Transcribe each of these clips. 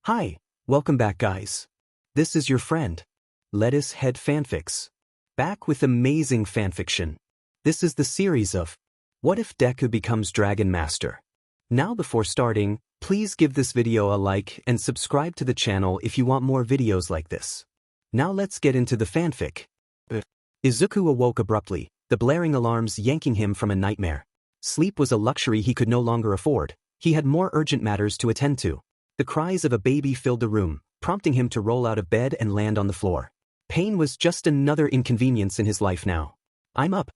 Hi, welcome back guys. This is your friend, Lettuce Head Fanfics. Back with amazing fanfiction. This is the series of What If Deku Becomes Dragon Master? Now before starting, please give this video a like and subscribe to the channel if you want more videos like this. Now let's get into the fanfic. Izuku awoke abruptly, the blaring alarms yanking him from a nightmare. Sleep was a luxury he could no longer afford. He had more urgent matters to attend to. The cries of a baby filled the room, prompting him to roll out of bed and land on the floor. Pain was just another inconvenience in his life now. I'm up.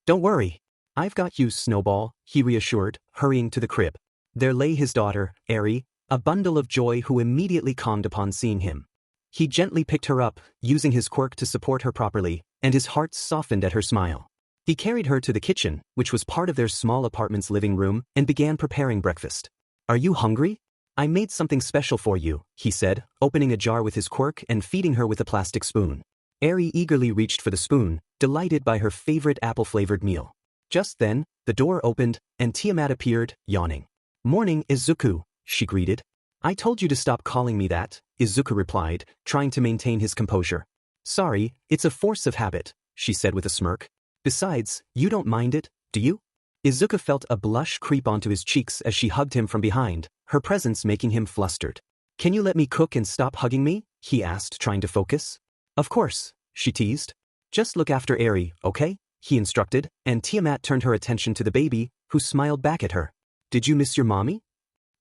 Don't worry. I've got you, Snowball, he reassured, hurrying to the crib. There lay his daughter, Eri, a bundle of joy who immediately calmed upon seeing him. He gently picked her up, using his quirk to support her properly, and his heart softened at her smile. He carried her to the kitchen, which was part of their small apartment's living room, and began preparing breakfast. Are you hungry? I made something special for you, he said, opening a jar with his quirk and feeding her with a plastic spoon. Eri eagerly reached for the spoon, delighted by her favorite apple-flavored meal. Just then, the door opened, and Tiamat appeared, yawning. Morning, Izuku, she greeted. I told you to stop calling me that, Izuku replied, trying to maintain his composure. Sorry, it's a force of habit, she said with a smirk. Besides, you don't mind it, do you? Izuku felt a blush creep onto his cheeks as she hugged him from behind, her presence making him flustered. Can you let me cook and stop hugging me? He asked, trying to focus. Of course, she teased. Just look after Eri, okay? He instructed, and Tiamat turned her attention to the baby, who smiled back at her. Did you miss your mommy?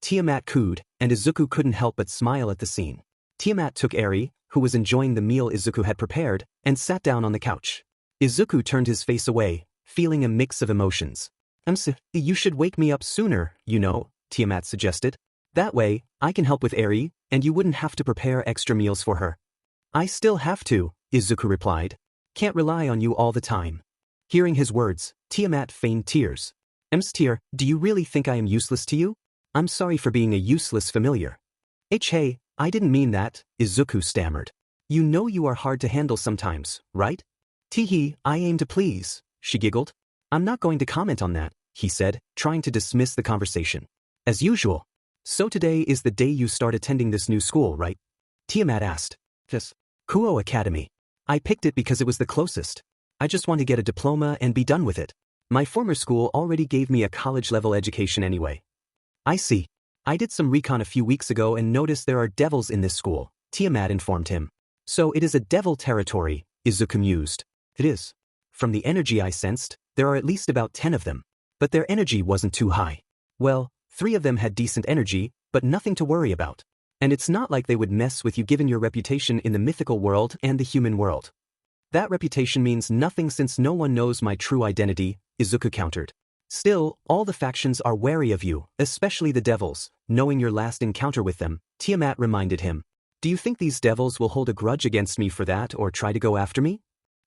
Tiamat cooed, and Izuku couldn't help but smile at the scene. Tiamat took Eri, who was enjoying the meal Izuku had prepared, and sat down on the couch. Izuku turned his face away, feeling a mix of emotions. You should wake me up sooner, you know, Tiamat suggested. That way, I can help with Eri, and you wouldn't have to prepare extra meals for her. I still have to, Izuku replied. Can't rely on you all the time. Hearing his words, Tiamat feigned tears. Tier, do you really think I am useless to you? I'm sorry for being a useless familiar. Hey, I didn't mean that, Izuku stammered. You know you are hard to handle sometimes, right? Teehee, I aim to please, she giggled. I'm not going to comment on that, he said, trying to dismiss the conversation. As usual. So today is the day you start attending this new school, right? Tiamat asked. Yes. Kuo Academy. I picked it because it was the closest. I just want to get a diploma and be done with it. My former school already gave me a college-level education anyway. I see. I did some recon a few weeks ago and noticed there are devils in this school, Tiamat informed him. So it is a devil territory, Izuku mused. It is. From the energy I sensed, there are at least about 10 of them. But their energy wasn't too high. Well, 3 of them had decent energy, but nothing to worry about. And it's not like they would mess with you given your reputation in the mythical world and the human world. That reputation means nothing since no one knows my true identity, Izuku countered. Still, all the factions are wary of you, especially the devils, knowing your last encounter with them, Tiamat reminded him. Do you think these devils will hold a grudge against me for that or try to go after me?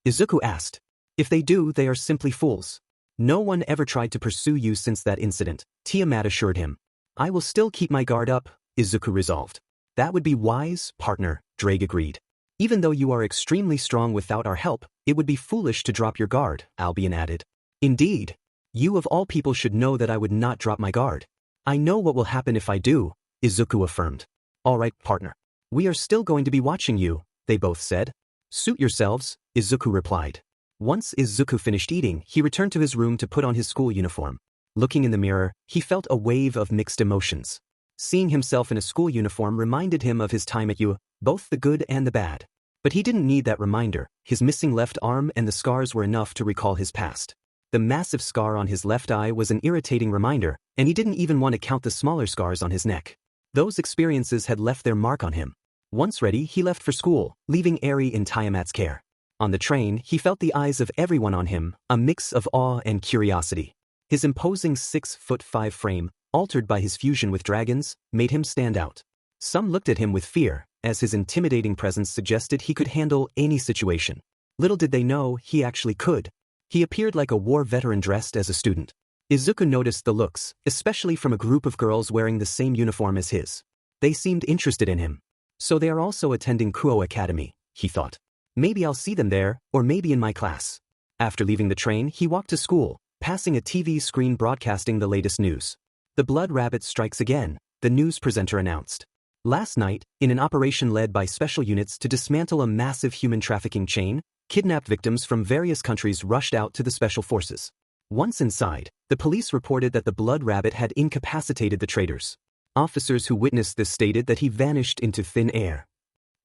Izuku asked. If they do, they are simply fools. No one ever tried to pursue you since that incident, Tiamat assured him. I will still keep my guard up, Izuku resolved. That would be wise, partner, Drake agreed. Even though you are extremely strong without our help, it would be foolish to drop your guard, Albion added. Indeed. You of all people should know that I would not drop my guard. I know what will happen if I do, Izuku affirmed. All right, partner. We are still going to be watching you, they both said. Suit yourselves, Izuku replied. Once Izuku finished eating, he returned to his room to put on his school uniform. Looking in the mirror, he felt a wave of mixed emotions. Seeing himself in a school uniform reminded him of his time at U, both the good and the bad. But he didn't need that reminder. His missing left arm and the scars were enough to recall his past. The massive scar on his left eye was an irritating reminder, and he didn't even want to count the smaller scars on his neck. Those experiences had left their mark on him. Once ready, he left for school, leaving Eri in Tiamat's care. On the train, he felt the eyes of everyone on him, a mix of awe and curiosity. His imposing 6'5" frame, altered by his fusion with dragons, made him stand out. Some looked at him with fear, as his intimidating presence suggested he could handle any situation. Little did they know he actually could. He appeared like a war veteran dressed as a student. Izuku noticed the looks, especially from a group of girls wearing the same uniform as his. They seemed interested in him. So they are also attending Kuo Academy, he thought. Maybe I'll see them there, or maybe in my class. After leaving the train, he walked to school, passing a TV screen broadcasting the latest news. The blood rabbit strikes again, the news presenter announced. Last night, in an operation led by special units to dismantle a massive human trafficking chain, kidnapped victims from various countries rushed out to the special forces. Once inside, the police reported that the blood rabbit had incapacitated the traitors. Officers who witnessed this stated that he vanished into thin air.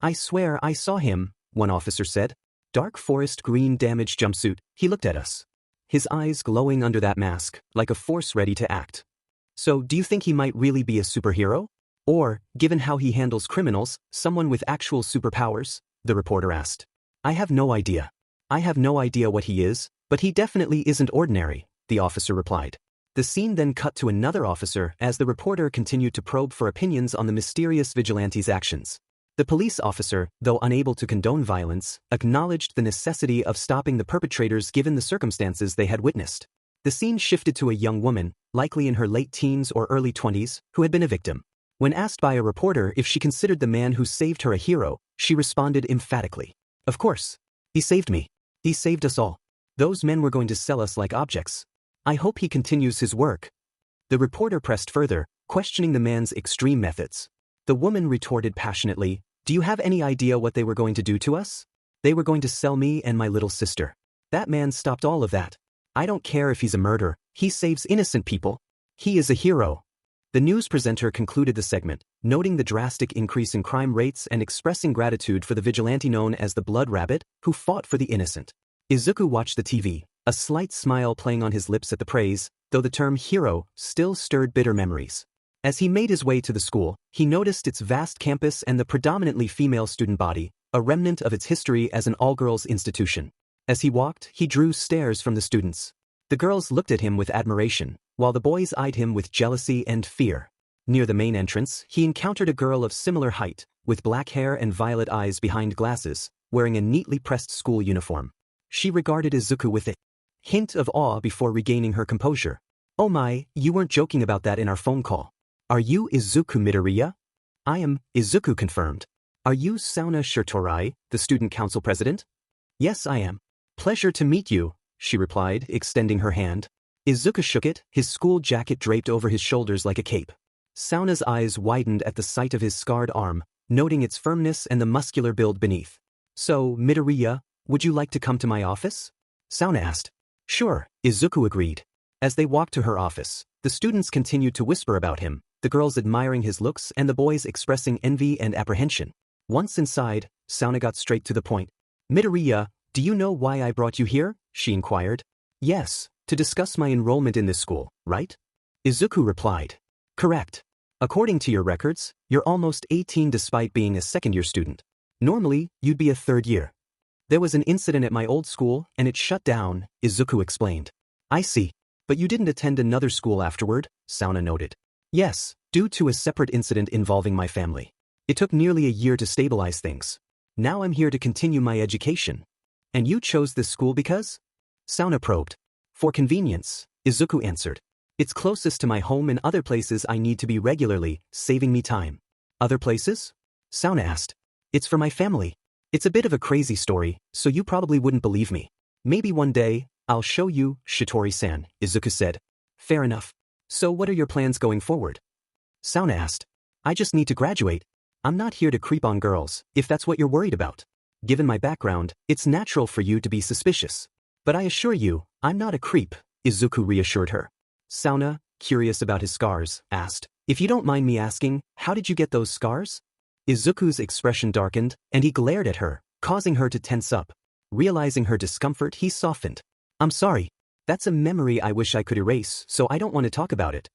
"I swear I saw him," one officer said. "Dark forest green damaged jumpsuit, he looked at us. His eyes glowing under that mask, like a force ready to act." "So, do you think he might really be a superhero? Or, given how he handles criminals, someone with actual superpowers?" the reporter asked. "I have no idea. I have no idea what he is, but he definitely isn't ordinary," the officer replied. The scene then cut to another officer as the reporter continued to probe for opinions on the mysterious vigilante's actions. The police officer, though unable to condone violence, acknowledged the necessity of stopping the perpetrators given the circumstances they had witnessed. The scene shifted to a young woman, likely in her late teens or early 20s, who had been a victim. When asked by a reporter if she considered the man who saved her a hero, she responded emphatically, "Of course. He saved me. He saved us all. Those men were going to sell us like objects. I hope he continues his work." The reporter pressed further, questioning the man's extreme methods. The woman retorted passionately, "Do you have any idea what they were going to do to us? They were going to sell me and my little sister. That man stopped all of that. I don't care if he's a murderer, he saves innocent people. He is a hero." The news presenter concluded the segment, noting the drastic increase in crime rates and expressing gratitude for the vigilante known as the Blood Rabbit, who fought for the innocent. Izuku watched the TV, a slight smile playing on his lips at the praise, though the term hero still stirred bitter memories. As he made his way to the school, he noticed its vast campus and the predominantly female student body, a remnant of its history as an all-girls institution. As he walked, he drew stares from the students. The girls looked at him with admiration, while the boys eyed him with jealousy and fear. Near the main entrance, he encountered a girl of similar height, with black hair and violet eyes behind glasses, wearing a neatly pressed school uniform. She regarded Izuku with a hint of awe before regaining her composure. "Oh my, you weren't joking about that in our phone call. Are you Izuku Midoriya?" "I am," Izuku confirmed. "Are you Sauna Shirtorai, the student council president?" "Yes, I am." "Pleasure to meet you," she replied, extending her hand. Izuku shook it, his school jacket draped over his shoulders like a cape. Sauna's eyes widened at the sight of his scarred arm, noting its firmness and the muscular build beneath. "So, Midoriya, would you like to come to my office?" Sauna asked. "Sure," Izuku agreed. As they walked to her office, the students continued to whisper about him, the girls admiring his looks and the boys expressing envy and apprehension. Once inside, Sauna got straight to the point. "Midoriya, do you know why I brought you here?" she inquired. "Yes, to discuss my enrollment in this school, right?" Izuku replied. "Correct. According to your records, you're almost 18 despite being a second-year student. Normally, you'd be a third year. There was an incident at my old school and it shut down," Izuku explained. "I see. But you didn't attend another school afterward," Sauna noted. "Yes, due to a separate incident involving my family. It took nearly a year to stabilize things. Now I'm here to continue my education." "And you chose this school because?" Sauna probed. "For convenience," Izuku answered. "It's closest to my home and other places I need to be regularly, saving me time." "Other places?" Sauna asked. "It's for my family. It's a bit of a crazy story, so you probably wouldn't believe me. Maybe one day, I'll show you, Shitori-san," Izuku said. "Fair enough. So what are your plans going forward?" Sauna asked. "I just need to graduate. I'm not here to creep on girls, if that's what you're worried about. Given my background, it's natural for you to be suspicious. But I assure you, I'm not a creep," Izuku reassured her. Sauna, curious about his scars, asked, "If you don't mind me asking, how did you get those scars?" Izuku's expression darkened, and he glared at her, causing her to tense up. Realizing her discomfort, he softened. "I'm sorry. That's a memory I wish I could erase, so I don't want to talk about it."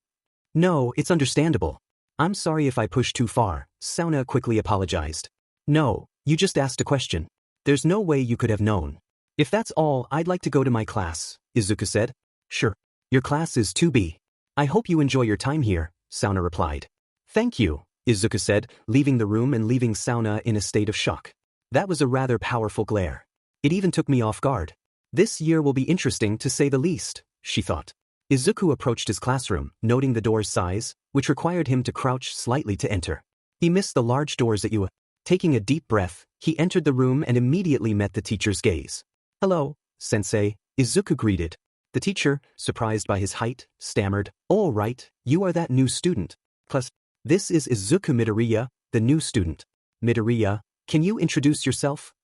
"No, it's understandable. I'm sorry if I pushed too far," Sauna quickly apologized. "No, you just asked a question. There's no way you could have known." "If that's all, I'd like to go to my class," Izuku said. "Sure. Your class is 2B. I hope you enjoy your time here," Sauna replied. "Thank you," Izuku said, leaving the room and leaving Sauna in a state of shock. That was a rather powerful glare. It even took me off guard. This year will be interesting to say the least, she thought. Izuku approached his classroom, noting the door's size, which required him to crouch slightly to enter. He missed the large doors at you. Taking a deep breath, he entered the room and immediately met the teacher's gaze. "Hello, sensei," Izuku greeted. The teacher, surprised by his height, stammered, "All right, you are that new student. Plus, this is Izuku Midoriya, the new student. Midoriya, can you introduce yourself?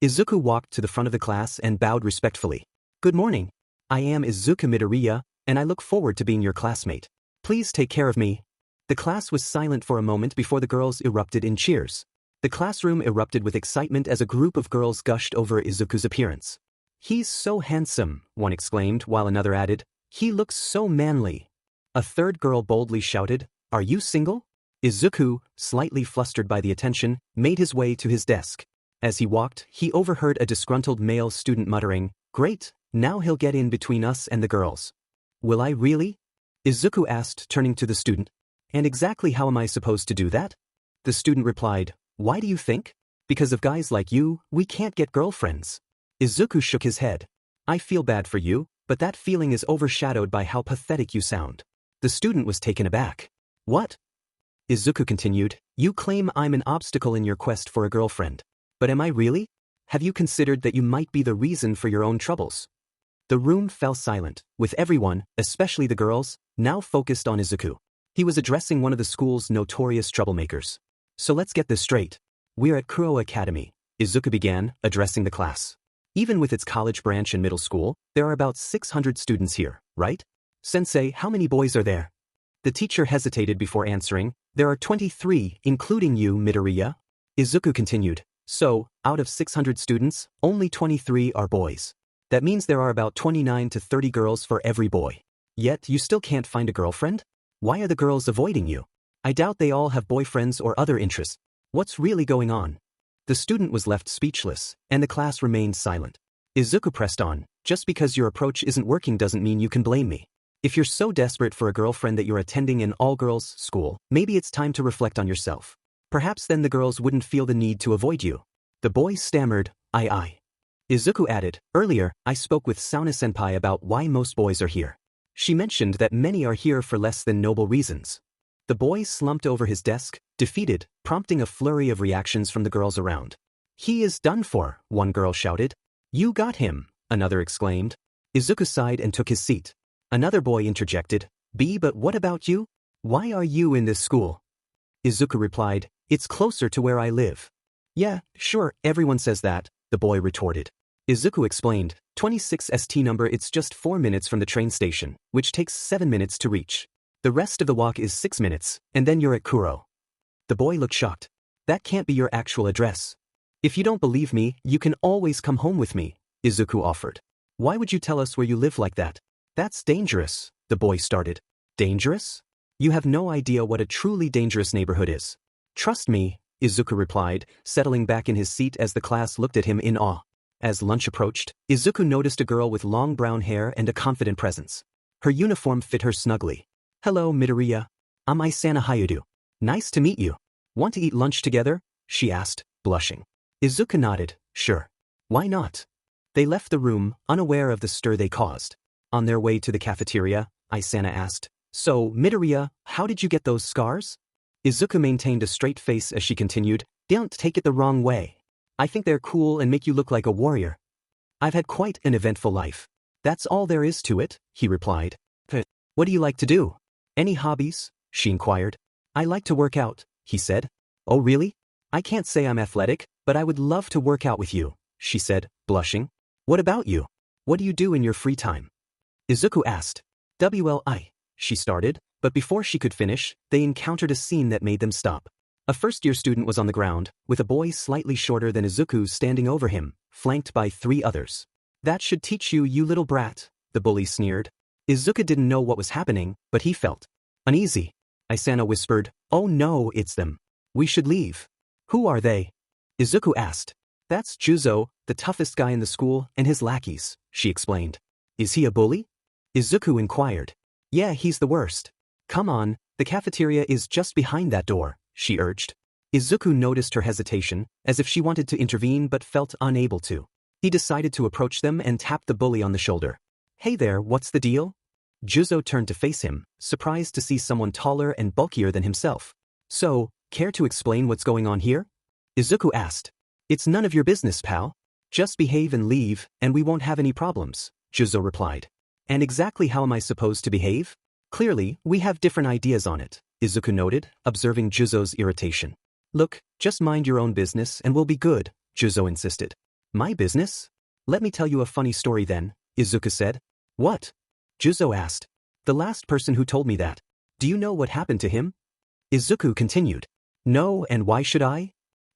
Izuku walked to the front of the class and bowed respectfully. Good morning. I am Izuku Midoriya, and I look forward to being your classmate. Please take care of me. The class was silent for a moment before the girls erupted in cheers. The classroom erupted with excitement as a group of girls gushed over Izuku's appearance. He's so handsome, one exclaimed while another added, he looks so manly. A third girl boldly shouted, are you single? Izuku, slightly flustered by the attention, made his way to his desk. As he walked, he overheard a disgruntled male student muttering, great, now he'll get in between us and the girls. Will I really? Izuku asked, turning to the student. And exactly how am I supposed to do that? The student replied, why do you think? Because of guys like you, we can't get girlfriends. Izuku shook his head. I feel bad for you, but that feeling is overshadowed by how pathetic you sound. The student was taken aback. What? Izuku continued, you claim I'm an obstacle in your quest for a girlfriend. But am I really? Have you considered that you might be the reason for your own troubles? The room fell silent, with everyone, especially the girls, now focused on Izuku. He was addressing one of the school's notorious troublemakers. So let's get this straight. We're at Kuo Academy, Izuku began, addressing the class. Even with its college branch and middle school, there are about 600 students here, right? Sensei, how many boys are there? The teacher hesitated before answering, there are 23, including you, Midoriya. Izuku continued, so, out of 600 students, only 23 are boys. That means there are about 29 to 30 girls for every boy. Yet you still can't find a girlfriend? Why are the girls avoiding you? I doubt they all have boyfriends or other interests. What's really going on? The student was left speechless, and the class remained silent. Izuku pressed on, just because your approach isn't working doesn't mean you can blame me. If you're so desperate for a girlfriend that you're attending an all-girls school, maybe it's time to reflect on yourself. Perhaps then the girls wouldn't feel the need to avoid you. The boy stammered, I. Izuku added, earlier, I spoke with Sauna-senpai about why most boys are here. She mentioned that many are here for less than noble reasons. The boy slumped over his desk, defeated, prompting a flurry of reactions from the girls around. He is done for, one girl shouted. You got him, another exclaimed. Izuku sighed and took his seat. Another boy interjected, but what about you? Why are you in this school? Izuku replied, it's closer to where I live. Yeah, sure, everyone says that, the boy retorted. Izuku explained, 26 ST number, it's just 4 minutes from the train station, which takes 7 minutes to reach. The rest of the walk is 6 minutes, and then you're at Kuo. The boy looked shocked. That can't be your actual address. If you don't believe me, you can always come home with me, Izuku offered. Why would you tell us where you live like that? That's dangerous, the boy started. Dangerous? You have no idea what a truly dangerous neighborhood is. Trust me, Izuku replied, settling back in his seat as the class looked at him in awe. As lunch approached, Izuku noticed a girl with long brown hair and a confident presence. Her uniform fit her snugly. Hello, Midoriya. I'm Isana Hayudu. Nice to meet you. Want to eat lunch together? She asked, blushing. Izuku nodded, sure. Why not? They left the room, unaware of the stir they caused. On their way to the cafeteria, Isana asked, so, Midoriya, how did you get those scars? Izuku maintained a straight face as she continued, don't take it the wrong way. I think they're cool and make you look like a warrior. I've had quite an eventful life. That's all there is to it, he replied. What do you like to do? Any hobbies? She inquired. I like to work out, he said. Oh really? I can't say I'm athletic, but I would love to work out with you, she said, blushing. What about you? What do you do in your free time? Izuku asked. She started, but before she could finish, they encountered a scene that made them stop. A first-year student was on the ground, with a boy slightly shorter than Izuku standing over him, flanked by 3 others. That should teach you, you little brat, the bully sneered. Izuku didn't know what was happening, but he felt uneasy. Isana whispered, oh no, it's them. We should leave. Who are they? Izuku asked. That's Juzo, the toughest guy in the school, and his lackeys, she explained. Is he a bully? Izuku inquired. Yeah, he's the worst. Come on, the cafeteria is just behind that door, she urged. Izuku noticed her hesitation, as if she wanted to intervene but felt unable to. He decided to approach them and tap the bully on the shoulder. Hey there, what's the deal? Juzo turned to face him, surprised to see someone taller and bulkier than himself. So, care to explain what's going on here? Izuku asked. It's none of your business, pal. Just behave and leave, and we won't have any problems, Juzo replied. And exactly how am I supposed to behave? Clearly, we have different ideas on it, Izuku noted, observing Juzo's irritation. Look, just mind your own business and we'll be good, Juzo insisted. My business? Let me tell you a funny story then, Izuku said. What? Juzo asked. The last person who told me that. Do you know what happened to him? Izuku continued. No, and why should I?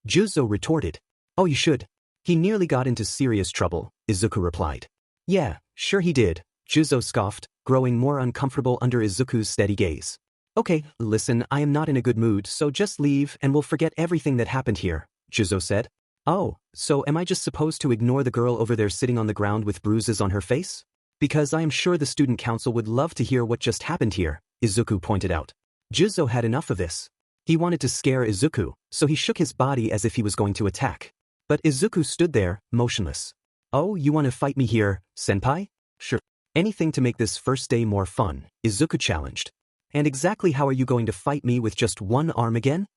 Juzo retorted. Oh, you should. He nearly got into serious trouble, Izuku replied. Yeah, sure he did, Juzo scoffed, growing more uncomfortable under Izuku's steady gaze. Okay, listen, I am not in a good mood, so just leave and we'll forget everything that happened here, Juzo said. Oh, so am I just supposed to ignore the girl over there sitting on the ground with bruises on her face? Because I am sure the student council would love to hear what just happened here, Izuku pointed out. Juzo had enough of this. He wanted to scare Izuku, so he shook his body as if he was going to attack. But Izuku stood there, motionless. Oh, you want to fight me here, senpai? Sure. Anything to make this first day more fun, Izuku challenged. And exactly how are you going to fight me with just one arm again?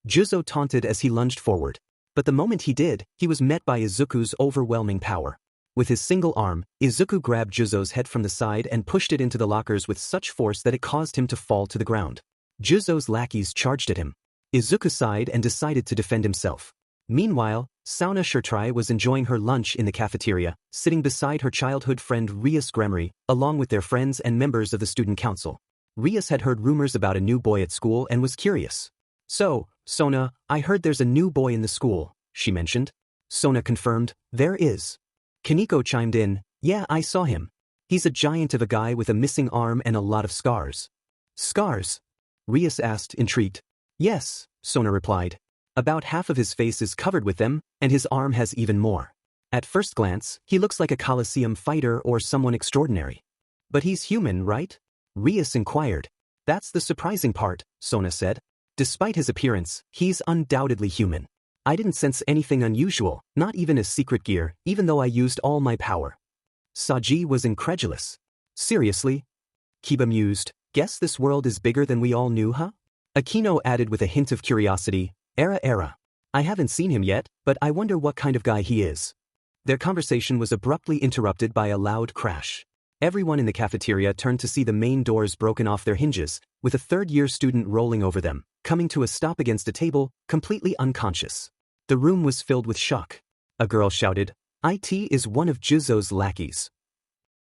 Juzo taunted as he lunged forward. But the moment he did, he was met by Izuku's overwhelming power. With his single arm, Izuku grabbed Juzo's head from the side and pushed it into the lockers with such force that it caused him to fall to the ground. Juzo's lackeys charged at him. Izuku sighed and decided to defend himself. Meanwhile, Sauna Shurtrai was enjoying her lunch in the cafeteria, sitting beside her childhood friend Rias Gremory, along with their friends and members of the student council. Rias had heard rumors about a new boy at school and was curious. So, Sona, I heard there's a new boy in the school, she mentioned. Sona confirmed, there is. Kaneko chimed in, yeah, I saw him. He's a giant of a guy with a missing arm and a lot of scars. Scars? Rias asked, intrigued. Yes, Sona replied. About half of his face is covered with them, and his arm has even more. At first glance, he looks like a Colosseum fighter or someone extraordinary. But he's human, right? Rias inquired. That's the surprising part, Sona said. Despite his appearance, he's undoubtedly human. I didn't sense anything unusual, not even his secret gear, even though I used all my power. Saji was incredulous. Seriously? Kiba mused, guess this world is bigger than we all knew, huh? Akino added with a hint of curiosity, Era. I haven't seen him yet, but I wonder what kind of guy he is. Their conversation was abruptly interrupted by a loud crash. Everyone in the cafeteria turned to see the main doors broken off their hinges, with a third-year student rolling over them, coming to a stop against a table, completely unconscious. The room was filled with shock. A girl shouted, "It is one of Juzo's lackeys."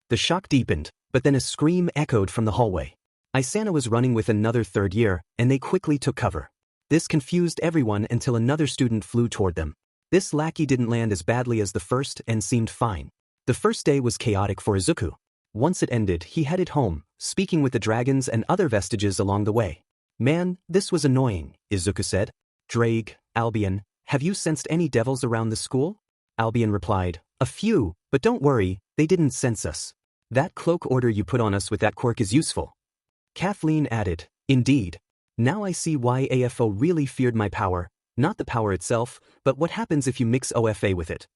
The shock deepened, but then a scream echoed from the hallway. Isana was running with another third year, and they quickly took cover. This confused everyone until another student flew toward them. This lackey didn't land as badly as the first and seemed fine. The first day was chaotic for Izuku. Once it ended, he headed home, speaking with the dragons and other vestiges along the way. Man, this was annoying, Izuku said. Drake, Albion, have you sensed any devils around the school? Albion replied, a few, but don't worry, they didn't sense us. That cloak order you put on us with that quirk is useful. Kathleen added, indeed. Now I see why AFO really feared my power, not the power itself, but what happens if you mix OFA with it.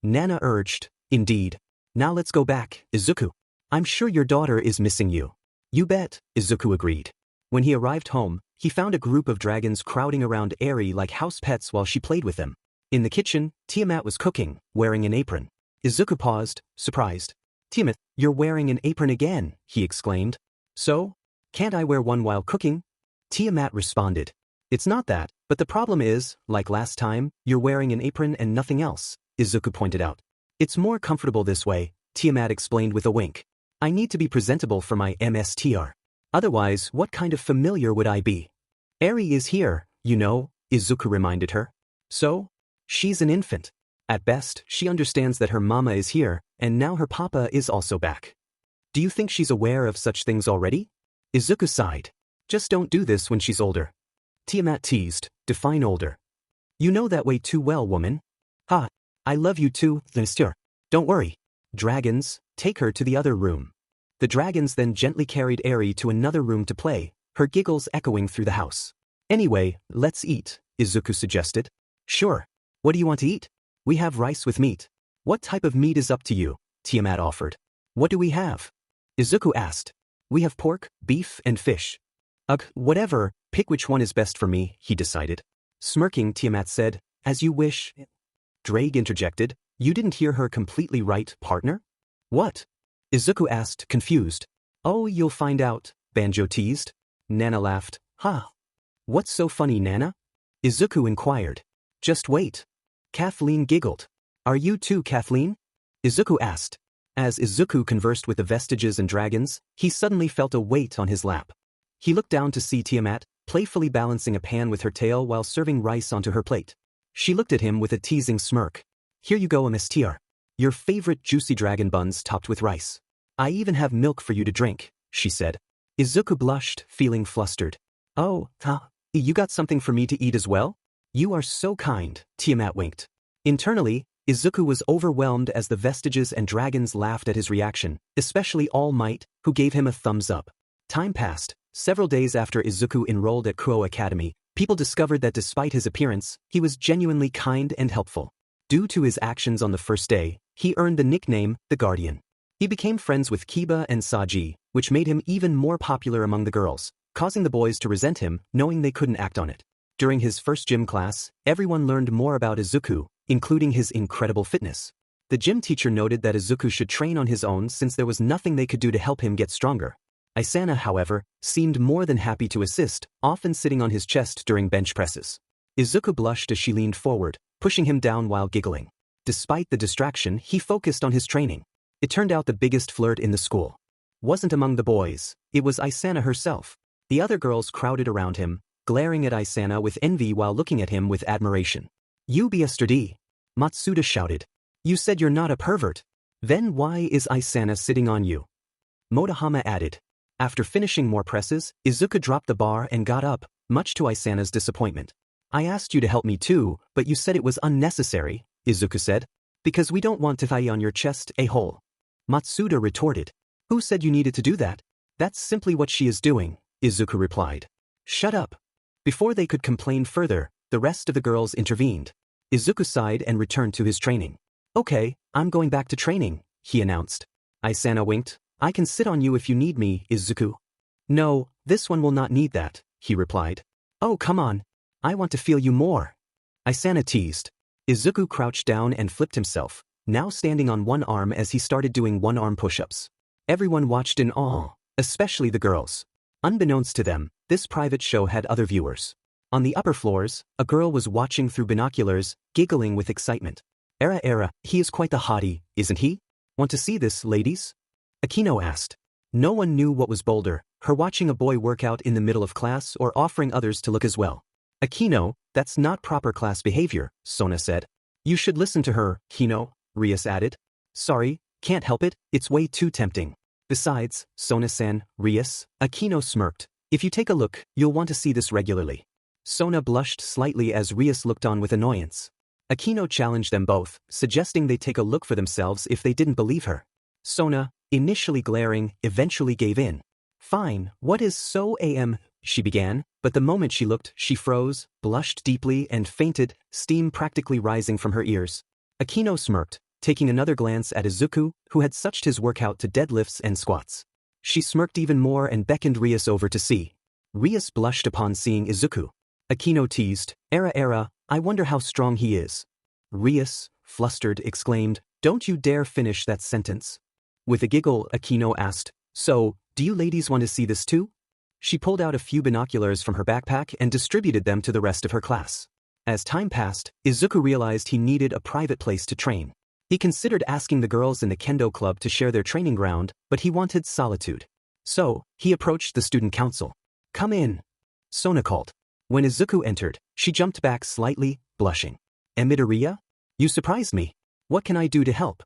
Nana urged, indeed. Now let's go back, Izuku. I'm sure your daughter is missing you. You bet, Izuku agreed. When he arrived home, he found a group of dragons crowding around Eri like house pets while she played with them. In the kitchen, Tiamat was cooking, wearing an apron. Izuku paused, surprised. Tiamat, you're wearing an apron again, he exclaimed. So? Can't I wear one while cooking? Tiamat responded. It's not that, but the problem is, like last time, you're wearing an apron and nothing else, Izuku pointed out. It's more comfortable this way, Tiamat explained with a wink. I need to be presentable for my MSTR. Otherwise, what kind of familiar would I be? Eri is here, you know, Izuku reminded her. So? She's an infant. At best, she understands that her mama is here, and now her papa is also back. Do you think she's aware of such things already? Izuku sighed. Just don't do this when she's older. Tiamat teased, define older. You know that way too well, woman. Ha, I love you too, Mr. Don't worry. Dragons, take her to the other room. The dragons then gently carried Eri to another room to play, her giggles echoing through the house. Anyway, let's eat, Izuku suggested. Sure. What do you want to eat? We have rice with meat. What type of meat is up to you? Tiamat offered. What do we have? Izuku asked. We have pork, beef, and fish. Ugh, whatever, pick which one is best for me, he decided. Smirking, Tiamat said, as you wish. Drake interjected, you didn't hear her completely right, partner? What? Izuku asked, confused. Oh, you'll find out, Banjo teased. Nana laughed. Ha. What's so funny, Nana? Izuku inquired. Just wait. Kathleen giggled. Are you too, Kathleen? Izuku asked. As Izuku conversed with the vestiges and dragons, he suddenly felt a weight on his lap. He looked down to see Tiamat, playfully balancing a pan with her tail while serving rice onto her plate. She looked at him with a teasing smirk. Here you go, Mstr. Your favorite juicy dragon buns topped with rice. I even have milk for you to drink, she said. Izuku blushed, feeling flustered. Oh, you got something for me to eat as well? You are so kind, Tiamat winked. Internally, Izuku was overwhelmed as the vestiges and dragons laughed at his reaction, especially All Might, who gave him a thumbs up. Time passed. Several days after Izuku enrolled at Kuo Academy, people discovered that despite his appearance, he was genuinely kind and helpful. Due to his actions on the first day, he earned the nickname, the Guardian. He became friends with Kiba and Saji, which made him even more popular among the girls, causing the boys to resent him, knowing they couldn't act on it. During his first gym class, everyone learned more about Izuku, including his incredible fitness. The gym teacher noted that Izuku should train on his own since there was nothing they could do to help him get stronger. Isana, however, seemed more than happy to assist, often sitting on his chest during bench presses. Izuku blushed as she leaned forward, pushing him down while giggling. Despite the distraction, he focused on his training. It turned out the biggest flirt in the school wasn't among the boys, it was Isana herself. The other girls crowded around him, glaring at Isana with envy while looking at him with admiration. You yesterday, Matsuda shouted. You said you're not a pervert. Then why is Isana sitting on you? Motohama added. After finishing more presses, Izuku dropped the bar and got up, much to Isana's disappointment. I asked you to help me too, but you said it was unnecessary, Izuku said. Because we don't want to tie on your chest, a-hole. Matsuda retorted. Who said you needed to do that? That's simply what she is doing, Izuku replied. Shut up. Before they could complain further, the rest of the girls intervened. Izuku sighed and returned to his training. Okay, I'm going back to training, he announced. Isana winked. I can sit on you if you need me, Izuku. No, this one will not need that, he replied. Oh, come on. I want to feel you more. Isana teased. Izuku crouched down and flipped himself, now standing on one arm as he started doing one-arm push-ups. Everyone watched in awe, especially the girls. Unbeknownst to them, this private show had other viewers. On the upper floors, a girl was watching through binoculars, giggling with excitement. Era, he is quite the hottie, isn't he? Want to see this, ladies? Akino asked. No one knew what was bolder, her watching a boy work out in the middle of class or offering others to look as well. Akino, that's not proper class behavior, Sona said. You should listen to her, Kino, Rias added. Sorry, can't help it, it's way too tempting. Besides, Sona-san, Rias, Akino smirked. If you take a look, you'll want to see this regularly. Sona blushed slightly as Rias looked on with annoyance. Akino challenged them both, suggesting they take a look for themselves if they didn't believe her. Sona, initially glaring, eventually gave in. Fine, what is so she began, but the moment she looked, she froze, blushed deeply and fainted, steam practically rising from her ears. Akino smirked, taking another glance at Izuku, who had suched his workout to deadlifts and squats. She smirked even more and beckoned Rias over to see. Rias blushed upon seeing Izuku. Akino teased, Era, I wonder how strong he is. Rias, flustered, exclaimed, Don't you dare finish that sentence. With a giggle, Akino asked, So, do you ladies want to see this too? She pulled out a few binoculars from her backpack and distributed them to the rest of her class. As time passed, Izuku realized he needed a private place to train. He considered asking the girls in the Kendo club to share their training ground, but he wanted solitude. So, he approached the student council. Come in. Sona called. When Izuku entered, she jumped back slightly, blushing. Midoriya? You surprised me. What can I do to help?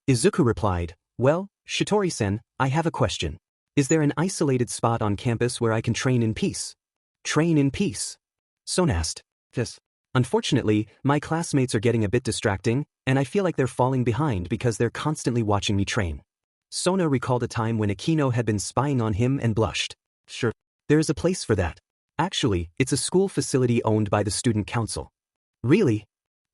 Izuku replied, Well, Shitori-sen, I have a question. Is there an isolated spot on campus where I can train in peace? Train in peace? Sona asked. Yes. Unfortunately, my classmates are getting a bit distracting, and I feel like they're falling behind because they're constantly watching me train. Sona recalled a time when Akino had been spying on him and blushed. Sure. There is a place for that. Actually, it's a school facility owned by the student council. Really?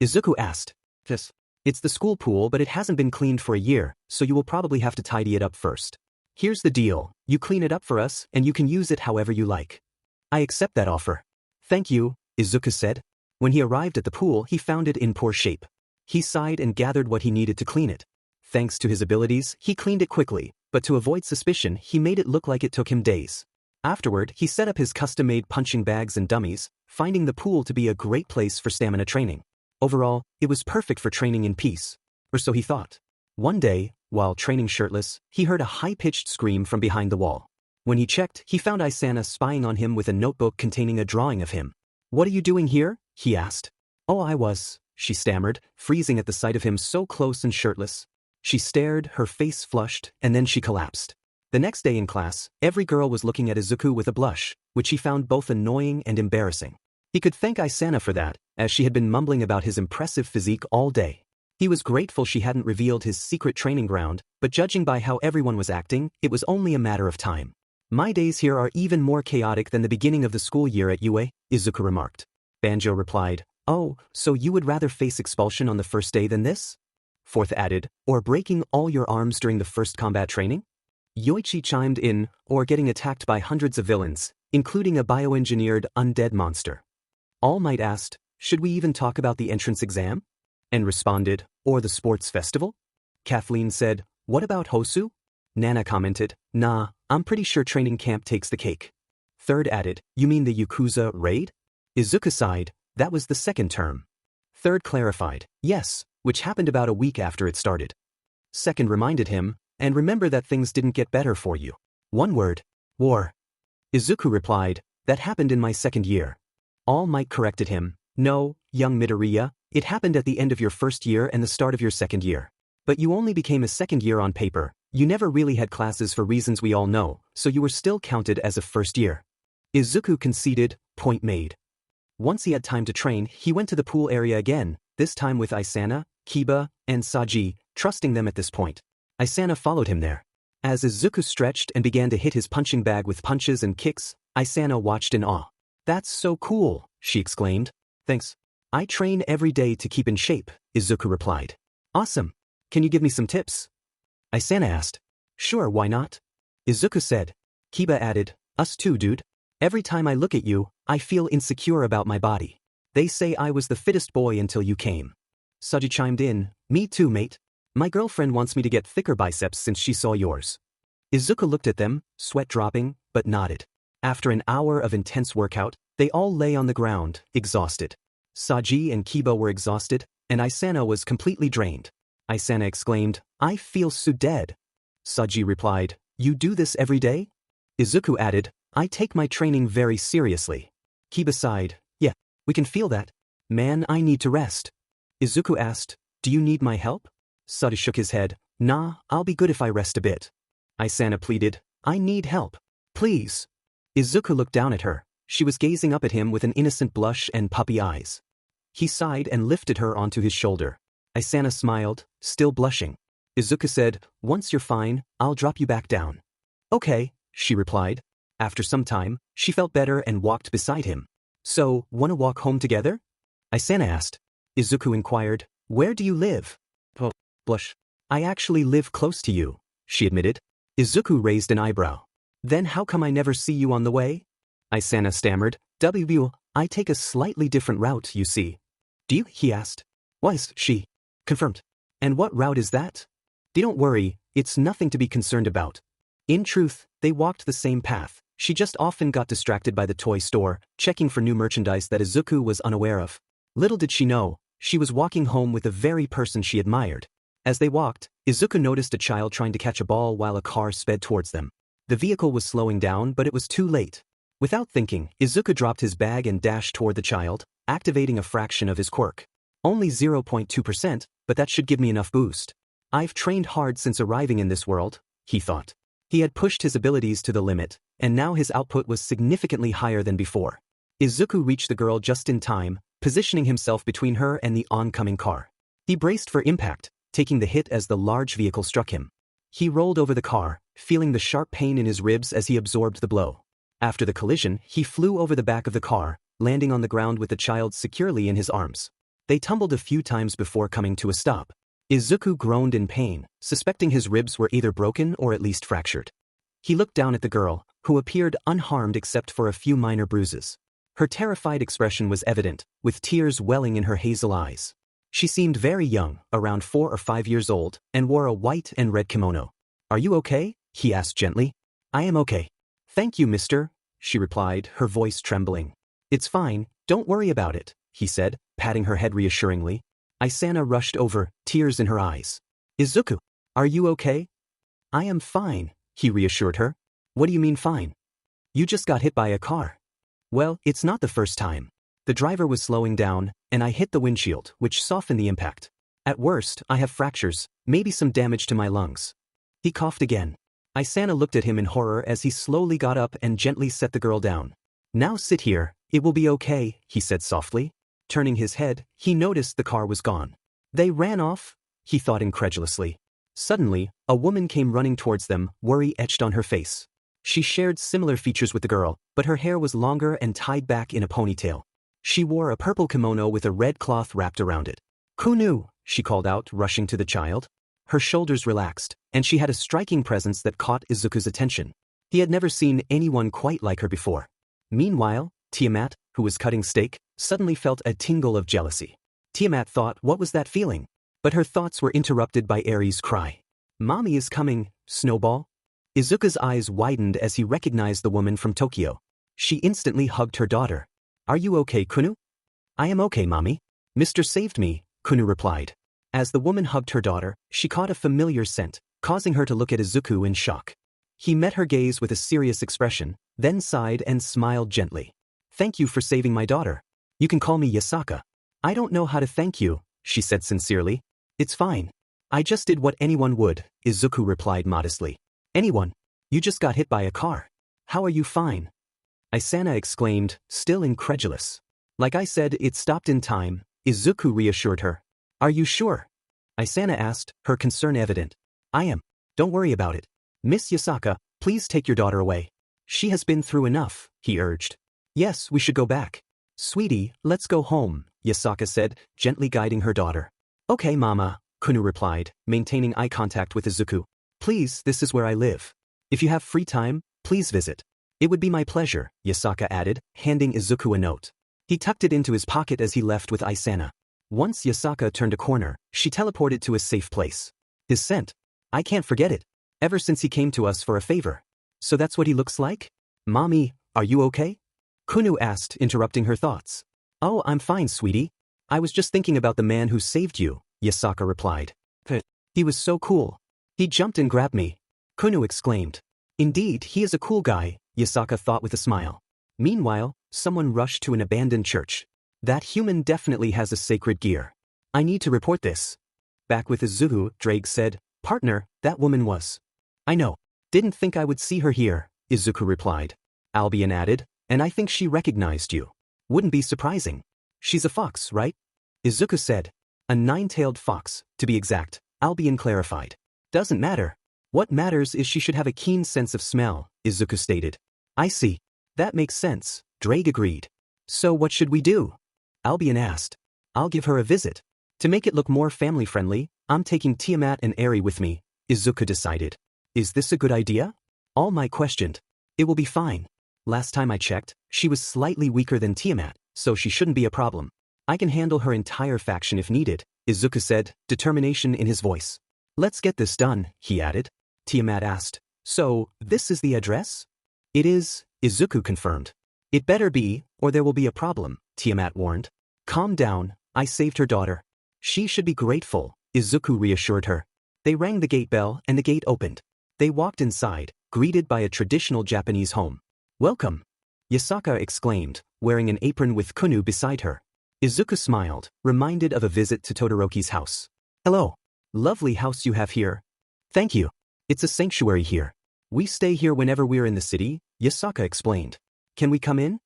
Izuku asked. Yes. It's the school pool, but it hasn't been cleaned for a year, so you will probably have to tidy it up first. Here's the deal, you clean it up for us, and you can use it however you like. I accept that offer. Thank you, Izuku said. When he arrived at the pool, he found it in poor shape. He sighed and gathered what he needed to clean it. Thanks to his abilities, he cleaned it quickly, but to avoid suspicion, he made it look like it took him days. Afterward, he set up his custom-made punching bags and dummies, finding the pool to be a great place for stamina training. Overall, it was perfect for training in peace. Or so he thought. One day, while training shirtless, he heard a high-pitched scream from behind the wall. When he checked, he found Isana spying on him with a notebook containing a drawing of him. "What are you doing here?" he asked. "Oh, I was," she stammered, freezing at the sight of him so close and shirtless. She stared, her face flushed, and then she collapsed. The next day in class, every girl was looking at Izuku with a blush, which he found both annoying and embarrassing. He could thank Isana for that, as she had been mumbling about his impressive physique all day. He was grateful she hadn't revealed his secret training ground, but judging by how everyone was acting, it was only a matter of time. "My days here are even more chaotic than the beginning of the school year at UA," Izuku remarked. Banjo replied, "Oh, so you would rather face expulsion on the first day than this?" Fourth added, "Or breaking all your arms during the first combat training?" Yoichi chimed in, "Or getting attacked by hundreds of villains, including a bioengineered undead monster." All Might asked, "Should we even talk about the entrance exam?" And responded, "Or the sports festival?" Kathleen said, "What about Hosu?" Nana commented, "Nah, I'm pretty sure training camp takes the cake." Third added, "You mean the Yakuza raid?" Izuku sighed, "That was the second term." Third clarified, "Yes, which happened about a week after it started." Second reminded him, "And remember that things didn't get better for you. One word, war." Izuku replied, "That happened in my second year." All Might corrected him, "No, young Midoriya, it happened at the end of your first year and the start of your second year. But you only became a second year on paper, you never really had classes for reasons we all know, so you were still counted as a first year." Izuku conceded, "Point made." Once he had time to train, he went to the pool area again, this time with Isana, Kiba, and Saji, trusting them at this point. Isana followed him there. As Izuku stretched and began to hit his punching bag with punches and kicks, Isana watched in awe. "That's so cool," she exclaimed. "Thanks. I train every day to keep in shape," Izuku replied. "Awesome. Can you give me some tips?" Isana asked. "Sure, why not?" Izuku said. Kiba added, "Us too, dude. Every time I look at you, I feel insecure about my body. They say I was the fittest boy until you came." Saji chimed in, "Me too, mate. My girlfriend wants me to get thicker biceps since she saw yours." Izuku looked at them, sweat dropping, but nodded. After an hour of intense workout, they all lay on the ground, exhausted. Saji and Kiba were exhausted, and Isana was completely drained. Isana exclaimed, "I feel so dead." Saji replied, "You do this every day?" Izuku added, "I take my training very seriously." Kiba sighed, "Yeah, we can feel that. Man, I need to rest." Izuku asked, "Do you need my help?" Saji shook his head, "Nah, I'll be good if I rest a bit." Isana pleaded, "I need help. Please." Izuku looked down at her. She was gazing up at him with an innocent blush and puppy eyes. He sighed and lifted her onto his shoulder. Isana smiled, still blushing. Izuku said, "Once you're fine, I'll drop you back down." "Okay," she replied. After some time, she felt better and walked beside him. "So, wanna walk home together?" Isana asked. Izuku inquired, "Where do you live?" "Oh, blush. I actually live close to you," she admitted. Izuku raised an eyebrow. "Then how come I never see you on the way?" Isana stammered, I take a slightly different route, you see." "Do you?" he asked. "Was she?" "Confirmed." "And what route is that?" "Don't worry, it's nothing to be concerned about." In truth, they walked the same path. She just often got distracted by the toy store, checking for new merchandise that Izuku was unaware of. Little did she know, she was walking home with the very person she admired. As they walked, Izuku noticed a child trying to catch a ball while a car sped towards them. The vehicle was slowing down, but it was too late. Without thinking, Izuku dropped his bag and dashed toward the child, activating a fraction of his quirk. Only 0.2%, but that should give me enough boost. I've trained hard since arriving in this world, he thought. He had pushed his abilities to the limit, and now his output was significantly higher than before. Izuku reached the girl just in time, positioning himself between her and the oncoming car. He braced for impact, taking the hit as the large vehicle struck him. He rolled over the car, feeling the sharp pain in his ribs as he absorbed the blow. After the collision, he flew over the back of the car, landing on the ground with the child securely in his arms. They tumbled a few times before coming to a stop. Izuku groaned in pain, suspecting his ribs were either broken or at least fractured. He looked down at the girl, who appeared unharmed except for a few minor bruises. Her terrified expression was evident, with tears welling in her hazel eyes. She seemed very young, around 4 or 5 years old, and wore a white and red kimono. "Are you okay?" he asked gently. "I am okay. Thank you, mister," she replied, her voice trembling. "It's fine, Don't worry about it, he said, patting her head reassuringly. Isana rushed over, tears in her eyes. Izuku, are you okay? I am fine, he reassured her. What do you mean fine? You just got hit by a car. Well, it's not the first time. The driver was slowing down, and I hit the windshield, which softened the impact. At worst, I have fractures, maybe some damage to my lungs. He coughed again. Isana looked at him in horror as he slowly got up and gently set the girl down. Now sit here, it will be okay, he said softly. Turning his head, he noticed the car was gone. They ran off? He thought incredulously. Suddenly, a woman came running towards them, worry etched on her face. She shared similar features with the girl, but her hair was longer and tied back in a ponytail. She wore a purple kimono with a red cloth wrapped around it. Kunu, she called out, rushing to the child. Her shoulders relaxed, and she had a striking presence that caught Izuku's attention. He had never seen anyone quite like her before. Meanwhile, Tiamat, who was cutting steak, suddenly felt a tingle of jealousy. Tiamat thought, what was that feeling? But her thoughts were interrupted by Eri's cry. Mommy is coming, Snowball. Izuku's eyes widened as he recognized the woman from Tokyo. She instantly hugged her daughter. Are you okay, Kunu? I am okay, Mommy. Mr. saved me, Kunu replied. As the woman hugged her daughter, she caught a familiar scent, causing her to look at Izuku in shock. He met her gaze with a serious expression, then sighed and smiled gently. Thank you for saving my daughter. You can call me Yasaka. I don't know how to thank you, she said sincerely. It's fine. I just did what anyone would, Izuku replied modestly. Anyone? You just got hit by a car. How are you fine? Isana exclaimed, still incredulous. Like I said, it stopped in time, Izuku reassured her. Are you sure? Isana asked, her concern evident. I am. Don't worry about it. Miss Yasaka, please take your daughter away. She has been through enough, he urged. Yes, we should go back. Sweetie, let's go home, Yasaka said, gently guiding her daughter. Okay, Mama, Kunu replied, maintaining eye contact with Izuku. Please, this is where I live. If you have free time, please visit. It would be my pleasure, Yasaka added, handing Izuku a note. He tucked it into his pocket as he left with Isana. Once Yasaka turned a corner, she teleported to a safe place. His scent. I can't forget it. Ever since he came to us for a favor. So that's what he looks like? Mommy, are you okay? Kunu asked, interrupting her thoughts. Oh, I'm fine, sweetie. I was just thinking about the man who saved you, Yasaka replied. He was so cool. He jumped and grabbed me. Kunu exclaimed. Indeed, he is a cool guy, Yasaka thought with a smile. Meanwhile, someone rushed to an abandoned church. That human definitely has a sacred gear. I need to report this. Back with Izuku, Drake said, Partner, that woman was. I know. Didn't think I would see her here, Izuku replied. Albion added, and I think she recognized you. Wouldn't be surprising. She's a fox, right? Izuku said. A nine-tailed fox, to be exact, Albion clarified. Doesn't matter. What matters is she should have a keen sense of smell, Izuku stated. I see. That makes sense, Drake agreed. So what should we do? Albion asked. I'll give her a visit. To make it look more family-friendly, I'm taking Tiamat and Eri with me, Izuku decided. Is this a good idea? All Might questioned. It will be fine. Last time I checked, she was slightly weaker than Tiamat, so she shouldn't be a problem. I can handle her entire faction if needed, Izuku said, determination in his voice. Let's get this done, he added. Tiamat asked. So, this is the address? It is, Izuku confirmed. It better be, or there will be a problem, Tiamat warned. Calm down, I saved her daughter. She should be grateful, Izuku reassured her. They rang the gate bell and the gate opened. They walked inside, greeted by a traditional Japanese home. Welcome, Yasaka exclaimed, wearing an apron with Kunu beside her. Izuku smiled, reminded of a visit to Todoroki's house. Hello. Lovely house you have here. Thank you. It's a sanctuary here. We stay here whenever we're in the city, Yasaka explained. Can we come in?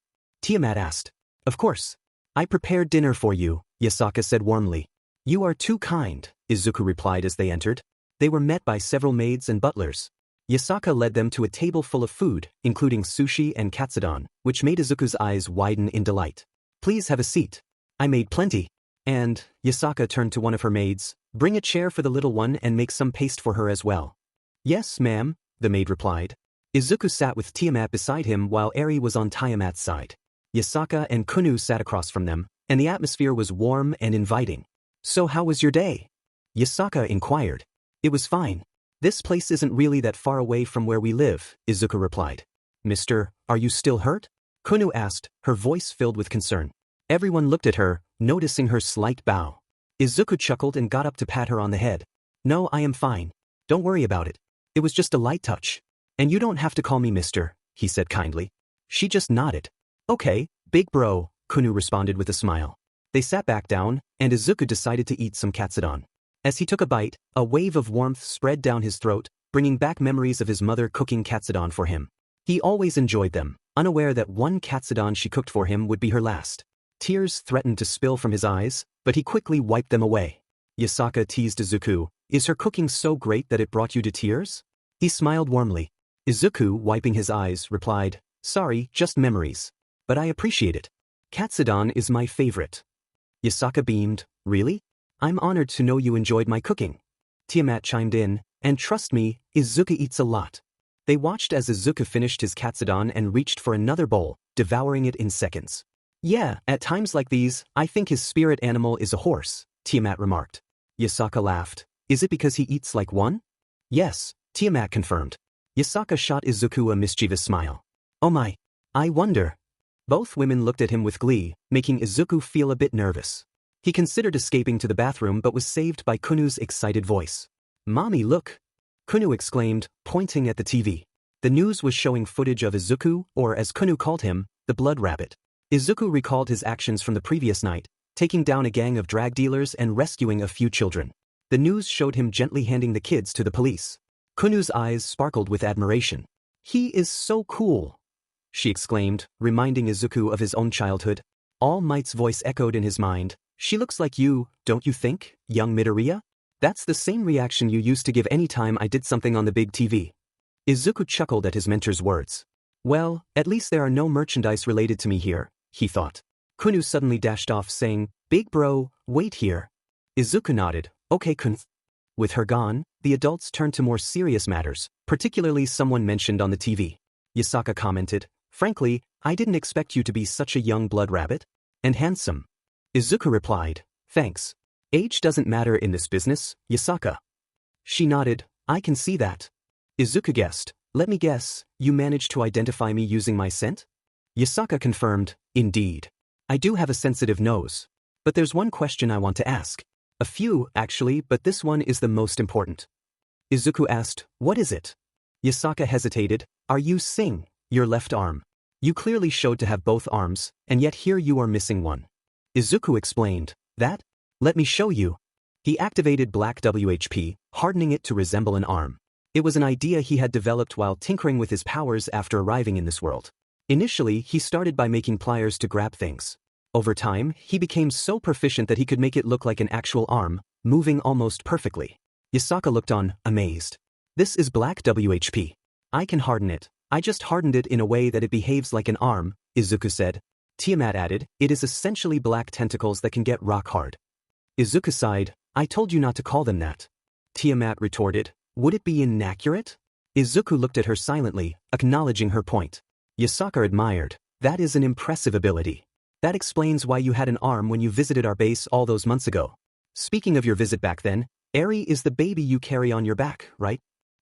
Tiamat asked. Of course. I prepared dinner for you, Yasaka said warmly. You are too kind, Izuku replied as they entered. They were met by several maids and butlers. Yasaka led them to a table full of food, including sushi and katsudon, which made Izuku's eyes widen in delight. Please have a seat. I made plenty. And, Yasaka turned to one of her maids, bring a chair for the little one and make some paste for her as well. Yes, ma'am, the maid replied. Izuku sat with Tiamat beside him while Eri was on Tiamat's side. Yasaka and Kunu sat across from them, and the atmosphere was warm and inviting. So how was your day? Yasaka inquired. It was fine. This place isn't really that far away from where we live, Izuku replied. Mister, are you still hurt? Kunu asked, her voice filled with concern. Everyone looked at her, noticing her slight bow. Izuku chuckled and got up to pat her on the head. No, I am fine. Don't worry about it. It was just a light touch. And you don't have to call me mister, he said kindly. She just nodded. Okay, big bro, Kunu responded with a smile. They sat back down, and Izuku decided to eat some katsudon. As he took a bite, a wave of warmth spread down his throat, bringing back memories of his mother cooking katsudon for him. He always enjoyed them, unaware that one katsudon she cooked for him would be her last. Tears threatened to spill from his eyes, but he quickly wiped them away. Yasaka teased Izuku, is her cooking so great that it brought you to tears? He smiled warmly. Izuku, wiping his eyes, replied, sorry, just memories. But I appreciate it. Katsudon is my favorite. Yasaka beamed, really? I'm honored to know you enjoyed my cooking. Tiamat chimed in, and trust me, Izuku eats a lot. They watched as Izuku finished his katsudon and reached for another bowl, devouring it in seconds. Yeah, at times like these, I think his spirit animal is a horse, Tiamat remarked. Yasaka laughed. Is it because he eats like one? Yes, Tiamat confirmed. Yasaka shot Izuku a mischievous smile. Oh my. I wonder. Both women looked at him with glee, making Izuku feel a bit nervous. He considered escaping to the bathroom but was saved by Kunu's excited voice. Mommy, look! Kunu exclaimed, pointing at the TV. The news was showing footage of Izuku, or as Kunu called him, the Blood Rabbit. Izuku recalled his actions from the previous night, taking down a gang of drag dealers and rescuing a few children. The news showed him gently handing the kids to the police. Kunu's eyes sparkled with admiration. He is so cool, she exclaimed, reminding Izuku of his own childhood. All Might's voice echoed in his mind. She looks like you, don't you think, young Midoriya? That's the same reaction you used to give any time I did something on the big TV. Izuku chuckled at his mentor's words. Well, at least there are no merchandise related to me here, he thought. Kunu suddenly dashed off saying, Big bro, wait here. Izuku nodded, okay Kun. With her gone, the adults turned to more serious matters, particularly someone mentioned on the TV. Yasaka commented, frankly, I didn't expect you to be such a young blood rabbit. And handsome. Izuku replied, thanks. Age doesn't matter in this business, Yasaka. She nodded, I can see that. Izuku guessed, let me guess, you managed to identify me using my scent? Yasaka confirmed, indeed. I do have a sensitive nose. But there's one question I want to ask. A few, actually, but this one is the most important. Izuku asked, what is it? Yasaka hesitated, are you seeing your left arm? You clearly showed to have both arms, and yet here you are missing one. Izuku explained, that? Let me show you. He activated Black WHP, hardening it to resemble an arm. It was an idea he had developed while tinkering with his powers after arriving in this world. Initially, he started by making pliers to grab things. Over time, he became so proficient that he could make it look like an actual arm, moving almost perfectly. Yasaka looked on, amazed. This is Black WHP. I can harden it. I just hardened it in a way that it behaves like an arm, Izuku said. Tiamat added, it is essentially black tentacles that can get rock hard. Izuku sighed, I told you not to call them that. Tiamat retorted, would it be inaccurate? Izuku looked at her silently, acknowledging her point. Yasaka admired, that is an impressive ability. That explains why you had an arm when you visited our base all those months ago. Speaking of your visit back then, Eri is the baby you carry on your back, right?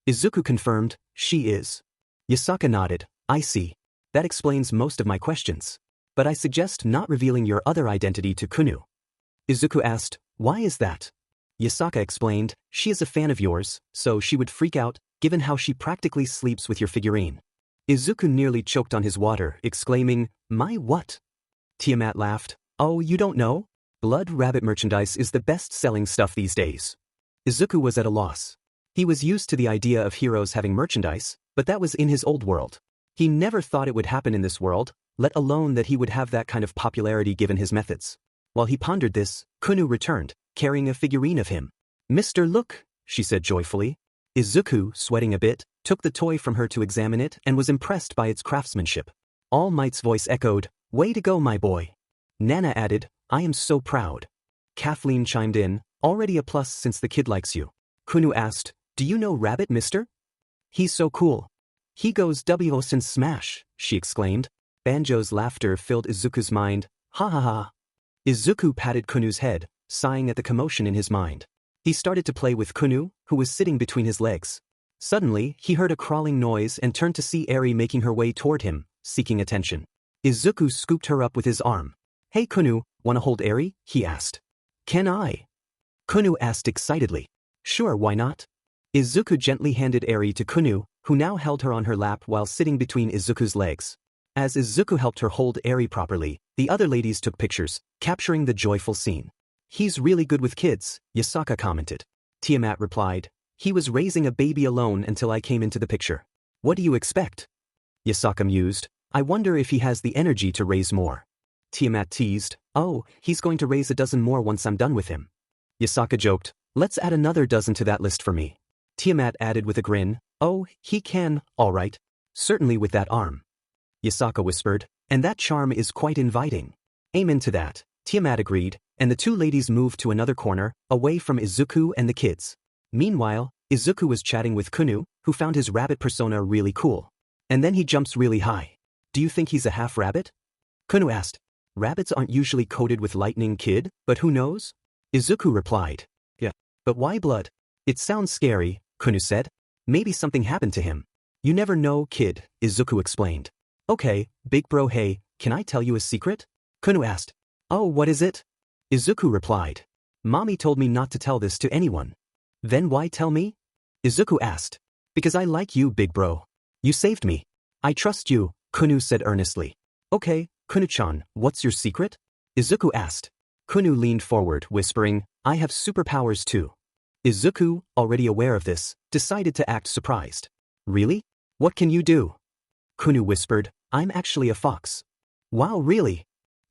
Izuku confirmed, she is. Yasaka nodded, I see. That explains most of my questions. But I suggest not revealing your other identity to Kunu. Izuku asked, why is that? Yasaka explained, she is a fan of yours, so she would freak out, given how she practically sleeps with your figurine. Izuku nearly choked on his water, exclaiming, my what? Tiamat laughed, oh, you don't know? Blood rabbit merchandise is the best-selling stuff these days. Izuku was at a loss. He was used to the idea of heroes having merchandise, but that was in his old world. He never thought it would happen in this world, let alone that he would have that kind of popularity given his methods. While he pondered this, Kunu returned, carrying a figurine of him. Mister, look, she said joyfully. Izuku, sweating a bit, took the toy from her to examine it and was impressed by its craftsmanship. All Might's voice echoed, way to go, my boy. Nana added, I am so proud. Kathleen chimed in, already a plus since the kid likes you. Kunu asked, do you know Rabbit, mister? He's so cool. He goes WOS and smash, she exclaimed. Banjo's laughter filled Izuku's mind, ha ha ha. Izuku patted Kunu's head, sighing at the commotion in his mind. He started to play with Kunu, who was sitting between his legs. Suddenly, he heard a crawling noise and turned to see Eri making her way toward him, seeking attention. Izuku scooped her up with his arm. Hey Kunu, wanna hold Eri? He asked. Can I? Kunu asked excitedly. Sure, why not? Izuku gently handed Eri to Kunu, who now held her on her lap while sitting between Izuku's legs. As Izuku helped her hold Eri properly, the other ladies took pictures, capturing the joyful scene. He's really good with kids, Yasaka commented. Tiamat replied. He was raising a baby alone until I came into the picture. What do you expect? Yasaka mused. I wonder if he has the energy to raise more. Tiamat teased. Oh, he's going to raise a dozen more once I'm done with him. Yasaka joked. Let's add another dozen to that list for me. Tiamat added with a grin. Oh, he can, all right. Certainly with that arm. Yasaka whispered. And that charm is quite inviting. Amen to that. Tiamat agreed, and the two ladies moved to another corner, away from Izuku and the kids. Meanwhile, Izuku was chatting with Kunu, who found his rabbit persona really cool. And then he jumps really high. Do you think he's a half rabbit? Kunu asked. Rabbits aren't usually coated with lightning, kid, but who knows? Izuku replied. Yeah. But why blood? It sounds scary, Kunu said. Maybe something happened to him. You never know, kid, Izuku explained. Okay, big bro, hey, can I tell you a secret? Kunu asked. Oh, what is it? Izuku replied. Mommy told me not to tell this to anyone. Then why tell me? Izuku asked. Because I like you, big bro. You saved me. I trust you, Kunu said earnestly. Okay, Kunu-chan, what's your secret? Izuku asked. Kunu leaned forward, whispering, I have superpowers too. Izuku, already aware of this, decided to act surprised. Really? What can you do? Kunu whispered, I'm actually a fox. Wow, really?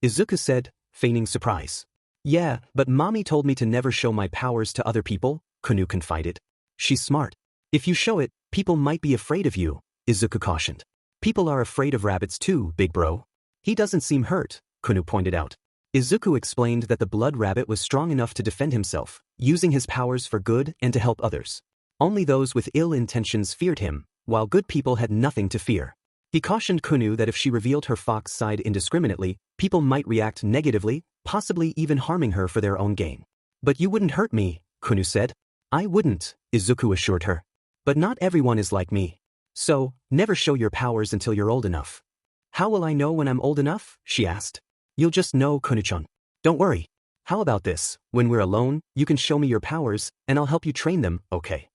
Izuku said, feigning surprise. Yeah, but mommy told me to never show my powers to other people, Kunu confided. She's smart. If you show it, people might be afraid of you, Izuku cautioned. People are afraid of rabbits too, big bro. He doesn't seem hurt, Kunu pointed out. Izuku explained that the blood rabbit was strong enough to defend himself, using his powers for good and to help others. Only those with ill intentions feared him, while good people had nothing to fear. He cautioned Kunu that if she revealed her fox side indiscriminately, people might react negatively, possibly even harming her for their own gain. But you wouldn't hurt me, Kunu said. I wouldn't, Izuku assured her. But not everyone is like me. So, never show your powers until you're old enough. How will I know when I'm old enough? She asked. You'll just know, Kunu-chan. Don't worry. How about this? When we're alone, you can show me your powers, and I'll help you train them, okay?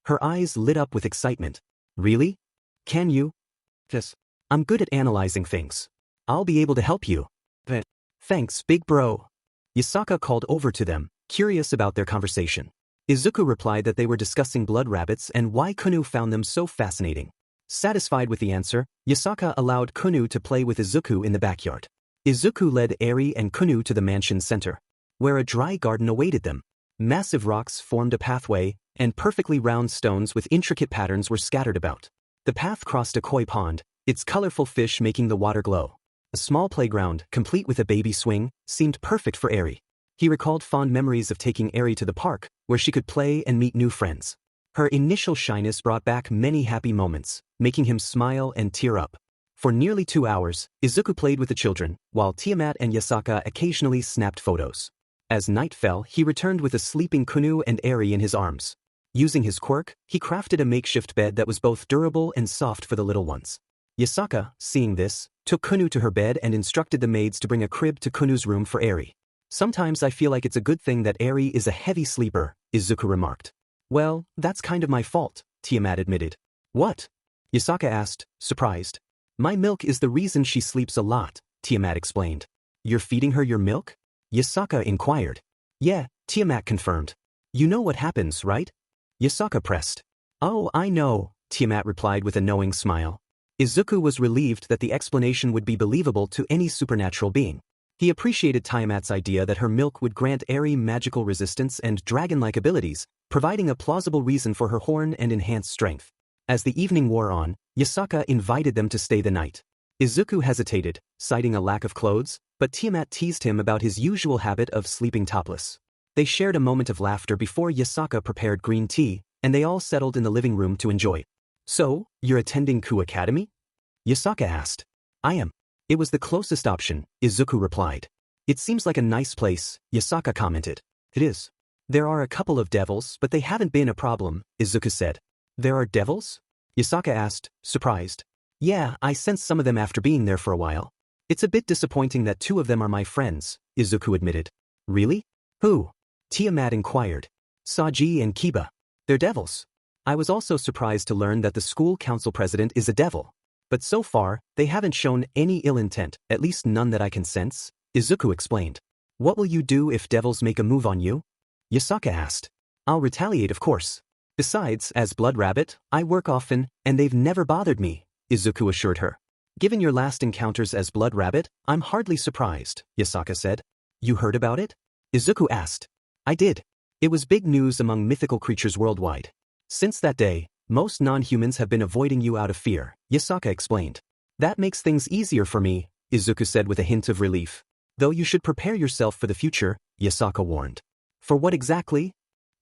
Her eyes lit up with excitement. Really? Can you? Yes. I'm good at analyzing things. I'll be able to help you. Thanks, big bro. Yasaka called over to them, curious about their conversation. Izuku replied that they were discussing blood rabbits and why Kunu found them so fascinating. Satisfied with the answer, Yasaka allowed Kunu to play with Izuku in the backyard. Izuku led Eri and Kunu to the mansion center, where a dry garden awaited them. Massive rocks formed a pathway, and perfectly round stones with intricate patterns were scattered about. The path crossed a koi pond, its colorful fish making the water glow. A small playground, complete with a baby swing, seemed perfect for Eri. He recalled fond memories of taking Eri to the park, where she could play and meet new friends. Her initial shyness brought back many happy moments, making him smile and tear up. For nearly 2 hours, Izuku played with the children, while Tiamat and Yasaka occasionally snapped photos. As night fell, he returned with a sleeping Kunu and Eri in his arms. Using his quirk, he crafted a makeshift bed that was both durable and soft for the little ones. Yasaka, seeing this, took Kunu to her bed and instructed the maids to bring a crib to Kunu's room for Eri. Sometimes I feel like it's a good thing that Eri is a heavy sleeper, Izuku remarked. Well, that's kind of my fault, Tiamat admitted. What? Yasaka asked, surprised. My milk is the reason she sleeps a lot, Tiamat explained. You're feeding her your milk? Yasaka inquired. Yeah, Tiamat confirmed. You know what happens, right? Yasaka pressed. Oh, I know, Tiamat replied with a knowing smile. Izuku was relieved that the explanation would be believable to any supernatural being. He appreciated Tiamat's idea that her milk would grant Eri magical resistance and dragon-like abilities, providing a plausible reason for her horn and enhanced strength. As the evening wore on, Yasaka invited them to stay the night. Izuku hesitated, citing a lack of clothes, but Tiamat teased him about his usual habit of sleeping topless. They shared a moment of laughter before Yasaka prepared green tea, and they all settled in the living room to enjoy it. So, you're attending Kuo Academy? Yasaka asked. I am. It was the closest option, Izuku replied. It seems like a nice place, Yasaka commented. It is. There are a couple of devils, but they haven't been a problem, Izuku said. There are devils? Yasaka asked, surprised. Yeah, I sensed some of them after being there for a while. It's a bit disappointing that 2 of them are my friends, Izuku admitted. Really? Who? Tiamat inquired. Saji and Kiba. They're devils. I was also surprised to learn that the school council president is a devil. But so far, they haven't shown any ill intent, at least none that I can sense, Izuku explained. What will you do if devils make a move on you? Yasaka asked. I'll retaliate, of course. Besides, as Blood Rabbit, I work often, and they've never bothered me, Izuku assured her. Given your last encounters as Blood Rabbit, I'm hardly surprised, Yasaka said. You heard about it? Izuku asked. I did. It was big news among mythical creatures worldwide. Since that day, most non-humans have been avoiding you out of fear, Yasaka explained. That makes things easier for me, Izuku said with a hint of relief. Though you should prepare yourself for the future, Yasaka warned. For what exactly?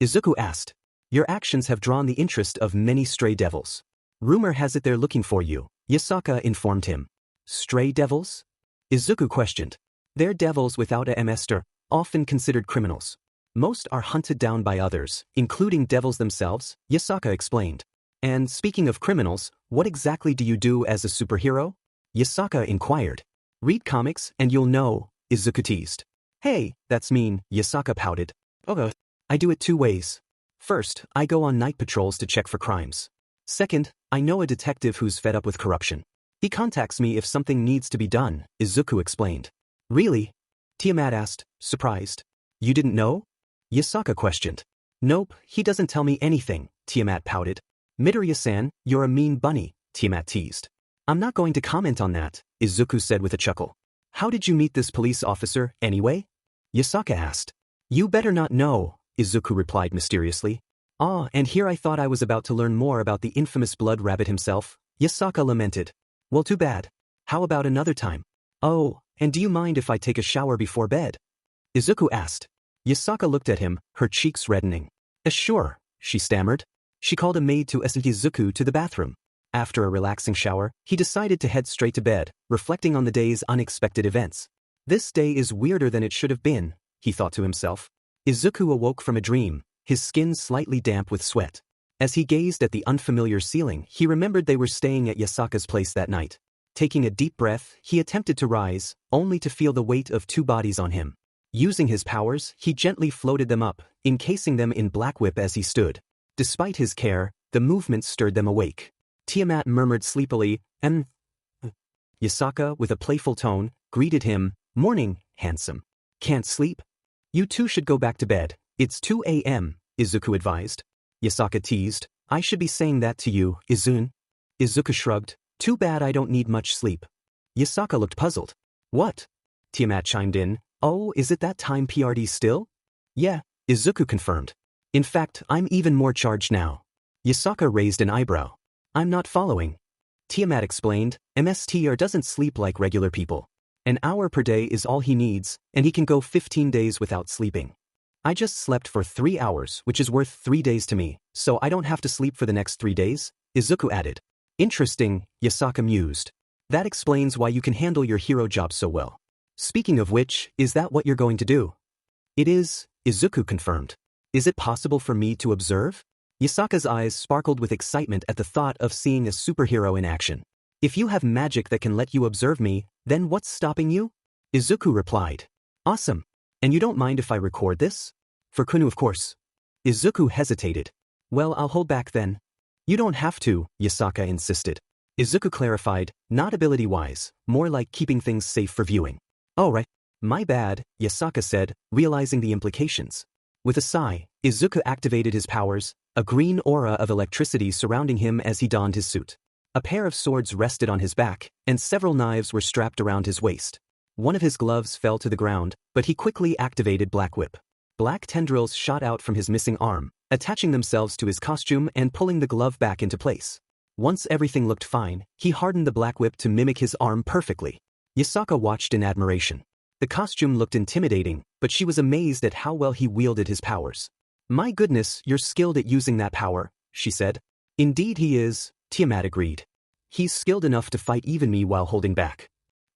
Izuku asked. Your actions have drawn the interest of many stray devils. Rumor has it they're looking for you, Yasaka informed him. Stray devils? Izuku questioned. They're devils without a master, often considered criminals. Most are hunted down by others, including devils themselves, Yasaka explained. And speaking of criminals, what exactly do you do as a superhero? Yasaka inquired. Read comics and you'll know, Izuku teased. Hey, that's mean, Yasaka pouted. Okay. I do it 2 ways. First, I go on night patrols to check for crimes. Second, I know a detective who's fed up with corruption. He contacts me if something needs to be done, Izuku explained. Really? Tiamat asked, surprised. You didn't know? Yasaka questioned. Nope, he doesn't tell me anything, Tiamat pouted. Midoriya-san, you're a mean bunny, Tiamat teased. I'm not going to comment on that, Izuku said with a chuckle. How did you meet this police officer, anyway? Yasaka asked. You better not know, Izuku replied mysteriously. Ah, and here I thought I was about to learn more about the infamous Blood Rabbit himself, Yasaka lamented. Well, too bad. How about another time? Oh, and do you mind if I take a shower before bed? Izuku asked. Yasaka looked at him, her cheeks reddening. Sure, she stammered. She called a maid to escort Izuku to the bathroom. After a relaxing shower, he decided to head straight to bed, reflecting on the day's unexpected events. This day is weirder than it should have been, he thought to himself. Izuku awoke from a dream, his skin slightly damp with sweat. As he gazed at the unfamiliar ceiling, he remembered they were staying at Yasaka's place that night. Taking a deep breath, he attempted to rise, only to feel the weight of 2 bodies on him. Using his powers, he gently floated them up, encasing them in black whip as he stood. Despite his care, the movement stirred them awake. Tiamat murmured sleepily, Yasaka, with a playful tone, greeted him, Morning, handsome. Can't sleep? You 2 should go back to bed. It's 2 a.m., Izuku advised. Yasaka teased, I should be saying that to you, Izun. Izuku shrugged, too bad I don't need much sleep. Yasaka looked puzzled. What? Tiamat chimed in, oh, is it that time PRD still? Yeah, Izuku confirmed. In fact, I'm even more charged now. Yasaka raised an eyebrow. I'm not following. Tiamat explained, MSTR doesn't sleep like regular people. An hour per day is all he needs, and he can go 15 days without sleeping. I just slept for 3 hours, which is worth 3 days to me, so I don't have to sleep for the next 3 days, Izuku added. Interesting, Yasaka mused. That explains why you can handle your hero job so well. Speaking of which, is that what you're going to do? It is, Izuku confirmed. Is it possible for me to observe? Yasaka's eyes sparkled with excitement at the thought of seeing a superhero in action. If you have magic that can let you observe me, then what's stopping you? Izuku replied. Awesome. And you don't mind if I record this? For Kunu, of course. Izuku hesitated. Well, I'll hold back then. You don't have to, Yasaka insisted. Izuku clarified, not ability-wise, more like keeping things safe for viewing. Oh right. My bad, Yasaka said, realizing the implications. With a sigh, Izuku activated his powers, a green aura of electricity surrounding him as he donned his suit. A pair of swords rested on his back, and several knives were strapped around his waist. One of his gloves fell to the ground, but he quickly activated Black Whip. Black tendrils shot out from his missing arm, attaching themselves to his costume and pulling the glove back into place. Once everything looked fine, he hardened the Black Whip to mimic his arm perfectly. Yasaka watched in admiration. The costume looked intimidating, but she was amazed at how well he wielded his powers. My goodness, you're skilled at using that power, she said. Indeed he is, Tiamat agreed. He's skilled enough to fight even me while holding back.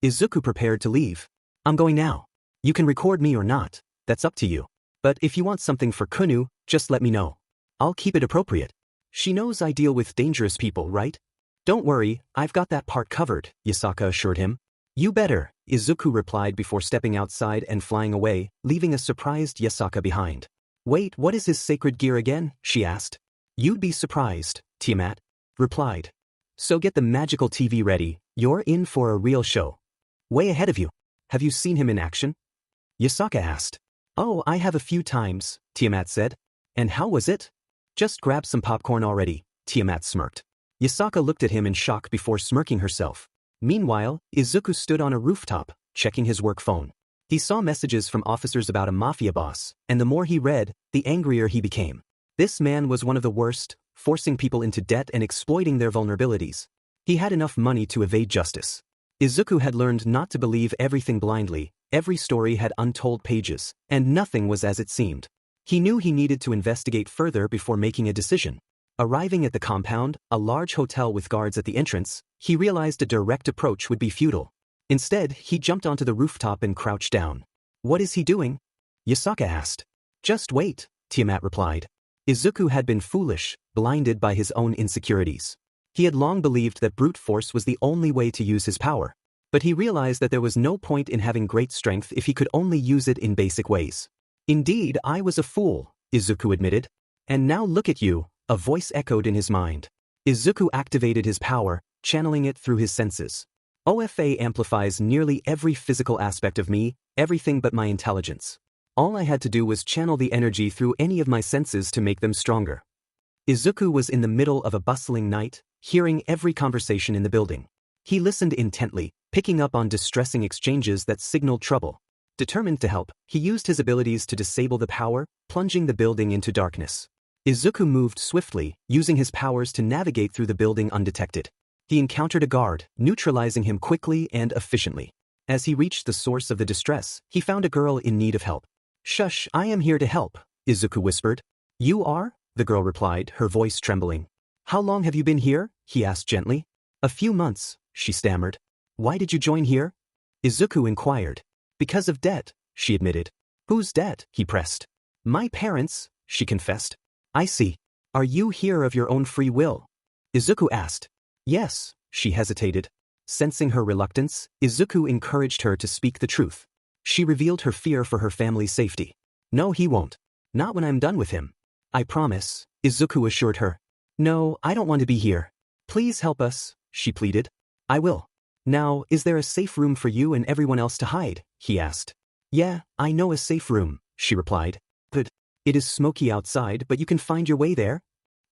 Izuku prepared to leave. I'm going now. You can record me or not, that's up to you. But if you want something for Kunu, just let me know. I'll keep it appropriate. She knows I deal with dangerous people, right? Don't worry, I've got that part covered, Yasaka assured him. You better, Izuku replied before stepping outside and flying away, leaving a surprised Yasaka behind. Wait, what is his sacred gear again? She asked. You'd be surprised, Tiamat replied. So get the magical TV ready, you're in for a real show. Way ahead of you. Have you seen him in action? Yasaka asked. Oh, I have a few times, Tiamat said. And how was it? Just grab some popcorn already, Tiamat smirked. Yasaka looked at him in shock before smirking herself. Meanwhile, Izuku stood on a rooftop, checking his work phone. He saw messages from officers about a mafia boss, and the more he read, the angrier he became. This man was one of the worst, forcing people into debt and exploiting their vulnerabilities. He had enough money to evade justice. Izuku had learned not to believe everything blindly, every story had untold pages, and nothing was as it seemed. He knew he needed to investigate further before making a decision. Arriving at the compound, a large hotel with guards at the entrance, he realized a direct approach would be futile. Instead, he jumped onto the rooftop and crouched down. What is he doing? Yasaka asked. Just wait, Tiamat replied. Izuku had been foolish, blinded by his own insecurities. He had long believed that brute force was the only way to use his power. But he realized that there was no point in having great strength if he could only use it in basic ways. Indeed, I was a fool, Izuku admitted. And now look at you, a voice echoed in his mind. Izuku activated his power, channeling it through his senses. OFA amplifies nearly every physical aspect of me, everything but my intelligence. All I had to do was channel the energy through any of my senses to make them stronger. Izuku was in the middle of a bustling night, hearing every conversation in the building. He listened intently, picking up on distressing exchanges that signaled trouble. Determined to help, he used his abilities to disable the power, plunging the building into darkness. Izuku moved swiftly, using his powers to navigate through the building undetected. He encountered a guard, neutralizing him quickly and efficiently. As he reached the source of the distress, he found a girl in need of help. Shush, I am here to help, Izuku whispered. You are? The girl replied, her voice trembling. How long have you been here? He asked gently. A few months, she stammered. Why did you join here? Izuku inquired. Because of debt, she admitted. Whose debt? He pressed. My parents, she confessed. I see. Are you here of your own free will? Izuku asked. Yes, she hesitated. Sensing her reluctance, Izuku encouraged her to speak the truth. She revealed her fear for her family's safety. No, he won't. Not when I'm done with him. I promise, Izuku assured her. No, I don't want to be here. Please help us, she pleaded. I will. Now, is there a safe room for you and everyone else to hide? He asked. Yeah, I know a safe room, she replied. But it is smoky outside, but you can find your way there?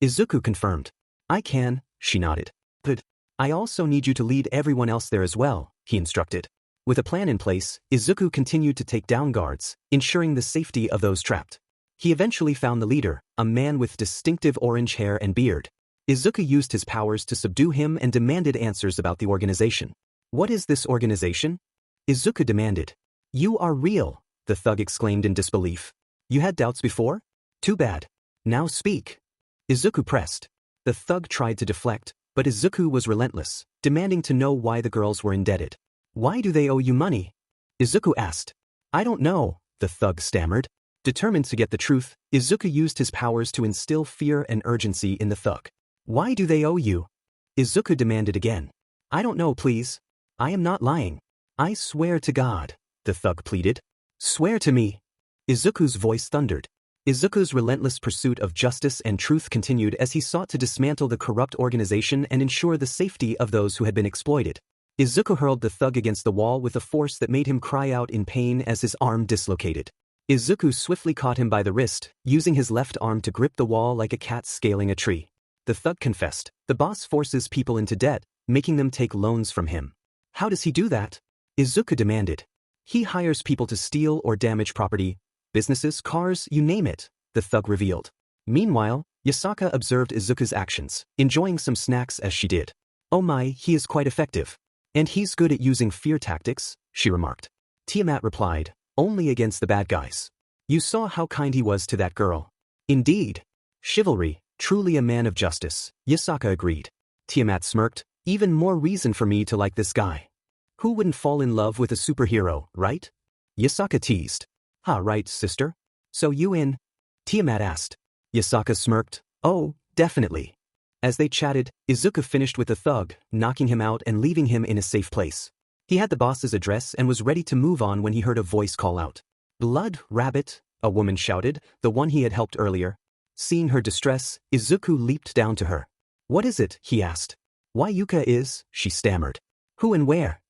Izuku confirmed. I can, she nodded. But I also need you to lead everyone else there as well, he instructed. With a plan in place, Izuku continued to take down guards, ensuring the safety of those trapped. He eventually found the leader, a man with distinctive orange hair and beard. Izuku used his powers to subdue him and demanded answers about the organization. What is this organization? Izuku demanded. You are real, the thug exclaimed in disbelief. You had doubts before? Too bad. Now speak. Izuku pressed. The thug tried to deflect, but Izuku was relentless, demanding to know why the girls were indebted. Why do they owe you money? Izuku asked. I don't know, the thug stammered. Determined to get the truth, Izuku used his powers to instill fear and urgency in the thug. Why do they owe you? Izuku demanded again. I don't know, please. I am not lying. I swear to God, the thug pleaded. Swear to me. Izuku's voice thundered. Izuku's relentless pursuit of justice and truth continued as he sought to dismantle the corrupt organization and ensure the safety of those who had been exploited. Izuku hurled the thug against the wall with a force that made him cry out in pain as his arm dislocated. Izuku swiftly caught him by the wrist, using his left arm to grip the wall like a cat scaling a tree. The thug confessed. The boss forces people into debt, making them take loans from him. How does he do that? Izuku demanded. He hires people to steal or damage property, businesses, cars, you name it, the thug revealed. Meanwhile, Yasaka observed Izuku's actions, enjoying some snacks as she did. Oh my, he is quite effective. And he's good at using fear tactics, she remarked. Tiamat replied, only against the bad guys. You saw how kind he was to that girl. Indeed. Chivalry, truly a man of justice, Yasaka agreed. Tiamat smirked, even more reason for me to like this guy. Who wouldn't fall in love with a superhero, right? Yasaka teased. Right, sister. So you in? Tiamat asked. Yasaka smirked. Oh, definitely. As they chatted, Izuku finished with the thug, knocking him out and leaving him in a safe place. He had the boss's address and was ready to move on when he heard a voice call out. "Blood, rabbit," a woman shouted, the one he had helped earlier. Seeing her distress, Izuku leaped down to her. "What is it?" he asked. "Why Yuka is," she stammered. "Who and where?"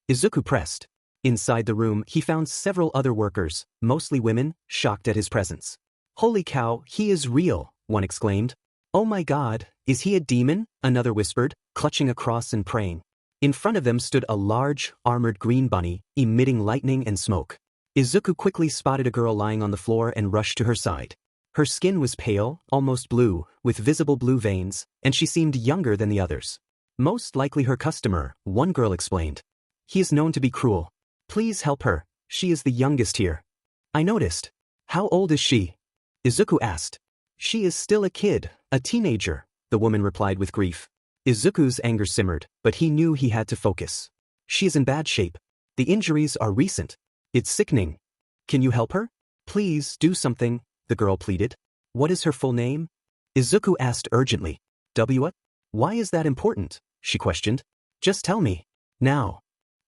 Izuku pressed. Inside the room, he found several other workers, mostly women, shocked at his presence. "Holy cow, he is real," one exclaimed. "Oh my god, is he a demon?" another whispered, clutching a cross and praying. In front of them stood a large, armored green bunny, emitting lightning and smoke. Izuku quickly spotted a girl lying on the floor and rushed to her side. Her skin was pale, almost blue, with visible blue veins, and she seemed younger than the others. "Most likely her customer," one girl explained. "He is known to be cruel. Please help her, she is the youngest here." "I noticed. How old is she?" Izuku asked. "She is still a kid, a teenager," the woman replied with grief. Izuku's anger simmered, but he knew he had to focus. "She is in bad shape. The injuries are recent. It's sickening. Can you help her? Please do something," the girl pleaded. "What is her full name?" Izuku asked urgently. "What? Why is that important?" she questioned. "Just tell me. Now."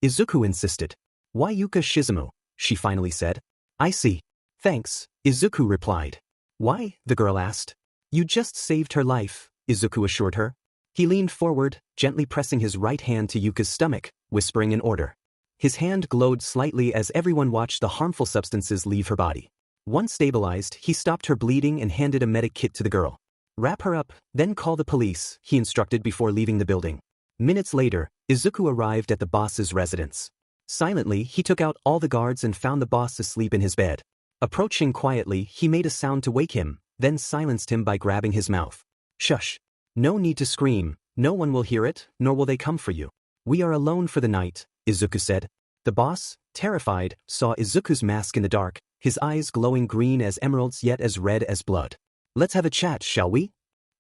Izuku insisted. "Why Yuka Shizumu?" she finally said. "I see. Thanks," Izuku replied. "Why?" the girl asked. "You just saved her life," Izuku assured her. He leaned forward, gently pressing his right hand to Yuka's stomach, whispering an order. His hand glowed slightly as everyone watched the harmful substances leave her body. Once stabilized, he stopped her bleeding and handed a medic kit to the girl. "Wrap her up, then call the police," he instructed before leaving the building. Minutes later, Izuku arrived at the boss's residence. Silently, he took out all the guards and found the boss asleep in his bed. Approaching quietly, he made a sound to wake him, then silenced him by grabbing his mouth. "Shush. No need to scream, no one will hear it, nor will they come for you. We are alone for the night," Izuku said. The boss, terrified, saw Izuku's mask in the dark, his eyes glowing green as emeralds yet as red as blood. "Let's have a chat, shall we?"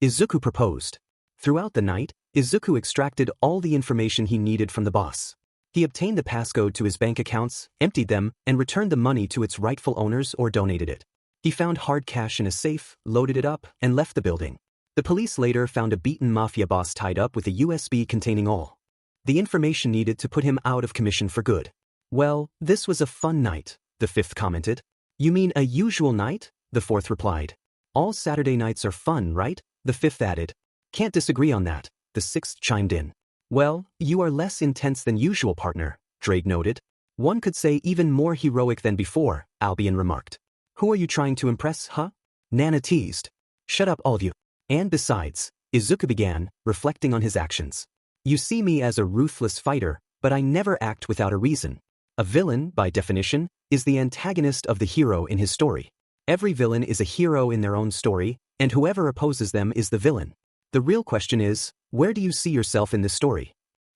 Izuku proposed. Throughout the night, Izuku extracted all the information he needed from the boss. He obtained the passcode to his bank accounts, emptied them, and returned the money to its rightful owners or donated it. He found hard cash in a safe, loaded it up, and left the building. The police later found a beaten mafia boss tied up with a USB containing all the information needed to put him out of commission for good. "Well, this was a fun night," the fifth commented. "You mean a usual night?" the fourth replied. "All Saturday nights are fun, right?" the fifth added. "Can't disagree on that," the sixth chimed in. "Well, you are less intense than usual, partner," Drake noted. "One could say even more heroic than before," Albion remarked. "Who are you trying to impress, huh?" Nana teased. "Shut up, all of you. And besides," Izuku began, reflecting on his actions. "You see me as a ruthless fighter, but I never act without a reason. A villain, by definition, is the antagonist of the hero in his story. Every villain is a hero in their own story, and whoever opposes them is the villain. The real question is, where do you see yourself in this story?"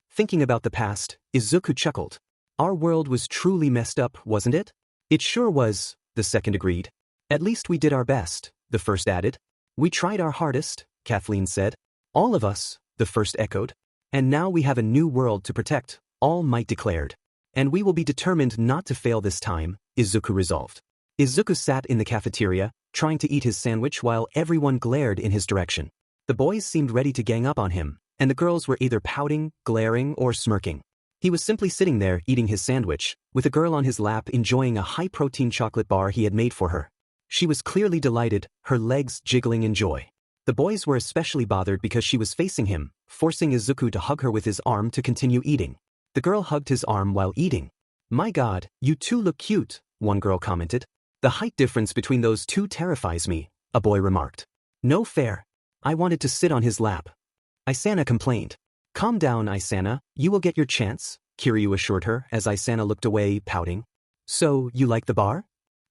Thinking about the past, Izuku chuckled. "Our world was truly messed up, wasn't it?" "It sure was," the second agreed. "At least we did our best," the first added. "We tried our hardest," Kathleen said. "All of us," the first echoed. "And now we have a new world to protect," All Might declared. "And we will be determined not to fail this time," Izuku resolved. Izuku sat in the cafeteria, trying to eat his sandwich while everyone glared in his direction. The boys seemed ready to gang up on him, and the girls were either pouting, glaring, or smirking. He was simply sitting there eating his sandwich, with a girl on his lap enjoying a high-protein chocolate bar he had made for her. She was clearly delighted, her legs jiggling in joy. The boys were especially bothered because she was facing him, forcing Izuku to hug her with his arm to continue eating. The girl hugged his arm while eating. "My god, you two look cute," one girl commented. "The height difference between those two terrifies me," a boy remarked. "No fair. I wanted to sit on his lap." Isana complained. "Calm down, Isana, you will get your chance," Kiryu assured her as Isana looked away, pouting. "So, you like the bar?"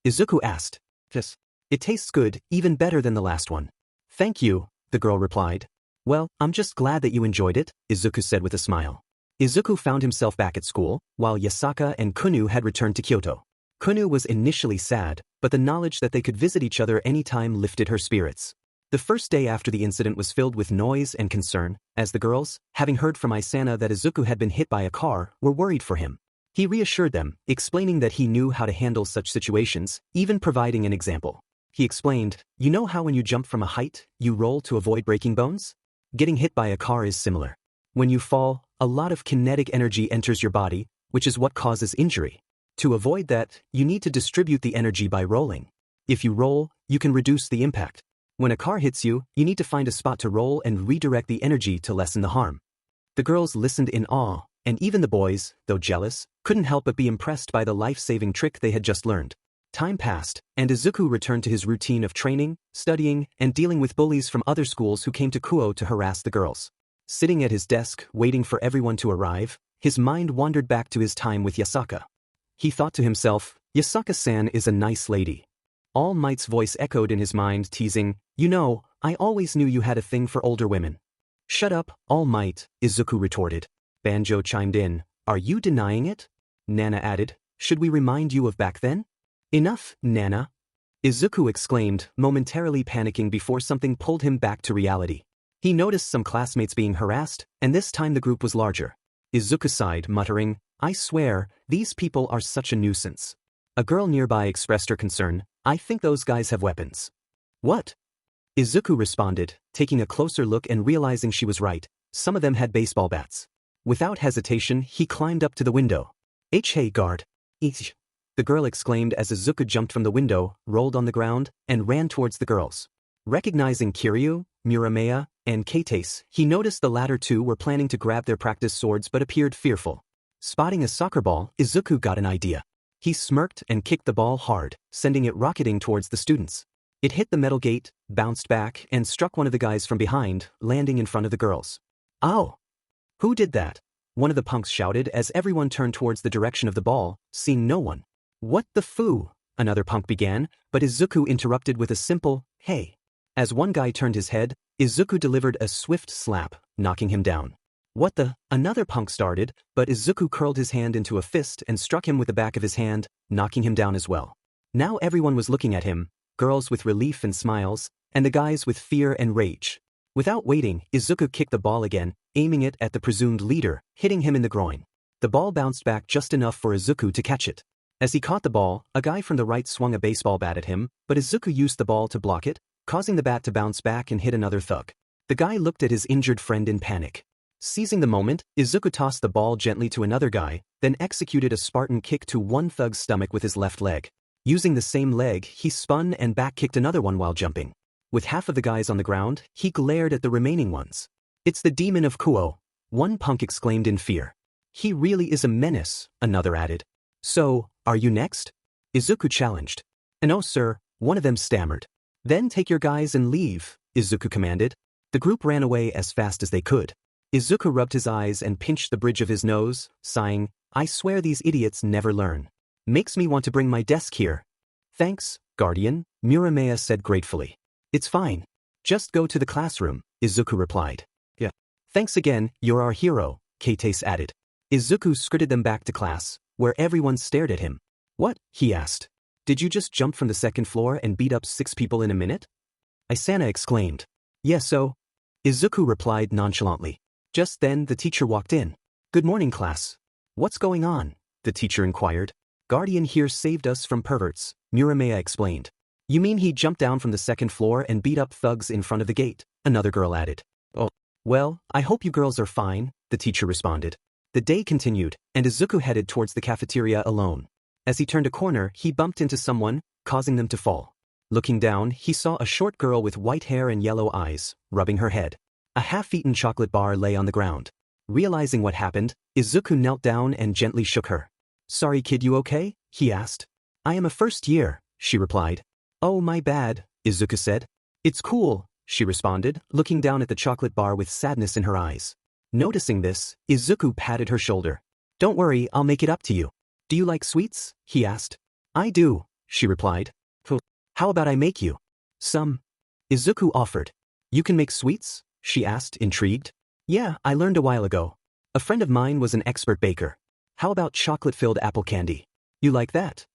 Izuku asked. "Yes. It tastes good, even better than the last one." "Thank you," the girl replied. "Well, I'm just glad that you enjoyed it," Izuku said with a smile. Izuku found himself back at school, while Yasaka and Kunu had returned to Kyoto. Kunu was initially sad, but the knowledge that they could visit each other anytime lifted her spirits. The first day after the incident was filled with noise and concern, as the girls, having heard from Isana that Izuku had been hit by a car, were worried for him. He reassured them, explaining that he knew how to handle such situations, even providing an example. He explained, "You know how when you jump from a height, you roll to avoid breaking bones? Getting hit by a car is similar. When you fall, a lot of kinetic energy enters your body, which is what causes injury. To avoid that, you need to distribute the energy by rolling. If you roll, you can reduce the impact. When a car hits you, you need to find a spot to roll and redirect the energy to lessen the harm. The girls listened in awe, and even the boys, though jealous, couldn't help but be impressed by the life-saving trick they had just learned. Time passed, and Izuku returned to his routine of training, studying, and dealing with bullies from other schools who came to Kuo to harass the girls. Sitting at his desk, waiting for everyone to arrive, his mind wandered back to his time with Yasaka. He thought to himself, Yasaka-san is a nice lady. All Might's voice echoed in his mind, teasing, "You know, I always knew you had a thing for older women." "Shut up, All Might," Izuku retorted. Banjo chimed in, "Are you denying it?" Nana added, "Should we remind you of back then?" "Enough, Nana," Izuku exclaimed, momentarily panicking before something pulled him back to reality. He noticed some classmates being harassed, and this time the group was larger. Izuku sighed, muttering, "I swear, these people are such a nuisance." A girl nearby expressed her concern, "I think those guys have weapons." "What?" Izuku responded, taking a closer look and realizing she was right. Some of them had baseball bats. Without hesitation, he climbed up to the window. "Hey, guard." "Ich," the girl exclaimed as Izuku jumped from the window, rolled on the ground, and ran towards the girls. Recognizing Kiryu, Muramea, and Keitase, he noticed the latter two were planning to grab their practice swords but appeared fearful. Spotting a soccer ball, Izuku got an idea. He smirked and kicked the ball hard, sending it rocketing towards the students. It hit the metal gate, bounced back, and struck one of the guys from behind, landing in front of the girls. "Ow! Who did that?" one of the punks shouted as everyone turned towards the direction of the ball, seeing no one. "What the foo?" another punk began, but Izuku interrupted with a simple, "Hey." As one guy turned his head, Izuku delivered a swift slap, knocking him down. "What the?" another punk started, but Izuku curled his hand into a fist and struck him with the back of his hand, knocking him down as well. Now everyone was looking at him, girls with relief and smiles, and the guys with fear and rage. Without waiting, Izuku kicked the ball again, aiming it at the presumed leader, hitting him in the groin. The ball bounced back just enough for Izuku to catch it. As he caught the ball, a guy from the right swung a baseball bat at him, but Izuku used the ball to block it, causing the bat to bounce back and hit another thug. The guy looked at his injured friend in panic. Seizing the moment, Izuku tossed the ball gently to another guy, then executed a Spartan kick to one thug's stomach with his left leg. Using the same leg, he spun and back-kicked another one while jumping. With half of the guys on the ground, he glared at the remaining ones. "It's the Demon of Kuo," one punk exclaimed in fear. "He really is a menace," another added. "So, are you next?" Izuku challenged. "No, sir," one of them stammered. "Then take your guys and leave," Izuku commanded. The group ran away as fast as they could. Izuku rubbed his eyes and pinched the bridge of his nose, sighing, "I swear these idiots never learn. Makes me want to bring my desk here." "Thanks, Guardian," Muramea said gratefully. "It's fine. Just go to the classroom," Izuku replied. "Yeah. Thanks again, you're our hero," Keitase added. Izuku skirted them back to class, where everyone stared at him. "What?" he asked. "Did you just jump from the second floor and beat up 6 people in a minute?" Isana exclaimed. "Yes, so?" Izuku replied nonchalantly. Just then the teacher walked in. "Good morning, class." "What's going on?" the teacher inquired. "Guardian here saved us from perverts," Muramea explained. "You mean he jumped down from the second floor and beat up thugs in front of the gate?" another girl added. "Oh, well, I hope you girls are fine," the teacher responded. The day continued, and Izuku headed towards the cafeteria alone. As he turned a corner, he bumped into someone, causing them to fall. Looking down, he saw a short girl with white hair and yellow eyes, rubbing her head. A half-eaten chocolate bar lay on the ground. Realizing what happened, Izuku knelt down and gently shook her. "Sorry kid, you okay?" he asked. "I am a first year," she replied. "Oh, my bad," Izuku said. "It's cool," she responded, looking down at the chocolate bar with sadness in her eyes. Noticing this, Izuku patted her shoulder. "Don't worry, I'll make it up to you." "Do you like sweets?" he asked. "I do," she replied. "How about I make you some?" Izuku offered. "You can make sweets?" she asked, intrigued. "Yeah, I learned a while ago. A friend of mine was an expert baker. How about chocolate-filled apple candy? You like that?"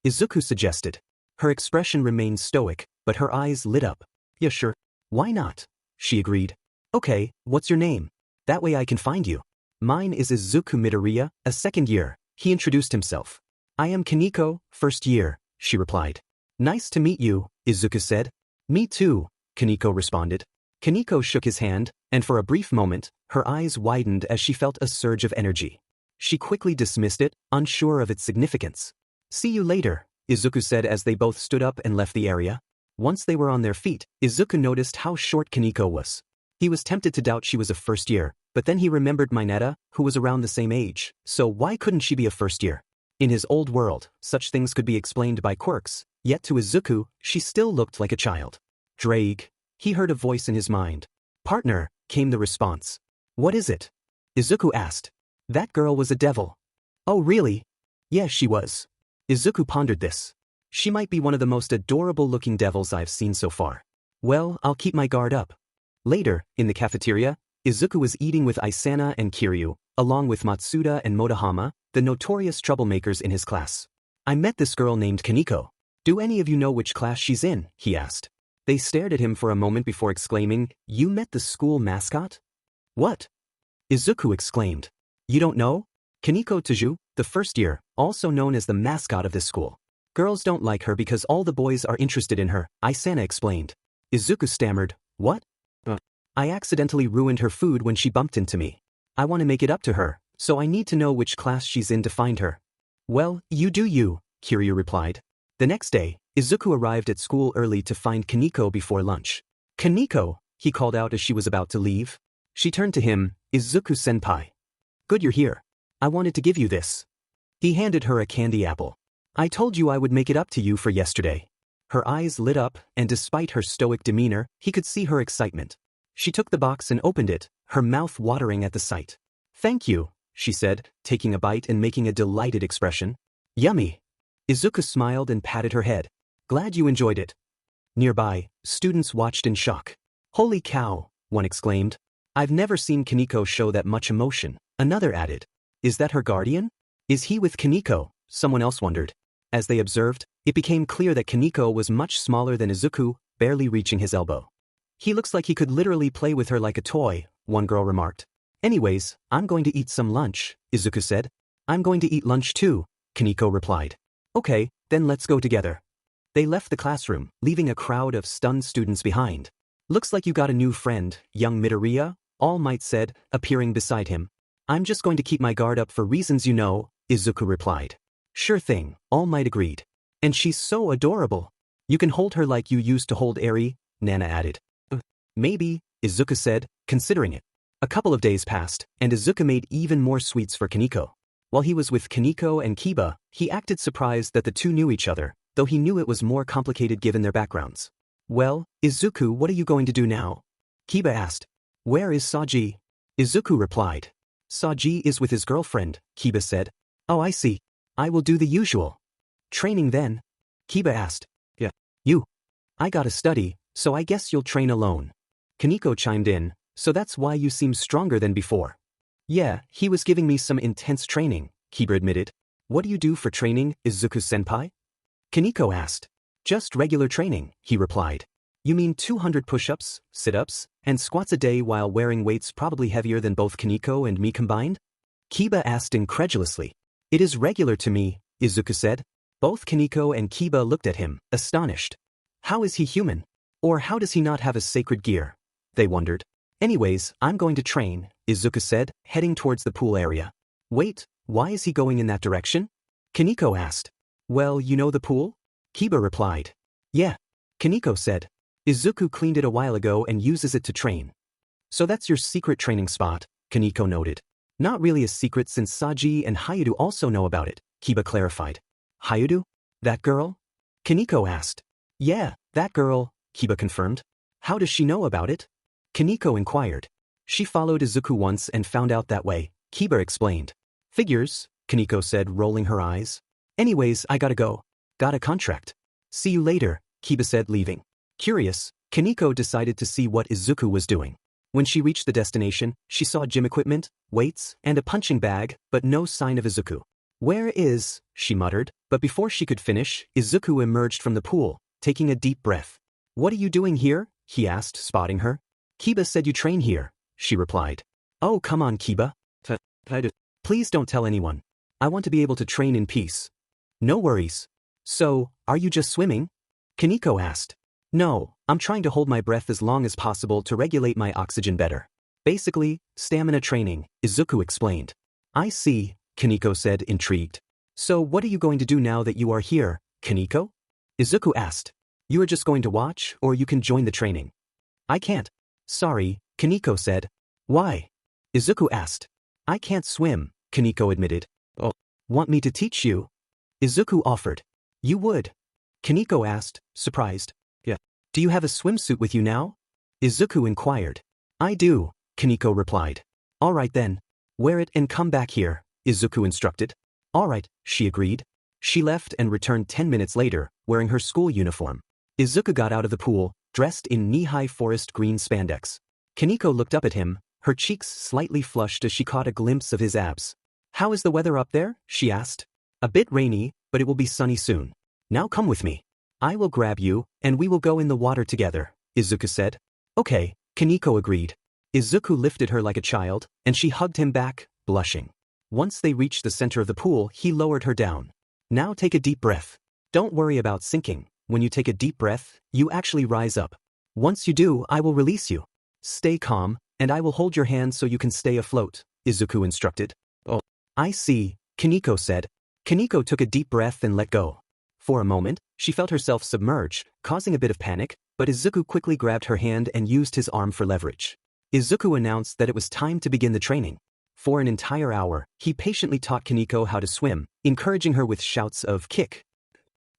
Izuku suggested. Her expression remained stoic, but her eyes lit up. "Yeah, sure. Why not?" she agreed. "Okay, what's your name? That way I can find you." "Mine is Izuku Midoriya, a second year," he introduced himself. "I am Kaneko, first year," she replied. "Nice to meet you," Izuku said. "Me too," Kaneko responded. Kaneko shook his hand, and for a brief moment, her eyes widened as she felt a surge of energy. She quickly dismissed it, unsure of its significance. See you later, Izuku said as they both stood up and left the area. Once they were on their feet, Izuku noticed how short Kaneko was. He was tempted to doubt she was a first year, but then he remembered Mineta, who was around the same age, so why couldn't she be a first year? In his old world, such things could be explained by quirks, yet to Izuku, she still looked like a child. Drake. He heard a voice in his mind. Partner, came the response. What is it? Izuku asked. That girl was a devil. Oh really? Yes, she was. Izuku pondered this. She might be one of the most adorable-looking devils I've seen so far. Well, I'll keep my guard up. Later, in the cafeteria, Izuku was eating with Isana and Kiryu, along with Matsuda and Motohama, the notorious troublemakers in his class. I met this girl named Kaneko. Do any of you know which class she's in? He asked. They stared at him for a moment before exclaiming, You met the school mascot? What? Izuku exclaimed. You don't know? Kaneko Taju, the first year, also known as the mascot of this school. Girls don't like her because all the boys are interested in her, Isana explained. Izuku stammered, What? I accidentally ruined her food when she bumped into me. I want to make it up to her, so I need to know which class she's in to find her. Well, you do you, Kiryu replied. The next day, Izuku arrived at school early to find Kaneko before lunch. Kaneko, he called out as she was about to leave. She turned to him, Izuku-senpai. Good you're here. I wanted to give you this. He handed her a candy apple. I told you I would make it up to you for yesterday. Her eyes lit up, and despite her stoic demeanor, he could see her excitement. She took the box and opened it, her mouth watering at the sight. Thank you, she said, taking a bite and making a delighted expression. Yummy. Izuku smiled and patted her head. Glad you enjoyed it. Nearby, students watched in shock. Holy cow, one exclaimed. I've never seen Kaneko show that much emotion, another added. Is that her guardian? Is he with Kaneko? Someone else wondered. As they observed, it became clear that Kaneko was much smaller than Izuku, barely reaching his elbow. He looks like he could literally play with her like a toy, one girl remarked. Anyways, I'm going to eat some lunch, Izuku said. I'm going to eat lunch too, Kaneko replied. Okay, then let's go together. They left the classroom, leaving a crowd of stunned students behind. Looks like you got a new friend, young Midoriya, All Might said, appearing beside him. I'm just going to keep my guard up for reasons you know, Izuku replied. Sure thing, All Might agreed. And she's so adorable. You can hold her like you used to hold Eri, Nana added. Maybe, Izuku said, considering it. A couple of days passed, and Izuku made even more sweets for Kaneko. While he was with Kaneko and Kiba, he acted surprised that the two knew each other, though he knew it was more complicated given their backgrounds. Well, Izuku, what are you going to do now? Kiba asked. Where is Saji? Izuku replied. Saji is with his girlfriend, Kiba said. Oh I see. I will do the usual. Training then? Kiba asked. Yeah. You. I gotta study, so I guess you'll train alone. Kaneko chimed in, so that's why you seem stronger than before. Yeah, he was giving me some intense training, Kiba admitted. What do you do for training, Izuku-senpai? Kaneko asked. Just regular training, he replied. You mean 200 push-ups, sit-ups, and squats a day while wearing weights probably heavier than both Kaneko and me combined? Kiba asked incredulously. It is regular to me, Izuku said. Both Kaneko and Kiba looked at him, astonished. How is he human? Or how does he not have a sacred gear? They wondered. Anyways, I'm going to train, Izuku said, heading towards the pool area. Wait, why is he going in that direction? Kaneko asked. Well, you know the pool? Kiba replied. Yeah. Kaneko said. Izuku cleaned it a while ago and uses it to train. So that's your secret training spot, Kaneko noted. Not really a secret since Saji and Hayudu also know about it, Kiba clarified. Hayudu? That girl? Kaneko asked. Yeah, that girl, Kiba confirmed. How does she know about it? Kaneko inquired. She followed Izuku once and found out that way, Kiba explained. Figures, Kaneko said, rolling her eyes. Anyways, I gotta go. Got a contract. See you later, Kiba said, leaving. Curious, Kaneko decided to see what Izuku was doing. When she reached the destination, she saw gym equipment, weights, and a punching bag, but no sign of Izuku. Where is, she muttered, but before she could finish, Izuku emerged from the pool, taking a deep breath. What are you doing here? He asked, spotting her. Kiba said you train here, she replied. Oh, come on, Kiba. Please don't tell anyone. I want to be able to train in peace. No worries. So, are you just swimming? Kaneko asked. No, I'm trying to hold my breath as long as possible to regulate my oxygen better. Basically, stamina training, Izuku explained. I see, Kaneko said, intrigued. So what are you going to do now that you are here, Kaneko? Izuku asked. You are just going to watch, or you can join the training? I can't. Sorry, Kaneko said. Why? Izuku asked. I can't swim, Kaneko admitted. Oh, want me to teach you? Izuku offered. You would? Kaneko asked, surprised. Yeah. Do you have a swimsuit with you now? Izuku inquired. I do, Kaneko replied. All right then. Wear it and come back here, Izuku instructed. All right, she agreed. She left and returned 10 minutes later, wearing her school uniform. Izuku got out of the pool, dressed in knee-high forest green spandex. Kaneko looked up at him, her cheeks slightly flushed as she caught a glimpse of his abs. How is the weather up there? She asked. A bit rainy, but it will be sunny soon. Now come with me. I will grab you, and we will go in the water together, Izuku said. Okay, Kaneko agreed. Izuku lifted her like a child, and she hugged him back, blushing. Once they reached the center of the pool, he lowered her down. Now take a deep breath. Don't worry about sinking. When you take a deep breath, you actually rise up. Once you do, I will release you. Stay calm, and I will hold your hand so you can stay afloat, Izuku instructed. Oh, I see, Kaneko said. Kaneko took a deep breath and let go. For a moment, she felt herself submerge, causing a bit of panic, but Izuku quickly grabbed her hand and used his arm for leverage. Izuku announced that it was time to begin the training. For an entire hour, he patiently taught Kaneko how to swim, encouraging her with shouts of kick,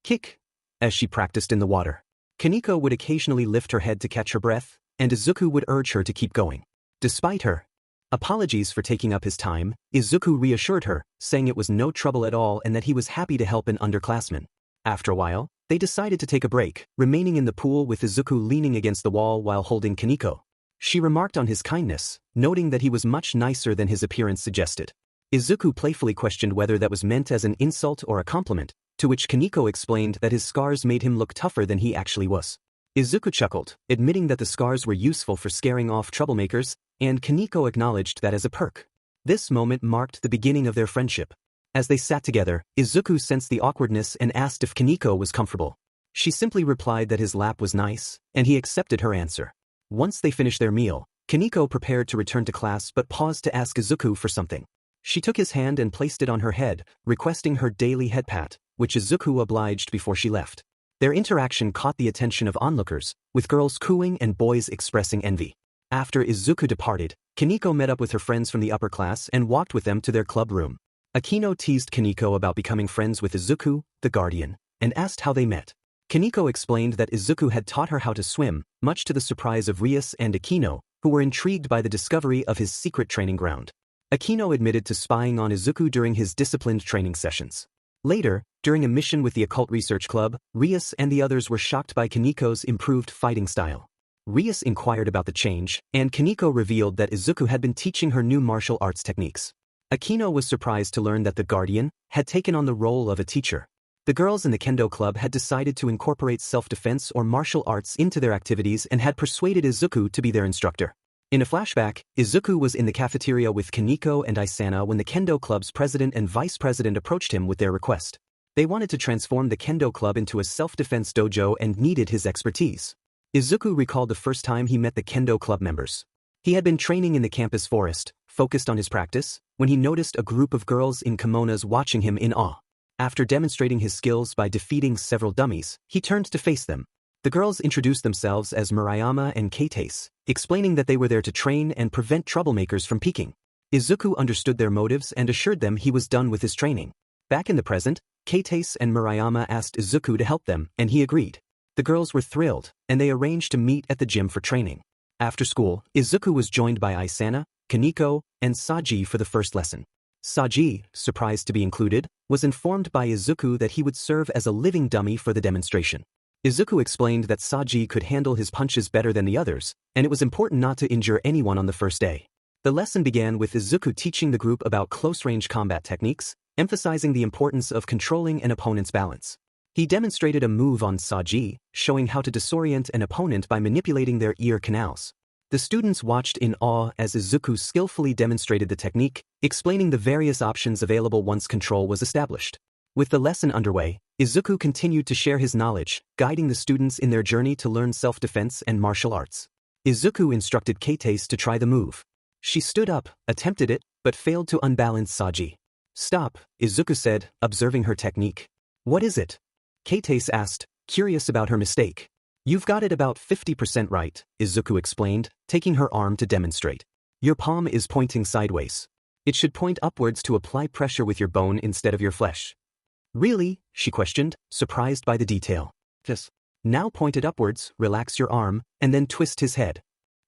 kick, as she practiced in the water. Kaneko would occasionally lift her head to catch her breath, and Izuku would urge her to keep going. Despite her apologies for taking up his time, Izuku reassured her, saying it was no trouble at all and that he was happy to help an underclassman. After a while, they decided to take a break, remaining in the pool with Izuku leaning against the wall while holding Kaneko. She remarked on his kindness, noting that he was much nicer than his appearance suggested. Izuku playfully questioned whether that was meant as an insult or a compliment, to which Kaneko explained that his scars made him look tougher than he actually was. Izuku chuckled, admitting that the scars were useful for scaring off troublemakers, and Kaneko acknowledged that as a perk. This moment marked the beginning of their friendship. As they sat together, Izuku sensed the awkwardness and asked if Kaneko was comfortable. She simply replied that his lap was nice, and he accepted her answer. Once they finished their meal, Kaneko prepared to return to class but paused to ask Izuku for something. She took his hand and placed it on her head, requesting her daily head pat, which Izuku obliged before she left. Their interaction caught the attention of onlookers, with girls cooing and boys expressing envy. After Izuku departed, Kaneko met up with her friends from the upper class and walked with them to their club room. Akino teased Kaneko about becoming friends with Izuku, the guardian, and asked how they met. Kaneko explained that Izuku had taught her how to swim, much to the surprise of Rias and Akino, who were intrigued by the discovery of his secret training ground. Akino admitted to spying on Izuku during his disciplined training sessions. Later, during a mission with the Occult Research Club, Rias and the others were shocked by Kaneko's improved fighting style. Rias inquired about the change, and Kaneko revealed that Izuku had been teaching her new martial arts techniques. Akino was surprised to learn that the Guardian had taken on the role of a teacher. The girls in the Kendo club had decided to incorporate self-defense or martial arts into their activities and had persuaded Izuku to be their instructor. In a flashback, Izuku was in the cafeteria with Kaneko and Isana when the Kendo club's president and vice president approached him with their request. They wanted to transform the Kendo club into a self-defense dojo and needed his expertise. Izuku recalled the first time he met the Kendo club members. He had been training in the campus forest, focused on his practice, when he noticed a group of girls in kimonos watching him in awe. After demonstrating his skills by defeating several dummies, he turned to face them. The girls introduced themselves as Murayama and Keitase, explaining that they were there to train and prevent troublemakers from peeking. Izuku understood their motives and assured them he was done with his training. Back in the present, Keitase and Murayama asked Izuku to help them, and he agreed. The girls were thrilled, and they arranged to meet at the gym for training. After school, Izuku was joined by Isana, Kaneko, and Saji for the first lesson. Saji, surprised to be included, was informed by Izuku that he would serve as a living dummy for the demonstration. Izuku explained that Saji could handle his punches better than the others, and it was important not to injure anyone on the first day. The lesson began with Izuku teaching the group about close-range combat techniques, emphasizing the importance of controlling an opponent's balance. He demonstrated a move on Saji, showing how to disorient an opponent by manipulating their ear canals. The students watched in awe as Izuku skillfully demonstrated the technique, explaining the various options available once control was established. With the lesson underway, Izuku continued to share his knowledge, guiding the students in their journey to learn self-defense and martial arts. Izuku instructed Keitase to try the move. She stood up, attempted it, but failed to unbalance Saji. Stop, Izuku said, observing her technique. What is it? Keitase asked, curious about her mistake. You've got it about 50% right, Izuku explained, taking her arm to demonstrate. Your palm is pointing sideways. It should point upwards to apply pressure with your bone instead of your flesh. Really? She questioned, surprised by the detail. Yes. Now point it upwards, relax your arm, and then twist his head.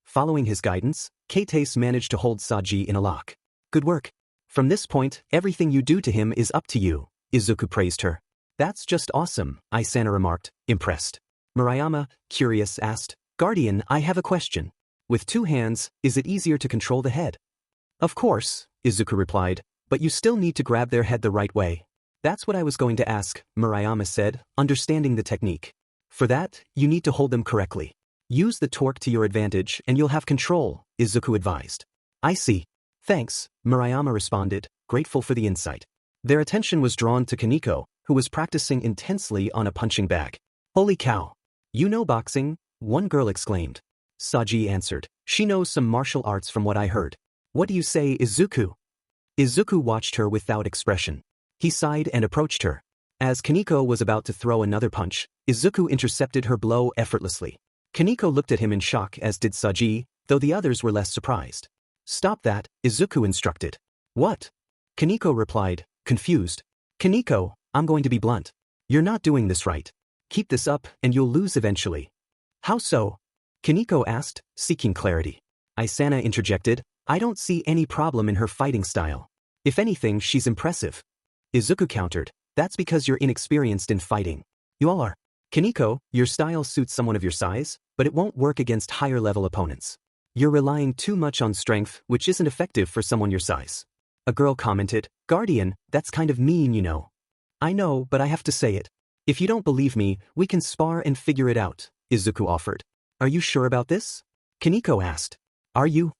Following his guidance, Keitase managed to hold Saji in a lock. Good work. From this point, everything you do to him is up to you, Izuku praised her. That's just awesome, Isana remarked, impressed. Murayama, curious, asked, Guardian, I have a question. With 2 hands, is it easier to control the head? Of course, Izuku replied, but you still need to grab their head the right way. That's what I was going to ask, Murayama said, understanding the technique. For that, you need to hold them correctly. Use the torque to your advantage and you'll have control, Izuku advised. I see. Thanks, Murayama responded, grateful for the insight. Their attention was drawn to Kaneko, who was practicing intensely on a punching bag. Holy cow! You know boxing? One girl exclaimed. Saji answered, she knows some martial arts from what I heard. What do you say, Izuku? Izuku watched her without expression. He sighed and approached her. As Kaneko was about to throw another punch, Izuku intercepted her blow effortlessly. Kaneko looked at him in shock, as did Saji, though the others were less surprised. Stop that, Izuku instructed. What? Kaneko replied, confused. Kaneko, I'm going to be blunt. You're not doing this right. Keep this up and you'll lose eventually. How so? Kaneko asked, seeking clarity. Isana interjected, I don't see any problem in her fighting style. If anything, she's impressive. Izuku countered, that's because you're inexperienced in fighting. You all are. Kaneko, your style suits someone of your size, but it won't work against higher-level opponents. You're relying too much on strength, which isn't effective for someone your size. A girl commented, Guardian, that's kind of mean, you know. I know, but I have to say it. If you don't believe me, we can spar and figure it out, Izuku offered. Are you sure about this? Kaneko asked. Are you?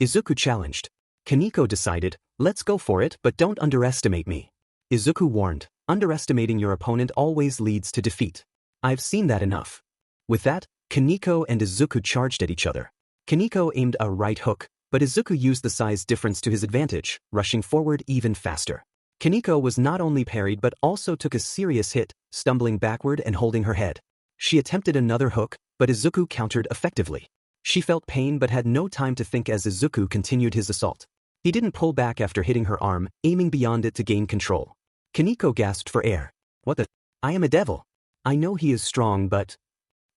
Izuku challenged. Kaneko decided, let's go for it, but don't underestimate me. Izuku warned, underestimating your opponent always leads to defeat. I've seen that enough. With that, Kaneko and Izuku charged at each other. Kaneko aimed a right hook, but Izuku used the size difference to his advantage, rushing forward even faster. Kaneko was not only parried but also took a serious hit, stumbling backward and holding her head. She attempted another hook, but Izuku countered effectively. She felt pain but had no time to think as Izuku continued his assault. He didn't pull back after hitting her arm, aiming beyond it to gain control. Kaneko gasped for air. What the? I am a devil. I know he is strong, but...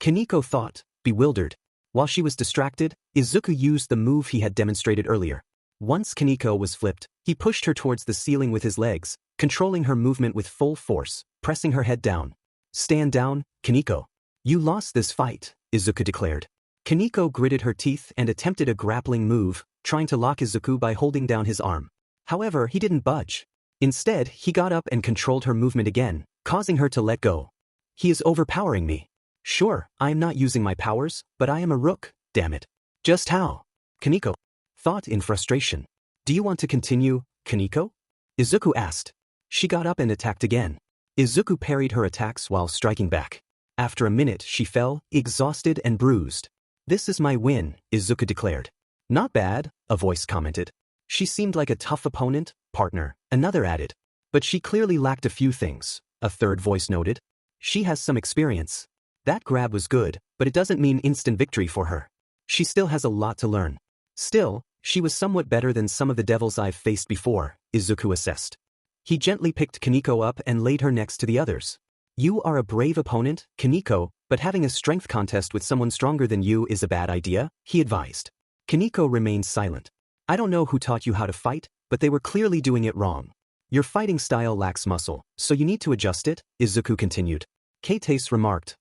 Kaneko thought, bewildered. While she was distracted, Izuku used the move he had demonstrated earlier. Once Kaneko was flipped, he pushed her towards the ceiling with his legs, controlling her movement with full force, pressing her head down. Stand down, Kaneko. You lost this fight, Izuku declared. Kaneko gritted her teeth and attempted a grappling move, trying to lock Izuku by holding down his arm. However, he didn't budge. Instead, he got up and controlled her movement again, causing her to let go. He is overpowering me. Sure, I am not using my powers, but I am a rook, damn it. Just how? Kaneko thought in frustration. Do you want to continue, Kaneko? Izuku asked. She got up and attacked again. Izuku parried her attacks while striking back. After a minute, she fell, exhausted and bruised. This is my win, Izuku declared. Not bad, a voice commented. She seemed like a tough opponent, partner, another added. But she clearly lacked a few things, a third voice noted. She has some experience. That grab was good, but it doesn't mean instant victory for her. She still has a lot to learn. Still, she was somewhat better than some of the devils I've faced before, Izuku assessed. He gently picked Kaneko up and laid her next to the others. You are a brave opponent, Kaneko, but having a strength contest with someone stronger than you is a bad idea, he advised. Kaneko remained silent. I don't know who taught you how to fight, but they were clearly doing it wrong. Your fighting style lacks muscle, so you need to adjust it, Izuku continued. Keitase remarked.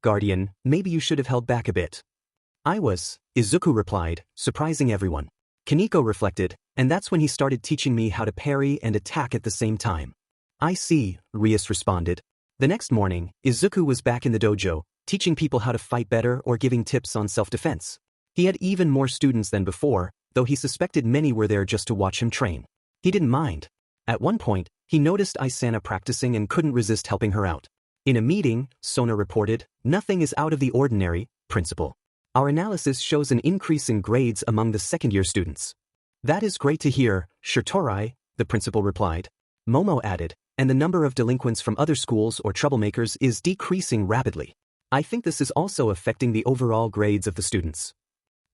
Guardian, maybe you should have held back a bit. I was, Izuku replied, surprising everyone. Kaneko reflected, and that's when he started teaching me how to parry and attack at the same time. I see, Rias responded. The next morning, Izuku was back in the dojo, teaching people how to fight better or giving tips on self-defense. He had even more students than before, though he suspected many were there just to watch him train. He didn't mind. At one point, he noticed Isana practicing and couldn't resist helping her out. In a meeting, Sona reported, nothing is out of the ordinary, Principal. Our analysis shows an increase in grades among the second-year students. That is great to hear, Shirtorai, the principal replied. Momo added, and the number of delinquents from other schools or troublemakers is decreasing rapidly. I think this is also affecting the overall grades of the students.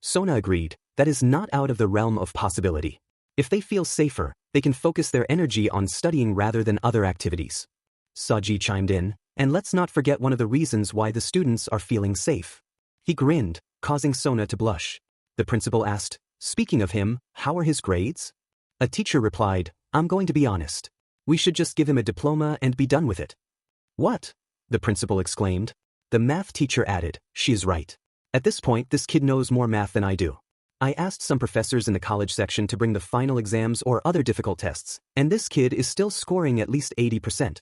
Sona agreed, that is not out of the realm of possibility. If they feel safer, they can focus their energy on studying rather than other activities. Saji chimed in, and let's not forget one of the reasons why the students are feeling safe. He grinned, causing Sona to blush. The principal asked, speaking of him, how are his grades? A teacher replied, I'm going to be honest. We should just give him a diploma and be done with it. What? The principal exclaimed. The math teacher added, she is right. At this point, this kid knows more math than I do. I asked some professors in the college section to bring the final exams or other difficult tests, and this kid is still scoring at least 80%.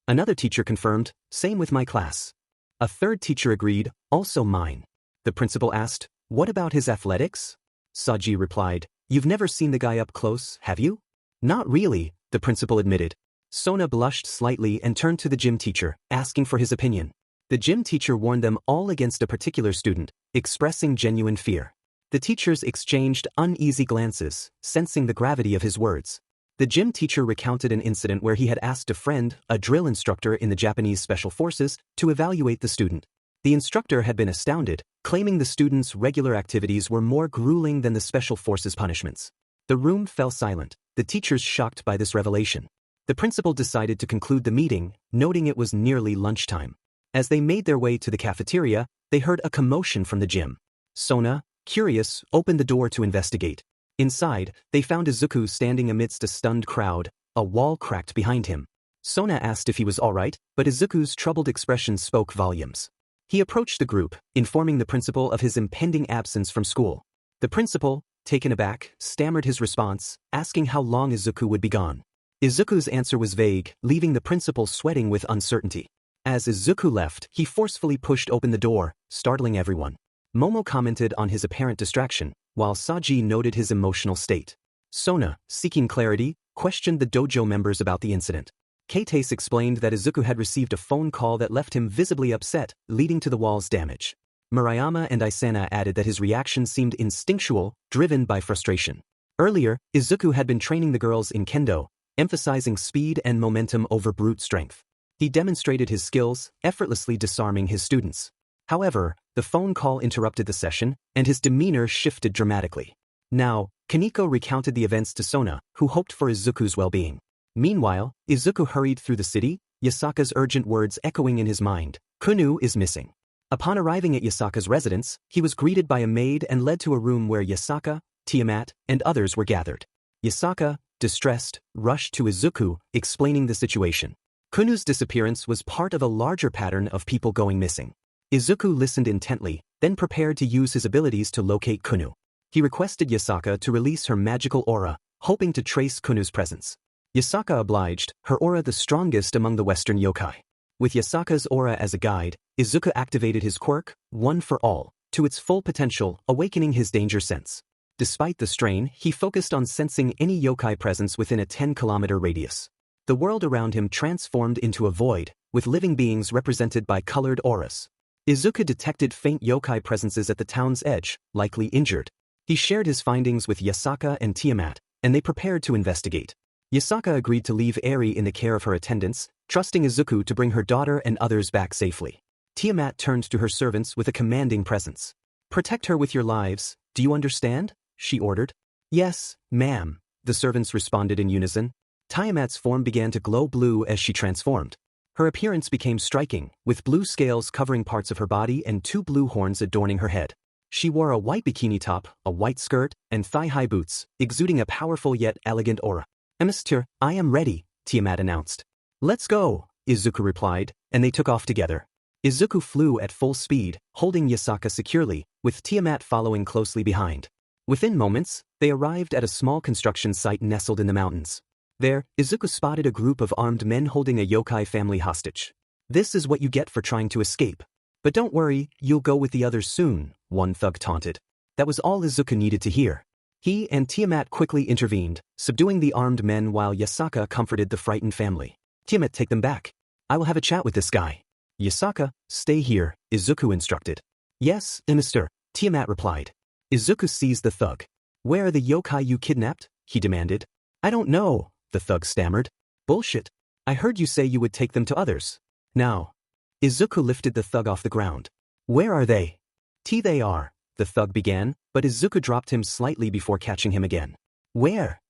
Another teacher confirmed, same with my class. A third teacher agreed, also mine. The principal asked, what about his athletics? Saji replied, you've never seen the guy up close, have you? Not really, the principal admitted. Sona blushed slightly and turned to the gym teacher, asking for his opinion. The gym teacher warned them all against a particular student, expressing genuine fear. The teachers exchanged uneasy glances, sensing the gravity of his words. The gym teacher recounted an incident where he had asked a friend, a drill instructor in the Japanese Special Forces, to evaluate the student. The instructor had been astounded, claiming the student's regular activities were more grueling than the Special Forces punishments. The room fell silent, the teachers shocked by this revelation. The principal decided to conclude the meeting, noting it was nearly lunchtime. As they made their way to the cafeteria, they heard a commotion from the gym. Sona, curious, opened the door to investigate. Inside, they found Izuku standing amidst a stunned crowd, a wall cracked behind him. Sona asked if he was all right, but Izuku's troubled expression spoke volumes. He approached the group, informing the principal of his impending absence from school. The principal, taken aback, stammered his response, asking how long Izuku would be gone. Izuku's answer was vague, leaving the principal sweating with uncertainty. As Izuku left, he forcefully pushed open the door, startling everyone. Momo commented on his apparent distraction, while Saji noted his emotional state. Sona, seeking clarity, questioned the dojo members about the incident. Keitase explained that Izuku had received a phone call that left him visibly upset, leading to the wall's damage. Murayama and Isana added that his reaction seemed instinctual, driven by frustration. Earlier, Izuku had been training the girls in Kendo, emphasizing speed and momentum over brute strength. He demonstrated his skills, effortlessly disarming his students. However, the phone call interrupted the session, and his demeanor shifted dramatically. Now, Kaneko recounted the events to Sona, who hoped for Izuku's well-being. Meanwhile, Izuku hurried through the city, Yasaka's urgent words echoing in his mind, Kunu is missing. Upon arriving at Yasaka's residence, he was greeted by a maid and led to a room where Yasaka, Tiamat, and others were gathered. Yasaka, distressed, rushed to Izuku, explaining the situation. Kunu's disappearance was part of a larger pattern of people going missing. Izuku listened intently, then prepared to use his abilities to locate Kunu. He requested Yasaka to release her magical aura, hoping to trace Kunu's presence. Yasaka obliged, her aura the strongest among the Western yokai. With Yasaka's aura as a guide, Izuku activated his quirk, One for All, to its full potential, awakening his danger sense. Despite the strain, he focused on sensing any yokai presence within a 10-kilometer radius. The world around him transformed into a void, with living beings represented by colored auras. Izuku detected faint yokai presences at the town's edge, likely injured. He shared his findings with Yasaka and Tiamat, and they prepared to investigate. Yasaka agreed to leave Eri in the care of her attendants, trusting Izuku to bring her daughter and others back safely. Tiamat turned to her servants with a commanding presence. Protect her with your lives, do you understand? She ordered. Yes, ma'am, the servants responded in unison. Tiamat's form began to glow blue as she transformed. Her appearance became striking, with blue scales covering parts of her body and 2 blue horns adorning her head. She wore a white bikini top, a white skirt, and thigh-high boots, exuding a powerful yet elegant aura. Master, I am ready, Tiamat announced. Let's go, Izuku replied, and they took off together. Izuku flew at full speed, holding Yasaka securely, with Tiamat following closely behind. Within moments, they arrived at a small construction site nestled in the mountains. There, Izuku spotted a group of armed men holding a yokai family hostage. This is what you get for trying to escape. But don't worry, you'll go with the others soon, one thug taunted. That was all Izuku needed to hear. He and Tiamat quickly intervened, subduing the armed men while Yasaka comforted the frightened family. Tiamat, take them back. I will have a chat with this guy. Yasaka, stay here, Izuku instructed. Yes, Master, Tiamat replied. Izuku seized the thug. Where are the yokai you kidnapped? He demanded. I don't know, the thug stammered. Bullshit. I heard you say you would take them to others. Now. Izuku lifted the thug off the ground. Where are they? They are, the thug began, but Izuku dropped him slightly before catching him again. Where?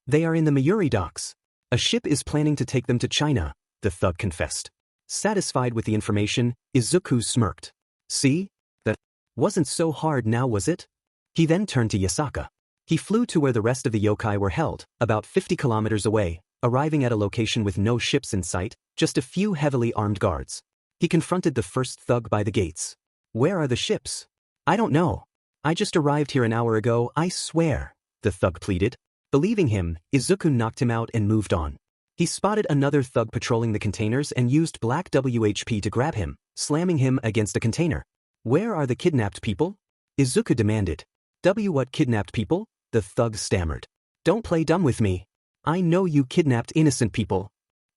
They are in the Mayuri docks. A ship is planning to take them to China, the thug confessed. Satisfied with the information, Izuku smirked. See? That wasn't so hard now, was it? He then turned to Yasaka. He flew to where the rest of the yokai were held, about 50 kilometers away, arriving at a location with no ships in sight, just a few heavily armed guards. He confronted the first thug by the gates. Where are the ships? I don't know. I just arrived here an hour ago, I swear, the thug pleaded. Believing him, Izuku knocked him out and moved on. He spotted another thug patrolling the containers and used black WHP to grab him, slamming him against a container. Where are the kidnapped people? Izuku demanded. What kidnapped people? The thug stammered. Don't play dumb with me. I know you kidnapped innocent people.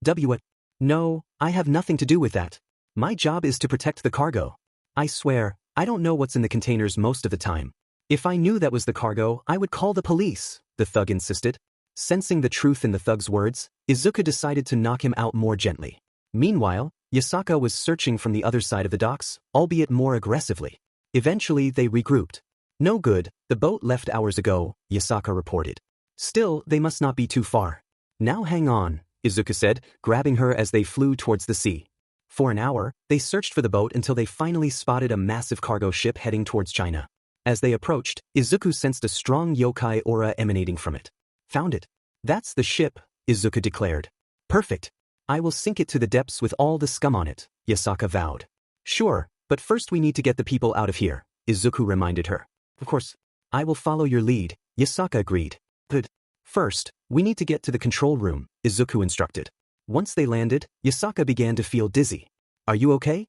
What? No, I have nothing to do with that. My job is to protect the cargo. I swear, I don't know what's in the containers most of the time. If I knew that was the cargo, I would call the police, the thug insisted. Sensing the truth in the thug's words, Izuku decided to knock him out more gently. Meanwhile, Yasaka was searching from the other side of the docks, albeit more aggressively. Eventually, they regrouped. No good, the boat left hours ago, Yasaka reported. Still, they must not be too far. Now hang on, Izuku said, grabbing her as they flew towards the sea. For an hour, they searched for the boat until they finally spotted a massive cargo ship heading towards China. As they approached, Izuku sensed a strong yokai aura emanating from it. Found it. That's the ship, Izuku declared. Perfect. I will sink it to the depths with all the scum on it, Yasaka vowed. Sure, but first we need to get the people out of here, Izuku reminded her. Of course. I will follow your lead, Yasaka agreed. Good. First, we need to get to the control room, Izuku instructed. Once they landed, Yasaka began to feel dizzy. Are you okay?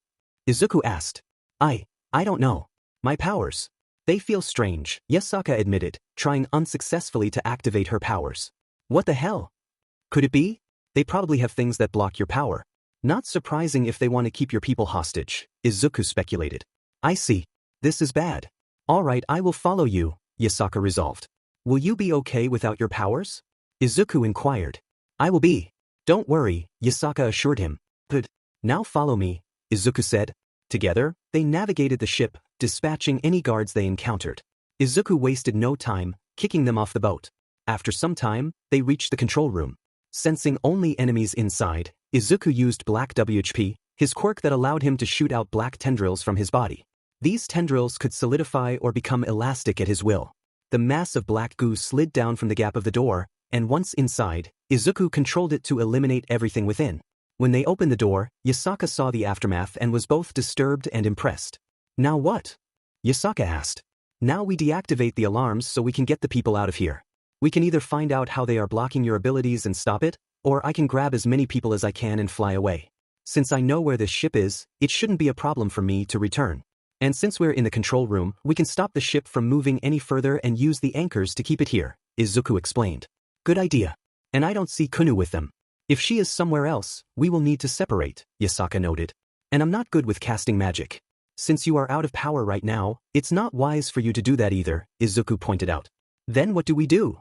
Izuku asked. I don't know. My powers. They feel strange, Yasaka admitted, trying unsuccessfully to activate her powers. What the hell? Could it be? They probably have things that block your power. Not surprising if they want to keep your people hostage, Izuku speculated. I see. This is bad. All right, I will follow you, Yasaka resolved. Will you be okay without your powers? Izuku inquired. I will be. Don't worry, Yasaka assured him. Good. Now follow me, Izuku said. Together, they navigated the ship, dispatching any guards they encountered. Izuku wasted no time, kicking them off the boat. After some time, they reached the control room. Sensing only enemies inside, Izuku used black WHP, his quirk that allowed him to shoot out black tendrils from his body. These tendrils could solidify or become elastic at his will. The mass of black goo slid down from the gap of the door, and once inside, Izuku controlled it to eliminate everything within. When they opened the door, Yasaka saw the aftermath and was both disturbed and impressed. Now what? Yasaka asked. Now we deactivate the alarms so we can get the people out of here. We can either find out how they are blocking your abilities and stop it, or I can grab as many people as I can and fly away. Since I know where this ship is, it shouldn't be a problem for me to return. And since we're in the control room, we can stop the ship from moving any further and use the anchors to keep it here, Izuku explained. Good idea. And I don't see Kunu with them. If she is somewhere else, we will need to separate, Yasaka noted. And I'm not good with casting magic. Since you are out of power right now, it's not wise for you to do that either, Izuku pointed out. Then what do we do?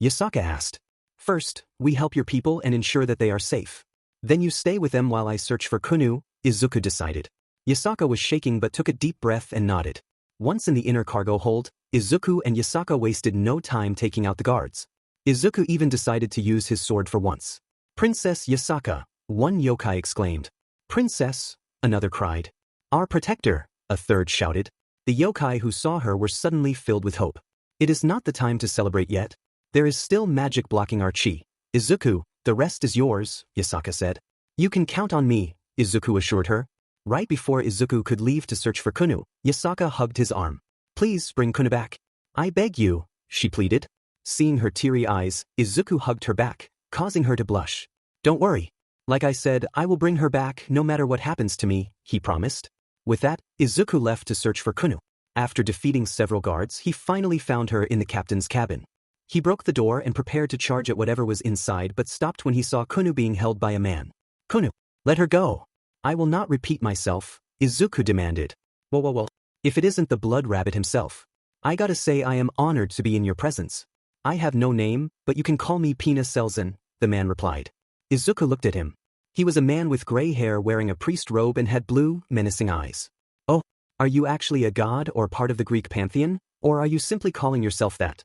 Yasaka asked. First, we help your people and ensure that they are safe. Then you stay with them while I search for Kunu, Izuku decided. Yasaka was shaking but took a deep breath and nodded. Once in the inner cargo hold, Izuku and Yasaka wasted no time taking out the guards. Izuku even decided to use his sword for once. Princess Yasaka, one yokai exclaimed. Princess, another cried. Our protector, a third shouted. The yokai who saw her were suddenly filled with hope. It is not the time to celebrate yet. There is still magic blocking our chi. Izuku, the rest is yours, Yasaka said. You can count on me, Izuku assured her. Right before Izuku could leave to search for Kunu, Yasaka hugged his arm. Please bring Kunu back. I beg you, she pleaded. Seeing her teary eyes, Izuku hugged her back, causing her to blush. Don't worry. Like I said, I will bring her back no matter what happens to me, he promised. With that, Izuku left to search for Kunu. After defeating several guards, he finally found her in the captain's cabin. He broke the door and prepared to charge at whatever was inside but stopped when he saw Kunu being held by a man. Kunu, let her go. I will not repeat myself, Izuku demanded. Whoa. If it isn't the blood rabbit himself. I gotta say I am honored to be in your presence. I have no name, but you can call me Pina Selzen, the man replied. Izuku looked at him. He was a man with gray hair wearing a priest robe and had blue, menacing eyes. Oh, are you actually a god or part of the Greek pantheon, or are you simply calling yourself that?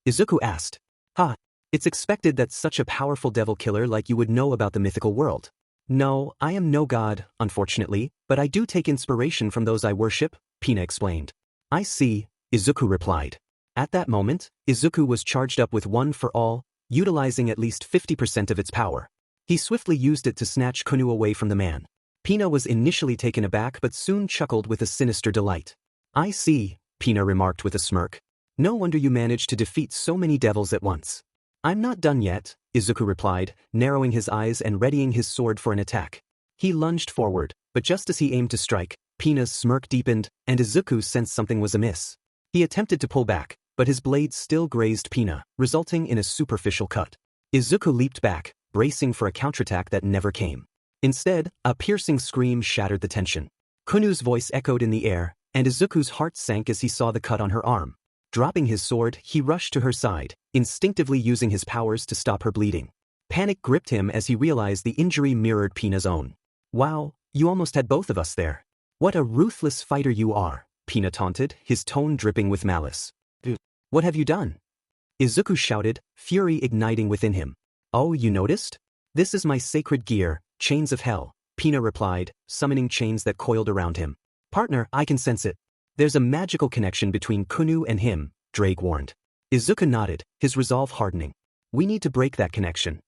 Izuku asked. Ha, it's expected that such a powerful devil killer like you would know about the mythical world. No, I am no god, unfortunately, but I do take inspiration from those I worship, Pina explained. I see, Izuku replied. At that moment, Izuku was charged up with One for All, utilizing at least 50% of its power. He swiftly used it to snatch Kunu away from the man. Pina was initially taken aback but soon chuckled with a sinister delight. I see, Pina remarked with a smirk. No wonder you managed to defeat so many devils at once. I'm not done yet, Izuku replied, narrowing his eyes and readying his sword for an attack. He lunged forward, but just as he aimed to strike, Pina's smirk deepened, and Izuku sensed something was amiss. He attempted to pull back, but his blade still grazed Pina, resulting in a superficial cut. Izuku leaped back, bracing for a counterattack that never came. Instead, a piercing scream shattered the tension. Kunu's voice echoed in the air, and Izuku's heart sank as he saw the cut on her arm. Dropping his sword, he rushed to her side, instinctively using his powers to stop her bleeding. Panic gripped him as he realized the injury mirrored Pina's own. Wow, you almost had both of us there. What a ruthless fighter you are, Pina taunted, his tone dripping with malice. What have you done? Izuku shouted, fury igniting within him. Oh, you noticed? This is my sacred gear, Chains of Hell, Pina replied, summoning chains that coiled around him. Partner, I can sense it. There's a magical connection between Kunu and him, Drake warned. Izuku nodded, his resolve hardening. We need to break that connection.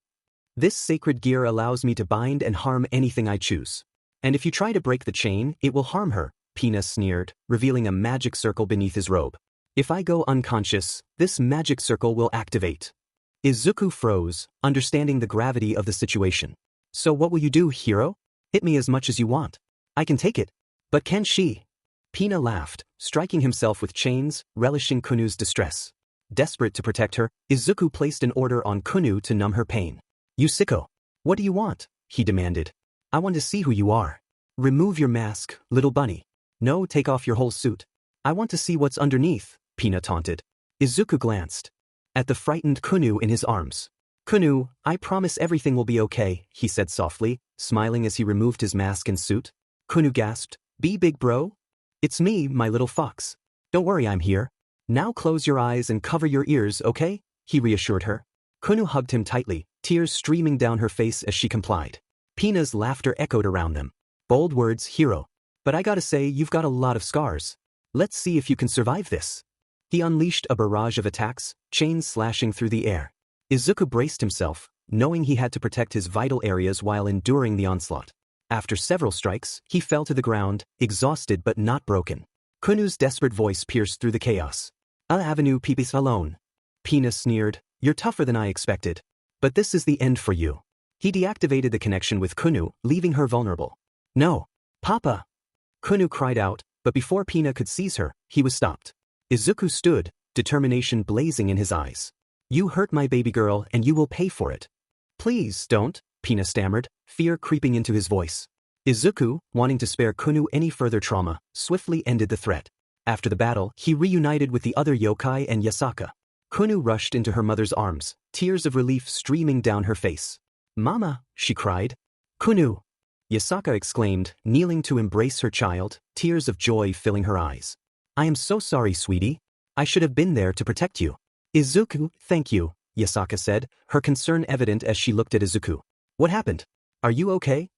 This sacred gear allows me to bind and harm anything I choose. And if you try to break the chain, it will harm her, Pina sneered, revealing a magic circle beneath his robe. If I go unconscious, this magic circle will activate. Izuku froze, understanding the gravity of the situation. So what will you do, hero? Hit me as much as you want. I can take it. But can she? Pina laughed, striking himself with chains, relishing Kunu's distress. Desperate to protect her, Izuku placed an order on Kunu to numb her pain. You sicko. What do you want? He demanded. I want to see who you are. Remove your mask, little bunny. No, take off your whole suit. I want to see what's underneath, Pina taunted. Izuku glanced at the frightened Kunu in his arms. Kunu, I promise everything will be okay, he said softly, smiling as he removed his mask and suit. Kunu gasped, Be big bro? It's me, my little fox. Don't worry, I'm here. Now close your eyes and cover your ears, okay? He reassured her. Kunu hugged him tightly, tears streaming down her face as she complied. Pina's laughter echoed around them. Bold words, hero. But I gotta say, you've got a lot of scars. Let's see if you can survive this. He unleashed a barrage of attacks, chains slashing through the air. Izuku braced himself, knowing he had to protect his vital areas while enduring the onslaught. After several strikes, he fell to the ground, exhausted but not broken. Kunu's desperate voice pierced through the chaos. Avenue Pipis alone. Pina sneered, You're tougher than I expected. But this is the end for you. He deactivated the connection with Kunu, leaving her vulnerable. No. Papa! Kunu cried out, but before Pina could seize her, he was stopped. Izuku stood, determination blazing in his eyes. You hurt my baby girl and you will pay for it. Please don't, Pina stammered, fear creeping into his voice. Izuku, wanting to spare Kunu any further trauma, swiftly ended the threat. After the battle, he reunited with the other yokai and Yasaka. Kunu rushed into her mother's arms, tears of relief streaming down her face. Mama, she cried. Kunu! Yasaka exclaimed, kneeling to embrace her child, tears of joy filling her eyes. I am so sorry, sweetie. I should have been there to protect you. Izuku, thank you, Yasaka said, her concern evident as she looked at Izuku. What happened? Are you okay?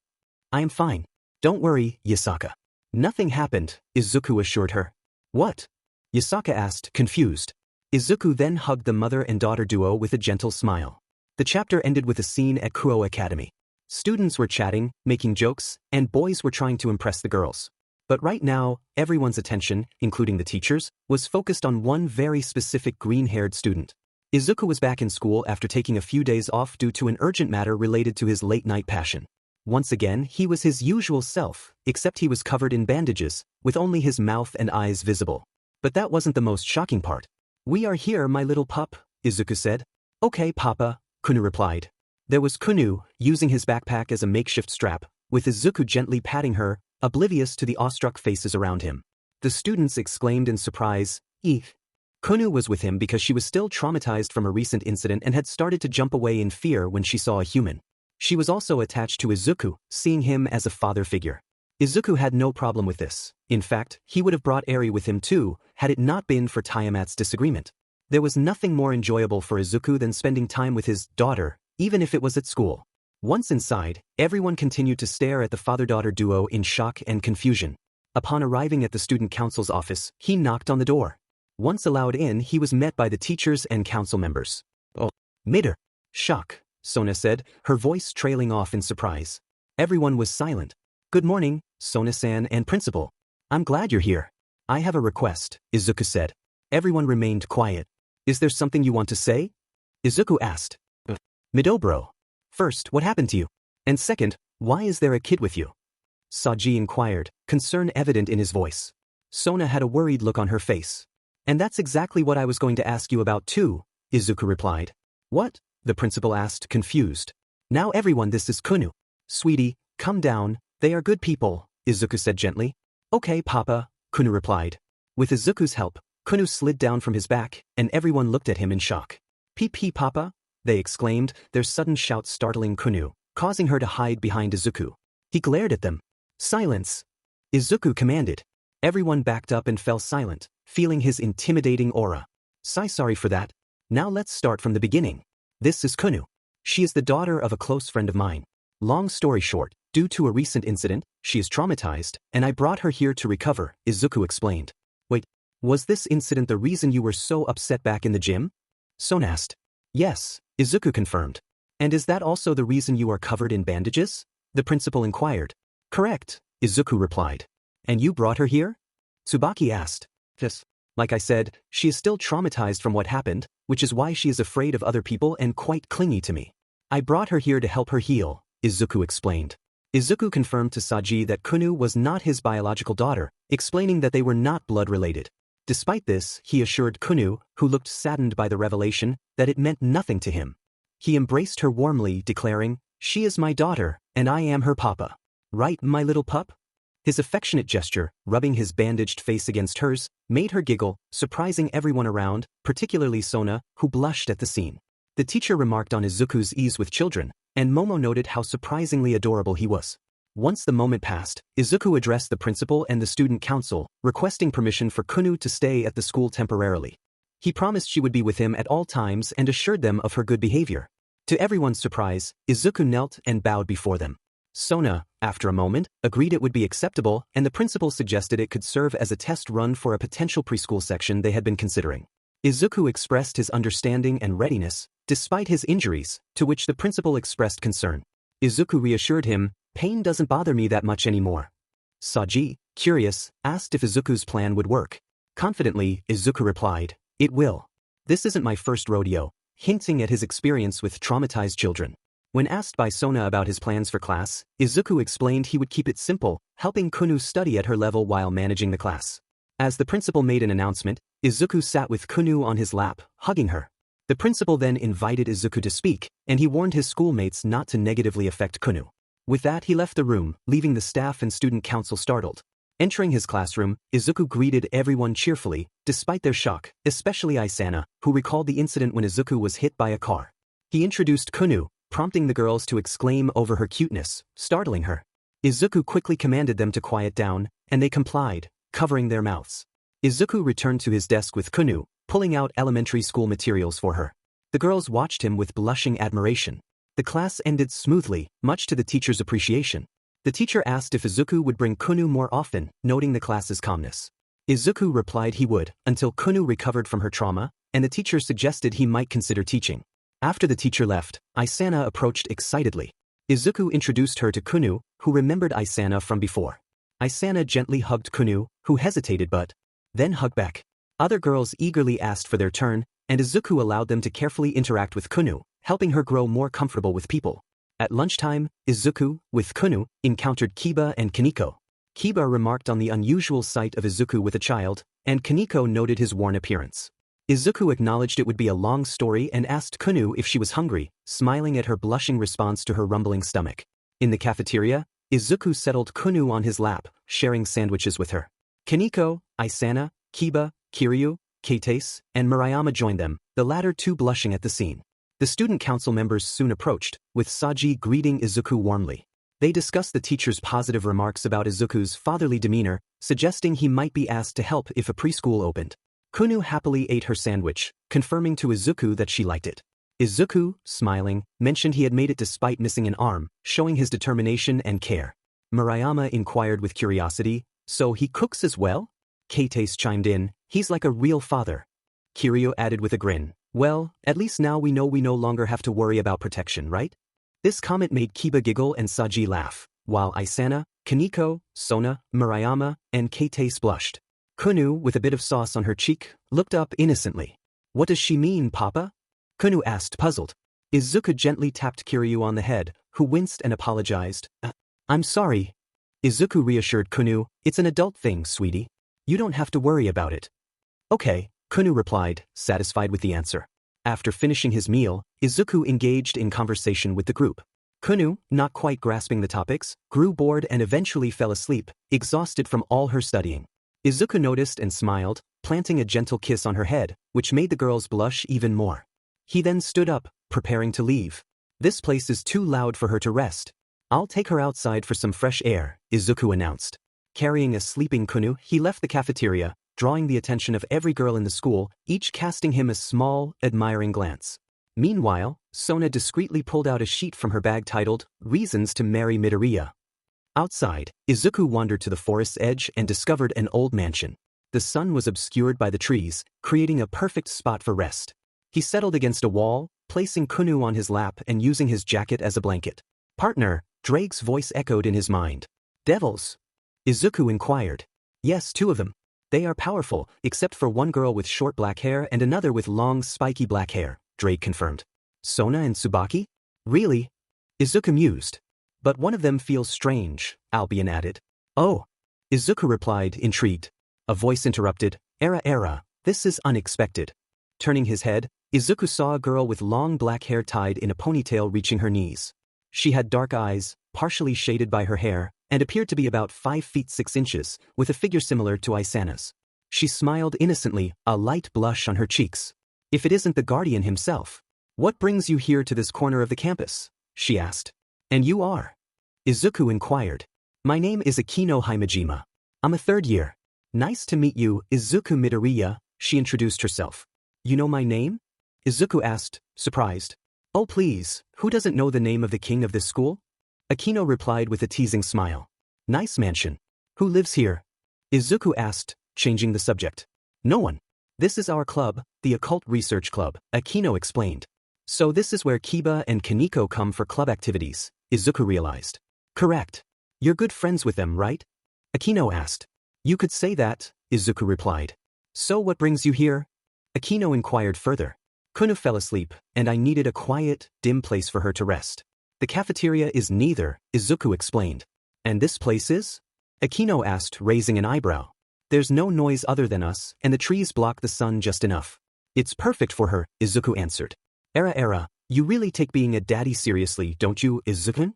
I am fine. Don't worry, Yasaka. Nothing happened, Izuku assured her. What? Yasaka asked, confused. Izuku then hugged the mother and daughter duo with a gentle smile. The chapter ended with a scene at Kuo Academy. Students were chatting, making jokes, and boys were trying to impress the girls. But right now, everyone's attention, including the teachers, was focused on one very specific green-haired student. Izuku was back in school after taking a few days off due to an urgent matter related to his late-night passion. Once again, he was his usual self, except he was covered in bandages, with only his mouth and eyes visible. But that wasn't the most shocking part. We are here, my little pup, Izuku said. Okay, Papa, Kunu replied. There was Kunu, using his backpack as a makeshift strap, with Izuku gently patting her, oblivious to the awestruck faces around him. The students exclaimed in surprise, Eek. Kunu was with him because she was still traumatized from a recent incident and had started to jump away in fear when she saw a human. She was also attached to Izuku, seeing him as a father figure. Izuku had no problem with this. In fact, he would have brought Eri with him too, had it not been for Tiamat's disagreement. There was nothing more enjoyable for Izuku than spending time with his daughter, even if it was at school. Once inside, everyone continued to stare at the father-daughter duo in shock and confusion. Upon arriving at the student council's office, he knocked on the door. Once allowed in, he was met by the teachers and council members. "Oh, Midder." "Shock," Sona said, her voice trailing off in surprise. Everyone was silent. "Good morning, Sona-san and principal. I'm glad you're here. I have a request," Izuku said. Everyone remained quiet. "Is there something you want to say?" Izuku asked. "Midobro. First, what happened to you? And second, why is there a kid with you?" Saji inquired, concern evident in his voice. Sona had a worried look on her face. "And that's exactly what I was going to ask you about too," Izuku replied. "What?" the principal asked, confused. "Now everyone, this is Kunu." "Sweetie, come down, they are good people," Izuku said gently. "Okay, Papa," Kunu replied. With Izuku's help, Kunu slid down from his back, and everyone looked at him in shock. "PP Papa?" they exclaimed, their sudden shout startling Kunu, causing her to hide behind Izuku. He glared at them. "Silence!" Izuku commanded. Everyone backed up and fell silent, feeling his intimidating aura. "Sorry for that. Now let's start from the beginning. This is Kunu. She is the daughter of a close friend of mine. Long story short, due to a recent incident, she is traumatized, and I brought her here to recover," Izuku explained. "Wait, was this incident the reason you were so upset back in the gym?" Sona asked. "Yes," Izuku confirmed. "And is that also the reason you are covered in bandages?" the principal inquired. "Correct," Izuku replied. "And you brought her here?" Tsubaki asked. "Yes. Like I said, she is still traumatized from what happened, which is why she is afraid of other people and quite clingy to me. I brought her here to help her heal," Izuku explained. Izuku confirmed to Saji that Kunu was not his biological daughter, explaining that they were not blood-related. Despite this, he assured Kunu, who looked saddened by the revelation, that it meant nothing to him. He embraced her warmly, declaring, "She is my daughter, and I am her papa. Right, my little pup?" His affectionate gesture, rubbing his bandaged face against hers, made her giggle, surprising everyone around, particularly Sona, who blushed at the scene. The teacher remarked on Izuku's ease with children, and Momo noted how surprisingly adorable he was. Once the moment passed, Izuku addressed the principal and the student council, requesting permission for Kunu to stay at the school temporarily. He promised she would be with him at all times and assured them of her good behavior. To everyone's surprise, Izuku knelt and bowed before them. Sona, after a moment, agreed it would be acceptable, and the principal suggested it could serve as a test run for a potential preschool section they had been considering. Izuku expressed his understanding and readiness, despite his injuries, to which the principal expressed concern. Izuku reassured him, "Pain doesn't bother me that much anymore." Saji, curious, asked if Izuku's plan would work. Confidently, Izuku replied, "It will. This isn't my first rodeo," hinting at his experience with traumatized children. When asked by Sona about his plans for class, Izuku explained he would keep it simple, helping Kunu study at her level while managing the class. As the principal made an announcement, Izuku sat with Kunu on his lap, hugging her. The principal then invited Izuku to speak, and he warned his schoolmates not to negatively affect Kunu. With that, he left the room, leaving the staff and student council startled. Entering his classroom, Izuku greeted everyone cheerfully, despite their shock, especially Isana, who recalled the incident when Izuku was hit by a car. He introduced Kunu, prompting the girls to exclaim over her cuteness, startling her. Izuku quickly commanded them to quiet down, and they complied, covering their mouths. Izuku returned to his desk with Kunu, pulling out elementary school materials for her. The girls watched him with blushing admiration. The class ended smoothly, much to the teacher's appreciation. The teacher asked if Izuku would bring Kunu more often, noting the class's calmness. Izuku replied he would, until Kunu recovered from her trauma, and the teacher suggested he might consider teaching. After the teacher left, Isana approached excitedly. Izuku introduced her to Kunu, who remembered Isana from before. Isana gently hugged Kunu, who hesitated but then hugged back. Other girls eagerly asked for their turn, and Izuku allowed them to carefully interact with Kunu, helping her grow more comfortable with people. At lunchtime, Izuku, with Kunu, encountered Kiba and Kaneko. Kiba remarked on the unusual sight of Izuku with a child, and Kaneko noted his worn appearance. Izuku acknowledged it would be a long story and asked Kunu if she was hungry, smiling at her blushing response to her rumbling stomach. In the cafeteria, Izuku settled Kunu on his lap, sharing sandwiches with her. Kaneko, Isana, Kiba, Kiryu, Keitase, and Murayama joined them, the latter two blushing at the scene. The student council members soon approached, with Saji greeting Izuku warmly. They discussed the teacher's positive remarks about Izuku's fatherly demeanor, suggesting he might be asked to help if a preschool opened. Kunu happily ate her sandwich, confirming to Izuku that she liked it. Izuku, smiling, mentioned he had made it despite missing an arm, showing his determination and care. Murayama inquired with curiosity, "So he cooks as well?" Keitase chimed in, "He's like a real father." Kiryu added with a grin, "Well, at least now we know we no longer have to worry about protection, right?" This comment made Kiba giggle and Saji laugh, while Isana, Kaneko, Sona, Murayama, and Keitase blushed. Kunu, with a bit of sauce on her cheek, looked up innocently. "What does she mean, Papa?" Kunu asked, puzzled. Izuku gently tapped Kiryu on the head, who winced and apologized. "I'm sorry." Izuku reassured Kunu, "It's an adult thing, sweetie. You don't have to worry about it." "Okay," Kunu replied, satisfied with the answer. After finishing his meal, Izuku engaged in conversation with the group. Kunu, not quite grasping the topics, grew bored and eventually fell asleep, exhausted from all her studying. Izuku noticed and smiled, planting a gentle kiss on her head, which made the girls blush even more. He then stood up, preparing to leave. "This place is too loud for her to rest. I'll take her outside for some fresh air," Izuku announced. Carrying a sleeping Kunu, he left the cafeteria, drawing the attention of every girl in the school, each casting him a small, admiring glance. Meanwhile, Sona discreetly pulled out a sheet from her bag titled, "Reasons to Marry Midoriya." Outside, Izuku wandered to the forest's edge and discovered an old mansion. The sun was obscured by the trees, creating a perfect spot for rest. He settled against a wall, placing Kunu on his lap and using his jacket as a blanket. "Partner," Drake's voice echoed in his mind. "Devils?" Izuku inquired. "Yes, two of them. They are powerful, except for one girl with short black hair and another with long spiky black hair," Drake confirmed. "Sona and Tsubaki? Really?" Izuku mused. "But one of them feels strange," Albion added. "Oh." Izuku replied, intrigued. A voice interrupted, Era, this is unexpected." Turning his head, Izuku saw a girl with long black hair tied in a ponytail reaching her knees. She had dark eyes, partially shaded by her hair, and appeared to be about 5 feet 6 inches, with a figure similar to Isana's. She smiled innocently, a light blush on her cheeks. "If it isn't the guardian himself. What brings you here to this corner of the campus?" she asked. "And you are?" Izuku inquired. "My name is Akino Himejima. I'm a 3rd year. Nice to meet you, Izuku Midoriya," she introduced herself. "You know my name?" Izuku asked, surprised. "Oh please, who doesn't know the name of the king of this school?" Akino replied with a teasing smile. "Nice mansion. Who lives here?" Izuku asked, changing the subject. "No one. This is our club, the Occult Research Club," Akino explained. "So this is where Kiba and Kaneko come for club activities," Izuku realized. "Correct. You're good friends with them, right?" Akino asked. "You could say that," Izuku replied. "So what brings you here?" Akino inquired further. "Kunu fell asleep, and I needed a quiet, dim place for her to rest. The cafeteria is neither," Izuku explained. "And this place is?" Akino asked, raising an eyebrow. "There's no noise other than us, and the trees block the sun just enough. It's perfect for her," Izuku answered. Era, you really take being a daddy seriously, don't you, Izuku?"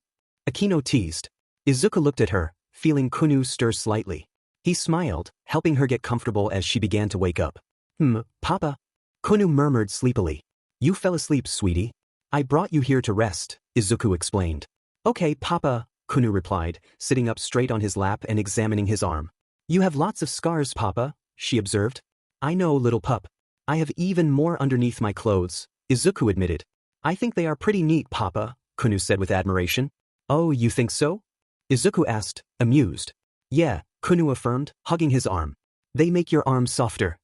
Akino teased. Izuku looked at her, feeling Kunu stir slightly. He smiled, helping her get comfortable as she began to wake up. Papa?" Kunu murmured sleepily. "You fell asleep, sweetie. I brought you here to rest," Izuku explained. "Okay, Papa," Kunu replied, sitting up straight on his lap and examining his arm. "You have lots of scars, Papa," she observed. "I know, little pup. I have even more underneath my clothes," Izuku admitted. "I think they are pretty neat, Papa," Kunu said with admiration. "Oh, you think so?" Izuku asked, amused. "Yeah," Kunu affirmed, hugging his arm. "They make your arm softer."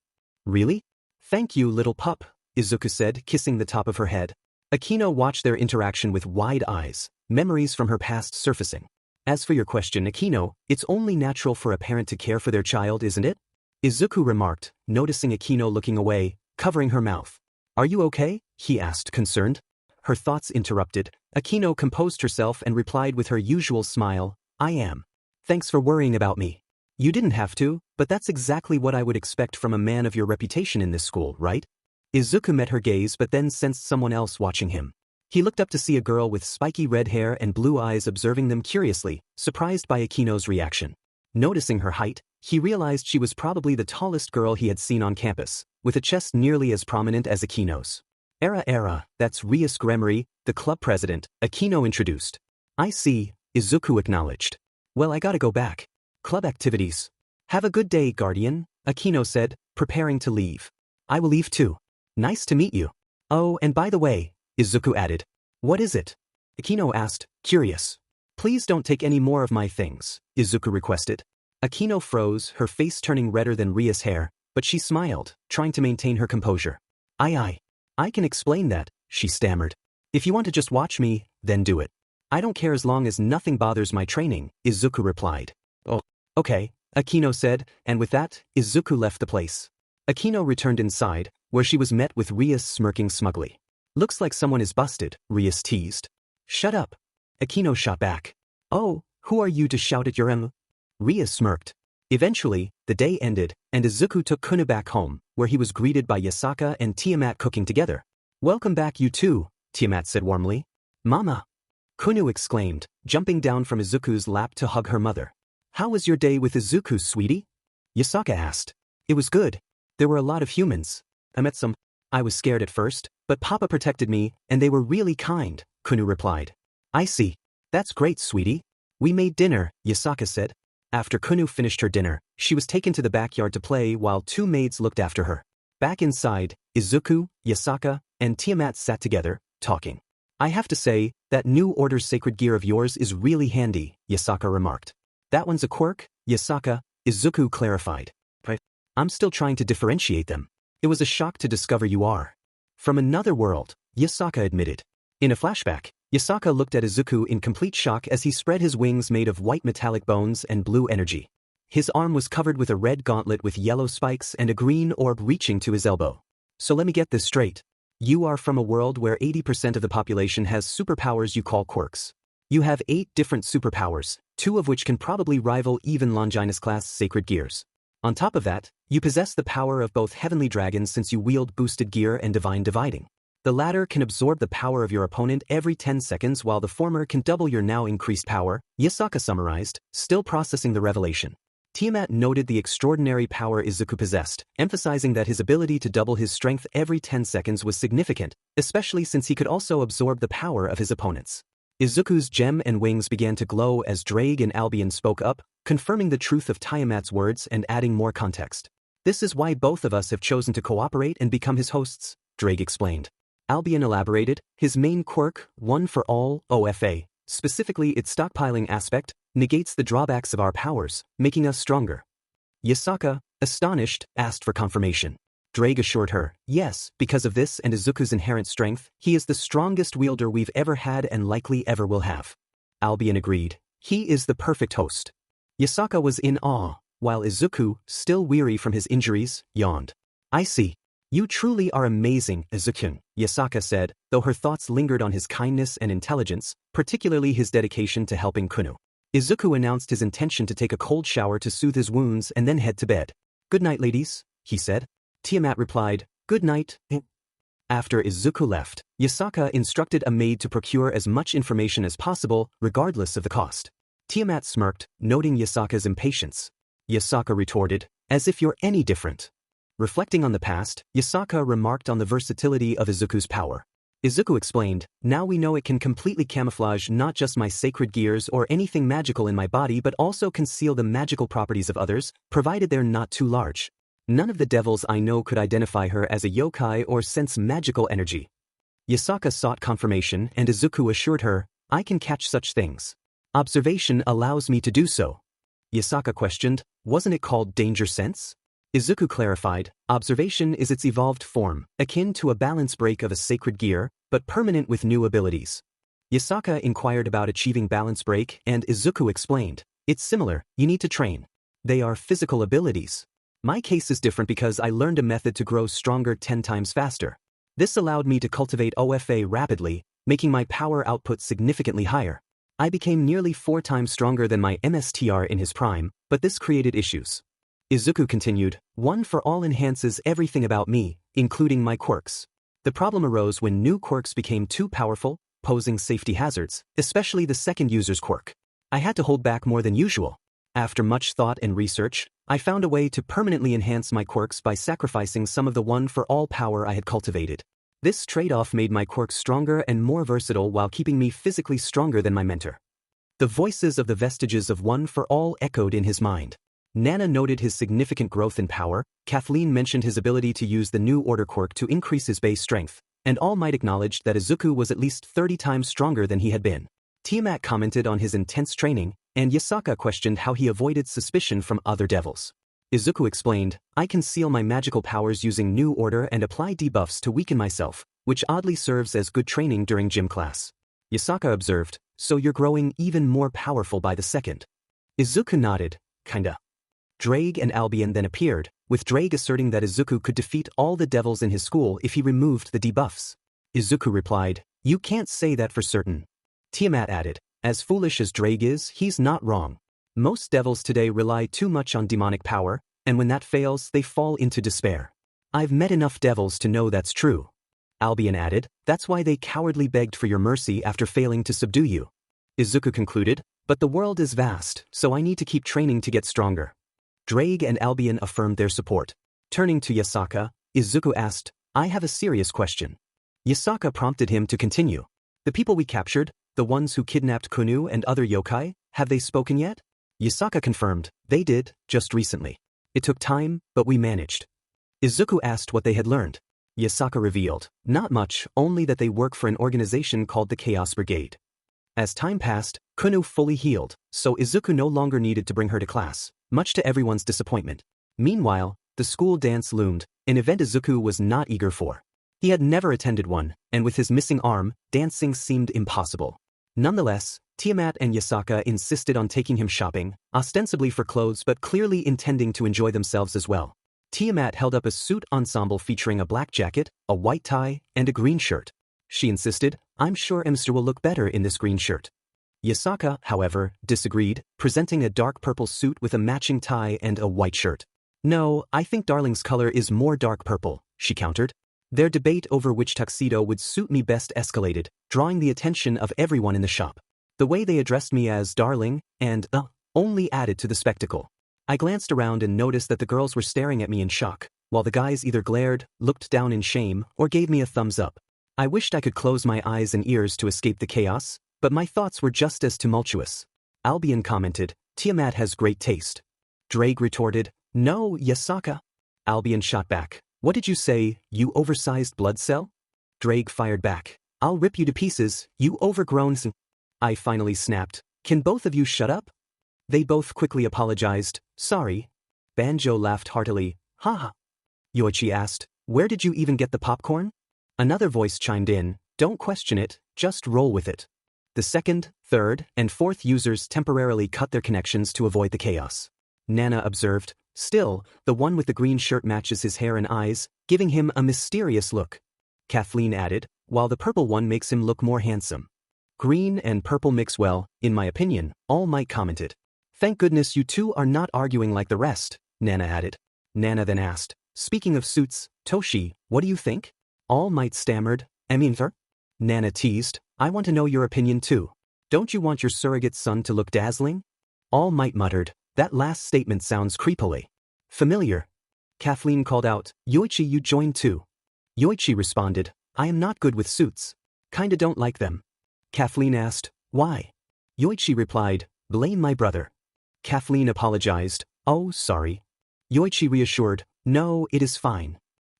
"Really?" "Thank you, little pup," Izuku said, kissing the top of her head. Akino watched their interaction with wide eyes, memories from her past surfacing. "As for your question, Akino, it's only natural for a parent to care for their child, isn't it?" Izuku remarked, noticing Akino looking away, covering her mouth. "Are you okay?" he asked, concerned. Her thoughts interrupted. Akino composed herself and replied with her usual smile, "I am. Thanks for worrying about me. You didn't have to, but that's exactly what I would expect from a man of your reputation in this school, right?" Izuku met her gaze but then sensed someone else watching him. He looked up to see a girl with spiky red hair and blue eyes observing them curiously, surprised by Akino's reaction. Noticing her height, he realized she was probably the tallest girl he had seen on campus, with a chest nearly as prominent as Akino's. Era, that's Rias Gremory, the club president, Akino introduced. I see, Izuku acknowledged. Well, I gotta go back. Club activities. Have a good day, Guardian, Akino said, preparing to leave. I will leave too. Nice to meet you. Oh, and by the way, Izuku added. What is it? Akino asked, curious. Please don't take any more of my things, Izuku requested. Akino froze, her face turning redder than Ria's hair, but she smiled, trying to maintain her composure. I can explain that, she stammered. If you want to just watch me, then do it. I don't care as long as nothing bothers my training, Izuku replied. Oh, okay, Akino said, and with that, Izuku left the place. Akino returned inside, where she was met with Rias smirking smugly. Looks like someone is busted, Rias teased. Shut up. Akino shot back. Oh, who are you to shout at your Rias smirked. Eventually, the day ended, and Izuku took Kunu back home, where he was greeted by Yasaka and Tiamat cooking together. Welcome back you two, Tiamat said warmly. Mama! Kunu exclaimed, jumping down from Izuku's lap to hug her mother. How was your day with Izuku, sweetie? Yasaka asked. It was good. There were a lot of humans. I met some. I was scared at first, but Papa protected me, and they were really kind, Kunu replied. I see. That's great, sweetie. We made dinner, Yasaka said. After Kunu finished her dinner, she was taken to the backyard to play while two maids looked after her. Back inside, Izuku, Yasaka, and Tiamat sat together, talking. I have to say, that new order's sacred gear of yours is really handy, Yasaka remarked. That one's a quirk, Yasaka, Izuku clarified. I'm still trying to differentiate them. It was a shock to discover you are from another world, Yasaka admitted. In a flashback, Yasaka looked at Izuku in complete shock as he spread his wings made of white metallic bones and blue energy. His arm was covered with a red gauntlet with yellow spikes and a green orb reaching to his elbow. So let me get this straight. You are from a world where 80% of the population has superpowers you call quirks. You have 8 different superpowers, 2 of which can probably rival even Longinus-class sacred gears. On top of that, you possess the power of both heavenly dragons since you wield boosted gear and divine dividing. The latter can absorb the power of your opponent every 10 seconds while the former can double your now increased power, Yasaka summarized, still processing the revelation. Tiamat noted the extraordinary power Izuku possessed, emphasizing that his ability to double his strength every 10 seconds was significant, especially since he could also absorb the power of his opponents. Izuku's gem and wings began to glow as Drake and Albion spoke up, confirming the truth of Tiamat's words and adding more context. This is why both of us have chosen to cooperate and become his hosts, Drake explained. Albion elaborated, his main quirk, One for All, OFA, specifically its stockpiling aspect, negates the drawbacks of our powers, making us stronger. Yasaka, astonished, asked for confirmation. Drake assured her, yes, because of this and Izuku's inherent strength, he is the strongest wielder we've ever had and likely ever will have. Albion agreed. He is the perfect host. Yasaka was in awe, while Izuku, still weary from his injuries, yawned. I see. You truly are amazing, Izuku, Yasaka said, though her thoughts lingered on his kindness and intelligence, particularly his dedication to helping Kunu. Izuku announced his intention to take a cold shower to soothe his wounds and then head to bed. Good night, ladies, he said. Tiamat replied, good night. After Izuku left, Yasaka instructed a maid to procure as much information as possible, regardless of the cost. Tiamat smirked, noting Yasaka's impatience. Yasaka retorted, as if you're any different. Reflecting on the past, Yasaka remarked on the versatility of Izuku's power. Izuku explained, now we know it can completely camouflage not just my sacred gears or anything magical in my body but also conceal the magical properties of others, provided they're not too large. None of the devils I know could identify her as a yokai or sense magical energy. Yasaka sought confirmation and Izuku assured her, I can catch such things. Observation allows me to do so. Yasaka questioned, wasn't it called danger sense? Izuku clarified, observation is its evolved form, akin to a balance break of a sacred gear, but permanent with new abilities. Yasaka inquired about achieving balance break and Izuku explained, it's similar, you need to train. They are physical abilities. My case is different because I learned a method to grow stronger 10 times faster. This allowed me to cultivate OFA rapidly, making my power output significantly higher. I became nearly 4 times stronger than my MSTR in his prime, but this created issues. Izuku continued, One for All enhances everything about me, including my quirks. The problem arose when new quirks became too powerful, posing safety hazards, especially the second user's quirk. I had to hold back more than usual. After much thought and research, I found a way to permanently enhance my quirks by sacrificing some of the one-for-all power I had cultivated. This trade-off made my quirks stronger and more versatile while keeping me physically stronger than my mentor. The voices of the vestiges of one-for-all echoed in his mind. Nana noted his significant growth in power, Kathleen mentioned his ability to use the new order quirk to increase his base strength, and All Might acknowledged that Izuku was at least 30 times stronger than he had been. Tiamat commented on his intense training, and Yasaka questioned how he avoided suspicion from other devils. Izuku explained, I conceal my magical powers using new order and apply debuffs to weaken myself, which oddly serves as good training during gym class. Yasaka observed, so you're growing even more powerful by the second. Izuku nodded, kinda. Drake and Albion then appeared, with Drake asserting that Izuku could defeat all the devils in his school if he removed the debuffs. Izuku replied, you can't say that for certain. Tiamat added, as foolish as Drake is, he's not wrong. Most devils today rely too much on demonic power, and when that fails, they fall into despair. I've met enough devils to know that's true. Albion added, that's why they cowardly begged for your mercy after failing to subdue you. Izuku concluded, but the world is vast, so I need to keep training to get stronger. Drake and Albion affirmed their support. Turning to Yasaka, Izuku asked, I have a serious question. Yasaka prompted him to continue. The people we captured, the ones who kidnapped Kunu and other yokai, have they spoken yet? Yasaka confirmed, they did, just recently. It took time, but we managed. Izuku asked what they had learned. Yasaka revealed, not much, only that they work for an organization called the Chaos Brigade. As time passed, Kunu fully healed, so Izuku no longer needed to bring her to class, much to everyone's disappointment. Meanwhile, the school dance loomed, an event Izuku was not eager for. He had never attended one, and with his missing arm, dancing seemed impossible. Nonetheless, Tiamat and Yasaka insisted on taking him shopping, ostensibly for clothes but clearly intending to enjoy themselves as well. Tiamat held up a suit ensemble featuring a black jacket, a white tie, and a green shirt. She insisted, I'm sure Mr. will look better in this green shirt. Yasaka, however, disagreed, presenting a dark purple suit with a matching tie and a white shirt. No, I think Darling's color is more dark purple, she countered. Their debate over which tuxedo would suit me best escalated, drawing the attention of everyone in the shop. The way they addressed me as darling and only added to the spectacle. I glanced around and noticed that the girls were staring at me in shock, while the guys either glared, looked down in shame, or gave me a thumbs up. I wished I could close my eyes and ears to escape the chaos, but my thoughts were just as tumultuous. Albion commented, Tiamat has great taste. Drake retorted, no, Yasaka. Albion shot back, what did you say, you oversized blood cell? Drake fired back, I'll rip you to pieces, you overgrown I finally snapped, can both of you shut up? They both quickly apologized, sorry. Banjo laughed heartily, haha. Yoichi asked, where did you even get the popcorn? Another voice chimed in, don't question it, just roll with it. The second, third, and fourth users temporarily cut their connections to avoid the chaos. Nana observed, still, the one with the green shirt matches his hair and eyes, giving him a mysterious look. Kathleen added, while the purple one makes him look more handsome. Green and purple mix well, in my opinion, All Might commented. Thank goodness you two are not arguing like the rest, Nana added. Nana then asked, speaking of suits, Toshi, what do you think? All Might stammered, Her? Nana teased, I want to know your opinion too. Don't you want your surrogate son to look dazzling? All Might muttered, that last statement sounds creepily familiar. Kathleen called out, Yoichi, you joined too. Yoichi responded, I am not good with suits. Kinda don't like them. Kathleen asked, why? Yoichi replied, blame my brother. Kathleen apologized, oh, sorry. Yoichi reassured, no, it is fine.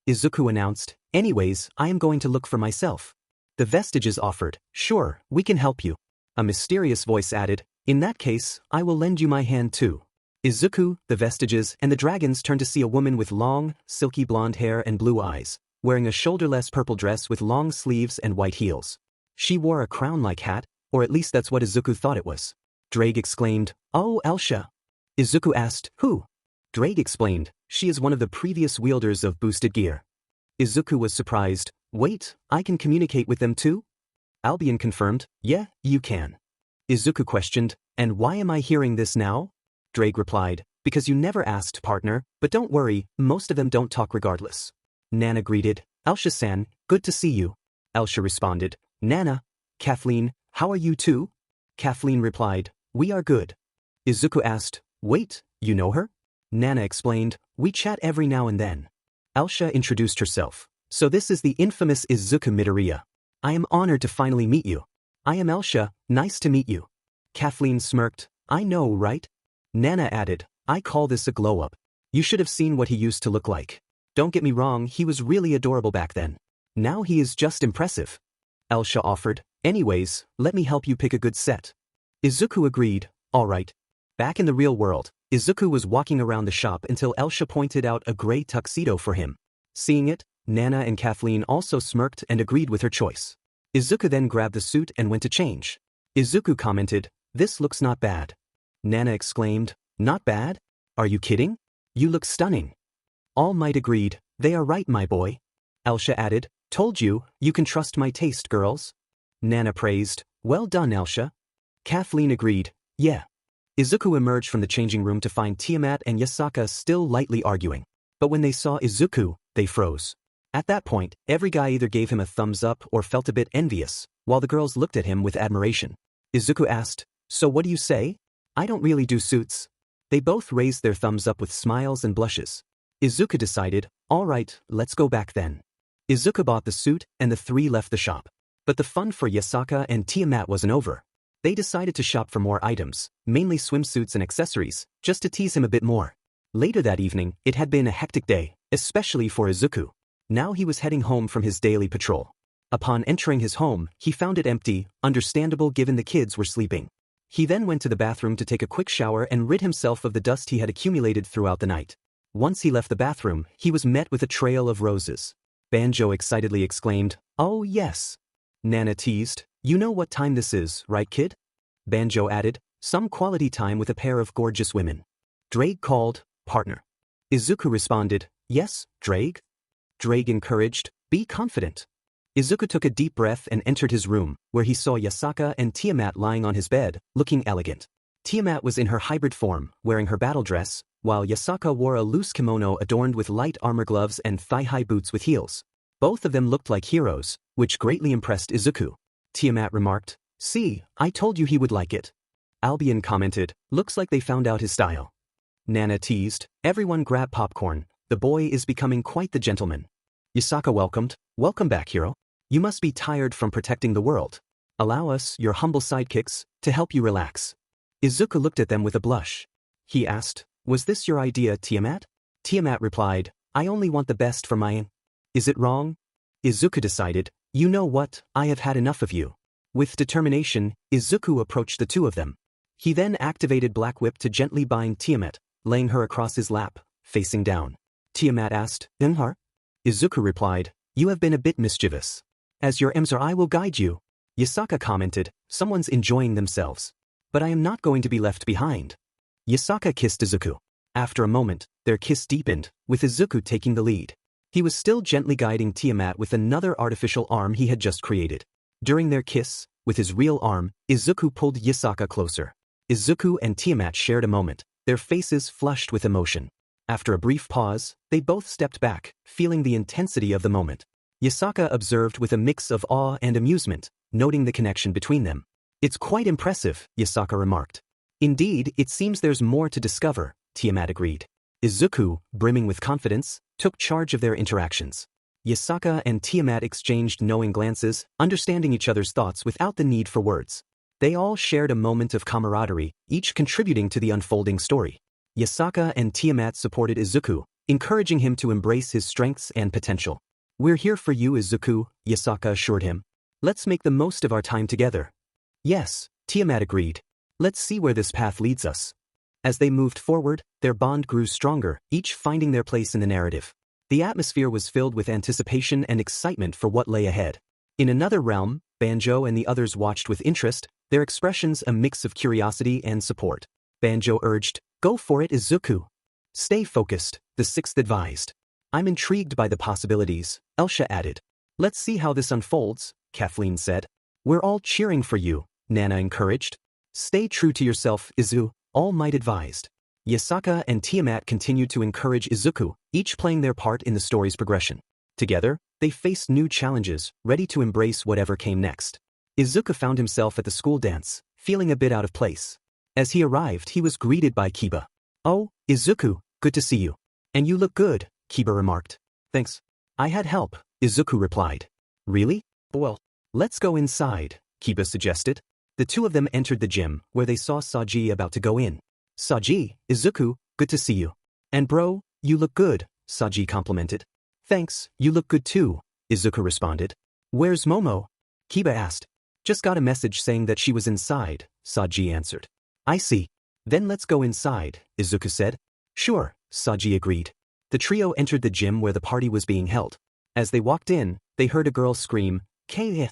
Izuku announced, anyways, I am going to look for myself. The vestiges offered, sure, we can help you. A mysterious voice added, in that case, I will lend you my hand too. Izuku, the vestiges, and the dragons turned to see a woman with long, silky blonde hair and blue eyes, wearing a shoulderless purple dress with long sleeves and white heels. She wore a crown-like hat, or at least that's what Izuku thought it was. Drake exclaimed, oh, Elsha. Izuku asked, who? Drake explained, she is one of the previous wielders of boosted gear. Izuku was surprised, wait, I can communicate with them too? Albion confirmed, yeah, you can. Izuku questioned, and why am I hearing this now? Drake replied, because you never asked, partner, but don't worry, most of them don't talk regardless. Nana greeted, Elsha-san, good to see you. Elsha responded, Nana. Kathleen, how are you too? Kathleen replied, we are good. Izuku asked, Wait, you know her? Nana explained, we chat every now and then. Elsa introduced herself. So this is the infamous Izuku Midoriya. I am honored to finally meet you. I am Elsa, nice to meet you. Kathleen smirked, I know, right? Nana added, I call this a glow-up. You should have seen what he used to look like. Don't get me wrong, he was really adorable back then. Now he is just impressive. Elsa offered, anyways, let me help you pick a good set. Izuku agreed, alright. Back in the real world, Izuku was walking around the shop until Elsa pointed out a gray tuxedo for him. Seeing it, Nana and Kathleen also smirked and agreed with her choice. Izuku then grabbed the suit and went to change. Izuku commented, this looks not bad. Nana exclaimed, not bad? Are you kidding? You look stunning. All Might agreed, they are right, my boy. Elsa added, told you, you can trust my taste, girls. Nana praised, well done, Elsa. Kathleen agreed, yeah. Izuku emerged from the changing room to find Tiamat and Yasaka still lightly arguing. But when they saw Izuku, they froze. At that point, every guy either gave him a thumbs up or felt a bit envious, while the girls looked at him with admiration. Izuku asked, so what do you say? I don't really do suits. They both raised their thumbs up with smiles and blushes. Izuku decided, alright, let's go back then. Izuku bought the suit and the three left the shop. But the fun for Yasaka and Tiamat wasn't over. They decided to shop for more items, mainly swimsuits and accessories, just to tease him a bit more. Later that evening, it had been a hectic day, especially for Izuku. Now he was heading home from his daily patrol. Upon entering his home, he found it empty, understandable given the kids were sleeping. He then went to the bathroom to take a quick shower and rid himself of the dust he had accumulated throughout the night. Once he left the bathroom, he was met with a trail of roses. Banjo excitedly exclaimed, oh yes. Nana teased, you know what time this is, right kid? Banjo added, some quality time with a pair of gorgeous women. Drake called, partner. Izuku responded, yes, Drake. Drake encouraged, be confident. Izuku took a deep breath and entered his room, where he saw Yasaka and Tiamat lying on his bed, looking elegant. Tiamat was in her hybrid form, wearing her battle dress, while Yasaka wore a loose kimono adorned with light armor gloves and thigh-high boots with heels. Both of them looked like heroes, which greatly impressed Izuku. Tiamat remarked, see, I told you he would like it. Albion commented, looks like they found out his style. Nana teased, everyone grab popcorn, the boy is becoming quite the gentleman. Yasaka welcomed, welcome back, hero. You must be tired from protecting the world. Allow us, your humble sidekicks, to help you relax. Izuku looked at them with a blush. He asked, was this your idea, Tiamat? Tiamat replied, I only want the best for my... Is it wrong? Izuku decided, you know what, I have had enough of you. With determination, Izuku approached the two of them. He then activated Black Whip to gently bind Tiamat, laying her across his lap, facing down. Tiamat asked, Enhar? Izuku replied, you have been a bit mischievous. As your Emser I will guide you. Yasaka commented, someone's enjoying themselves. But I am not going to be left behind. Yasaka kissed Izuku. After a moment, their kiss deepened, with Izuku taking the lead. He was still gently guiding Tiamat with another artificial arm he had just created. During their kiss, with his real arm, Izuku pulled Yasaka closer. Izuku and Tiamat shared a moment, their faces flushed with emotion. After a brief pause, they both stepped back, feeling the intensity of the moment. Yasaka observed with a mix of awe and amusement, noting the connection between them. It's quite impressive, Yasaka remarked. Indeed, it seems there's more to discover, Tiamat agreed. Izuku, brimming with confidence, took charge of their interactions. Yasaka and Tiamat exchanged knowing glances, understanding each other's thoughts without the need for words. They all shared a moment of camaraderie, each contributing to the unfolding story. Yasaka and Tiamat supported Izuku, encouraging him to embrace his strengths and potential. We're here for you, Izuku, Yasaka assured him. Let's make the most of our time together. Yes, Tiamat agreed. Let's see where this path leads us. As they moved forward, their bond grew stronger, each finding their place in the narrative. The atmosphere was filled with anticipation and excitement for what lay ahead. In another realm, Banjo and the others watched with interest, their expressions a mix of curiosity and support. Banjo urged, go for it, Izuku. Stay focused, the sixth advised. I'm intrigued by the possibilities, Elsa added. Let's see how this unfolds, Kathleen said. We're all cheering for you, Nana encouraged. Stay true to yourself, Izu, All Might advised. Yasaka and Tiamat continued to encourage Izuku, each playing their part in the story's progression. Together, they faced new challenges, ready to embrace whatever came next. Izuku found himself at the school dance, feeling a bit out of place. As he arrived, he was greeted by Kiba. Oh, Izuku, good to see you. And you look good, Kiba remarked. Thanks. I had help, Izuku replied. Really? Well, let's go inside, Kiba suggested. The two of them entered the gym, where they saw Saji about to go in. Saji, Izuku, good to see you. And bro, you look good, Saji complimented. Thanks, you look good too, Izuku responded. Where's Momo? Kiba asked. Just got a message saying that she was inside, Saji answered. I see. Then let's go inside, Izuku said. Sure, Saji agreed. The trio entered the gym where the party was being held. As they walked in, they heard a girl scream, Keh.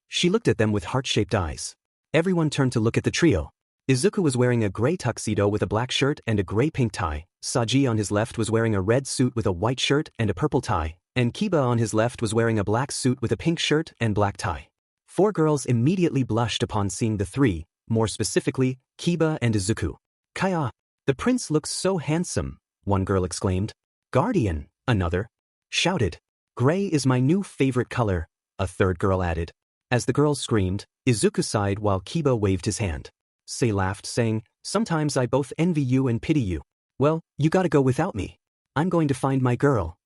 She looked at them with heart-shaped eyes. Everyone turned to look at the trio. Izuku was wearing a gray tuxedo with a black shirt and a gray-pink tie. Saji on his left was wearing a red suit with a white shirt and a purple tie, and Kiba on his left was wearing a black suit with a pink shirt and black tie. Four girls immediately blushed upon seeing the three, more specifically, Kiba and Izuku. Kaya, the prince looks so handsome, one girl exclaimed. Guardian, another shouted. Gray is my new favorite color, a third girl added. As the girls screamed, Izuku sighed while Kiba waved his hand. Sei laughed, saying, Sometimes I both envy you and pity you. Well, you gotta go without me. I'm going to find my girl.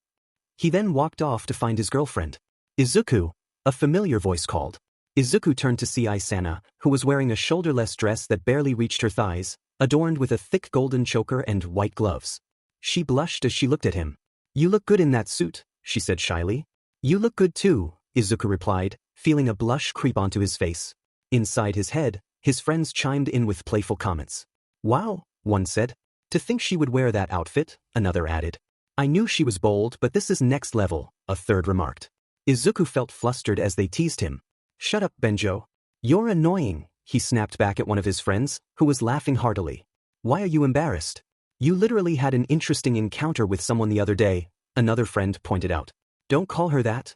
He then walked off to find his girlfriend. Izuku, a familiar voice called. Izuku turned to see Isana, who was wearing a shoulderless dress that barely reached her thighs, adorned with a thick golden choker and white gloves. She blushed as she looked at him. You look good in that suit, she said shyly. You look good too, Izuku replied, feeling a blush creep onto his face. Inside his head, his friends chimed in with playful comments. Wow, one said. To think she would wear that outfit, another added. I knew she was bold, but this is next level, a third remarked. Izuku felt flustered as they teased him. Shut up, Benjo. You're annoying, he snapped back at one of his friends, who was laughing heartily. Why are you embarrassed? You literally had an interesting encounter with someone the other day, another friend pointed out. Don't call her that.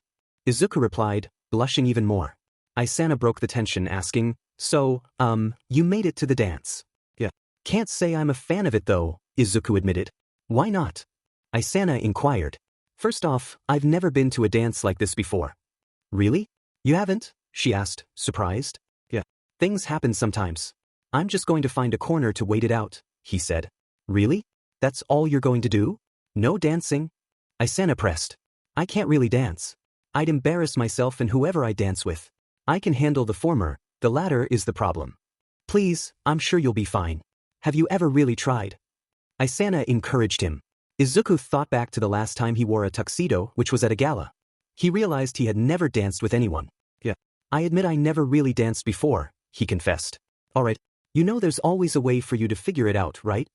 Izuku replied, blushing even more. Isana broke the tension, asking, So, you made it to the dance. Yeah. Can't say I'm a fan of it though, Izuku admitted. Why not? Isana inquired. First off, I've never been to a dance like this before. Really? You haven't? She asked, surprised. Yeah. Things happen sometimes. I'm just going to find a corner to wait it out, he said. Really? That's all you're going to do? No dancing? Isana pressed. I can't really dance. I'd embarrass myself and whoever I dance with. I can handle the former, the latter is the problem. Please, I'm sure you'll be fine. Have you ever really tried? Isana encouraged him. Izuku thought back to the last time he wore a tuxedo, which was at a gala. He realized he had never danced with anyone. Yeah. I admit I never really danced before, he confessed. Alright, you know there's always a way for you to figure it out, right?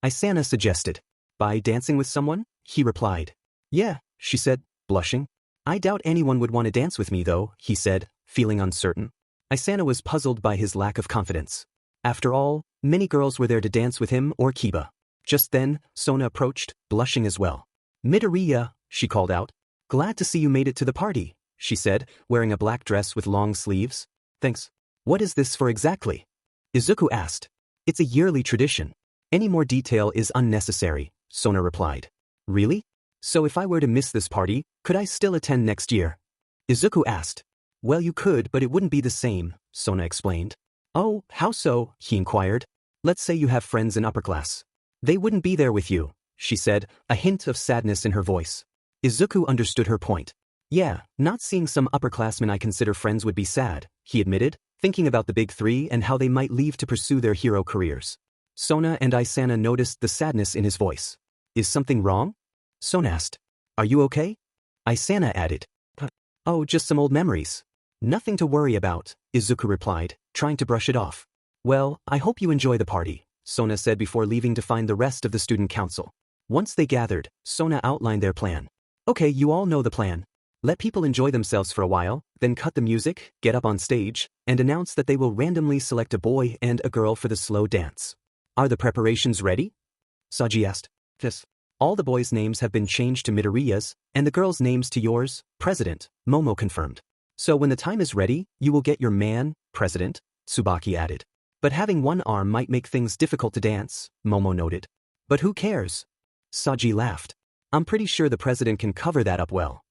Isana suggested. By dancing with someone? He replied. Yeah, she said, blushing. I doubt anyone would want to dance with me though, he said, feeling uncertain. Isana was puzzled by his lack of confidence. After all, many girls were there to dance with him or Kiba. Just then, Sona approached, blushing as well. Midoriya, she called out. Glad to see you made it to the party, she said, wearing a black dress with long sleeves. Thanks. What is this for exactly? Izuku asked. It's a yearly tradition. Any more detail is unnecessary, Sona replied. Really? So if I were to miss this party, could I still attend next year? Izuku asked. Well, you could, but it wouldn't be the same, Sona explained. Oh, how so? He inquired. Let's say you have friends in upper class. They wouldn't be there with you, she said, a hint of sadness in her voice. Izuku understood her point. Yeah, not seeing some upperclassmen I consider friends would be sad, he admitted, thinking about the big three and how they might leave to pursue their hero careers. Sona and Isana noticed the sadness in his voice. Is something wrong? Sona asked. Are you okay? Isana added. Oh, just some old memories. Nothing to worry about, Izuku replied, trying to brush it off. Well, I hope you enjoy the party, Sona said before leaving to find the rest of the student council. Once they gathered, Sona outlined their plan. Okay, you all know the plan. Let people enjoy themselves for a while, then cut the music, get up on stage, and announce that they will randomly select a boy and a girl for the slow dance. Are the preparations ready? Saji asked. Yes. All the boys' names have been changed to Midoriya's, and the girls' names to yours, President, Momo confirmed. So when the time is ready, you will get your man, President, Tsubaki added. But having one arm might make things difficult to dance, Momo noted. But who cares? Saji laughed. I'm pretty sure the president can cover that up well.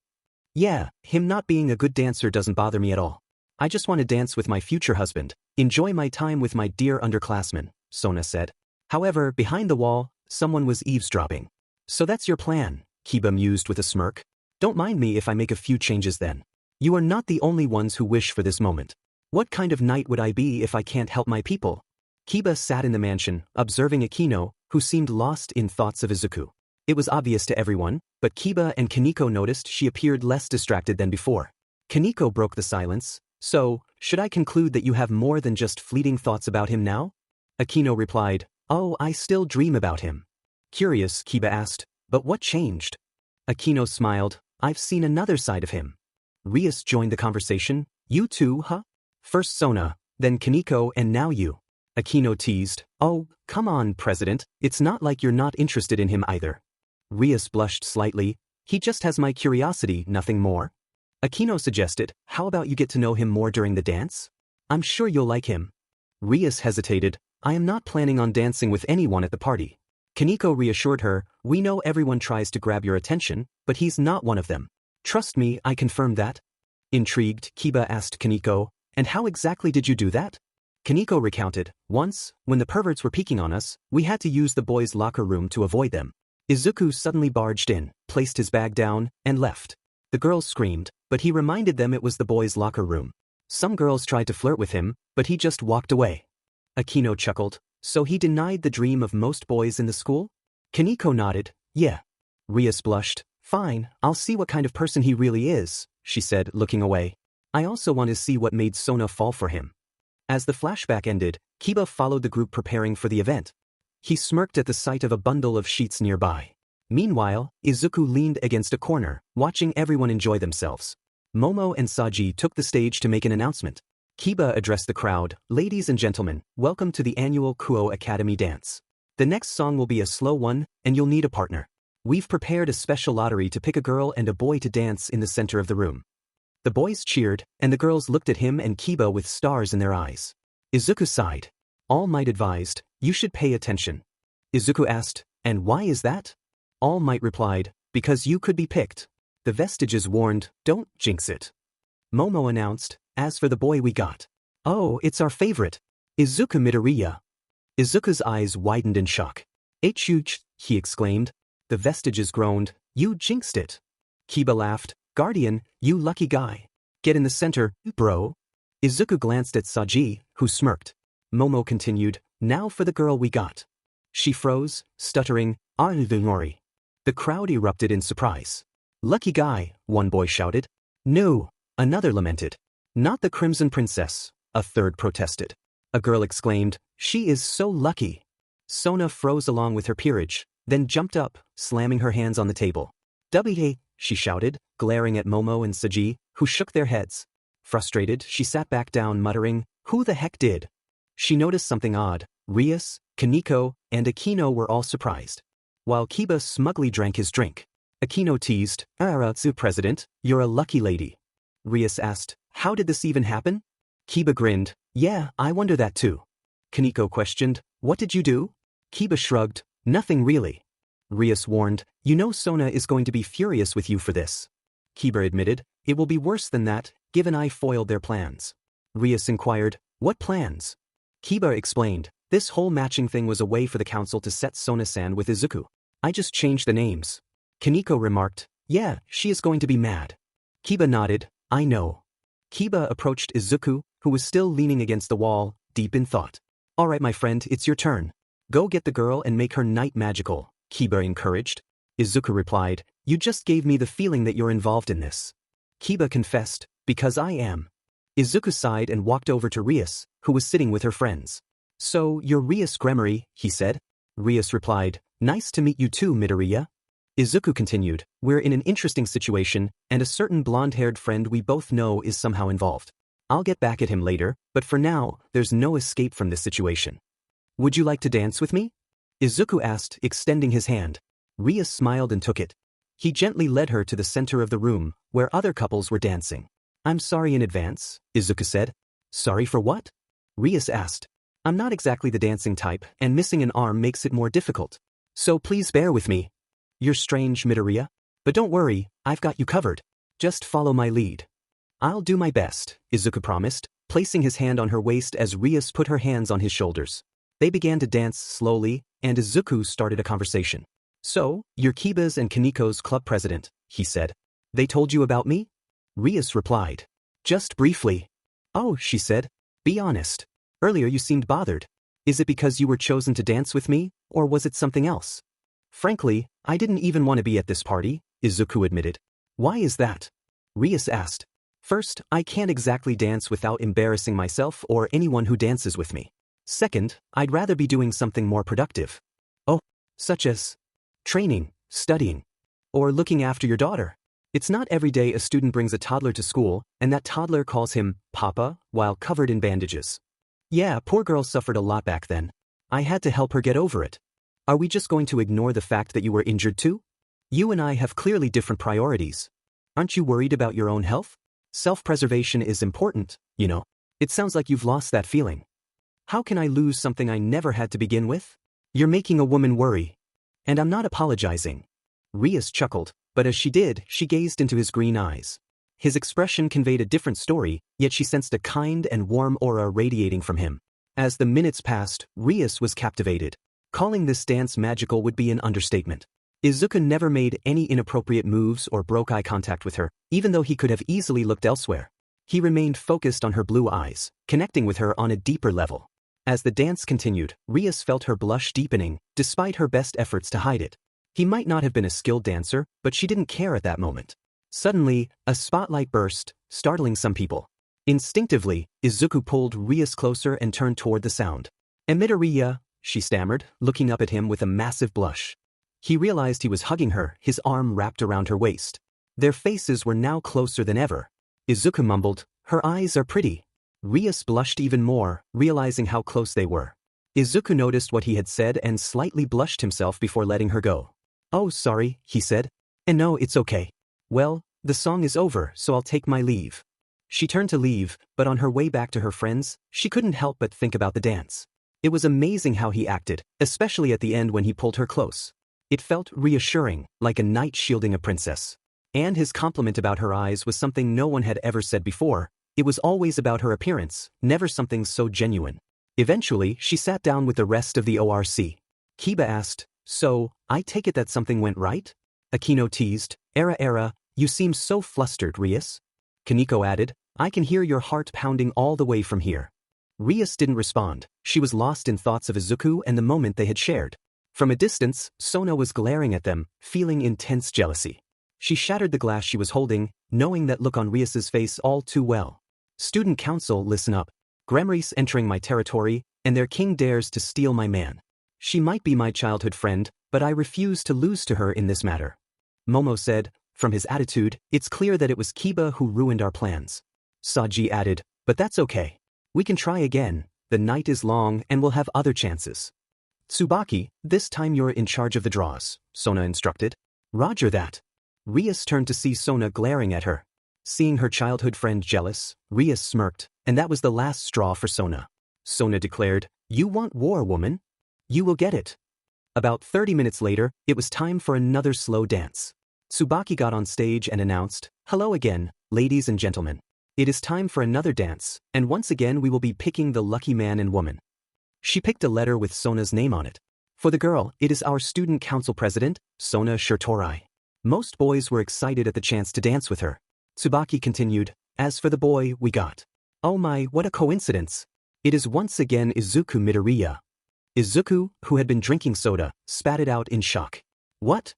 Yeah, him not being a good dancer doesn't bother me at all. I just want to dance with my future husband, enjoy my time with my dear underclassmen, Sona said. However, behind the wall, someone was eavesdropping. So that's your plan, Kiba mused with a smirk. Don't mind me if I make a few changes then. You are not the only ones who wish for this moment. What kind of knight would I be if I can't help my people? Kiba sat in the mansion, observing Akino, who seemed lost in thoughts of Izuku. It was obvious to everyone, but Kiba and Kaneko noticed she appeared less distracted than before. Kaneko broke the silence. So, should I conclude that you have more than just fleeting thoughts about him now? Akino replied, Oh, I still dream about him. Curious, Kiba asked, but what changed? Akino smiled, I've seen another side of him. Rias joined the conversation, You too, huh? First Sona, then Kaneko and now you. Akino teased, Oh, come on, President, it's not like you're not interested in him either. Rias blushed slightly, He just has my curiosity, nothing more. Akino suggested, How about you get to know him more during the dance? I'm sure you'll like him. Rias hesitated, I am not planning on dancing with anyone at the party. Kaneko reassured her, We know everyone tries to grab your attention, but he's not one of them. Trust me, I confirmed that. Intrigued, Kiba asked Kaneko, And how exactly did you do that? Kaneko recounted, Once, when the perverts were peeking on us, we had to use the boys' locker room to avoid them. Izuku suddenly barged in, placed his bag down, and left. The girls screamed, but he reminded them it was the boys' locker room. Some girls tried to flirt with him, but he just walked away. Akino chuckled, So he denied the dream of most boys in the school? Kaneko nodded, Yeah. Rias blushed, Fine, I'll see what kind of person he really is, she said, looking away. I also want to see what made Sona fall for him. As the flashback ended, Kiba followed the group preparing for the event. He smirked at the sight of a bundle of sheets nearby. Meanwhile, Izuku leaned against a corner, watching everyone enjoy themselves. Momo and Saji took the stage to make an announcement. Kiba addressed the crowd, Ladies and gentlemen, welcome to the annual Kuo Academy dance. The next song will be a slow one, and you'll need a partner. We've prepared a special lottery to pick a girl and a boy to dance in the center of the room. The boys cheered, and the girls looked at him and Kiba with stars in their eyes. Izuku sighed. All Might advised, You should pay attention. Izuku asked, And why is that? All Might replied, Because you could be picked. The Vestiges warned, Don't jinx it. Momo announced, As for the boy we got. Oh, it's our favorite. Izuku Midoriya. Izuku's eyes widened in shock. Huge, he exclaimed. The Vestiges groaned, You jinxed it. Kiba laughed, Guardian, you lucky guy. Get in the center, bro. Izuku glanced at Saji, who smirked. Momo continued, Now for the girl we got. She froze, stuttering, Arnvimori. The crowd erupted in surprise. Lucky guy, one boy shouted. No, another lamented. Not the Crimson Princess, a third protested. A girl exclaimed, She is so lucky. Sona froze along with her peerage, then jumped up, slamming her hands on the table. W, she shouted, glaring at Momo and Saji, who shook their heads. Frustrated, she sat back down muttering, Who the heck did? She noticed something odd. Rias, Kaneko, and Akino were all surprised. While Kiba smugly drank his drink. Akino teased, Aratsu President, you're a lucky lady. Rias asked, How did this even happen? Kiba grinned, Yeah, I wonder that too. Kaneko questioned, What did you do? Kiba shrugged, Nothing really. Rias warned, You know Sona is going to be furious with you for this. Kiba admitted, It will be worse than that, given I foiled their plans. Rias inquired, What plans? Kiba explained, This whole matching thing was a way for the council to set Sona-san with Izuku. I just changed the names. Kaneko remarked, Yeah, she is going to be mad. Kiba nodded, I know. Kiba approached Izuku, who was still leaning against the wall, deep in thought. Alright my friend, it's your turn. Go get the girl and make her night magical, Kiba encouraged. Izuku replied, You just gave me the feeling that you're involved in this. Kiba confessed, Because I am. Izuku sighed and walked over to Rias, who was sitting with her friends. So, you're Rias Gremory, he said. Rias replied, Nice to meet you too, Midoriya. Izuku continued, We're in an interesting situation, and a certain blonde-haired friend we both know is somehow involved. I'll get back at him later, but for now, there's no escape from this situation. Would you like to dance with me? Izuku asked, extending his hand. Rias smiled and took it. He gently led her to the center of the room, where other couples were dancing. I'm sorry in advance, Izuku said. Sorry for what? Rias asked. I'm not exactly the dancing type, and missing an arm makes it more difficult. So please bear with me. You're strange, Midoriya. But don't worry, I've got you covered. Just follow my lead. I'll do my best, Izuku promised, placing his hand on her waist as Rias put her hands on his shoulders. They began to dance slowly, and Izuku started a conversation. "So, you're Kiba's and Kaniko's club president," he said. "They told you about me?" Rias replied. "Just briefly." "Oh," she said. "Be honest. Earlier you seemed bothered. Is it because you were chosen to dance with me, or was it something else?" "Frankly, I didn't even want to be at this party," Izuku admitted. "Why is that?" Rias asked. "First, I can't exactly dance without embarrassing myself or anyone who dances with me. Second, I'd rather be doing something more productive." "Oh, such as training, studying, or looking after your daughter." It's not every day a student brings a toddler to school, and that toddler calls him Papa while covered in bandages. Yeah, poor girl suffered a lot back then. I had to help her get over it. Are we just going to ignore the fact that you were injured too? You and I have clearly different priorities. Aren't you worried about your own health? Self-preservation is important, you know. It sounds like you've lost that feeling. How can I lose something I never had to begin with? You're making a woman worry. And I'm not apologizing. Rias chuckled, but as she did, she gazed into his green eyes. His expression conveyed a different story, yet she sensed a kind and warm aura radiating from him. As the minutes passed, Rias was captivated. Calling this dance magical would be an understatement. Izuku never made any inappropriate moves or broke eye contact with her, even though he could have easily looked elsewhere. He remained focused on her blue eyes, connecting with her on a deeper level. As the dance continued, Rias felt her blush deepening, despite her best efforts to hide it. He might not have been a skilled dancer, but she didn't care at that moment. Suddenly, a spotlight burst, startling some people. Instinctively, Izuku pulled Rias closer and turned toward the sound. "Emitaria," she stammered, looking up at him with a massive blush. He realized he was hugging her, his arm wrapped around her waist. Their faces were now closer than ever. Izuku mumbled, "Her eyes are pretty." Rias blushed even more, realizing how close they were. Izuku noticed what he had said and slightly blushed himself before letting her go. "Oh, sorry," he said. "And no, it's okay. Well, the song is over, so I'll take my leave." She turned to leave, but on her way back to her friends, she couldn't help but think about the dance. It was amazing how he acted, especially at the end when he pulled her close. It felt reassuring, like a knight shielding a princess. And his compliment about her eyes was something no one had ever said before. It was always about her appearance, never something so genuine. Eventually, she sat down with the rest of the ORC. Kiba asked, "So, I take it that something went right?" Akino teased, Era, you seem so flustered, Rias." Kaniko added, "I can hear your heart pounding all the way from here." Rias didn't respond. She was lost in thoughts of Izuku and the moment they had shared. From a distance, Sona was glaring at them, feeling intense jealousy. She shattered the glass she was holding, knowing that look on Rias's face all too well. "Student council, listen up. Gremry's entering my territory, and their king dares to steal my man. She might be my childhood friend, but I refuse to lose to her in this matter." Momo said, "From his attitude, it's clear that it was Kiba who ruined our plans." Saji added, "But that's okay. We can try again. The night is long and we'll have other chances." "Tsubaki, this time you're in charge of the draws," Sona instructed. "Roger that." Rias turned to see Sona glaring at her. Seeing her childhood friend jealous, Rias smirked, and that was the last straw for Sona. Sona declared, "You want war, woman? You will get it." About 30 minutes later, it was time for another slow dance. Tsubaki got on stage and announced, "Hello again, ladies and gentlemen. It is time for another dance, and once again we will be picking the lucky man and woman." She picked a letter with Sona's name on it. For the girl, it is our student council president, Sona Shirtorai. Most boys were excited at the chance to dance with her. Tsubaki continued, "As for the boy, we got. Oh my, what a coincidence. It is once again Izuku Midoriya." Izuku, who had been drinking soda, spat it out in shock. "What?"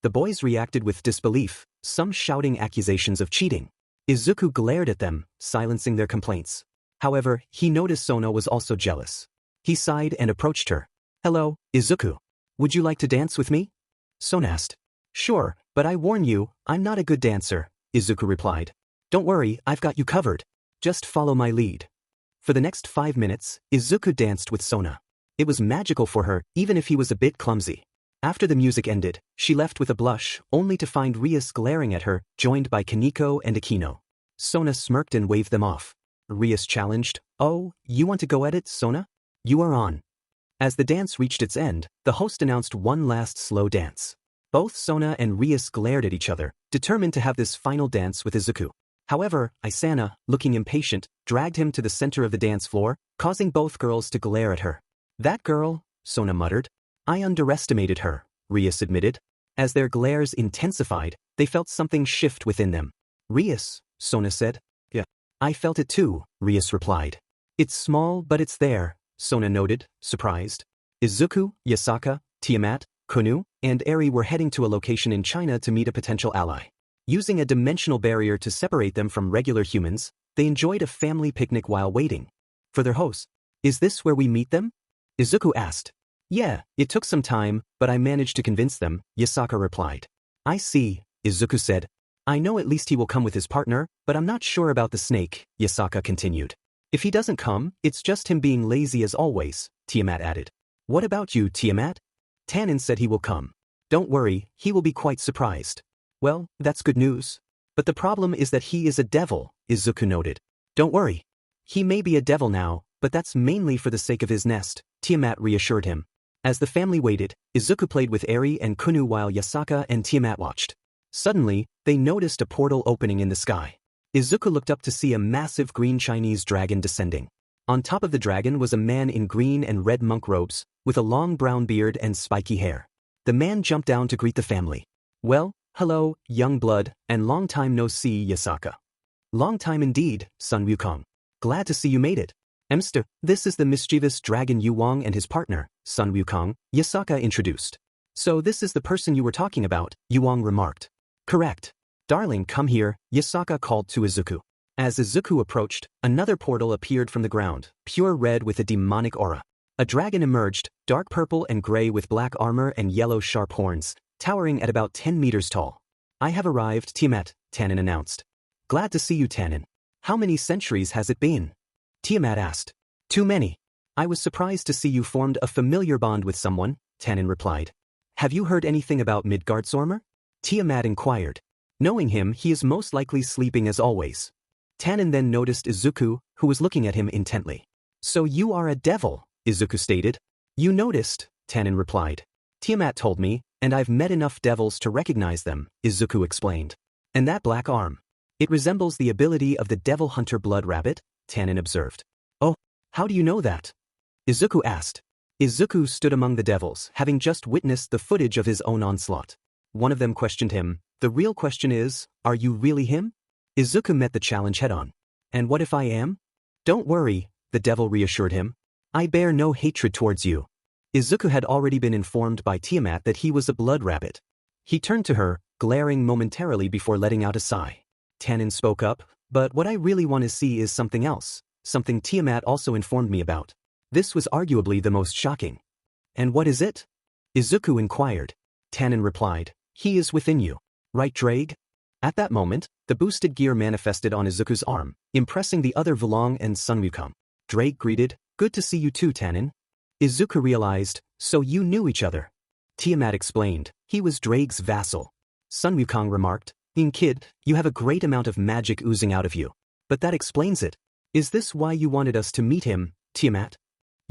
The boys reacted with disbelief, some shouting accusations of cheating. Izuku glared at them, silencing their complaints. However, he noticed Sona was also jealous. He sighed and approached her. "Hello, Izuku. Would you like to dance with me?" Sona asked. "Sure, but I warn you, I'm not a good dancer," Izuku replied. "Don't worry, I've got you covered. Just follow my lead." For the next 5 minutes, Izuku danced with Sona. It was magical for her, even if he was a bit clumsy. After the music ended, she left with a blush, only to find Rias glaring at her, joined by Kaniko and Akino. Sona smirked and waved them off. Rias challenged, "Oh, you want to go at it, Sona? You are on." As the dance reached its end, the host announced one last slow dance. Both Sona and Rias glared at each other, determined to have this final dance with Izuku. However, Isana, looking impatient, dragged him to the center of the dance floor, causing both girls to glare at her. That girl, Sona muttered. I underestimated her, Rias admitted. As their glares intensified, they felt something shift within them. Rias, Sona said. Yeah. I felt it too, Rias replied. It's small but it's there, Sona noted, surprised. Izuku, Yasaka, Tiamat, Kunu, and Eri were heading to a location in China to meet a potential ally. Using a dimensional barrier to separate them from regular humans, they enjoyed a family picnic while waiting for their hosts. Is this where we meet them? Izuku asked. Yeah, it took some time, but I managed to convince them, Yasaka replied. I see, Izuku said. I know at least he will come with his partner, but I'm not sure about the snake, Yasaka continued. If he doesn't come, it's just him being lazy as always, Tiamat added. What about you, Tiamat? Tannen said he will come. Don't worry, he will be quite surprised. Well, that's good news. But the problem is that he is a devil, Izuku noted. Don't worry. He may be a devil now, but that's mainly for the sake of his nest, Tiamat reassured him. As the family waited, Izuku played with Eri and Kunu while Yasaka and Tiamat watched. Suddenly, they noticed a portal opening in the sky. Izuku looked up to see a massive green Chinese dragon descending. On top of the dragon was a man in green and red monk robes, with a long brown beard and spiky hair. The man jumped down to greet the family. Well, hello, young blood, and long time no see, Yasaka. Long time indeed, Sun Wukong. Glad to see you made it. This is the mischievous dragon Yu Wang and his partner, Sun Wukong, Yasaka introduced. So this is the person you were talking about, Yu Wang remarked. Correct. Darling, come here, Yasaka called to Izuku. As Izuku approached, another portal appeared from the ground, pure red with a demonic aura. A dragon emerged, dark purple and gray with black armor and yellow sharp horns, towering at about 10 meters tall. I have arrived, Tiamat, Tannen announced. Glad to see you, Tannen. How many centuries has it been? Tiamat asked. Too many. I was surprised to see you formed a familiar bond with someone, Tannen replied. Have you heard anything about Midgardsormr? Tiamat inquired. Knowing him, he is most likely sleeping as always. Tannen then noticed Izuku, who was looking at him intently. So you are a devil, Izuku stated. You noticed, Tannen replied. Tiamat told me, and I've met enough devils to recognize them, Izuku explained. And that black arm. It resembles the ability of the devil hunter blood rabbit, Tannen observed. Oh, how do you know that? Izuku asked. Izuku stood among the devils, having just witnessed the footage of his own onslaught. One of them questioned him. The real question is, are you really him? Izuku met the challenge head-on. And what if I am? Don't worry, the devil reassured him. I bear no hatred towards you. Izuku had already been informed by Tiamat that he was a blood rabbit. He turned to her, glaring momentarily before letting out a sigh. Tannen spoke up, but what I really want to see is something else, something Tiamat also informed me about. This was arguably the most shocking. And what is it? Izuku inquired. Tannen replied, he is within you. Right, Drake? At that moment, the boosted gear manifested on Izuku's arm, impressing the other Wulong and Sun Wukong. Drake greeted, good to see you too, Tannen. Izuku realized, so you knew each other. Tiamat explained, he was Drake's vassal. Sun Wukong remarked, kid, you have a great amount of magic oozing out of you. But that explains it. Is this why you wanted us to meet him, Tiamat?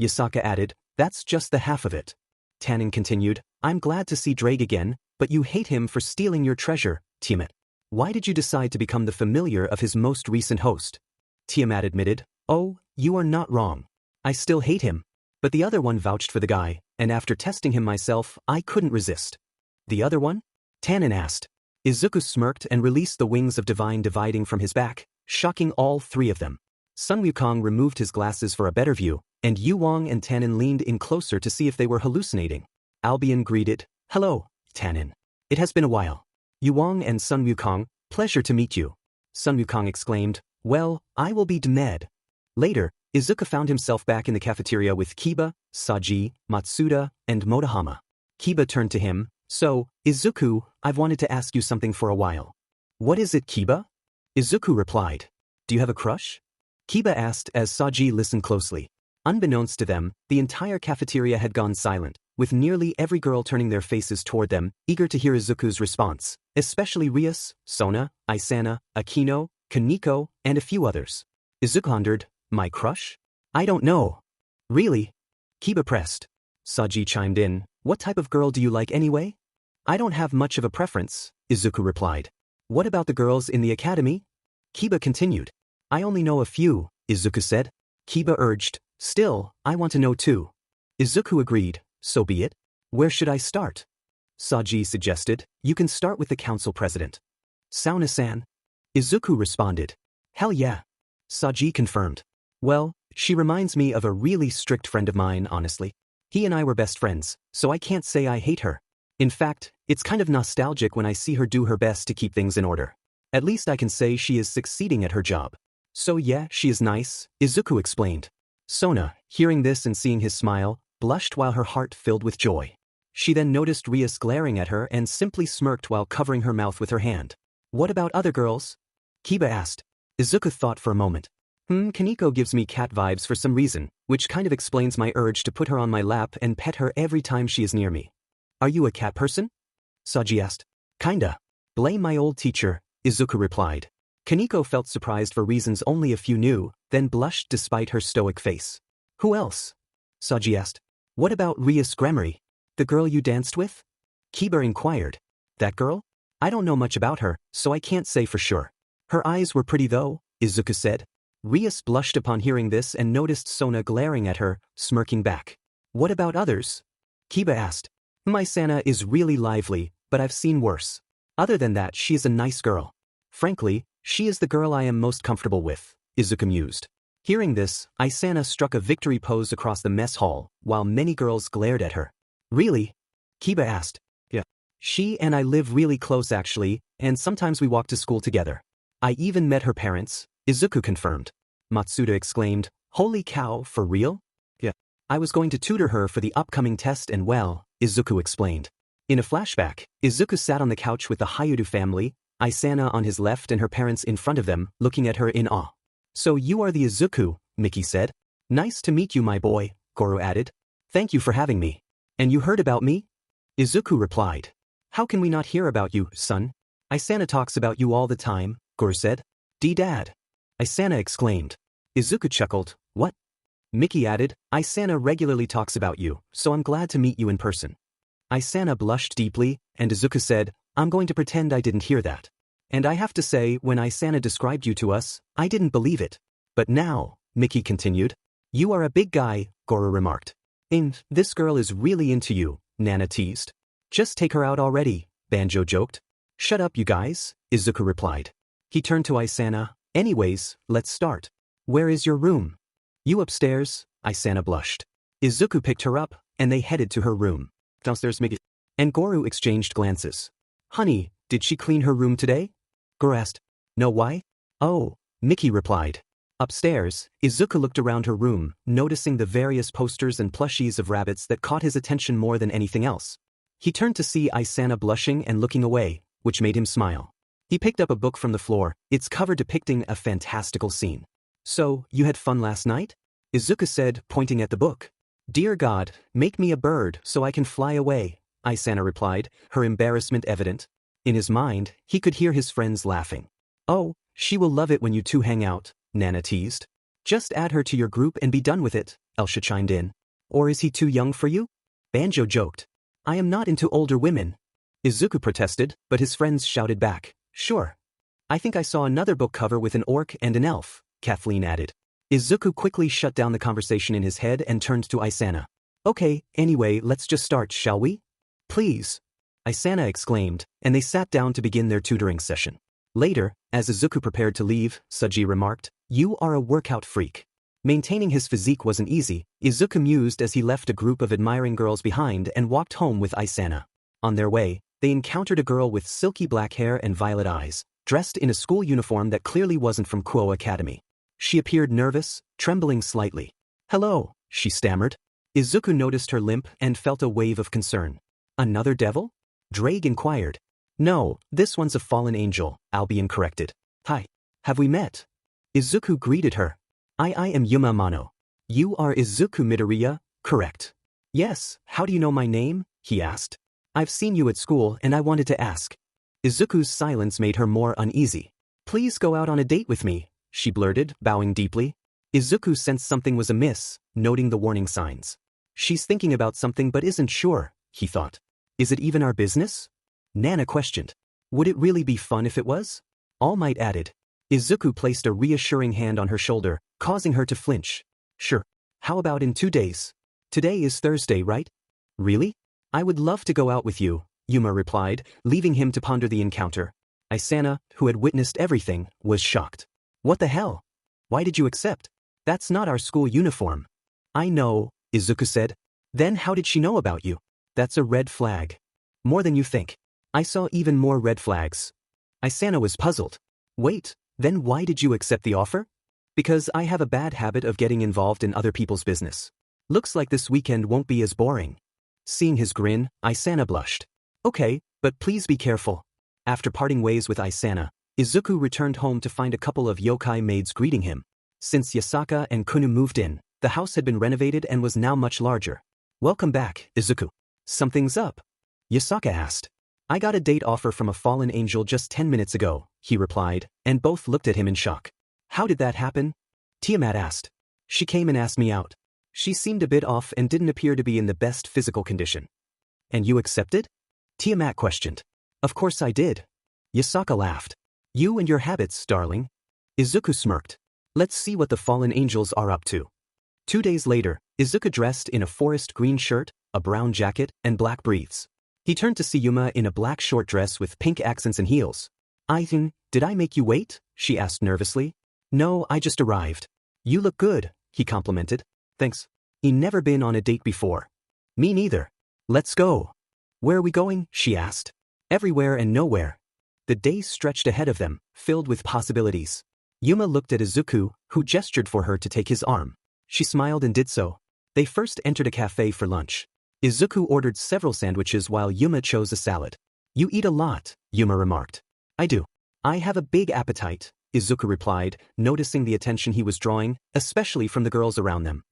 Yasaka added, that's just the half of it. Tannen continued, I'm glad to see Drake again, but you hate him for stealing your treasure, Tiamat. Why did you decide to become the familiar of his most recent host? Tiamat admitted, oh, you are not wrong. I still hate him. But the other one vouched for the guy, and after testing him myself, I couldn't resist. The other one? Tannen asked. Izuku smirked and released the wings of divine dividing from his back, shocking all three of them. Sun Wukong removed his glasses for a better view, and Yu Wang and Tannen leaned in closer to see if they were hallucinating. Albion greeted, hello, Tannen. It has been a while. Yu Wang and Sun Wukong, pleasure to meet you. Sun Wukong exclaimed, well, I will be demed. Later, Izuku found himself back in the cafeteria with Kiba, Saji, Matsuda, and Motohama. Kiba turned to him, so, Izuku, I've wanted to ask you something for a while. What is it, Kiba? Izuku replied. Do you have a crush? Kiba asked as Saji listened closely. Unbeknownst to them, the entire cafeteria had gone silent, with nearly every girl turning their faces toward them, eager to hear Izuku's response, especially Rias, Sona, Isana, Akino, Kaneko, and a few others. Izuku pondered, my crush? I don't know. Really? Kiba pressed. Saji chimed in, what type of girl do you like anyway? I don't have much of a preference, Izuku replied. What about the girls in the academy? Kiba continued. I only know a few, Izuku said. Kiba urged, still, I want to know too. Izuku agreed, so be it. Where should I start? Saji suggested, you can start with the council president. Sauna-san. Izuku responded. Hell yeah. Saji confirmed. Well, she reminds me of a really strict friend of mine, honestly. He and I were best friends, so I can't say I hate her. In fact, it's kind of nostalgic when I see her do her best to keep things in order. At least I can say she is succeeding at her job. So yeah, she is nice, Izuku explained. Sona, hearing this and seeing his smile, blushed while her heart filled with joy. She then noticed Rias glaring at her and simply smirked while covering her mouth with her hand. What about other girls? Kiba asked. Izuku thought for a moment. Kaneko gives me cat vibes for some reason, which kind of explains my urge to put her on my lap and pet her every time she is near me. Are you a cat person? Saji asked. Kinda. Blame my old teacher, Izuku replied. Kaneko felt surprised for reasons only a few knew, then blushed despite her stoic face. Who else? Saji asked. What about Rias Gremory? The girl you danced with? Kiba inquired. That girl? I don't know much about her, so I can't say for sure. Her eyes were pretty though, Izuku said. Rias blushed upon hearing this and noticed Sona glaring at her, smirking back. What about others? Kiba asked. My Sana is really lively, but I've seen worse. Other than that, she is a nice girl. Frankly, she is the girl I am most comfortable with, Izuku mused. Hearing this, Isana struck a victory pose across the mess hall, while many girls glared at her. Really? Kiba asked. Yeah. She and I live really close actually, and sometimes we walk to school together. I even met her parents, Izuku confirmed. Matsuda exclaimed, Holy cow, for real? Yeah. I was going to tutor her for the upcoming test and well, Izuku explained. In a flashback, Izuku sat on the couch with the Hayudu family, Isana on his left and her parents in front of them, looking at her in awe. So you are the Izuku, Miki said. Nice to meet you, my boy, Goro added. Thank you for having me. And you heard about me? Izuku replied. How can we not hear about you, son? Isana talks about you all the time, Goro said. Dad. Isana exclaimed. Izuku chuckled. What? Miki added, Isana regularly talks about you, so I'm glad to meet you in person. Isana blushed deeply, and Izuku said, I'm going to pretend I didn't hear that. And I have to say, when Isana described you to us, I didn't believe it. But now, Miki continued. You are a big guy, Goro remarked. And this girl is really into you, Nana teased. Just take her out already, Banjo joked. Shut up you guys, Izuku replied. He turned to Isana. Anyways, let's start. Where is your room? You upstairs, Isana blushed. Izuku picked her up, and they headed to her room. Downstairs Miki and Goro exchanged glances. Honey, did she clean her room today? Goro asked. No, why? Oh, Miki replied. Upstairs, Izuku looked around her room, noticing the various posters and plushies of rabbits that caught his attention more than anything else. He turned to see Isana blushing and looking away, which made him smile. He picked up a book from the floor, its cover depicting a fantastical scene. So, you had fun last night? Izuku said, pointing at the book. Dear God, make me a bird so I can fly away, Isana replied, her embarrassment evident. In his mind, he could hear his friends laughing. Oh, she will love it when you two hang out, Nana teased. Just add her to your group and be done with it, Elsha chimed in. Or is he too young for you? Banjo joked. I am not into older women. Izuku protested, but his friends shouted back. Sure. I think I saw another book cover with an orc and an elf, Kathleen added. Izuku quickly shut down the conversation in his head and turned to Isana. Okay, anyway, let's just start, shall we? Please. Isana exclaimed, and they sat down to begin their tutoring session. Later, as Izuku prepared to leave, Saji remarked, You are a workout freak. Maintaining his physique wasn't easy, Izuku mused as he left a group of admiring girls behind and walked home with Isana. On their way, they encountered a girl with silky black hair and violet eyes, dressed in a school uniform that clearly wasn't from Kuo Academy. She appeared nervous, trembling slightly. Hello, she stammered. Izuku noticed her limp and felt a wave of concern. Another devil? Drake inquired. No, this one's a fallen angel, Albion corrected. Hi. Have we met? Izuku greeted her. I am Yuma Mano. You are Izuku Midoriya, correct? Yes, how do you know my name? He asked. I've seen you at school and I wanted to ask. Izuku's silence made her more uneasy. Please go out on a date with me, she blurted, bowing deeply. Izuku sensed something was amiss, noting the warning signs. She's thinking about something but isn't sure, he thought. Is it even our business? Nana questioned. Would it really be fun if it was? All Might added. Izuku placed a reassuring hand on her shoulder, causing her to flinch. Sure. How about in 2 days? Today is Thursday, right? Really? I would love to go out with you, Yuma replied, leaving him to ponder the encounter. Isana, who had witnessed everything, was shocked. What the hell? Why did you accept? That's not our school uniform. I know, Izuku said. Then how did she know about you? That's a red flag. More than you think. I saw even more red flags. Isana was puzzled. Wait, then why did you accept the offer? Because I have a bad habit of getting involved in other people's business. Looks like this weekend won't be as boring. Seeing his grin, Isana blushed. Okay, but please be careful. After parting ways with Isana, Izuku returned home to find a couple of yokai maids greeting him. Since Yasaka and Kunu moved in, the house had been renovated and was now much larger. Welcome back, Izuku. Something's up? Yasaka asked. I got a date offer from a fallen angel just 10 minutes ago, he replied, and both looked at him in shock. How did that happen? Tiamat asked. She came and asked me out. She seemed a bit off and didn't appear to be in the best physical condition. And you accepted? Tiamat questioned. Of course I did. Yasaka laughed. You and your habits, darling. Izuku smirked. Let's see what the fallen angels are up to. 2 days later, Izuku dressed in a forest green shirt, a brown jacket, and black briefs. He turned to see Yuma in a black short dress with pink accents and heels. Did I make you wait? She asked nervously. No, I just arrived. You look good, he complimented. Thanks. He'd never been on a date before. Me neither. Let's go. Where are we going? She asked. Everywhere and nowhere. The days stretched ahead of them, filled with possibilities. Yuma looked at Izuku, who gestured for her to take his arm. She smiled and did so. They first entered a cafe for lunch. Izuku ordered several sandwiches while Yuma chose a salad. You eat a lot, Yuma remarked. I do. I have a big appetite, Izuku replied, noticing the attention he was drawing, especially from the girls around them.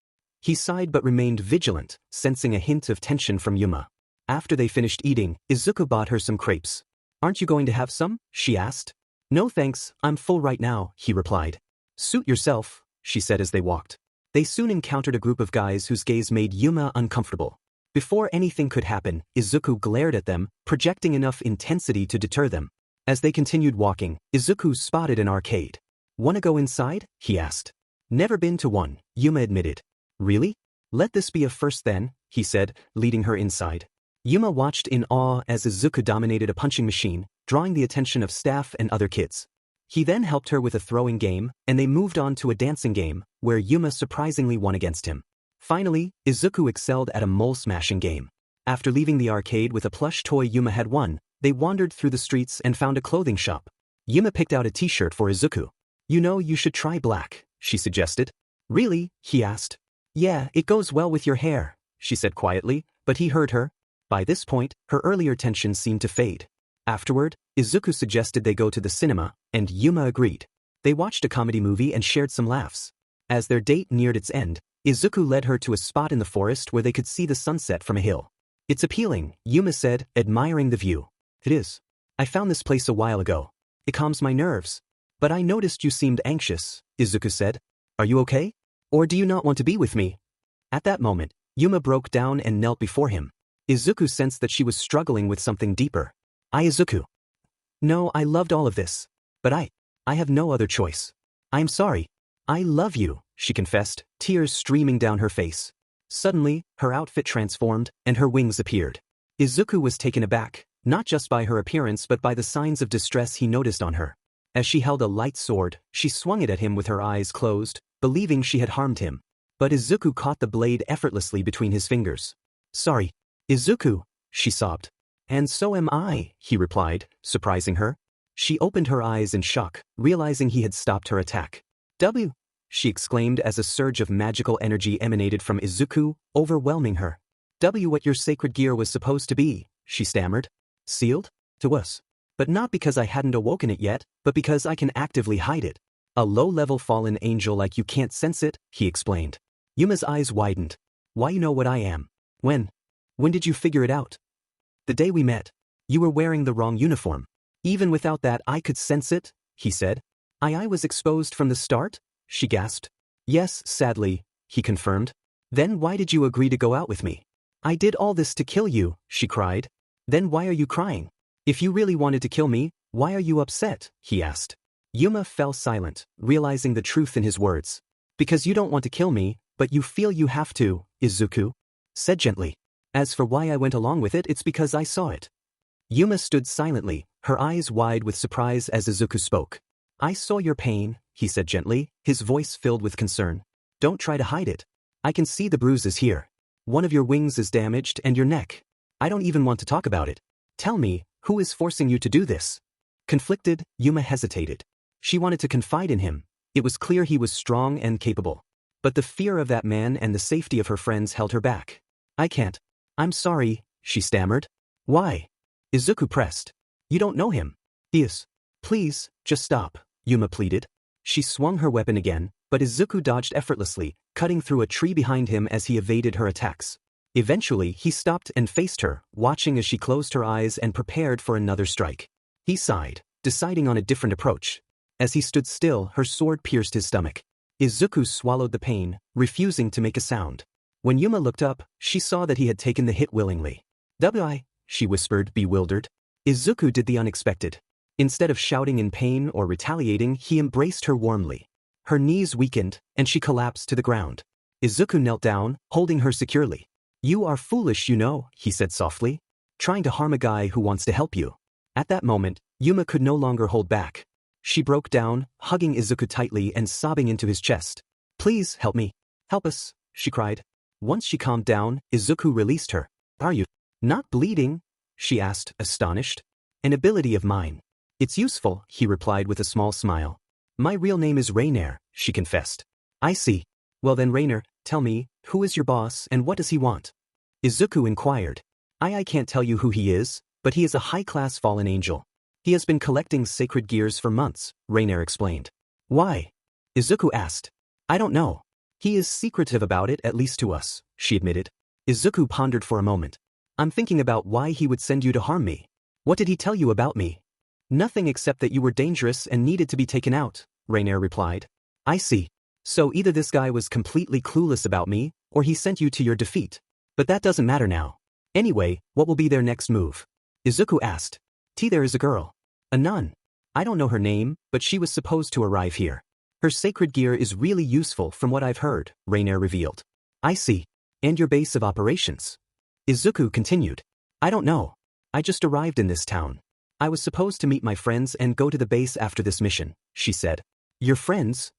He sighed but remained vigilant, sensing a hint of tension from Yuma. After they finished eating, Izuku bought her some crepes. Aren't you going to have some? She asked. No thanks, I'm full right now, he replied. Suit yourself, she said as they walked. They soon encountered a group of guys whose gaze made Yuma uncomfortable. Before anything could happen, Izuku glared at them, projecting enough intensity to deter them. As they continued walking, Izuku spotted an arcade. Wanna go inside? He asked. Never been to one, Yuma admitted. Really? Let this be a first then, he said, leading her inside. Yuma watched in awe as Izuku dominated a punching machine, drawing the attention of staff and other kids. He then helped her with a throwing game, and they moved on to a dancing game, where Yuma surprisingly won against him. Finally, Izuku excelled at a mole-smashing game. After leaving the arcade with a plush toy Yuma had won, they wandered through the streets and found a clothing shop. Yuma picked out a t-shirt for Izuku. You know, you should try black, she suggested. Really? He asked. Yeah, it goes well with your hair, she said quietly, but he heard her. By this point, her earlier tension seemed to fade. Afterward, Izuku suggested they go to the cinema, and Yuma agreed. They watched a comedy movie and shared some laughs. As their date neared its end, Izuku led her to a spot in the forest where they could see the sunset from a hill. It's appealing, Yuma said, admiring the view. It is. I found this place a while ago. It calms my nerves. But I noticed you seemed anxious, Izuku said. Are you okay? Or do you not want to be with me? At that moment, Yuma broke down and knelt before him. Izuku sensed that she was struggling with something deeper. Izuku. No, I loved all of this. But I have no other choice. I'm sorry. I love you, she confessed, tears streaming down her face. Suddenly, her outfit transformed, and her wings appeared. Izuku was taken aback, not just by her appearance but by the signs of distress he noticed on her. As she held a light sword, she swung it at him with her eyes closed, believing she had harmed him. But Izuku caught the blade effortlessly between his fingers. Sorry. Izuku, she sobbed. And so am I, he replied, surprising her. She opened her eyes in shock, realizing he had stopped her attack. W, she exclaimed as a surge of magical energy emanated from Izuku, overwhelming her. W, what your sacred gear was supposed to be, she stammered. Sealed? To us. But not because I hadn't awoken it yet, but because I can actively hide it. A low-level fallen angel like you can't sense it, he explained. Yuma's eyes widened. Why you know what I am? When did you figure it out? The day we met. You were wearing the wrong uniform. Even without that I could sense it, he said. I was exposed from the start? She gasped. Yes, sadly, he confirmed. Then why did you agree to go out with me? I did all this to kill you, she cried. Then why are you crying? If you really wanted to kill me, why are you upset? He asked. Yuma fell silent, realizing the truth in his words. Because you don't want to kill me, but you feel you have to, Izuku. said gently. As for why I went along with it, it's because I saw it. Yuma stood silently, her eyes wide with surprise as Izuku spoke. I saw your pain, he said gently, his voice filled with concern. Don't try to hide it. I can see the bruises here. One of your wings is damaged and your neck. I don't even want to talk about it. Tell me, who is forcing you to do this? Conflicted, Yuma hesitated. She wanted to confide in him. It was clear he was strong and capable. But the fear of that man and the safety of her friends held her back. I can't. I'm sorry, she stammered. Why? Izuku pressed. You don't know him. He is. Please, just stop, Yuma pleaded. She swung her weapon again, but Izuku dodged effortlessly, cutting through a tree behind him as he evaded her attacks. Eventually, he stopped and faced her, watching as she closed her eyes and prepared for another strike. He sighed, deciding on a different approach. As he stood still, her sword pierced his stomach. Izuku swallowed the pain, refusing to make a sound. When Yuma looked up, she saw that he had taken the hit willingly. "W-I," she whispered, bewildered. Izuku did the unexpected. Instead of shouting in pain or retaliating, he embraced her warmly. Her knees weakened, and she collapsed to the ground. Izuku knelt down, holding her securely. You are foolish, you know, he said softly. Trying to harm a guy who wants to help you. At that moment, Yuma could no longer hold back. She broke down, hugging Izuku tightly and sobbing into his chest. Please, help me. Help us, she cried. Once she calmed down, Izuku released her. Are you not bleeding? She asked, astonished. An ability of mine. It's useful, he replied with a small smile. My real name is Rainer, she confessed. I see. Well then Rainer, tell me, who is your boss and what does he want? Izuku inquired. I can't tell you who he is, but he is a high-class fallen angel. He has been collecting sacred gears for months, Rainer explained. Why? Izuku asked. I don't know. He is secretive about it, at least to us, she admitted. Izuku pondered for a moment. I'm thinking about why he would send you to harm me. What did he tell you about me? Nothing except that you were dangerous and needed to be taken out, Rainer replied. I see. So either this guy was completely clueless about me, or he sent you to your defeat. But that doesn't matter now. Anyway, what will be their next move? Izuku asked. There is a girl. A nun. I don't know her name, but she was supposed to arrive here. Her sacred gear is really useful from what I've heard, Rainer revealed. I see. And your base of operations? Izuku continued. I don't know. I just arrived in this town. I was supposed to meet my friends and go to the base after this mission, she said. Your friends?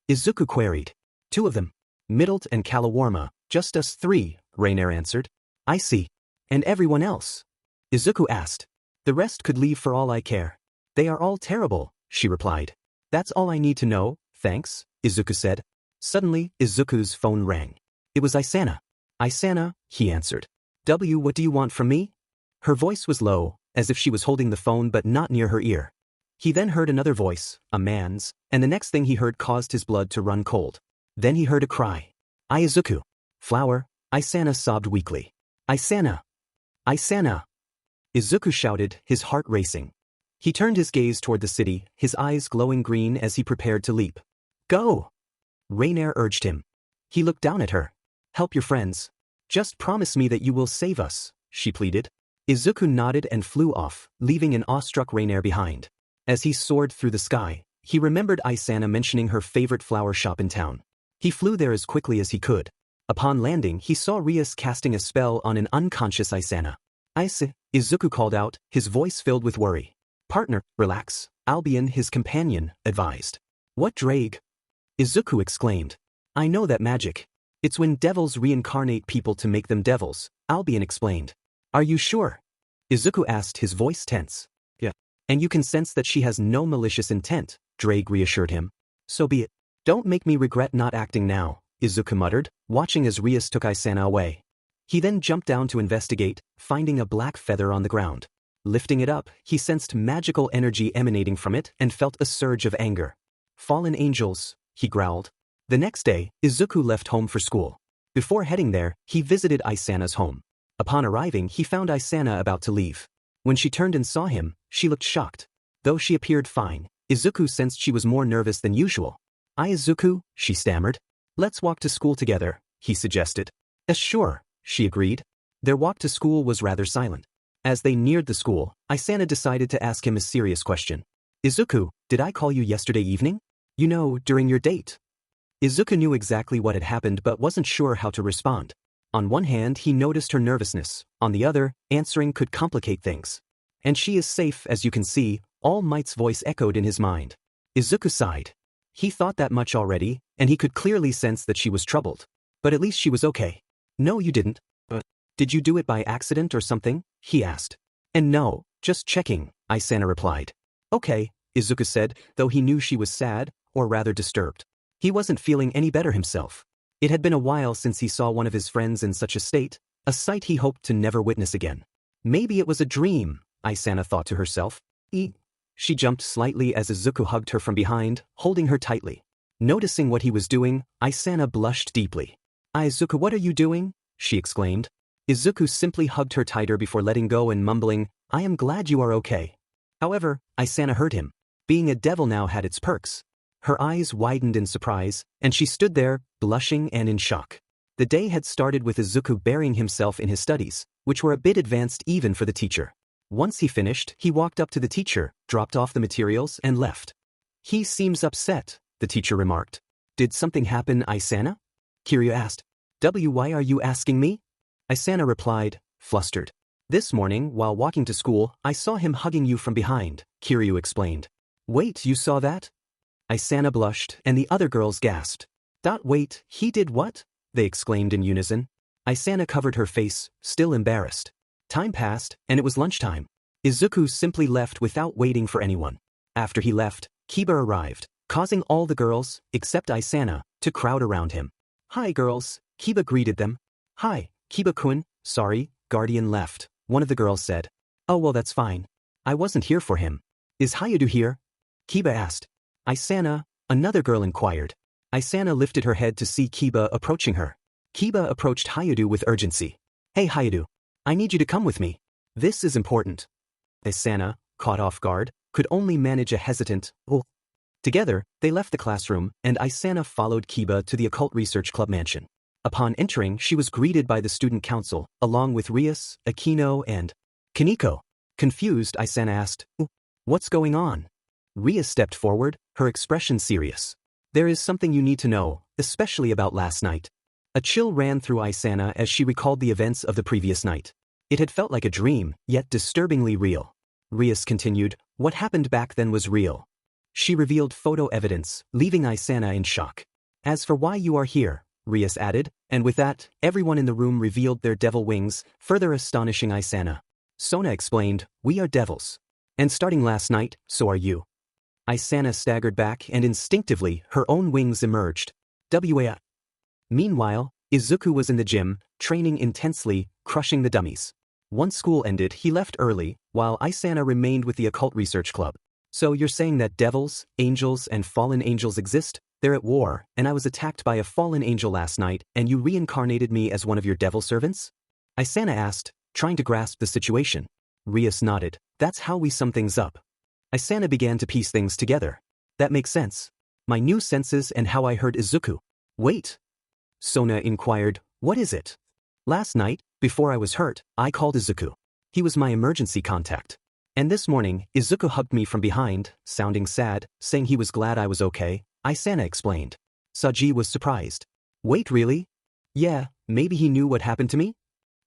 Izuku queried. 2 of them. Middlet and Kalawarma, just us 3, Rainer answered. I see. And everyone else? Izuku asked. The rest could leave for all I care. They are all terrible, she replied. That's all I need to know, thanks, Izuku said. Suddenly, Izuku's phone rang. It was Isana. Isana, he answered. What do you want from me? Her voice was low, as if she was holding the phone but not near her ear. He then heard another voice, a man's, and the next thing he heard caused his blood to run cold. Then he heard a cry. Izuku. Flower, Isana sobbed weakly. Isana. Isana. Izuku shouted, his heart racing. He turned his gaze toward the city, his eyes glowing green as he prepared to leap. Go! Rainer urged him. He looked down at her. Help your friends. Just promise me that you will save us, she pleaded. Izuku nodded and flew off, leaving an awestruck Rainer behind. As he soared through the sky, he remembered Isana mentioning her favorite flower shop in town. He flew there as quickly as he could. Upon landing, he saw Rias casting a spell on an unconscious Isana. Izuku called out, his voice filled with worry. Partner, relax, Albion, his companion, advised. What drag? Izuku exclaimed. I know that magic. It's when devils reincarnate people to make them devils, Albion explained. Are you sure? Izuku asked, his voice tense. Yeah. And you can sense that she has no malicious intent, Drake reassured him. So be it. Don't make me regret not acting now, Izuku muttered, watching as Rias took Isana away. He then jumped down to investigate, finding a black feather on the ground. Lifting it up, he sensed magical energy emanating from it and felt a surge of anger. Fallen angels, he growled. The next day, Izuku left home for school. Before heading there, he visited Isana's home. Upon arriving, he found Isana about to leave. When she turned and saw him, she looked shocked. Though she appeared fine, Izuku sensed she was more nervous than usual. Izuku, she stammered. Let's walk to school together, he suggested. Sure, she agreed. Their walk to school was rather silent. As they neared the school, Isana decided to ask him a serious question. Izuku, did I call you yesterday evening? You know, during your date. Izuku knew exactly what had happened but wasn't sure how to respond. On one hand, he noticed her nervousness, on the other, answering could complicate things. And she is safe, as you can see, All Might's voice echoed in his mind. Izuku sighed. He thought that much already, and he could clearly sense that she was troubled. But at least she was okay. No, you didn't. But did you do it by accident or something? He asked. And no, just checking, Isana replied. Okay, Izuku said, though he knew she was sad, or rather disturbed. He wasn't feeling any better himself. It had been a while since he saw one of his friends in such a state, a sight he hoped to never witness again. Maybe it was a dream, Isana thought to herself. She jumped slightly as Izuku hugged her from behind, holding her tightly. Noticing what he was doing, Isana blushed deeply. Izuku, what are you doing? She exclaimed. Izuku simply hugged her tighter before letting go and mumbling, I am glad you are okay. However, Isana heard him. Being a devil now had its perks. Her eyes widened in surprise, and she stood there, blushing and in shock. The day had started with Izuku burying himself in his studies, which were a bit advanced even for the teacher. Once he finished, he walked up to the teacher, dropped off the materials, and left. He seems upset, the teacher remarked. Did something happen, Isana? Kiryu asked. Why are you asking me? Isana replied, flustered. This morning, while walking to school, I saw him hugging you from behind, Kiryu explained. Wait, you saw that? Isana blushed, and the other girls gasped. Wait, he did what? They exclaimed in unison. Isana covered her face, still embarrassed. Time passed, and it was lunchtime. Izuku simply left without waiting for anyone. After he left, Kiba arrived, causing all the girls, except Isana, to crowd around him. Hi girls, Kiba greeted them. Hi, Kiba-kun, sorry, Guardian left, one of the girls said. Oh well, that's fine. I wasn't here for him. Is Hayadu here? Kiba asked. Isana, another girl inquired. Isana lifted her head to see Kiba approaching her. Kiba approached Hayadu with urgency. Hey Hayadu, I need you to come with me. This is important. Isana, caught off guard, could only manage a hesitant, oh. Together, they left the classroom, and Isana followed Kiba to the Occult Research Club mansion. Upon entering, she was greeted by the student council, along with Rias, Akino, and Kaneko. Confused, Isana asked, what's going on? Rias stepped forward, her expression serious. There is something you need to know, especially about last night. A chill ran through Isana as she recalled the events of the previous night. It had felt like a dream, yet disturbingly real. Rias continued, what happened back then was real. She revealed photo evidence, leaving Isana in shock. As for why you are here, Rias added, and with that, everyone in the room revealed their devil wings, further astonishing Isana. Sona explained, we are devils. And starting last night, so are you. Isana staggered back and instinctively, her own wings emerged. Wa. Meanwhile, Izuku was in the gym, training intensely, crushing the dummies. Once school ended, he left early, while Isana remained with the Occult Research Club. So you're saying that devils, angels, and fallen angels exist? They're at war, and I was attacked by a fallen angel last night, and you reincarnated me as one of your devil servants? Isana asked, trying to grasp the situation. Rias nodded. That's how we sum things up. Isana began to piece things together. That makes sense. My new senses and how I heard Izuku. Wait. Sona inquired, what is it? Last night, before I was hurt, I called Izuku. He was my emergency contact. And this morning, Izuku hugged me from behind, sounding sad, saying he was glad I was okay, Isana explained. Saji was surprised. Wait, really? Yeah, maybe he knew what happened to me?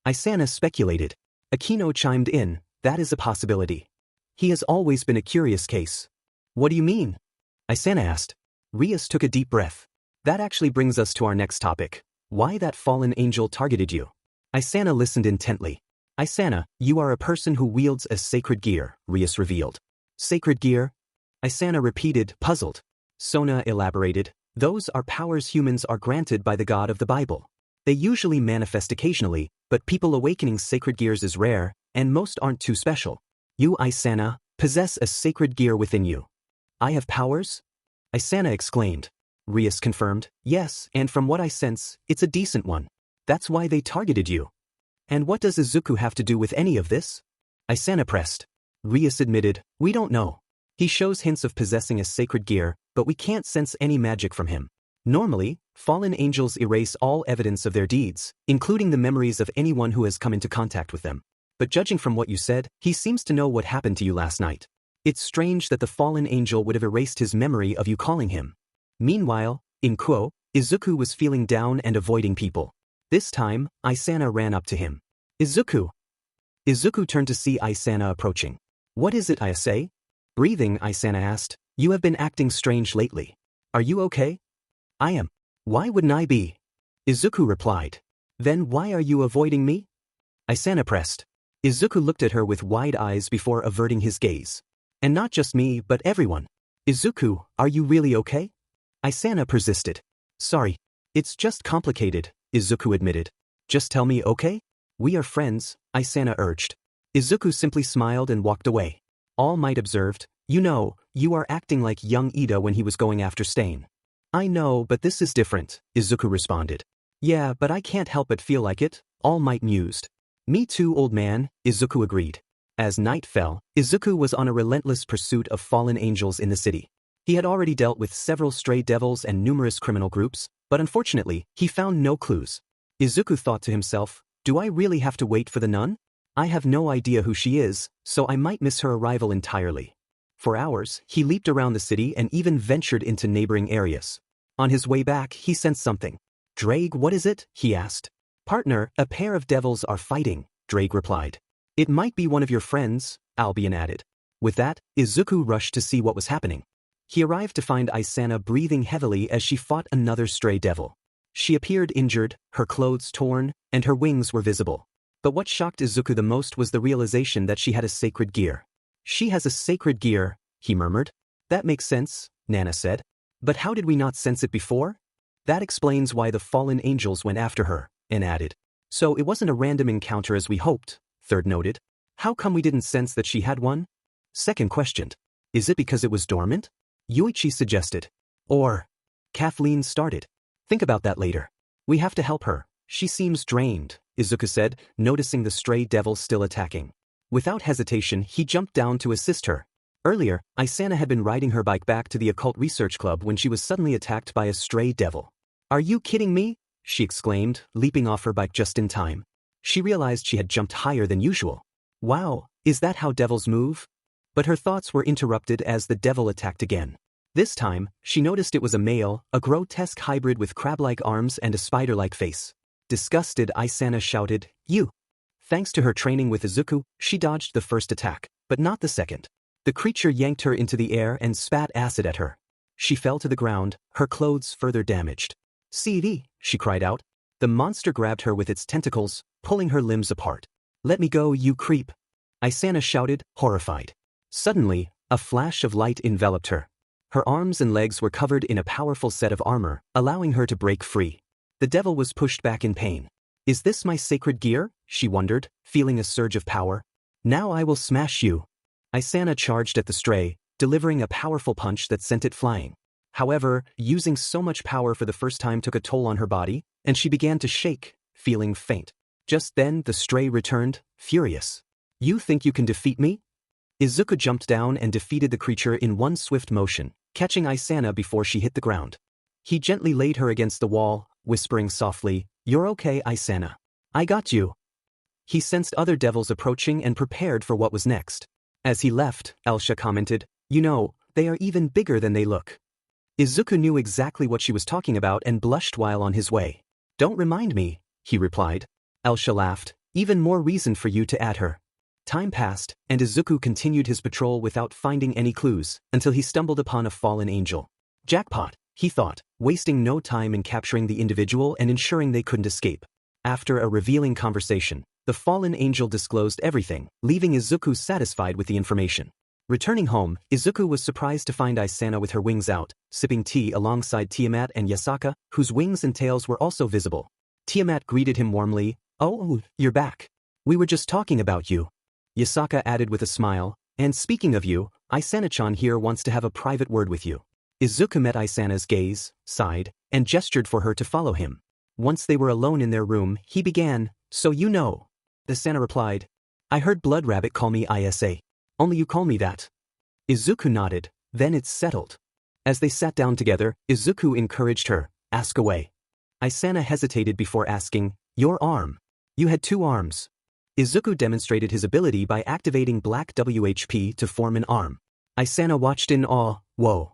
Isana speculated. Akino chimed in, that is a possibility. He has always been a curious case. What do you mean? Isana asked. Rias took a deep breath. That actually brings us to our next topic. Why that fallen angel targeted you. Isana listened intently. Isana, you are a person who wields a sacred gear, Rias revealed. Sacred gear? Isana repeated, puzzled. Sona elaborated, those are powers humans are granted by the God of the Bible. They usually manifest occasionally, but people awakening sacred gears is rare, and most aren't too special. You, Isana, possess a sacred gear within you. I have powers? Isana exclaimed. Rias confirmed, yes, and from what I sense, it's a decent one. That's why they targeted you. And what does Izuku have to do with any of this? Isana pressed. Rias admitted, we don't know. He shows hints of possessing a sacred gear, but we can't sense any magic from him. Normally, fallen angels erase all evidence of their deeds, including the memories of anyone who has come into contact with them. But judging from what you said, he seems to know what happened to you last night. It's strange that the fallen angel would have erased his memory of you calling him. Meanwhile, in Kuo, Izuku was feeling down and avoiding people. This time, Isana ran up to him. Izuku. Izuku turned to see Isana approaching. What is it, Ayase? Breathing, Isana asked. You have been acting strange lately. Are you okay? I am. Why wouldn't I be? Izuku replied. Then why are you avoiding me? Isana pressed. Izuku looked at her with wide eyes before averting his gaze. And not just me, but everyone. Izuku, are you really okay? Isana persisted. Sorry. It's just complicated, Izuku admitted. Just tell me, okay? We are friends, Isana urged. Izuku simply smiled and walked away. All Might observed, you know, you are acting like young Ida when he was going after Stain. I know, but this is different, Izuku responded. Yeah, but I can't help but feel like it, All Might mused. Me too, old man, Izuku agreed. As night fell, Izuku was on a relentless pursuit of fallen angels in the city. He had already dealt with several stray devils and numerous criminal groups, but unfortunately, he found no clues. Izuku thought to himself, do I really have to wait for the nun? I have no idea who she is, so I might miss her arrival entirely. For hours, he leaped around the city and even ventured into neighboring areas. On his way back, he sensed something. Drake, what is it? He asked. Partner, a pair of devils are fighting, Drake replied. It might be one of your friends, Albion added. With that, Izuku rushed to see what was happening. He arrived to find Isana breathing heavily as she fought another stray devil. She appeared injured, her clothes torn, and her wings were visible. But what shocked Izuku the most was the realization that she had a sacred gear. She has a sacred gear, he murmured. That makes sense, Nana said. But how did we not sense it before? That explains why the fallen angels went after her, En added. So it wasn't a random encounter as we hoped, Third noted. How come we didn't sense that she had one? Second questioned. Is it because it was dormant? Yuichi suggested. Or, Kathleen started. Think about that later. We have to help her. She seems drained, Izuku said, noticing the stray devil still attacking. Without hesitation, he jumped down to assist her. Earlier, Isana had been riding her bike back to the Occult Research Club when she was suddenly attacked by a stray devil. Are you kidding me? She exclaimed, leaping off her bike just in time. She realized she had jumped higher than usual. Wow, is that how devils move? But her thoughts were interrupted as the devil attacked again. This time, she noticed it was a male, a grotesque hybrid with crab-like arms and a spider-like face. Disgusted, Isana shouted, You! Thanks to her training with Izuku, she dodged the first attack, but not the second. The creature yanked her into the air and spat acid at her. She fell to the ground, her clothes further damaged. CD, she cried out. The monster grabbed her with its tentacles, pulling her limbs apart. Let me go, you creep! Isana shouted, horrified. Suddenly, a flash of light enveloped her. Her arms and legs were covered in a powerful set of armor, allowing her to break free. The devil was pushed back in pain. Is this my sacred gear? She wondered, feeling a surge of power. Now I will smash you. Isana charged at the stray, delivering a powerful punch that sent it flying. However, using so much power for the first time took a toll on her body, and she began to shake, feeling faint. Just then, the stray returned, furious. You think you can defeat me? Izuku jumped down and defeated the creature in one swift motion, catching Isana before she hit the ground. He gently laid her against the wall, whispering softly, You're okay, Isana. I got you. He sensed other devils approaching and prepared for what was next. As he left, Elsha commented, You know, they are even bigger than they look. Izuku knew exactly what she was talking about and blushed while on his way. Don't remind me, he replied. Elsha laughed, Even more reason for you to add her. Time passed, and Izuku continued his patrol without finding any clues, until he stumbled upon a fallen angel. Jackpot, he thought, wasting no time in capturing the individual and ensuring they couldn't escape. After a revealing conversation, the fallen angel disclosed everything, leaving Izuku satisfied with the information. Returning home, Izuku was surprised to find Isana with her wings out, sipping tea alongside Tiamat and Yasaka, whose wings and tails were also visible. Tiamat greeted him warmly, Oh, you're back. We were just talking about you. Yasaka added with a smile, and speaking of you, Isana-chan here wants to have a private word with you. Izuku met Isana's gaze, sighed, and gestured for her to follow him. Once they were alone in their room, he began, So you know. Isana replied, I heard Blood Rabbit call me Isa. Only you call me that. Izuku nodded, then it's settled. As they sat down together, Izuku encouraged her, Ask away. Isana hesitated before asking, Your arm. You had 2 arms. Izuku demonstrated his ability by activating black WHP to form an arm. Isana watched in awe, Whoa.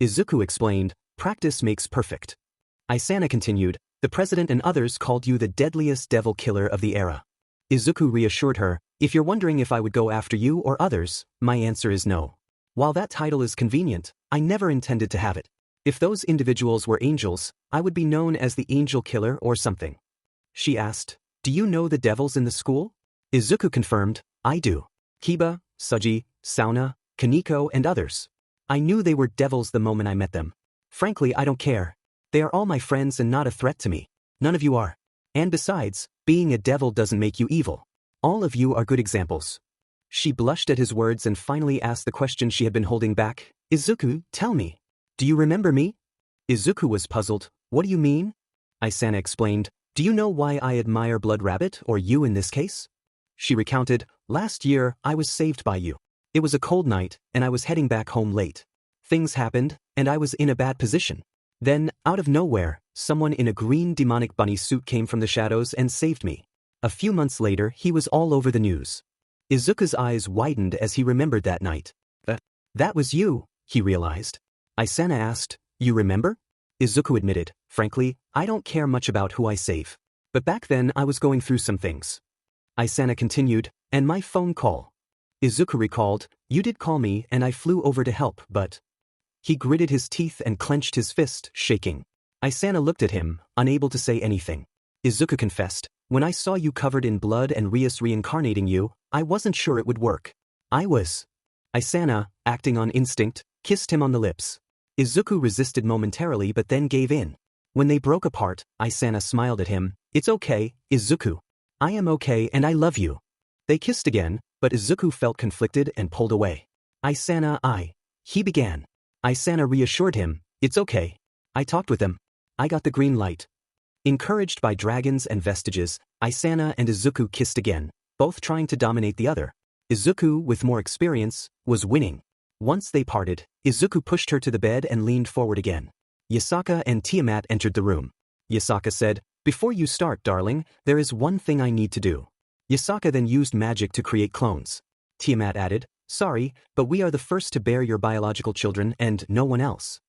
Izuku explained, Practice makes perfect. Isana continued, The president and others called you the deadliest devil killer of the era. Izuku reassured her, if you're wondering if I would go after you or others, my answer is no. While that title is convenient, I never intended to have it. If those individuals were angels, I would be known as the angel killer or something. She asked, do you know the devils in the school? Izuku confirmed, I do. Kiba, Suji, Sauna, Kaneko and others. I knew they were devils the moment I met them. Frankly, I don't care. They are all my friends and not a threat to me. None of you are. And besides, being a devil doesn't make you evil. All of you are good examples. She blushed at his words and finally asked the question she had been holding back. Izuku, tell me. Do you remember me? Izuku was puzzled. What do you mean? Isana explained. Do you know why I admire Blood Rabbit, or you in this case? She recounted, last year, I was saved by you. It was a cold night, and I was heading back home late. Things happened, and I was in a bad position. Then, out of nowhere, someone in a green demonic bunny suit came from the shadows and saved me. A few months later, he was all over the news. Izuku's eyes widened as he remembered that night. That was you, he realized. Isana asked, you remember? Izuku admitted, frankly, I don't care much about who I save. But back then I was going through some things. Isana continued, and my phone call. Izuku recalled, you did call me and I flew over to help, but... He gritted his teeth and clenched his fist, shaking. Isana looked at him, unable to say anything. Izuku confessed, when I saw you covered in blood and Rias reincarnating you, I wasn't sure it would work. I was. Isana, acting on instinct, kissed him on the lips. Izuku resisted momentarily but then gave in. When they broke apart, Isana smiled at him. It's okay, Izuku. I am okay and I love you. They kissed again, but Izuku felt conflicted and pulled away. Isana, he began. Isana reassured him, it's okay. I talked with them. I got the green light. Encouraged by dragons and vestiges, Isana and Izuku kissed again, both trying to dominate the other. Izuku, with more experience, was winning. Once they parted, Izuku pushed her to the bed and leaned forward again. Yasaka and Tiamat entered the room. Yasaka said, before you start, darling, there is one thing I need to do. Yasaka then used magic to create clones. Tiamat added, sorry, but we are the first to bear your biological children and no one else.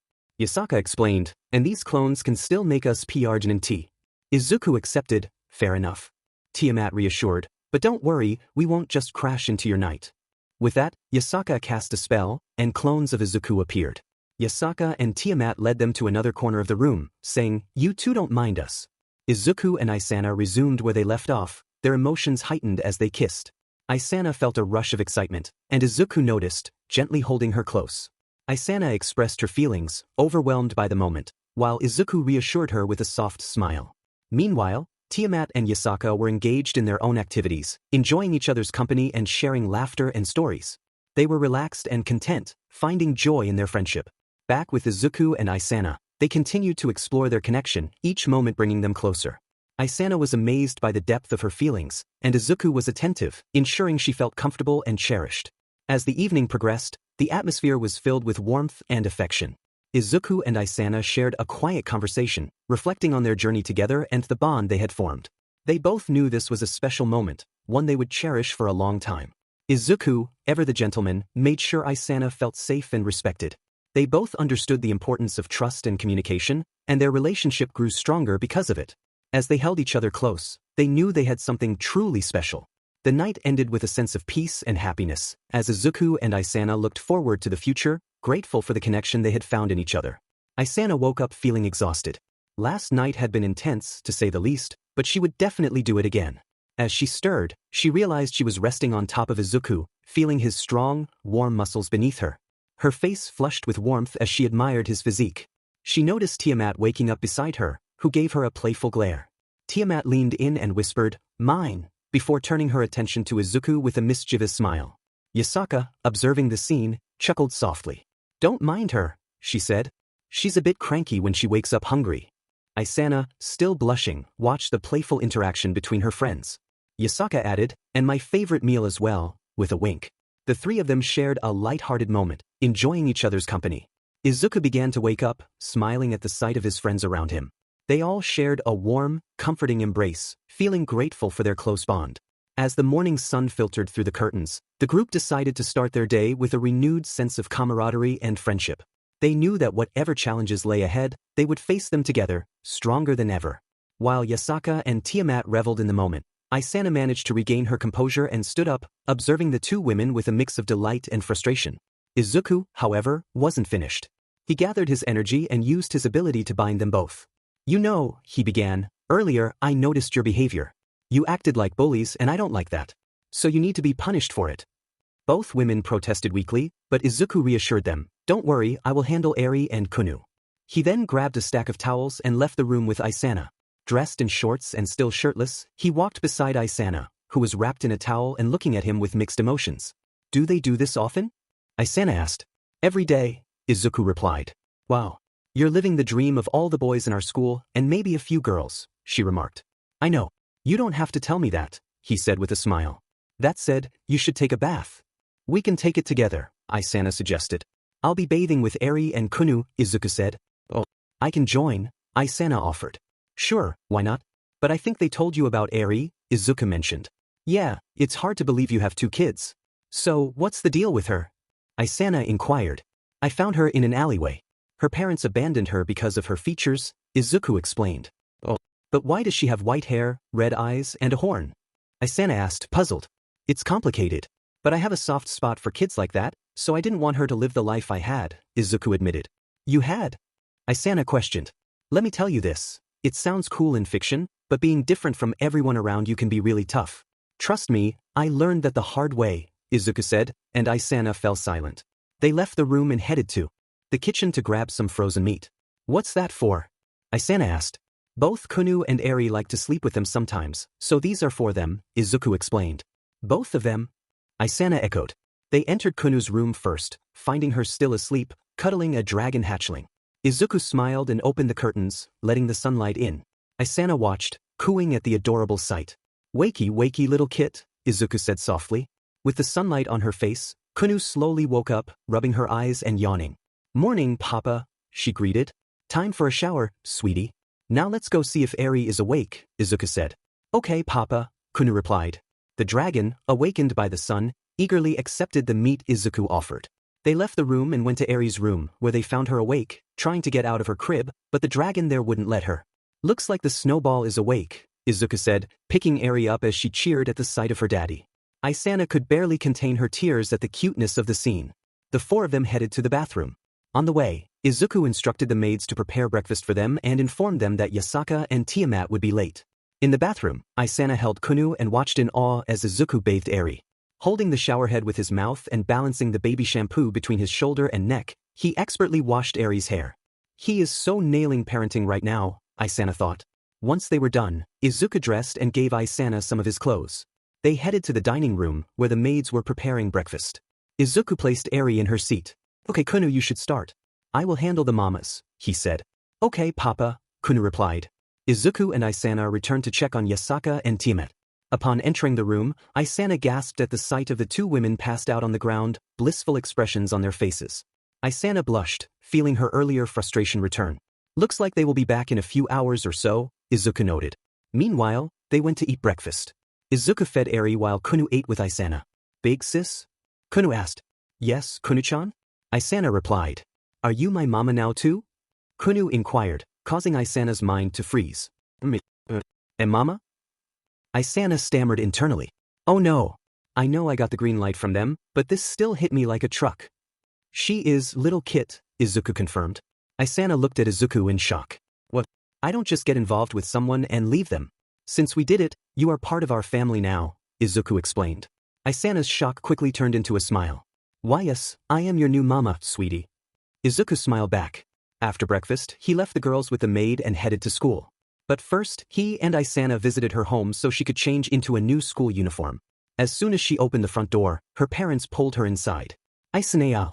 Yasaka explained, and these clones can still make us P-Arginine. Izuku accepted, fair enough. Tiamat reassured, but don't worry, we won't just crash into your night. With that, Yasaka cast a spell, and clones of Izuku appeared. Yasaka and Tiamat led them to another corner of the room, saying, you two don't mind us. Izuku and Isana resumed where they left off, their emotions heightened as they kissed. Isana felt a rush of excitement, and Izuku noticed, gently holding her close. Isana expressed her feelings, overwhelmed by the moment, while Izuku reassured her with a soft smile. Meanwhile, Tiamat and Yasaka were engaged in their own activities, enjoying each other's company and sharing laughter and stories. They were relaxed and content, finding joy in their friendship. Back with Izuku and Isana, they continued to explore their connection, each moment bringing them closer. Isana was amazed by the depth of her feelings, and Izuku was attentive, ensuring she felt comfortable and cherished. As the evening progressed, the atmosphere was filled with warmth and affection. Izuku and Isana shared a quiet conversation, reflecting on their journey together and the bond they had formed. They both knew this was a special moment, one they would cherish for a long time. Izuku, ever the gentleman, made sure Isana felt safe and respected. They both understood the importance of trust and communication, and their relationship grew stronger because of it. As they held each other close, they knew they had something truly special. The night ended with a sense of peace and happiness, as Izuku and Isana looked forward to the future, grateful for the connection they had found in each other. Isana woke up feeling exhausted. Last night had been intense, to say the least, but she would definitely do it again. As she stirred, she realized she was resting on top of Izuku, feeling his strong, warm muscles beneath her. Her face flushed with warmth as she admired his physique. She noticed Tiamat waking up beside her, who gave her a playful glare. Tiamat leaned in and whispered, "Mine," before turning her attention to Izuku with a mischievous smile. Yasaka, observing the scene, chuckled softly. "Don't mind her," she said. "She's a bit cranky when she wakes up hungry." Isana, still blushing, watched the playful interaction between her friends. Yasaka added, "And my favorite meal as well," with a wink. The three of them shared a light-hearted moment, enjoying each other's company. Izuku began to wake up, smiling at the sight of his friends around him. They all shared a warm, comforting embrace, feeling grateful for their close bond. As the morning sun filtered through the curtains, the group decided to start their day with a renewed sense of camaraderie and friendship. They knew that whatever challenges lay ahead, they would face them together, stronger than ever. While Yasaka and Tiamat reveled in the moment, Isana managed to regain her composure and stood up, observing the two women with a mix of delight and frustration. Izuku, however, wasn't finished. He gathered his energy and used his ability to bind them both. "You know," he began, "earlier I noticed your behavior. You acted like bullies and I don't like that. So you need to be punished for it." Both women protested weakly, but Izuku reassured them, "Don't worry, I will handle Eri and Kunu." He then grabbed a stack of towels and left the room with Isana. Dressed in shorts and still shirtless, he walked beside Isana, who was wrapped in a towel and looking at him with mixed emotions. "Do they do this often?" Isana asked. "Every day," Izuku replied. "Wow. You're living the dream of all the boys in our school and maybe a few girls," she remarked. "I know. You don't have to tell me that," he said with a smile. "That said, you should take a bath." "We can take it together," Isana suggested. "I'll be bathing with Eri and Kunu," Izuku said. "Oh, I can join," Isana offered. "Sure, why not? But I think they told you about Eri," Izuku mentioned. "Yeah, it's hard to believe you have 2 kids. So, what's the deal with her?" Isana inquired. "I found her in an alleyway. Her parents abandoned her because of her features," Izuku explained. "Oh, but why does she have white hair, red eyes, and a horn?" Isana asked, puzzled. "It's complicated. But I have a soft spot for kids like that, so I didn't want her to live the life I had," Izuku admitted. "You had?" Isana questioned. "Let me tell you this. It sounds cool in fiction, but being different from everyone around you can be really tough. Trust me, I learned that the hard way," Izuku said, and Isana fell silent. They left the room and headed to the kitchen to grab some frozen meat. "What's that for?" Isana asked. "Both Kunu and Eri like to sleep with them sometimes, so these are for them," Izuku explained. "Both of them?" Isana echoed. They entered Kunu's room first, finding her still asleep, cuddling a dragon hatchling. Izuku smiled and opened the curtains, letting the sunlight in. Isana watched, cooing at the adorable sight. "Wakey, wakey little kit," Izuku said softly. With the sunlight on her face, Kunu slowly woke up, rubbing her eyes and yawning. "Morning, Papa," she greeted. "Time for a shower, sweetie. Now let's go see if Eri is awake," Izuku said. "Okay, Papa," Kunu replied. The dragon, awakened by the sun, eagerly accepted the meat Izuku offered. They left the room and went to Eri's room, where they found her awake, trying to get out of her crib, but the dragon there wouldn't let her. "Looks like the snowball is awake," Izuku said, picking Eri up as she cheered at the sight of her daddy. Isana could barely contain her tears at the cuteness of the scene. The 4 of them headed to the bathroom. On the way, Izuku instructed the maids to prepare breakfast for them and informed them that Yasaka and Tiamat would be late. In the bathroom, Isana held Kunu and watched in awe as Izuku bathed Eri. Holding the showerhead with his mouth and balancing the baby shampoo between his shoulder and neck, he expertly washed Eri's hair. He is so nailing parenting right now, Isana thought. Once they were done, Izuku dressed and gave Isana some of his clothes. They headed to the dining room, where the maids were preparing breakfast. Izuku placed Eri in her seat. "Okay, Kunu, you should start. I will handle the mamas," he said. "Okay, Papa," Kunu replied. Izuku and Isana returned to check on Yasaka and Tiamat. Upon entering the room, Isana gasped at the sight of the 2 women passed out on the ground, blissful expressions on their faces. Isana blushed, feeling her earlier frustration return. "Looks like they will be back in a few hours or so," Izuku noted. Meanwhile, they went to eat breakfast. Izuku fed Eri while Kunu ate with Isana. "Big sis?" Kunu asked. "Yes, Kunu-chan?" Isana replied. "Are you my mama now too?" Kunu inquired, causing Isana's mind to freeze. "And mama?" Isana stammered internally. "Oh no. I know I got the green light from them, but this still hit me like a truck." "She is little Kit," Izuku confirmed. Isana looked at Izuku in shock. "What? I don't just get involved with someone and leave them. Since we did it, you are part of our family now," Izuku explained. Isana's shock quickly turned into a smile. "Why yes, I am your new mama, sweetie." Izuku smiled back. After breakfast, he left the girls with the maid and headed to school. But first, he and Isana visited her home so she could change into a new school uniform. As soon as she opened the front door, her parents pulled her inside. "Isana,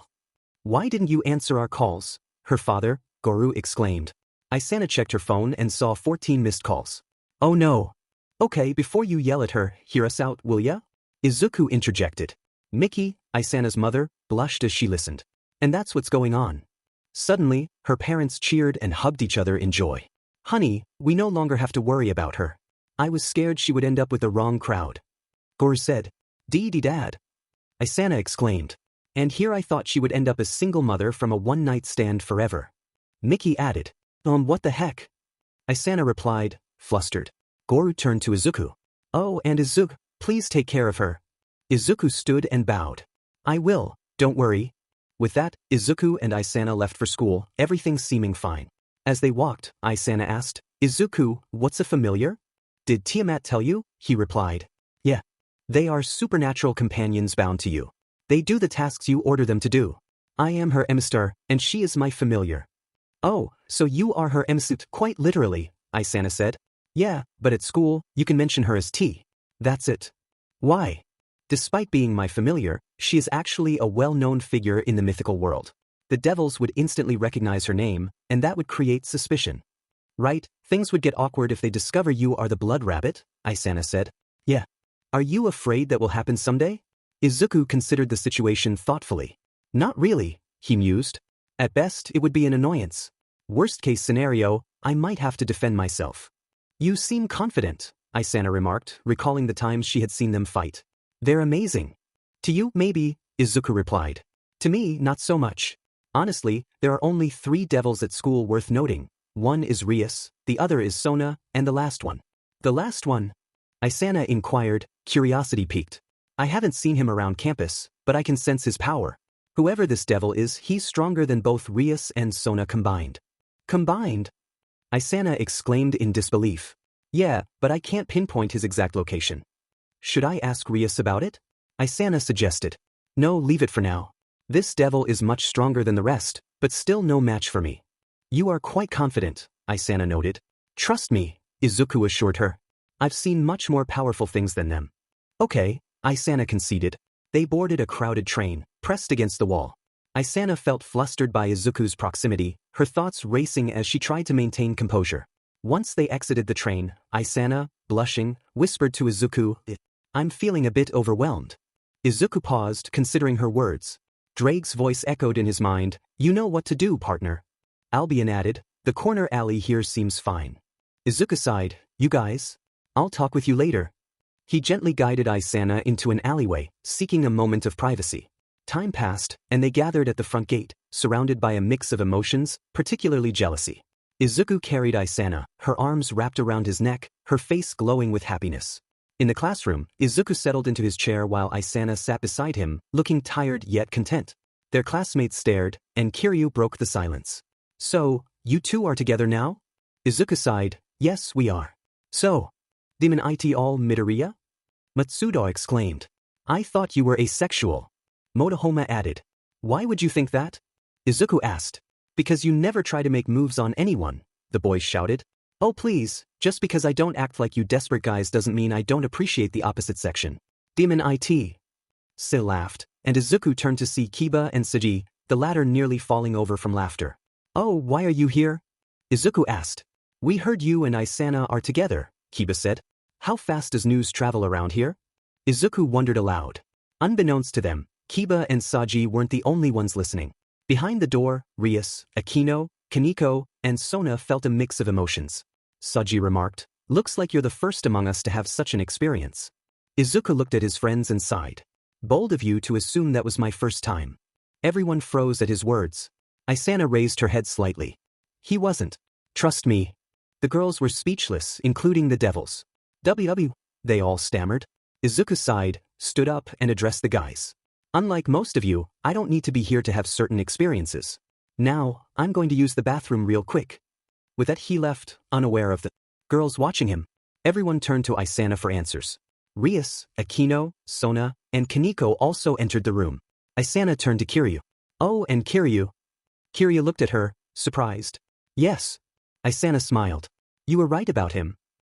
why didn't you answer our calls?" her father, Goru, exclaimed. Isana checked her phone and saw 14 missed calls. "Oh no. Okay, before you yell at her, hear us out, will ya?" Izuku interjected. Miki, Isana's mother, blushed as she listened. "And that's what's going on." Suddenly, her parents cheered and hugged each other in joy. "Honey, we no longer have to worry about her. I was scared she would end up with the wrong crowd." Goru said. "Dee dad." Isana exclaimed. "And here I thought she would end up a single mother from a one-night stand forever." Miki added. What the heck?" Isana replied, flustered. Goru turned to Izuku. Oh, and Izuku, please take care of her. Izuku stood and bowed. I will, don't worry. With that, Izuku and Isana left for school, everything seeming fine. As they walked, Isana asked, Izuku, what's a familiar? Did Tiamat tell you? He replied. Yeah. They are supernatural companions bound to you. They do the tasks you order them to do. I am her emissary, and she is my familiar. Oh, so you are her emissary, quite literally, Isana said. Yeah, but at school, you can mention her as T. That's it. Why? Despite being my familiar, she is actually a well-known figure in the mythical world. The devils would instantly recognize her name, and that would create suspicion. Right, things would get awkward if they discover you are the blood rabbit, Isana said. Yeah. Are you afraid that will happen someday? Izuku considered the situation thoughtfully. Not really, he mused. At best, it would be an annoyance. Worst-case scenario, I might have to defend myself. You seem confident, Isana remarked, recalling the times she had seen them fight. They're amazing. To you, maybe, Izuku replied. To me, not so much. Honestly, there are only 3 devils at school worth noting. One is Rias, the other is Sona, and the last one. The last one? Isana inquired, curiosity piqued. I haven't seen him around campus, but I can sense his power. Whoever this devil is, he's stronger than both Rias and Sona combined. Combined? Isana exclaimed in disbelief. Yeah, but I can't pinpoint his exact location. Should I ask Rias about it? Isana suggested. No, leave it for now. This devil is much stronger than the rest, but still no match for me. You are quite confident, Isana noted. Trust me, Izuku assured her. I've seen much more powerful things than them. Okay, Isana conceded. They boarded a crowded train, pressed against the wall. Isana felt flustered by Izuku's proximity, her thoughts racing as she tried to maintain composure. Once they exited the train, Isana, blushing, whispered to Izuku, I'm feeling a bit overwhelmed. Izuku paused, considering her words. Drake's voice echoed in his mind, You know what to do, partner. Albion added, The corner alley here seems fine. Izuku sighed, You guys? I'll talk with you later. He gently guided Isana into an alleyway, seeking a moment of privacy. Time passed, and they gathered at the front gate, surrounded by a mix of emotions, particularly jealousy. Izuku carried Isana, her arms wrapped around his neck, her face glowing with happiness. In the classroom, Izuku settled into his chair while Isana sat beside him, looking tired yet content. Their classmates stared, and Kiryu broke the silence. So, you two are together now? Izuku sighed, Yes, we are. So, Demon it all Midoriya? Matsuda exclaimed. I thought you were asexual. Motohoma added. Why would you think that? Izuku asked. Because you never try to make moves on anyone, the boys shouted. Oh please, just because I don't act like you desperate guys doesn't mean I don't appreciate the opposite section. Demon it. Sil laughed, and Izuku turned to see Kiba and Saji, the latter nearly falling over from laughter. Oh, why are you here? Izuku asked. We heard you and Isana are together, Kiba said. How fast does news travel around here? Izuku wondered aloud. Unbeknownst to them, Kiba and Saji weren't the only ones listening. Behind the door, Rias, Akino, Kaneko, and Sona felt a mix of emotions. Saji remarked, Looks like you're the first among us to have such an experience. Izuku looked at his friends and sighed. Bold of you to assume that was my first time. Everyone froze at his words. Isana raised her head slightly. He wasn't. Trust me. The girls were speechless, including the devils. WW, they all stammered. Izuku sighed, stood up, and addressed the guys. Unlike most of you, I don't need to be here to have certain experiences. Now, I'm going to use the bathroom real quick. With that he left, unaware of the girls watching him. Everyone turned to Isana for answers. Rias, Akino, Sona, and Kaneko also entered the room. Isana turned to Kiryu. Oh, and Kiryu. Kiryu looked at her, surprised. Yes. Isana smiled. You were right about him.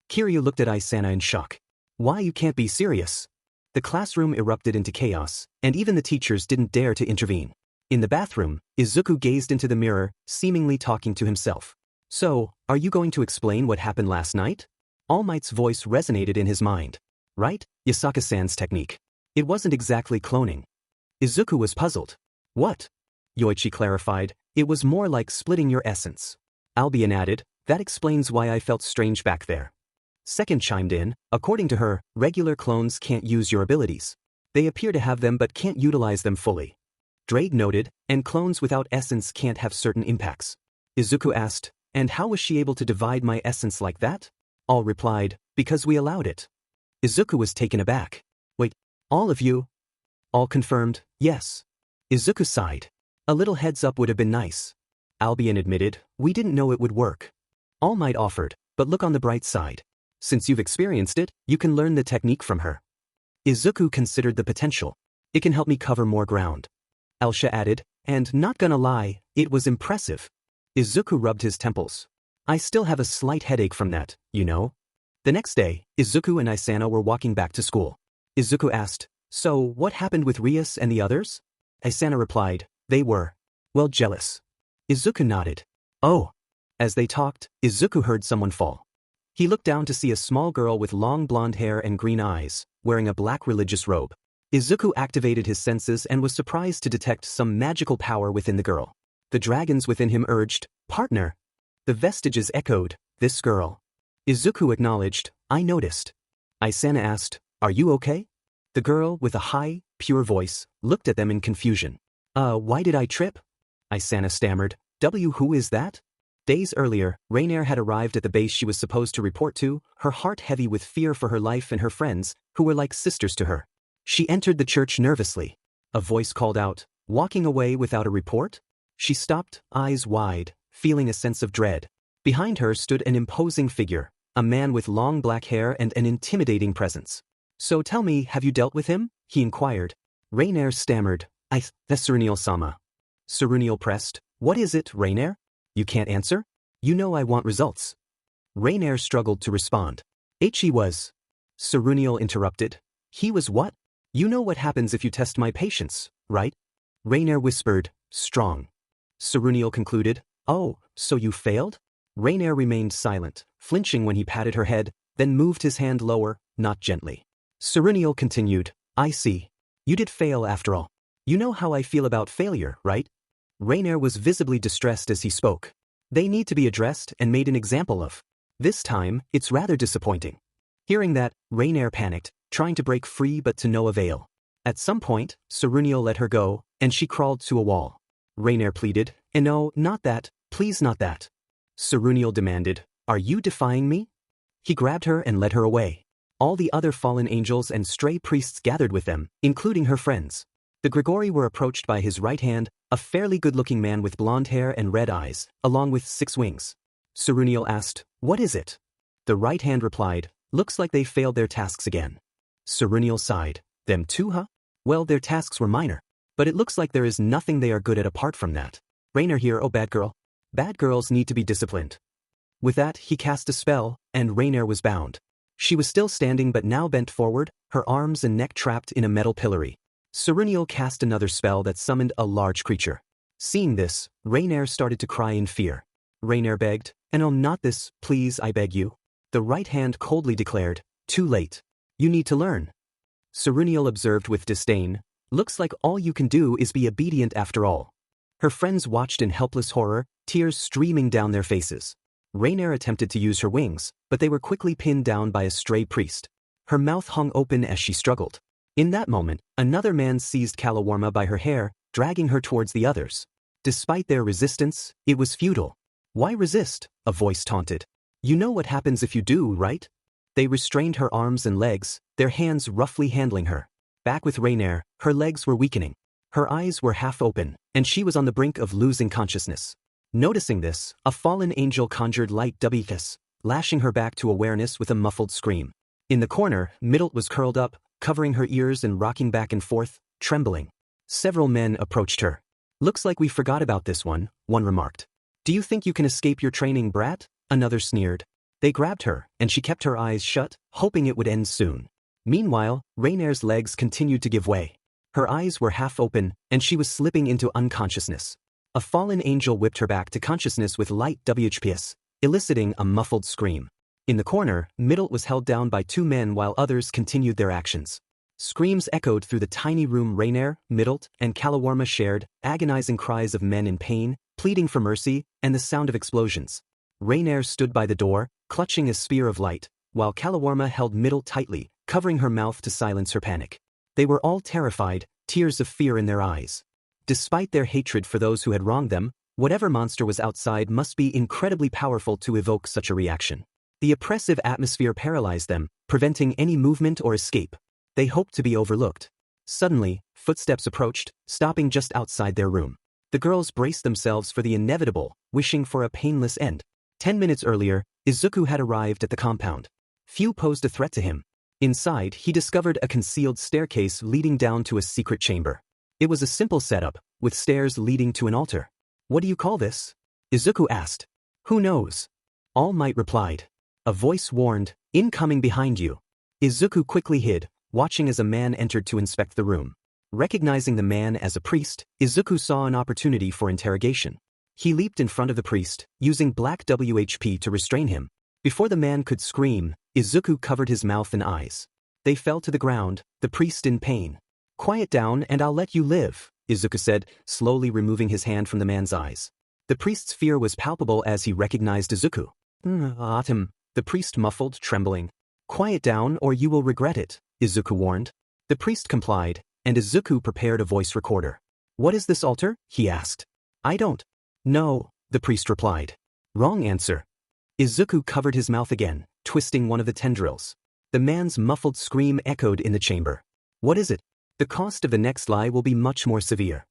Kiryu looked at Isana in shock. Why, you can't be serious. The classroom erupted into chaos, and even the teachers didn't dare to intervene. In the bathroom, Izuku gazed into the mirror, seemingly talking to himself. So, are you going to explain what happened last night? All Might's voice resonated in his mind. Right? Yasaka-san's technique. It wasn't exactly cloning. Izuku was puzzled. What? Yoichi clarified, it was more like splitting your essence. Albion added, that explains why I felt strange back there. Second chimed in, according to her, regular clones can't use your abilities. They appear to have them but can't utilize them fully. Drake noted, and clones without essence can't have certain impacts. Izuku asked, and how was she able to divide my essence like that? All replied, because we allowed it. Izuku was taken aback. Wait, all of you? All confirmed, yes. Izuku sighed. A little heads up would have been nice. Albion admitted, we didn't know it would work. All Might offered, but look on the bright side. Since you've experienced it, you can learn the technique from her. Izuku considered the potential. It can help me cover more ground. Elsha added, and not gonna lie, it was impressive. Izuku rubbed his temples. I still have a slight headache from that, you know. The next day, Izuku and Isana were walking back to school. Izuku asked, so what happened with Rias and the others? Isana replied, they were, well, jealous. Izuku nodded. Oh. As they talked, Izuku heard someone fall. He looked down to see a small girl with long blonde hair and green eyes, wearing a black religious robe. Izuku activated his senses and was surprised to detect some magical power within the girl. The dragons within him urged, partner. The vestiges echoed, this girl. Izuku acknowledged, I noticed. Isana asked, are you okay? The girl, with a high, pure voice, looked at them in confusion. Why did I trip? Isana stammered, who is that? Days earlier, Rainier had arrived at the base she was supposed to report to, her heart heavy with fear for her life and her friends, who were like sisters to her. She entered the church nervously. A voice called out, walking away without a report? She stopped, eyes wide, feeling a sense of dread. Behind her stood an imposing figure, a man with long black hair and an intimidating presence. So tell me, have you dealt with him? He inquired. Rainier stammered, that's Seruniel-sama. Seruniel pressed, what is it, Rainier? You can't answer? You know I want results. Rainier struggled to respond. He was. Seruniel interrupted. He was what? You know what happens if you test my patience, right? Rainier whispered, strong. Seruniel concluded, oh, so you failed? Rainier remained silent, flinching when he patted her head, then moved his hand lower, not gently. Seruniel continued, I see. You did fail after all. You know how I feel about failure, right? Rainier was visibly distressed as he spoke. They need to be addressed and made an example of. This time, it's rather disappointing. Hearing that, Rainier panicked, trying to break free but to no avail. At some point, Seruniel let her go, and she crawled to a wall. Rainier pleaded, no, not that, please not that. Seruniel demanded, are you defying me? He grabbed her and led her away. All the other fallen angels and stray priests gathered with them, including her friends. The Grigori were approached by his right hand, a fairly good-looking man with blonde hair and red eyes, along with 6 wings. Seruniel asked, what is it? The right hand replied, looks like they failed their tasks again. Seruniel sighed, them too, huh? Well, their tasks were minor. But it looks like there is nothing they are good at apart from that. Rainier here, oh bad girl. Bad girls need to be disciplined. With that, he cast a spell, and Rainier was bound. She was still standing but now bent forward, her arms and neck trapped in a metal pillory. Seruniel cast another spell that summoned a large creature. Seeing this, Rainier started to cry in fear. Rainier begged, oh not this, please I beg you. The right hand coldly declared, too late. You need to learn. Seruniel observed with disdain, looks like all you can do is be obedient after all. Her friends watched in helpless horror, tears streaming down their faces. Rainier attempted to use her wings, but they were quickly pinned down by a stray priest. Her mouth hung open as she struggled. In that moment, another man seized Kalawarma by her hair, dragging her towards the others. Despite their resistance, it was futile. Why resist? A voice taunted. You know what happens if you do, right? They restrained her arms and legs, their hands roughly handling her. Back with Rainier, her legs were weakening. Her eyes were half open, and she was on the brink of losing consciousness. Noticing this, a fallen angel conjured light W's, lashing her back to awareness with a muffled scream. In the corner, Middle was curled up, covering her ears and rocking back and forth, trembling. Several men approached her. Looks like we forgot about this one remarked. Do you think you can escape your training, brat? Another sneered. They grabbed her, and she kept her eyes shut, hoping it would end soon. Meanwhile, Rainier's legs continued to give way. Her eyes were half open, and she was slipping into unconsciousness. A fallen angel whipped her back to consciousness with light WHPS, eliciting a muffled scream. In the corner, Middle was held down by 2 men while others continued their actions. Screams echoed through the tiny room Rainier, Middle, and Kalawarma shared, agonizing cries of men in pain, pleading for mercy, and the sound of explosions. Rainier stood by the door, clutching a spear of light, while Kalawarma held Middle tightly, covering her mouth to silence her panic. They were all terrified, tears of fear in their eyes. Despite their hatred for those who had wronged them, whatever monster was outside must be incredibly powerful to evoke such a reaction. The oppressive atmosphere paralyzed them, preventing any movement or escape. They hoped to be overlooked. Suddenly, footsteps approached, stopping just outside their room. The girls braced themselves for the inevitable, wishing for a painless end. 10 minutes earlier, Izuku had arrived at the compound. Few posed a threat to him. Inside, he discovered a concealed staircase leading down to a secret chamber. It was a simple setup, with stairs leading to an altar. What do you call this? Izuku asked. Who knows? All Might replied. A voice warned, incoming behind you. Izuku quickly hid, watching as a man entered to inspect the room. Recognizing the man as a priest, Izuku saw an opportunity for interrogation. He leaped in front of the priest, using black WHP to restrain him. Before the man could scream, Izuku covered his mouth and eyes. They fell to the ground, the priest in pain. Quiet down and I'll let you live, Izuku said, slowly removing his hand from the man's eyes. The priest's fear was palpable as he recognized Izuku. Autumn, the priest muffled, trembling. Quiet down or you will regret it, Izuku warned. The priest complied, and Izuku prepared a voice recorder. What is this altar? He asked. I don't know, the priest replied. Wrong answer. Izuku covered his mouth again, twisting one of the tendrils. The man's muffled scream echoed in the chamber. What is it? The cost of the next lie will be much more severe.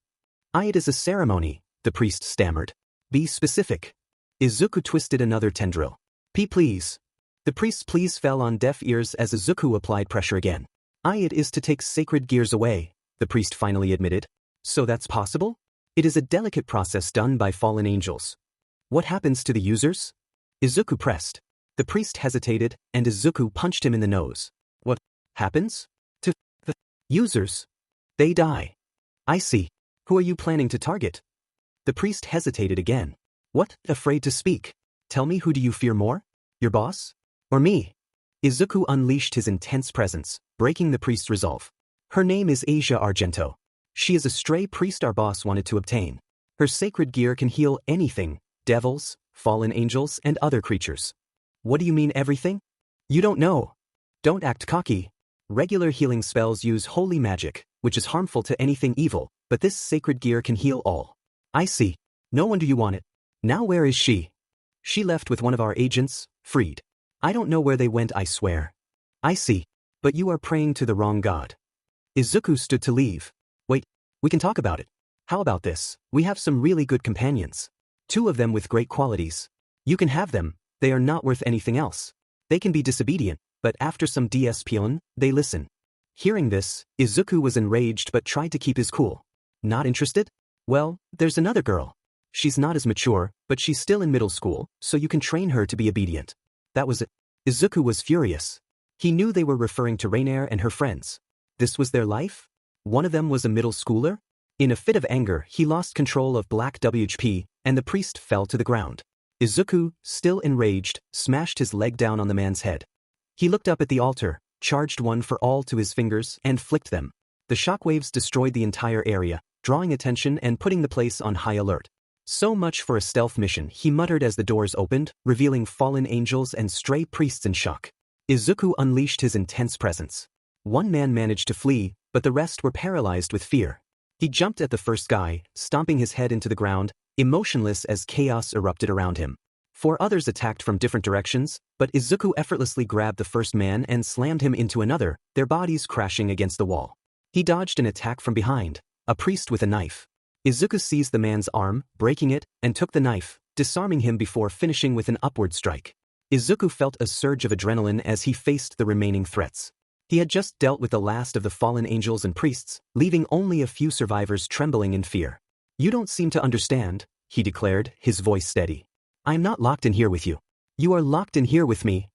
It is a ceremony, the priest stammered. Be specific. Izuku twisted another tendril. Please. The priest's pleas fell on deaf ears as Izuku applied pressure again. It is to take sacred gears away, the priest finally admitted. So that's possible? It is a delicate process done by fallen angels. What happens to the users? Izuku pressed. The priest hesitated, and Izuku punched him in the nose. What happens? To the users? They die. I see. Who are you planning to target? The priest hesitated again. What? Afraid to speak? Tell me, who do you fear more? Your boss? Or me? Izuku unleashed his intense presence, breaking the priest's resolve. Her name is Asia Argento. She is a stray priest our boss wanted to obtain. Her sacred gear can heal anything, devils, fallen angels, and other creatures. What do you mean everything? You don't know. Don't act cocky. Regular healing spells use holy magic, which is harmful to anything evil, but this sacred gear can heal all. I see. No wonder you want it. Now where is she? She left with one of our agents, freed. I don't know where they went, I swear. I see. But you are praying to the wrong god. Izuku stood to leave. Wait, we can talk about it. How about this? We have some really good companions. 2 of them with great qualities. You can have them, they are not worth anything else. They can be disobedient, but after some DSPN, they listen. Hearing this, Izuku was enraged but tried to keep his cool. Not interested? Well, there's another girl. She's not as mature, but she's still in middle school, so you can train her to be obedient. That was it. Izuku was furious. He knew they were referring to Rainier and her friends. This was their life? One of them was a middle schooler? In a fit of anger, he lost control of black WHP, and the priest fell to the ground. Izuku, still enraged, smashed his leg down on the man's head. He looked up at the altar, charged one for all to his fingers, and flicked them. The shockwaves destroyed the entire area, drawing attention and putting the place on high alert. So much for a stealth mission, he muttered as the doors opened, revealing fallen angels and stray priests in shock. Izuku unleashed his intense presence. One man managed to flee, but the rest were paralyzed with fear. He jumped at the first guy, stomping his head into the ground, emotionless as chaos erupted around him. 4 others attacked from different directions, but Izuku effortlessly grabbed the first man and slammed him into another, their bodies crashing against the wall. He dodged an attack from behind, a priest with a knife. Izuku seized the man's arm, breaking it, and took the knife, disarming him before finishing with an upward strike. Izuku felt a surge of adrenaline as he faced the remaining threats. He had just dealt with the last of the fallen angels and priests, leaving only a few survivors trembling in fear. You don't seem to understand, he declared, his voice steady. I'm not locked in here with you. You are locked in here with me.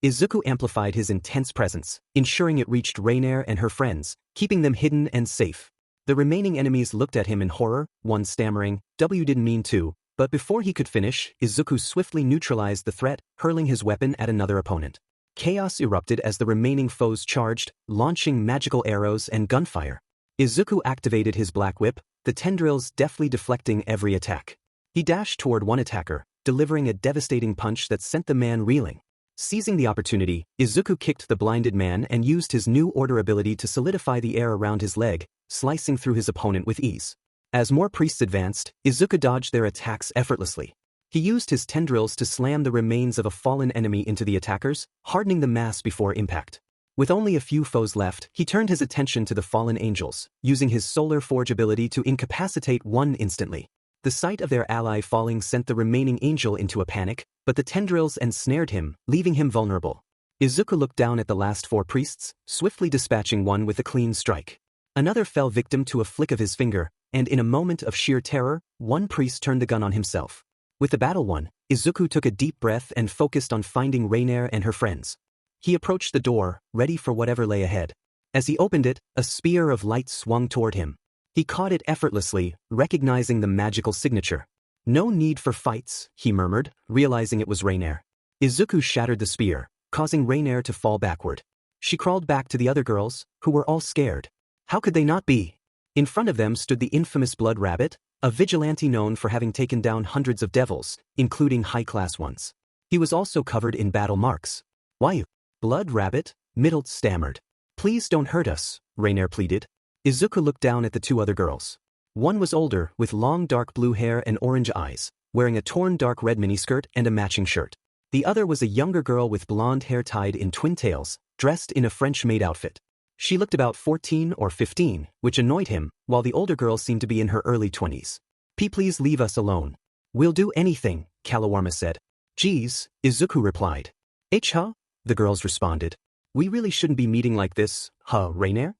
Izuku amplified his intense presence, ensuring it reached Rainier and her friends, keeping them hidden and safe. The remaining enemies looked at him in horror, one stammering, "W didn't mean to," but before he could finish, Izuku swiftly neutralized the threat, hurling his weapon at another opponent. Chaos erupted as the remaining foes charged, launching magical arrows and gunfire. Izuku activated his black whip, the tendrils deftly deflecting every attack. He dashed toward one attacker, delivering a devastating punch that sent the man reeling. Seizing the opportunity, Izuku kicked the blinded man and used his new order ability to solidify the air around his leg, slicing through his opponent with ease. As more priests advanced, Izuku dodged their attacks effortlessly. He used his tendrils to slam the remains of a fallen enemy into the attackers, hardening the mass before impact. With only a few foes left, he turned his attention to the fallen angels, using his solar forge ability to incapacitate one instantly. The sight of their ally falling sent the remaining angel into a panic, but the tendrils ensnared him, leaving him vulnerable. Izuku looked down at the last 4 priests, swiftly dispatching one with a clean strike. Another fell victim to a flick of his finger, and in a moment of sheer terror, one priest turned the gun on himself. With the battle won, Izuku took a deep breath and focused on finding Reiner and her friends. He approached the door, ready for whatever lay ahead. As he opened it, a spear of light swung toward him. He caught it effortlessly, recognizing the magical signature. "No need for fights," he murmured, realizing it was Reiner. Izuku shattered the spear, causing Reiner to fall backward. She crawled back to the other girls, who were all scared. How could they not be? In front of them stood the infamous Blood Rabbit, a vigilante known for having taken down hundreds of devils, including high-class ones. He was also covered in battle marks. "Why, Blood Rabbit?" Middle stammered. "Please don't hurt us," Reiner pleaded. Izuku looked down at the 2 other girls. One was older, with long dark blue hair and orange eyes, wearing a torn dark red miniskirt and a matching shirt. The other was a younger girl with blonde hair tied in twin tails, dressed in a French-made outfit. She looked about 14 or 15, which annoyed him, while the older girl seemed to be in her early 20s. Please leave us alone." "We'll do anything," Kalawarma said. "Geez," Izuku replied. Huh?" the girls responded. "We really shouldn't be meeting like this, huh, Reiner?"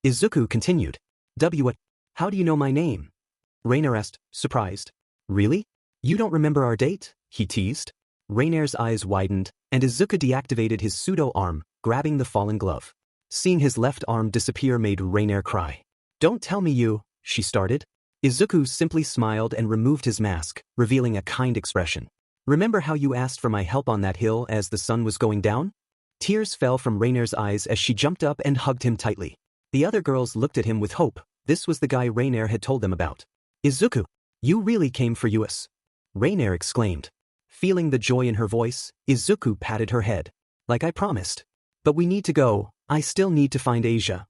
Izuku continued. "What? How do you know my name?" Reiner asked, surprised. "Really? You don't remember our date?" he teased. Reiner's eyes widened, and Izuku deactivated his pseudo-arm, grabbing the fallen glove. Seeing his left arm disappear made Reiner cry. "Don't tell me you," she started. Izuku simply smiled and removed his mask, revealing a kind expression. "Remember how you asked for my help on that hill as the sun was going down?" Tears fell from Reiner's eyes as she jumped up and hugged him tightly. The other girls looked at him with hope. This was the guy Reiner had told them about. "Izuku, you really came for us?" Reiner exclaimed. Feeling the joy in her voice, Izuku patted her head. "Like I promised. But we need to go. I still need to find Asia."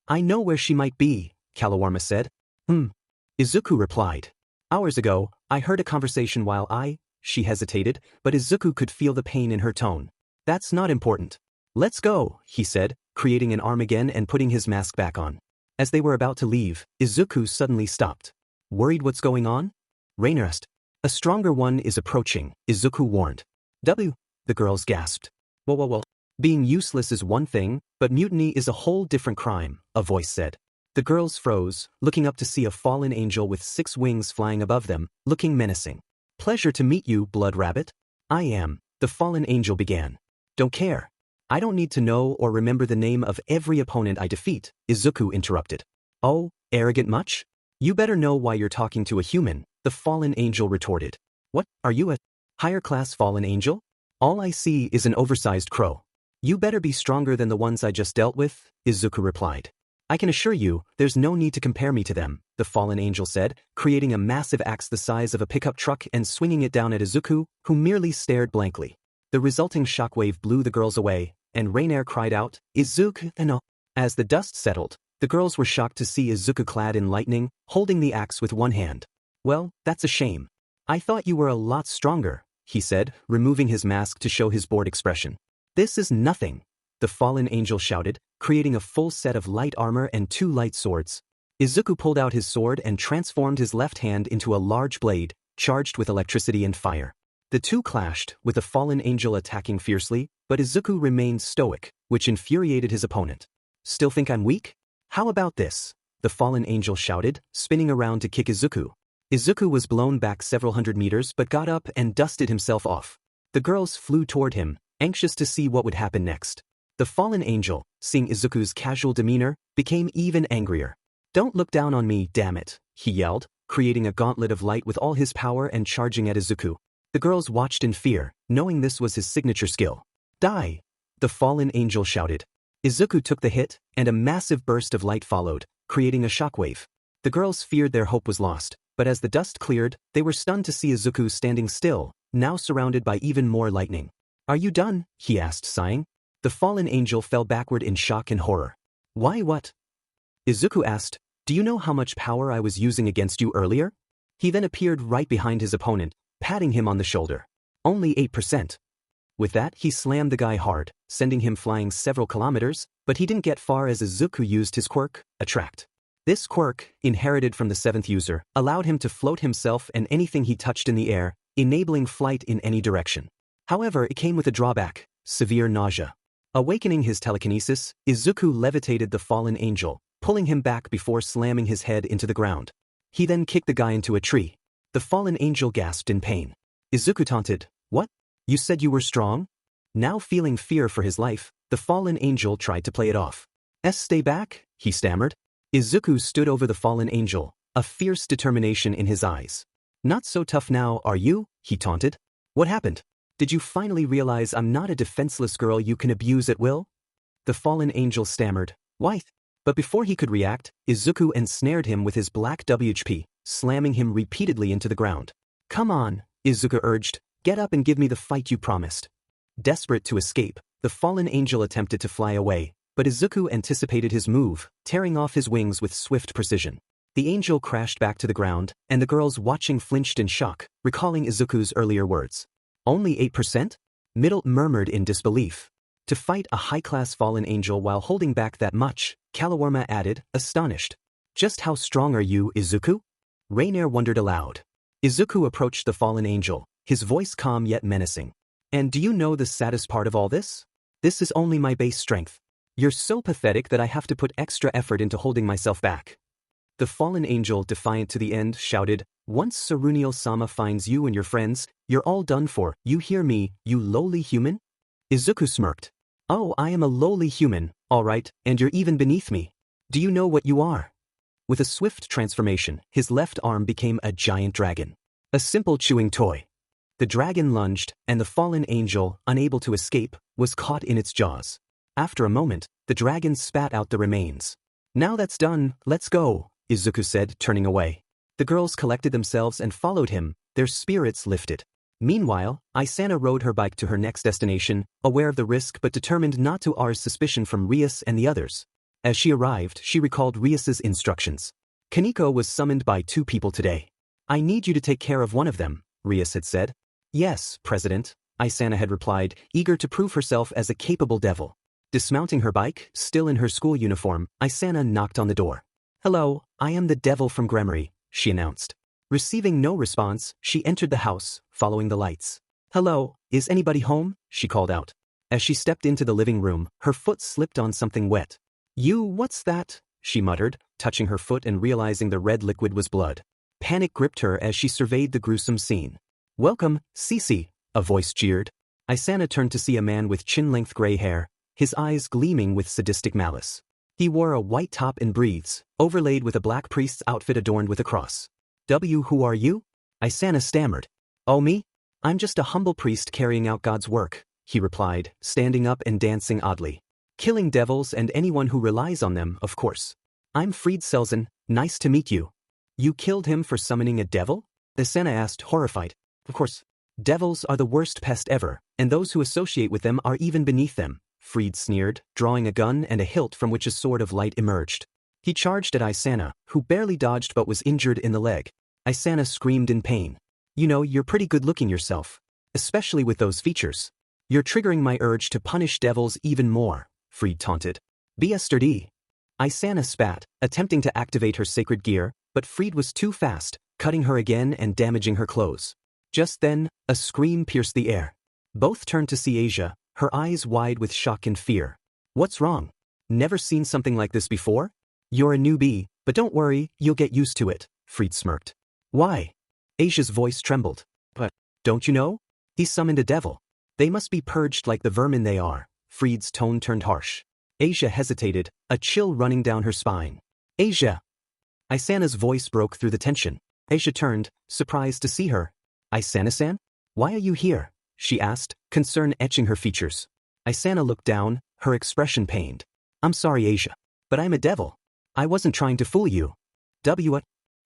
"I know where she might be," Kalawarma said. Izuku replied. "Hours ago, I heard a conversation while she hesitated, but Izuku could feel the pain in her tone. "That's not important. Let's go," he said, creating an arm again and putting his mask back on. As they were about to leave, Izuku suddenly stopped. "Worried what's going on?" Reiner asked. "A stronger one is approaching," Izuku warned. The girls gasped. Whoa. Being useless is one thing, but mutiny is a whole different crime," a voice said. The girls froze, looking up to see a fallen angel with 6 wings flying above them, looking menacing. "Pleasure to meet you, Blood Rabbit." "I am," the fallen angel began. "Don't care. I don't need to know or remember the name of every opponent I defeat," Izuku interrupted. "Oh, arrogant much? You better know why you're talking to a human," the fallen angel retorted. "What, are you a higher-class fallen angel? All I see is an oversized crow." "You better be stronger than the ones I just dealt with," Izuku replied. "I can assure you, there's no need to compare me to them," the fallen angel said, creating a massive axe the size of a pickup truck and swinging it down at Izuku, who merely stared blankly. The resulting shockwave blew the girls away, and Reiner cried out, "Izuku, no!" As the dust settled, the girls were shocked to see Izuku clad in lightning, holding the axe with one hand. "Well, that's a shame. I thought you were a lot stronger," he said, removing his mask to show his bored expression. "This is nothing," the fallen angel shouted, creating a full set of light armor and 2 light swords. Izuku pulled out his sword and transformed his left hand into a large blade, charged with electricity and fire. The two clashed, with the fallen angel attacking fiercely, but Izuku remained stoic, which infuriated his opponent. "Still think I'm weak? How about this?" the fallen angel shouted, spinning around to kick Izuku. Izuku was blown back several hundred meters but got up and dusted himself off. The girls flew toward him, anxious to see what would happen next. The fallen angel, seeing Izuku's casual demeanor, became even angrier. "Don't look down on me, damn it," he yelled, creating a gauntlet of light with all his power and charging at Izuku. The girls watched in fear, knowing this was his signature skill. "Die!" the fallen angel shouted. Izuku took the hit, and a massive burst of light followed, creating a shockwave. The girls feared their hope was lost, but as the dust cleared, they were stunned to see Izuku standing still, now surrounded by even more lightning. "Are you done?" he asked, sighing. The fallen angel fell backward in shock and horror. "Why, what?" Izuku asked. "Do you know how much power I was using against you earlier?" He then appeared right behind his opponent, patting him on the shoulder. Only 8%. With that, he slammed the guy hard, sending him flying several kilometers, but he didn't get far as Izuku used his quirk, Attract. This quirk, inherited from the 7th user, allowed him to float himself and anything he touched in the air, enabling flight in any direction. However, it came with a drawback: severe nausea. Awakening his telekinesis, Izuku levitated the fallen angel, pulling him back before slamming his head into the ground. He then kicked the guy into a tree. The fallen angel gasped in pain. Izuku taunted, "What? You said you were strong?" Now feeling fear for his life, the fallen angel tried to play it off. "Stay back," he stammered. Izuku stood over the fallen angel, a fierce determination in his eyes. "Not so tough now, are you?" he taunted. "What happened? Did you finally realize I'm not a defenseless girl you can abuse at will?" The fallen angel stammered, "Why?" But before he could react, Izuku ensnared him with his black WHP, slamming him repeatedly into the ground. "Come on," Izuku urged, "get up and give me the fight you promised." Desperate to escape, the fallen angel attempted to fly away, but Izuku anticipated his move, tearing off his wings with swift precision. The angel crashed back to the ground, and the girls watching flinched in shock, recalling Izuku's earlier words. "Only 8%? Middle murmured in disbelief. To fight a high-class fallen angel while holding back that much, Kalawarma added, astonished. "Just how strong are you, Izuku?" Rainier wondered aloud. Izuku approached the fallen angel, his voice calm yet menacing. "And do you know the saddest part of all this? This is only my base strength. You're so pathetic that I have to put extra effort into holding myself back." The fallen angel, defiant to the end, shouted, "Once Seruniel-sama finds you and your friends, you're all done for. You hear me, you lowly human?" Izuku smirked. "Oh, I am a lowly human, all right, and you're even beneath me. Do you know what you are?" With a swift transformation, his left arm became a giant dragon. A simple chewing toy. The dragon lunged, and the fallen angel, unable to escape, was caught in its jaws. After a moment, the dragon spat out the remains. "Now that's done, let's go," Izuku said, turning away. The girls collected themselves and followed him, their spirits lifted. Meanwhile, Isana rode her bike to her next destination, aware of the risk but determined not to arouse suspicion from Rias and the others. As she arrived, she recalled Rias's instructions. "Kaneko was summoned by 2 people today. I need you to take care of one of them," Rias had said. "Yes, President," Isana had replied, eager to prove herself as a capable devil. Dismounting her bike, still in her school uniform, Isana knocked on the door. "Hello, I am the devil from Gremory," she announced. Receiving no response, she entered the house, following the lights. "Hello, is anybody home?" she called out. As she stepped into the living room, her foot slipped on something wet. What's that?" she muttered, touching her foot and realizing the red liquid was blood. Panic gripped her as she surveyed the gruesome scene. "Welcome, Cece," a voice jeered. Isana turned to see a man with chin-length gray hair, his eyes gleaming with sadistic malice. He wore a white top and breaths, overlaid with a black priest's outfit adorned with a cross. "Who are you?" Isana stammered. "Oh, me? I'm just a humble priest carrying out God's work," he replied, standing up and dancing oddly. "Killing devils and anyone who relies on them, of course. I'm Fried Selzen, nice to meet you." "You killed him for summoning a devil?" Isana asked, horrified. "Of course. Devils are the worst pest ever, and those who associate with them are even beneath them," Fried sneered, drawing a gun and a hilt from which a sword of light emerged. He charged at Isana, who barely dodged but was injured in the leg. Isana screamed in pain. "You know, you're pretty good looking yourself. Especially with those features. You're triggering my urge to punish devils even more," Fried taunted. "Be a sturdy." Isana spat, attempting to activate her sacred gear, but Fried was too fast, cutting her again and damaging her clothes. Just then, a scream pierced the air. Both turned to see Asia, her eyes wide with shock and fear. "What's wrong? Never seen something like this before?" "You're a newbie, but don't worry, you'll get used to it," Fried smirked. "Why?" Asia's voice trembled. "But, don't you know? He summoned a devil. They must be purged like the vermin they are." Fried's tone turned harsh. Asia hesitated, a chill running down her spine. "Asia!" Isana's voice broke through the tension. Asia turned, surprised to see her. "Isana-san? Why are you here?" she asked, concern etching her features. Isana looked down, her expression pained. "I'm sorry, Asia, but I'm a devil. I wasn't trying to fool you." "What?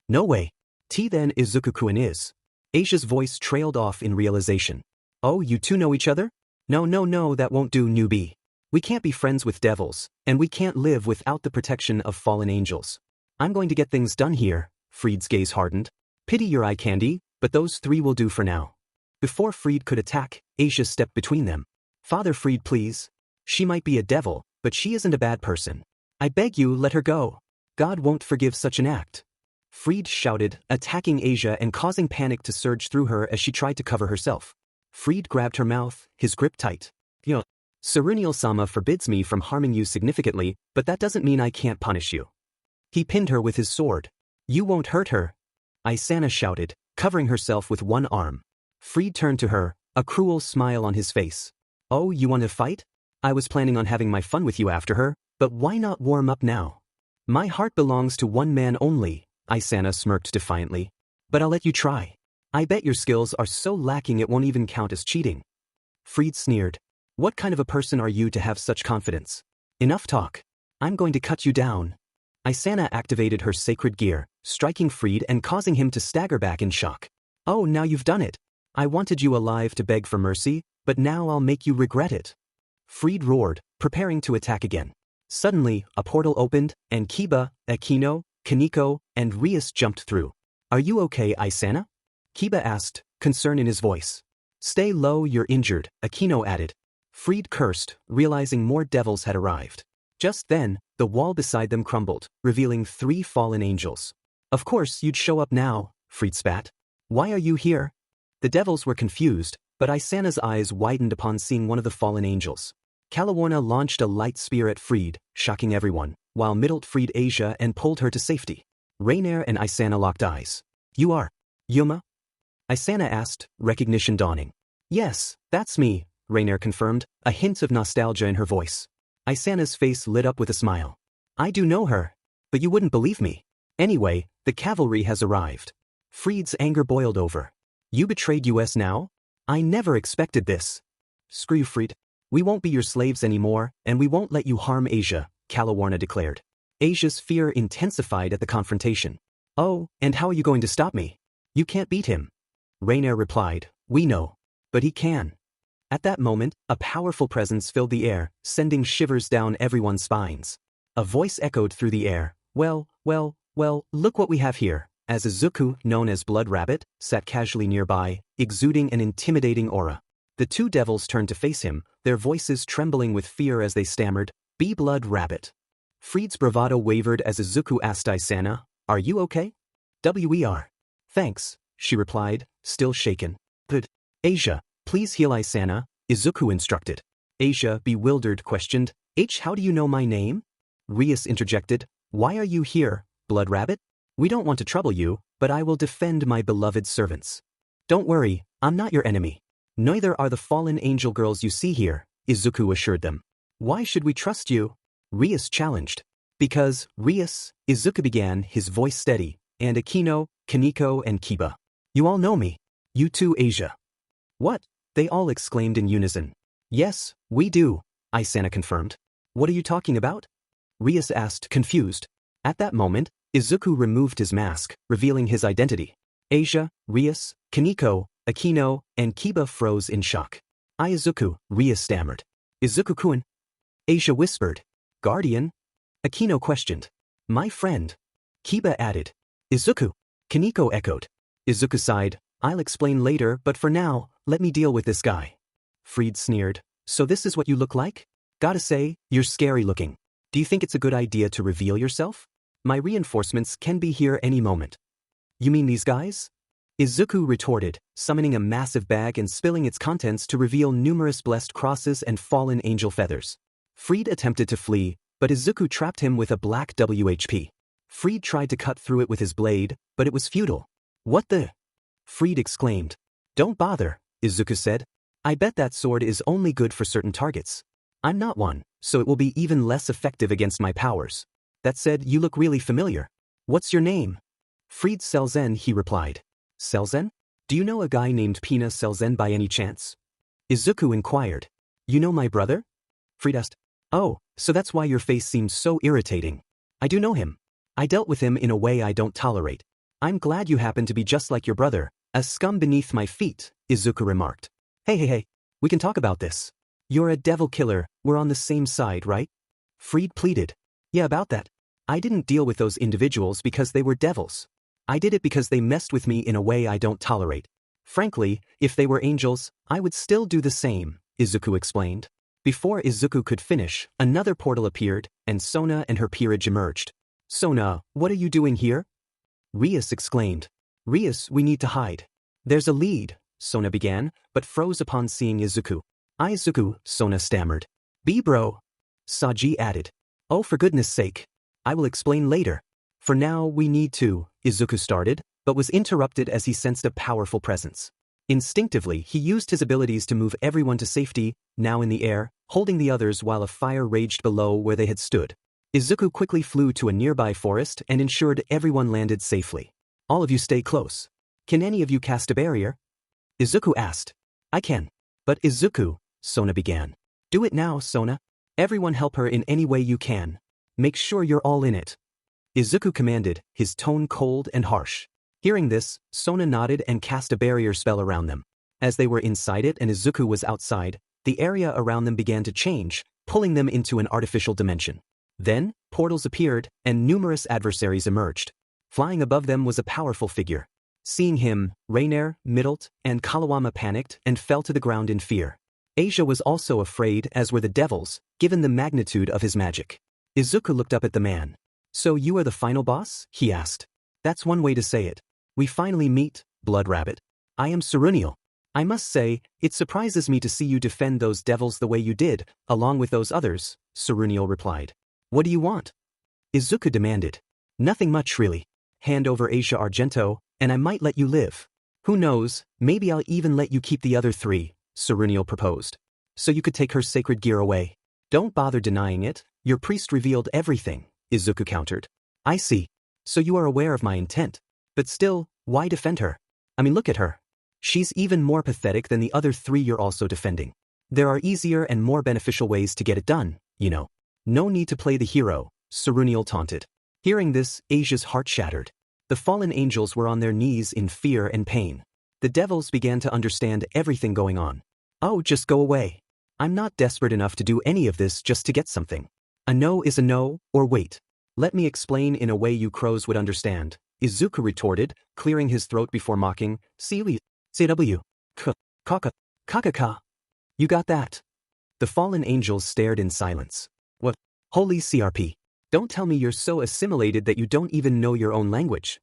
No way. Then Izuku-kun is." Asia's voice trailed off in realization. "Oh, you two know each other?" No, that won't do, newbie. We can't be friends with devils, and we can't live without the protection of fallen angels. I'm going to get things done here." Fried's gaze hardened. "Pity your eye candy, but those 3 will do for now." Before Fried could attack, Asia stepped between them. Father Fried, please. She might be a devil, but she isn't a bad person. I beg you, let her go. God won't forgive such an act. Fried shouted, attacking Asia and causing panic to surge through her as she tried to cover herself. Fried grabbed her mouth, his grip tight. Yo. Seruniel-sama forbids me from harming you significantly, but that doesn't mean I can't punish you. He pinned her with his sword. You won't hurt her. Isana shouted, covering herself with one arm. Fried turned to her, a cruel smile on his face. Oh, you want to fight? I was planning on having my fun with you after her, but why not warm up now? My heart belongs to one man only, Isana smirked defiantly. But I'll let you try. I bet your skills are so lacking it won't even count as cheating. Fried sneered. What kind of a person are you to have such confidence? Enough talk. I'm going to cut you down. Isana activated her sacred gear, striking Fried and causing him to stagger back in shock. Oh, now you've done it. I wanted you alive to beg for mercy, but now I'll make you regret it. Fried roared, preparing to attack again. Suddenly, a portal opened, and Kiba, Akino, Kaneko, and Rias jumped through. Are you okay, Isana? Kiba asked, concern in his voice. Stay low, you're injured, Akino added. Fried cursed, realizing more devils had arrived. Just then, the wall beside them crumbled, revealing 3 fallen angels. Of course you'd show up now, Fried spat. Why are you here? The devils were confused, but Isana's eyes widened upon seeing one of the fallen angels. Kalawarna launched a light spear at Fried, shocking everyone, while Middlet freed Asia and pulled her to safety. Rainier and Isana locked eyes. You are Yuma? Isana asked, recognition dawning. Yes, that's me, Rainier confirmed, a hint of nostalgia in her voice. Isana's face lit up with a smile. I do know her. But you wouldn't believe me. Anyway, the cavalry has arrived. Fried's anger boiled over. You betrayed us now? I never expected this. Screw you, Fried. We won't be your slaves anymore, and we won't let you harm Asia, Kalawarna declared. Asia's fear intensified at the confrontation. Oh, and how are you going to stop me? You can't beat him. Rainier replied, we know. But he can. At that moment, a powerful presence filled the air, sending shivers down everyone's spines. A voice echoed through the air, well, look what we have here, as Izuku, known as Blood Rabbit, sat casually nearby, exuding an intimidating aura. The 2 devils turned to face him, their voices trembling with fear as they stammered, Be Blood Rabbit. Fried's bravado wavered as Izuku asked Isana, are you okay? WER. Thanks, she replied, still shaken. But, Asia, please heal Isana, Izuku instructed. Asia, bewildered, questioned, how do you know my name? Rias interjected, why are you here, Blood Rabbit? We don't want to trouble you, but I will defend my beloved servants. Don't worry, I'm not your enemy. Neither are the fallen angel girls you see here, Izuku assured them. Why should we trust you? Rias challenged. Because, Rias, Izuku began, his voice steady, and Akino, Kaneko, and Kiba. You all know me. You too, Asia. What? They all exclaimed in unison. Yes, we do, Isana confirmed. What are you talking about? Rias asked, confused. At that moment, Izuku removed his mask, revealing his identity. Asia, Rias, Kaneko, Akino, and Kiba froze in shock. Izuku, Rias stammered. Izuku-kun? Asia whispered. Guardian? Akino questioned. My friend. Kiba added. Izuku. Kaneko echoed. Izuku sighed. I'll explain later, but for now, let me deal with this guy. Fried sneered. So this is what you look like? Gotta say, you're scary looking. Do you think it's a good idea to reveal yourself? My reinforcements can be here any moment. You mean these guys? Izuku retorted, summoning a massive bag and spilling its contents to reveal numerous blessed crosses and fallen angel feathers. Fried attempted to flee, but Izuku trapped him with a black WHP. Fried tried to cut through it with his blade, but it was futile. What the? Fried exclaimed. Don't bother, Izuku said. I bet that sword is only good for certain targets. I'm not one, so it will be even less effective against my powers. That said, you look really familiar. What's your name? Fried Selzen, he replied. Selzen? Do you know a guy named Pina Selzen by any chance? Izuku inquired. You know my brother? Fried asked. Oh, so that's why your face seems so irritating. I do know him. I dealt with him in a way I don't tolerate. I'm glad you happen to be just like your brother, a scum beneath my feet, Izuku remarked. Hey, we can talk about this. You're a devil killer, we're on the same side, right? Fried pleaded. Yeah, about that. I didn't deal with those individuals because they were devils. I did it because they messed with me in a way I don't tolerate. Frankly, if they were angels, I would still do the same, Izuku explained. Before Izuku could finish, another portal appeared, and Sona and her peerage emerged. Sona, what are you doing here? Rias exclaimed. Rias, we need to hide. There's a lead, Sona began, but froze upon seeing Izuku. Izuku, Sona stammered. Bro. Saji added. Oh, for goodness sake. I will explain later. For now, we need to, Izuku started, but was interrupted as he sensed a powerful presence. Instinctively, he used his abilities to move everyone to safety, now in the air, holding the others while a fire raged below where they had stood. Izuku quickly flew to a nearby forest and ensured everyone landed safely. All of you stay close. Can any of you cast a barrier? Izuku asked. I can. But Izuku, Sona began. Do it now, Sona. Everyone help her in any way you can. Make sure you're all in it. Izuku commanded, his tone cold and harsh. Hearing this, Sona nodded and cast a barrier spell around them. As they were inside it and Izuku was outside, the area around them began to change, pulling them into an artificial dimension. Then, portals appeared, and numerous adversaries emerged. Flying above them was a powerful figure. Seeing him, Rainier, Middlet, and Kalawama panicked and fell to the ground in fear. Asia was also afraid, as were the devils, given the magnitude of his magic. Izuku looked up at the man. So you are the final boss? He asked. That's one way to say it. We finally meet, Blood Rabbit. I am Seruniel. I must say, it surprises me to see you defend those devils the way you did, along with those others, Seruniel replied. What do you want? Izuku demanded. Nothing much really. Hand over Asia Argento, and I might let you live. Who knows, maybe I'll even let you keep the other 3, Seruniel proposed. So you could take her sacred gear away. Don't bother denying it, your priest revealed everything, Izuku countered. I see. So you are aware of my intent. But still, why defend her? I mean, look at her. She's even more pathetic than the other 3 you're also defending. There are easier and more beneficial ways to get it done, you know. No need to play the hero, Seruniel taunted. Hearing this, Asia's heart shattered. The fallen angels were on their knees in fear and pain. The devils began to understand everything going on. Oh, just go away. I'm not desperate enough to do any of this just to get something. A no is a no, or wait. Let me explain in a way you crows would understand, Izuku retorted, clearing his throat before mocking. CW. Kakaka. You got that? The fallen angels stared in silence. What? Holy CRP. Don't tell me you're so assimilated that you don't even know your own language.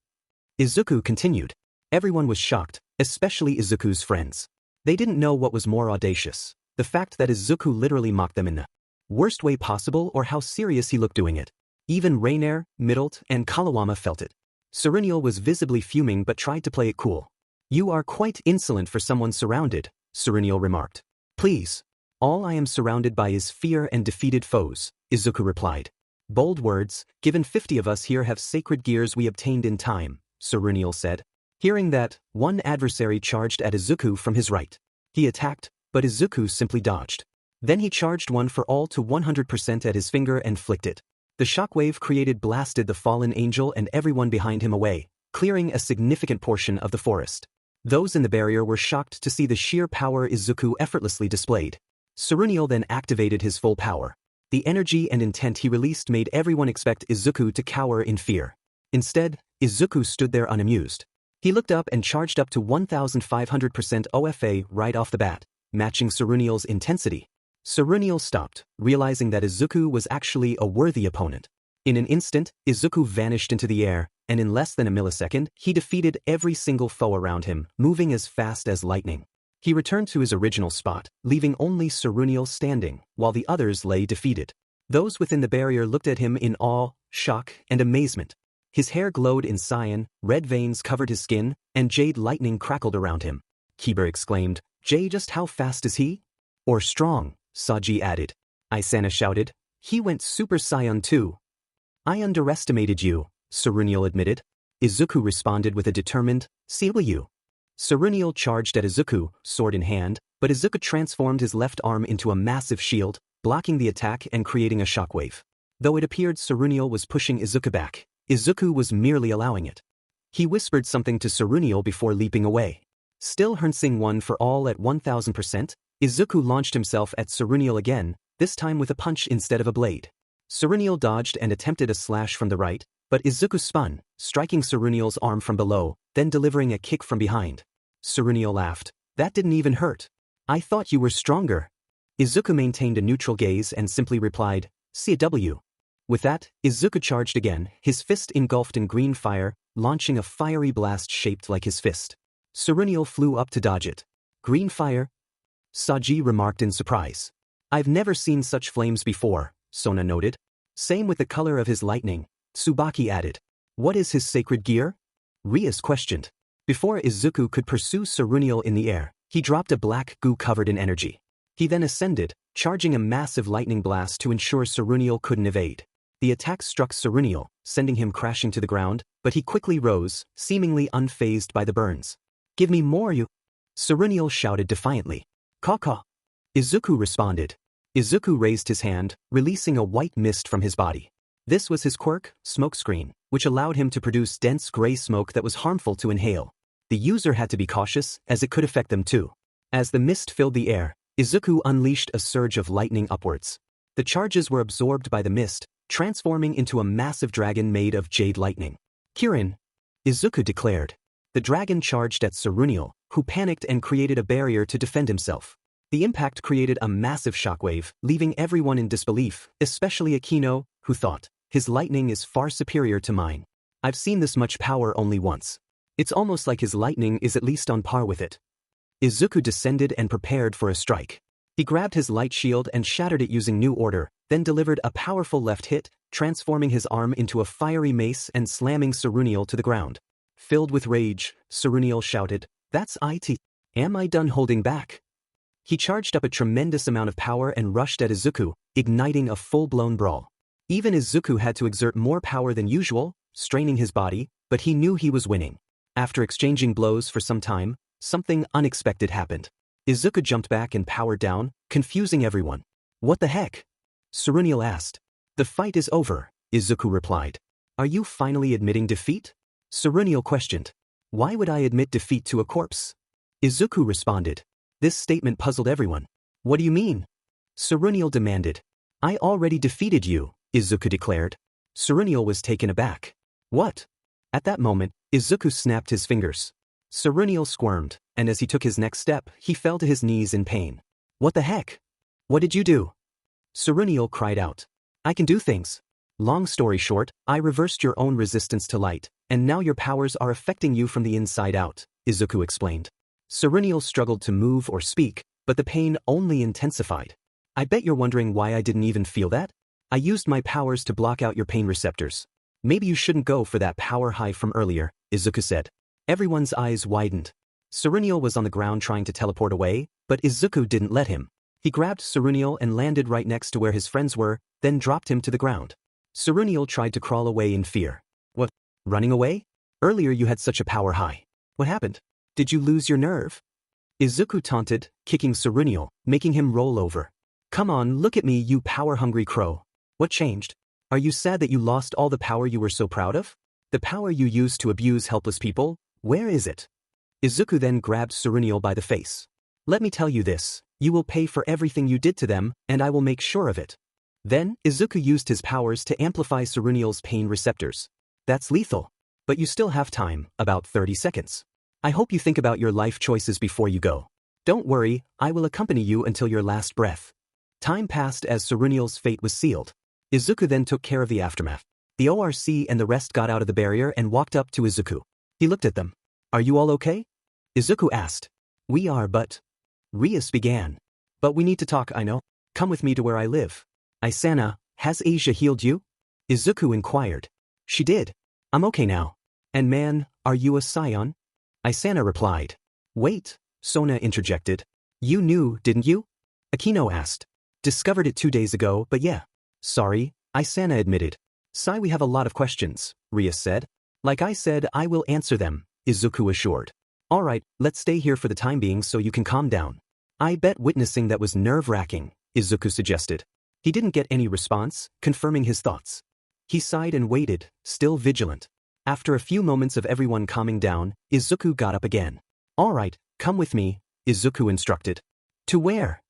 Izuku continued. Everyone was shocked, especially Izuku's friends. They didn't know what was more audacious, the fact that Izuku literally mocked them in the worst way possible or how serious he looked doing it. Even Rainier, Middlet, and Kalawama felt it. Seruniel was visibly fuming but tried to play it cool. You are quite insolent for someone surrounded, Seruniel remarked. Please. All I am surrounded by is fear and defeated foes, Izuku replied. Bold words, given 50 of us here have sacred gears we obtained in time, Seruniel said. Hearing that, one adversary charged at Izuku from his right. He attacked, but Izuku simply dodged. Then he charged one for all to 100% at his finger and flicked it. The shockwave created blasted the fallen angel and everyone behind him away, clearing a significant portion of the forest. Those in the barrier were shocked to see the sheer power Izuku effortlessly displayed. Seruniel then activated his full power. The energy and intent he released made everyone expect Izuku to cower in fear. Instead, Izuku stood there unamused. He looked up and charged up to 1,500% OFA right off the bat, matching Seruniel's intensity. Seruniel stopped, realizing that Izuku was actually a worthy opponent. In an instant, Izuku vanished into the air, and in less than a millisecond, he defeated every single foe around him, moving as fast as lightning. He returned to his original spot, leaving only Seruniel standing, while the others lay defeated. Those within the barrier looked at him in awe, shock, and amazement. His hair glowed in cyan, red veins covered his skin, and jade lightning crackled around him. Kiba exclaimed, Jay, just how fast is he? Or strong, Saji added. Isana shouted, he went Super Saiyan too. I underestimated you, Seruniel admitted. Izuku responded with a determined, "CW." Seruniel charged at Izuku, sword in hand, but Izuku transformed his left arm into a massive shield, blocking the attack and creating a shockwave. Though it appeared Seruniel was pushing Izuku back, Izuku was merely allowing it. He whispered something to Seruniel before leaping away. Still harnessing one for all at 1000%, Izuku launched himself at Seruniel again, this time with a punch instead of a blade. Seruniel dodged and attempted a slash from the right, but Izuku spun, striking Seruniel's arm from below, then delivering a kick from behind. Seruniel laughed. That didn't even hurt. I thought you were stronger. Izuku maintained a neutral gaze and simply replied, CW. With that, Izuku charged again, his fist engulfed in green fire, launching a fiery blast shaped like his fist. Seruniel flew up to dodge it. Green fire? Saji remarked in surprise. I've never seen such flames before, Sona noted. Same with the color of his lightning, Tsubaki added. What is his sacred gear? Rias questioned. Before Izuku could pursue Seruniel in the air, he dropped a black goo covered in energy. He then ascended, charging a massive lightning blast to ensure Seruniel couldn't evade. The attack struck Seruniel, sending him crashing to the ground, but he quickly rose, seemingly unfazed by the burns. Give me more, you! Seruniel shouted defiantly. Caw-caw! Izuku responded. Izuku raised his hand, releasing a white mist from his body. This was his quirk, Smokescreen, which allowed him to produce dense gray smoke that was harmful to inhale. The user had to be cautious, as it could affect them too. As the mist filled the air, Izuku unleashed a surge of lightning upwards. The charges were absorbed by the mist, transforming into a massive dragon made of jade lightning. Kirin! Izuku declared. The dragon charged at Seruniel, who panicked and created a barrier to defend himself. The impact created a massive shockwave, leaving everyone in disbelief, especially Akino, who thought, his lightning is far superior to mine. I've seen this much power only once. It's almost like his lightning is at least on par with it. Izuku descended and prepared for a strike. He grabbed his light shield and shattered it using New Order, then delivered a powerful left hit, transforming his arm into a fiery mace and slamming Seruniel to the ground. Filled with rage, Seruniel shouted, That's it. Am I done holding back? He charged up a tremendous amount of power and rushed at Izuku, igniting a full-blown brawl. Even Izuku had to exert more power than usual, straining his body, but he knew he was winning. After exchanging blows for some time, something unexpected happened. Izuku jumped back and powered down, confusing everyone. What the heck? Seruniel asked. The fight is over, Izuku replied. Are you finally admitting defeat? Seruniel questioned. Why would I admit defeat to a corpse? Izuku responded. This statement puzzled everyone. What do you mean? Seruniel demanded. I already defeated you, Izuku declared. Seruniel was taken aback. What? At that moment, Izuku snapped his fingers. Seruniel squirmed, and as he took his next step, he fell to his knees in pain. What the heck? What did you do? Seruniel cried out. I can do things. Long story short, I reversed your own resistance to light, and now your powers are affecting you from the inside out, Izuku explained. Seruniel struggled to move or speak, but the pain only intensified. I bet you're wondering why I didn't even feel that? I used my powers to block out your pain receptors. Maybe you shouldn't go for that power high from earlier, Izuku said. Everyone's eyes widened. Seruniel was on the ground trying to teleport away, but Izuku didn't let him. He grabbed Seruniel and landed right next to where his friends were, then dropped him to the ground. Seruniel tried to crawl away in fear. What? Running away? Earlier you had such a power high. What happened? Did you lose your nerve? Izuku taunted, kicking Seruniel, making him roll over. Come on, look at me, you power-hungry crow. What changed? Are you sad that you lost all the power you were so proud of? The power you used to abuse helpless people? Where is it? Izuku then grabbed Seruniel by the face. Let me tell you this, you will pay for everything you did to them, and I will make sure of it. Then, Izuku used his powers to amplify Seruniel's pain receptors. That's lethal. But you still have time, about 30 seconds. I hope you think about your life choices before you go. Don't worry, I will accompany you until your last breath. Time passed as Seruniel's fate was sealed. Izuku then took care of the aftermath. The ORC and the rest got out of the barrier and walked up to Izuku. He looked at them. Are you all okay? Izuku asked. We are, but... Rias began. But we need to talk, Aino. Come with me to where I live. Isana, has Asia healed you? Izuku inquired. She did. I'm okay now. And man, are you a scion? Isana replied. Wait, Sona interjected. You knew, didn't you? Akino asked. Discovered it 2 days ago, but yeah. Sorry, Isana admitted. Sai, we have a lot of questions, Rias said. Like I said, I will answer them, Izuku assured. Alright, let's stay here for the time being so you can calm down. I bet witnessing that was nerve-wracking, Izuku suggested. He didn't get any response, confirming his thoughts. He sighed and waited, still vigilant. After a few moments of everyone calming down, Izuku got up again. Alright, come with me, Izuku instructed. To where?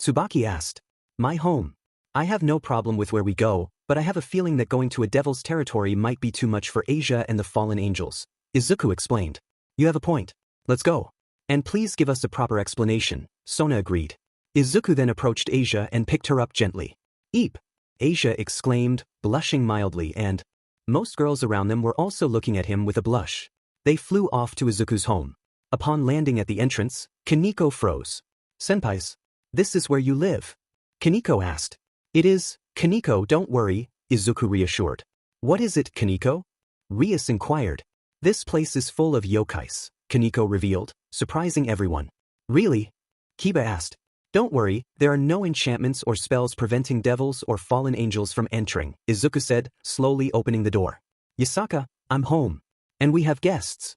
Tsubaki asked. My home. I have no problem with where we go, but I have a feeling that going to a devil's territory might be too much for Asia and the fallen angels, Izuku explained. You have a point. Let's go. And please give us a proper explanation, Sona agreed. Izuku then approached Asia and picked her up gently. Eep! Asia exclaimed, blushing mildly, and most girls around them were also looking at him with a blush. They flew off to Izuku's home. Upon landing at the entrance, Kaneko froze. Senpais, this is where you live? Kaneko asked. It is, Kaneko, don't worry, Izuku reassured. What is it, Kaneko? Rias inquired. This place is full of yokais, Kaneko revealed, surprising everyone. Really? Kiba asked. Don't worry, there are no enchantments or spells preventing devils or fallen angels from entering, Izuku said, slowly opening the door. Yasaka, I'm home. And we have guests.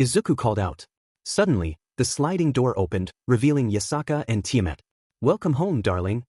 Izuku called out. Suddenly, the sliding door opened, revealing Yasaka and Tiamat. Welcome home, darling.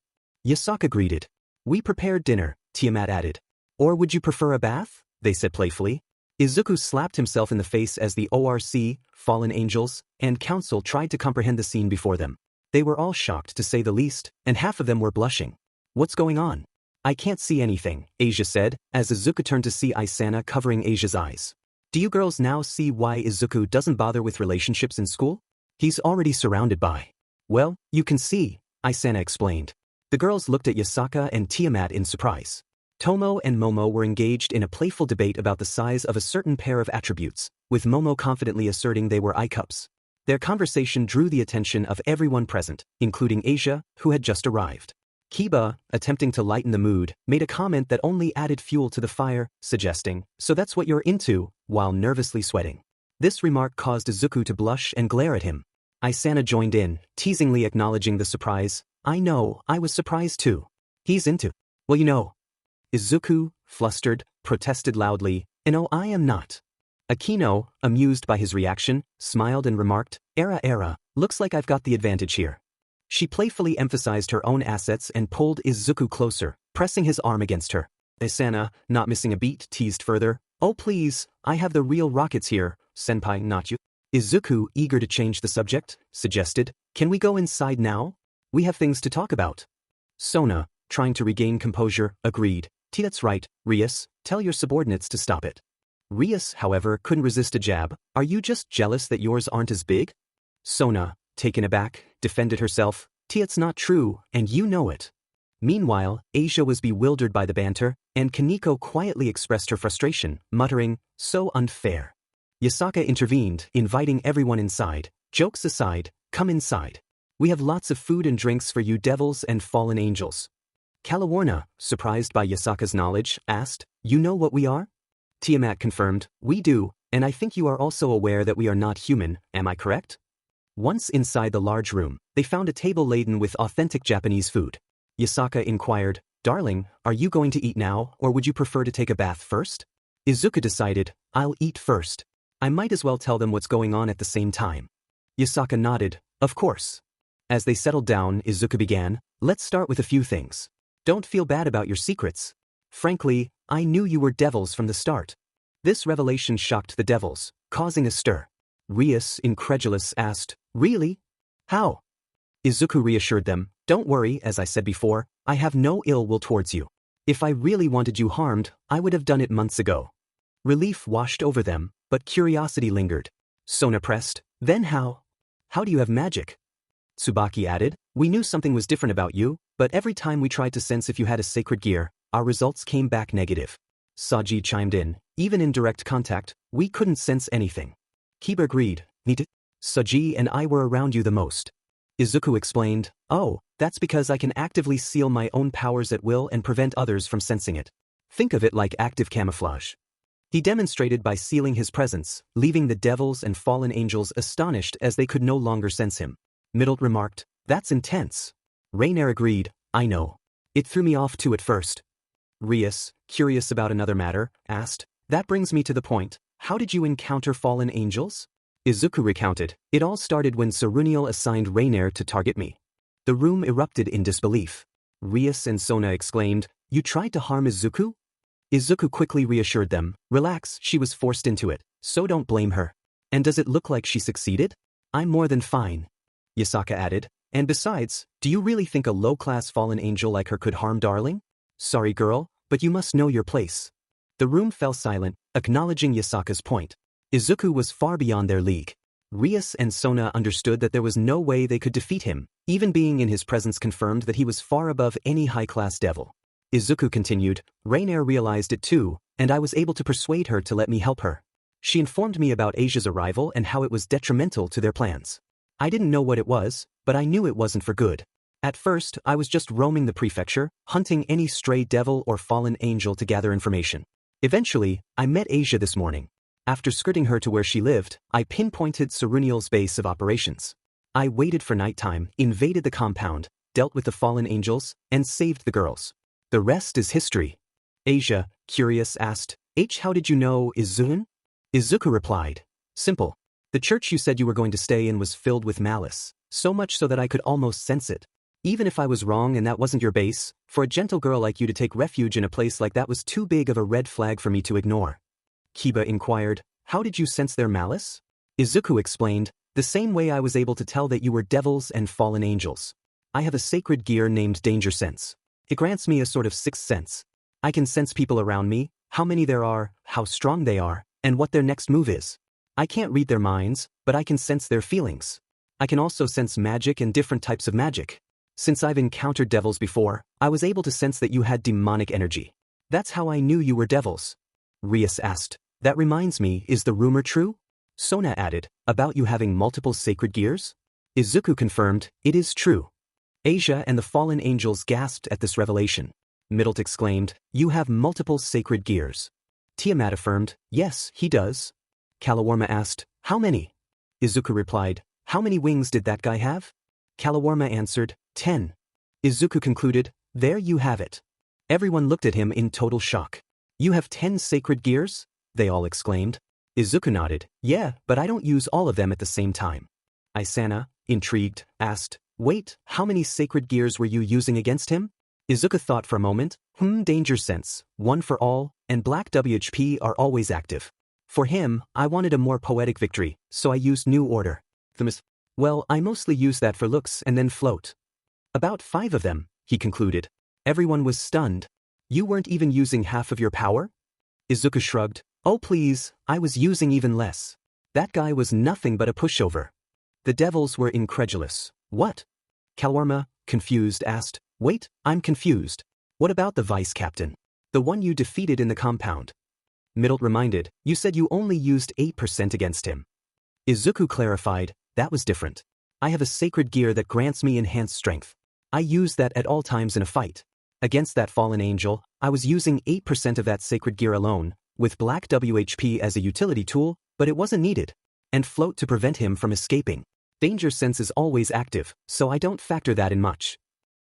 Yasaka greeted. We prepared dinner, Tiamat added. Or would you prefer a bath? They said playfully. Izuku slapped himself in the face as the ORC, fallen angels, and council tried to comprehend the scene before them. They were all shocked to say the least, and half of them were blushing. What's going on? I can't see anything, Asia said, as Izuku turned to see Isana covering Asia's eyes. Do you girls now see why Izuku doesn't bother with relationships in school? He's already surrounded by. Well, you can see, Isana explained. The girls looked at Yasaka and Tiamat in surprise. Tomo and Momo were engaged in a playful debate about the size of a certain pair of attributes, with Momo confidently asserting they were eye-cups. Their conversation drew the attention of everyone present, including Asia, who had just arrived. Kiba, attempting to lighten the mood, made a comment that only added fuel to the fire, suggesting, so that's what you're into, while nervously sweating. This remark caused Izuku to blush and glare at him. Isana joined in, teasingly acknowledging the surprise. I know, I was surprised too. He's into. Well, you know. Izuku, flustered, protested loudly, no, I am not. Akino, amused by his reaction, smiled and remarked, Era, looks like I've got the advantage here. She playfully emphasized her own assets and pulled Izuku closer, pressing his arm against her. Isana, not missing a beat, teased further, oh please, I have the real rockets here, senpai, not you. Izuku, eager to change the subject, suggested, can we go inside now? We have things to talk about. Sona, trying to regain composure, agreed. That's right, Rias, tell your subordinates to stop it. Rias, however, couldn't resist a jab. Are you just jealous that yours aren't as big? Sona, taken aback, defended herself. It's not true, and you know it. Meanwhile, Asia was bewildered by the banter, and Kaneko quietly expressed her frustration, muttering, so unfair. Yasaka intervened, inviting everyone inside. Jokes aside, come inside. We have lots of food and drinks for you devils and fallen angels. Calawarna, surprised by Yasaka's knowledge, asked, you know what we are? Tiamat confirmed, we do, and I think you are also aware that we are not human, am I correct? Once inside the large room, they found a table laden with authentic Japanese food. Yasaka inquired, darling, are you going to eat now, or would you prefer to take a bath first? Izuku decided, I'll eat first. I might as well tell them what's going on at the same time. Yasaka nodded, of course. As they settled down, Izuku began, let's start with a few things. Don't feel bad about your secrets. Frankly, I knew you were devils from the start. This revelation shocked the devils, causing a stir. Rias, incredulous, asked, really? How? Izuku reassured them, don't worry, as I said before, I have no ill will towards you. If I really wanted you harmed, I would have done it months ago. Relief washed over them, but curiosity lingered. Sona pressed, then how? How do you have magic? Tsubaki added, we knew something was different about you, but every time we tried to sense if you had a sacred gear, our results came back negative. Saji chimed in, even in direct contact, we couldn't sense anything. Kiba agreed, Saji and I were around you the most. Izuku explained, oh, that's because I can actively seal my own powers at will and prevent others from sensing it. Think of it like active camouflage. He demonstrated by sealing his presence, leaving the devils and fallen angels astonished as they could no longer sense him. Middle remarked, that's intense. Rainier agreed, I know. It threw me off too at first. Rias, curious about another matter, asked, that brings me to the point, how did you encounter fallen angels? Izuku recounted, it all started when Seruniel assigned Rainier to target me. The room erupted in disbelief. Rias and Sona exclaimed, you tried to harm Izuku? Izuku quickly reassured them, relax, she was forced into it, so don't blame her. And does it look like she succeeded? I'm more than fine. Yasaka added, and besides, do you really think a low-class fallen angel like her could harm darling? Sorry girl, but you must know your place. The room fell silent, acknowledging Yasaka's point. Izuku was far beyond their league. Rias and Sona understood that there was no way they could defeat him, even being in his presence confirmed that he was far above any high-class devil. Izuku continued, Rainier realized it too, and I was able to persuade her to let me help her. She informed me about Asia's arrival and how it was detrimental to their plans. I didn't know what it was, but I knew it wasn't for good. At first, I was just roaming the prefecture, hunting any stray devil or fallen angel to gather information. Eventually, I met Asia this morning. After skirting her to where she lived, I pinpointed Seruniel's base of operations. I waited for nighttime, invaded the compound, dealt with the fallen angels, and saved the girls. The rest is history. Asia, curious, asked, how did you know Izun? Izuku replied, simple. The church you said you were going to stay in was filled with malice, so much so that I could almost sense it. Even if I was wrong and that wasn't your base, for a gentle girl like you to take refuge in a place like that was too big of a red flag for me to ignore. Kiba inquired, how did you sense their malice? Izuku explained, the same way I was able to tell that you were devils and fallen angels. I have a sacred gear named Danger Sense. It grants me a sort of sixth sense. I can sense people around me, how many there are, how strong they are, and what their next move is. I can't read their minds, but I can sense their feelings. I can also sense magic and different types of magic. Since I've encountered devils before, I was able to sense that you had demonic energy. That's how I knew you were devils. Rias asked, that reminds me, is the rumor true? Sona added, about you having multiple sacred gears? Izuku confirmed, it is true. Asia and the fallen angels gasped at this revelation. Middlet exclaimed, you have multiple sacred gears. Tiamat affirmed, yes, he does. Kalawarma asked, how many? Izuku replied, how many wings did that guy have? Kalawarma answered, 10. Izuku concluded, there you have it. Everyone looked at him in total shock. You have 10 sacred gears? They all exclaimed. Izuku nodded, yeah, but I don't use all of them at the same time. Isana, intrigued, asked, wait, how many sacred gears were you using against him? Izuku thought for a moment, Danger Sense, One for All, and Black WHP are always active. For him, I wanted a more poetic victory, so I used New Order. Well, I mostly use that for looks and then float. About 5 of them, he concluded. Everyone was stunned. You weren't even using half of your power? Izuku shrugged, oh please, I was using even less. That guy was nothing but a pushover. The devils were incredulous. What? Kalawarma, confused, asked, wait, I'm confused. What about the vice captain? The one you defeated in the compound? Middlet reminded, you said you only used 8% against him. Izuku clarified, that was different. I have a sacred gear that grants me enhanced strength. I use that at all times in a fight. Against that fallen angel, I was using 8% of that sacred gear alone, with Black WHP as a utility tool, but it wasn't needed. And float to prevent him from escaping. Danger Sense is always active, so I don't factor that in much.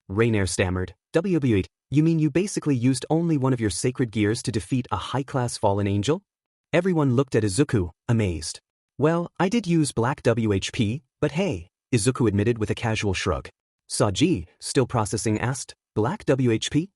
Rainier stammered, WW8, you mean you basically used only one of your sacred gears to defeat a high-class fallen angel? Everyone looked at Izuku, amazed. Well, I did use Black WHP, but hey, Izuku admitted with a casual shrug. Saji, still processing, asked, Black WHP?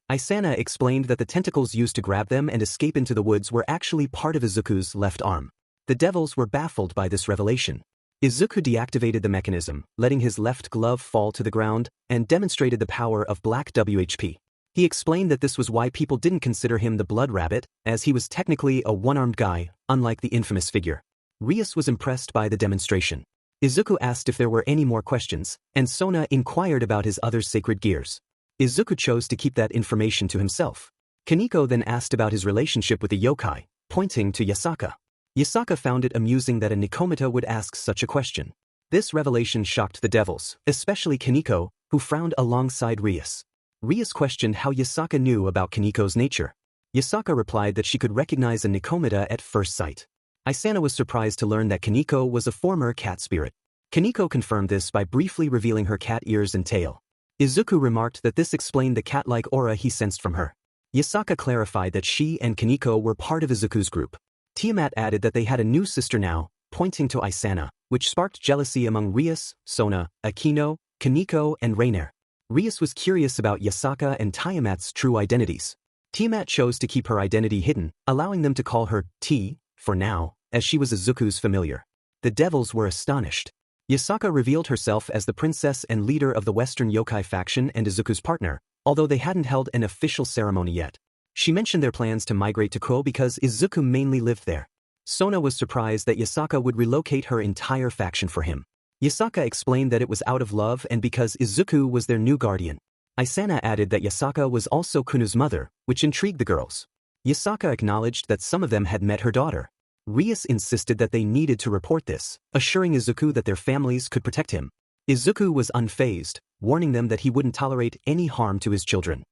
Isana explained that the tentacles used to grab them and escape into the woods were actually part of Izuku's left arm. The devils were baffled by this revelation. Izuku deactivated the mechanism, letting his left glove fall to the ground, and demonstrated the power of Black WHP. He explained that this was why people didn't consider him the Blood Rabbit, as he was technically a one-armed guy, unlike the infamous figure. Rias was impressed by the demonstration. Izuku asked if there were any more questions, and Sona inquired about his other sacred gears. Izuku chose to keep that information to himself. Kaneko then asked about his relationship with the yokai, pointing to Yasaka. Yasaka found it amusing that a Nikomata would ask such a question. This revelation shocked the devils, especially Kaneko, who frowned alongside Rias. Rias questioned how Yasaka knew about Kaneko's nature. Yasaka replied that she could recognize a Nikomata at first sight. Isana was surprised to learn that Kaneko was a former cat spirit. Kaneko confirmed this by briefly revealing her cat ears and tail. Izuku remarked that this explained the cat-like aura he sensed from her. Yasaka clarified that she and Kaneko were part of Izuku's group. Tiamat added that they had a new sister now, pointing to Isana, which sparked jealousy among Rias, Sona, Akino, Kaneko, and Rainier. Rias was curious about Yasaka and Tiamat's true identities. Tiamat chose to keep her identity hidden, allowing them to call her T, for now, as she was Izuku's familiar. The devils were astonished. Yasaka revealed herself as the princess and leader of the Western Yokai faction and Izuku's partner, although they hadn't held an official ceremony yet. She mentioned their plans to migrate to Kuo because Izuku mainly lived there. Sona was surprised that Yasaka would relocate her entire faction for him. Yasaka explained that it was out of love and because Izuku was their new guardian. Isana added that Yasaka was also Kunu's mother, which intrigued the girls. Yasaka acknowledged that some of them had met her daughter. Rias insisted that they needed to report this, assuring Izuku that their families could protect him. Izuku was unfazed, warning them that he wouldn't tolerate any harm to his children.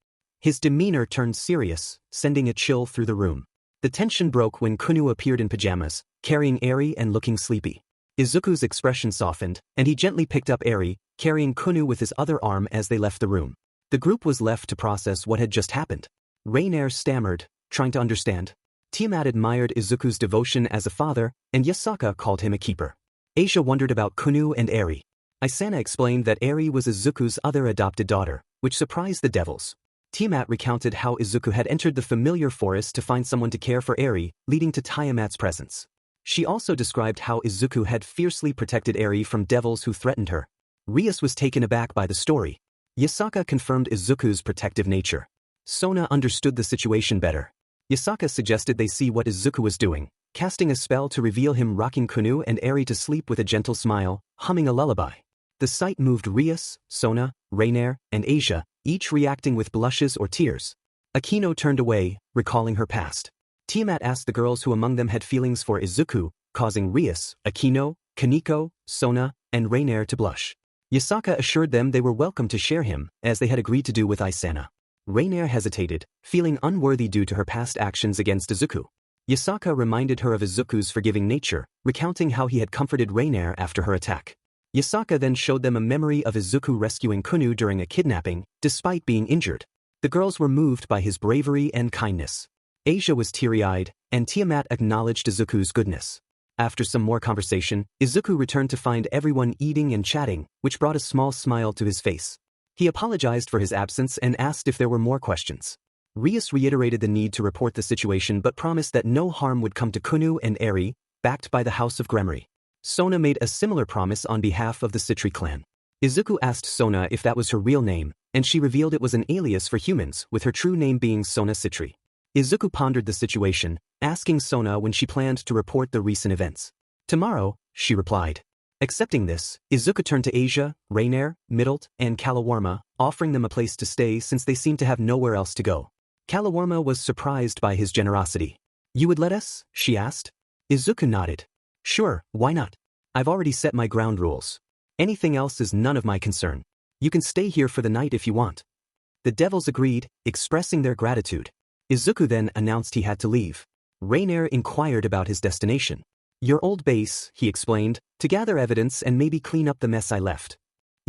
His demeanor turned serious, sending a chill through the room. The tension broke when Kunu appeared in pajamas, carrying Eri and looking sleepy. Izuku's expression softened, and he gently picked up Eri, carrying Kunu with his other arm as they left the room. The group was left to process what had just happened. Rainier stammered, trying to understand. Tiamat admired Izuku's devotion as a father, and Yasaka called him a keeper. Asia wondered about Kunu and Eri. Isana explained that Eri was Izuku's other adopted daughter, which surprised the devils. Tiamat recounted how Izuku had entered the familiar forest to find someone to care for Eri, leading to Tiamat's presence. She also described how Izuku had fiercely protected Eri from devils who threatened her. Rias was taken aback by the story. Yasaka confirmed Izuku's protective nature. Sona understood the situation better. Yasaka suggested they see what Izuku was doing, casting a spell to reveal him rocking Kunu and Eri to sleep with a gentle smile, humming a lullaby. The sight moved Rias, Sona, Rainier, and Asia, each reacting with blushes or tears. Akino turned away, recalling her past. Tiamat asked the girls who among them had feelings for Izuku, causing Rias, Akino, Kaneko, Sona, and Rainier to blush. Yasaka assured them they were welcome to share him, as they had agreed to do with Isana. Rainier hesitated, feeling unworthy due to her past actions against Izuku. Yasaka reminded her of Izuku's forgiving nature, recounting how he had comforted Rainier after her attack. Yasaka then showed them a memory of Izuku rescuing Kunu during a kidnapping, despite being injured. The girls were moved by his bravery and kindness. Asia was teary-eyed, and Tiamat acknowledged Izuku's goodness. After some more conversation, Izuku returned to find everyone eating and chatting, which brought a small smile to his face. He apologized for his absence and asked if there were more questions. Rias reiterated the need to report the situation but promised that no harm would come to Kunu and Eri, backed by the House of Gremory. Sona made a similar promise on behalf of the Citri clan. Izuku asked Sona if that was her real name, and she revealed it was an alias for humans, with her true name being Sona Citri. Izuku pondered the situation, asking Sona when she planned to report the recent events. Tomorrow, she replied. Accepting this, Izuku turned to Asia, Rainier, Middlet, and Kalawarma, offering them a place to stay since they seemed to have nowhere else to go. Kalawarma was surprised by his generosity. "You would let us?" she asked. Izuku nodded. "Sure, why not? I've already set my ground rules. Anything else is none of my concern. You can stay here for the night if you want." The devils agreed, expressing their gratitude. Izuku then announced he had to leave. Rainier inquired about his destination. "Your old base," he explained, "to gather evidence and maybe clean up the mess I left."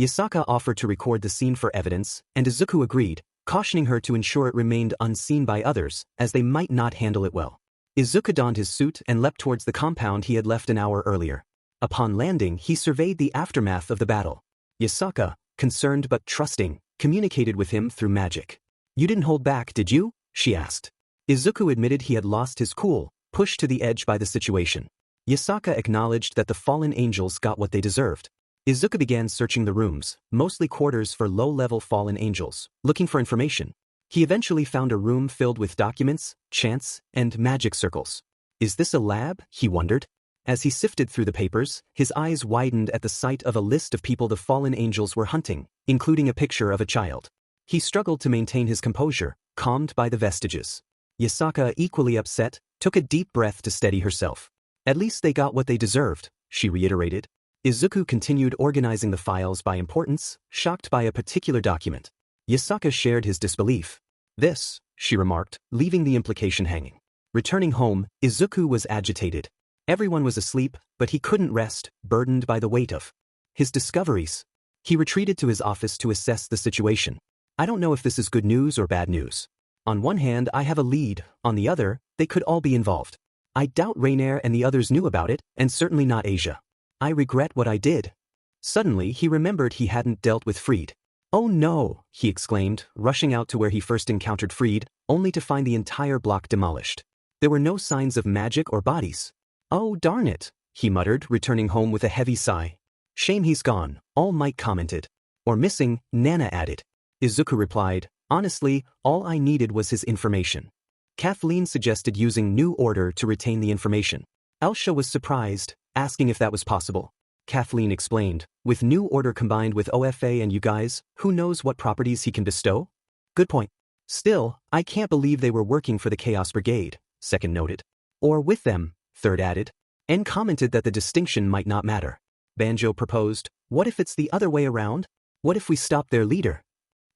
Yasaka offered to record the scene for evidence, and Izuku agreed, cautioning her to ensure it remained unseen by others, as they might not handle it well. Izuku donned his suit and leapt towards the compound he had left an hour earlier. Upon landing, he surveyed the aftermath of the battle. Yasaka, concerned but trusting, communicated with him through magic. "You didn't hold back, did you?" she asked. Izuku admitted he had lost his cool, pushed to the edge by the situation. Yasaka acknowledged that the fallen angels got what they deserved. Izuku began searching the rooms, mostly quarters for low-level fallen angels, looking for information. He eventually found a room filled with documents, chants, and magic circles. "Is this a lab?" he wondered. As he sifted through the papers, his eyes widened at the sight of a list of people the fallen angels were hunting, including a picture of a child. He struggled to maintain his composure, calmed by the vestiges. Yasaka, equally upset, took a deep breath to steady herself. "At least they got what they deserved," she reiterated. Izuku continued organizing the files by importance, shocked by a particular document. Yasaka shared his disbelief. "This," she remarked, leaving the implication hanging. Returning home, Izuku was agitated. Everyone was asleep, but he couldn't rest, burdened by the weight of his discoveries. He retreated to his office to assess the situation. "I don't know if this is good news or bad news. On one hand, I have a lead, on the other, they could all be involved. I doubt Rainier and the others knew about it, and certainly not Asia. I regret what I did." Suddenly, he remembered he hadn't dealt with Fried. "Oh no," he exclaimed, rushing out to where he first encountered Fried, only to find the entire block demolished. There were no signs of magic or bodies. "Oh darn it," he muttered, returning home with a heavy sigh. "Shame he's gone," All Might commented. "Or missing," Nana added. Izuku replied, "Honestly, all I needed was his information." Kathleen suggested using New Order to retain the information. Elsha was surprised, asking if that was possible. Kathleen explained, with new order combined with OFA and you guys, who knows what properties he can bestow? Good point. Still, I can't believe they were working for the Chaos Brigade, second noted. Or with them, third added. N commented that the distinction might not matter. Banjo proposed, what if it's the other way around? What if we stop their leader?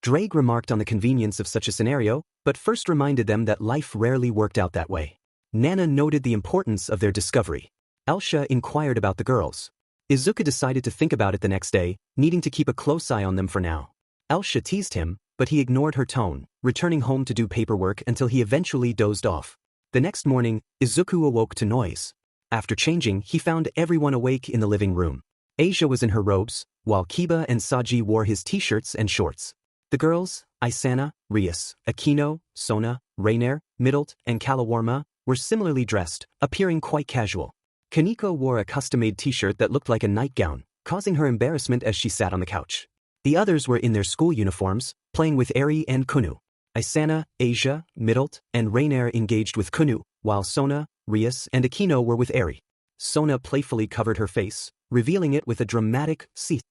Drake remarked on the convenience of such a scenario, but first reminded them that life rarely worked out that way. Nana noted the importance of their discovery. Elsha inquired about the girls. Izuku decided to think about it the next day, needing to keep a close eye on them for now. Elsha teased him, but he ignored her tone, returning home to do paperwork until he eventually dozed off. The next morning, Izuku awoke to noise. After changing, he found everyone awake in the living room. Asia was in her robes, while Kiba and Saji wore his t-shirts and shorts. The girls, Isana, Rias, Akino, Sona, Rainer, Middlet, and Kalawarma, were similarly dressed, appearing quite casual. Kaneko wore a custom-made t-shirt that looked like a nightgown, causing her embarrassment as she sat on the couch. The others were in their school uniforms, playing with Eri and Kunu. Isana, Asia, Middlet, and Rainer engaged with Kunu, while Sona, Rias, and Akino were with Eri. Sona playfully covered her face, revealing it with a dramatic "see."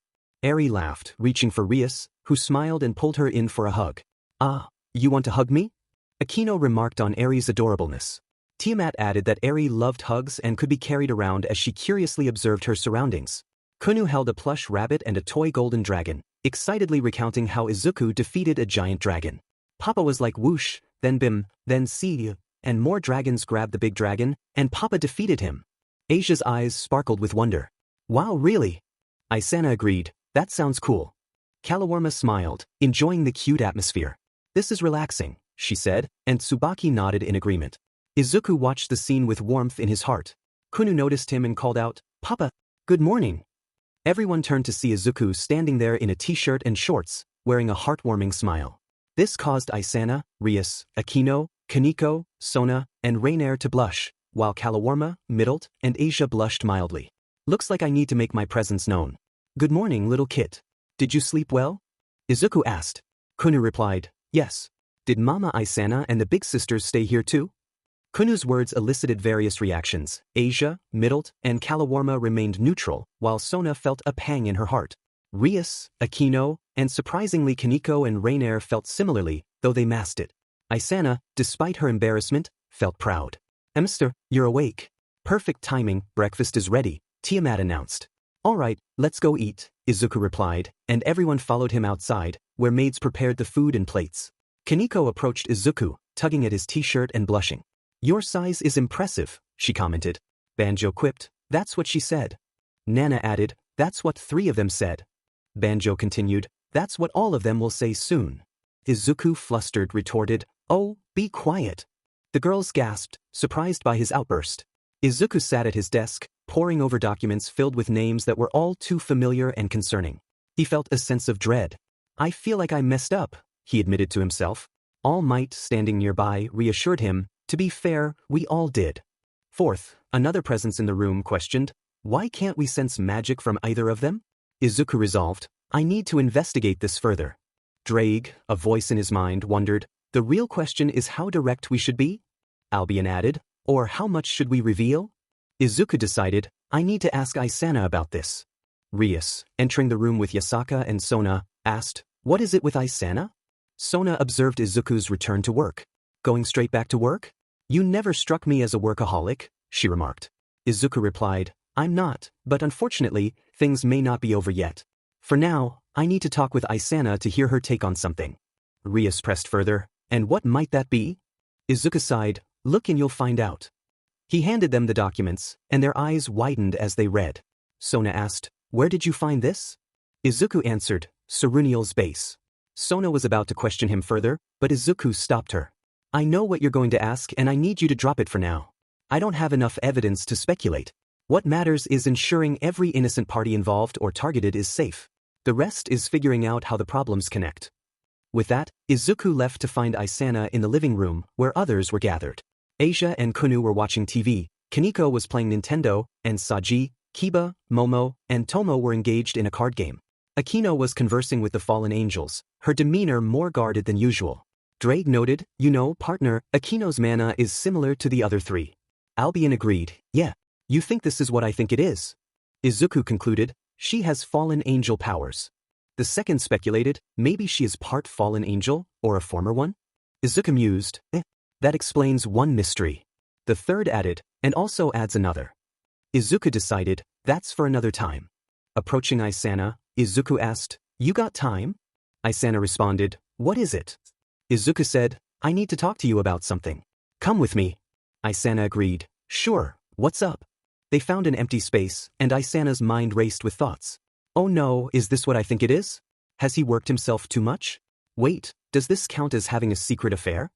Eri laughed, reaching for Rias, who smiled and pulled her in for a hug. Ah, you want to hug me? Akino remarked on Eri's adorableness. Tiamat added that Eri loved hugs and could be carried around as she curiously observed her surroundings. Kunu held a plush rabbit and a toy golden dragon, excitedly recounting how Izuku defeated a giant dragon. Papa was like whoosh, then bim, then see, and more dragons grabbed the big dragon, and Papa defeated him. Asia's eyes sparkled with wonder. Wow, really? Isana agreed, that sounds cool. Kalawarma smiled, enjoying the cute atmosphere. This is relaxing, she said, and Tsubaki nodded in agreement. Izuku watched the scene with warmth in his heart. Kunu noticed him and called out, Papa, good morning. Everyone turned to see Izuku standing there in a t-shirt and shorts, wearing a heartwarming smile. This caused Isana, Rias, Akino, Kaneko, Sona, and Rainer to blush, while Kalawarma, Middlet, and Asia blushed mildly. Looks like I need to make my presence known. Good morning, little kit. Did you sleep well? Izuku asked. Kunu replied, yes. Did Mama Isana and the big sisters stay here too? Kunu's words elicited various reactions. Asia, Middlet, and Kalawarma remained neutral, while Sona felt a pang in her heart. Rias, Akino, and surprisingly Kaneko and Rainer felt similarly, though they masked it. Isana, despite her embarrassment, felt proud. Emster, you're awake. Perfect timing, breakfast is ready, Tiamat announced. All right, let's go eat, Izuku replied, and everyone followed him outside, where maids prepared the food and plates. Kaneko approached Izuku, tugging at his t-shirt and blushing. Your size is impressive, she commented. Banjo quipped, that's what she said. Nana added, that's what 3 of them said. Banjo continued, that's what all of them will say soon. Izuku flustered retorted, oh, be quiet. The girls gasped, surprised by his outburst. Izuku sat at his desk, poring over documents filled with names that were all too familiar and concerning. He felt a sense of dread. I feel like I messed up, he admitted to himself. All Might, standing nearby, reassured him, to be fair, we all did. Fourth, another presence in the room questioned, why can't we sense magic from either of them? Izuku resolved, I need to investigate this further. Drake, a voice in his mind, wondered, the real question is how direct we should be? Albion added, or how much should we reveal? Izuku decided, I need to ask Isana about this. Rias, entering the room with Yasaka and Sona, asked, what is it with Isana? Sona observed Izuku's return to work. Going straight back to work? You never struck me as a workaholic, she remarked. Izuku replied, I'm not, but unfortunately, things may not be over yet. For now, I need to talk with Isana to hear her take on something. Rias pressed further, and what might that be? Izuku sighed, look and you'll find out. He handed them the documents, and their eyes widened as they read. Sona asked, where did you find this? Izuku answered, Seruniel's base. Sona was about to question him further, but Izuku stopped her. I know what you're going to ask and I need you to drop it for now. I don't have enough evidence to speculate. What matters is ensuring every innocent party involved or targeted is safe. The rest is figuring out how the problems connect. With that, Izuku left to find Isana in the living room, where others were gathered. Asia and Kunu were watching TV, Kaneko was playing Nintendo, and Saji, Kiba, Momo, and Tomo were engaged in a card game. Akino was conversing with the fallen angels, her demeanor more guarded than usual. Drake noted, you know, partner, Akino's mana is similar to the other 3. Albion agreed, yeah. You think this is what I think it is? Izuku concluded, she has fallen angel powers. The second speculated, maybe she is part fallen angel, or a former one? Izuku mused, that explains one mystery. The third added, and also adds another. Izuku decided, that's for another time. Approaching Isana, Izuku asked, you got time? Isana responded, what is it? Izuku said, I need to talk to you about something. Come with me. Isana agreed, sure, what's up? They found an empty space, and Isana's mind raced with thoughts. Oh no, is this what I think it is? Has he worked himself too much? Wait, does this count as having a secret affair?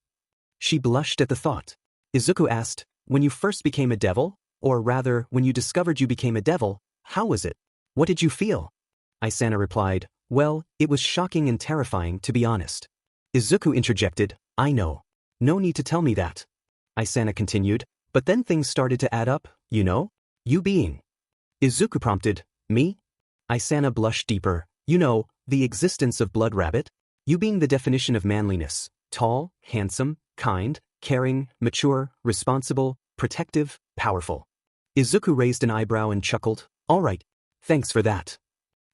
She blushed at the thought. Izuku asked, when you first became a devil, or rather, when you discovered you became a devil, how was it? What did you feel? Isana replied, well, it was shocking and terrifying, to be honest. Izuku interjected, I know. No need to tell me that. Isana continued, but then things started to add up, you know? You being. Izuku prompted, me? Isana blushed deeper, you know, the existence of Blood Rabbit? You being the definition of manliness, tall, handsome, kind, caring, mature, responsible, protective, powerful. Izuku raised an eyebrow and chuckled, all right, thanks for that.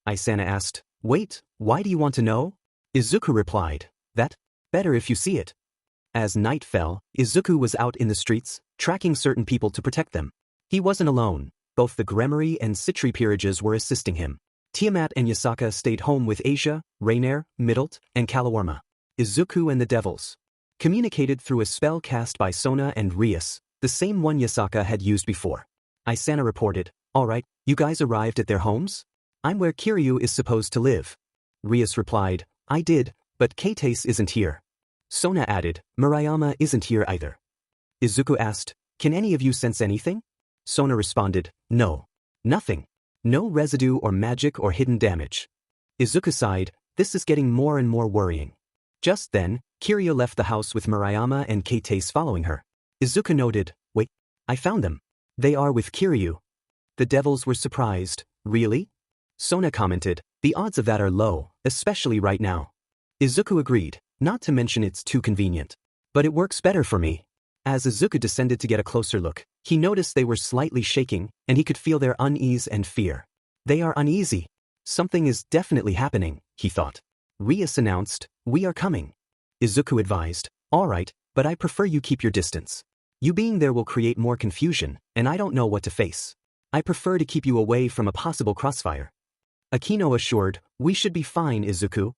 Isana asked, wait, why do you want to know? Izuku replied, that, better if you see it. As night fell, Izuku was out in the streets, tracking certain people to protect them. He wasn't alone, both the Gremory and Citri peerages were assisting him. Tiamat and Yasaka stayed home with Asia, Rainier, Middlet, and Kalawarma. Izuku and the devils communicated through a spell cast by Sona and Rias, the same one Yasaka had used before. Isana reported, all right, you guys arrived at their homes? I'm where Kiryu is supposed to live. Rias replied, I did, but Keitase isn't here. Sona added, Murayama isn't here either. Izuku asked, can any of you sense anything? Sona responded, no. Nothing. No residue or magic or hidden damage. Izuku sighed, this is getting more and more worrying. Just then, Kiryu left the house with Murayama and Keitase following her. Izuku noted, wait, I found them. They are with Kiryu. The devils were surprised, really? Sona commented, the odds of that are low, especially right now. Izuku agreed, not to mention it's too convenient. But it works better for me. As Izuku descended to get a closer look, he noticed they were slightly shaking, and he could feel their unease and fear. They are uneasy. Something is definitely happening, he thought. Rias announced, we are coming. Izuku advised, all right, but I prefer you keep your distance. You being there will create more confusion, and I don't know what to face. I prefer to keep you away from a possible crossfire. Akino assured, we should be fine, Izuku.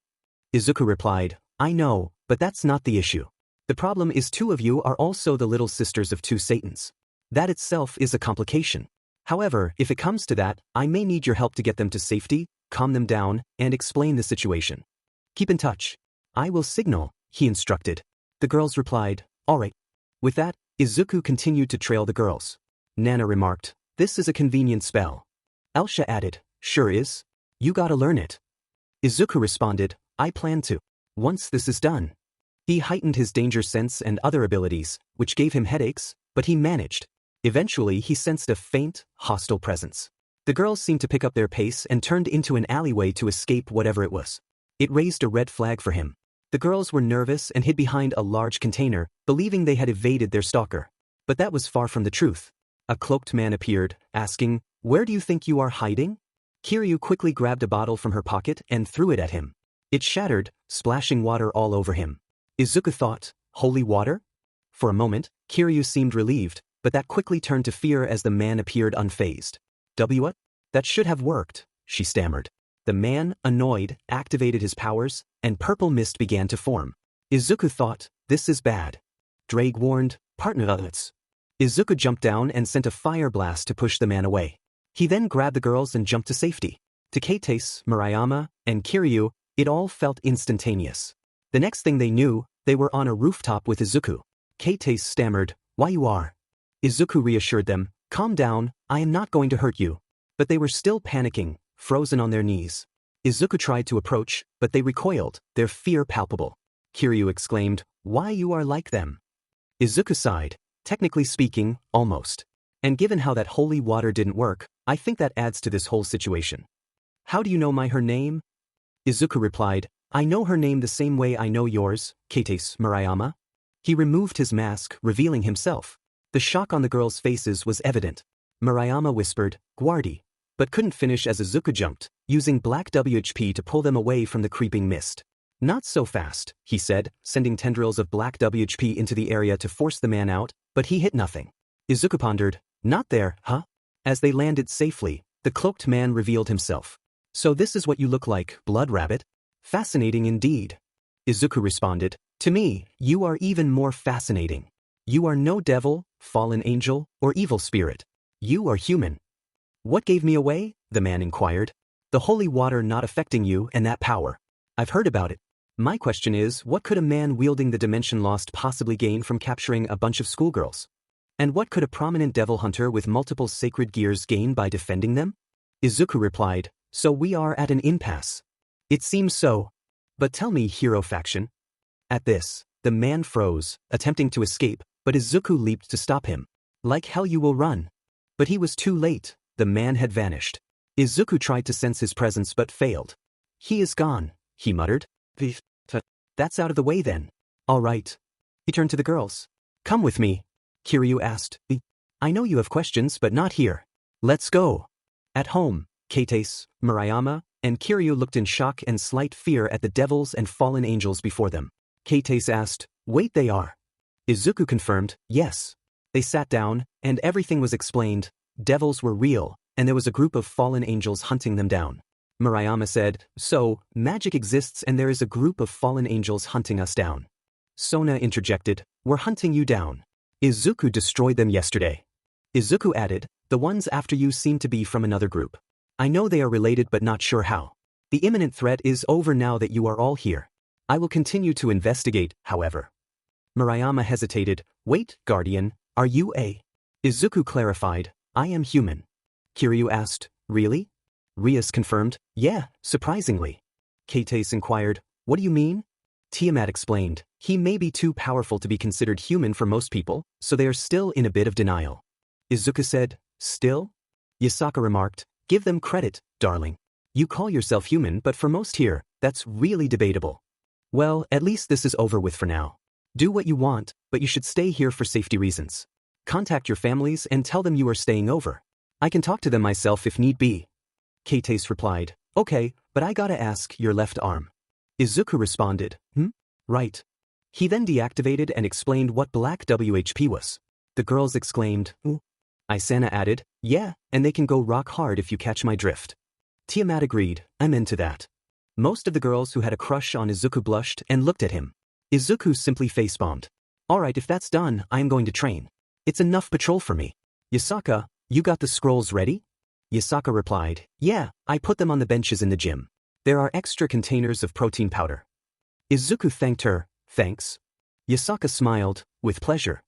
Izuku replied, I know, but that's not the issue. The problem is two of you are also the little sisters of two Satans. That itself is a complication. However, if it comes to that, I may need your help to get them to safety, calm them down, and explain the situation. Keep in touch. I will signal, he instructed. The girls replied, all right. With that, Izuku continued to trail the girls. Nana remarked, this is a convenient spell. Elsha added, sure is. You gotta learn it. Izuku responded, I plan to. Once this is done. He heightened his danger sense and other abilities, which gave him headaches, but he managed. Eventually he sensed a faint, hostile presence. The girls seemed to pick up their pace and turned into an alleyway to escape whatever it was. It raised a red flag for him. The girls were nervous and hid behind a large container, believing they had evaded their stalker. But that was far from the truth. A cloaked man appeared, asking, where do you think you are hiding? Kiryu quickly grabbed a bottle from her pocket and threw it at him. It shattered, splashing water all over him. Izuku thought, holy water? For a moment, Kiryu seemed relieved, but that quickly turned to fear as the man appeared unfazed. What? That should have worked, she stammered. The man, annoyed, activated his powers, and purple mist began to form. Izuku thought, this is bad. Drake warned, partner. Izuku jumped down and sent a fire blast to push the man away. He then grabbed the girls and jumped to safety. To Keitase, Murayama, and Kiryu, it all felt instantaneous. The next thing they knew, they were on a rooftop with Izuku. Keitase stammered, why you are? Izuku reassured them, calm down, I am not going to hurt you. But they were still panicking, frozen on their knees. Izuku tried to approach, but they recoiled, their fear palpable. Kiryu exclaimed, why you are like them? Izuku sighed, technically speaking, almost. And given how that holy water didn't work, I think that adds to this whole situation. How do you know her name? Izuku replied, I know her name the same way I know yours, Keitase Murayama. He removed his mask, revealing himself. The shock on the girls' faces was evident. Murayama whispered, Guardi, but couldn't finish as Izuku jumped, using black WHP to pull them away from the creeping mist. Not so fast, he said, sending tendrils of black WHP into the area to force the man out, but he hit nothing. Izuku pondered, not there, huh? As they landed safely, the cloaked man revealed himself. So this is what you look like, Blood Rabbit? Fascinating indeed. Izuku responded, to me, you are even more fascinating. You are no devil, fallen angel, or evil spirit. You are human. What gave me away? The man inquired. The holy water not affecting you and that power. I've heard about it. My question is, what could a man wielding the Dimension Lost possibly gain from capturing a bunch of schoolgirls? And what could a prominent devil hunter with multiple sacred gears gain by defending them? Izuku replied, so we are at an impasse. It seems so. But tell me, hero faction. At this, the man froze, attempting to escape, but Izuku leaped to stop him. Like hell you will run. But he was too late, the man had vanished. Izuku tried to sense his presence but failed. He is gone, he muttered. That's out of the way then. All right. He turned to the girls. Come with me. Kiryu asked. I know you have questions but not here. Let's go. At home, Keitase, Murayama, and Kiryu looked in shock and slight fear at the devils and fallen angels before them. Keitase asked, wait, they are? Izuku confirmed, yes. They sat down, and everything was explained. Devils were real, and there was a group of fallen angels hunting them down. Murayama said, so, magic exists and there is a group of fallen angels hunting us down. Sona interjected, we're hunting you down. Izuku destroyed them yesterday. Izuku added, the ones after you seem to be from another group. I know they are related but not sure how. The imminent threat is over now that you are all here. I will continue to investigate, however. Murayama hesitated, wait, Guardian, are you a? Izuku clarified, I am human. Kiryu asked, really? Rias confirmed, yeah, surprisingly. Keitase inquired, what do you mean? Tiamat explained, he may be too powerful to be considered human for most people, so they are still in a bit of denial. Izuku said, still? Yasaka remarked, give them credit, darling. You call yourself human but for most here, that's really debatable. Well, at least this is over with for now. Do what you want, but you should stay here for safety reasons. Contact your families and tell them you are staying over. I can talk to them myself if need be. Keitase replied, okay, but I gotta ask, your left arm. Izuku responded, right. He then deactivated and explained what black WHP was. The girls exclaimed, ooh. Isana added, yeah, and they can go rock hard if you catch my drift. Tiamat agreed, I'm into that. Most of the girls who had a crush on Izuku blushed and looked at him. Izuku simply face-bombed. Alright, if that's done, I am going to train. It's enough patrol for me. Yasaka, you got the scrolls ready? Yasaka replied, yeah, I put them on the benches in the gym. There are extra containers of protein powder. Izuku thanked her, thanks. Yasaka smiled, with pleasure.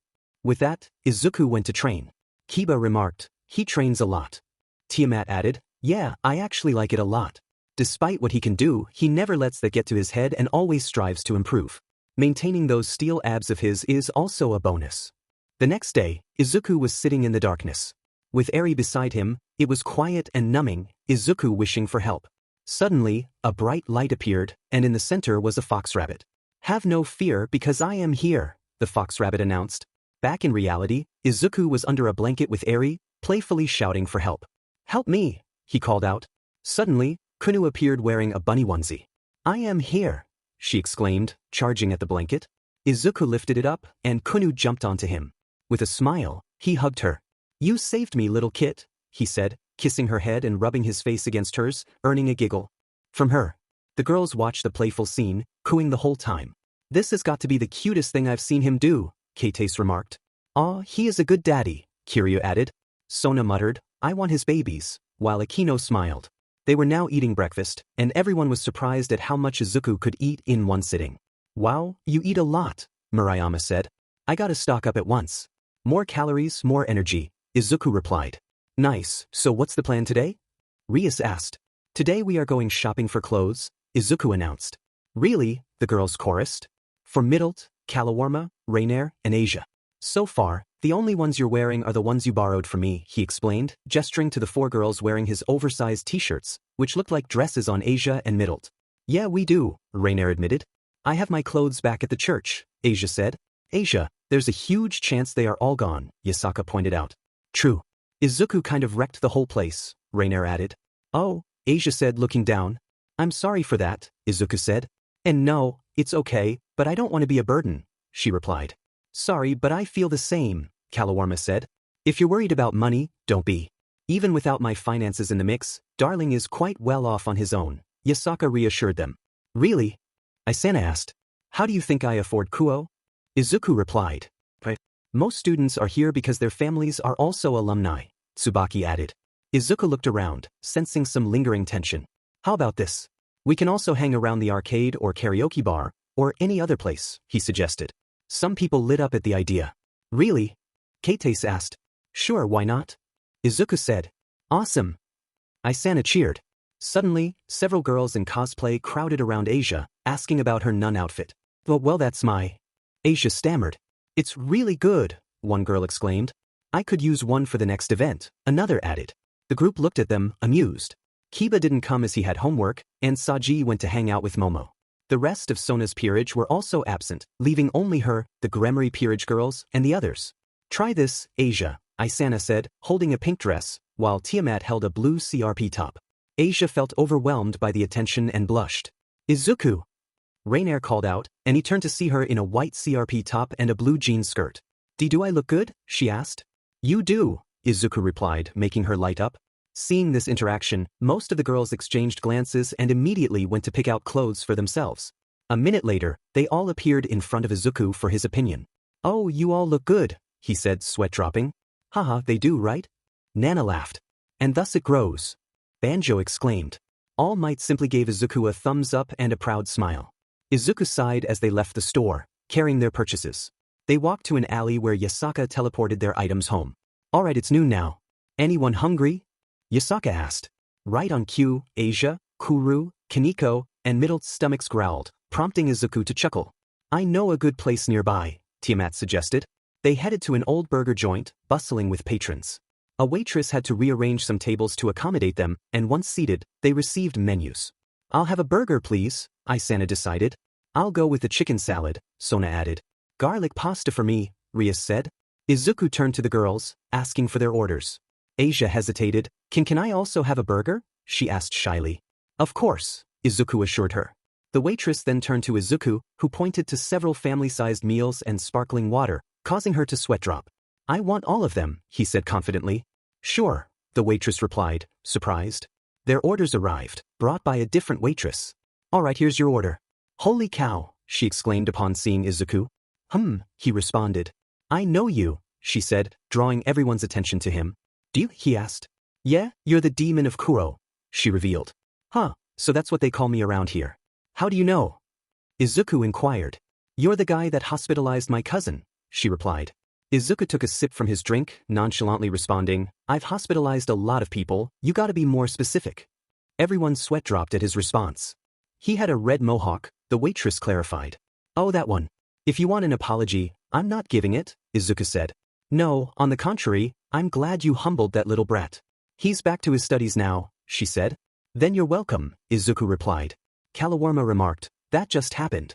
With that, Izuku went to train. Kiba remarked, he trains a lot. Tiamat added, yeah, I actually like it a lot. Despite what he can do, he never lets that get to his head and always strives to improve. Maintaining those steel abs of his is also a bonus. The next day, Izuku was sitting in the darkness. With Eri beside him, it was quiet and numbing, Izuku wishing for help. Suddenly, a bright light appeared, and in the center was a fox rabbit. Have no fear because I am here, the fox rabbit announced. Back in reality, Izuku was under a blanket with Eri, playfully shouting for help. Help me, he called out. Suddenly, Kunu appeared wearing a bunny onesie. I am here, she exclaimed, charging at the blanket. Izuku lifted it up, and Kunu jumped onto him. With a smile, he hugged her. You saved me, little kit, he said, kissing her head and rubbing his face against hers, earning a giggle. From her. The girls watched the playful scene, cooing the whole time. This has got to be the cutest thing I've seen him do, Keitase remarked. Aw, he is a good daddy, Kiryu added. Sona muttered, I want his babies, while Akino smiled. They were now eating breakfast, and everyone was surprised at how much Izuku could eat in one sitting. Wow, you eat a lot, Murayama said. I gotta stock up at once. More calories, more energy, Izuku replied. Nice, so what's the plan today? Rias asked. Today we are going shopping for clothes, Izuku announced. Really? The girls chorused. For Middle, Kalawarma, Rainier, and Asia. So far, the only ones you're wearing are the ones you borrowed from me, he explained, gesturing to the 4 girls wearing his oversized t-shirts, which looked like dresses on Asia and Middle. Yeah, we do, Rainier admitted. I have my clothes back at the church, Asia said. Asia, there's a huge chance they are all gone, Yasaka pointed out. True. Izuku kind of wrecked the whole place, Rainier added. Oh, Asia said looking down. I'm sorry for that, Izuku said. And no, it's okay, but I don't want to be a burden, she replied. Sorry, but I feel the same, Kalawarma said. If you're worried about money, don't be. Even without my finances in the mix, Darling is quite well off on his own, Yasaka reassured them. Really? Isana asked. How do you think I afford Kuo? Izuku replied. Most students are here because their families are also alumni, Tsubaki added. Izuku looked around, sensing some lingering tension. How about this? We can also hang around the arcade or karaoke bar, or any other place, he suggested. Some people lit up at the idea. Really? Kates asked. Sure, why not? Izuku said. Awesome. Isana cheered. Suddenly, several girls in cosplay crowded around Asia, asking about her nun outfit. Well, that's my... Asia stammered. It's really good, one girl exclaimed. I could use one for the next event, another added. The group looked at them, amused. Kiba didn't come as he had homework, and Saji went to hang out with Momo. The rest of Sona's peerage were also absent, leaving only her, the Gremory peerage girls, and the others. Try this, Asia, Isana said, holding a pink dress, while Tiamat held a blue CRP top. Asia felt overwhelmed by the attention and blushed. Izuku! Rainier called out, and he turned to see her in a white CRP top and a blue jean skirt. Do I look good? She asked. You do, Izuku replied, making her light up. Seeing this interaction, most of the girls exchanged glances and immediately went to pick out clothes for themselves. A minute later, they all appeared in front of Izuku for his opinion. Oh, you all look good, he said, sweat dropping. Haha, they do, right? Nana laughed. And thus it grows. Banjo exclaimed. All Might simply gave Izuku a thumbs up and a proud smile. Izuku sighed as they left the store, carrying their purchases. They walked to an alley where Yasaka teleported their items home. Alright, it's noon now. Anyone hungry? Yasaka asked. Right on cue, Asia, Kuru, Kaneko, and Middle's stomachs growled, prompting Izuku to chuckle. I know a good place nearby, Tiamat suggested. They headed to an old burger joint, bustling with patrons. A waitress had to rearrange some tables to accommodate them, and once seated, they received menus. I'll have a burger, please, Isana decided. I'll go with the chicken salad, Sona added. Garlic pasta for me, Rias said. Izuku turned to the girls, asking for their orders. Asia hesitated. Can I also have a burger? She asked shyly. Of course, Izuku assured her. The waitress then turned to Izuku, who pointed to several family-sized meals and sparkling water, causing her to sweat drop. I want all of them, he said confidently. Sure, the waitress replied, surprised. Their orders arrived, brought by a different waitress. Alright, here's your order. Holy cow, she exclaimed upon seeing Izuku. He responded. I know you, she said, drawing everyone's attention to him. Do you? He asked. Yeah, you're the Demon of Kuo, she revealed. Huh, so that's what they call me around here. How do you know? Izuku inquired. You're the guy that hospitalized my cousin, she replied. Izuku took a sip from his drink, nonchalantly responding, I've hospitalized a lot of people, you gotta be more specific. Everyone sweat dropped at his response. He had a red mohawk, the waitress clarified. Oh, that one. If you want an apology, I'm not giving it, Izuku said. No, on the contrary, I'm glad you humbled that little brat. He's back to his studies now, she said. Then you're welcome, Izuku replied. Kalawarma remarked, that just happened.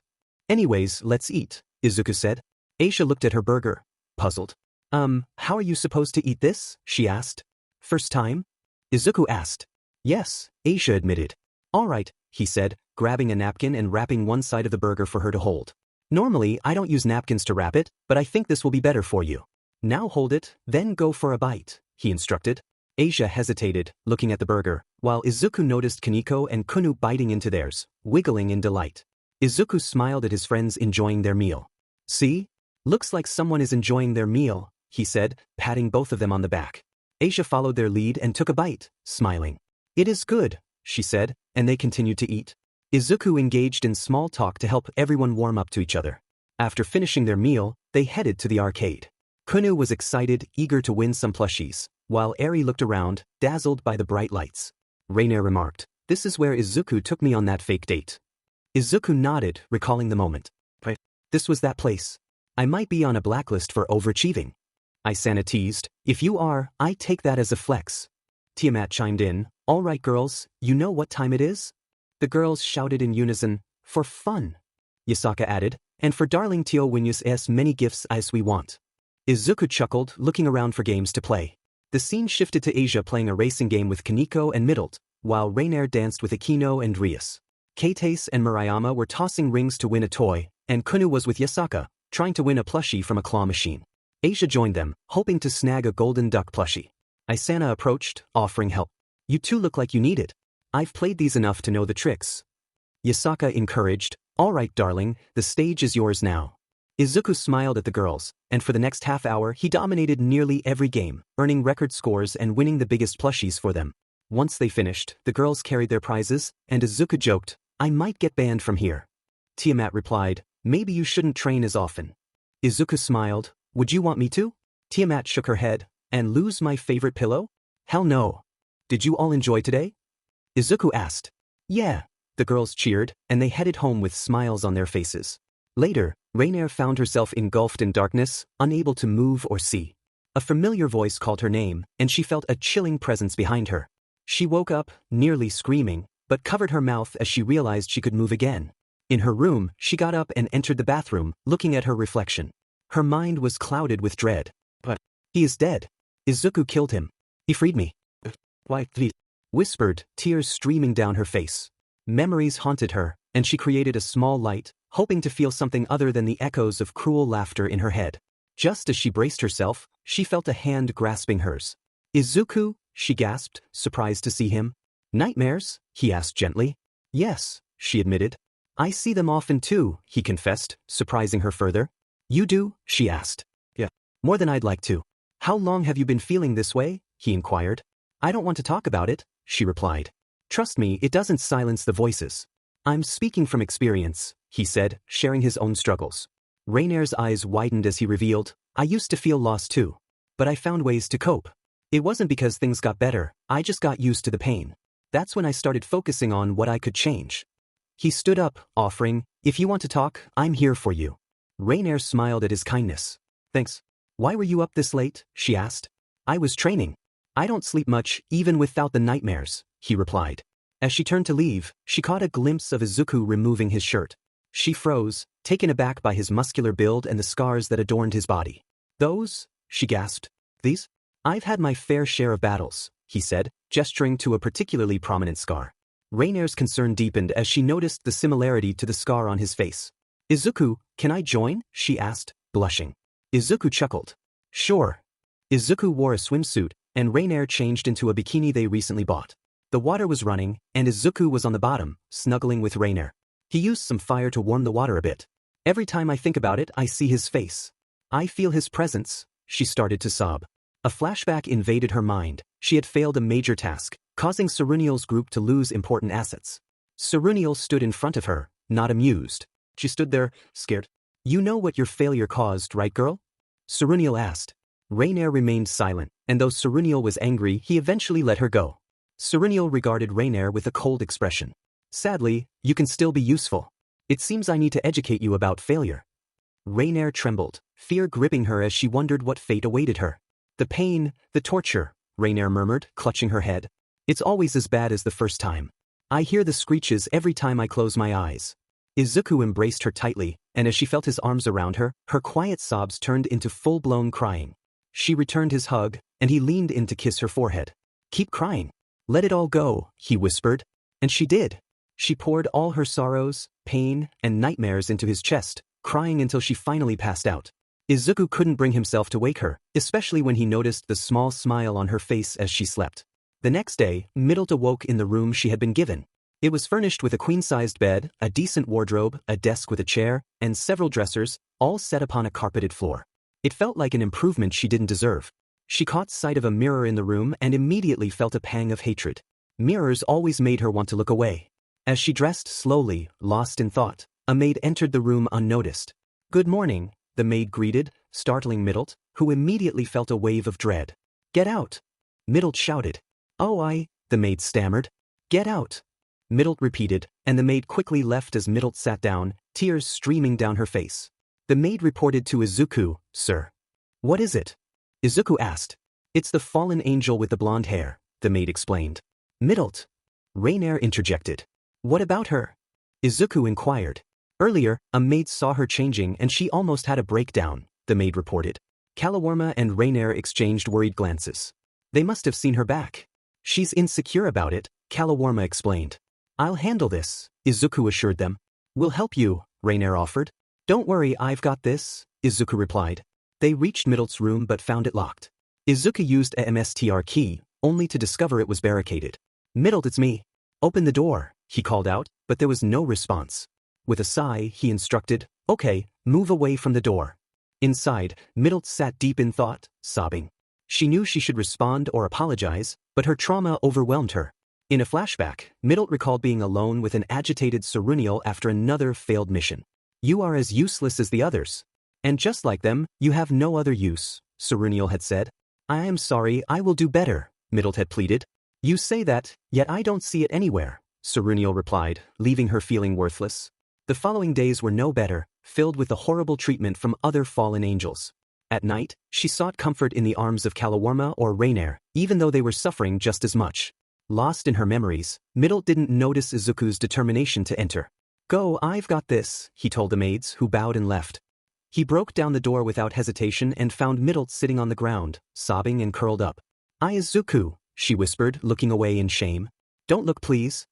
Anyways, let's eat, Izuku said. Aisha looked at her burger, puzzled. How are you supposed to eat this? She asked. First time? Izuku asked. Yes, Aisha admitted. Alright, he said, grabbing a napkin and wrapping one side of the burger for her to hold. Normally, I don't use napkins to wrap it, but I think this will be better for you. Now hold it, then go for a bite, he instructed. Aisha hesitated, looking at the burger, while Izuku noticed Kaneko and Kunu biting into theirs, wiggling in delight. Izuku smiled at his friends enjoying their meal. See? Looks like someone is enjoying their meal, he said, patting both of them on the back. Aisha followed their lead and took a bite, smiling. It is good, she said, and they continued to eat. Izuku engaged in small talk to help everyone warm up to each other. After finishing their meal, they headed to the arcade. Kunu was excited, eager to win some plushies, while Eri looked around, dazzled by the bright lights. Rainier remarked, this is where Izuku took me on that fake date. Izuku nodded, recalling the moment. This was that place. I might be on a blacklist for overachieving. Isana teased, if you are, I take that as a flex. Tiamat chimed in, alright girls, you know what time it is? The girls shouted in unison, for fun. Yasaka added, and for darling Tio win us as many gifts as we want. Izuku chuckled, looking around for games to play. The scene shifted to Asia playing a racing game with Kaneko and Middlet, while Rainier danced with Akino and Rias. Kates and Murayama were tossing rings to win a toy, and Kunu was with Yasaka, trying to win a plushie from a claw machine. Asia joined them, hoping to snag a golden duck plushie. Isana approached, offering help. You two look like you need it. I've played these enough to know the tricks. Yasaka encouraged, all right darling, the stage is yours now. Izuku smiled at the girls, and for the next half hour he dominated nearly every game, earning record scores and winning the biggest plushies for them. Once they finished, the girls carried their prizes, and Izuku joked, I might get banned from here. Tiamat replied, maybe you shouldn't train as often. Izuku smiled, would you want me to? Tiamat shook her head, and lose my favorite pillow? Hell no. Did you all enjoy today? Izuku asked. Yeah. The girls cheered, and they headed home with smiles on their faces. Later, Rainier found herself engulfed in darkness, unable to move or see. A familiar voice called her name, and she felt a chilling presence behind her. She woke up, nearly screaming, but covered her mouth as she realized she could move again. In her room, she got up and entered the bathroom, looking at her reflection. Her mind was clouded with dread. But he is dead. Izuku killed him. He freed me. Why, please? Whispered, tears streaming down her face. Memories haunted her, and she created a small light, hoping to feel something other than the echoes of cruel laughter in her head. Just as she braced herself, she felt a hand grasping hers. Izuku, she gasped, surprised to see him. Nightmares? He asked gently. Yes, she admitted. I see them often too, he confessed, surprising her further. You do? She asked. Yeah. More than I'd like to. How long have you been feeling this way? He inquired. I don't want to talk about it, she replied. Trust me, it doesn't silence the voices. I'm speaking from experience, he said, sharing his own struggles. Rainier's eyes widened as he revealed, I used to feel lost too. But I found ways to cope. It wasn't because things got better, I just got used to the pain. That's when I started focusing on what I could change. He stood up, offering, if you want to talk, I'm here for you. Rainier smiled at his kindness. Thanks. Why were you up this late? She asked. I was training. I don't sleep much, even without the nightmares, he replied. As she turned to leave, she caught a glimpse of Izuku removing his shirt. She froze, taken aback by his muscular build and the scars that adorned his body. Those? She gasped. These? I've had my fair share of battles, he said, gesturing to a particularly prominent scar. Rainier's concern deepened as she noticed the similarity to the scar on his face. Izuku, can I join? She asked, blushing. Izuku chuckled. Sure. Izuku wore a swimsuit, and Rainier changed into a bikini they recently bought. The water was running, and Izuku was on the bottom, snuggling with Rainier. He used some fire to warm the water a bit. Every time I think about it, I see his face. I feel his presence. She started to sob. A flashback invaded her mind. She had failed a major task, causing Seruniel's group to lose important assets. Seruniel stood in front of her, not amused. She stood there, scared. You know what your failure caused, right, girl? Seruniel asked. Rainier remained silent, and though Seruniel was angry, he eventually let her go. Seruniel regarded Rainier with a cold expression. Sadly, you can still be useful. It seems I need to educate you about failure. Rainier trembled, fear gripping her as she wondered what fate awaited her. The pain, the torture, Rainier murmured, clutching her head. It's always as bad as the first time. I hear the screeches every time I close my eyes. Izuku embraced her tightly, and as she felt his arms around her, her quiet sobs turned into full-blown crying. She returned his hug, and he leaned in to kiss her forehead. Keep crying. Let it all go, he whispered. And she did. She poured all her sorrows, pain, and nightmares into his chest, crying until she finally passed out. Izuku couldn't bring himself to wake her, especially when he noticed the small smile on her face as she slept. The next day, Middlet awoke in the room she had been given. It was furnished with a queen-sized bed, a decent wardrobe, a desk with a chair, and several dressers, all set upon a carpeted floor. It felt like an improvement she didn't deserve. She caught sight of a mirror in the room and immediately felt a pang of hatred. Mirrors always made her want to look away. As she dressed slowly, lost in thought, a maid entered the room unnoticed. Good morning, the maid greeted, startling Middlet, who immediately felt a wave of dread. Get out! Middlet shouted. Oh, the maid stammered. Get out! Middlet repeated, and the maid quickly left as Middlet sat down, tears streaming down her face. The maid reported to Izuku, Sir. What is it? Izuku asked. It's the fallen angel with the blonde hair, the maid explained. Middlet. Rainier interjected. What about her? Izuku inquired. Earlier, a maid saw her changing and she almost had a breakdown, the maid reported. Kalawarma and Rainier exchanged worried glances. They must have seen her back. She's insecure about it, Kalawarma explained. I'll handle this, Izuku assured them. We'll help you, Rainier offered. Don't worry, I've got this, Izuku replied. They reached Middle's room but found it locked. Izuku used a MSTR key, only to discover it was barricaded. Middle, it's me. Open the door, he called out, but there was no response. With a sigh, he instructed, okay, move away from the door. Inside, Middle sat deep in thought, sobbing. She knew she should respond or apologize, but her trauma overwhelmed her. In a flashback, Middle recalled being alone with an agitated Seruniel after another failed mission. You are as useless as the others. And just like them, you have no other use, Seruniel had said. I am sorry, I will do better, Middle had pleaded. You say that, yet I don't see it anywhere, Seruniel replied, leaving her feeling worthless. The following days were no better, filled with the horrible treatment from other fallen angels. At night, she sought comfort in the arms of Kalawarma or Rainier, even though they were suffering just as much. Lost in her memories, Middle didn't notice Izuku's determination to enter. Go, I've got this, he told the maids, who bowed and left. He broke down the door without hesitation and found Middle sitting on the ground, sobbing and curled up. Izuku, she whispered, looking away in shame. Don't look, please.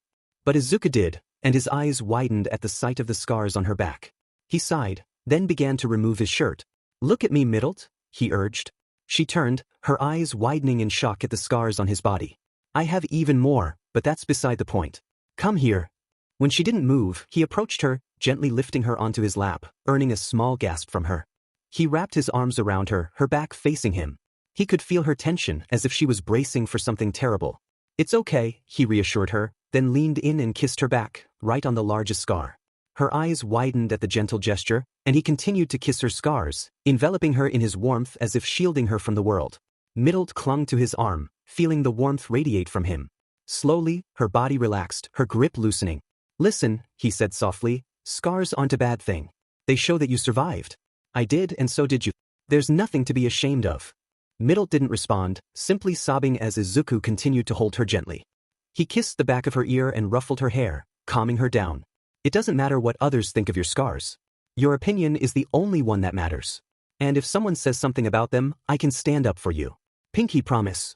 But Izuku did, and his eyes widened at the sight of the scars on her back. He sighed, then began to remove his shirt. Look at me, Middle, he urged. She turned, her eyes widening in shock at the scars on his body. I have even more, but that's beside the point. Come here. When she didn't move, he approached her, gently lifting her onto his lap, earning a small gasp from her. He wrapped his arms around her, her back facing him. He could feel her tension as if she was bracing for something terrible. It's okay, he reassured her, then leaned in and kissed her back, right on the largest scar. Her eyes widened at the gentle gesture, and he continued to kiss her scars, enveloping her in his warmth as if shielding her from the world. Middle clung to his arm, feeling the warmth radiate from him. Slowly, her body relaxed, her grip loosening. Listen, he said softly, scars aren't a bad thing. They show that you survived. I did, and so did you. There's nothing to be ashamed of. Middle didn't respond, simply sobbing as Izuku continued to hold her gently. He kissed the back of her ear and ruffled her hair, calming her down. It doesn't matter what others think of your scars. Your opinion is the only one that matters. And if someone says something about them, I can stand up for you. Pinky promise.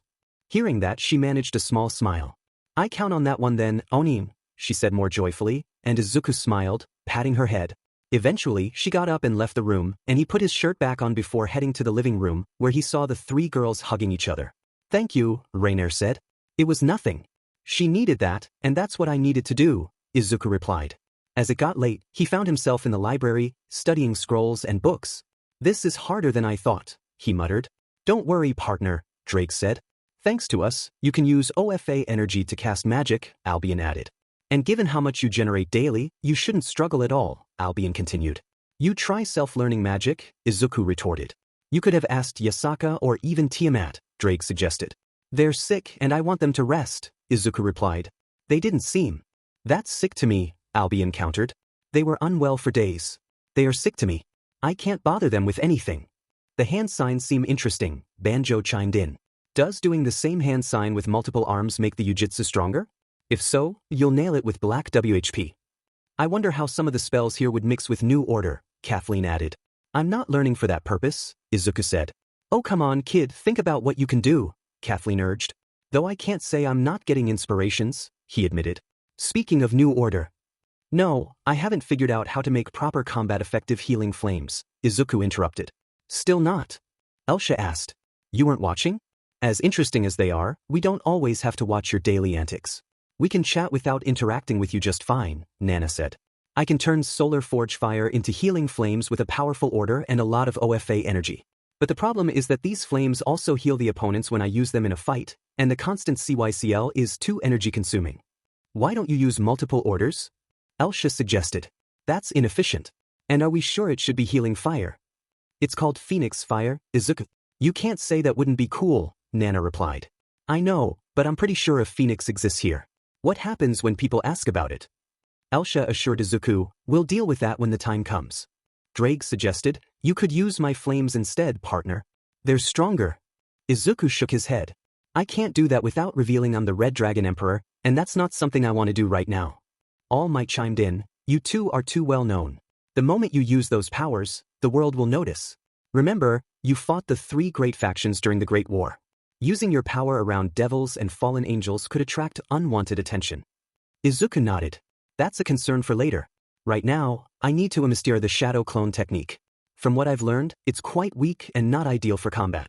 Hearing that, she managed a small smile. I count on that one then, Onin, she said more joyfully, and Izuku smiled, patting her head. Eventually, she got up and left the room, and he put his shirt back on before heading to the living room, where he saw the three girls hugging each other. Thank you, Rainier said. It was nothing. She needed that, and that's what I needed to do, Izuku replied. As it got late, he found himself in the library, studying scrolls and books. This is harder than I thought, he muttered. Don't worry, partner, Drake said. Thanks to us, you can use OFA energy to cast magic, Albion added. And given how much you generate daily, you shouldn't struggle at all, Albion continued. You try self-learning magic, Izuku retorted. You could have asked Yasaka or even Tiamat, Drake suggested. They're sick and I want them to rest, Izuku replied. They didn't seem. That's sick to me, Albion countered. They were unwell for days. They are sick to me. I can't bother them with anything. The hand signs seem interesting, Banjo chimed in. Does doing the same hand sign with multiple arms make the Jujutsu stronger? If so, you'll nail it with black WHP. I wonder how some of the spells here would mix with New Order, Kathleen added. I'm not learning for that purpose, Izuku said. Oh come on kid, think about what you can do, Kathleen urged. Though I can't say I'm not getting inspirations, he admitted. Speaking of New Order. No, I haven't figured out how to make proper combat effective healing flames, Izuku interrupted. Still not? Elsha asked. You weren't watching? As interesting as they are, we don't always have to watch your daily antics. We can chat without interacting with you just fine, Nana said. I can turn solar forge fire into healing flames with a powerful order and a lot of OFA energy. But the problem is that these flames also heal the opponents when I use them in a fight, and the constant CYCL is too energy consuming. Why don't you use multiple orders? Elsha suggested. That's inefficient. And are we sure it should be healing fire? It's called Phoenix Fire, Izuku. You can't say that wouldn't be cool, Nana replied. I know, but I'm pretty sure if Phoenix exists here. What happens when people ask about it? Elsha assured Izuku, we'll deal with that when the time comes. Drake suggested, you could use my flames instead, partner. They're stronger. Izuku shook his head. I can't do that without revealing I'm the Red Dragon Emperor, and that's not something I want to do right now. All Might chimed in, you two are too well known. The moment you use those powers, the world will notice. Remember, you fought the three great factions during the Great War. Using your power around devils and fallen angels could attract unwanted attention. Izuku nodded. That's a concern for later. Right now, I need to master the shadow clone technique. From what I've learned, it's quite weak and not ideal for combat.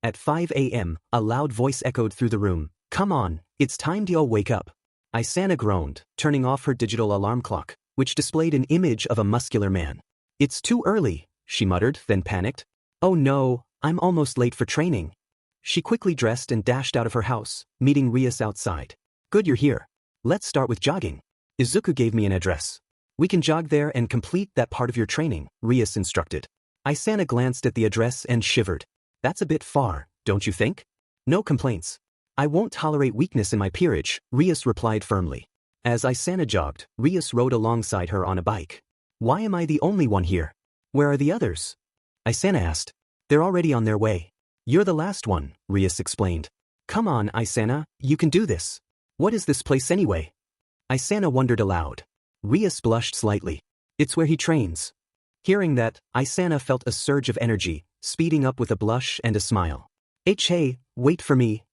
At 5 a.m., a loud voice echoed through the room. Come on, it's time to all wake up. Isana groaned, turning off her digital alarm clock, which displayed an image of a muscular man. It's too early, she muttered, then panicked. Oh no, I'm almost late for training. She quickly dressed and dashed out of her house, meeting Rias outside. Good you're here. Let's start with jogging. Izuku gave me an address. We can jog there and complete that part of your training, Rias instructed. Isana glanced at the address and shivered. That's a bit far, don't you think? No complaints. I won't tolerate weakness in my peerage, Rias replied firmly. As Isana jogged, Rias rode alongside her on a bike. Why am I the only one here? Where are the others? Isana asked. They're already on their way. You're the last one, Rias explained. Come on, Isana, you can do this. What is this place anyway? Isana wondered aloud. Rias blushed slightly. It's where he trains. Hearing that, Isana felt a surge of energy, speeding up with a blush and a smile. Hey, wait for me.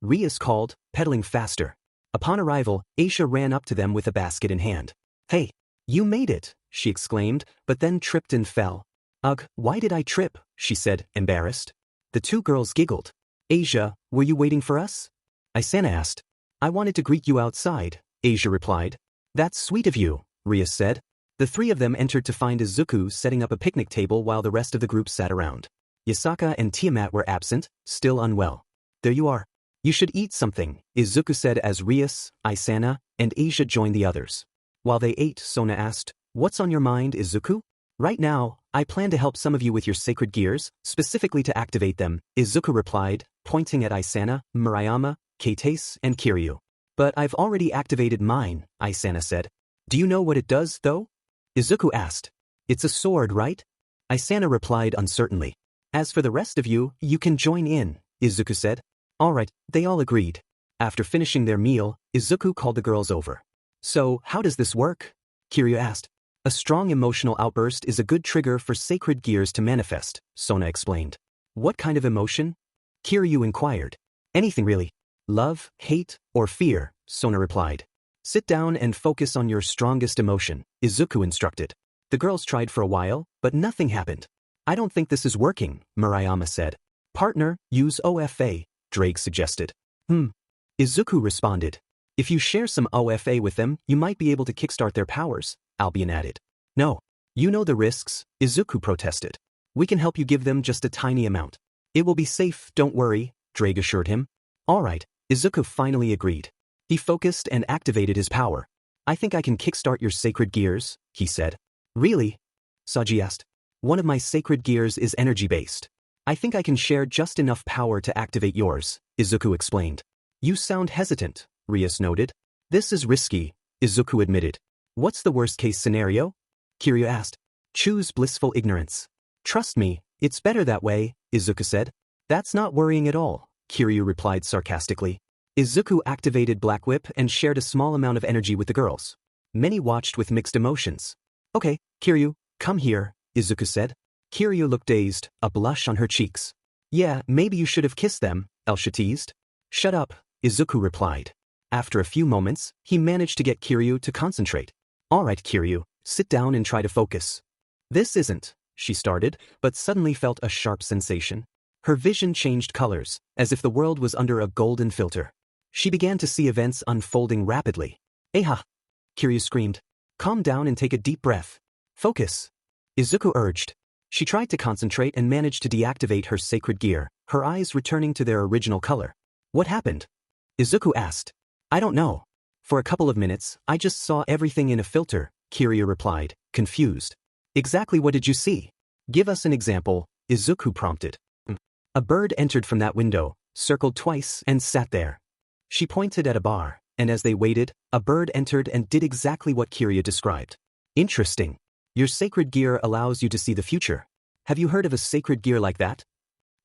Rias called, pedaling faster. Upon arrival, Aisha ran up to them with a basket in hand. Hey, you made it, she exclaimed, but then tripped and fell. Ugh, why did I trip? She said, embarrassed. The two girls giggled. Asia, were you waiting for us? Isana asked. I wanted to greet you outside, Asia replied. That's sweet of you, Rias said. The three of them entered to find Izuku setting up a picnic table while the rest of the group sat around. Yasaka and Tiamat were absent, still unwell. There you are. You should eat something, Izuku said as Rias, Isana, and Asia joined the others. While they ate, Sona asked, What's on your mind, Izuku? Right now, I plan to help some of you with your sacred gears, specifically to activate them, Izuku replied, pointing at Isana, Murayama, Kates, and Kiryu. But I've already activated mine, Isana said. Do you know what it does, though? Izuku asked. It's a sword, right? Isana replied uncertainly. As for the rest of you, you can join in, Izuku said. Alright, they all agreed. After finishing their meal, Izuku called the girls over. So, how does this work? Kiryu asked. A strong emotional outburst is a good trigger for sacred gears to manifest, Sona explained. What kind of emotion? Kiryu inquired. Anything really. Love, hate, or fear, Sona replied. Sit down and focus on your strongest emotion, Izuku instructed. The girls tried for a while, but nothing happened. I don't think this is working, Murayama said. Partner, use OFA, Drake suggested. Izuku responded. If you share some OFA with them, you might be able to kickstart their powers, Albion added. No. You know the risks, Izuku protested. We can help you give them just a tiny amount. It will be safe, don't worry, Drake assured him. Alright, Izuku finally agreed. He focused and activated his power. I think I can kickstart your sacred gears, he said. Really? Saji asked. One of my sacred gears is energy-based. I think I can share just enough power to activate yours, Izuku explained. You sound hesitant, Rias noted. This is risky, Izuku admitted. What's the worst-case scenario? Kiryu asked. Choose blissful ignorance. Trust me, it's better that way, Izuku said. That's not worrying at all, Kiryu replied sarcastically. Izuku activated Black Whip and shared a small amount of energy with the girls. Many watched with mixed emotions. Okay, Kiryu, come here, Izuku said. Kiryu looked dazed, a blush on her cheeks. Yeah, maybe you should have kissed them, Elsha teased. Shut up, Izuku replied. After a few moments, he managed to get Kiryu to concentrate. Alright, Kiryu, sit down and try to focus. This isn't, she started, but suddenly felt a sharp sensation. Her vision changed colors, as if the world was under a golden filter. She began to see events unfolding rapidly. Eha! Kiryu screamed. Calm down and take a deep breath. Focus. Izuku urged. She tried to concentrate and managed to deactivate her sacred gear, her eyes returning to their original color. What happened? Izuku asked. I don't know. For a couple of minutes, I just saw everything in a filter, Kiryu replied, confused. Exactly what did you see? Give us an example, Izuku prompted. A bird entered from that window, circled twice, and sat there. She pointed at a bar, and as they waited, a bird entered and did exactly what Kiryu described. Interesting. Your sacred gear allows you to see the future. Have you heard of a sacred gear like that?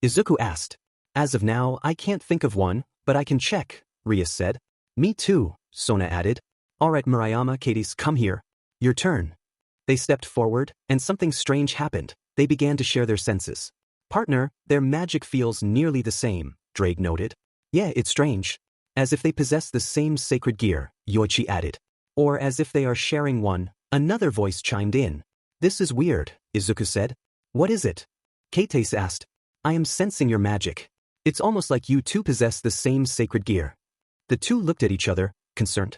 Izuku asked. As of now, I can't think of one, but I can check, Rias said. Me too, Sona added. Alright Murayama, Kates, come here. Your turn. They stepped forward, and something strange happened. They began to share their senses. Partner, their magic feels nearly the same, Drake noted. Yeah, it's strange. As if they possess the same sacred gear, Yoichi added. Or as if they are sharing one, another voice chimed in. This is weird, Izuku said. What is it? Keitase asked. I am sensing your magic. It's almost like you two possess the same sacred gear. The two looked at each other, concerned.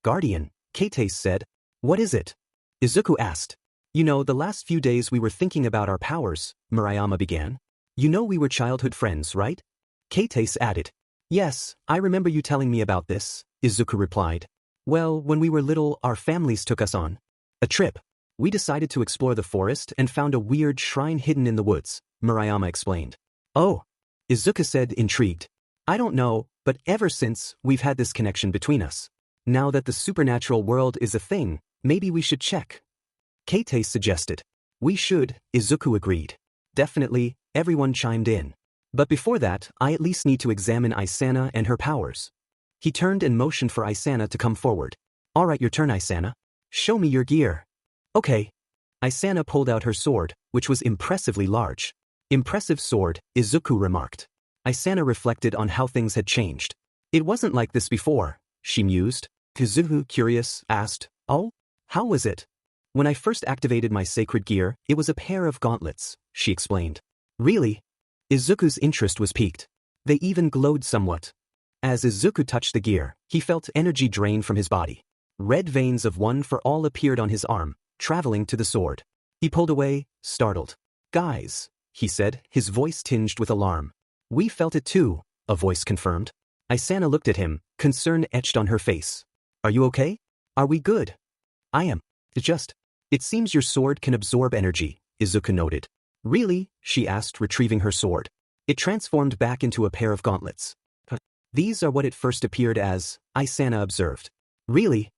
Guardian, Keitase said. What is it? Izuku asked. You know, the last few days we were thinking about our powers, Murayama began. You know we were childhood friends, right? Keitase added. Yes, I remember you telling me about this, Izuku replied. Well, when we were little, our families took us on a trip. We decided to explore the forest and found a weird shrine hidden in the woods, Murayama explained. Oh, Izuku said, intrigued. I don't know, but ever since, we've had this connection between us. Now that the supernatural world is a thing, maybe we should check. Keitase suggested. We should, Izuku agreed. Definitely, everyone chimed in. But before that, I at least need to examine Isana and her powers. He turned and motioned for Isana to come forward. Alright, your turn, Isana. Show me your gear. Okay. Isana pulled out her sword, which was impressively large. Impressive sword, Izuku remarked. Isana reflected on how things had changed. It wasn't like this before, she mused. Izuku, curious, asked, Oh? How was it? When I first activated my sacred gear, it was a pair of gauntlets, she explained. Really? Izuku's interest was piqued. They even glowed somewhat. As Izuku touched the gear, he felt energy drain from his body. Red veins of one for all appeared on his arm, traveling to the sword. He pulled away, startled. Guys, he said, his voice tinged with alarm. We felt it too, a voice confirmed. Isana looked at him, concern etched on her face. Are you okay? Are we good? I am. It seems your sword can absorb energy, Izuku noted. Really? She asked, retrieving her sword. It transformed back into a pair of gauntlets. These are what it first appeared as, Isana observed. Really?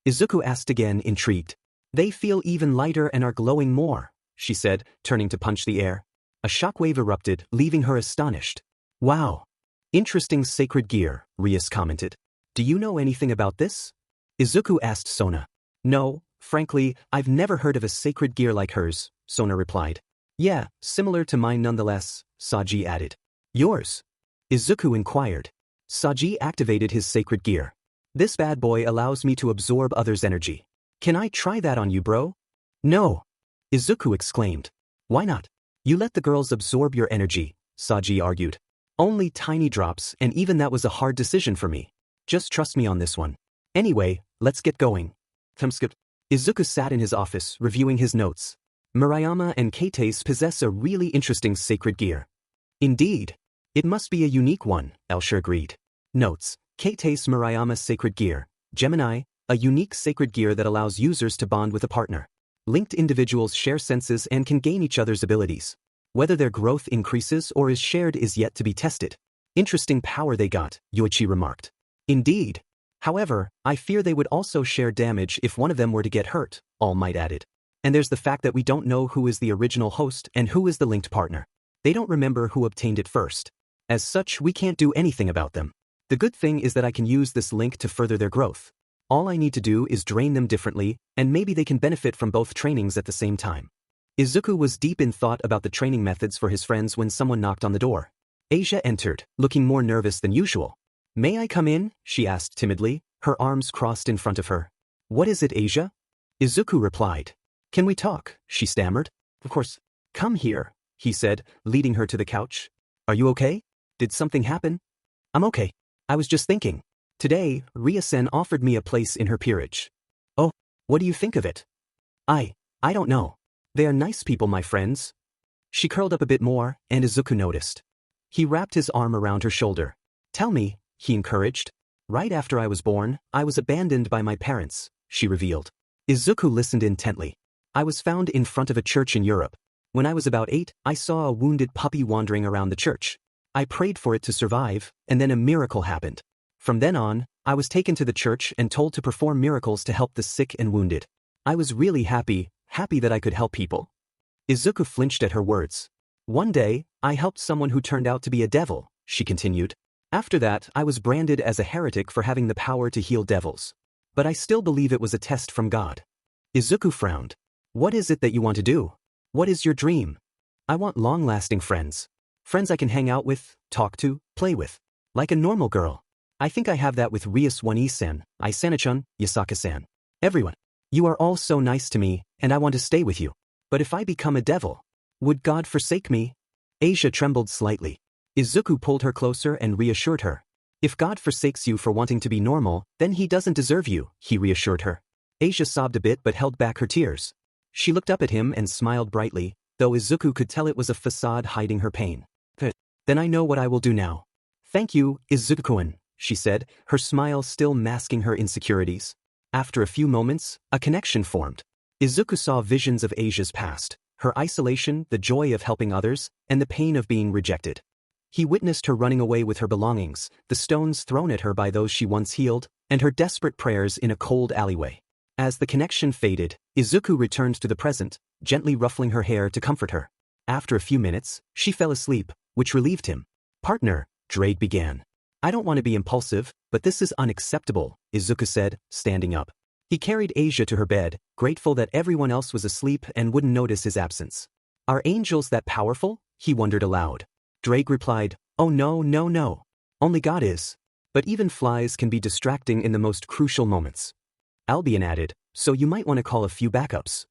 Izuku asked again, intrigued. They feel even lighter and are glowing more, she said, turning to punch the air. A shockwave erupted, leaving her astonished. Wow. Interesting sacred gear, Rias commented. Do you know anything about this? Izuku asked Sona. No, frankly, I've never heard of a sacred gear like hers, Sona replied. Yeah, similar to mine nonetheless, Saji added. Yours? Izuku inquired. Saji activated his sacred gear. This bad boy allows me to absorb others' energy. Can I try that on you, bro? No. Izuku exclaimed. Why not? You let the girls absorb your energy, Saji argued. Only tiny drops, and even that was a hard decision for me. Just trust me on this one. Anyway, let's get going. Izuku sat in his office, reviewing his notes. Murayama and Keitase possess a really interesting sacred gear. Indeed. It must be a unique one, Elsha agreed. Notes. Keitase Murayama Sacred Gear. Gemini, a unique sacred gear that allows users to bond with a partner. Linked individuals share senses and can gain each other's abilities. Whether their growth increases or is shared is yet to be tested. Interesting power they got, Yoichi remarked. Indeed. However, I fear they would also share damage if one of them were to get hurt, All Might added. And there's the fact that we don't know who is the original host and who is the linked partner. They don't remember who obtained it first. As such, we can't do anything about them. The good thing is that I can use this link to further their growth. All I need to do is drain them differently, and maybe they can benefit from both trainings at the same time. Izuku was deep in thought about the training methods for his friends when someone knocked on the door. Asia entered, looking more nervous than usual. May I come in? She asked timidly, her arms crossed in front of her. What is it, Asia? Izuku replied. Can we talk? She stammered. Of course. Come here, he said, leading her to the couch. Are you okay? Did something happen? I'm okay. I was just thinking. Today, Ria-sen offered me a place in her peerage. Oh, what do you think of it? I don't know. They are nice people, my friends. She curled up a bit more, and Izuku noticed. He wrapped his arm around her shoulder. Tell me, he encouraged. Right after I was born, I was abandoned by my parents, she revealed. Izuku listened intently. I was found in front of a church in Europe. When I was about 8, I saw a wounded puppy wandering around the church. I prayed for it to survive, and then a miracle happened. From then on, I was taken to the church and told to perform miracles to help the sick and wounded. I was really happy that I could help people. Izuku flinched at her words. One day, I helped someone who turned out to be a devil, she continued. After that, I was branded as a heretic for having the power to heal devils. But I still believe it was a test from God. Izuku frowned. What is it that you want to do? What is your dream? I want long-lasting friends. Friends I can hang out with, talk to, play with. Like a normal girl. I think I have that with Rias 1E-san, Isana-chan, Yasaka-san. Everyone. You are all so nice to me, and I want to stay with you. But if I become a devil, would God forsake me? Asia trembled slightly. Izuku pulled her closer and reassured her. If God forsakes you for wanting to be normal, then he doesn't deserve you, he reassured her. Asia sobbed a bit but held back her tears. She looked up at him and smiled brightly, though Izuku could tell it was a facade hiding her pain. Then I know what I will do now. Thank you, Izuku-kun, she said, her smile still masking her insecurities. After a few moments, a connection formed. Izuku saw visions of Asia's past, her isolation, the joy of helping others, and the pain of being rejected. He witnessed her running away with her belongings, the stones thrown at her by those she once healed, and her desperate prayers in a cold alleyway. As the connection faded, Izuku returned to the present, gently ruffling her hair to comfort her. After a few minutes, she fell asleep, which relieved him. Partner, Drake began. I don't want to be impulsive, but this is unacceptable, Izuku said, standing up. He carried Asia to her bed, grateful that everyone else was asleep and wouldn't notice his absence. Are angels that powerful? He wondered aloud. Drake replied, oh no, no, no. Only God is. But even flies can be distracting in the most crucial moments. Albion added, so you might want to call a few backups.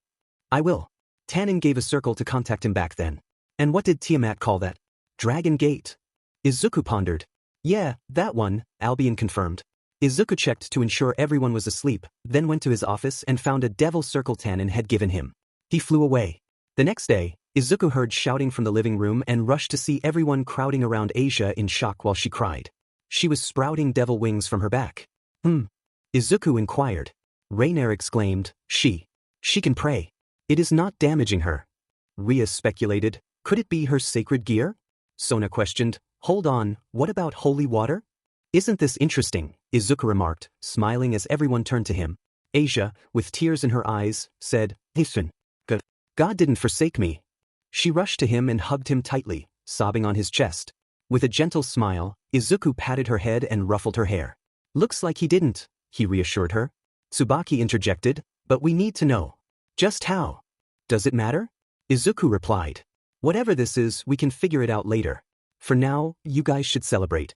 I will. Tannen gave a circle to contact him back then. And what did Tiamat call that? Dragon Gate. Izuku pondered. Yeah, that one, Albion confirmed. Izuku checked to ensure everyone was asleep, then went to his office and found a devil circle Tannen had given him. He flew away. The next day, Izuku heard shouting from the living room and rushed to see everyone crowding around Asia in shock while she cried. She was sprouting devil wings from her back. Izuku inquired. Rainer exclaimed, She can pray. It is not damaging her. Ria speculated, could it be her sacred gear? Sona questioned, hold on, what about holy water? Isn't this interesting? Izuku remarked, smiling as everyone turned to him. Asia, with tears in her eyes, said, Listen, God didn't forsake me. She rushed to him and hugged him tightly, sobbing on his chest. With a gentle smile, Izuku patted her head and ruffled her hair. Looks like he didn't, he reassured her. Tsubaki interjected, but we need to know. Just how? Does it matter? Izuku replied. Whatever this is, we can figure it out later. For now, you guys should celebrate.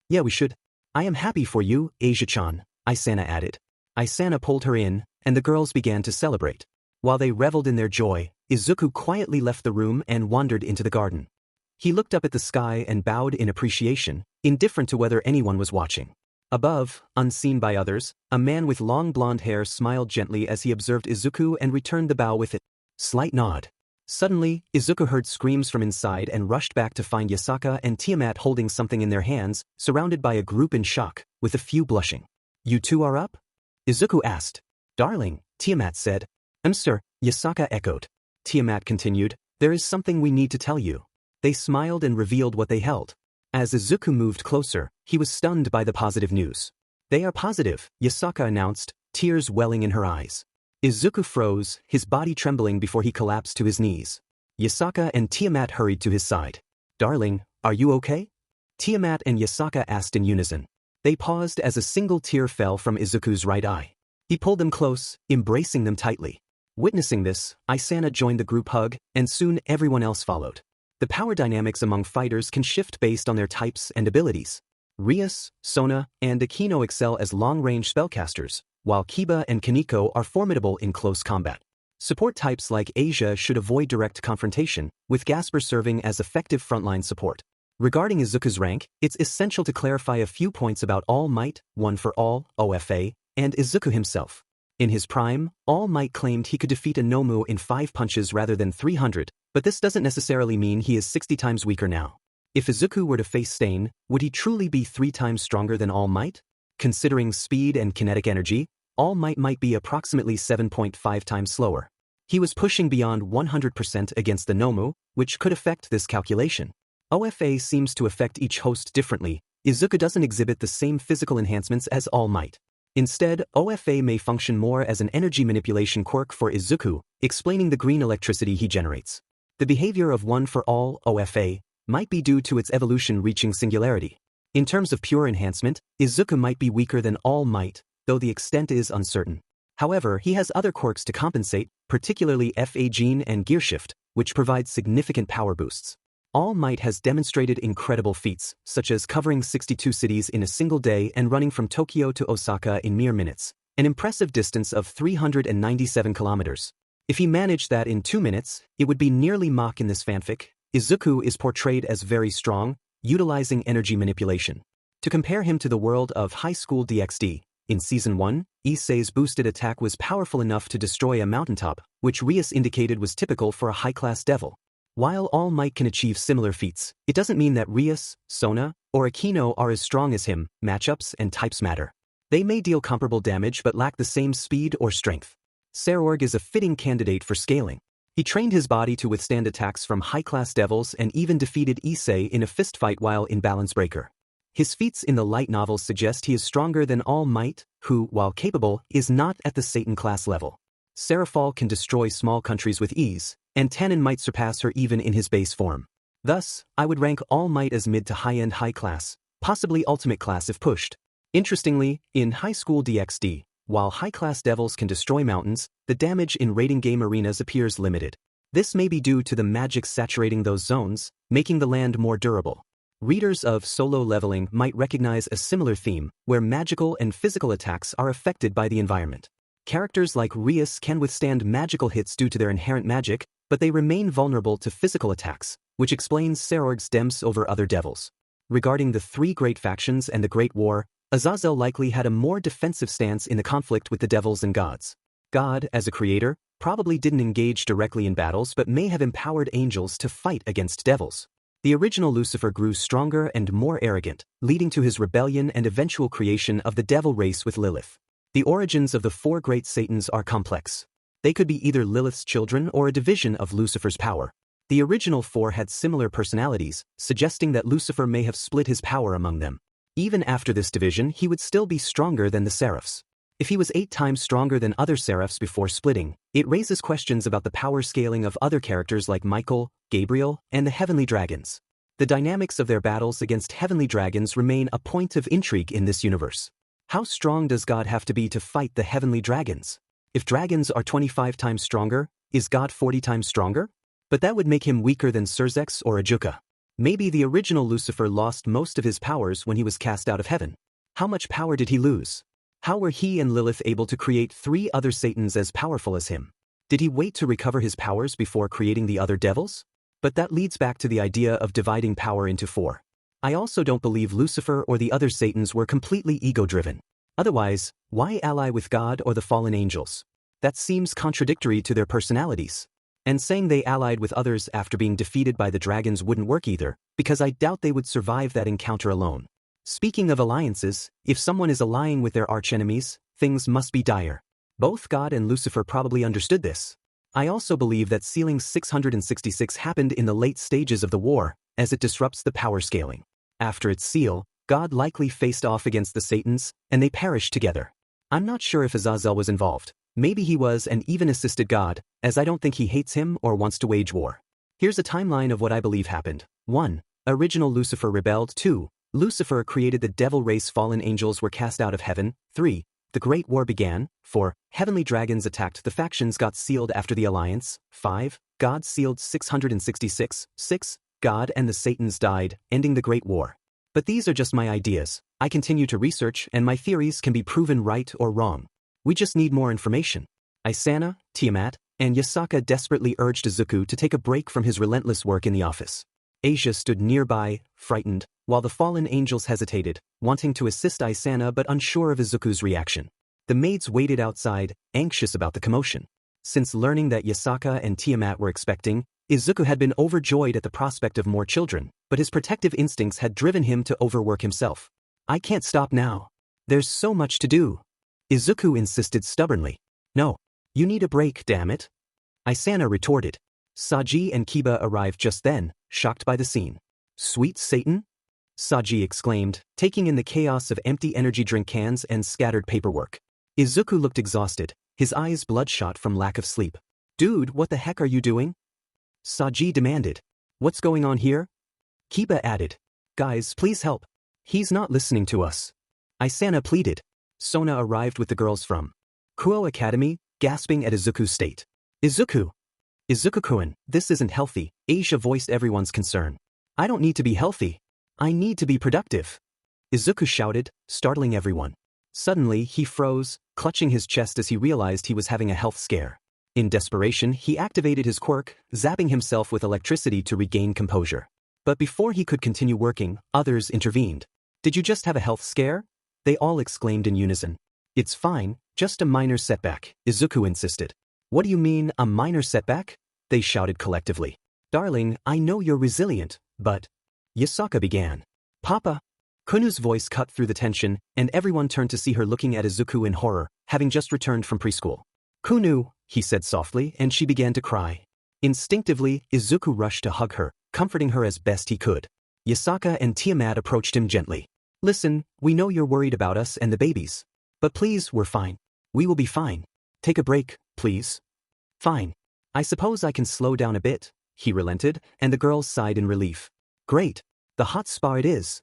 Yeah, we should. I am happy for you, Asia-chan, Isana added. Isana pulled her in, and the girls began to celebrate. While they reveled in their joy, Izuku quietly left the room and wandered into the garden. He looked up at the sky and bowed in appreciation, indifferent to whether anyone was watching. Above, unseen by others, a man with long blonde hair smiled gently as he observed Izuku and returned the bow with a slight nod. Suddenly, Izuku heard screams from inside and rushed back to find Yasaka and Tiamat holding something in their hands, surrounded by a group in shock, with a few blushing. You two are up? Izuku asked. Darling, Tiamat said. Sir, Yasaka echoed. Tiamat continued, there is something we need to tell you. They smiled and revealed what they held. As Izuku moved closer, he was stunned by the positive news. They are positive, Yasaka announced, tears welling in her eyes. Izuku froze, his body trembling before he collapsed to his knees. Yasaka and Tiamat hurried to his side. Darling, are you okay? Tiamat and Yasaka asked in unison. They paused as a single tear fell from Izuku's right eye. He pulled them close, embracing them tightly. Witnessing this, Isana joined the group hug, and soon everyone else followed. The power dynamics among fighters can shift based on their types and abilities. Rias, Sona, and Akino excel as long-range spellcasters, while Kiba and Kaneko are formidable in close combat. Support types like Asia should avoid direct confrontation, with Gasper serving as effective frontline support. Regarding Izuku's rank, it's essential to clarify a few points about All Might, One for All, OFA, and Izuku himself. In his prime, All Might claimed he could defeat a Nomu in 5 punches rather than 300, but this doesn't necessarily mean he is 60 times weaker now. If Izuku were to face Stain, would he truly be 3 times stronger than All Might? Considering speed and kinetic energy, All might be approximately 7.5 times slower. He was pushing beyond 100% against the Nomu, which could affect this calculation. OFA seems to affect each host differently. Izuku doesn't exhibit the same physical enhancements as All Might. Instead, OFA may function more as an energy manipulation quirk for Izuku, explaining the green electricity he generates. The behavior of One for All, OFA, might be due to its evolution reaching singularity. In terms of pure enhancement, Izuku might be weaker than All Might, though the extent is uncertain. However, he has other quirks to compensate, particularly FA Gene and Gearshift, which provide significant power boosts. All Might has demonstrated incredible feats, such as covering 62 cities in a single day and running from Tokyo to Osaka in mere minutes, an impressive distance of 397 kilometers. If he managed that in 2 minutes, it would be nearly Mach in this fanfic. Izuku is portrayed as very strong, utilizing energy manipulation. To compare him to the world of High School DxD, in Season 1, Issei's boosted attack was powerful enough to destroy a mountaintop, which Rias indicated was typical for a high-class devil. While All Might can achieve similar feats, it doesn't mean that Rias, Sona, or Akino are as strong as him. Matchups and types matter. They may deal comparable damage but lack the same speed or strength. Serorg is a fitting candidate for scaling. He trained his body to withstand attacks from high-class devils and even defeated Issei in a fistfight while in Balance Breaker. His feats in the light novels suggest he is stronger than All Might, who, while capable, is not at the Satan class level. Serafal can destroy small countries with ease, and Tannen might surpass her even in his base form. Thus, I would rank All Might as mid to high-end high class, possibly ultimate class if pushed. Interestingly, in High School DxD, while high-class devils can destroy mountains, the damage in raiding game arenas appears limited. This may be due to the magic saturating those zones, making the land more durable. Readers of Solo Leveling might recognize a similar theme, where magical and physical attacks are affected by the environment. Characters like Rias can withstand magical hits due to their inherent magic, but they remain vulnerable to physical attacks, which explains Serorg's demps over other devils. Regarding the three great factions and the Great War, Azazel likely had a more defensive stance in the conflict with the devils and gods. God, as a creator, probably didn't engage directly in battles but may have empowered angels to fight against devils. The original Lucifer grew stronger and more arrogant, leading to his rebellion and eventual creation of the devil race with Lilith. The origins of the four great Satans are complex. They could be either Lilith's children or a division of Lucifer's power. The original four had similar personalities, suggesting that Lucifer may have split his power among them. Even after this division, he would still be stronger than the Seraphs. If he was 8 times stronger than other Seraphs before splitting, it raises questions about the power scaling of other characters like Michael, Gabriel, and the Heavenly Dragons. The dynamics of their battles against Heavenly Dragons remain a point of intrigue in this universe. How strong does God have to be to fight the Heavenly Dragons? If dragons are 25 times stronger, is God 40 times stronger? But that would make him weaker than Surzex or Ajuka. Maybe the original Lucifer lost most of his powers when he was cast out of heaven. How much power did he lose? How were he and Lilith able to create 3 other Satans as powerful as him? Did he wait to recover his powers before creating the other devils? But that leads back to the idea of dividing power into 4. I also don't believe Lucifer or the other Satans were completely ego-driven. Otherwise, why ally with God or the fallen angels? That seems contradictory to their personalities. And saying they allied with others after being defeated by the dragons wouldn't work either, because I doubt they would survive that encounter alone. Speaking of alliances, if someone is allying with their archenemies, things must be dire. Both God and Lucifer probably understood this. I also believe that Sealing 666 happened in the late stages of the war, as it disrupts the power scaling. After its seal, God likely faced off against the Satans, and they perished together. I'm not sure if Azazel was involved. Maybe he was and even assisted God, as I don't think he hates him or wants to wage war. Here's a timeline of what I believe happened. 1. Original Lucifer rebelled. 2. Lucifer created the devil race, fallen angels were cast out of heaven. 3. The Great War began. 4. Heavenly dragons attacked, the factions got sealed after the alliance. 5. God sealed 666. 6. God and the Satans died, ending the Great War. But these are just my ideas. I continue to research and my theories can be proven right or wrong. We just need more information. Isana, Tiamat, and Yasaka desperately urged Izuku to take a break from his relentless work in the office. Asia stood nearby, frightened, while the fallen angels hesitated, wanting to assist Isana but unsure of Izuku's reaction. The maids waited outside, anxious about the commotion. Since learning that Yasaka and Tiamat were expecting, Izuku had been overjoyed at the prospect of more children, but his protective instincts had driven him to overwork himself. I can't stop now. There's so much to do. Izuku insisted stubbornly. No. You need a break, damn it. Isana retorted. Saji and Kiba arrived just then, shocked by the scene. Sweet Satan? Saji exclaimed, taking in the chaos of empty energy drink cans and scattered paperwork. Izuku looked exhausted, his eyes bloodshot from lack of sleep. Dude, what the heck are you doing? Saji demanded. What's going on here? Kiba added. Guys, please help. He's not listening to us. Isana pleaded. Sona arrived with the girls from Kuo Academy, gasping at Izuku's state. Izuku! Izuku-kun, this isn't healthy, Asia voiced everyone's concern. I don't need to be healthy. I need to be productive. Izuku shouted, startling everyone. Suddenly, he froze, clutching his chest as he realized he was having a health scare. In desperation, he activated his quirk, zapping himself with electricity to regain composure. But before he could continue working, others intervened. Did you just have a health scare? They all exclaimed in unison. It's fine, just a minor setback, Izuku insisted. What do you mean, a minor setback? They shouted collectively. Darling, I know you're resilient, but... Yasaka began. Papa. Kunu's voice cut through the tension, and everyone turned to see her looking at Izuku in horror, having just returned from preschool. Kunu, he said softly, and she began to cry. Instinctively, Izuku rushed to hug her, comforting her as best he could. Yasaka and Tiamat approached him gently. Listen, we know you're worried about us and the babies. But please, we're fine. We will be fine. Take a break, please. Fine. I suppose I can slow down a bit, he relented, and the girls sighed in relief. Great. The hot spa it is.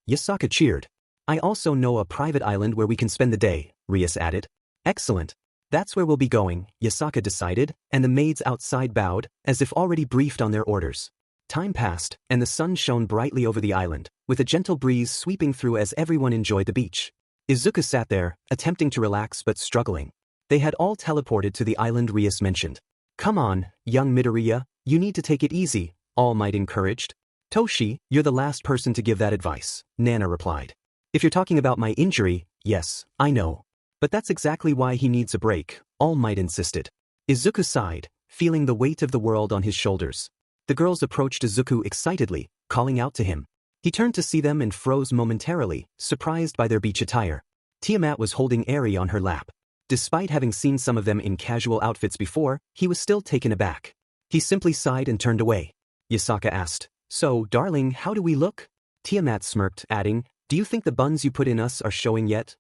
Yasaka cheered. I also know a private island where we can spend the day, Rias added. Excellent. That's where we'll be going, Yasaka decided, and the maids outside bowed, as if already briefed on their orders. Time passed, and the sun shone brightly over the island, with a gentle breeze sweeping through as everyone enjoyed the beach. Izuku sat there, attempting to relax but struggling. They had all teleported to the island Rias mentioned. Come on, young Midoriya, you need to take it easy, All Might encouraged. Toshi, you're the last person to give that advice, Nana replied. If you're talking about my injury, yes, I know. But that's exactly why he needs a break, All Might insisted. Izuku sighed, feeling the weight of the world on his shoulders. The girls approached Izuku excitedly, calling out to him. He turned to see them and froze momentarily, surprised by their beach attire. Tiamat was holding Eri on her lap. Despite having seen some of them in casual outfits before, he was still taken aback. He simply sighed and turned away. Yasaka asked, So, darling, how do we look? Tiamat smirked, adding, Do you think the buns you put in us are showing yet?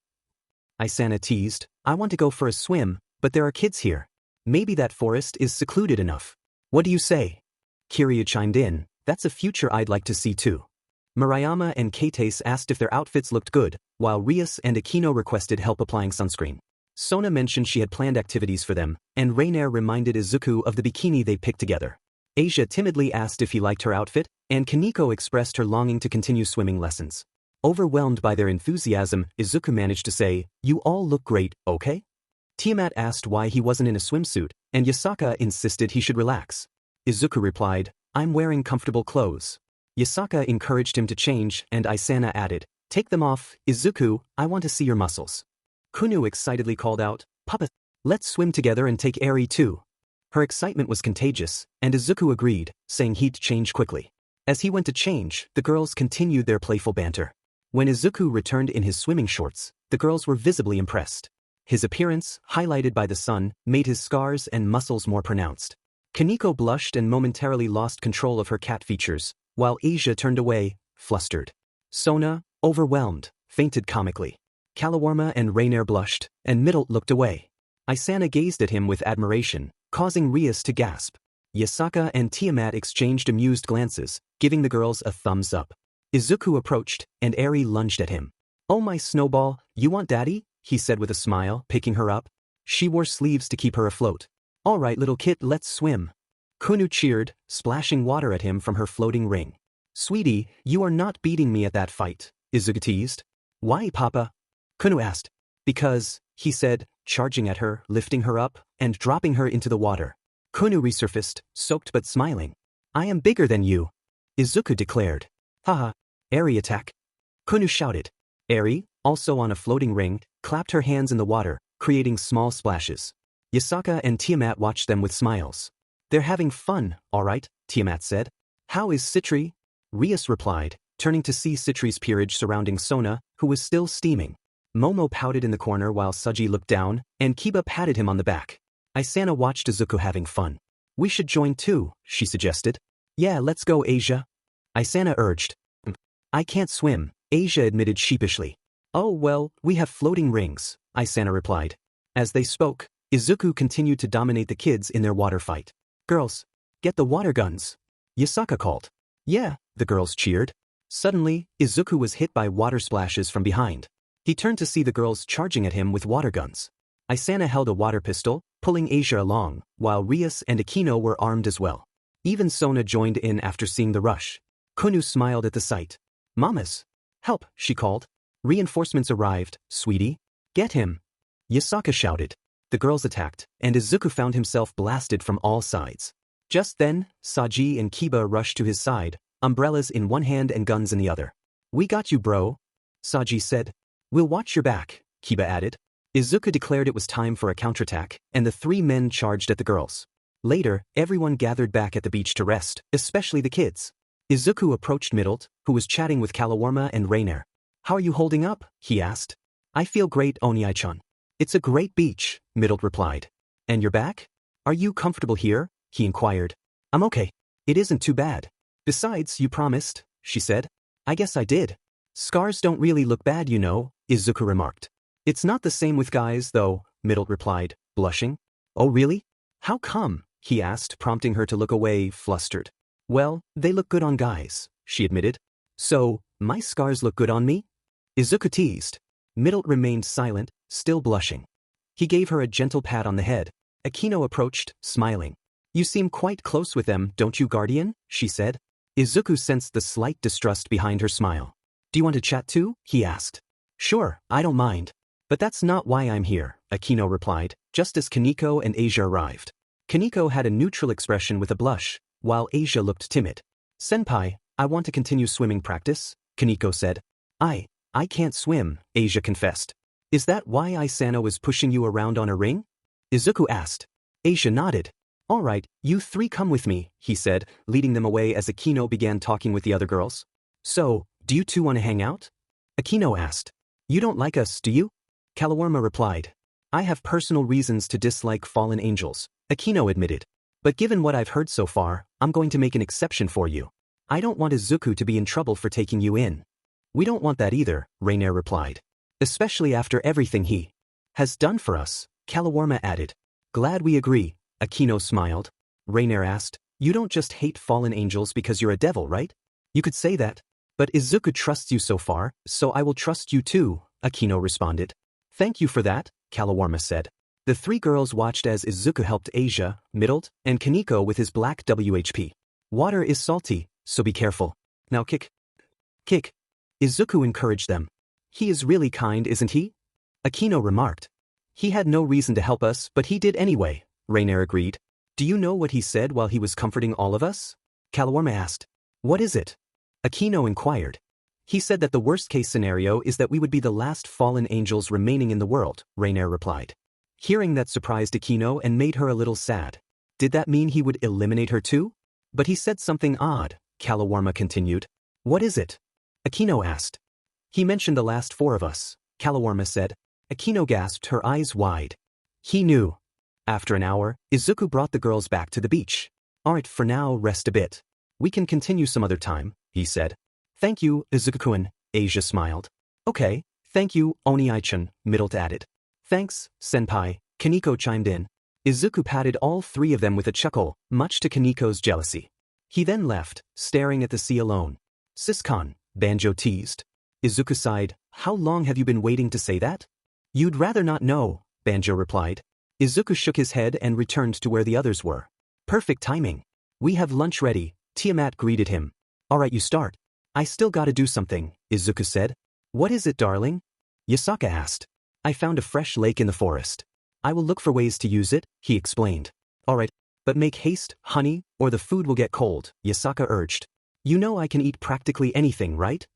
Isana teased, I want to go for a swim, but there are kids here. Maybe that forest is secluded enough. What do you say? Kiryu chimed in, that's a future I'd like to see too. Murayama and Kates asked if their outfits looked good, while Rias and Akino requested help applying sunscreen. Sona mentioned she had planned activities for them, and Rainier reminded Izuku of the bikini they picked together. Asia timidly asked if he liked her outfit, and Kaneko expressed her longing to continue swimming lessons. Overwhelmed by their enthusiasm, Izuku managed to say, You all look great, okay? Tiamat asked why he wasn't in a swimsuit, and Yasaka insisted he should relax. Izuku replied, I'm wearing comfortable clothes. Yasaka encouraged him to change, and Isana added, Take them off, Izuku, I want to see your muscles. Kunu excitedly called out, Papa, let's swim together and take Eri too. Her excitement was contagious, and Izuku agreed, saying he'd change quickly. As he went to change, the girls continued their playful banter. When Izuku returned in his swimming shorts, the girls were visibly impressed. His appearance, highlighted by the sun, made his scars and muscles more pronounced. Kaneko blushed and momentarily lost control of her cat features, while Asia turned away, flustered. Sona, overwhelmed, fainted comically. Kalawarma and Rainier blushed, and Middle looked away. Isana gazed at him with admiration, causing Rias to gasp. Yasaka and Tiamat exchanged amused glances, giving the girls a thumbs up. Izuku approached, and Eri lunged at him. Oh my snowball, you want daddy? He said with a smile, picking her up. She wore sleeves to keep her afloat. All right little kit, let's swim. Kunu cheered, splashing water at him from her floating ring. Sweetie, you are not beating me at that fight, Izuku teased. Why, Papa? Kunu asked. Because, he said, charging at her, lifting her up, and dropping her into the water. Kunu resurfaced, soaked but smiling. I am bigger than you, Izuku declared. Haha, Eri attack. Kunu shouted. Eri, also on a floating ring, clapped her hands in the water, creating small splashes. Yasaka and Tiamat watched them with smiles. They're having fun, all right, Tiamat said. How is Citri? Rias replied, turning to see Citri's peerage surrounding Sona, who was still steaming. Momo pouted in the corner while Suji looked down, and Kiba patted him on the back. Isana watched Izuku having fun. We should join too, she suggested. Yeah, let's go, Asia. Isana urged. I can't swim, Asia admitted sheepishly. Oh well, we have floating rings, Isana replied. As they spoke, Izuku continued to dominate the kids in their water fight. Girls, get the water guns, Yasaka called. Yeah, the girls cheered. Suddenly, Izuku was hit by water splashes from behind. He turned to see the girls charging at him with water guns. Isana held a water pistol, pulling Asia along, while Rias and Akino were armed as well. Even Sona joined in after seeing the rush. Kunu smiled at the sight. Mamas. Help, she called. Reinforcements arrived, sweetie. Get him. Yasaka shouted. The girls attacked, and Izuku found himself blasted from all sides. Just then, Saji and Kiba rushed to his side, umbrellas in one hand and guns in the other. We got you, bro, Saji said. We'll watch your back, Kiba added. Izuku declared it was time for a counterattack, and the three men charged at the girls. Later, everyone gathered back at the beach to rest, especially the kids. Izuku approached Middlet, who was chatting with Kalawarma and Rainer. How are you holding up? He asked. I feel great, Oniai-chan. It's a great beach, Middlet replied. And you're back? Are you comfortable here? He inquired. I'm okay. It isn't too bad. Besides, you promised, she said. I guess I did. Scars don't really look bad, you know, Izuku remarked. It's not the same with guys, though, Middlet replied, blushing. Oh really? How come? He asked, prompting her to look away, flustered. Well, they look good on guys, she admitted. So, my scars look good on me? Izuku teased. Middlet remained silent, still blushing. He gave her a gentle pat on the head. Akino approached, smiling. You seem quite close with them, don't you, Guardian? She said. Izuku sensed the slight distrust behind her smile. Do you want to chat too? He asked. Sure, I don't mind. But that's not why I'm here, Akino replied, just as Kaneko and Asia arrived. Kaneko had a neutral expression with a blush, while Asia looked timid. Senpai, I want to continue swimming practice, Kaneko said. I can't swim, Asia confessed. Is that why Isano is pushing you around on a ring? Izuku asked. Asia nodded. All right, you three come with me, he said, leading them away as Akino began talking with the other girls. So, do you two want to hang out? Akino asked. You don't like us, do you? Kalawarma replied. I have personal reasons to dislike fallen angels, Akino admitted. But given what I've heard so far, I'm going to make an exception for you. I don't want Izuku to be in trouble for taking you in. We don't want that either, Rainer replied. Especially after everything he has done for us, Kalawarma added. Glad we agree, Akino smiled. Rainer asked, you don't just hate fallen angels because you're a devil, right? You could say that. But Izuku trusts you so far, so I will trust you too, Akino responded. Thank you for that, Kalawarma said. The three girls watched as Izuku helped Asia, Middlet, and Kaneko with his black WHP. Water is salty, so be careful. Now kick. Kick. Izuku encouraged them. He is really kind, isn't he? Akino remarked. He had no reason to help us, but he did anyway, Rainer agreed. Do you know what he said while he was comforting all of us? Kalawarma asked. What is it? Akino inquired. He said that the worst-case scenario is that we would be the last fallen angels remaining in the world, Rainer replied. Hearing that surprised Akino and made her a little sad. Did that mean he would eliminate her too? But he said something odd, Kalawarma continued. What is it? Akino asked. He mentioned the last four of us, Kalawarma said. Akino gasped, her eyes wide. He knew. After an hour, Izuku brought the girls back to the beach. Alright, for now, rest a bit. We can continue some other time, he said. Thank you, Izuku-kun, Asia smiled. Okay, thank you, Oniai-chan, Middlet added. Thanks, senpai, Kaneko chimed in. Izuku patted all three of them with a chuckle, much to Kaneko's jealousy. He then left, staring at the sea alone. Siscon, Banjo teased. Izuku sighed, how long have you been waiting to say that? You'd rather not know, Banjo replied. Izuku shook his head and returned to where the others were. Perfect timing. We have lunch ready, Tiamat greeted him. Alright, you start. I still gotta do something, Izuku said. What is it, darling? Yasaka asked. I found a fresh lake in the forest. I will look for ways to use it, he explained. Alright, but make haste, honey, or the food will get cold, Yasaka urged. You know I can eat practically anything, right?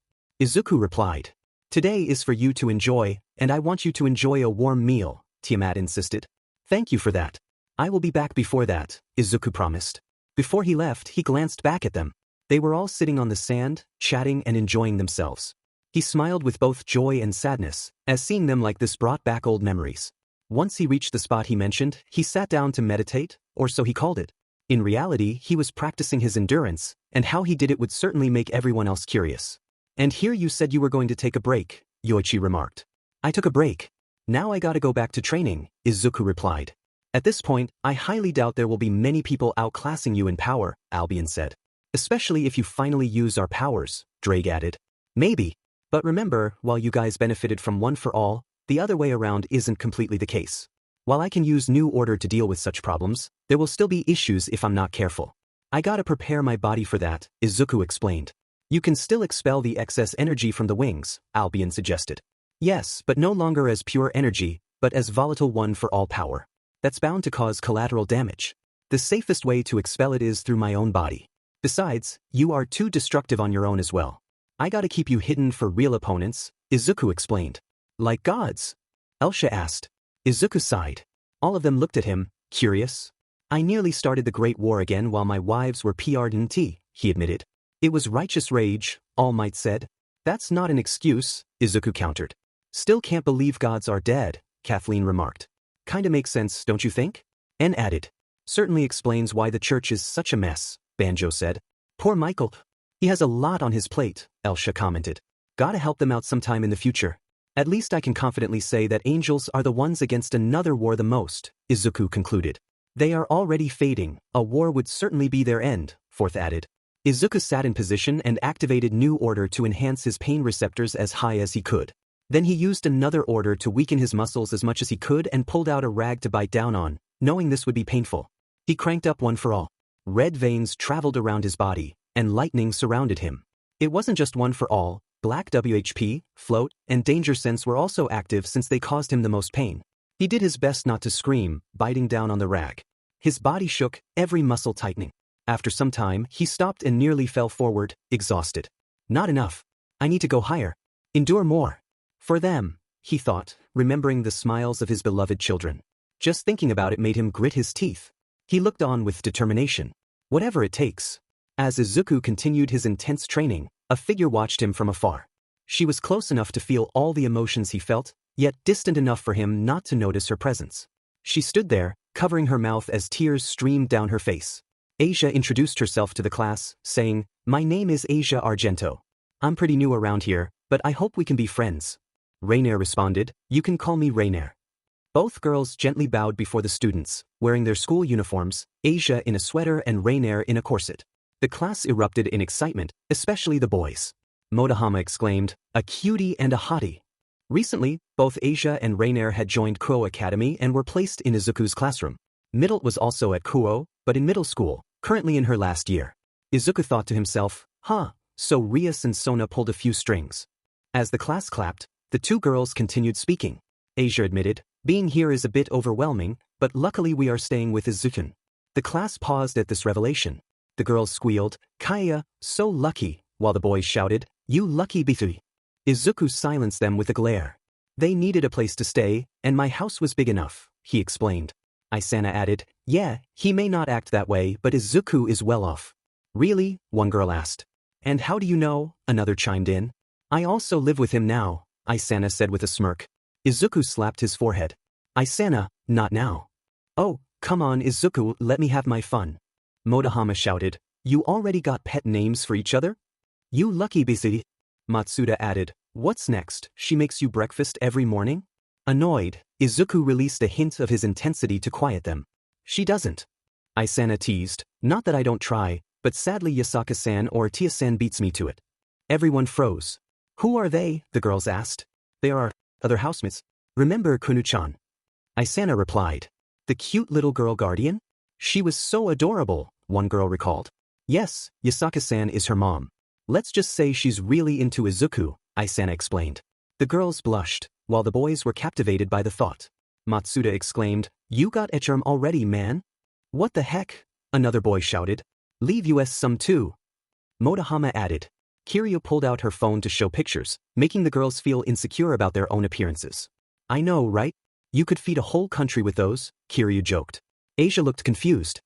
Izuku replied. Today is for you to enjoy, and I want you to enjoy a warm meal, Tiamat insisted. Thank you for that. I will be back before that, Izuku promised. Before he left, he glanced back at them. They were all sitting on the sand, chatting and enjoying themselves. He smiled with both joy and sadness, as seeing them like this brought back old memories. Once he reached the spot he mentioned, he sat down to meditate, or so he called it. In reality, he was practicing his endurance, and how he did it would certainly make everyone else curious. And here you said you were going to take a break, Yoichi remarked. I took a break. Now I gotta go back to training, Izuku replied. At this point, I highly doubt there will be many people outclassing you in power, Albion said. Especially if you finally use our powers, Drake added. Maybe. But remember, while you guys benefited from one for all, the other way around isn't completely the case. While I can use New Order to deal with such problems, there will still be issues if I'm not careful. I gotta prepare my body for that, Izuku explained. You can still expel the excess energy from the wings, Albion suggested. Yes, but no longer as pure energy, but as volatile one for all power. That's bound to cause collateral damage. The safest way to expel it is through my own body. Besides, you are too destructive on your own as well. I gotta keep you hidden for real opponents, Izuku explained. Like gods? Elsha asked. Izuku sighed. All of them looked at him, curious. I nearly started the Great War again while my wives were PR'd in tea, he admitted. It was righteous rage, All Might said. That's not an excuse, Izuku countered. Still can't believe gods are dead, Kathleen remarked. Kinda makes sense, don't you think? En added. Certainly explains why the church is such a mess, Banjo said. Poor Michael. He has a lot on his plate, Elsha commented. Gotta help them out sometime in the future. At least I can confidently say that angels are the ones against another war the most, Izuku concluded. They are already fading, a war would certainly be their end, Fourth added. Izuku sat in position and activated New Order to enhance his pain receptors as high as he could. Then he used another order to weaken his muscles as much as he could and pulled out a rag to bite down on, knowing this would be painful. He cranked up one for all. Red veins traveled around his body, and lightning surrounded him. It wasn't just one for all, Black WHP, Float, and Danger Sense were also active since they caused him the most pain. He did his best not to scream, biting down on the rag. His body shook, every muscle tightening. After some time, he stopped and nearly fell forward, exhausted. Not enough. I need to go higher. Endure more. For them, he thought, remembering the smiles of his beloved children. Just thinking about it made him grit his teeth. He looked on with determination. Whatever it takes. As Izuku continued his intense training, a figure watched him from afar. She was close enough to feel all the emotions he felt, yet distant enough for him not to notice her presence. She stood there, covering her mouth as tears streamed down her face. Asia introduced herself to the class, saying, My name is Asia Argento. I'm pretty new around here, but I hope we can be friends. Rainier responded, You can call me Rainier. Both girls gently bowed before the students, wearing their school uniforms, Asia in a sweater and Rainier in a corset. The class erupted in excitement, especially the boys. Motohama exclaimed, A cutie and a hottie. Recently, both Asia and Rainier had joined Kuo Academy and were placed in Izuku's classroom. Middle was also at Kuo, but in middle school, currently in her last year. Izuku thought to himself, so Rias and Sona pulled a few strings. As the class clapped, the two girls continued speaking. Asia admitted, Being here is a bit overwhelming, but luckily we are staying with Izuku. The class paused at this revelation. The girls squealed, Kaya, so lucky, while the boys shouted, You lucky bithui. Izuku silenced them with a glare. They needed a place to stay, and my house was big enough, he explained. Isana added, Yeah, he may not act that way, but Izuku is well off. Really? One girl asked. And how do you know? Another chimed in. I also live with him now, Isana said with a smirk. Izuku slapped his forehead. Isana, not now. Oh, come on Izuku, let me have my fun. Motohama shouted, You already got pet names for each other? You lucky busy. Matsuda added, What's next, she makes you breakfast every morning? Annoyed, Izuku released a hint of his intensity to quiet them. She doesn't. Isana teased, Not that I don't try, but sadly Yasaka-san or Tia-san beats me to it. Everyone froze. Who are they? The girls asked. They are other housemates. Remember Kunu-chan? Isana replied. The cute little girl guardian? She was so adorable, one girl recalled. Yes, Yasaka-san is her mom. Let's just say she's really into Izuku, Isana explained. The girls blushed, while the boys were captivated by the thought. Matsuda exclaimed, You got a charm already, man? What the heck? Another boy shouted. Leave us some too. Motohama added. Kiryu pulled out her phone to show pictures, making the girls feel insecure about their own appearances. I know, right? You could feed a whole country with those, Kiryu joked. Asia looked confused.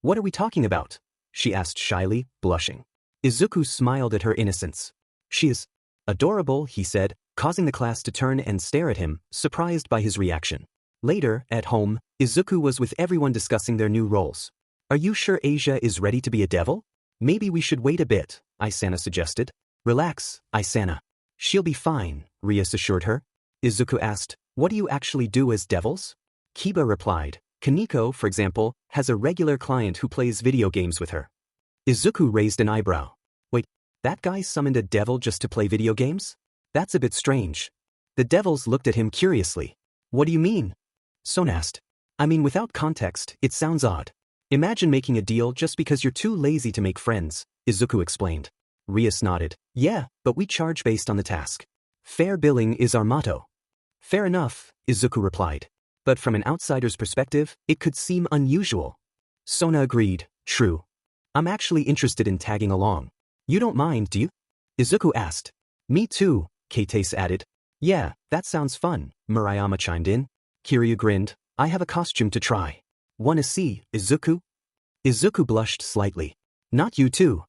What are we talking about? She asked shyly, blushing. Izuku smiled at her innocence. She is adorable, he said, causing the class to turn and stare at him, surprised by his reaction. Later, at home, Izuku was with everyone discussing their new roles. Are you sure Asia is ready to be a devil? Maybe we should wait a bit, Isana suggested. Relax, Isana. She'll be fine, Rias assured her. Izuku asked, What do you actually do as devils? Kiba replied, Kaneko, for example, has a regular client who plays video games with her. Izuku raised an eyebrow. Wait, that guy summoned a devil just to play video games? That's a bit strange. The devils looked at him curiously. What do you mean? Son asked. I mean, without context, it sounds odd. Imagine making a deal just because you're too lazy to make friends, Izuku explained. Rias nodded. Yeah, but we charge based on the task. Fair billing is our motto. Fair enough, Izuku replied. But from an outsider's perspective, it could seem unusual. Sona agreed. True. I'm actually interested in tagging along. You don't mind, do you? Izuku asked. Me too, Keitase added. Yeah, that sounds fun, Murayama chimed in. Kiryu grinned. I have a costume to try. Wanna see, Izuku? Izuku blushed slightly. Not you too.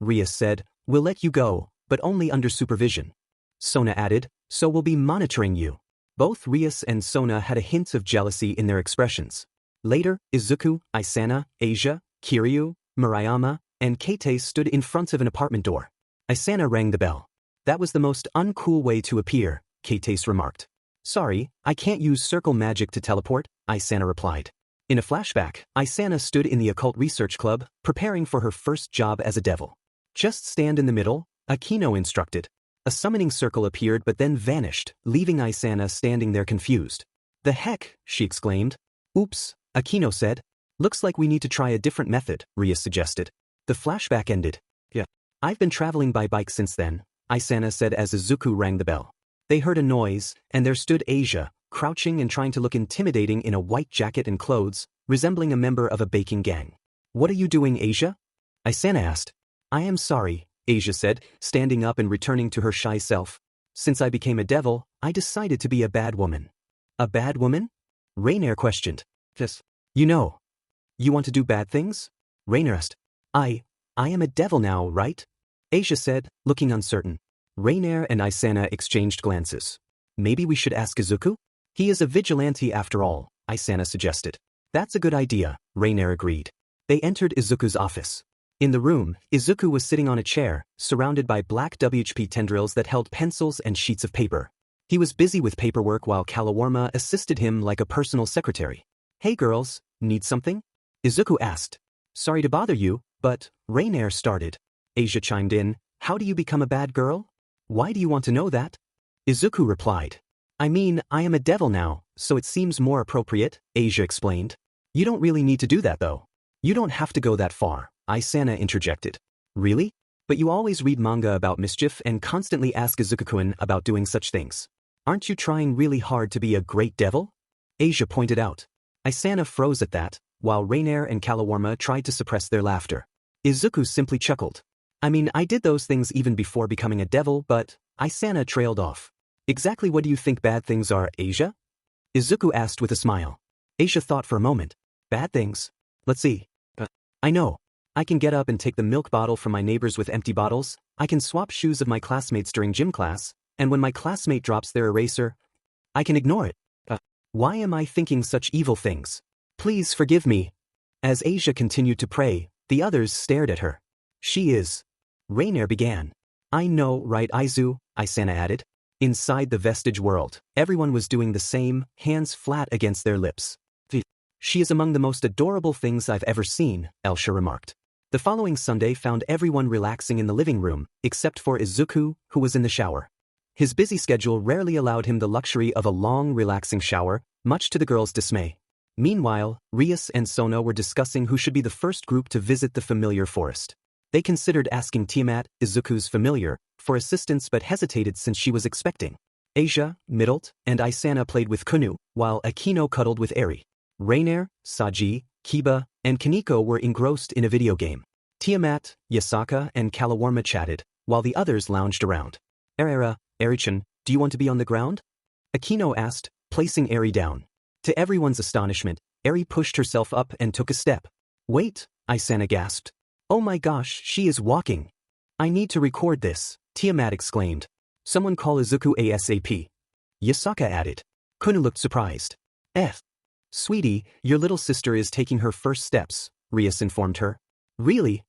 Rias said. We'll let you go, but only under supervision. Sona added. So we'll be monitoring you. Both Rias and Sona had a hint of jealousy in their expressions. Later, Izuku, Isana, Asia, Kiryu, Murayama, and Keitase stood in front of an apartment door. Isana rang the bell. That was the most uncool way to appear, Keitase remarked. Sorry, I can't use circle magic to teleport, Isana replied. In a flashback, Isana stood in the Occult Research Club, preparing for her first job as a devil. Just stand in the middle, Akino instructed. A summoning circle appeared but then vanished, leaving Isana standing there confused. The heck, she exclaimed. Oops, Akino said. Looks like we need to try a different method, Rias suggested. The flashback ended. Yeah. I've been traveling by bike since then, Isana said as Izuku rang the bell. They heard a noise, and there stood Asia, crouching and trying to look intimidating in a white jacket and clothes, resembling a member of a baking gang. What are you doing, Asia? Isana asked. I am sorry, Asia said, standing up and returning to her shy self. Since I became a devil, I decided to be a bad woman. A bad woman? Rainier questioned. Yes. You know. You want to do bad things? Rainier asked. I am a devil now, right? Asia said, looking uncertain. Rainier and Isana exchanged glances. Maybe we should ask Izuku? He is a vigilante after all, Isana suggested. That's a good idea, Rainier agreed. They entered Izuku's office. In the room, Izuku was sitting on a chair, surrounded by black WHP tendrils that held pencils and sheets of paper. He was busy with paperwork while Kalawarma assisted him like a personal secretary. Hey girls, need something? Izuku asked. Sorry to bother you, but, Rainier started. Asia chimed in. How do you become a bad girl? Why do you want to know that? Izuku replied. I mean, I am a devil now, so it seems more appropriate, Asia explained. You don't really need to do that though. You don't have to go that far, Isana interjected. Really? But you always read manga about mischief and constantly ask Izuku-kun about doing such things. Aren't you trying really hard to be a great devil? Asia pointed out. Isana froze at that, while Rainier and Kalawarma tried to suppress their laughter. Izuku simply chuckled. I mean, I did those things even before becoming a devil, but Isana trailed off. Exactly what do you think bad things are, Asia? Izuku asked with a smile. Asia thought for a moment. Bad things? Let's see. I know. I can get up and take the milk bottle from my neighbors with empty bottles, I can swap shoes of my classmates during gym class, and when my classmate drops their eraser, I can ignore it. Why am I thinking such evil things? Please forgive me. As Asia continued to pray, the others stared at her. She is. Rainier began. I know, right, Izu, Isana added. Inside the vestige world, everyone was doing the same, hands flat against their lips. She is among the most adorable things I've ever seen, Elsha remarked. The following Sunday found everyone relaxing in the living room, except for Izuku, who was in the shower. His busy schedule rarely allowed him the luxury of a long, relaxing shower, much to the girls' dismay. Meanwhile, Rias and Sona were discussing who should be the first group to visit the familiar forest. They considered asking Tiamat, Izuku's familiar, for assistance but hesitated since she was expecting. Asia, Middlet, and Isana played with Kunu, while Akino cuddled with Eri. Rainier, Saji, Kiba, and Kaneko were engrossed in a video game. Tiamat, Yasaka, and Kalawarma chatted, while the others lounged around. Eri-chan, do you want to be on the ground? Akino asked, placing Eri down. To everyone's astonishment, Eri pushed herself up and took a step. Wait, Isana gasped. Oh my gosh, she is walking. I need to record this, Tiamat exclaimed. Someone call Izuku ASAP. Yasaka added. Kunu looked surprised. Sweetie, your little sister is taking her first steps, Rias informed her. Really?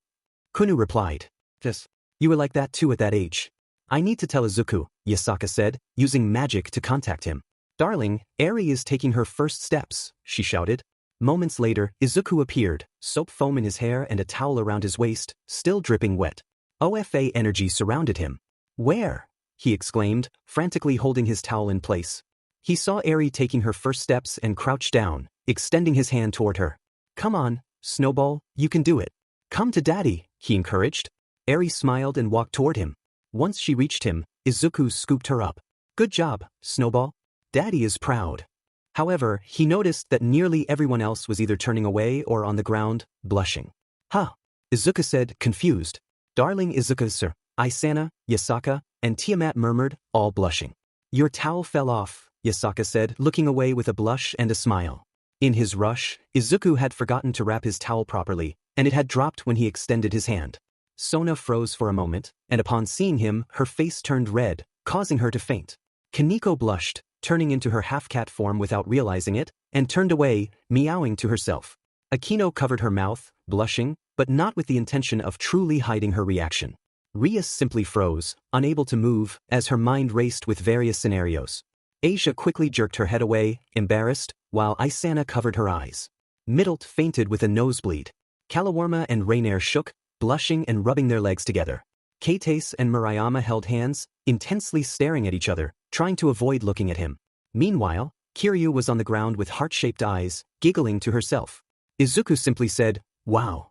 Kunu replied. Yes. You were like that too at that age. I need to tell Izuku, Yasaka said, using magic to contact him. Darling, Eri is taking her first steps, she shouted. Moments later, Izuku appeared, soap foam in his hair and a towel around his waist, still dripping wet. OFA energy surrounded him. Where? He exclaimed, frantically holding his towel in place. He saw Eri taking her first steps and crouched down, extending his hand toward her. Come on, Snowball, you can do it. Come to Daddy, he encouraged. Eri smiled and walked toward him. Once she reached him, Izuku scooped her up. Good job, Snowball. Daddy is proud. However, he noticed that nearly everyone else was either turning away or on the ground, blushing. Huh? Izuku said, confused. Darling Izuku, sir, Isana, Yasaka, and Tiamat murmured, all blushing. Your towel fell off, Yasaka said, looking away with a blush and a smile. In his rush, Izuku had forgotten to wrap his towel properly, and it had dropped when he extended his hand. Sona froze for a moment, and upon seeing him, her face turned red, causing her to faint. Kaneko blushed, turning into her half-cat form without realizing it, and turned away, meowing to herself. Akino covered her mouth, blushing, but not with the intention of truly hiding her reaction. Rias simply froze, unable to move, as her mind raced with various scenarios. Asia quickly jerked her head away, embarrassed, while Isana covered her eyes. Middlet fainted with a nosebleed. Kalawarma and Rainier shook, blushing and rubbing their legs together. Kates and Murayama held hands, intensely staring at each other, trying to avoid looking at him. Meanwhile, Kiryu was on the ground with heart-shaped eyes, giggling to herself. Izuku simply said, wow.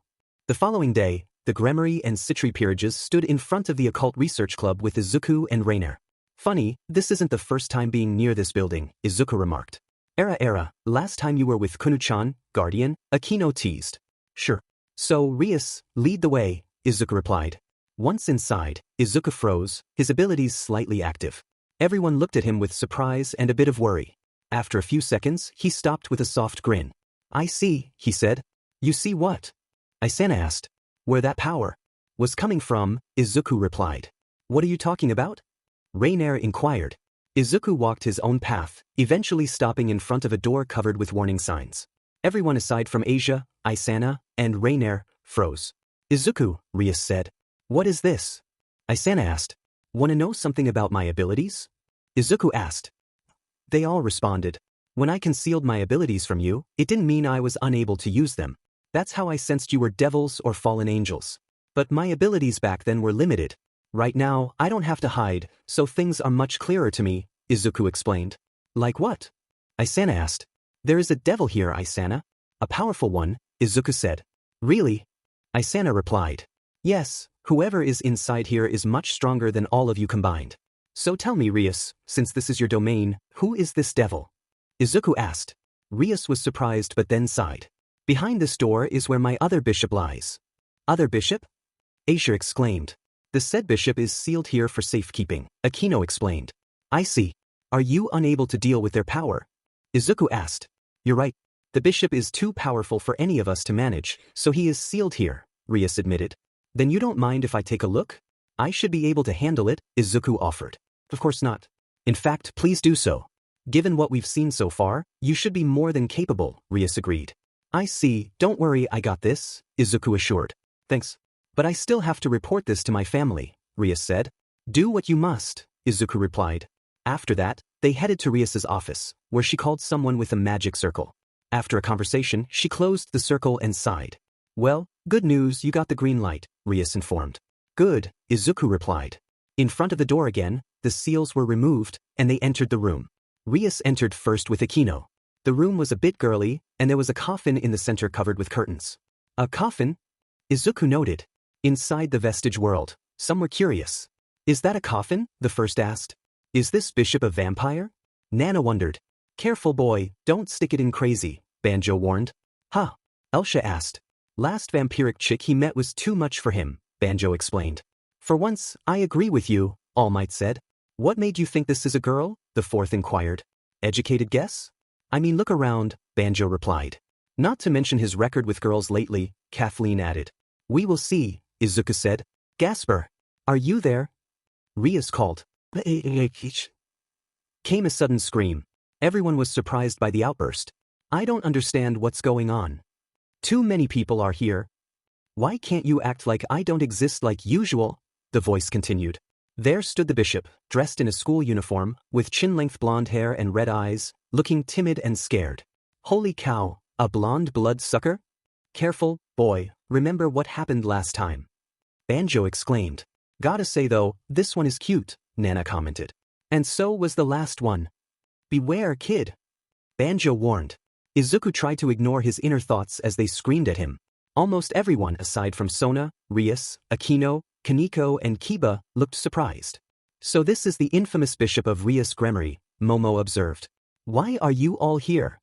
The following day, the Gremory and Citri peerages stood in front of the Occult Research Club with Izuku and Rainier. Funny, this isn't the first time being near this building, Izuku remarked. Era, last time you were with Kunu-chan, Guardian, Akino teased. Sure. So, Rias, lead the way, Izuku replied. Once inside, Izuku froze, his abilities slightly active. Everyone looked at him with surprise and a bit of worry. After a few seconds, he stopped with a soft grin. I see, he said. You see what? Isana asked. Where that power was coming from, Izuku replied. What are you talking about? Rainier inquired. Izuku walked his own path, eventually stopping in front of a door covered with warning signs. Everyone aside from Asia, Isana, and Rainier froze. Izuku, Rias said. What is this? Isana asked. Want to know something about my abilities? Izuku asked. They all responded. When I concealed my abilities from you, it didn't mean I was unable to use them. That's how I sensed you were devils or fallen angels. But my abilities back then were limited. Right now, I don't have to hide, so things are much clearer to me, Izuku explained. Like what? Isana asked. There is a devil here, Isana. A powerful one, Izuku said. Really? Isana replied. Yes, whoever is inside here is much stronger than all of you combined. So tell me, Rias, since this is your domain, who is this devil? Izuku asked. Rias was surprised but then sighed. Behind this door is where my other bishop lies. Other bishop? Asia exclaimed. The said bishop is sealed here for safekeeping, Akino explained. I see. Are you unable to deal with their power? Izuku asked. You're right. The bishop is too powerful for any of us to manage, so he is sealed here, Rias admitted. Then you don't mind if I take a look? I should be able to handle it, Izuku offered. Of course not. In fact, please do so. Given what we've seen so far, you should be more than capable, Rias agreed. I see, don't worry, I got this, Izuku assured. Thanks. But I still have to report this to my family, Rias said. Do what you must, Izuku replied. After that, they headed to Rias's office, where she called someone with a magic circle. After a conversation, she closed the circle and sighed. Well, good news, you got the green light, Rias informed. Good, Izuku replied. In front of the door again, the seals were removed, and they entered the room. Rias entered first with Akino. The room was a bit girly, and there was a coffin in the center covered with curtains. A coffin? Izuku noted. Inside the vestige world, some were curious. Is that a coffin? The first asked. Is this bishop a vampire? Nana wondered. Careful boy, don't stick it in crazy, Banjo warned. Huh? Elsha asked. Last vampiric chick he met was too much for him, Banjo explained. For once, I agree with you, All Might said. What made you think this is a girl? The fourth inquired. Educated guess? I mean, look around, Banjo replied. Not to mention his record with girls lately, Kathleen added. We will see, Izuku said. Gasper, are you there? Rias called. Came a sudden scream. Everyone was surprised by the outburst. I don't understand what's going on. Too many people are here. Why can't you act like I don't exist like usual? The voice continued. There stood the bishop, dressed in a school uniform, with chin-length blonde hair and red eyes, looking timid and scared. Holy cow, a blonde blood-sucker? Careful, boy, remember what happened last time. Banjo exclaimed. Gotta say though, this one is cute, Nana commented. And so was the last one. Beware, kid. Banjo warned. Izuku tried to ignore his inner thoughts as they screamed at him. Almost everyone aside from Sona, Rias, Akino, Kaneko and Kiba looked surprised. So this is the infamous Bishop of Rias Gremory, Momo observed. Why are you all here?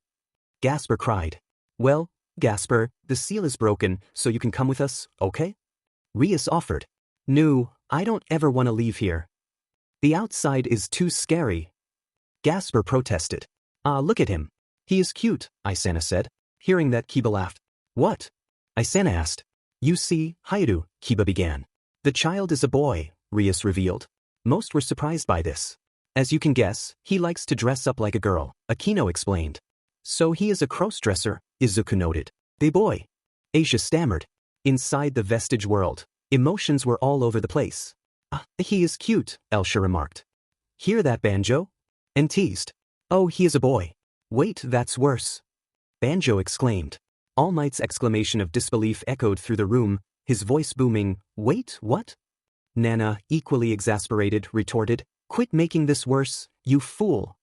Gasper cried. Well, Gasper, the seal is broken, so you can come with us, okay? Rias offered. No, I don't ever want to leave here. The outside is too scary. Gasper protested. Look at him. He is cute, Isana said. Hearing that, Kiba laughed. What? Isana asked. You see, Hayaru, Kiba began. The child is a boy, Rias revealed. Most were surprised by this. As you can guess, he likes to dress up like a girl, Akino explained. So he is a cross-dresser, Izuku noted. The boy. Asia stammered. Inside the vestige world, emotions were all over the place. He is cute, Elsha remarked. Hear that, Banjo? And teased. Oh, he is a boy. Wait, that's worse. Banjo exclaimed. All Might's exclamation of disbelief echoed through the room, his voice booming, Wait, what? Nana, equally exasperated, retorted, Quit making this worse, you fool.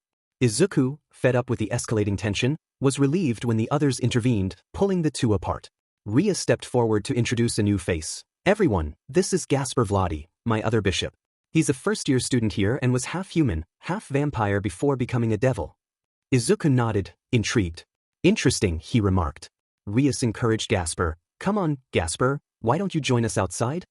Izuku, fed up with the escalating tension, was relieved when the others intervened, pulling the two apart. Ria stepped forward to introduce a new face. Everyone, this is Gasper Vladi, my other bishop. He's a first-year student here and was half human, half vampire before becoming a devil. Izuku nodded, intrigued. Interesting, he remarked. Rias encouraged Gasper. Come on, Gasper, why don't you join us outside?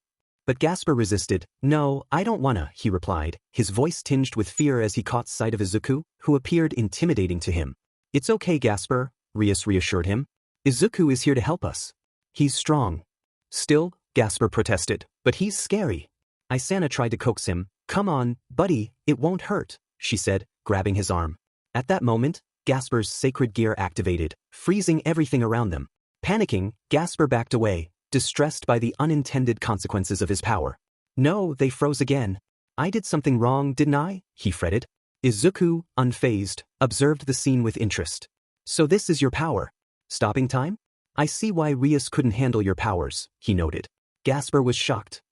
But Gasper resisted. No, I don't wanna, he replied, his voice tinged with fear as he caught sight of Izuku, who appeared intimidating to him. It's okay, Gasper, Rias reassured him. Izuku is here to help us. He's strong. Still, Gasper protested, but he's scary. Isana tried to coax him. Come on, buddy, it won't hurt, she said, grabbing his arm. At that moment, Gasper's sacred gear activated, freezing everything around them. Panicking, Gasper backed away, distressed by the unintended consequences of his power. No, they froze again. I did something wrong, didn't I? He fretted. Izuku, unfazed, observed the scene with interest. So this is your power. Stopping time? I see why Rias couldn't handle your powers, he noted. Gasper was shocked.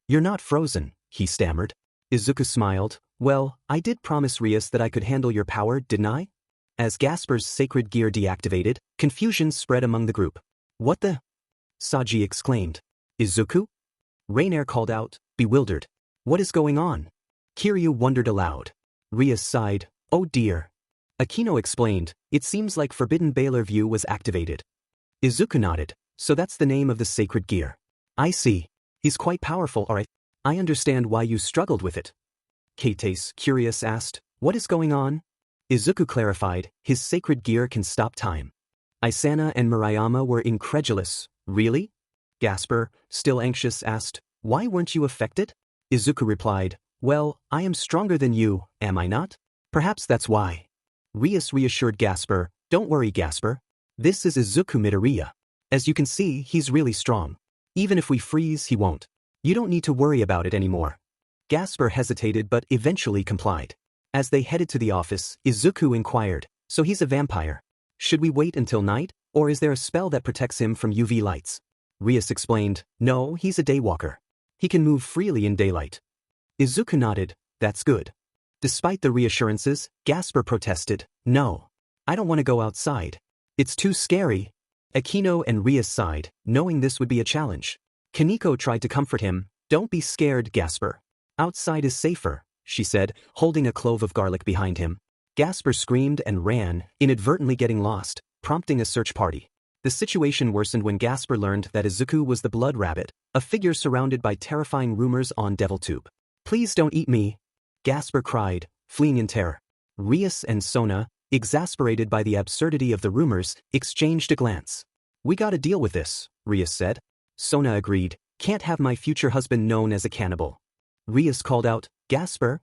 You're not frozen, he stammered. Izuku smiled. Well, I did promise Rias that I could handle your power, didn't I? As Gasper's sacred gear deactivated, confusion spread among the group. What the? Saji exclaimed. Izuku? Rainier called out, bewildered. What is going on? Kiryu wondered aloud. Rias sighed. Oh dear. Akino explained. It seems like Forbidden Baylor View was activated. Izuku nodded. So that's the name of the sacred gear. I see. He's quite powerful, alright. I understand why you struggled with it. Kates, curious, asked. What is going on? Izuku clarified. His sacred gear can stop time. Isana and Murayama were incredulous. Really? Gasper, still anxious, asked. Why weren't you affected? Izuku replied. Well, I am stronger than you, am I not? Perhaps that's why. Rias reassured Gasper. Don't worry, Gasper. This is Izuku Midoriya. As you can see, he's really strong. Even if we freeze, he won't. You don't need to worry about it anymore. Gasper hesitated but eventually complied. As they headed to the office, Izuku inquired, so he's a vampire. Should we wait until night, or is there a spell that protects him from UV lights? Rias explained, no, he's a daywalker. He can move freely in daylight. Izuku nodded, that's good. Despite the reassurances, Gasper protested, no. I don't want to go outside. It's too scary. Akino and Rias sighed, knowing this would be a challenge. Kaneko tried to comfort him. Don't be scared, Gasper. Outside is safer, she said, holding a clove of garlic behind him. Gasper screamed and ran, inadvertently getting lost, prompting a search party. The situation worsened when Gasper learned that Izuku was the Blood Rabbit, a figure surrounded by terrifying rumors on DevilTube. Please don't eat me, Gasper cried, fleeing in terror. Rias and Sona, exasperated by the absurdity of the rumors, exchanged a glance. We gotta deal with this, Rias said. Sona agreed. Can't have my future husband known as a cannibal. Rias called out, Gasper?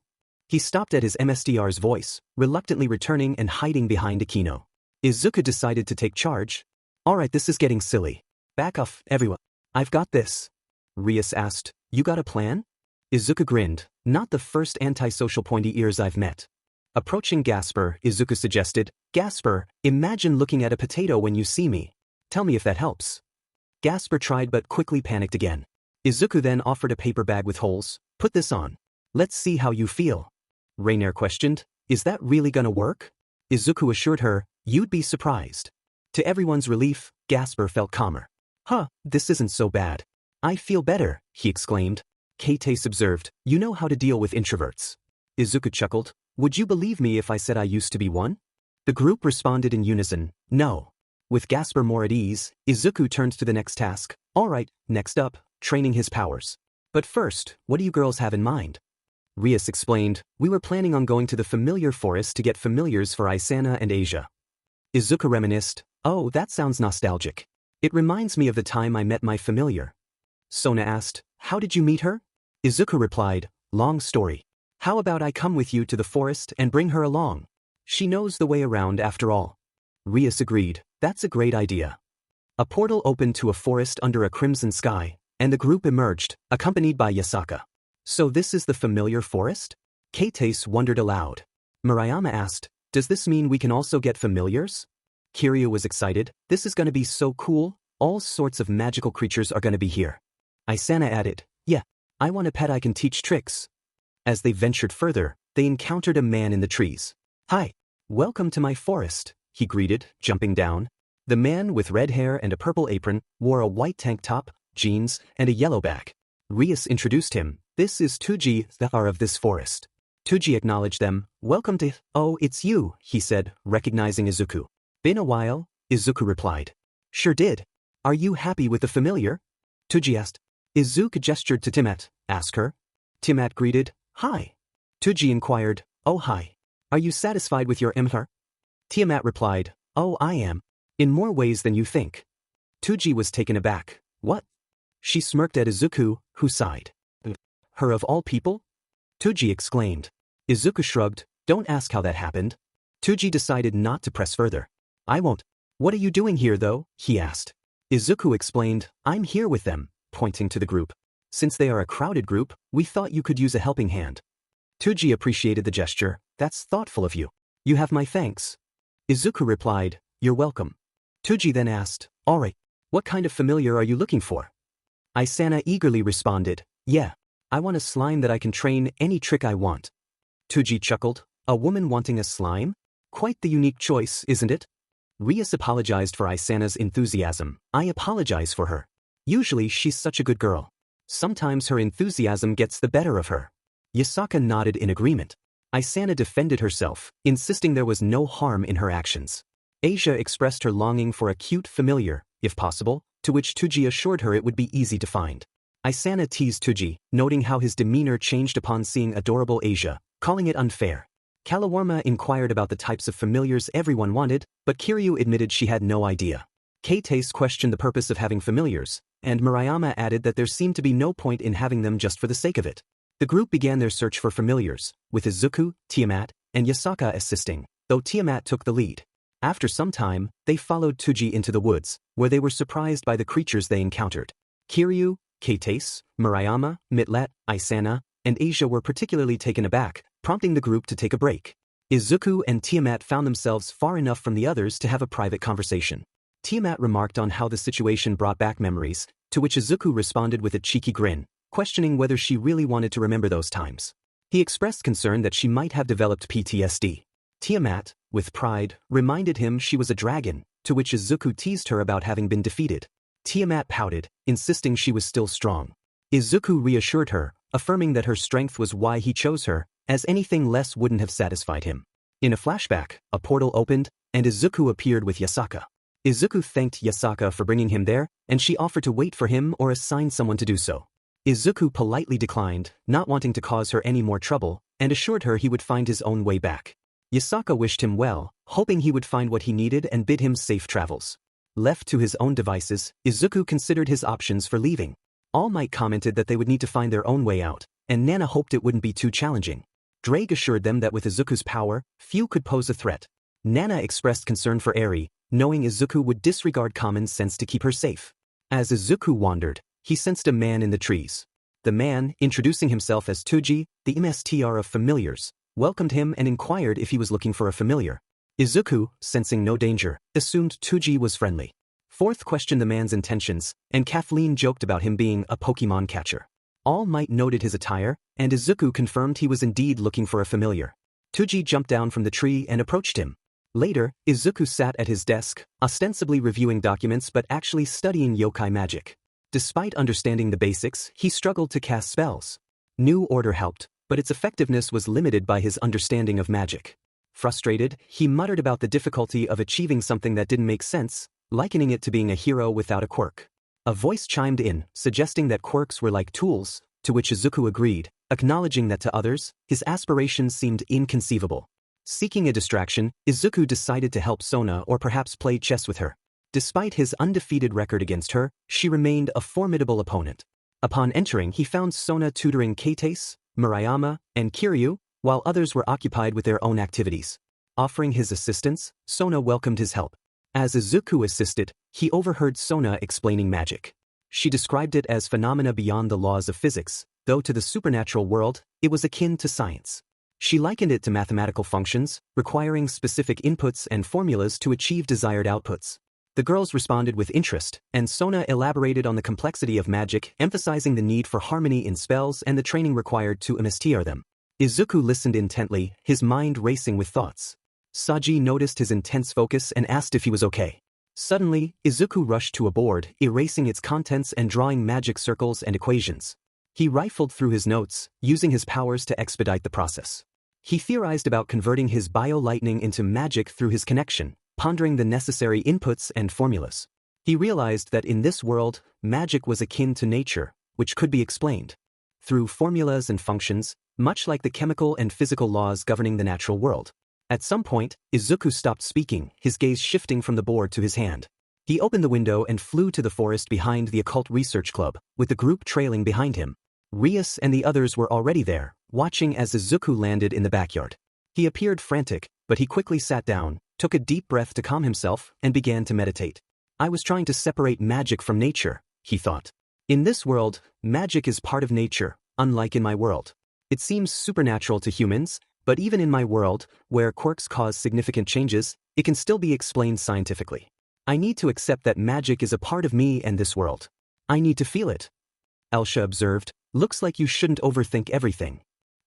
He stopped at his MSDR's voice, reluctantly returning and hiding behind Akino. Izuku decided to take charge. Alright, this is getting silly. Back off, everyone. I've got this. Rias asked, you got a plan? Izuku grinned, not the first antisocial pointy ears I've met. Approaching Gasper, Izuku suggested, Gasper, imagine looking at a potato when you see me. Tell me if that helps. Gasper tried but quickly panicked again. Izuku then offered a paper bag with holes. Put this on. Let's see how you feel. Rainier questioned, is that really gonna work? Izuku assured her, you'd be surprised. To everyone's relief, Gasper felt calmer. Huh, this isn't so bad. I feel better, he exclaimed. Keitase observed, you know how to deal with introverts. Izuku chuckled, would you believe me if I said I used to be one? The group responded in unison, no. With Gasper more at ease, Izuku turned to the next task. Alright, next up, training his powers. But first, what do you girls have in mind? Rias explained, we were planning on going to the familiar forest to get familiars for Isana and Asia. Izuku reminisced, oh, that sounds nostalgic. It reminds me of the time I met my familiar. Sona asked, how did you meet her? Izuku replied, long story. How about I come with you to the forest and bring her along? She knows the way around after all. Rias agreed, that's a great idea. A portal opened to a forest under a crimson sky, and the group emerged, accompanied by Yasaka. So this is the familiar forest? Keitase wondered aloud. Murayama asked, does this mean we can also get familiars? Kiryu was excited, this is gonna be so cool, all sorts of magical creatures are gonna be here. Isana added, yeah, I want a pet I can teach tricks. As they ventured further, they encountered a man in the trees. Hi, welcome to my forest, he greeted, jumping down. The man with red hair and a purple apron wore a white tank top, jeans, and a yellow bag. Rias introduced him, this is Tuji, the Har of this forest. Tuji acknowledged them, welcome to, oh, it's you, he said, recognizing Izuku. Been a while, Izuku replied. Sure did. Are you happy with the familiar? Tuji asked. Izuku gestured to Tiamat, ask her. Tiamat greeted, hi. Tuji inquired, oh hi. Are you satisfied with your Emhar? Tiamat replied, oh I am. In more ways than you think. Tuji was taken aback, what? She smirked at Izuku, who sighed. Her of all people? Tuji exclaimed. Izuku shrugged, don't ask how that happened. Tuji decided not to press further. I won't. What are you doing here though? He asked. Izuku explained, I'm here with them, pointing to the group. Since they are a crowded group, we thought you could use a helping hand. Tuji appreciated the gesture, that's thoughtful of you. You have my thanks. Izuku replied, you're welcome. Tuji then asked, alright, what kind of familiar are you looking for? Isana eagerly responded, yeah, I want a slime that I can train any trick I want. Tuji chuckled, a woman wanting a slime? Quite the unique choice, isn't it? Rias apologized for Isana's enthusiasm, I apologize for her. Usually she's such a good girl. Sometimes her enthusiasm gets the better of her. Yasaka nodded in agreement. Isana defended herself, insisting there was no harm in her actions. Asia expressed her longing for a cute familiar, if possible, to which Tuji assured her it would be easy to find. Isana teased Tuji, noting how his demeanor changed upon seeing adorable Asia, calling it unfair. Kalawarma inquired about the types of familiars everyone wanted, but Kiryu admitted she had no idea. Keitase questioned the purpose of having familiars, and Murayama added that there seemed to be no point in having them just for the sake of it. The group began their search for familiars, with Izuku, Tiamat, and Yasaka assisting, though Tiamat took the lead. After some time, they followed Tuji into the woods, where they were surprised by the creatures they encountered. Kiryu, Keitase, Murayama, Mitlet, Isana, and Asia were particularly taken aback, prompting the group to take a break. Izuku and Tiamat found themselves far enough from the others to have a private conversation. Tiamat remarked on how the situation brought back memories, to which Izuku responded with a cheeky grin, questioning whether she really wanted to remember those times. He expressed concern that she might have developed PTSD. Tiamat, with pride, reminded him she was a dragon, to which Izuku teased her about having been defeated. Tiamat pouted, insisting she was still strong. Izuku reassured her, affirming that her strength was why he chose her, as anything less wouldn't have satisfied him. In a flashback, a portal opened, and Izuku appeared with Yasaka. Izuku thanked Yasaka for bringing him there, and she offered to wait for him or assign someone to do so. Izuku politely declined, not wanting to cause her any more trouble, and assured her he would find his own way back. Yasaka wished him well, hoping he would find what he needed and bid him safe travels. Left to his own devices, Izuku considered his options for leaving. All Might commented that they would need to find their own way out, and Nana hoped it wouldn't be too challenging. Drake assured them that with Izuku's power, few could pose a threat. Nana expressed concern for Eri, knowing Izuku would disregard common sense to keep her safe. As Izuku wandered, he sensed a man in the trees. The man, introducing himself as Tuji, the MSTR of familiars, welcomed him and inquired if he was looking for a familiar. Izuku, sensing no danger, assumed Tuji was friendly. Fourth questioned the man's intentions, and Kathleen joked about him being a Pokemon catcher. All Might noted his attire, and Izuku confirmed he was indeed looking for a familiar. Tuji jumped down from the tree and approached him. Later, Izuku sat at his desk, ostensibly reviewing documents but actually studying yokai magic. Despite understanding the basics, he struggled to cast spells. New Order helped, but its effectiveness was limited by his understanding of magic. Frustrated, he muttered about the difficulty of achieving something that didn't make sense, likening it to being a hero without a quirk. A voice chimed in, suggesting that quirks were like tools, to which Izuku agreed, acknowledging that to others, his aspirations seemed inconceivable. Seeking a distraction, Izuku decided to help Sona or perhaps play chess with her. Despite his undefeated record against her, she remained a formidable opponent. Upon entering, he found Sona tutoring Keitase, Murayama, and Kiryu, while others were occupied with their own activities. Offering his assistance, Sona welcomed his help. As Izuku assisted, he overheard Sona explaining magic. She described it as phenomena beyond the laws of physics, though to the supernatural world, it was akin to science. She likened it to mathematical functions, requiring specific inputs and formulas to achieve desired outputs. The girls responded with interest, and Sona elaborated on the complexity of magic, emphasizing the need for harmony in spells and the training required to master them. Izuku listened intently, his mind racing with thoughts. Saji noticed his intense focus and asked if he was okay. Suddenly, Izuku rushed to a board, erasing its contents and drawing magic circles and equations. He rifled through his notes, using his powers to expedite the process. He theorized about converting his bio-lightning into magic through his connection, pondering the necessary inputs and formulas. He realized that in this world, magic was akin to nature, which could be explained through formulas and functions, much like the chemical and physical laws governing the natural world. At some point, Izuku stopped speaking, his gaze shifting from the board to his hand. He opened the window and flew to the forest behind the Occult Research Club, with the group trailing behind him. Rias and the others were already there, watching as Izuku landed in the backyard. He appeared frantic, but he quickly sat down, took a deep breath to calm himself, and began to meditate. I was trying to separate magic from nature, he thought. In this world, magic is part of nature, unlike in my world. It seems supernatural to humans, but even in my world, where quirks cause significant changes, it can still be explained scientifically. I need to accept that magic is a part of me and this world. I need to feel it. Elsha observed, looks like you shouldn't overthink everything.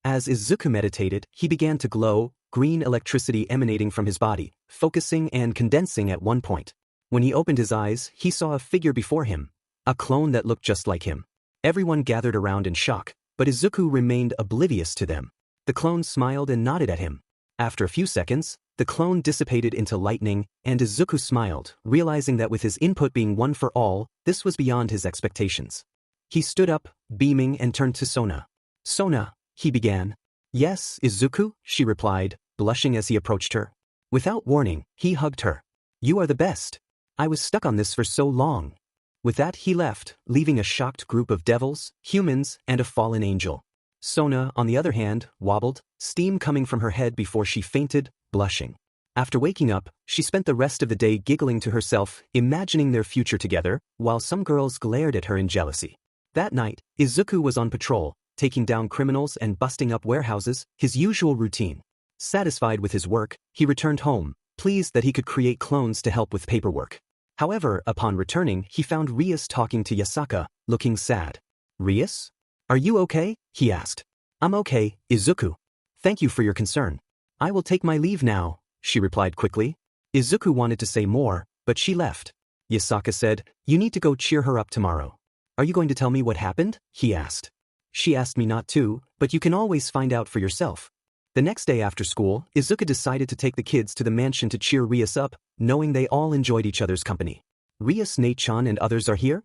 As Izuku meditated, he began to glow, green electricity emanating from his body, focusing and condensing at one point. When he opened his eyes, he saw a figure before him, a clone that looked just like him. Everyone gathered around in shock, but Izuku remained oblivious to them. The clone smiled and nodded at him. After a few seconds, the clone dissipated into lightning, and Izuku smiled, realizing that with his input being one for all, this was beyond his expectations. He stood up, beaming, and turned to Sona. Sona, he began. Yes, Izuku, she replied, blushing as he approached her. Without warning, he hugged her. You are the best. I was stuck on this for so long. With that, he left, leaving a shocked group of devils, humans, and a fallen angel. Sona, on the other hand, wobbled, steam coming from her head before she fainted, blushing. After waking up, she spent the rest of the day giggling to herself, imagining their future together, while some girls glared at her in jealousy. That night, Izuku was on patrol, taking down criminals and busting up warehouses, his usual routine. Satisfied with his work, he returned home, pleased that he could create clones to help with paperwork. However, upon returning, he found Rias talking to Yasaka, looking sad. Rias? Are you okay? He asked. I'm okay, Izuku. Thank you for your concern. I will take my leave now, she replied quickly. Izuku wanted to say more, but she left. Yasaka said, you need to go cheer her up tomorrow. Are you going to tell me what happened? He asked. She asked me not to, but you can always find out for yourself. The next day after school, Izuku decided to take the kids to the mansion to cheer Rias up, knowing they all enjoyed each other's company. Rias, Nate-chan and others are here?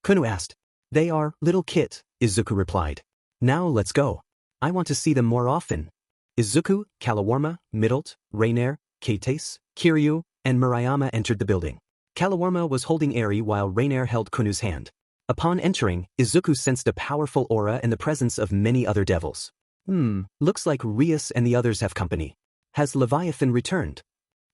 Kunu asked. They are, little Kit, Izuku replied. Now let's go. I want to see them more often. Izuku, Kalawarma, Middlet, Rainer, Keitase, Kiryu, and Murayama entered the building. Kalawarma was holding Eri while Rainer held Kunu's hand. Upon entering, Izuku sensed a powerful aura and the presence of many other devils. Looks like Rias and the others have company. Has Leviathan returned?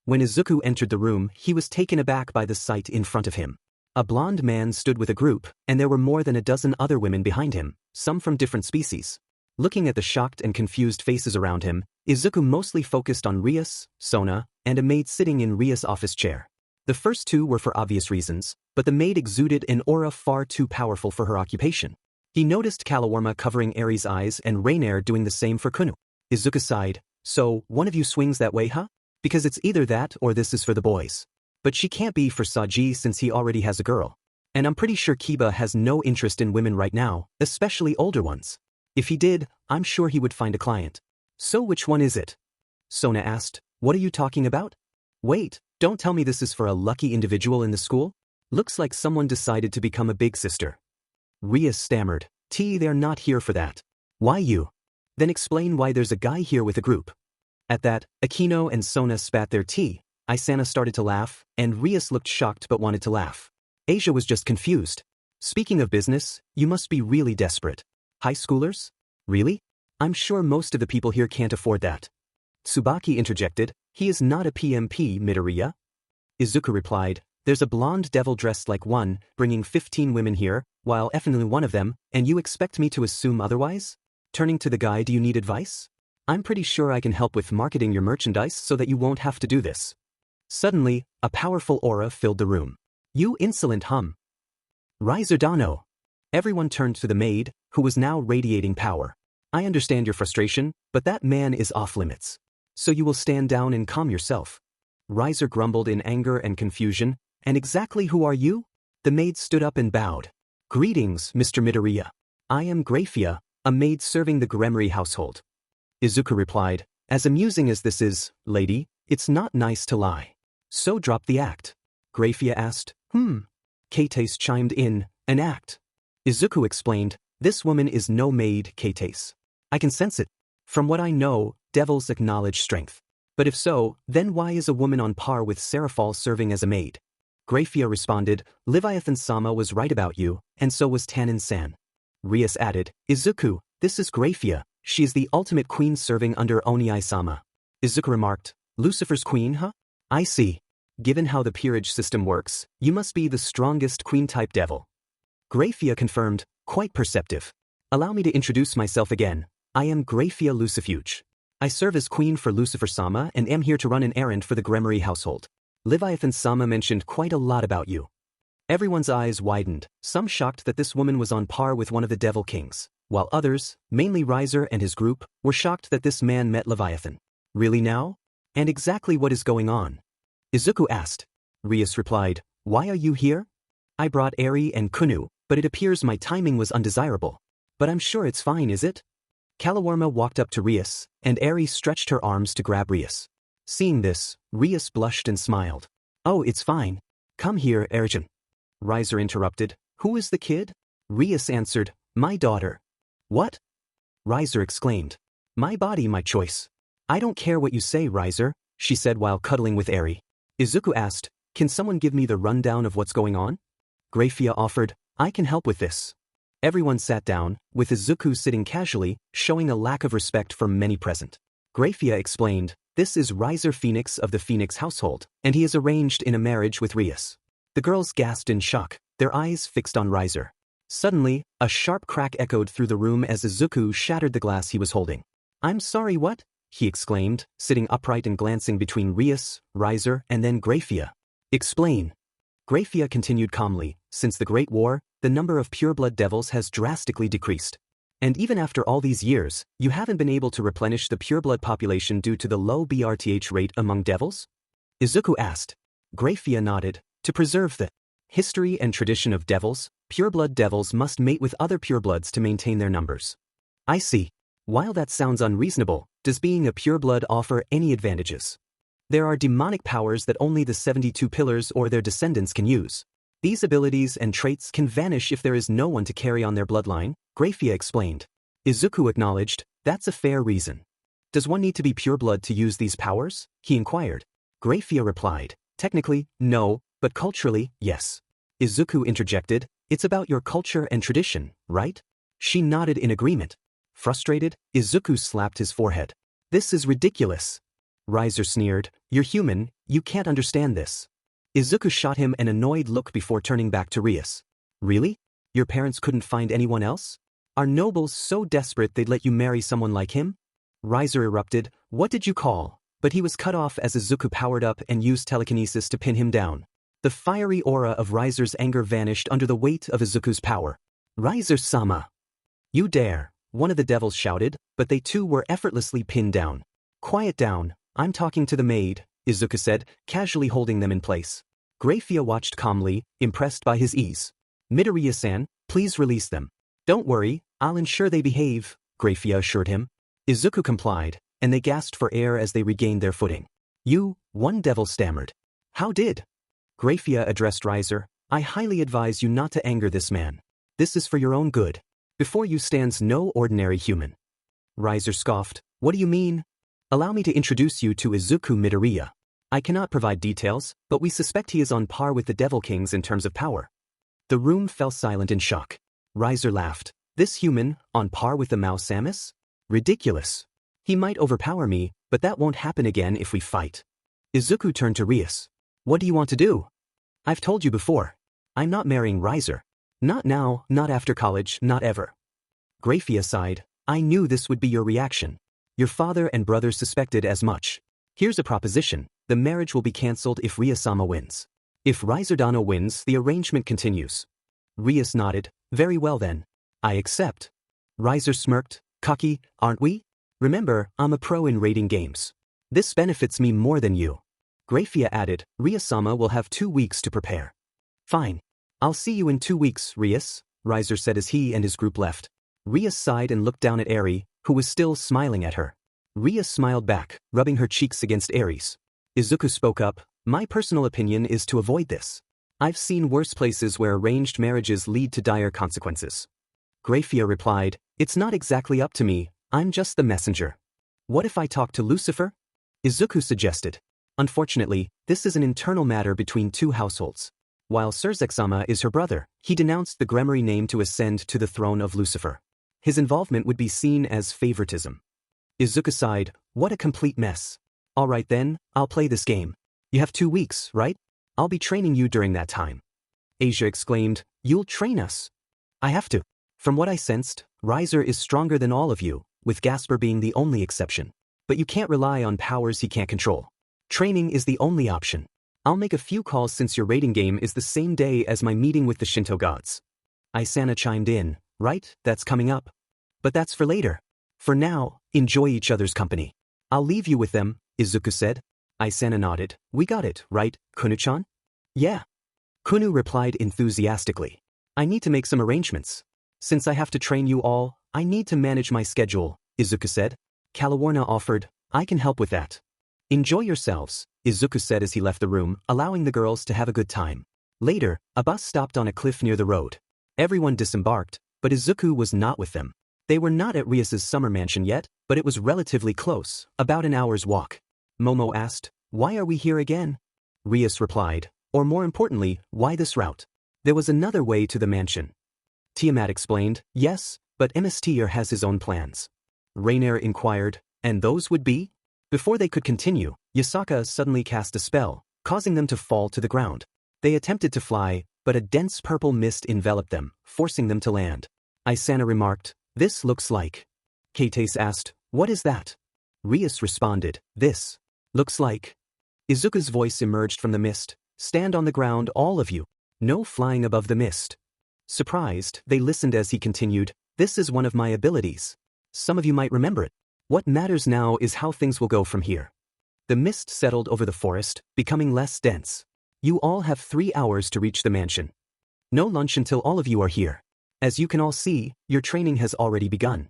When Izuku entered the room, he was taken aback by the sight in front of him. A blonde man stood with a group, and there were more than a dozen other women behind him, some from different species. Looking at the shocked and confused faces around him, Izuku mostly focused on Rias, Sona, and a maid sitting in Rias' office chair. The first two were for obvious reasons, but the maid exuded an aura far too powerful for her occupation. He noticed Kalawarma covering Eri's eyes and Rainer doing the same for Kunu. Izuku sighed. So, one of you swings that way, huh? Because it's either that or this is for the boys. But she can't be for Saji since he already has a girl. And I'm pretty sure Kiba has no interest in women right now, especially older ones. If he did, I'm sure he would find a client. So which one is it? Sona asked. What are you talking about? Wait, don't tell me this is for a lucky individual in the school? Looks like someone decided to become a big sister. Rias stammered. They're not here for that. Why you? Then explain why there's a guy here with a group. At that, Akino and Sona spat their tea. Isana started to laugh, and Rias looked shocked but wanted to laugh. Asia was just confused. Speaking of business, you must be really desperate. High schoolers? Really? I'm sure most of the people here can't afford that. Tsubaki interjected, he is not a PMP, Midoriya. Izuku replied, there's a blonde devil dressed like one, bringing 15 women here, while effing one of them, and you expect me to assume otherwise? Turning to the guy, do you need advice? I'm pretty sure I can help with marketing your merchandise so that you won't have to do this. Suddenly, a powerful aura filled the room. You insolent hum. Riser Dano. Everyone turned to the maid, who was now radiating power. I understand your frustration, but that man is off limits. So you will stand down and calm yourself. Riser grumbled in anger and confusion, and exactly who are you? The maid stood up and bowed. Greetings, Mr. Midoriya. I am Graphia, a maid serving the Gremory household. Izuku replied, as amusing as this is, lady, it's not nice to lie. So drop the act. Graphia asked, Kates chimed in, an act. Izuku explained, this woman is no maid, Kates. I can sense it. From what I know, devils acknowledge strength. But if so, then why is a woman on par with Seraphal serving as a maid? Graphia responded, Leviathan-sama was right about you, and so was Tanin-san. Rias added, Izuku, this is Graphia, she is the ultimate queen serving under Oniai-sama. Izuku remarked, Lucifer's queen, huh? I see. Given how the peerage system works, you must be the strongest queen-type devil. Graphia confirmed, quite perceptive. Allow me to introduce myself again. I am Graphia Lucifuge. I serve as queen for Lucifer-sama and am here to run an errand for the Gremory household. Leviathan-sama mentioned quite a lot about you. Everyone's eyes widened, some shocked that this woman was on par with one of the Devil Kings, while others, mainly Riser and his group, were shocked that this man met Leviathan. Really now? And exactly what is going on? Izuku asked. Rias replied, why are you here? I brought Eri and Kunu, but it appears my timing was undesirable. But I'm sure it's fine, is it? Calawarma walked up to Rias, and Eri stretched her arms to grab Rias. Seeing this, Rias blushed and smiled. Oh, it's fine. Come here, Ergen. Riser interrupted. Who is the kid? Rias answered, my daughter. What? Riser exclaimed. My body, my choice. I don't care what you say, Riser, she said while cuddling with Eri. Izuku asked, can someone give me the rundown of what's going on? Graphia offered, I can help with this. Everyone sat down, with Izuku sitting casually, showing a lack of respect from many present. Graphia explained, this is Riser Phoenix of the Phoenix household, and he is arranged in a marriage with Rias. The girls gasped in shock, their eyes fixed on Riser. Suddenly, a sharp crack echoed through the room as Izuku shattered the glass he was holding. I'm sorry, what? He exclaimed, sitting upright and glancing between Rias, Riser, and then Graphia. Explain. Graphia continued calmly, since the Great War, the number of pureblood devils has drastically decreased. And even after all these years, you haven't been able to replenish the pureblood population due to the low BRTH rate among devils? Izuku asked. Graphia nodded. To preserve the history and tradition of devils, pureblood devils must mate with other purebloods to maintain their numbers. I see. While that sounds unreasonable, does being a pureblood offer any advantages? There are demonic powers that only the 72 pillars or their descendants can use. These abilities and traits can vanish if there is no one to carry on their bloodline, Graphia explained. Izuku acknowledged, that's a fair reason. Does one need to be pureblood to use these powers? He inquired. Graphia replied, technically, no, but culturally, yes. Izuku interjected, it's about your culture and tradition, right? She nodded in agreement. Frustrated, Izuku slapped his forehead. This is ridiculous. Riser sneered, you're human, you can't understand this. Izuku shot him an annoyed look before turning back to Rias. Really? Your parents couldn't find anyone else? Are nobles so desperate they'd let you marry someone like him? Riser erupted, what did you call? But he was cut off as Izuku powered up and used telekinesis to pin him down. The fiery aura of Riser's anger vanished under the weight of Izuku's power. Riser-sama. You dare, one of the devils shouted, but they too were effortlessly pinned down. Quiet down, I'm talking to the maid, Izuku said, casually holding them in place. Grafia watched calmly, impressed by his ease. Midoriya-san, please release them. Don't worry, I'll ensure they behave, Grafia assured him. Izuku complied, and they gasped for air as they regained their footing. You, one devil stammered. How did? Grafia addressed Riser. I highly advise you not to anger this man. This is for your own good. Before you stands no ordinary human. Riser scoffed. What do you mean? Allow me to introduce you to Izuku Midoriya. I cannot provide details, but we suspect he is on par with the Devil Kings in terms of power. The room fell silent in shock. Riser laughed. This human, on par with the Mao Samus? Ridiculous. He might overpower me, but that won't happen again if we fight. Izuku turned to Rias. What do you want to do? I've told you before. I'm not marrying Riser. Not now, not after college, not ever. Grafia sighed. I knew this would be your reaction. Your father and brother suspected as much. Here's a proposition. The marriage will be cancelled if Ria-sama wins. If Riserdano wins, the arrangement continues. Rias nodded. Very well then. I accept. Riser smirked. Cocky, aren't we? Remember, I'm a pro in raiding games. This benefits me more than you. Grafia added, Ria-sama will have 2 weeks to prepare. Fine. I'll see you in 2 weeks, Rias, Riser said as he and his group left. Rias sighed and looked down at Eri, who was still smiling at her. Rias smiled back, rubbing her cheeks against Eri's. Izuku spoke up, my personal opinion is to avoid this. I've seen worse places where arranged marriages lead to dire consequences. Grafia replied, it's not exactly up to me, I'm just the messenger. What if I talk to Lucifer? Izuku suggested. Unfortunately, this is an internal matter between 2 households. While Surzek-sama is her brother, he denounced the Gremory name to ascend to the throne of Lucifer. His involvement would be seen as favoritism. Izuku sighed, what a complete mess. All right then, I'll play this game. You have 2 weeks, right? I'll be training you during that time. Asia exclaimed, you'll train us. I have to. From what I sensed, Riser is stronger than all of you, with Gasper being the only exception. But you can't rely on powers he can't control. Training is the only option. I'll make a few calls since your raiding game is the same day as my meeting with the Shinto gods. Isana chimed in, right, that's coming up. But that's for later. For now, enjoy each other's company. I'll leave you with them, Izuku said. Isana nodded. We got it, right, Kunu-chan? Yeah. Kunu replied enthusiastically. I need to make some arrangements. Since I have to train you all, I need to manage my schedule, Izuku said. Calawarna offered, I can help with that. Enjoy yourselves, Izuku said as he left the room, allowing the girls to have a good time. Later, a bus stopped on a cliff near the road. Everyone disembarked, but Izuku was not with them. They were not at Rias's summer mansion yet, but it was relatively close, about an hour's walk. Momo asked, why are we here again? Rias replied, or more importantly, why this route? There was another way to the mansion. Tiamat explained, yes, but MSTR has his own plans. Rainier inquired, and those would be? Before they could continue, Yasaka suddenly cast a spell, causing them to fall to the ground. They attempted to fly, but a dense purple mist enveloped them, forcing them to land. Isana remarked, this looks like. Kates asked, what is that? Rias responded, this. Looks like. Izuku's voice emerged from the mist, stand on the ground all of you. No flying above the mist. Surprised, they listened as he continued, this is one of my abilities. Some of you might remember it. What matters now is how things will go from here. The mist settled over the forest, becoming less dense. You all have 3 hours to reach the mansion. No lunch until all of you are here. As you can all see, your training has already begun.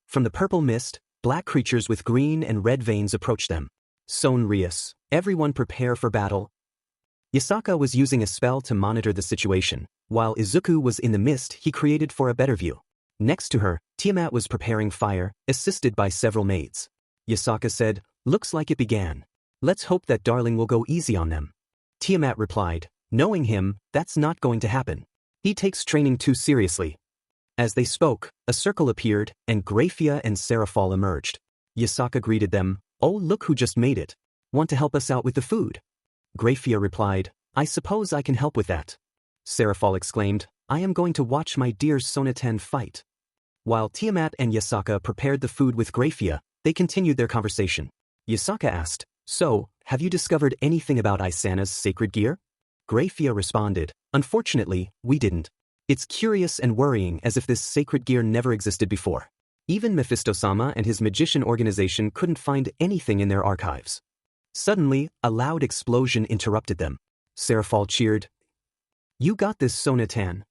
From the purple mist, black creatures with green and red veins approached them. Son Rias, everyone prepare for battle. Yasaka was using a spell to monitor the situation, while Izuku was in the mist he created for a better view. Next to her, Tiamat was preparing fire, assisted by several maids. Yasaka said, looks like it began. Let's hope that darling will go easy on them. Tiamat replied, knowing him, that's not going to happen. He takes training too seriously. As they spoke, a circle appeared, and Grafia and Seraphal emerged. Yasaka greeted them, oh look who just made it. Want to help us out with the food? Grafia replied, I suppose I can help with that. Seraphal exclaimed, I am going to watch my dear Sonatan fight. While Tiamat and Yasaka prepared the food with Grafia, they continued their conversation. Yasaka asked, so, have you discovered anything about Isana's sacred gear? Grafia responded, unfortunately, we didn't. It's curious and worrying as if this sacred gear never existed before. Even Mephisto-sama and his magician organization couldn't find anything in their archives. Suddenly, a loud explosion interrupted them. Serafal cheered. "You got this, Sona-tan."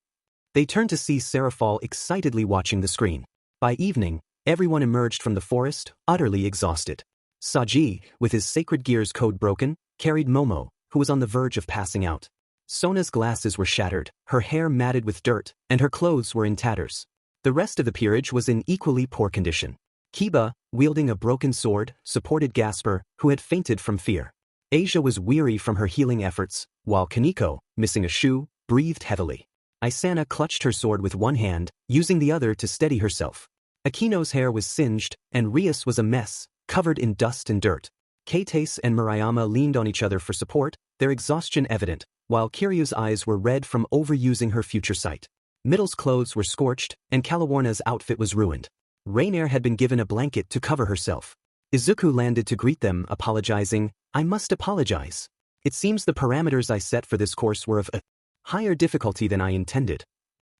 They turned to see Serafal excitedly watching the screen. By evening, everyone emerged from the forest, utterly exhausted. Saji, with his sacred gears code broken, carried Momo, who was on the verge of passing out. Sona's glasses were shattered, her hair matted with dirt, and her clothes were in tatters. The rest of the peerage was in equally poor condition. Kiba, wielding a broken sword, supported Gasper, who had fainted from fear. Asia was weary from her healing efforts, while Kaneko, missing a shoe, breathed heavily. Isana clutched her sword with one hand, using the other to steady herself. Akino's hair was singed, and Rias was a mess, covered in dust and dirt. Keitase and Murayama leaned on each other for support, their exhaustion evident, while Kiryu's eyes were red from overusing her future sight. Middle's clothes were scorched, and Kalawarna's outfit was ruined. Rainier had been given a blanket to cover herself. Izuku landed to greet them, apologizing. "I must apologize. It seems the parameters I set for this course were of a higher difficulty than I intended."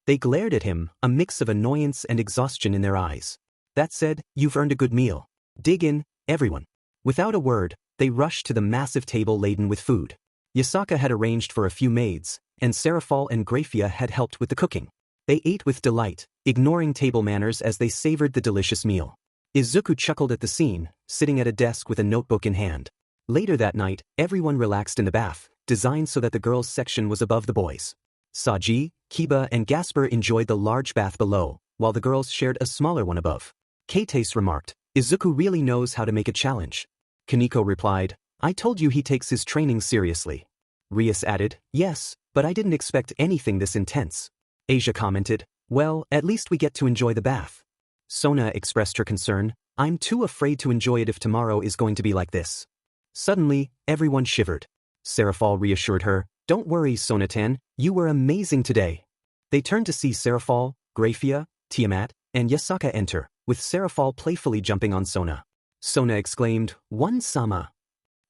They glared at him, a mix of annoyance and exhaustion in their eyes. "That said, you've earned a good meal. Dig in, everyone." Without a word, they rushed to the massive table laden with food. Yasaka had arranged for a few maids, and Serafal and Grafia had helped with the cooking. They ate with delight, ignoring table manners as they savored the delicious meal. Izuku chuckled at the scene, sitting at a desk with a notebook in hand. Later that night, everyone relaxed in the bath, designed so that the girls' section was above the boys'. Saji, Kiba, and Gasper enjoyed the large bath below, while the girls shared a smaller one above. Keitase remarked, "Izuku really knows how to make a challenge." Kaneko replied, "I told you he takes his training seriously." Rias added, "Yes, but I didn't expect anything this intense." Asia commented, "Well, at least we get to enjoy the bath." Sona expressed her concern, "I'm too afraid to enjoy it if tomorrow is going to be like this." Suddenly, everyone shivered. Serafal reassured her, "Don't worry, Sona-tan, you were amazing today." They turned to see Serafal, Grafia, Tiamat, and Yasaka enter, with Serafal playfully jumping on Sona. Sona exclaimed, "One-sama."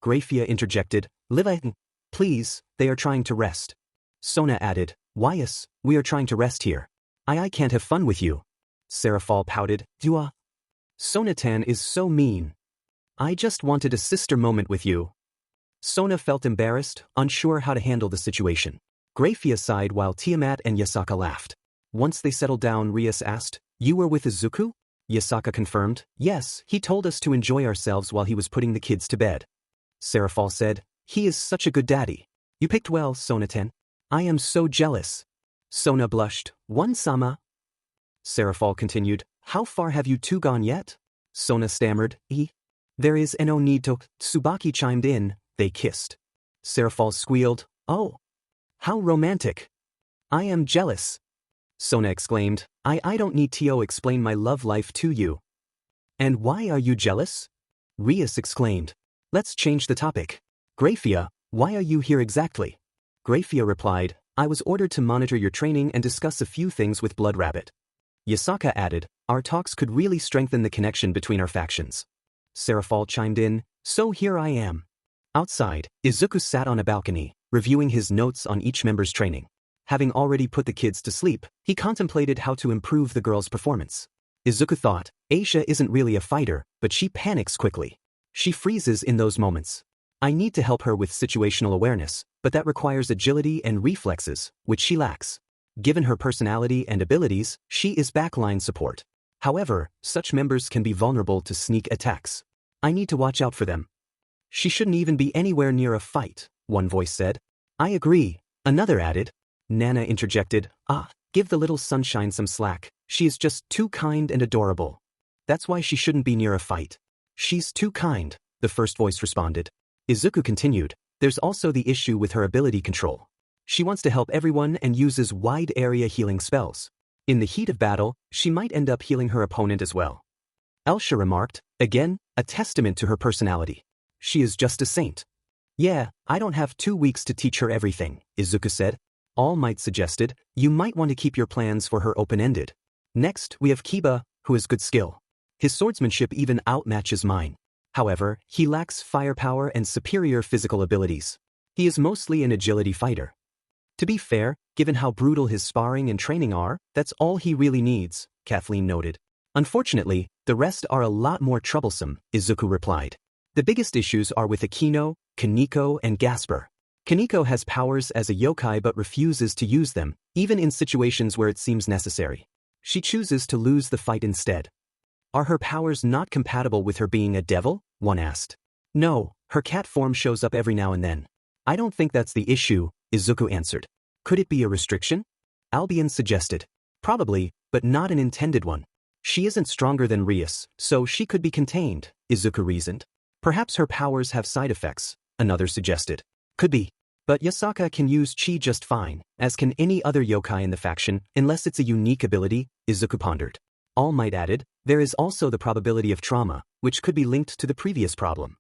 Grafia interjected, "Liva, please, they are trying to rest." Sona added, "Wyas, we are trying to rest here. I can't have fun with you." Serafal pouted, "Dua. Sona-tan is so mean. I just wanted a sister moment with you." Sona felt embarrassed, unsure how to handle the situation. Grafia sighed while Tiamat and Yasaka laughed. Once they settled down, Rias asked, "You were with Izuku?" Yasaka confirmed, "Yes, he told us to enjoy ourselves while he was putting the kids to bed." Serafal said, "He is such a good daddy. You picked well, Sona-tan. I am so jealous." Sona blushed, "One-sama." Serafal continued, "How far have you two gone yet?" Sona stammered, There is no need to." Tsubaki chimed in, "They kissed." Serafal squealed, "Oh. How romantic. I am jealous." Sona exclaimed, I don't need to explain my love life to you." "And why are you jealous?" Rias exclaimed. "Let's change the topic. Grafia, why are you here exactly?" Grafia replied, "I was ordered to monitor your training and discuss a few things with Blood Rabbit." Yasaka added, "Our talks could really strengthen the connection between our factions." Serafal chimed in, "So here I am." Outside, Izuku sat on a balcony, reviewing his notes on each member's training. Having already put the kids to sleep, he contemplated how to improve the girls' performance. Izuku thought, Asia isn't really a fighter, but she panics quickly. She freezes in those moments. I need to help her with situational awareness, but that requires agility and reflexes, which she lacks. Given her personality and abilities, she is backline support. However, such members can be vulnerable to sneak attacks. I need to watch out for them. She shouldn't even be anywhere near a fight, one voice said. I agree, another added. Nana interjected, give the little sunshine some slack, she is just too kind and adorable. That's why she shouldn't be near a fight. She's too kind, the first voice responded. Izuku continued, there's also the issue with her ability control. She wants to help everyone and uses wide area healing spells. In the heat of battle, she might end up healing her opponent as well. Elsha remarked, again, a testament to her personality. She is just a saint. Yeah, I don't have 2 weeks to teach her everything, Izuku said. All Might suggested, you might want to keep your plans for her open-ended. Next, we have Kiba, who has good skill. His swordsmanship even outmatches mine. However, he lacks firepower and superior physical abilities. He is mostly an agility fighter. To be fair, given how brutal his sparring and training are, that's all he really needs, Kathleen noted. Unfortunately, the rest are a lot more troublesome, Izuku replied. The biggest issues are with Akino, Kaneko, and Gasper. Kaneko has powers as a yokai but refuses to use them, even in situations where it seems necessary. She chooses to lose the fight instead. Are her powers not compatible with her being a devil? One asked. No, her cat form shows up every now and then. I don't think that's the issue, Izuku answered. Could it be a restriction? Albion suggested. Probably, but not an intended one. She isn't stronger than Rias, so she could be contained, Izuku reasoned. Perhaps her powers have side effects, another suggested. Could be. But Yasaka can use chi just fine, as can any other yokai in the faction, unless it's a unique ability, Izuku pondered. All Might added, there is also the probability of trauma, which could be linked to the previous problem.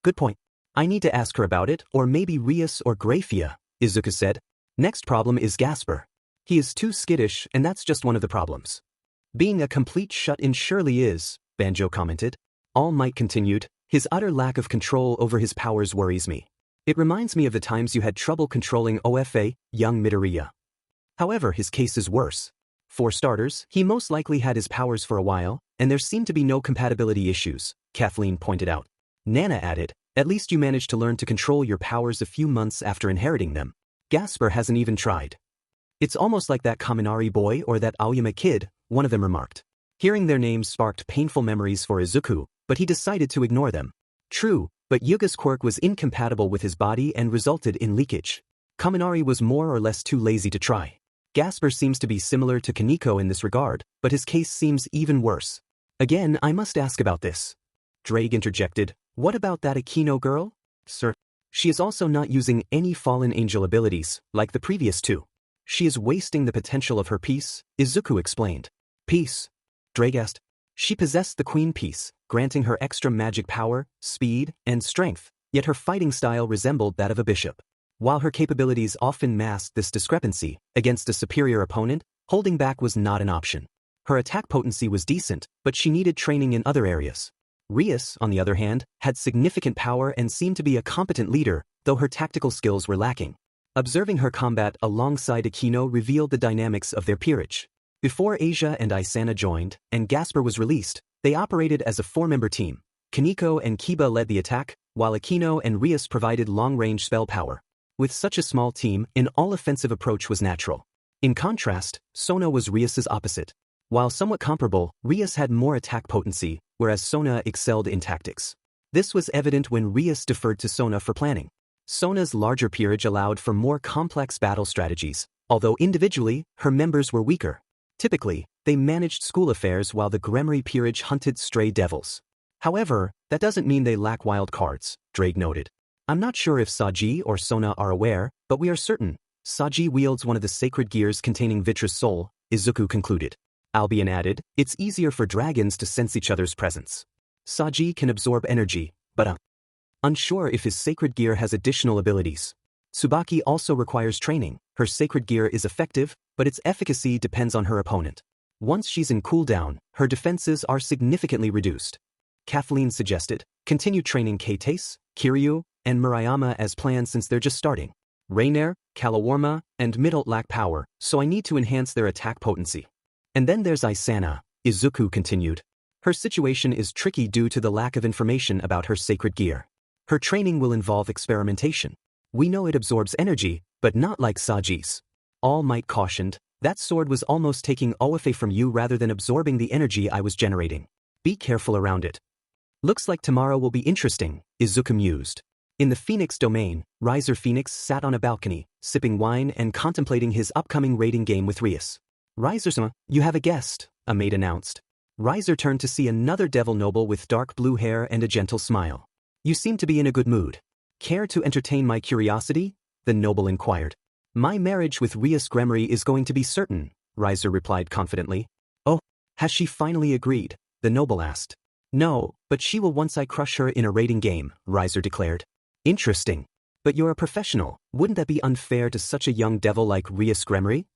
Good point. I need to ask her about it, or maybe Rias or Graphia, Izuku said. Next problem is Gasper. He is too skittish, and that's just one of the problems. Being a complete shut-in surely is, Banjo commented. All Might continued, his utter lack of control over his powers worries me. It reminds me of the times you had trouble controlling OFA, young Midoriya. However, his case is worse. For starters, he most likely had his powers for a while, and there seemed to be no compatibility issues, Kathleen pointed out. Nana added, at least you managed to learn to control your powers a few months after inheriting them. Gasper hasn't even tried. It's almost like that Kaminari boy or that Aoyama kid, one of them remarked. Hearing their names sparked painful memories for Izuku, but he decided to ignore them. True, but Yuga's quirk was incompatible with his body and resulted in leakage. Kaminari was more or less too lazy to try. Gasper seems to be similar to Kaneko in this regard, but his case seems even worse. Again, I must ask about this. Drake interjected, what about that Akino girl? Sir, she is also not using any fallen angel abilities, like the previous two. She is wasting the potential of her piece, Izuku explained. Piece? Drake asked. She possessed the queen piece, granting her extra magic power, speed, and strength, yet her fighting style resembled that of a bishop. While her capabilities often masked this discrepancy, against a superior opponent, holding back was not an option. Her attack potency was decent, but she needed training in other areas. Rias, on the other hand, had significant power and seemed to be a competent leader, though her tactical skills were lacking. Observing her combat alongside Akino revealed the dynamics of their peerage. Before Asia and Isana joined, and Gasper was released, they operated as a four-member team. Kaneko and Kiba led the attack, while Akino and Rias provided long-range spell power. With such a small team, an all-offensive approach was natural. In contrast, Sona was Rias's opposite. While somewhat comparable, Rias had more attack potency, whereas Sona excelled in tactics. This was evident when Rias deferred to Sona for planning. Sona's larger peerage allowed for more complex battle strategies, although individually, her members were weaker. Typically, they managed school affairs while the Gremory peerage hunted stray devils. However, that doesn't mean they lack wild cards, Drake noted. I'm not sure if Saji or Sona are aware, but we are certain. Saji wields one of the sacred gears containing Vitra's soul, Izuku concluded. Albion added, it's easier for dragons to sense each other's presence. Saji can absorb energy, but unsure if his sacred gear has additional abilities. Tsubaki also requires training. Her sacred gear is effective, but its efficacy depends on her opponent. Once she's in cooldown, her defenses are significantly reduced. Kathleen suggested, continue training Keitase, Kiryu, and Murayama as planned since they're just starting. Rainier, Kalawarma, and Middle lack power, so I need to enhance their attack potency. And then there's Isana, Izuku continued. Her situation is tricky due to the lack of information about her sacred gear. Her training will involve experimentation. We know it absorbs energy, but not like Saji's. All Might cautioned, that sword was almost taking OFA from you rather than absorbing the energy I was generating. Be careful around it. Looks like tomorrow will be interesting, Izuku mused. In the Phoenix domain, Riser Phoenix sat on a balcony, sipping wine and contemplating his upcoming raiding game with Rias. Riser-sama, you have a guest, a maid announced. Riser turned to see another devil noble with dark blue hair and a gentle smile. You seem to be in a good mood. Care to entertain my curiosity? The noble inquired. My marriage with Rias Gremory is going to be certain, Riser replied confidently. Oh, has she finally agreed? The noble asked. No, but she will once I crush her in a raiding game, Riser declared. Interesting. But you're a professional, wouldn't that be unfair to such a young devil like Rias Gremory?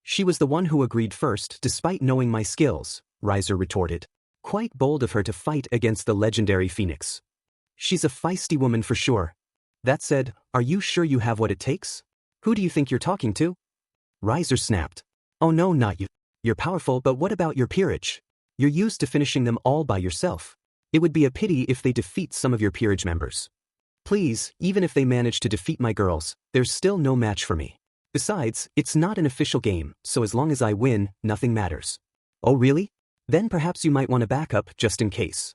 She was the one who agreed first despite knowing my skills, Riser retorted. Quite bold of her to fight against the legendary Phoenix. She's a feisty woman for sure. That said, are you sure you have what it takes? Who do you think you're talking to? Riser snapped. Oh no, not you. You're powerful, but what about your peerage? You're used to finishing them all by yourself. It would be a pity if they defeat some of your peerage members. Please, even if they manage to defeat my girls, there's still no match for me. Besides, it's not an official game, so as long as I win, nothing matters. Oh really? Then perhaps you might want a backup just in case.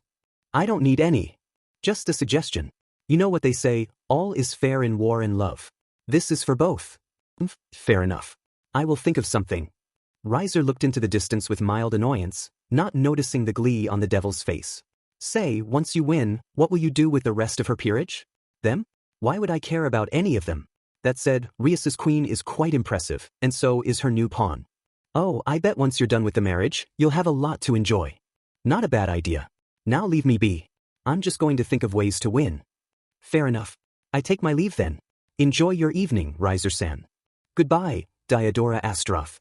I don't need any. Just a suggestion. You know what they say, all is fair in war and love. This is for both. Fair enough. I will think of something. Riser looked into the distance with mild annoyance, not noticing the glee on the devil's face. Say, once you win, what will you do with the rest of her peerage? Them? Why would I care about any of them? That said, Rias's queen is quite impressive, and so is her new pawn. Oh, I bet once you're done with the marriage, you'll have a lot to enjoy. Not a bad idea. Now leave me be. I'm just going to think of ways to win. Fair enough. I take my leave then. Enjoy your evening, Riser-san. Goodbye, Diodora Astroth.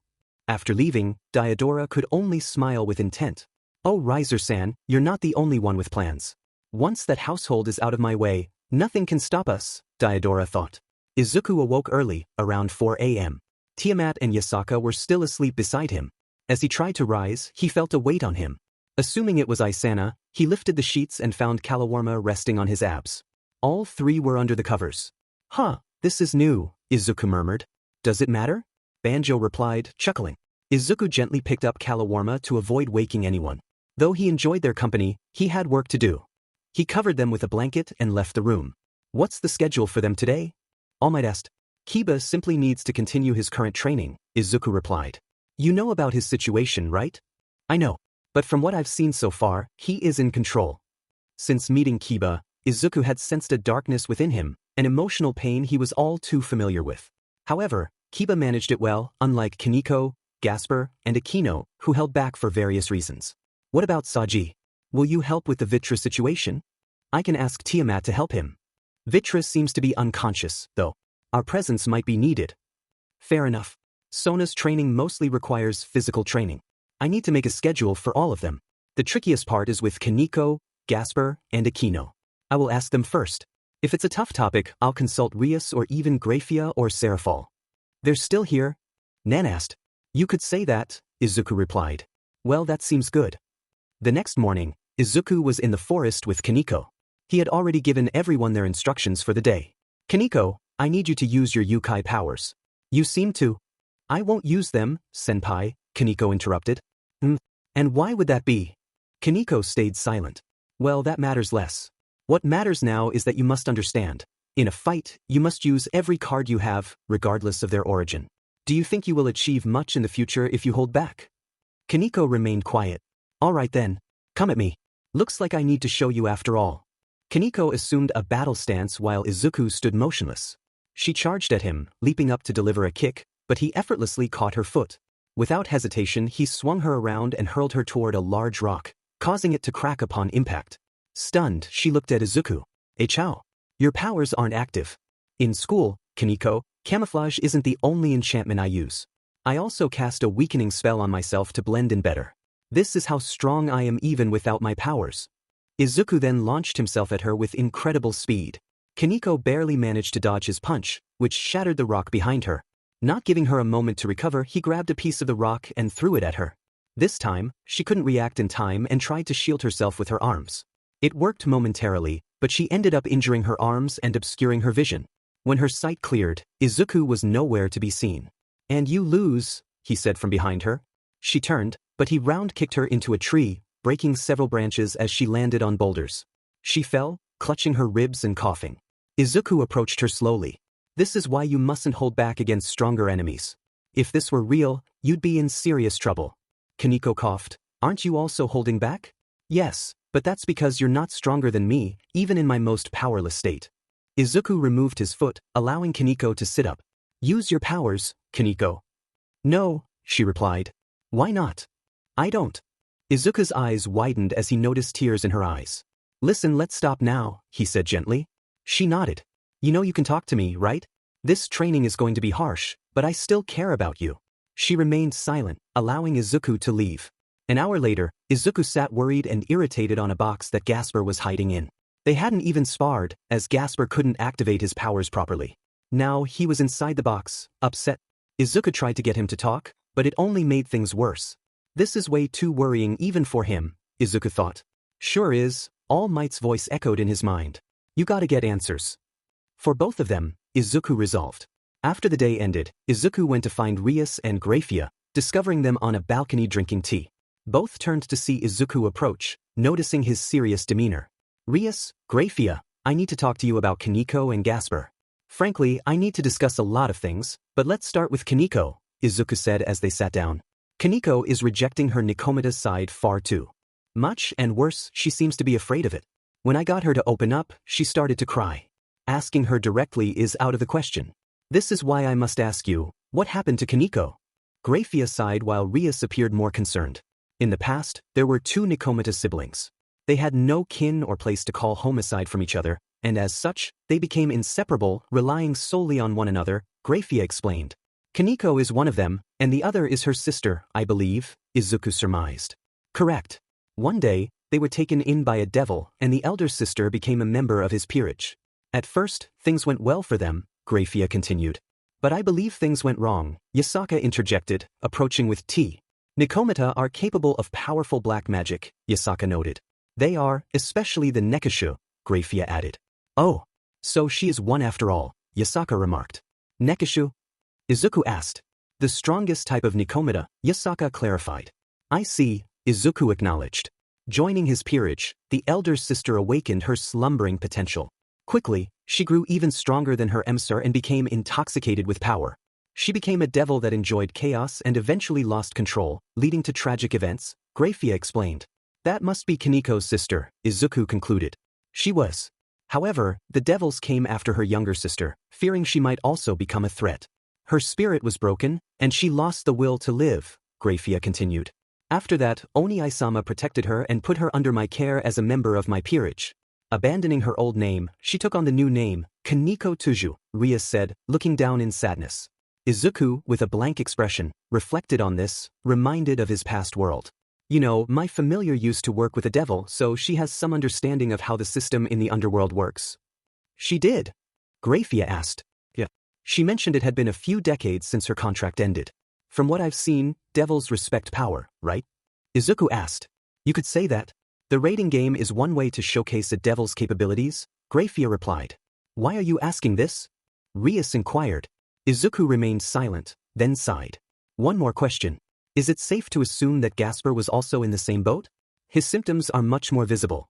After leaving, Diodora could only smile with intent. Oh Riser-san, you're not the only one with plans. Once that household is out of my way, nothing can stop us, Diodora thought. Izuku awoke early, around 4 a.m. Tiamat and Yasaka were still asleep beside him. As he tried to rise, he felt a weight on him. Assuming it was Isana, he lifted the sheets and found Kalawarma resting on his abs. All three were under the covers. Huh, this is new, Izuku murmured. Does it matter? Banjo replied, chuckling. Izuku gently picked up Kalawarma to avoid waking anyone. Though he enjoyed their company, he had work to do. He covered them with a blanket and left the room. What's the schedule for them today? All Might asked. Kiba simply needs to continue his current training, Izuku replied. You know about his situation, right? I know. But from what I've seen so far, he is in control. Since meeting Kiba, Izuku had sensed a darkness within him, an emotional pain he was all too familiar with. However, Kiba managed it well, unlike Kaneko, Gasper, and Akino, who held back for various reasons. What about Saji? Will you help with the Vitra situation? I can ask Tiamat to help him. Vitra seems to be unconscious, though. Our presence might be needed. Fair enough. Sona's training mostly requires physical training. I need to make a schedule for all of them. The trickiest part is with Kaneko, Gasper, and Akino. I will ask them first. If it's a tough topic, I'll consult Rias or even Graphia or Serafal. They're still here? Nan asked. You could say that, Izuku replied. Well, that seems good. The next morning, Izuku was in the forest with Kaneko. He had already given everyone their instructions for the day. Kaneko, I need you to use your Yukai powers. You seem to. I won't use them, senpai, Kaneko interrupted. And why would that be? Kaneko stayed silent. Well, that matters less. What matters now is that you must understand. In a fight, you must use every card you have, regardless of their origin. Do you think you will achieve much in the future if you hold back? Kaneko remained quiet. All right then, come at me. Looks like I need to show you after all. Kaneko assumed a battle stance while Izuku stood motionless. She charged at him, leaping up to deliver a kick, but he effortlessly caught her foot. Without hesitation, he swung her around and hurled her toward a large rock, causing it to crack upon impact. Stunned, she looked at Izuku. Chao. Your powers aren't active. In school, Kaneko, camouflage isn't the only enchantment I use. I also cast a weakening spell on myself to blend in better. This is how strong I am even without my powers. Izuku then launched himself at her with incredible speed. Kaneko barely managed to dodge his punch, which shattered the rock behind her. Not giving her a moment to recover, he grabbed a piece of the rock and threw it at her. This time, she couldn't react in time and tried to shield herself with her arms. It worked momentarily, but she ended up injuring her arms and obscuring her vision. When her sight cleared, Izuku was nowhere to be seen. And you lose, he said from behind her. She turned, but he round-kicked her into a tree, breaking several branches as she landed on boulders. She fell, clutching her ribs and coughing. Izuku approached her slowly. This is why you mustn't hold back against stronger enemies. If this were real, you'd be in serious trouble. Kaneko coughed. Aren't you also holding back? Yes, but that's because you're not stronger than me, even in my most powerless state. Izuku removed his foot, allowing Kaneko to sit up. Use your powers, Kaneko. No, she replied. Why not? I don't. Izuku's eyes widened as he noticed tears in her eyes. Listen, let's stop now, he said gently. She nodded. You know you can talk to me, right? This training is going to be harsh, but I still care about you. She remained silent, allowing Izuku to leave. An hour later, Izuku sat worried and irritated on a box that Gasper was hiding in. They hadn't even sparred, as Gasper couldn't activate his powers properly. Now he was inside the box, upset. Izuku tried to get him to talk, but it only made things worse. This is way too worrying even for him, Izuku thought. Sure is, All Might's voice echoed in his mind. You gotta get answers. For both of them, Izuku resolved. After the day ended, Izuku went to find Rias and Grafia, discovering them on a balcony drinking tea. Both turned to see Izuku approach, noticing his serious demeanor. Rias, Grafia, I need to talk to you about Kaneko and Gasper. Frankly, I need to discuss a lot of things, but let's start with Kaneko, Izuku said as they sat down. Kaneko is rejecting her Nikomata's side far too much, and worse, she seems to be afraid of it. When I got her to open up, she started to cry. Asking her directly is out of the question. This is why I must ask you, what happened to Kaneko? Grafia sighed while Rias appeared more concerned. In the past, there were 2 Nikomata siblings. They had no kin or place to call home aside from each other, and as such, they became inseparable, relying solely on one another, Grafia explained. Kaneko is one of them, and the other is her sister, I believe, Izuku surmised. Correct. One day, they were taken in by a devil, and the elder sister became a member of his peerage. At first, things went well for them, Grafia continued. But I believe things went wrong, Yasaka interjected, approaching with tea. Nikomata are capable of powerful black magic, Yasaka noted. They are, especially the Nekishu, Grafia added. Oh, so she is one after all, Yasaka remarked. Nekishu? Izuku asked. The strongest type of Nikomata, Yasaka clarified. I see, Izuku acknowledged. Joining his peerage, the elder sister awakened her slumbering potential. Quickly, she grew even stronger than her emissary and became intoxicated with power. She became a devil that enjoyed chaos and eventually lost control, leading to tragic events, Grafia explained. That must be Kaneko's sister, Izuku concluded. She was. However, the devils came after her younger sister, fearing she might also become a threat. Her spirit was broken, and she lost the will to live, Grafia continued. After that, Oni-sama protected her and put her under my care as a member of my peerage. Abandoning her old name, she took on the new name, Kaneko Tuju, Rias said, looking down in sadness. Izuku, with a blank expression, reflected on this, reminded of his past world. You know, my familiar used to work with a devil, so she has some understanding of how the system in the underworld works. She did? Grafia asked. Yeah. She mentioned it had been a few decades since her contract ended. From what I've seen, devils respect power, right? Izuku asked. You could say that. The raiding game is one way to showcase a devil's capabilities, Grafia replied. Why are you asking this? Rias inquired. Izuku remained silent, then sighed. One more question. Is it safe to assume that Gasper was also in the same boat? His symptoms are much more visible.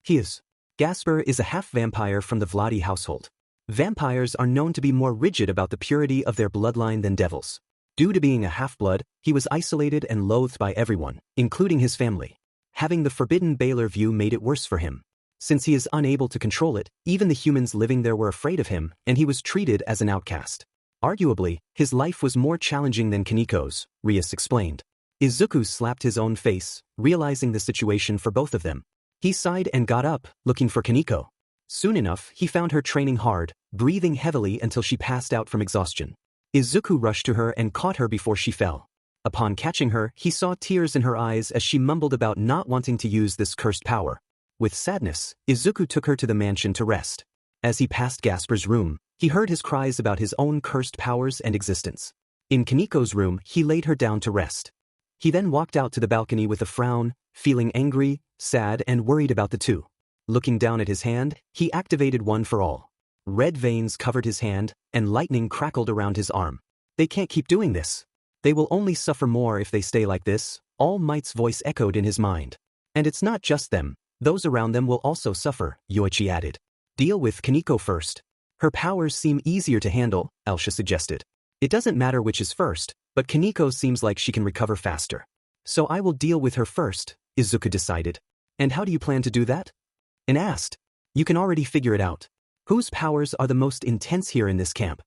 He is. Gasper is a half-vampire from the Vladi household. Vampires are known to be more rigid about the purity of their bloodline than devils. Due to being a half-blood, he was isolated and loathed by everyone, including his family. Having the forbidden Baylor view made it worse for him. Since he is unable to control it, even the humans living there were afraid of him, and he was treated as an outcast. Arguably, his life was more challenging than Kaneko's, Rias explained. Izuku slapped his own face, realizing the situation for both of them. He sighed and got up, looking for Kaneko. Soon enough, he found her training hard, breathing heavily until she passed out from exhaustion. Izuku rushed to her and caught her before she fell. Upon catching her, he saw tears in her eyes as she mumbled about not wanting to use this cursed power. With sadness, Izuku took her to the mansion to rest. As he passed Gasper's room, he heard his cries about his own cursed powers and existence. In Kaneko's room, he laid her down to rest. He then walked out to the balcony with a frown, feeling angry, sad, and worried about the two. Looking down at his hand, he activated One for All. Red veins covered his hand, and lightning crackled around his arm. They can't keep doing this. They will only suffer more if they stay like this, All Might's voice echoed in his mind. And it's not just them, those around them will also suffer, Yoichi added. Deal with Kaneko first. Her powers seem easier to handle, Elsha suggested. It doesn't matter which is first, but Kaneko seems like she can recover faster. So I will deal with her first, Izuku decided. And how do you plan to do that? And asked. You can already figure it out. Whose powers are the most intense here in this camp?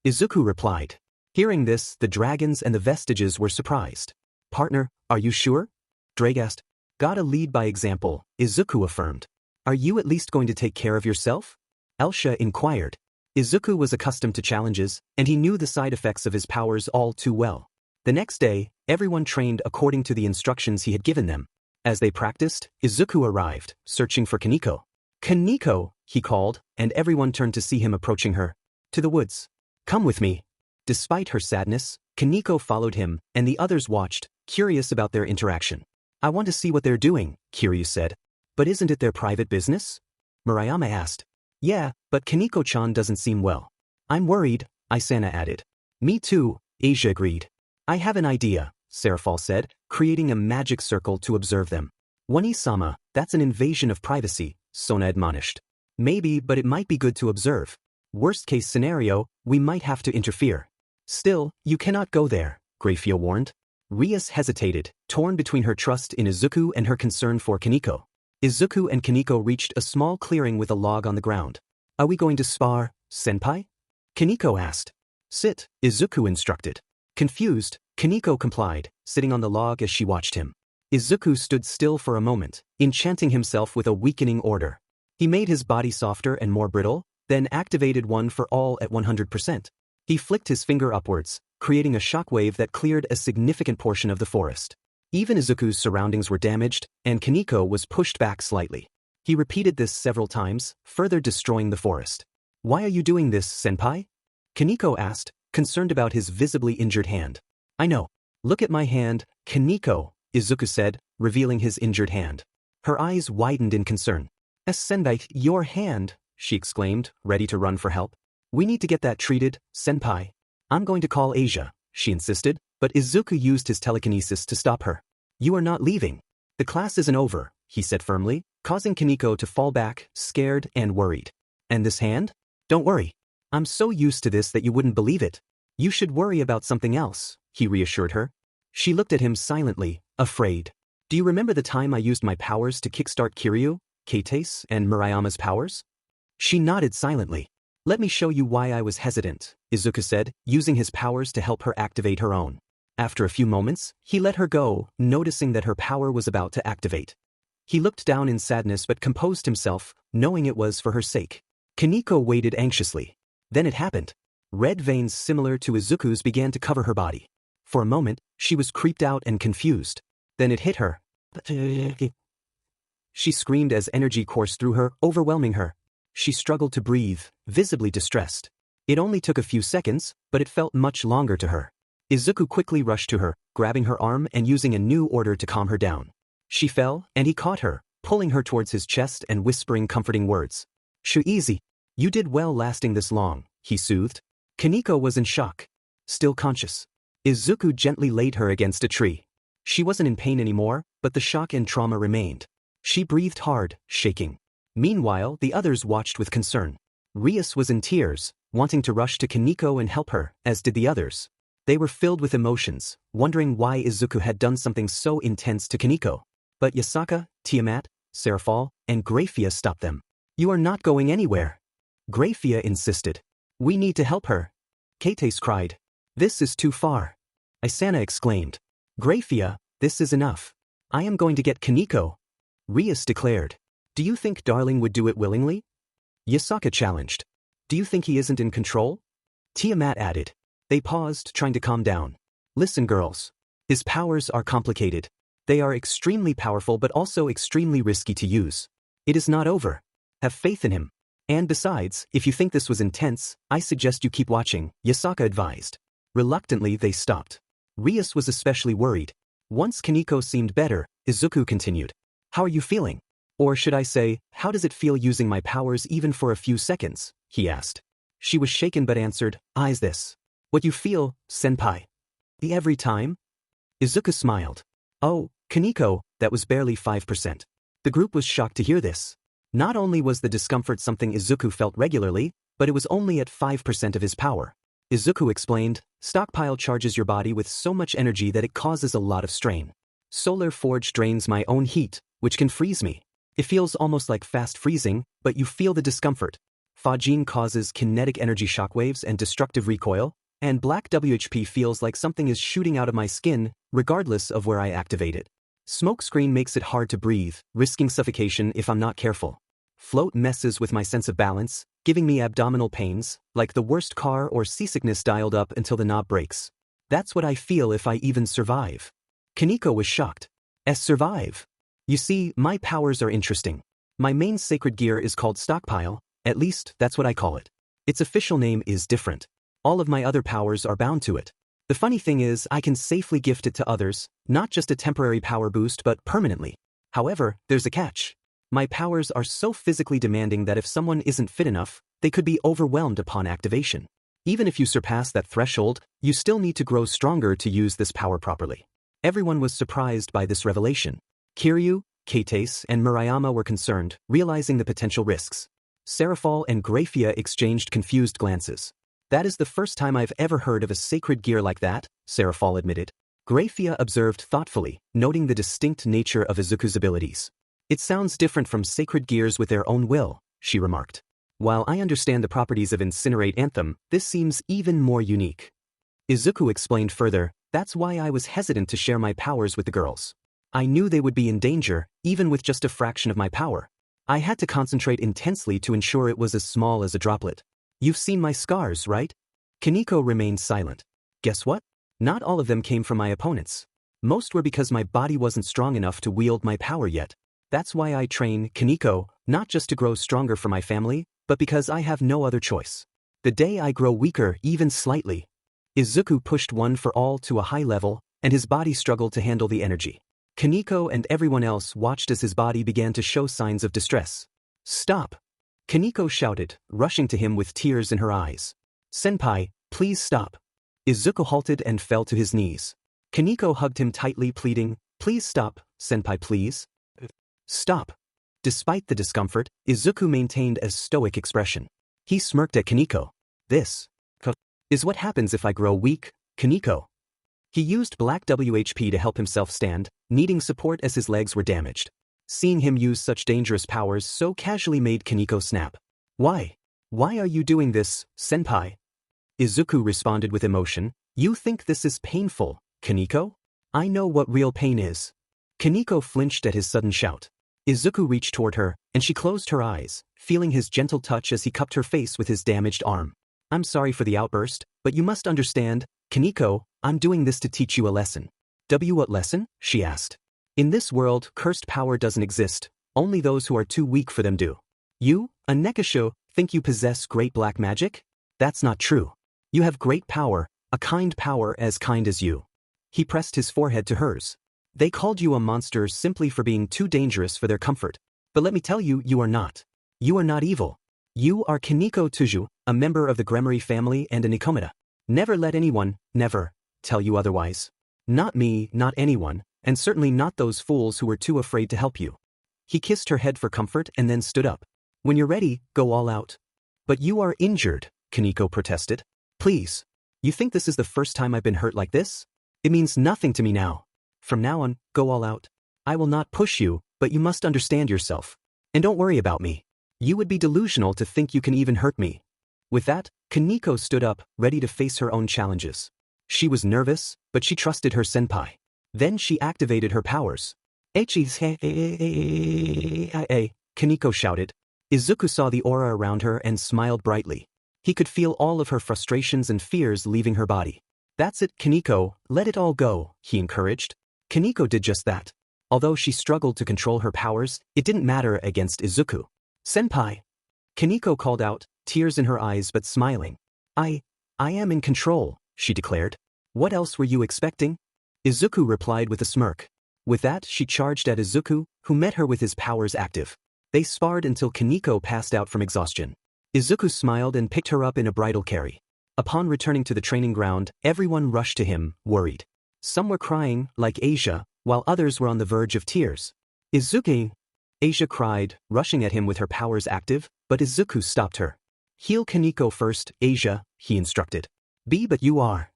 Izuku replied. Hearing this, the dragons and the vestiges were surprised. Partner, are you sure? Drag asked. Gotta lead by example, Izuku affirmed. Are you at least going to take care of yourself? Elsha inquired. Izuku was accustomed to challenges, and he knew the side effects of his powers all too well. The next day, everyone trained according to the instructions he had given them. As they practiced, Izuku arrived, searching for Kaneko. Kaneko, he called, and everyone turned to see him approaching her. To the woods. Come with me. Despite her sadness, Kaneko followed him, and the others watched, curious about their interaction. I want to see what they're doing, Kiryu said. But isn't it their private business? Murayama asked. Yeah, but Kaneko-chan doesn't seem well. I'm worried, Isana added. Me too, Asia agreed. I have an idea, Serafal said, creating a magic circle to observe them. Wani-sama, that's an invasion of privacy, Sona admonished. Maybe, but it might be good to observe. Worst case scenario, we might have to interfere. Still, you cannot go there, Grafia warned. Rias hesitated, torn between her trust in Izuku and her concern for Kaneko. Izuku and Kaneko reached a small clearing with a log on the ground. Are we going to spar, senpai? Kaneko asked. Sit, Izuku instructed. Confused, Kaneko complied, sitting on the log as she watched him. Izuku stood still for a moment, enchanting himself with a weakening order. He made his body softer and more brittle, then activated one for all at 100%. He flicked his finger upwards, creating a shockwave that cleared a significant portion of the forest. Even Izuku's surroundings were damaged, and Kaneko was pushed back slightly. He repeated this several times, further destroying the forest. Why are you doing this, senpai? Kaneko asked, concerned about his visibly injured hand. I know. Look at my hand, Kaneko, Izuku said, revealing his injured hand. Her eyes widened in concern. Senpai, your hand, she exclaimed, ready to run for help. We need to get that treated, senpai. I'm going to call Asia, she insisted, but Izuku used his telekinesis to stop her. You are not leaving. The class isn't over, he said firmly, causing Kaneko to fall back, scared and worried. And this hand? Don't worry. I'm so used to this that you wouldn't believe it. You should worry about something else, he reassured her. She looked at him silently, afraid. Do you remember the time I used my powers to kickstart Kiryu, Kate's, and Murayama's powers? She nodded silently. Let me show you why I was hesitant, Izuku said, using his powers to help her activate her own. After a few moments, he let her go, noticing that her power was about to activate. He looked down in sadness but composed himself, knowing it was for her sake. Kaneko waited anxiously. Then it happened. Red veins similar to Izuku's began to cover her body. For a moment, she was creeped out and confused. Then it hit her. She screamed as energy coursed through her, overwhelming her. She struggled to breathe, visibly distressed. It only took a few seconds, but it felt much longer to her. Izuku quickly rushed to her, grabbing her arm and using a new order to calm her down. She fell, and he caught her, pulling her towards his chest and whispering comforting words. Easy. You did well lasting this long, he soothed. Kaneko was in shock. Still conscious. Izuku gently laid her against a tree. She wasn't in pain anymore, but the shock and trauma remained. She breathed hard, shaking. Meanwhile, the others watched with concern. Rias was in tears, wanting to rush to Kaneko and help her, as did the others. They were filled with emotions, wondering why Izuku had done something so intense to Kaneko. But Yasaka, Tiamat, Serafal, and Grafia stopped them. You are not going anywhere. Grafia insisted. We need to help her. Kates cried. This is too far. Isana exclaimed. Grafia, this is enough. I am going to get Kaneko. Rias declared. Do you think Darling would do it willingly? Yasaka challenged. Do you think he isn't in control? Tiamat added. They paused, trying to calm down. Listen, girls. His powers are complicated. They are extremely powerful but also extremely risky to use. It is not over. Have faith in him. And besides, if you think this was intense, I suggest you keep watching, Yasaka advised. Reluctantly, they stopped. Rias was especially worried. Once Kaneko seemed better, Izuku continued. How are you feeling? Or should I say, how does it feel using my powers even for a few seconds? He asked. She was shaken but answered, Is this what you feel, senpai? Every time? Izuku smiled. Oh, Kaneko, that was barely 5%. The group was shocked to hear this. Not only was the discomfort something Izuku felt regularly, but it was only at 5% of his power. Izuku explained, stockpile charges your body with so much energy that it causes a lot of strain. Solar Forge drains my own heat, which can freeze me. It feels almost like fast freezing, but you feel the discomfort. Fajin causes kinetic energy shockwaves and destructive recoil, and Black WHP feels like something is shooting out of my skin, regardless of where I activate it. Smokescreen makes it hard to breathe, risking suffocation if I'm not careful. Float messes with my sense of balance, giving me abdominal pains, like the worst car or seasickness dialed up until the knob breaks. That's what I feel if I even survive. Kaneko was shocked. Survive? You see, my powers are interesting. My main sacred gear is called Stockpile, at least that's what I call it. Its official name is different. All of my other powers are bound to it. The funny thing is, I can safely gift it to others, not just a temporary power boost but permanently. However, there's a catch. My powers are so physically demanding that if someone isn't fit enough, they could be overwhelmed upon activation. Even if you surpass that threshold, you still need to grow stronger to use this power properly. Everyone was surprised by this revelation. Kiryu, Kates, and Murayama were concerned, realizing the potential risks. Serafal and Graphia exchanged confused glances. That is the first time I've ever heard of a sacred gear like that, Serafal admitted. Graphia observed thoughtfully, noting the distinct nature of Izuku's abilities. It sounds different from sacred gears with their own will, she remarked. While I understand the properties of Incinerate Anthem, this seems even more unique. Izuku explained further, that's why I was hesitant to share my powers with the girls. I knew they would be in danger, even with just a fraction of my power. I had to concentrate intensely to ensure it was as small as a droplet. You've seen my scars, right? Kaneko remained silent. Guess what? Not all of them came from my opponents. Most were because my body wasn't strong enough to wield my power yet. That's why I train, Kaneko, not just to grow stronger for my family, but because I have no other choice. The day I grow weaker even slightly. Izuku pushed one for all to a high level, and his body struggled to handle the energy. Kaneko and everyone else watched as his body began to show signs of distress. Stop! Kaneko shouted, rushing to him with tears in her eyes. Senpai, please stop. Izuku halted and fell to his knees. Kaneko hugged him tightly, pleading, please stop, senpai, please. Stop. Despite the discomfort, Izuku maintained a stoic expression. He smirked at Kaneko. This is what happens if I grow weak, Kaneko. He used black WHP to help himself stand, needing support as his legs were damaged. Seeing him use such dangerous powers so casually made Kaneko snap. Why? Why are you doing this, senpai? Izuku responded with emotion. You think this is painful, Kaneko? I know what real pain is. Kaneko flinched at his sudden shout. Izuku reached toward her, and she closed her eyes, feeling his gentle touch as he cupped her face with his damaged arm. I'm sorry for the outburst, but you must understand, Kaneko, I'm doing this to teach you a lesson. What lesson? She asked. In this world, cursed power doesn't exist, only those who are too weak for them do. You, a Nekasho, think you possess great black magic? That's not true. You have great power, a kind power as kind as you. He pressed his forehead to hers. They called you a monster simply for being too dangerous for their comfort. But let me tell you, you are not. You are not evil. You are Kaneko Tuju, a member of the Gremory family and a Nikomata. Never let anyone, never, tell you otherwise. Not me, not anyone, and certainly not those fools who were too afraid to help you. He kissed her head for comfort and then stood up. When you're ready, go all out. But you are injured, Kaneko protested. Please. You think this is the first time I've been hurt like this? It means nothing to me now. From now on, go all out. I will not push you, but you must understand yourself. And don't worry about me. You would be delusional to think you can even hurt me. With that, Kaneko stood up, ready to face her own challenges. She was nervous, but she trusted her senpai. Then she activated her powers. Kaneko shouted. Izuku saw the aura around her and smiled brightly. He could feel all of her frustrations and fears leaving her body. That's it, Kaneko, let it all go, he encouraged. Kaneko did just that. Although she struggled to control her powers, it didn't matter against Izuku. Senpai. Kaneko called out, tears in her eyes but smiling. I am in control, she declared. What else were you expecting? Izuku replied with a smirk. With that, she charged at Izuku, who met her with his powers active. They sparred until Kaneko passed out from exhaustion. Izuku smiled and picked her up in a bridal carry. Upon returning to the training ground, everyone rushed to him, worried. Some were crying, like Asia, while others were on the verge of tears. Izuku! Asia cried, rushing at him with her powers active, but Izuku stopped her. Heal Kaneko first, Asia, he instructed. But you are.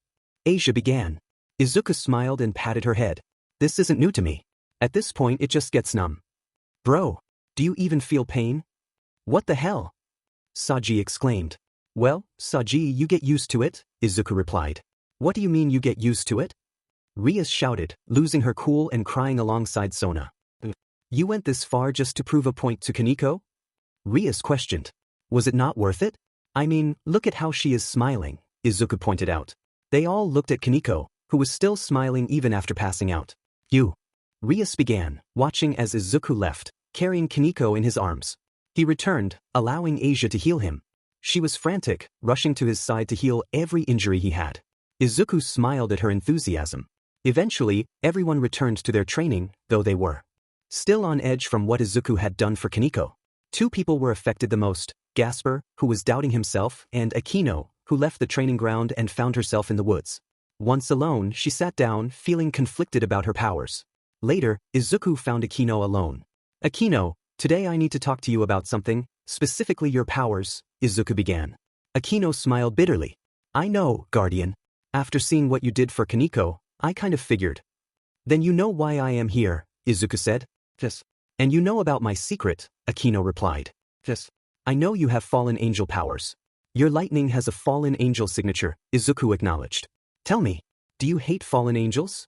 Asia began. Izuku smiled and patted her head. This isn't new to me. At this point it just gets numb. Bro, do you even feel pain? What the hell? Saji exclaimed. Well, Saji, you get used to it, Izuku replied. What do you mean you get used to it? Rias shouted, losing her cool and crying alongside Sona. You went this far just to prove a point to Kaneko? Rias questioned. Was it not worth it? I mean, look at how she is smiling, Izuku pointed out. They all looked at Kaneko, who was still smiling even after passing out. You. Rias began, watching as Izuku left, carrying Kaneko in his arms. He returned, allowing Asia to heal him. She was frantic, rushing to his side to heal every injury he had. Izuku smiled at her enthusiasm. Eventually, everyone returned to their training, though they were still on edge from what Izuku had done for Kaneko. Two people were affected the most, Gasper, who was doubting himself, and Akino, who left the training ground and found herself in the woods. Once alone, she sat down, feeling conflicted about her powers. Later, Izuku found Akino alone. Akino, today I need to talk to you about something, specifically your powers, Izuku began. Akino smiled bitterly. I know, Guardian. After seeing what you did for Kaneko, I kind of figured. Then you know why I am here, Izuku said. Yes. And you know about my secret, Akino replied. Yes. I know you have fallen angel powers. Your lightning has a fallen angel signature, Izuku acknowledged. Tell me, do you hate fallen angels?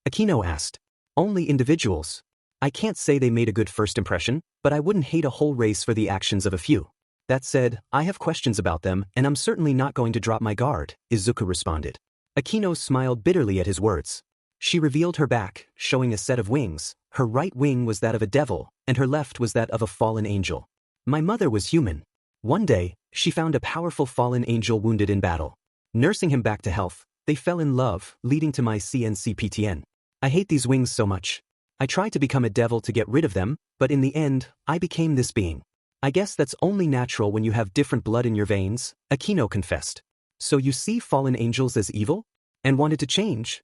Akino asked. Only individuals. I can't say they made a good first impression, but I wouldn't hate a whole race for the actions of a few. That said, I have questions about them, and I'm certainly not going to drop my guard, Izuku responded. Akino smiled bitterly at his words. She revealed her back, showing a set of wings. Her right wing was that of a devil, and her left was that of a fallen angel. My mother was human. One day, she found a powerful fallen angel wounded in battle. Nursing him back to health, they fell in love, leading to my CNCPTN. I hate these wings so much. I tried to become a devil to get rid of them, but in the end, I became this being. I guess that's only natural when you have different blood in your veins, Akino confessed. So you see fallen angels as evil? And wanted to change?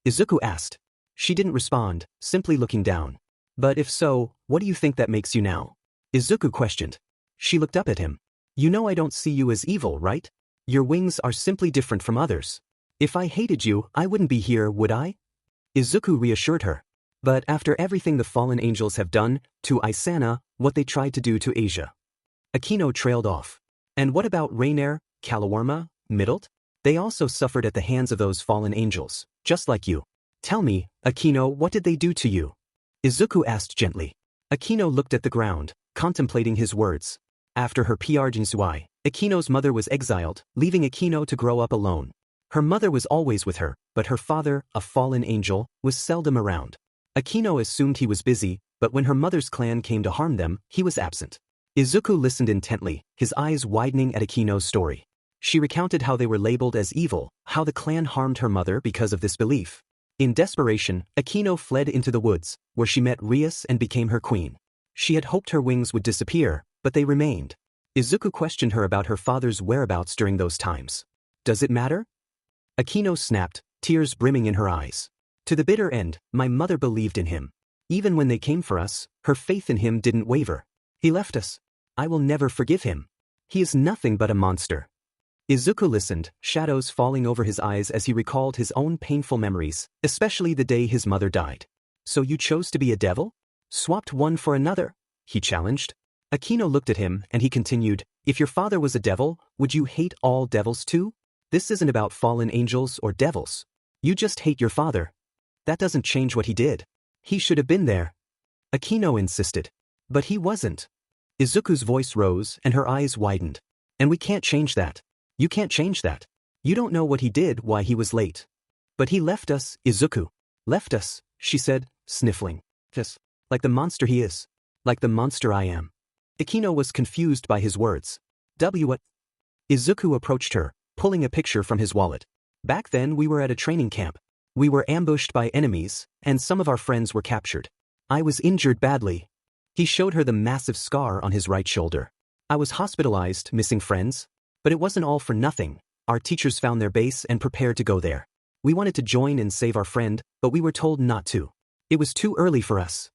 Izuku asked. She didn't respond, simply looking down. But if so, what do you think that makes you now? Izuku questioned. She looked up at him. You know I don't see you as evil, right? Your wings are simply different from others. If I hated you, I wouldn't be here, would I? Izuku reassured her. But after everything the fallen angels have done to Isana, what they tried to do to Asia. Akino trailed off. And what about Rainier, Calawarma, Middlet? They also suffered at the hands of those fallen angels, just like you. Tell me, Akino, what did they do to you? Izuku asked gently. Akino looked at the ground, contemplating his words. After her Jinsui, Akino's mother was exiled, leaving Akino to grow up alone. Her mother was always with her, but her father, a fallen angel, was seldom around. Akino assumed he was busy, but when her mother's clan came to harm them, he was absent. Izuku listened intently, his eyes widening at Akino's story. She recounted how they were labeled as evil, how the clan harmed her mother because of this belief. In desperation, Akino fled into the woods, where she met Rias and became her queen. She had hoped her wings would disappear, but they remained. Izuku questioned her about her father's whereabouts during those times. Does it matter? Akino snapped, tears brimming in her eyes. To the bitter end, my mother believed in him. Even when they came for us, her faith in him didn't waver. He left us. I will never forgive him. He is nothing but a monster. Izuku listened, shadows falling over his eyes as he recalled his own painful memories, especially the day his mother died. So you chose to be a devil? Swapped one for another? He challenged. Akino looked at him and he continued, if your father was a devil, would you hate all devils too? This isn't about fallen angels or devils. You just hate your father. That doesn't change what he did. He should have been there. Akino insisted. But he wasn't. Izuku's voice rose and her eyes widened. And we can't change that. You can't change that. You don't know what he did, why he was late. But he left us, Izuku. Left us, she said, sniffling. Just like the monster he is. Like the monster I am. Akino was confused by his words. What? Izuku approached her, pulling a picture from his wallet. Back then we were at a training camp. We were ambushed by enemies, and some of our friends were captured. I was injured badly. He showed her the massive scar on his right shoulder. I was hospitalized, missing friends. But it wasn't all for nothing. Our teachers found their base and prepared to go there. We wanted to join and save our friend, but we were told not to. It was too early for us.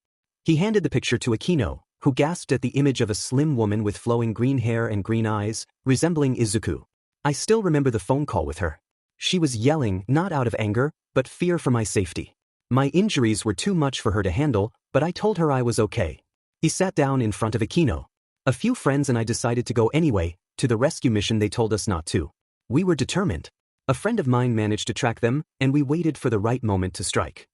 He handed the picture to Akino, who gasped at the image of a slim woman with flowing green hair and green eyes, resembling Izuku. I still remember the phone call with her. She was yelling, not out of anger, but fear for my safety. My injuries were too much for her to handle, but I told her I was okay. He sat down in front of Akino. A few friends and I decided to go anyway, to the rescue mission they told us not to. We were determined. A friend of mine managed to track them, and we waited for the right moment to strike.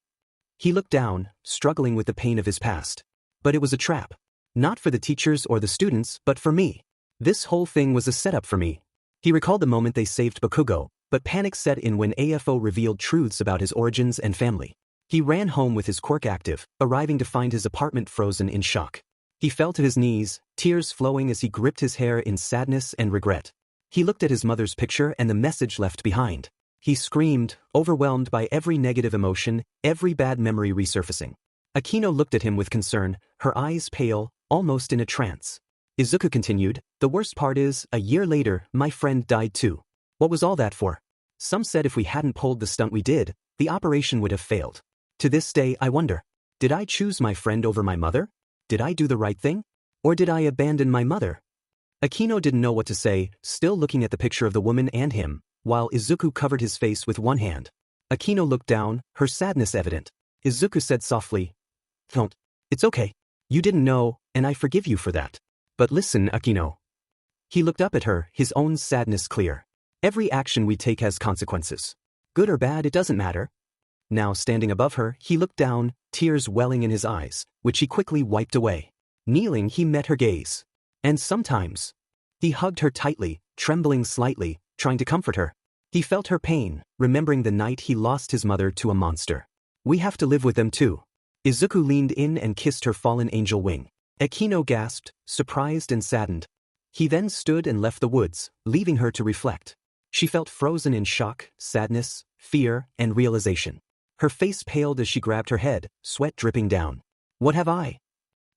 He looked down, struggling with the pain of his past. But it was a trap. Not for the teachers or the students, but for me. This whole thing was a setup for me. He recalled the moment they saved Bakugo, but panic set in when AFO revealed truths about his origins and family. He ran home with his quirk active, arriving to find his apartment frozen in shock. He fell to his knees, tears flowing as he gripped his hair in sadness and regret. He looked at his mother's picture and the message left behind. He screamed, overwhelmed by every negative emotion, every bad memory resurfacing. Akino looked at him with concern, her eyes pale, almost in a trance. Izuku continued, the worst part is, a year later, my friend died too. What was all that for? Some said if we hadn't pulled the stunt we did, the operation would have failed. To this day I wonder, did I choose my friend over my mother? Did I do the right thing? Or did I abandon my mother? Akino didn't know what to say, still looking at the picture of the woman and him, while Izuku covered his face with one hand. Akino looked down, her sadness evident. Izuku said softly, "Don't. It's okay. You didn't know, and I forgive you for that. But listen, Akino." He looked up at her, his own sadness clear. Every action we take has consequences. Good or bad, it doesn't matter. Now standing above her, he looked down, tears welling in his eyes, which he quickly wiped away. Kneeling, he met her gaze. And sometimes, he hugged her tightly, trembling slightly, trying to comfort her. He felt her pain, remembering the night he lost his mother to a monster. We have to live with them too. Izuku leaned in and kissed her fallen angel wing. Akino gasped, surprised and saddened. He then stood and left the woods, leaving her to reflect. She felt frozen in shock, sadness, fear, and realization. Her face paled as she grabbed her head, sweat dripping down. What have I?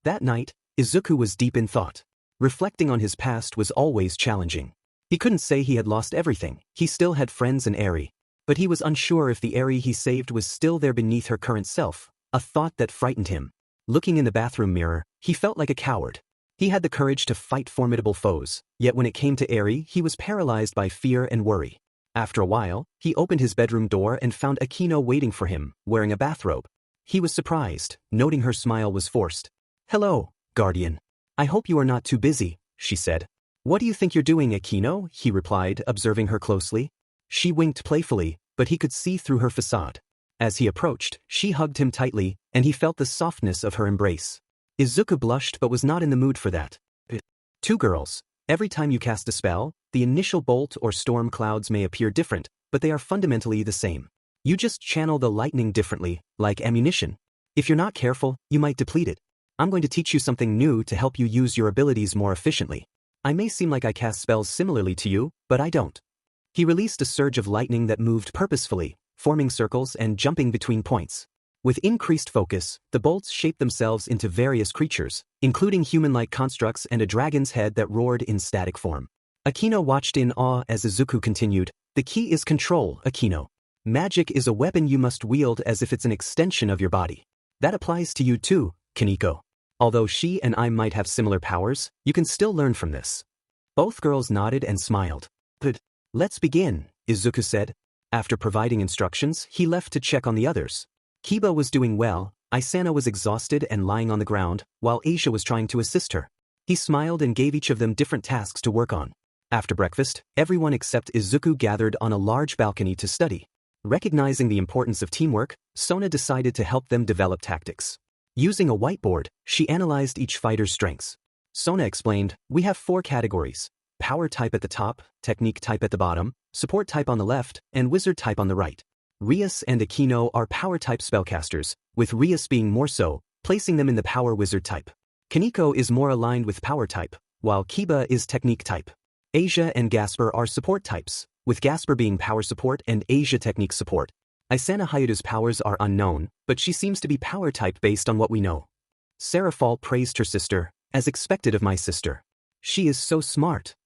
That night, Izuku was deep in thought. Reflecting on his past was always challenging. He couldn't say he had lost everything, he still had friends and Eri. But he was unsure if the Eri he saved was still there beneath her current self, a thought that frightened him. Looking in the bathroom mirror, he felt like a coward. He had the courage to fight formidable foes, yet when it came to Eri, he was paralyzed by fear and worry. After a while, he opened his bedroom door and found Akino waiting for him, wearing a bathrobe. He was surprised, noting her smile was forced. "Hello, guardian. I hope you are not too busy," she said. "What do you think you're doing, Akino?" he replied, observing her closely. She winked playfully, but he could see through her facade. As he approached, she hugged him tightly, and he felt the softness of her embrace. Izuku blushed but was not in the mood for that. Two girls. Every time you cast a spell, the initial bolt or storm clouds may appear different, but they are fundamentally the same. You just channel the lightning differently, like ammunition. If you're not careful, you might deplete it. I'm going to teach you something new to help you use your abilities more efficiently. I may seem like I cast spells similarly to you, but I don't. He released a surge of lightning that moved purposefully, forming circles and jumping between points. With increased focus, the bolts shaped themselves into various creatures, including human-like constructs and a dragon's head that roared in static form. Akino watched in awe as Izuku continued, "The key is control, Akino. Magic is a weapon you must wield as if it's an extension of your body. That applies to you too, Kaneko. Although she and I might have similar powers, you can still learn from this." Both girls nodded and smiled. "But let's begin," Izuku said. After providing instructions, he left to check on the others. Kiba was doing well, Isana was exhausted and lying on the ground, while Asia was trying to assist her. He smiled and gave each of them different tasks to work on. After breakfast, everyone except Izuku gathered on a large balcony to study. Recognizing the importance of teamwork, Sona decided to help them develop tactics. Using a whiteboard, she analyzed each fighter's strengths. Sona explained, "We have 4 categories: power type at the top, technique type at the bottom, support type on the left, and wizard type on the right. Rias and Akino are power type spellcasters, with Rias being more so, placing them in the power wizard type. Kaneko is more aligned with power type, while Kiba is technique type. Asia and Gasper are support types, with Gasper being power support and Asia technique support. Isana Hayata's powers are unknown, but she seems to be power type based on what we know." Seraphal praised her sister, "As expected of my sister. She is so smart."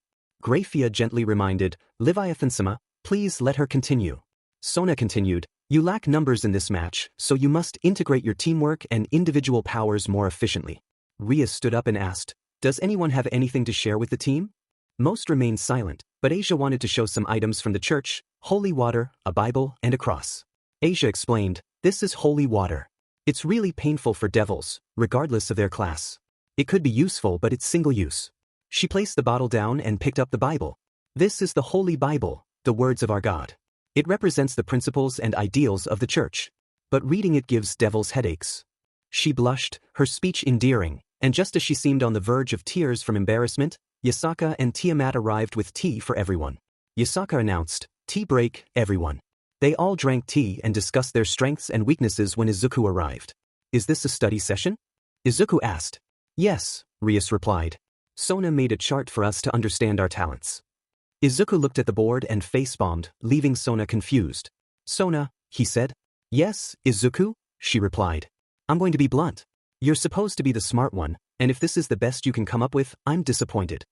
Grafia gently reminded, "Leviathan-sama, please let her continue." Sona continued, "You lack numbers in this match, so you must integrate your teamwork and individual powers more efficiently." Rias stood up and asked, "Does anyone have anything to share with the team?" Most remained silent, but Asia wanted to show some items from the church: holy water, a Bible, and a cross. Asia explained, "This is holy water. It's really painful for devils, regardless of their class. It could be useful, but it's single use." She placed the bottle down and picked up the Bible. "This is the Holy Bible, the words of our God. It represents the principles and ideals of the church. But reading it gives devils headaches." She blushed, her speech endearing, and just as she seemed on the verge of tears from embarrassment, Yasaka and Tiamat arrived with tea for everyone. Yasaka announced, "Tea break, everyone." They all drank tea and discussed their strengths and weaknesses when Izuku arrived. "Is this a study session?" Izuku asked. "Yes," Rias replied. "Sona made a chart for us to understand our talents." Izuku looked at the board and face-bombed, leaving Sona confused. "Sona," he said. "Yes, Izuku," she replied. I'm going to be blunt. You're supposed to be the smart one, and if this is the best you can come up with, I'm disappointed.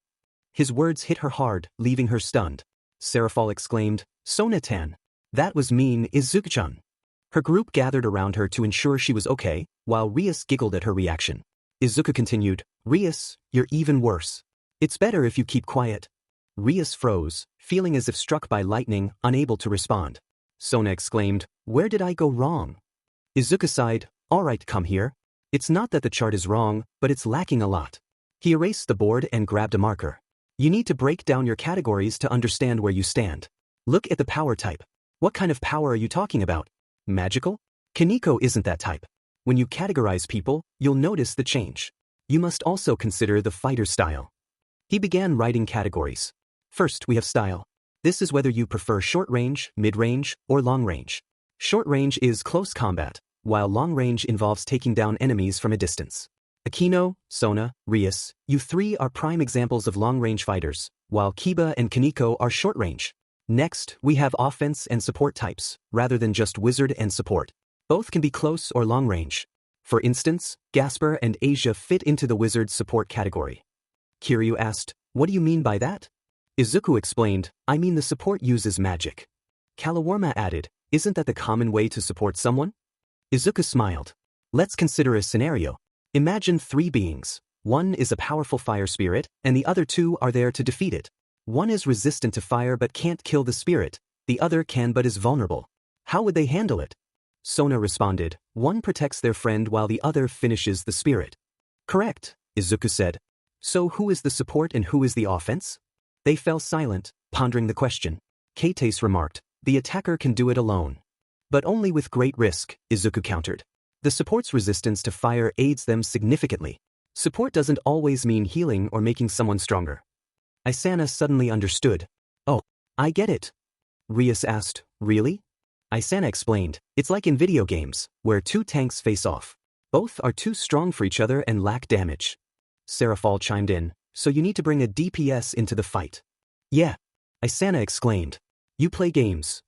His words hit her hard, leaving her stunned. Serafal exclaimed, Sona-tan. That was mean, Izuku-chan. Her group gathered around her to ensure she was okay, while Rias giggled at her reaction. Izuku continued, Rias, you're even worse. It's better if you keep quiet. Rias froze, feeling as if struck by lightning, unable to respond. Sona exclaimed, Where did I go wrong? Izuku sighed, Alright, come here. It's not that the chart is wrong, but it's lacking a lot. He erased the board and grabbed a marker. You need to break down your categories to understand where you stand. Look at the power type. What kind of power are you talking about? Magical? Kaneko isn't that type. When you categorize people, you'll notice the change. You must also consider the fighter style. He began writing categories. First, we have style. This is whether you prefer short range, mid-range, or long range. Short range is close combat, while long range involves taking down enemies from a distance. Akino, Sona, Rias, you three are prime examples of long-range fighters, while Kiba and Kaneko are short-range. Next, we have offense and support types, rather than just wizard and support. Both can be close or long-range. For instance, Gasper and Asia fit into the wizard support category. Kiryu asked, What do you mean by that? Izuku explained, I mean the support uses magic. Kalawarma added, Isn't that the common way to support someone? Izuku smiled. Let's consider a scenario. Imagine three beings. One is a powerful fire spirit, and the other two are there to defeat it. One is resistant to fire but can't kill the spirit, the other can but is vulnerable. How would they handle it? Sona responded, One protects their friend while the other finishes the spirit. Correct, Izuku said. So who is the support and who is the offense? They fell silent, pondering the question. Kates remarked, The attacker can do it alone. But only with great risk, Izuku countered. The support's resistance to fire aids them significantly. Support doesn't always mean healing or making someone stronger. Isana suddenly understood. Oh, I get it. Rias asked, Really? Isana explained, It's like in video games, where two tanks face off. Both are too strong for each other and lack damage. Serafal chimed in, So you need to bring a DPS into the fight. Yeah. Isana exclaimed. You play games.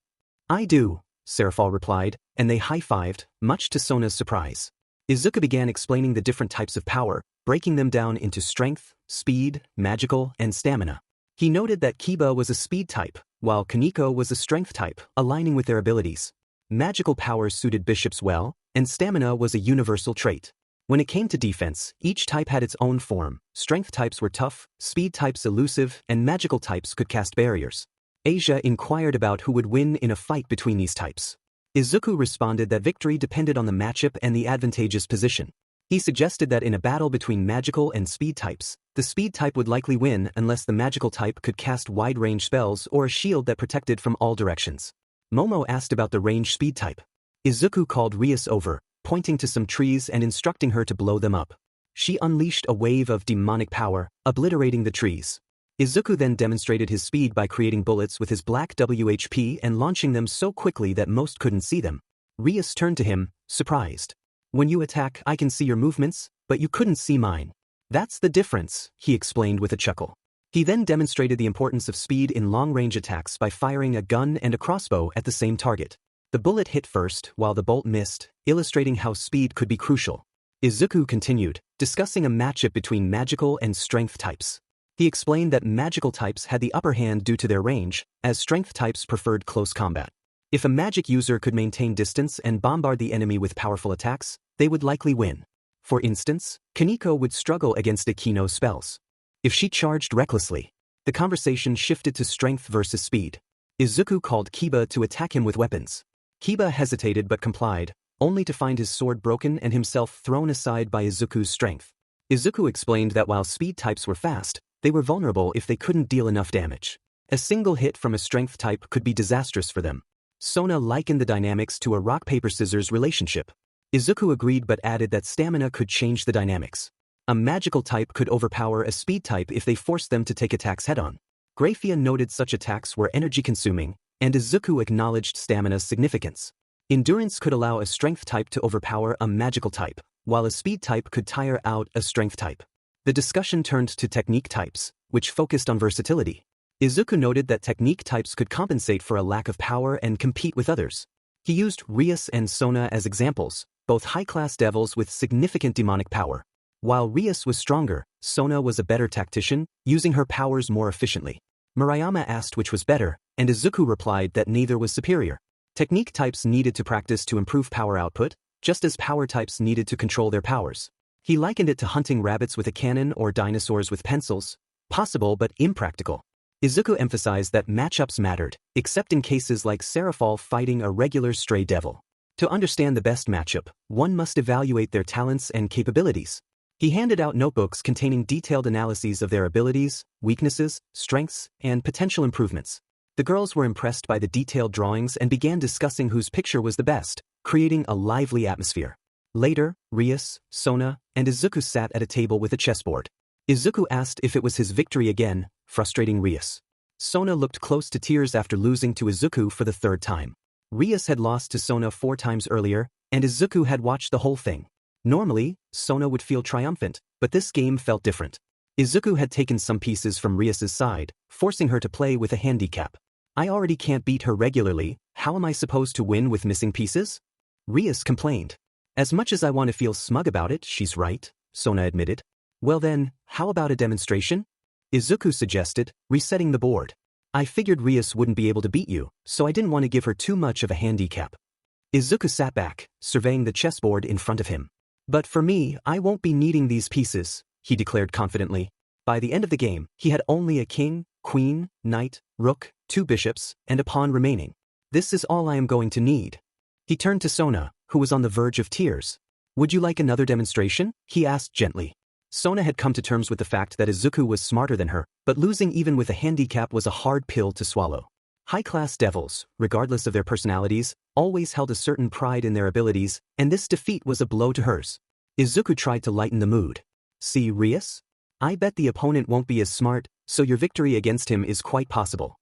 I do, Serafal replied, and they high-fived, much to Sona's surprise. Izuku began explaining the different types of power, breaking them down into strength, speed, magical, and stamina. He noted that Kiba was a speed type, while Kaneko was a strength type, aligning with their abilities. Magical power suited bishops well, and stamina was a universal trait. When it came to defense, each type had its own form. Strength types were tough, speed types elusive, and magical types could cast barriers. Asia inquired about who would win in a fight between these types. Izuku responded that victory depended on the matchup and the advantageous position. He suggested that in a battle between magical and speed types, the speed type would likely win unless the magical type could cast wide-range spells or a shield that protected from all directions. Momo asked about the range speed type. Izuku called Rias over, pointing to some trees and instructing her to blow them up. She unleashed a wave of demonic power, obliterating the trees. Izuku then demonstrated his speed by creating bullets with his black WHP and launching them so quickly that most couldn't see them. Rias turned to him, surprised. When you attack, I can see your movements, but you couldn't see mine. That's the difference, he explained with a chuckle. He then demonstrated the importance of speed in long-range attacks by firing a gun and a crossbow at the same target. The bullet hit first, while the bolt missed, illustrating how speed could be crucial. Izuku continued, discussing a matchup between magical and strength types. He explained that magical types had the upper hand due to their range, as strength types preferred close combat. If a magic user could maintain distance and bombard the enemy with powerful attacks, they would likely win. For instance, Kaneko would struggle against Akino's spells. If she charged recklessly, the conversation shifted to strength versus speed. Izuku called Kiba to attack him with weapons. Kiba hesitated but complied, only to find his sword broken and himself thrown aside by Izuku's strength. Izuku explained that while speed types were fast, they were vulnerable if they couldn't deal enough damage. A single hit from a strength type could be disastrous for them. Sona likened the dynamics to a rock-paper-scissors relationship. Izuku agreed but added that stamina could change the dynamics. A magical type could overpower a speed type if they forced them to take attacks head-on. Graphia noted such attacks were energy-consuming, and Izuku acknowledged stamina's significance. Endurance could allow a strength type to overpower a magical type, while a speed type could tire out a strength type. The discussion turned to technique types, which focused on versatility. Izuku noted that technique types could compensate for a lack of power and compete with others. He used Rias and Sona as examples, both high-class devils with significant demonic power. While Rias was stronger, Sona was a better tactician, using her powers more efficiently. Murayama asked which was better, and Izuku replied that neither was superior. Technique types needed to practice to improve power output, just as power types needed to control their powers. He likened it to hunting rabbits with a cannon or dinosaurs with pencils, possible but impractical. Izuku emphasized that matchups mattered, except in cases like Seraphal fighting a regular stray devil. To understand the best matchup, one must evaluate their talents and capabilities. He handed out notebooks containing detailed analyses of their abilities, weaknesses, strengths, and potential improvements. The girls were impressed by the detailed drawings and began discussing whose picture was the best, creating a lively atmosphere. Later, Rias, Sona, and Izuku sat at a table with a chessboard. Izuku asked if it was his victory again, frustrating Rias. Sona looked close to tears after losing to Izuku for the third time. Rias had lost to Sona 4 times earlier, and Izuku had watched the whole thing. Normally, Sona would feel triumphant, but this game felt different. Izuku had taken some pieces from Rias's side, forcing her to play with a handicap. I already can't beat her regularly, how am I supposed to win with missing pieces? Rias complained. As much as I want to feel smug about it, she's right, Sona admitted. Well then, how about a demonstration? Izuku suggested, resetting the board. I figured Rias wouldn't be able to beat you, so I didn't want to give her too much of a handicap. Izuku sat back, surveying the chessboard in front of him. But for me, I won't be needing these pieces, he declared confidently. By the end of the game, he had only a king, queen, knight, rook, 2 bishops, and a pawn remaining. This is all I am going to need. He turned to Sona, who was on the verge of tears. Would you like another demonstration? He asked gently. Sona had come to terms with the fact that Izuku was smarter than her, but losing even with a handicap was a hard pill to swallow. High-class devils, regardless of their personalities, always held a certain pride in their abilities, and this defeat was a blow to hers. Izuku tried to lighten the mood. See, Rias? I bet the opponent won't be as smart, so your victory against him is quite possible.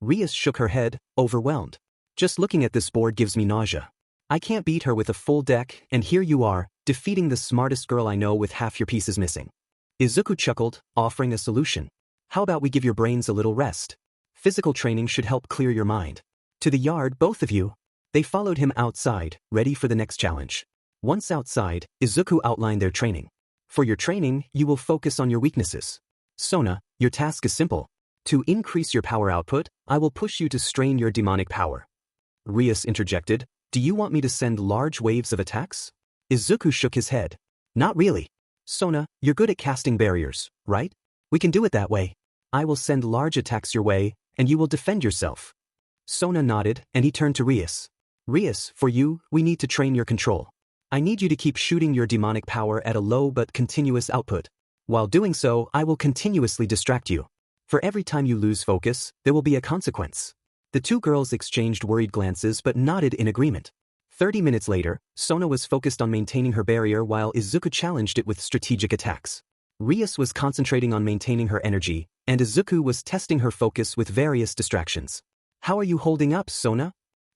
Rias shook her head, overwhelmed. Just looking at this board gives me nausea. I can't beat her with a full deck, and here you are, defeating the smartest girl I know with half your pieces missing. Izuku chuckled, offering a solution. How about we give your brains a little rest? Physical training should help clear your mind. To the yard, both of you. They followed him outside, ready for the next challenge. Once outside, Izuku outlined their training. For your training, you will focus on your weaknesses. Sona, your task is simple. To increase your power output, I will push you to strain your demonic power. Rias interjected, do you want me to send large waves of attacks? Izuku shook his head. Not really. Sona, you're good at casting barriers, right? We can do it that way. I will send large attacks your way, and you will defend yourself. Sona nodded, and he turned to Rias. Rias, for you, we need to train your control. I need you to keep shooting your demonic power at a low but continuous output. While doing so, I will continuously distract you. For every time you lose focus, there will be a consequence. The 2 girls exchanged worried glances but nodded in agreement. 30 minutes later, Sona was focused on maintaining her barrier while Izuku challenged it with strategic attacks. Rias was concentrating on maintaining her energy, and Izuku was testing her focus with various distractions. How are you holding up, Sona?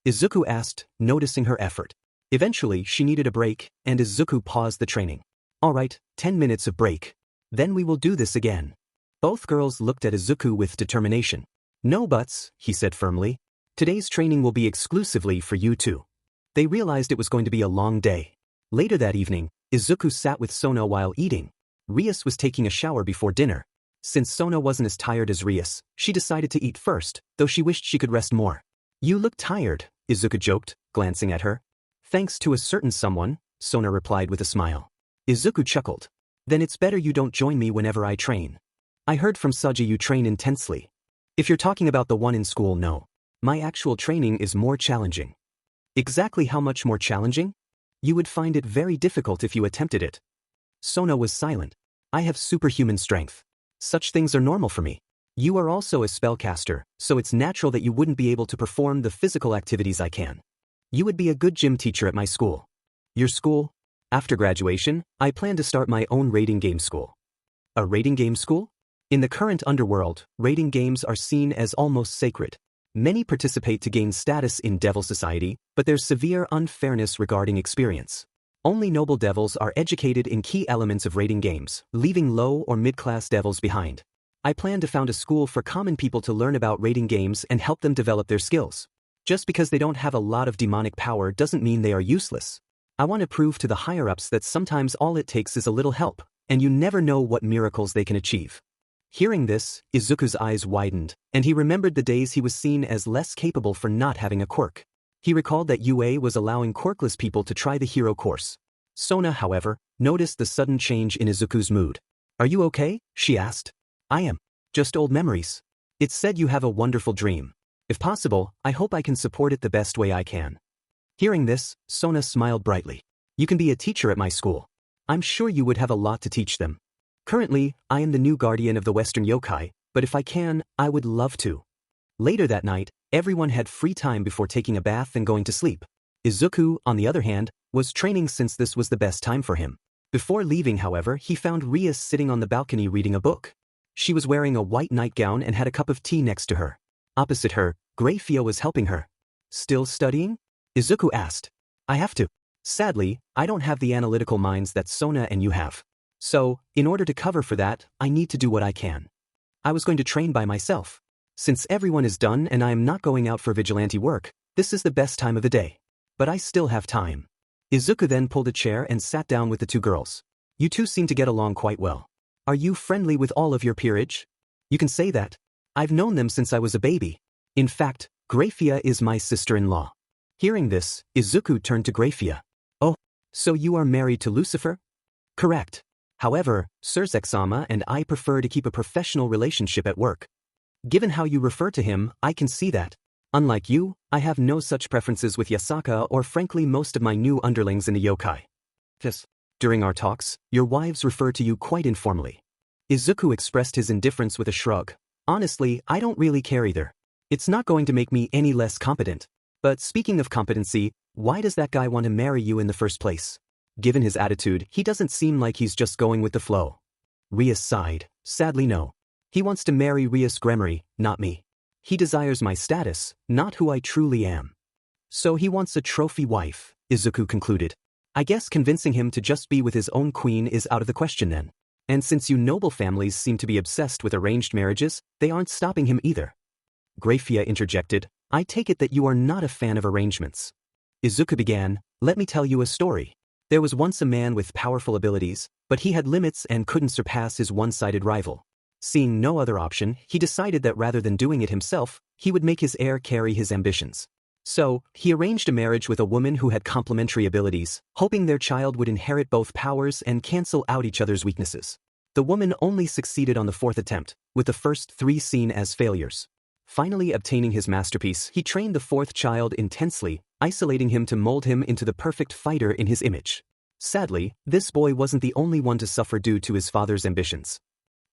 Izuku asked, noticing her effort. Eventually, she needed a break, and Izuku paused the training. All right, 10 minutes of break. Then we will do this again. Both girls looked at Izuku with determination. No buts, he said firmly. Today's training will be exclusively for you two. They realized it was going to be a long day. Later that evening, Izuku sat with Sona while eating. Rias was taking a shower before dinner. Since Sona wasn't as tired as Rias, she decided to eat first, though she wished she could rest more. You look tired, Izuku joked, glancing at her. Thanks to a certain someone, Sona replied with a smile. Izuku chuckled. Then it's better you don't join me whenever I train. I heard from Saji you train intensely. If you're talking about the one in school, no. My actual training is more challenging. Exactly how much more challenging? You would find it very difficult if you attempted it. Sona was silent. I have superhuman strength. Such things are normal for me. You are also a spellcaster, so it's natural that you wouldn't be able to perform the physical activities I can. You would be a good gym teacher at my school. Your school? After graduation, I plan to start my own raiding game school. A raiding game school? In the current underworld, raiding games are seen as almost sacred. Many participate to gain status in Devil Society, but there's severe unfairness regarding experience. Only noble devils are educated in key elements of raiding games, leaving low or mid-class devils behind. I plan to found a school for common people to learn about raiding games and help them develop their skills. Just because they don't have a lot of demonic power doesn't mean they are useless. I want to prove to the higher-ups that sometimes all it takes is a little help, and you never know what miracles they can achieve. Hearing this, Izuku's eyes widened, and he remembered the days he was seen as less capable for not having a quirk. He recalled that UA was allowing quirkless people to try the hero course. Sona, however, noticed the sudden change in Izuku's mood. "Are you okay?" she asked. "I am. Just old memories. It's said you have a wonderful dream. If possible, I hope I can support it the best way I can." Hearing this, Sona smiled brightly. "You can be a teacher at my school. I'm sure you would have a lot to teach them. Currently, I am the new guardian of the Western Yokai, but if I can, I would love to." Later that night, everyone had free time before taking a bath and going to sleep. Izuku, on the other hand, was training since this was the best time for him. Before leaving, however, he found Rias sitting on the balcony reading a book. She was wearing a white nightgown and had a cup of tea next to her. Opposite her, Greyfia was helping her. "Still studying?" Izuku asked. "I have to. Sadly, I don't have the analytical minds that Sona and you have. So, in order to cover for that, I need to do what I can. I was going to train by myself. Since everyone is done and I am not going out for vigilante work, this is the best time of the day. But I still have time." Izuku then pulled a chair and sat down with the two girls. "You two seem to get along quite well. Are you friendly with all of your peerage?" "You can say that. I've known them since I was a baby. In fact, Greyfia is my sister-in-law." Hearing this, Izuku turned to Greyfia. "Oh, so you are married to Lucifer?" "Correct. However, Surzek-sama and I prefer to keep a professional relationship at work. Given how you refer to him, I can see that. Unlike you, I have no such preferences with Yasaka or frankly most of my new underlings in the yokai. Yes. During our talks, your wives refer to you quite informally." Izuku expressed his indifference with a shrug. "Honestly, I don't really care either. It's not going to make me any less competent. But speaking of competency, why does that guy want to marry you in the first place? Given his attitude, he doesn't seem like he's just going with the flow." Rias sighed. "Sadly no. He wants to marry Rias Gremory, not me. He desires my status, not who I truly am." "So he wants a trophy wife," Izuku concluded. "I guess convincing him to just be with his own queen is out of the question then. And since you noble families seem to be obsessed with arranged marriages, they aren't stopping him either." Greyfia interjected. "I take it that you are not a fan of arrangements." Izuku began. "Let me tell you a story. There was once a man with powerful abilities, but he had limits and couldn't surpass his one-sided rival. Seeing no other option, he decided that rather than doing it himself, he would make his heir carry his ambitions. So, he arranged a marriage with a woman who had complementary abilities, hoping their child would inherit both powers and cancel out each other's weaknesses. The woman only succeeded on the fourth attempt, with the first three seen as failures. Finally obtaining his masterpiece, he trained the fourth child intensely, isolating him to mold him into the perfect fighter in his image. Sadly, this boy wasn't the only one to suffer due to his father's ambitions."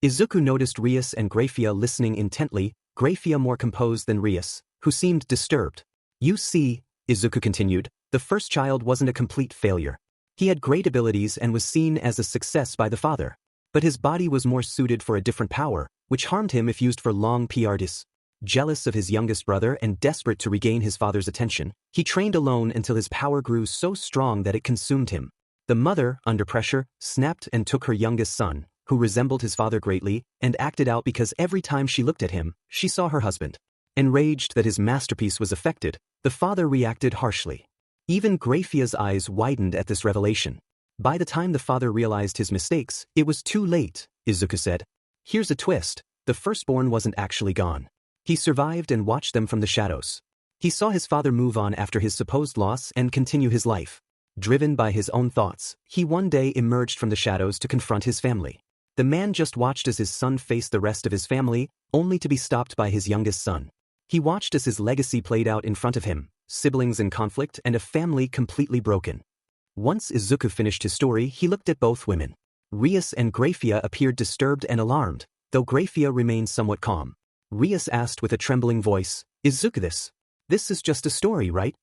Izuku noticed Rias and Greyfia listening intently, Greyfia more composed than Rias, who seemed disturbed. "You see," Izuku continued, "the first child wasn't a complete failure. He had great abilities and was seen as a success by the father. But his body was more suited for a different power, which harmed him if used for long PRs. Jealous of his youngest brother and desperate to regain his father's attention, he trained alone until his power grew so strong that it consumed him. The mother, under pressure, snapped and took her youngest son, who resembled his father greatly, and acted out because every time she looked at him, she saw her husband. Enraged that his masterpiece was affected, the father reacted harshly. Even Greyfia's eyes widened at this revelation. By the time the father realized his mistakes, it was too late, Izuku said. Here's a twist, the firstborn wasn't actually gone. He survived and watched them from the shadows. He saw his father move on after his supposed loss and continue his life. Driven by his own thoughts, he one day emerged from the shadows to confront his family. The man just watched as his son faced the rest of his family, only to be stopped by his youngest son. He watched as his legacy played out in front of him, siblings in conflict and a family completely broken. Once Izuku finished his story, he looked at both women. Rias and Greyfia appeared disturbed and alarmed, though Greyfia remained somewhat calm. Rias asked with a trembling voice, Izuku, this is just a story, right?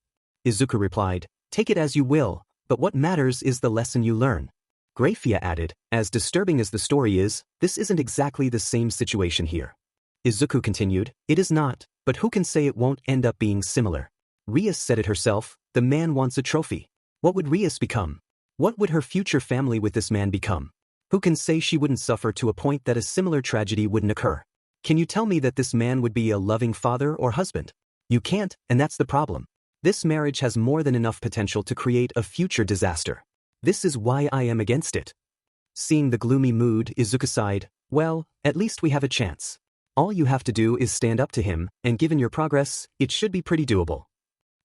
Izuku replied, take it as you will, but what matters is the lesson you learn. Greyfia added, as disturbing as the story is, this isn't exactly the same situation here. Izuku continued, it is not, but who can say it won't end up being similar? Rias said it herself, the man wants a trophy. What would Rias become? What would her future family with this man become? Who can say she wouldn't suffer to a point that a similar tragedy wouldn't occur? Can you tell me that this man would be a loving father or husband? You can't, and that's the problem. This marriage has more than enough potential to create a future disaster. This is why I am against it. Seeing the gloomy mood, Izuku sighed, well, at least we have a chance. All you have to do is stand up to him, and given your progress, it should be pretty doable.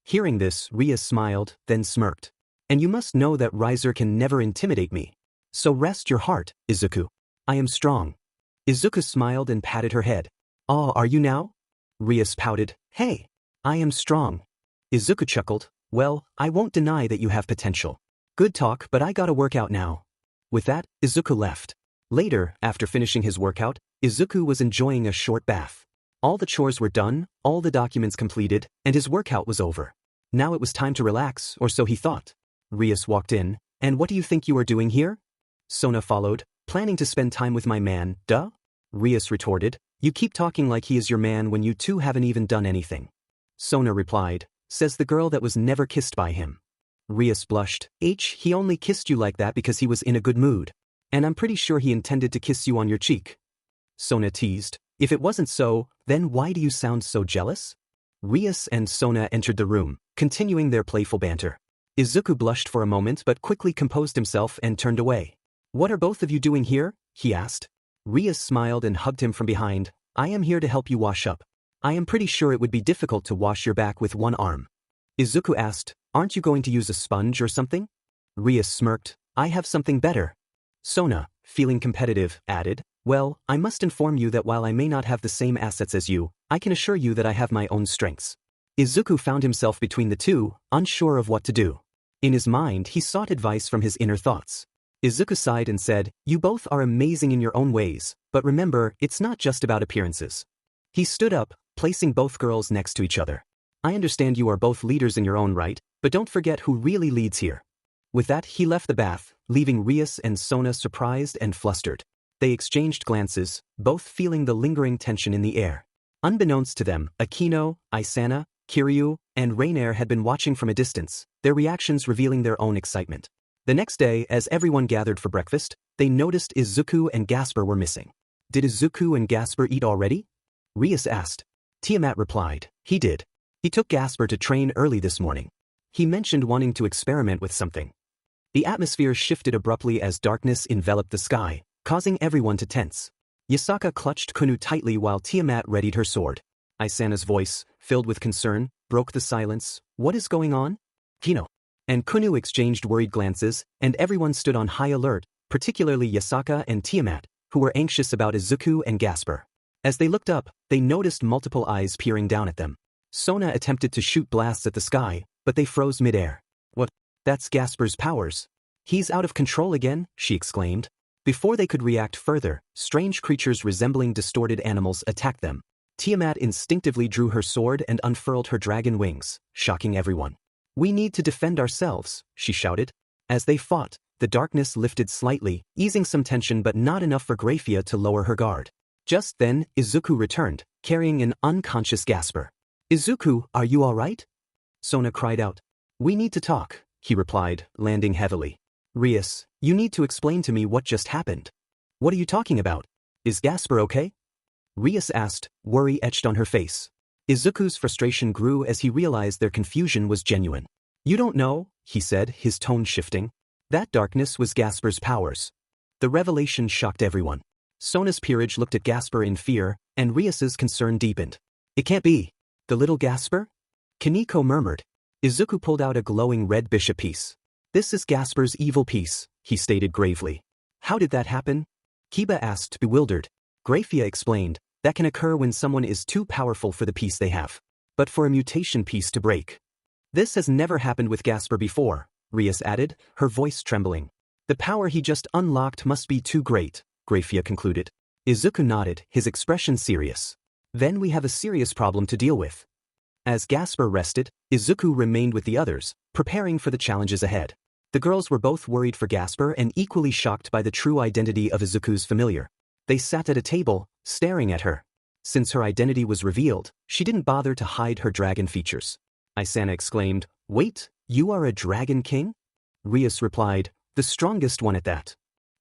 Hearing this, Ria smiled, then smirked. And you must know that Riser can never intimidate me. So rest your heart, Izuku. I am strong. Izuku smiled and patted her head. Oh, are you now? Rias pouted, hey, I am strong. Izuku chuckled, well, I won't deny that you have potential. Good talk, but I gotta work out now. With that, Izuku left. Later, after finishing his workout, Izuku was enjoying a short bath. All the chores were done, all the documents completed, and his workout was over. Now it was time to relax, or so he thought. Rias walked in, and what do you think you are doing here? Sona followed, planning to spend time with my man, duh? Rias retorted, you keep talking like he is your man when you two haven't even done anything. Sona replied, says the girl that was never kissed by him. Rias blushed, he only kissed you like that because he was in a good mood. And I'm pretty sure he intended to kiss you on your cheek. Sona teased, if it wasn't so, then why do you sound so jealous? Rias and Sona entered the room, continuing their playful banter. Izuku blushed for a moment but quickly composed himself and turned away. What are both of you doing here? He asked. Rias smiled and hugged him from behind. I am here to help you wash up. I am pretty sure it would be difficult to wash your back with one arm. Izuku asked, aren't you going to use a sponge or something? Rias smirked, I have something better. Sona, feeling competitive, added, well, I must inform you that while I may not have the same assets as you, I can assure you that I have my own strengths. Izuku found himself between the two, unsure of what to do. In his mind, he sought advice from his inner thoughts. Izuku sighed and said, you both are amazing in your own ways, but remember, it's not just about appearances. He stood up, placing both girls next to each other. I understand you are both leaders in your own right, but don't forget who really leads here. With that, he left the bath, leaving Rias and Sona surprised and flustered. They exchanged glances, both feeling the lingering tension in the air. Unbeknownst to them, Akino, Isana, Kiryu, and Rainier had been watching from a distance, their reactions revealing their own excitement. The next day, as everyone gathered for breakfast, they noticed Izuku and Gasper were missing. Did Izuku and Gasper eat already? Rias asked. Tiamat replied, he did. He took Gasper to train early this morning. He mentioned wanting to experiment with something. The atmosphere shifted abruptly as darkness enveloped the sky, causing everyone to tense. Yasaka clutched Kunu tightly while Tiamat readied her sword. Isana's voice, filled with concern, broke the silence. What is going on? Kino. And Kunu exchanged worried glances, and everyone stood on high alert, particularly Yasaka and Tiamat, who were anxious about Izuku and Gasper. As they looked up, they noticed multiple eyes peering down at them. Sona attempted to shoot blasts at the sky, but they froze midair. What? That's Gasper's powers. He's out of control again, she exclaimed. Before they could react further, strange creatures resembling distorted animals attacked them. Tiamat instinctively drew her sword and unfurled her dragon wings, shocking everyone. We need to defend ourselves, she shouted. As they fought, the darkness lifted slightly, easing some tension but not enough for Grafia to lower her guard. Just then, Izuku returned, carrying an unconscious Gasper. Izuku, are you all right? Sona cried out. We need to talk, he replied, landing heavily. Rias, you need to explain to me what just happened. What are you talking about? Is Gasper okay? Rias asked, worry etched on her face. Izuku's frustration grew as he realized their confusion was genuine. You don't know, he said, his tone shifting. That darkness was Gasper's powers. The revelation shocked everyone. Sona's peerage looked at Gasper in fear, and Rias's concern deepened. It can't be. The little Gasper? Kaneko murmured. Izuku pulled out a glowing red bishop piece. This is Gasper's evil piece, he stated gravely. How did that happen? Kiba asked, bewildered. Grafia explained, that can occur when someone is too powerful for the piece they have. But for a mutation piece to break. This has never happened with Gasper before, Rias added, her voice trembling. The power he just unlocked must be too great, Grafia concluded. Izuku nodded, his expression serious. Then we have a serious problem to deal with. As Gasper rested, Izuku remained with the others, preparing for the challenges ahead. The girls were both worried for Gasper and equally shocked by the true identity of Izuku's familiar. They sat at a table, staring at her. Since her identity was revealed, she didn't bother to hide her dragon features. Isana exclaimed, wait, you are a dragon king? Rias replied, the strongest one at that.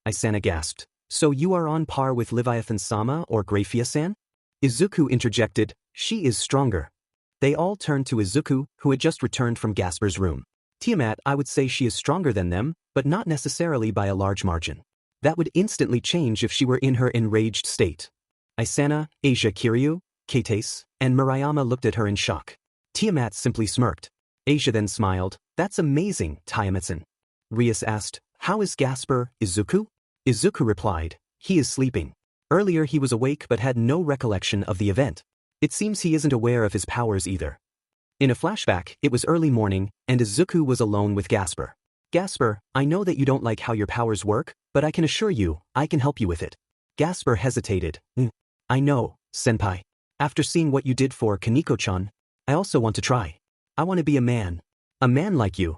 Isana gasped, so you are on par with Leviathan-sama or Grafia-san? Izuku interjected, she is stronger. They all turned to Izuku, who had just returned from Gasper's room. Tiamat, I would say she is stronger than them, but not necessarily by a large margin. That would instantly change if she were in her enraged state. Isana, Asia Kiryu, Kates, and Murayama looked at her in shock. Tiamat simply smirked. Asia then smiled. That's amazing, Tiamatsan. Rias asked, how is Gasper, Izuku? Izuku replied, he is sleeping. Earlier he was awake but had no recollection of the event. It seems he isn't aware of his powers either. In a flashback, it was early morning, and Izuku was alone with Gasper. Gasper, I know that you don't like how your powers work, but I can assure you, I can help you with it. Gasper hesitated. I know, senpai. After seeing what you did for Kaneko-chan, I also want to try. I want to be a man. A man like you.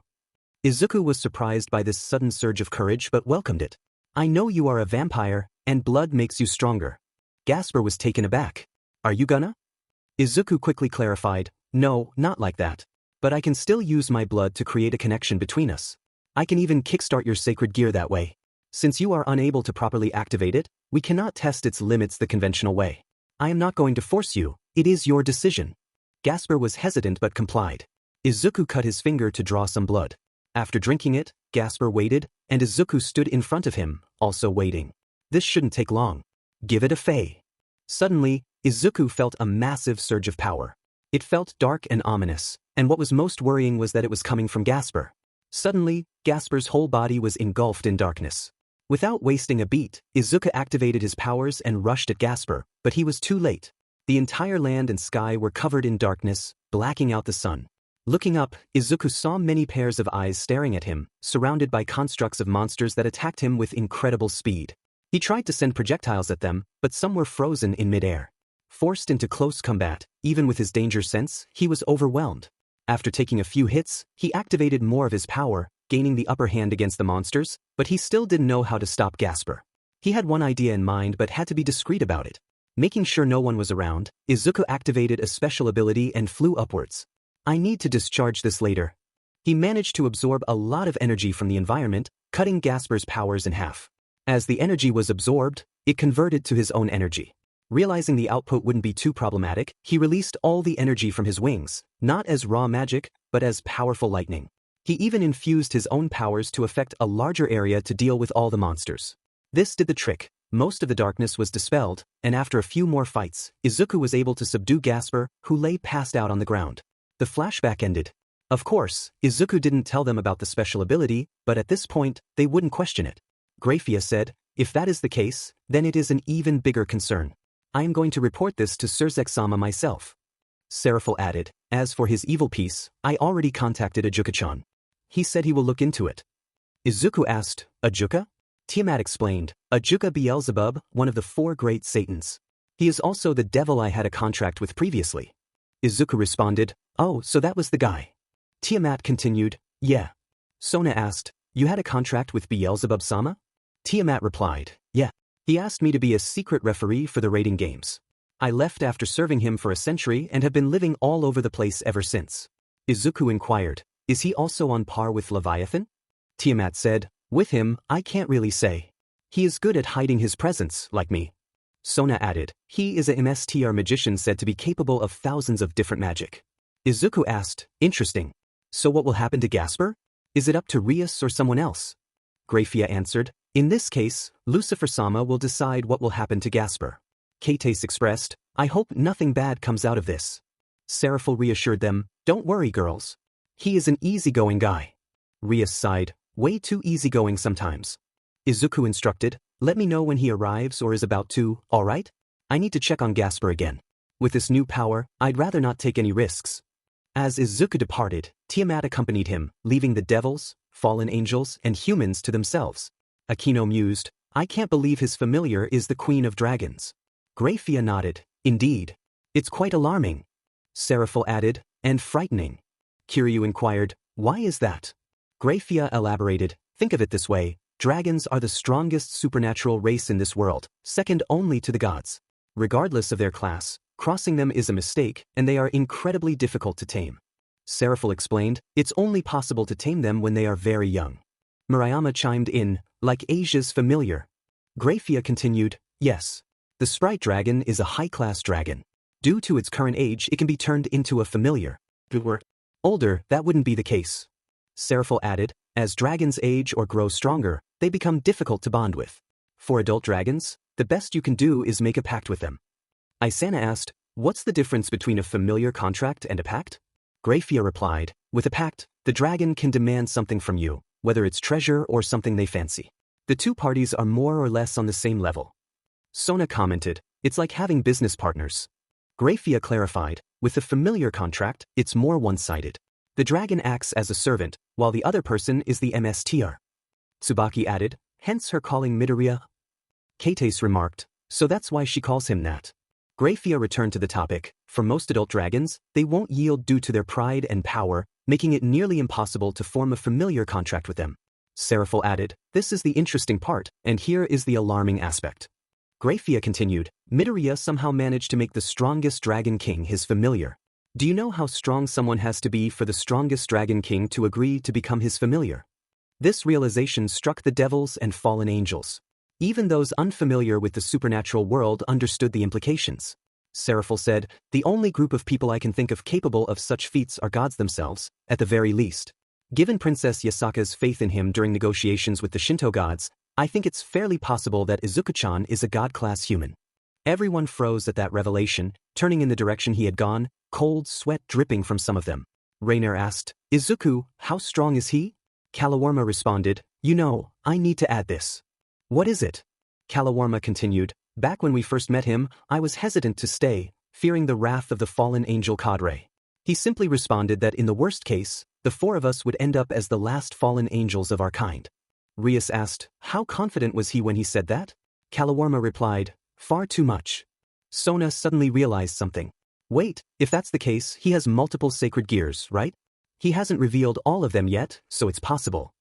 Izuku was surprised by this sudden surge of courage but welcomed it. I know you are a vampire, and blood makes you stronger. Gasper was taken aback. Are you gonna? Izuku quickly clarified, no, not like that. But I can still use my blood to create a connection between us. I can even kickstart your sacred gear that way. Since you are unable to properly activate it, we cannot test its limits the conventional way. I am not going to force you, it is your decision. Gasper was hesitant but complied. Izuku cut his finger to draw some blood. After drinking it, Gasper waited, and Izuku stood in front of him, also waiting. This shouldn't take long. Give it a fei. Suddenly, Izuku felt a massive surge of power. It felt dark and ominous, and what was most worrying was that it was coming from Gasper. Suddenly, Gasper's whole body was engulfed in darkness. Without wasting a beat, Izuku activated his powers and rushed at Gasper, but he was too late. The entire land and sky were covered in darkness, blacking out the sun. Looking up, Izuku saw many pairs of eyes staring at him, surrounded by constructs of monsters that attacked him with incredible speed. He tried to send projectiles at them, but some were frozen in midair. Forced into close combat, even with his danger sense, he was overwhelmed. After taking a few hits, he activated more of his power, gaining the upper hand against the monsters, but he still didn't know how to stop Gasper. He had one idea in mind but had to be discreet about it. Making sure no one was around, Izuku activated a special ability and flew upwards. I need to discharge this later. He managed to absorb a lot of energy from the environment, cutting Gasper's powers in half. As the energy was absorbed, it converted to his own energy. Realizing the output wouldn't be too problematic, he released all the energy from his wings, not as raw magic, but as powerful lightning. He even infused his own powers to affect a larger area to deal with all the monsters. This did the trick. Most of the darkness was dispelled, and after a few more fights, Izuku was able to subdue Gasper, who lay passed out on the ground. The flashback ended. Of course, Izuku didn't tell them about the special ability, but at this point, they wouldn't question it. Graphia said, if that is the case, then it is an even bigger concern. I am going to report this to Surzek-sama myself. Seraphil added, as for his evil piece, I already contacted Ajuka-chan. He said he will look into it. Izuku asked, Ajuka? Tiamat explained, Ajuka Beelzebub, one of the 4 great Satans. He is also the devil I had a contract with previously. Izuku responded, oh, so that was the guy. Tiamat continued, yeah. Sona asked, you had a contract with Beelzebub-sama? Tiamat replied, yeah. He asked me to be a secret referee for the raiding games. I left after serving him for a century and have been living all over the place ever since. Izuku inquired, is he also on par with Leviathan? Tiamat said, with him, I can't really say. He is good at hiding his presence, like me. Sona added, he is a MSTR magician said to be capable of thousands of different magic. Izuku asked, interesting. So what will happen to Gasper? Is it up to Rias or someone else? Graphia answered, in this case, Lucifer-sama will decide what will happen to Gasper. Kates expressed, I hope nothing bad comes out of this. Seraphil reassured them, don't worry girls. He is an easygoing guy. Rias sighed, way too easygoing sometimes. Izuku instructed, let me know when he arrives or is about to, alright? I need to check on Gasper again. With this new power, I'd rather not take any risks. As Izuku departed, Tiamat accompanied him, leaving the devils, fallen angels, and humans to themselves. Akino mused, I can't believe his familiar is the Queen of Dragons. Graphia nodded, indeed. It's quite alarming. Seraphil added, and frightening. Kiryu inquired, why is that? Graphia elaborated, think of it this way, dragons are the strongest supernatural race in this world, second only to the gods. Regardless of their class, crossing them is a mistake, and they are incredibly difficult to tame. Seraphil explained, it's only possible to tame them when they are very young. Murayama chimed in, like Asia's familiar. Graphia continued, yes. The sprite dragon is a high-class dragon. Due to its current age, it can be turned into a familiar. If it were older, that wouldn't be the case. Serafel added, as dragons age or grow stronger, they become difficult to bond with. For adult dragons, the best you can do is make a pact with them. Isana asked, what's the difference between a familiar contract and a pact? Grafia replied, with a pact, the dragon can demand something from you, whether it's treasure or something they fancy. The two parties are more or less on the same level. Sona commented, it's like having business partners. Grafia clarified, with the familiar contract, it's more one-sided. The dragon acts as a servant, while the other person is the MSTR. Tsubaki added, hence her calling Midoriya. Kates remarked, so that's why she calls him that. Grafia returned to the topic, for most adult dragons, they won't yield due to their pride and power, making it nearly impossible to form a familiar contract with them. Serafel added, this is the interesting part, and here is the alarming aspect. Grafia continued, Midoriya somehow managed to make the strongest dragon king his familiar. Do you know how strong someone has to be for the strongest dragon king to agree to become his familiar? This realization struck the devils and fallen angels. Even those unfamiliar with the supernatural world understood the implications. Serafel said, the only group of people I can think of capable of such feats are gods themselves, at the very least. Given Princess Yasaka's faith in him during negotiations with the Shinto gods, I think it's fairly possible that Izuku-chan is a god-class human. Everyone froze at that revelation, turning in the direction he had gone, cold sweat dripping from some of them. Rainer asked, Izuku, how strong is he? Kalawarma responded, you know, I need to add this. What is it? Kalawarma continued, back when we first met him, I was hesitant to stay, fearing the wrath of the fallen angel cadre. He simply responded that in the worst case, the four of us would end up as the last fallen angels of our kind. Rias asked, how confident was he when he said that? Kalawarma replied, far too much. Sona suddenly realized something. Wait, if that's the case, he has multiple sacred gears, right? He hasn't revealed all of them yet, so it's possible.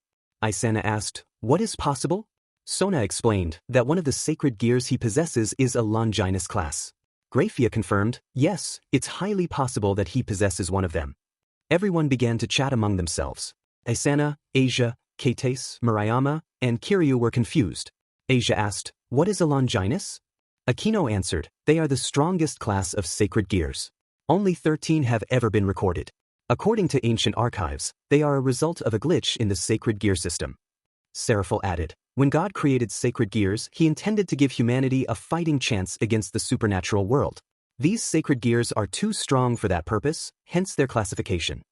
Isana asked, what is possible? Sona explained that one of the sacred gears he possesses is a Longinus class. Grafia confirmed, yes, it's highly possible that he possesses one of them. Everyone began to chat among themselves. Isana, Asia, Kates, Murayama, and Kiryu were confused. Asia asked, what is a Longinus? Akino answered, they are the strongest class of sacred gears. Only 13 have ever been recorded. According to ancient archives, they are a result of a glitch in the sacred gear system. Serafel added, when God created sacred gears, he intended to give humanity a fighting chance against the supernatural world. These sacred gears are too strong for that purpose, hence their classification.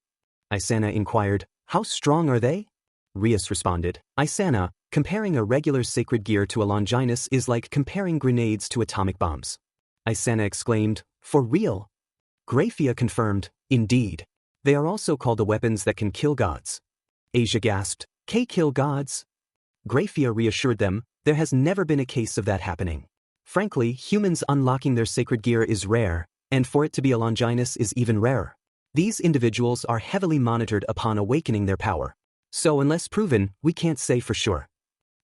Isana inquired, how strong are they? Rias responded, Isana, comparing a regular sacred gear to a Longinus is like comparing grenades to atomic bombs. Isana exclaimed, for real? Grafia confirmed, indeed. They are also called the weapons that can kill gods. Asia gasped, kill gods? Grafia reassured them, there has never been a case of that happening. Frankly, humans unlocking their sacred gear is rare, and for it to be a Longinus is even rarer. These individuals are heavily monitored upon awakening their power. So unless proven, we can't say for sure.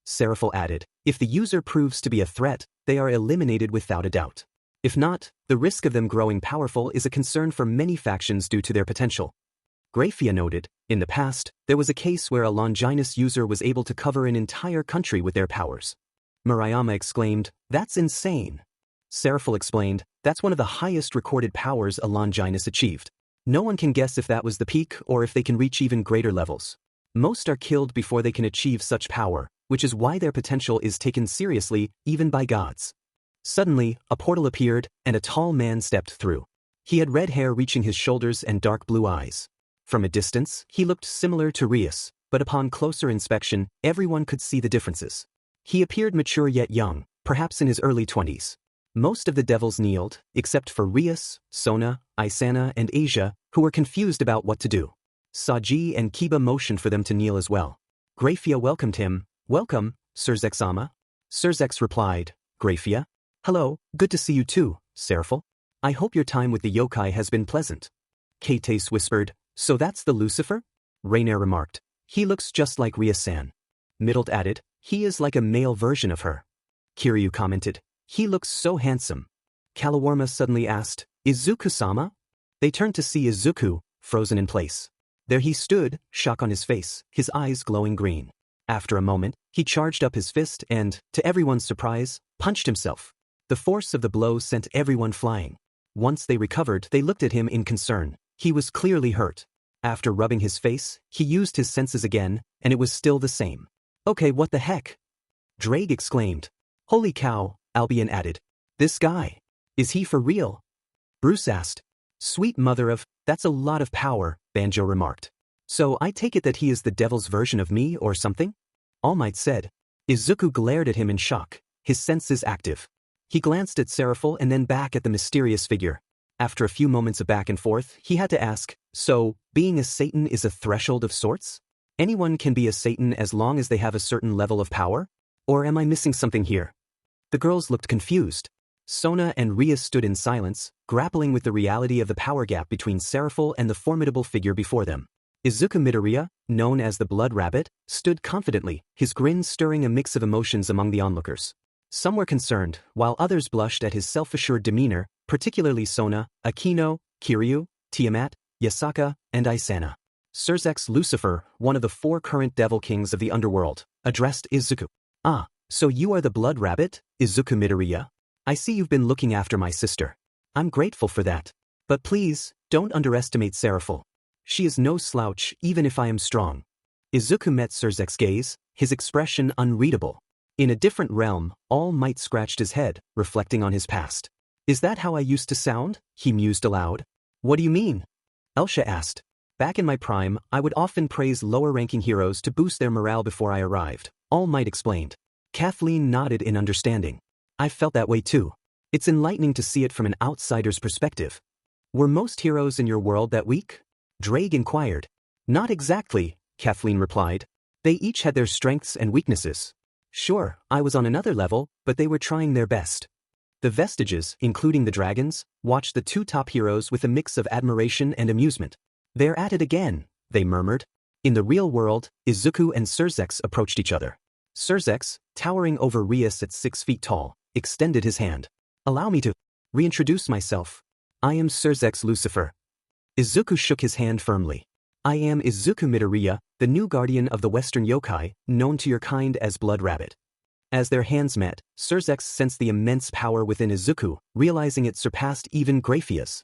Serafel added, if the user proves to be a threat, they are eliminated without a doubt. If not, the risk of them growing powerful is a concern for many factions due to their potential. Grafia noted, in the past, there was a case where a Longinus user was able to cover an entire country with their powers. Murayama exclaimed, that's insane. Serafel explained, that's one of the highest recorded powers a Longinus achieved. No one can guess if that was the peak or if they can reach even greater levels. Most are killed before they can achieve such power, which is why their potential is taken seriously even by gods. Suddenly, a portal appeared, and a tall man stepped through. He had red hair reaching his shoulders and dark blue eyes. From a distance, he looked similar to Rias, but upon closer inspection, everyone could see the differences. He appeared mature yet young, perhaps in his early 20s. Most of the devils kneeled, except for Rias, Sona, Isana, and Asia, who were confused about what to do. Saji and Kiba motioned for them to kneel as well. Grafia welcomed him. Welcome, Serzex-sama. Serzex replied, Grafia? Hello, good to see you too, Serafel. I hope your time with the yokai has been pleasant. Kates whispered, so that's the Lucifer? Rainer remarked, he looks just like Ria-san. Middled added, he is like a male version of her. Kiryu commented, he looks so handsome. Kalawarma suddenly asked, Izuku-sama? They turned to see Izuku, frozen in place. There he stood, shock on his face, his eyes glowing green. After a moment, he charged up his fist and, to everyone's surprise, punched himself. The force of the blow sent everyone flying. Once they recovered, they looked at him in concern. He was clearly hurt. After rubbing his face, he used his senses again, and it was still the same. Okay, what the heck? Drake exclaimed. Holy cow, Albion added. This guy. Is he for real? Bruce asked. Sweet mother of, that's a lot of power, Banjo remarked. So I take it that he is the devil's version of me or something? All Might said. Izuku glared at him in shock, his senses active. He glanced at Seraphil and then back at the mysterious figure. After a few moments of back and forth, he had to ask, so, being a Satan is a threshold of sorts? Anyone can be a Satan as long as they have a certain level of power? Or am I missing something here? The girls looked confused. Sona and Ria stood in silence, grappling with the reality of the power gap between Seraphil and the formidable figure before them. Izuku Midoriya, known as the Blood Rabbit, stood confidently, his grin stirring a mix of emotions among the onlookers. Some were concerned, while others blushed at his self-assured demeanor, particularly Sona, Akino, Kiryu, Tiamat, Yasaka, and Isana. Surzex Lucifer, one of the 4 current devil kings of the underworld, addressed Izuku. Ah, so you are the Blood Rabbit, Izuku Midoriya? I see you've been looking after my sister. I'm grateful for that. But please, don't underestimate Seraphil. She is no slouch even if I am strong. Izuku met Surzek's gaze, his expression unreadable. In a different realm, All Might scratched his head, reflecting on his past. Is that how I used to sound? He mused aloud. What do you mean? Elsha asked. Back in my prime, I would often praise lower-ranking heroes to boost their morale before I arrived, All Might explained. Kathleen nodded in understanding. I felt that way too. It's enlightening to see it from an outsider's perspective. Were most heroes in your world that weak? Drake inquired. Not exactly, Kathleen replied. They each had their strengths and weaknesses. Sure, I was on another level, but they were trying their best. The Vestiges, including the dragons, watched the 2 top heroes with a mix of admiration and amusement. They're at it again, they murmured. In the real world, Izuku and Surzex approached each other. Surzex, towering over Rias at 6 feet tall, extended his hand. Allow me to reintroduce myself. I am Surzex Lucifer. Izuku shook his hand firmly. I am Izuku Midoriya, the new guardian of the Western yokai, known to your kind as Blood Rabbit. As their hands met, Surzex sensed the immense power within Izuku, realizing it surpassed even Graphia's.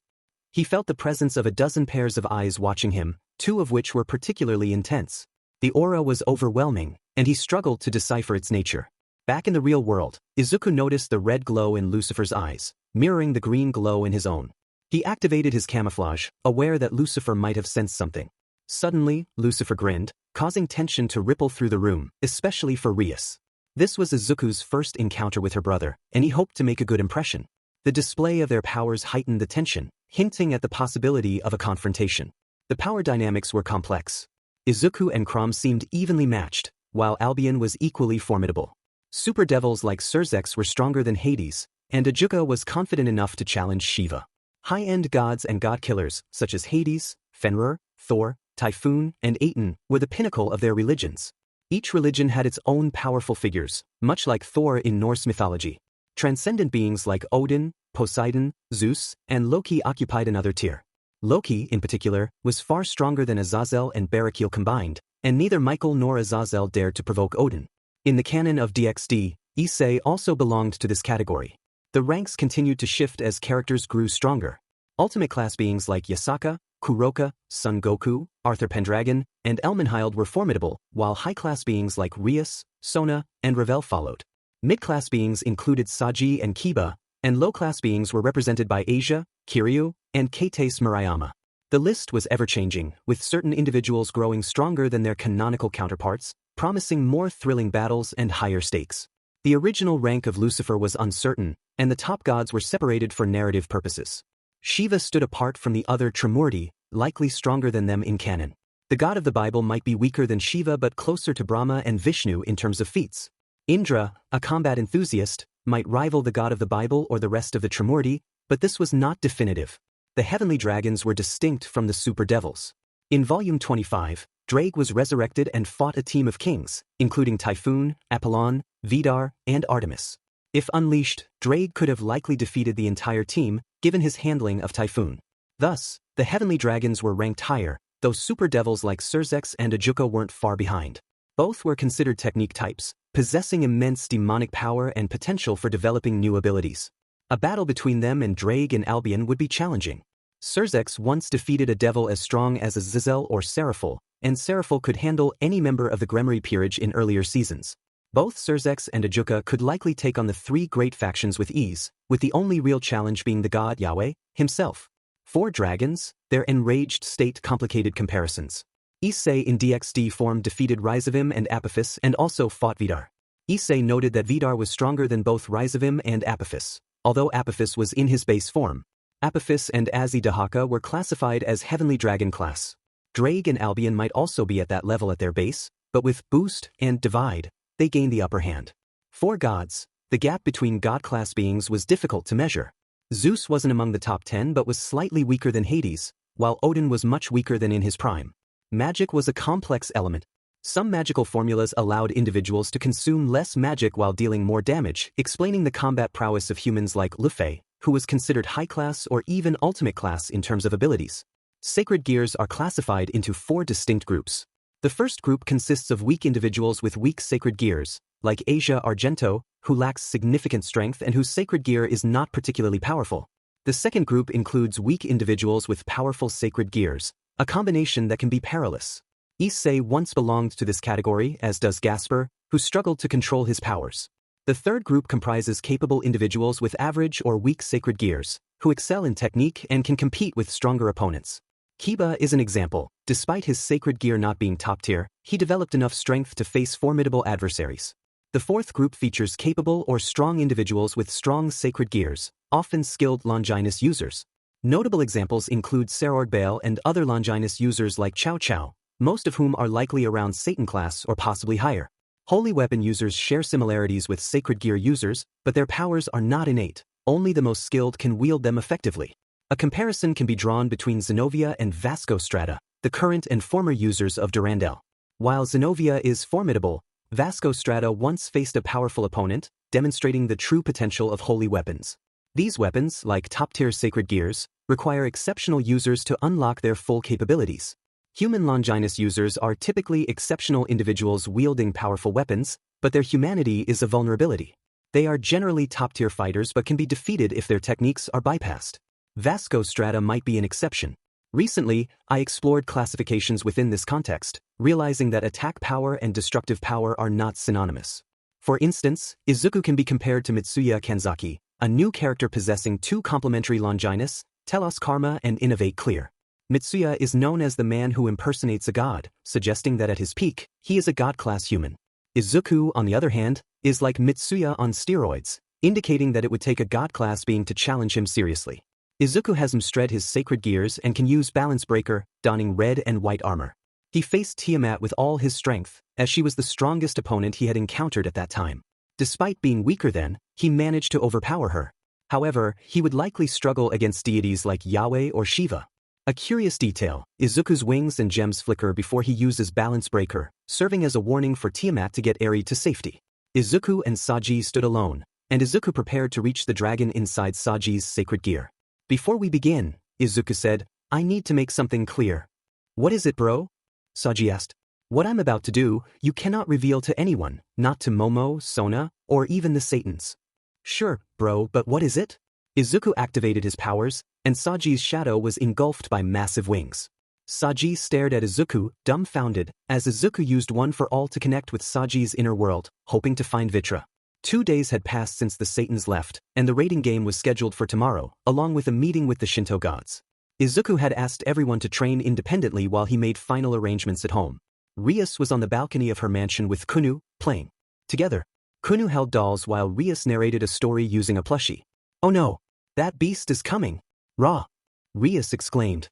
He felt the presence of a dozen pairs of eyes watching him, 2 of which were particularly intense. The aura was overwhelming, and he struggled to decipher its nature. Back in the real world, Izuku noticed the red glow in Lucifer's eyes, mirroring the green glow in his own. He activated his camouflage, aware that Lucifer might have sensed something. Suddenly, Lucifer grinned, causing tension to ripple through the room, especially for Rias. This was Izuku's first encounter with her brother, and he hoped to make a good impression. The display of their powers heightened the tension, hinting at the possibility of a confrontation. The power dynamics were complex. Izuku and Chrom seemed evenly matched, while Albion was equally formidable. Super devils like Surzex were stronger than Hades, and Ajuka was confident enough to challenge Shiva. High-end gods and god-killers, such as Hades, Fenrir, Thor, Typhoon, and Aten, were the pinnacle of their religions. Each religion had its own powerful figures, much like Thor in Norse mythology. Transcendent beings like Odin, Poseidon, Zeus, and Loki occupied another tier. Loki, in particular, was far stronger than Azazel and Barakiel combined, and neither Michael nor Azazel dared to provoke Odin. In the canon of DxD, Issei also belonged to this category. The ranks continued to shift as characters grew stronger. Ultimate class beings like Yasaka, Kuroka, Son Goku, Arthur Pendragon, and Elmenhild were formidable, while high-class beings like Rias, Sona, and Ravel followed. Mid-class beings included Saji and Kiba, and low-class beings were represented by Asia, Kiryu, and Keites Murayama. The list was ever-changing, with certain individuals growing stronger than their canonical counterparts, promising more thrilling battles and higher stakes. The original rank of Lucifer was uncertain, and the top gods were separated for narrative purposes. Shiva stood apart from the other Trimurti, likely stronger than them in canon. The god of the Bible might be weaker than Shiva but closer to Brahma and Vishnu in terms of feats. Indra, a combat enthusiast, might rival the god of the Bible or the rest of the Trimurti, but this was not definitive. The heavenly dragons were distinct from the super devils. In Volume 25, Drake was resurrected and fought a team of kings, including Typhoon, Apollon, Vidar, and Artemis. If unleashed, Drake could have likely defeated the entire team, given his handling of Typhoon. Thus, the heavenly dragons were ranked higher, though super devils like Surzex and Ajuka weren't far behind. Both were considered technique types, possessing immense demonic power and potential for developing new abilities. A battle between them and Drake and Albion would be challenging. Surzex once defeated a devil as strong as a Zizel or Seraphil, and Seraphil could handle any member of the Gremory peerage in earlier seasons. Both Surzex and Ajuka could likely take on the three great factions with ease, with the only real challenge being the god Yahweh himself. 4 dragons, their enraged state complicated comparisons. Issei in DXD form defeated Ryzavim and Apophis and also fought Vidar. Issei noted that Vidar was stronger than both Ryzavim and Apophis, although Apophis was in his base form. Apophis and Azidahaka were classified as Heavenly Dragon class. Drake and Albion might also be at that level at their base, but with Boost and Divide, they gained the upper hand. 4 gods, the gap between god-class beings was difficult to measure. Zeus wasn't among the top 10 but was slightly weaker than Hades, while Odin was much weaker than in his prime. Magic was a complex element. Some magical formulas allowed individuals to consume less magic while dealing more damage, explaining the combat prowess of humans like Luffy, who was considered high-class or even ultimate class in terms of abilities. Sacred gears are classified into 4 distinct groups. The first group consists of weak individuals with weak sacred gears, like Asia Argento, who lacks significant strength and whose sacred gear is not particularly powerful. The second group includes weak individuals with powerful sacred gears, a combination that can be perilous. Issei once belonged to this category, as does Gasper, who struggled to control his powers. The third group comprises capable individuals with average or weak sacred gears, who excel in technique and can compete with stronger opponents. Kiba is an example. Despite his sacred gear not being top tier, he developed enough strength to face formidable adversaries. The fourth group features capable or strong individuals with strong sacred gears, often skilled Longinus users. Notable examples include Serorgbale and other Longinus users like Chow Chow, most of whom are likely around Satan class or possibly higher. Holy weapon users share similarities with sacred gear users, but their powers are not innate. Only the most skilled can wield them effectively. A comparison can be drawn between Zenobia and Vasco Strata, the current and former users of Durandal. While Zenobia is formidable, Vasco Strata once faced a powerful opponent, demonstrating the true potential of holy weapons. These weapons, like top-tier sacred gears, require exceptional users to unlock their full capabilities. Human Longinus users are typically exceptional individuals wielding powerful weapons, but their humanity is a vulnerability. They are generally top-tier fighters but can be defeated if their techniques are bypassed. Vasco Strata might be an exception. Recently, I explored classifications within this context, realizing that attack power and destructive power are not synonymous. For instance, Izuku can be compared to Mitsuya Kanzaki, a new character possessing 2 complementary Longinus, Telos Karma and Innovate Clear. Mitsuya is known as the man who impersonates a god, suggesting that at his peak, he is a god-class human. Izuku, on the other hand, is like Mitsuya on steroids, indicating that it would take a god-class being to challenge him seriously. Izuku has mastered his sacred gears and can use Balance Breaker, donning red and white armor. He faced Tiamat with all his strength, as she was the strongest opponent he had encountered at that time. Despite being weaker then, he managed to overpower her. However, he would likely struggle against deities like Yahweh or Shiva. A curious detail, Izuku's wings and gems flicker before he uses Balance Breaker, serving as a warning for Tiamat to get Eri to safety. Izuku and Saji stood alone, and Izuku prepared to reach the dragon inside Saji's sacred gear. Before we begin, Izuku said, I need to make something clear. What is it, bro? Saji asked. What I'm about to do, you cannot reveal to anyone, not to Momo, Sona, or even the Satans. Sure, bro, but what is it? Izuku activated his powers, and Saji's shadow was engulfed by massive wings. Saji stared at Izuku, dumbfounded, as Izuku used One for All to connect with Saji's inner world, hoping to find Vitra. 2 days had passed since the Satans left, and the raiding game was scheduled for tomorrow, along with a meeting with the Shinto gods. Izuku had asked everyone to train independently while he made final arrangements at home. Rias was on the balcony of her mansion with Kunu, playing. Together, Kunu held dolls while Rias narrated a story using a plushie. Oh no! That beast is coming! Rah! Rias exclaimed.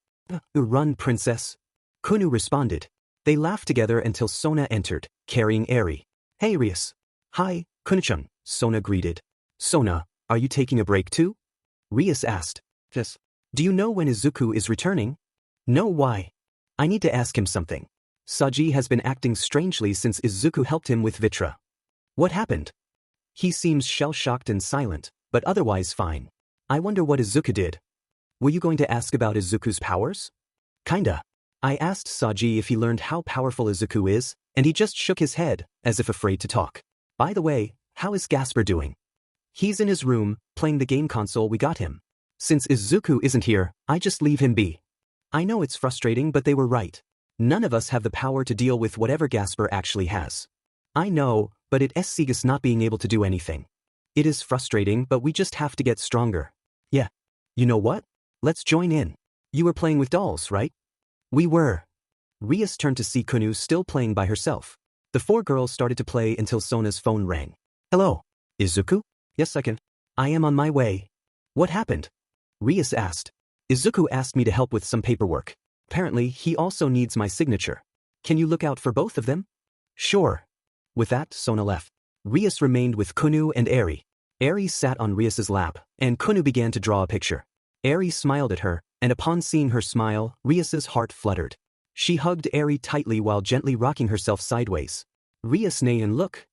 Run, princess! Kunu responded. They laughed together until Sona entered, carrying Eri. Hey Rias! Hi, Kunu-chan, Sona greeted. Sona, are you taking a break too? Rias asked. Yes. Do you know when Izuku is returning? No, why? I need to ask him something. Saji has been acting strangely since Izuku helped him with Vitra. What happened? He seems shell-shocked and silent, but otherwise fine. I wonder what Izuku did. Were you going to ask about Izuku's powers? Kinda. I asked Saji if he learned how powerful Izuku is, and he just shook his head, as if afraid to talk. By the way, how is Gasper doing? He's in his room, playing the game console we got him. Since Izuku isn't here, I just leave him be. I know it's frustrating, but they were right. None of us have the power to deal with whatever Gasper actually has. I know, but it seems not being able to do anything. It is frustrating, but we just have to get stronger. Yeah. You know what? Let's join in. You were playing with dolls, right? We were. Rias turned to see Kunu still playing by herself. The four girls started to play until Sona's phone rang. Hello. Izuku? Yes, I can. I am on my way. What happened? Rias asked. Izuku asked me to help with some paperwork. Apparently, he also needs my signature. Can you look out for both of them? Sure. With that, Sona left. Rias remained with Kunu and Eri. Eri sat on Rias's lap, and Kunu began to draw a picture. Eri smiled at her, and upon seeing her smile, Rias's heart fluttered. She hugged Eri tightly while gently rocking herself sideways. Rias, nay and look!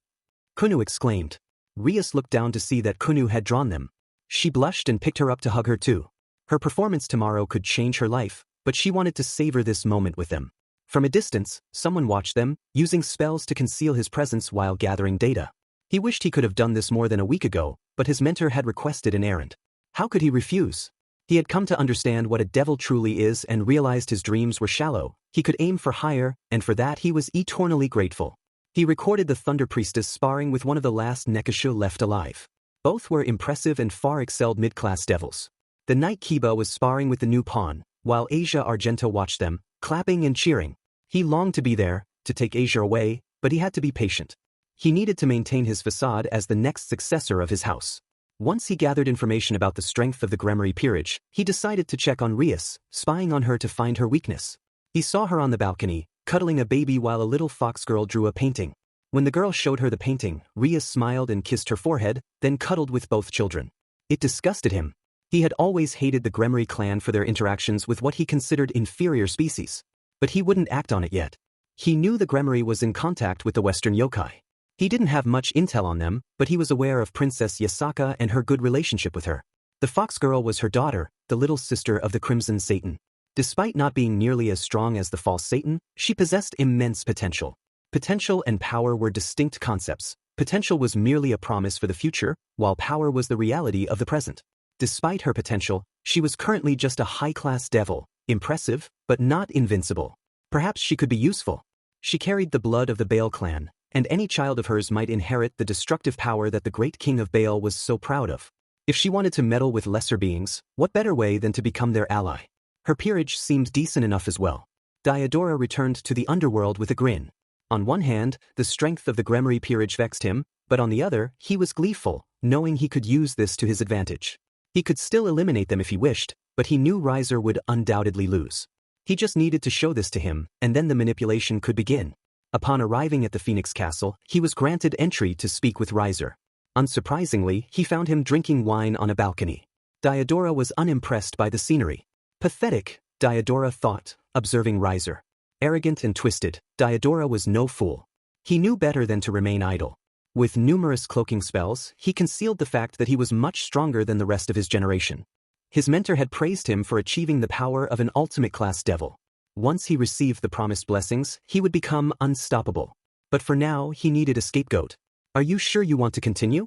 Kunu exclaimed. Rias looked down to see that Kunu had drawn them. She blushed and picked her up to hug her too. Her performance tomorrow could change her life, but she wanted to savor this moment with them. From a distance, someone watched them, using spells to conceal his presence while gathering data. He wished he could have done this more than a week ago, but his mentor had requested an errand. How could he refuse? He had come to understand what a devil truly is and realized his dreams were shallow. He could aim for higher, and for that he was eternally grateful. He recorded the Thunder Priestess sparring with one of the last Nekashu left alive. Both were impressive and far excelled mid-class devils. The Knight Kiba was sparring with the new pawn, while Asia Argento watched them, clapping and cheering. He longed to be there, to take Asia away, but he had to be patient. He needed to maintain his facade as the next successor of his house. Once he gathered information about the strength of the Gremory peerage, he decided to check on Rias, spying on her to find her weakness. He saw her on the balcony, cuddling a baby while a little fox girl drew a painting. When the girl showed her the painting, Rias smiled and kissed her forehead, then cuddled with both children. It disgusted him. He had always hated the Gremory clan for their interactions with what he considered inferior species. But he wouldn't act on it yet. He knew the Gremory was in contact with the Western yokai. He didn't have much intel on them, but he was aware of Princess Yasaka and her good relationship with her. The fox girl was her daughter, the little sister of the Crimson Satan. Despite not being nearly as strong as the false Satan, she possessed immense potential. Potential and power were distinct concepts. Potential was merely a promise for the future, while power was the reality of the present. Despite her potential, she was currently just a high-class devil, impressive, but not invincible. Perhaps she could be useful. She carried the blood of the Baal clan, and any child of hers might inherit the destructive power that the great king of Baal was so proud of. If she wanted to meddle with lesser beings, what better way than to become their ally? Her peerage seemed decent enough as well. Diodora returned to the underworld with a grin. On one hand, the strength of the Gremory peerage vexed him, but on the other, he was gleeful, knowing he could use this to his advantage. He could still eliminate them if he wished, but he knew Riser would undoubtedly lose. He just needed to show this to him, and then the manipulation could begin. Upon arriving at the Phoenix Castle, he was granted entry to speak with Riser. Unsurprisingly, he found him drinking wine on a balcony. Diodora was unimpressed by the scenery. Pathetic, Diodora thought, observing Riser. Arrogant and twisted, Diodora was no fool. He knew better than to remain idle. With numerous cloaking spells, he concealed the fact that he was much stronger than the rest of his generation. His mentor had praised him for achieving the power of an ultimate-class devil. Once he received the promised blessings, he would become unstoppable. But for now, he needed a scapegoat. Are you sure you want to continue?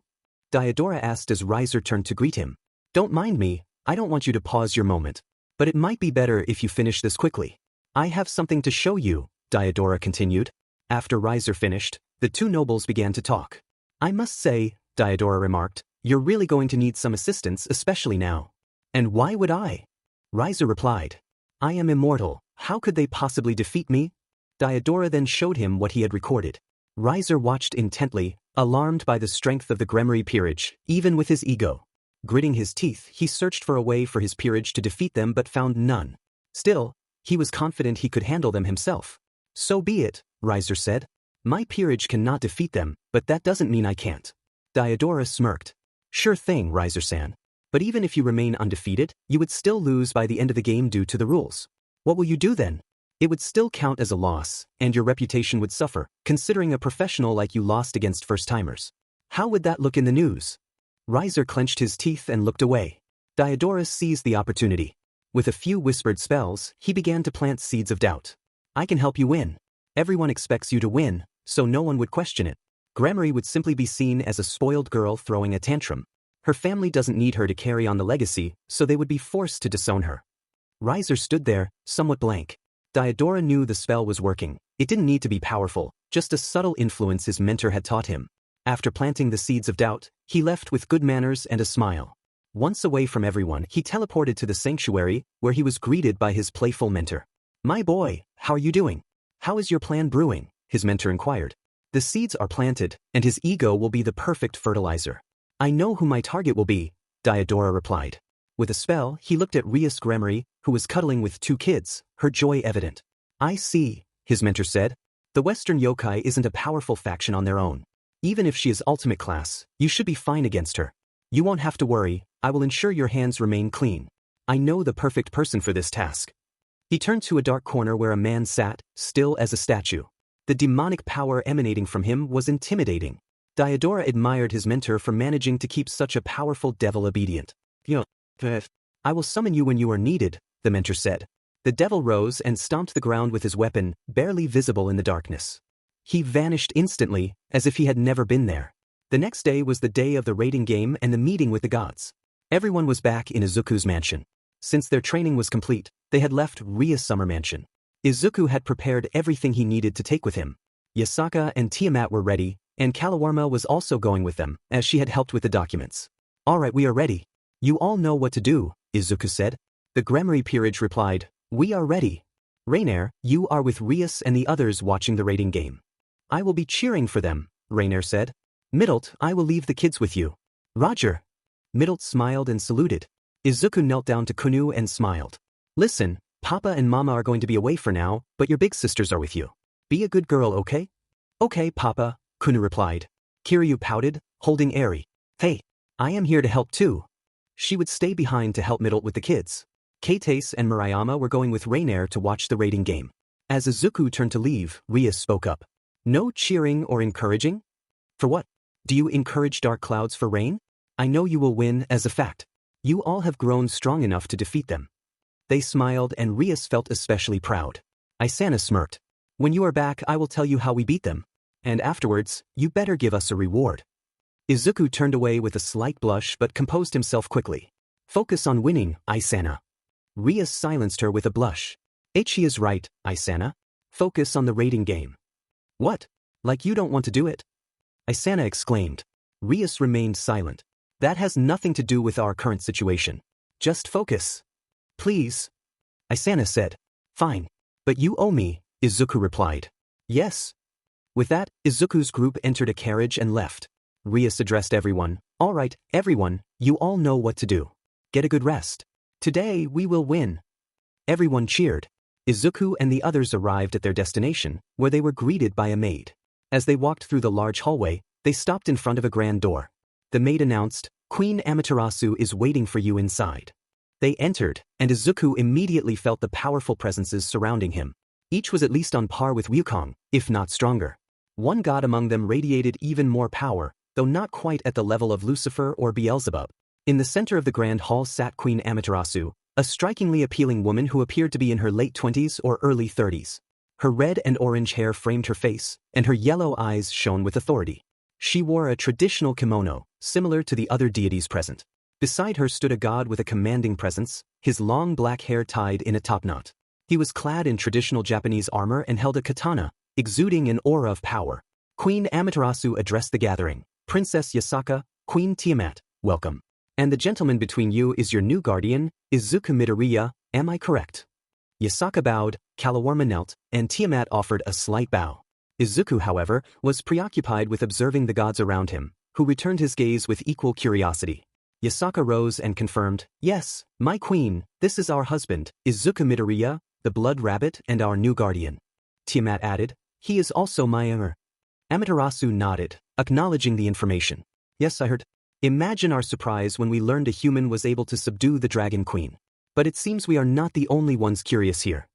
Diodora asked as Riser turned to greet him. Don't mind me, I don't want you to pause your moment. But it might be better if you finish this quickly. I have something to show you, Diodora continued. After Riser finished, the two nobles began to talk. I must say, Diodora remarked, you're really going to need some assistance, especially now. And why would I? Riser replied. I am immortal, how could they possibly defeat me? Diodora then showed him what he had recorded. Riser watched intently, alarmed by the strength of the Gremory peerage, even with his ego. Gritting his teeth, he searched for a way for his peerage to defeat them but found none. Still, he was confident he could handle them himself. So be it, Riser said. My peerage cannot defeat them, but that doesn't mean I can't. Diodora smirked. Sure thing, Riser-san. But even if you remain undefeated, you would still lose by the end of the game due to the rules. What will you do then? It would still count as a loss, and your reputation would suffer, considering a professional like you lost against first-timers. How would that look in the news? Riser clenched his teeth and looked away. Diodora seized the opportunity. With a few whispered spells, he began to plant seeds of doubt. I can help you win. Everyone expects you to win, so no one would question it. Gremory would simply be seen as a spoiled girl throwing a tantrum. Her family doesn't need her to carry on the legacy, so they would be forced to disown her. Riser stood there, somewhat blank. Diodora knew the spell was working. It didn't need to be powerful, just a subtle influence his mentor had taught him. After planting the seeds of doubt, he left with good manners and a smile. Once away from everyone, he teleported to the sanctuary, where he was greeted by his playful mentor. "My boy, how are you doing? How is your plan brewing?" his mentor inquired. "The seeds are planted, and his ego will be the perfect fertilizer." "I know who my target will be," Diodora replied. With a spell, he looked at Rias Gremory, who was cuddling with 2 kids, her joy evident. "I see," his mentor said. "The Western yokai isn't a powerful faction on their own. Even if she is ultimate class, you should be fine against her. You won't have to worry, I will ensure your hands remain clean. I know the perfect person for this task." He turned to a dark corner where a man sat, still as a statue. The demonic power emanating from him was intimidating. Diodora admired his mentor for managing to keep such a powerful devil obedient. "I will summon you when you are needed," the mentor said. The devil rose and stomped the ground with his weapon, barely visible in the darkness. He vanished instantly, as if he had never been there. The next day was the day of the raiding game and the meeting with the gods. Everyone was back in Izuku's mansion. Since their training was complete, they had left Ria's summer mansion. Izuku had prepared everything he needed to take with him. Yasaka and Tiamat were ready, and Kalawarma was also going with them, as she had helped with the documents. "Alright, we are ready. You all know what to do," Izuku said. The Gremory peerage replied, "We are ready. Rainier, you are with Rias and the others watching the raiding game." "I will be cheering for them," Rainier said. "Middlet, I will leave the kids with you." "Roger." Middlet smiled and saluted. Izuku knelt down to Kunu and smiled. "Listen, Papa and Mama are going to be away for now, but your big sisters are with you. Be a good girl, okay?" "Okay, Papa," Kunu replied. Kiryu pouted, holding Eri. "Hey, I am here to help too." She would stay behind to help Middlet with the kids. Kates and Murayama were going with Rainier to watch the raiding game. As Izuku turned to leave, Rias spoke up. "No cheering or encouraging?" "For what? Do you encourage dark clouds for rain? I know you will win as a fact. You all have grown strong enough to defeat them." They smiled and Rias felt especially proud. Isana smirked. "When you are back I will tell you how we beat them. And afterwards, you better give us a reward." Izuku turned away with a slight blush but composed himself quickly. "Focus on winning, Isana." Rias silenced her with a blush. "She is right, Isana. Focus on the raiding game." "What? Like you don't want to do it?" Isana exclaimed. Rias remained silent. "That has nothing to do with our current situation. Just focus. Please." Isana said. "Fine. But you owe me," Izuku replied. "Yes." With that, Izuku's group entered a carriage and left. Rias addressed everyone. "All right, everyone, you all know what to do. Get a good rest. Today we will win." Everyone cheered. Izuku and the others arrived at their destination, where they were greeted by a maid. As they walked through the large hallway, they stopped in front of a grand door. The maid announced, "Queen Amaterasu is waiting for you inside." They entered, and Izuku immediately felt the powerful presences surrounding him. Each was at least on par with Wukong, if not stronger. One god among them radiated even more power, though not quite at the level of Lucifer or Beelzebub. In the center of the grand hall sat Queen Amaterasu, a strikingly appealing woman who appeared to be in her late 20s or early 30s. Her red and orange hair framed her face, and her yellow eyes shone with authority. She wore a traditional kimono, similar to the other deities present. Beside her stood a god with a commanding presence, his long black hair tied in a topknot. He was clad in traditional Japanese armor and held a katana, exuding an aura of power. Queen Amaterasu addressed the gathering. "Princess Yasaka, Queen Tiamat, welcome. And the gentleman between you is your new guardian, Izuku Midoriya, am I correct?" Yasaka bowed, Kalawarma knelt, and Tiamat offered a slight bow. Izuku, however, was preoccupied with observing the gods around him, who returned his gaze with equal curiosity. Yasaka rose and confirmed, "Yes, my queen, this is our husband, Izuku Midoriya, the blood rabbit and our new guardian." Tiamat added, "He is also my heir." Amaterasu nodded, acknowledging the information. "Yes, I heard. Imagine our surprise when we learned a human was able to subdue the Dragon Queen. But it seems we are not the only ones curious here."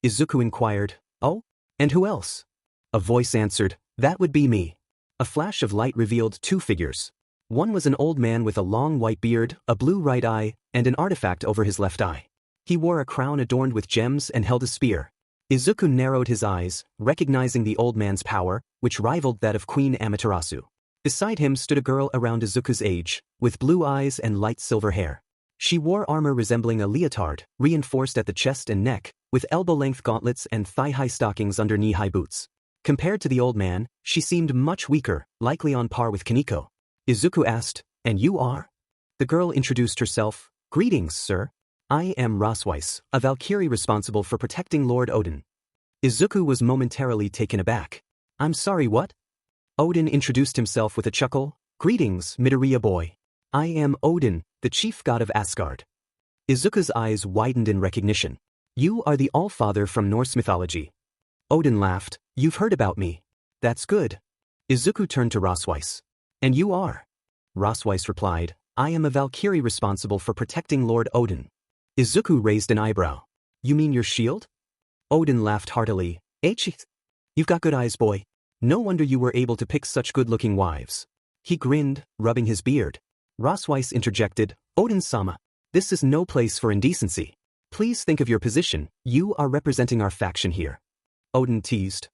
Izuku inquired, "Oh? And who else?" A voice answered, "That would be me." A flash of light revealed 2 figures. One was an old man with a long white beard, a blue right eye, and an artifact over his left eye. He wore a crown adorned with gems and held a spear. Izuku narrowed his eyes, recognizing the old man's power, which rivaled that of Queen Amaterasu. Beside him stood a girl around Izuku's age, with blue eyes and light silver hair. She wore armor resembling a leotard, reinforced at the chest and neck, with elbow-length gauntlets and thigh-high stockings under knee-high boots. Compared to the old man, she seemed much weaker, likely on par with Kaneko. Izuku asked, "And you are?" The girl introduced herself. "Greetings, sir. I am Rosweiss, a Valkyrie responsible for protecting Lord Odin." Izuku was momentarily taken aback. "I'm sorry, what?" Odin introduced himself with a chuckle. "Greetings, Midoriya boy. I am Odin, the chief god of Asgard." Izuku's eyes widened in recognition. "You are the Allfather from Norse mythology." Odin laughed. "You've heard about me. That's good." Izuku turned to Rosweiss. "And you are?" Rosweiss replied, "I am a Valkyrie responsible for protecting Lord Odin." Izuku raised an eyebrow. "You mean your shield?" Odin laughed heartily. "You've got good eyes, boy. No wonder you were able to pick such good-looking wives." He grinned, rubbing his beard. Rosweiss interjected, "Odin-sama, this is no place for indecency. Please think of your position, you are representing our faction here." Odin teased,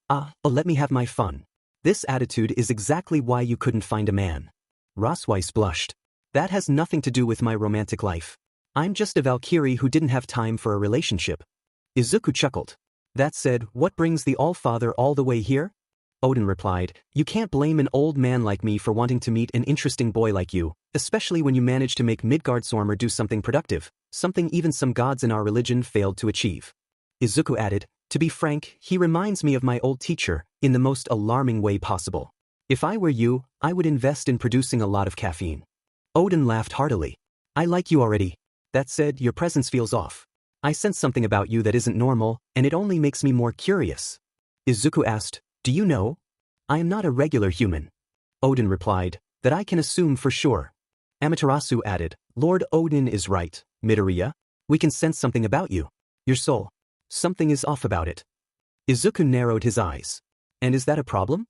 let me have my fun. This attitude is exactly why you couldn't find a man." Rosweiss blushed. "That has nothing to do with my romantic life. I'm just a Valkyrie who didn't have time for a relationship." Izuku chuckled. "That said, what brings the Allfather all the way here?" Odin replied, "You can't blame an old man like me for wanting to meet an interesting boy like you, especially when you manage to make Midgard's armor do something productive, something even some gods in our religion failed to achieve." Izuku added, "To be frank, he reminds me of my old teacher, in the most alarming way possible. If I were you, I would invest in producing a lot of caffeine." Odin laughed heartily. "I like you already. That said, your presence feels off. I sense something about you that isn't normal, and it only makes me more curious." Izuku asked, "Do you know?" "I am not a regular human." Odin replied, "That I can assume for sure." Amaterasu added, "Lord Odin is right, Midoriya. We can sense something about you. Your soul. Something is off about it." Izuku narrowed his eyes. "And is that a problem?"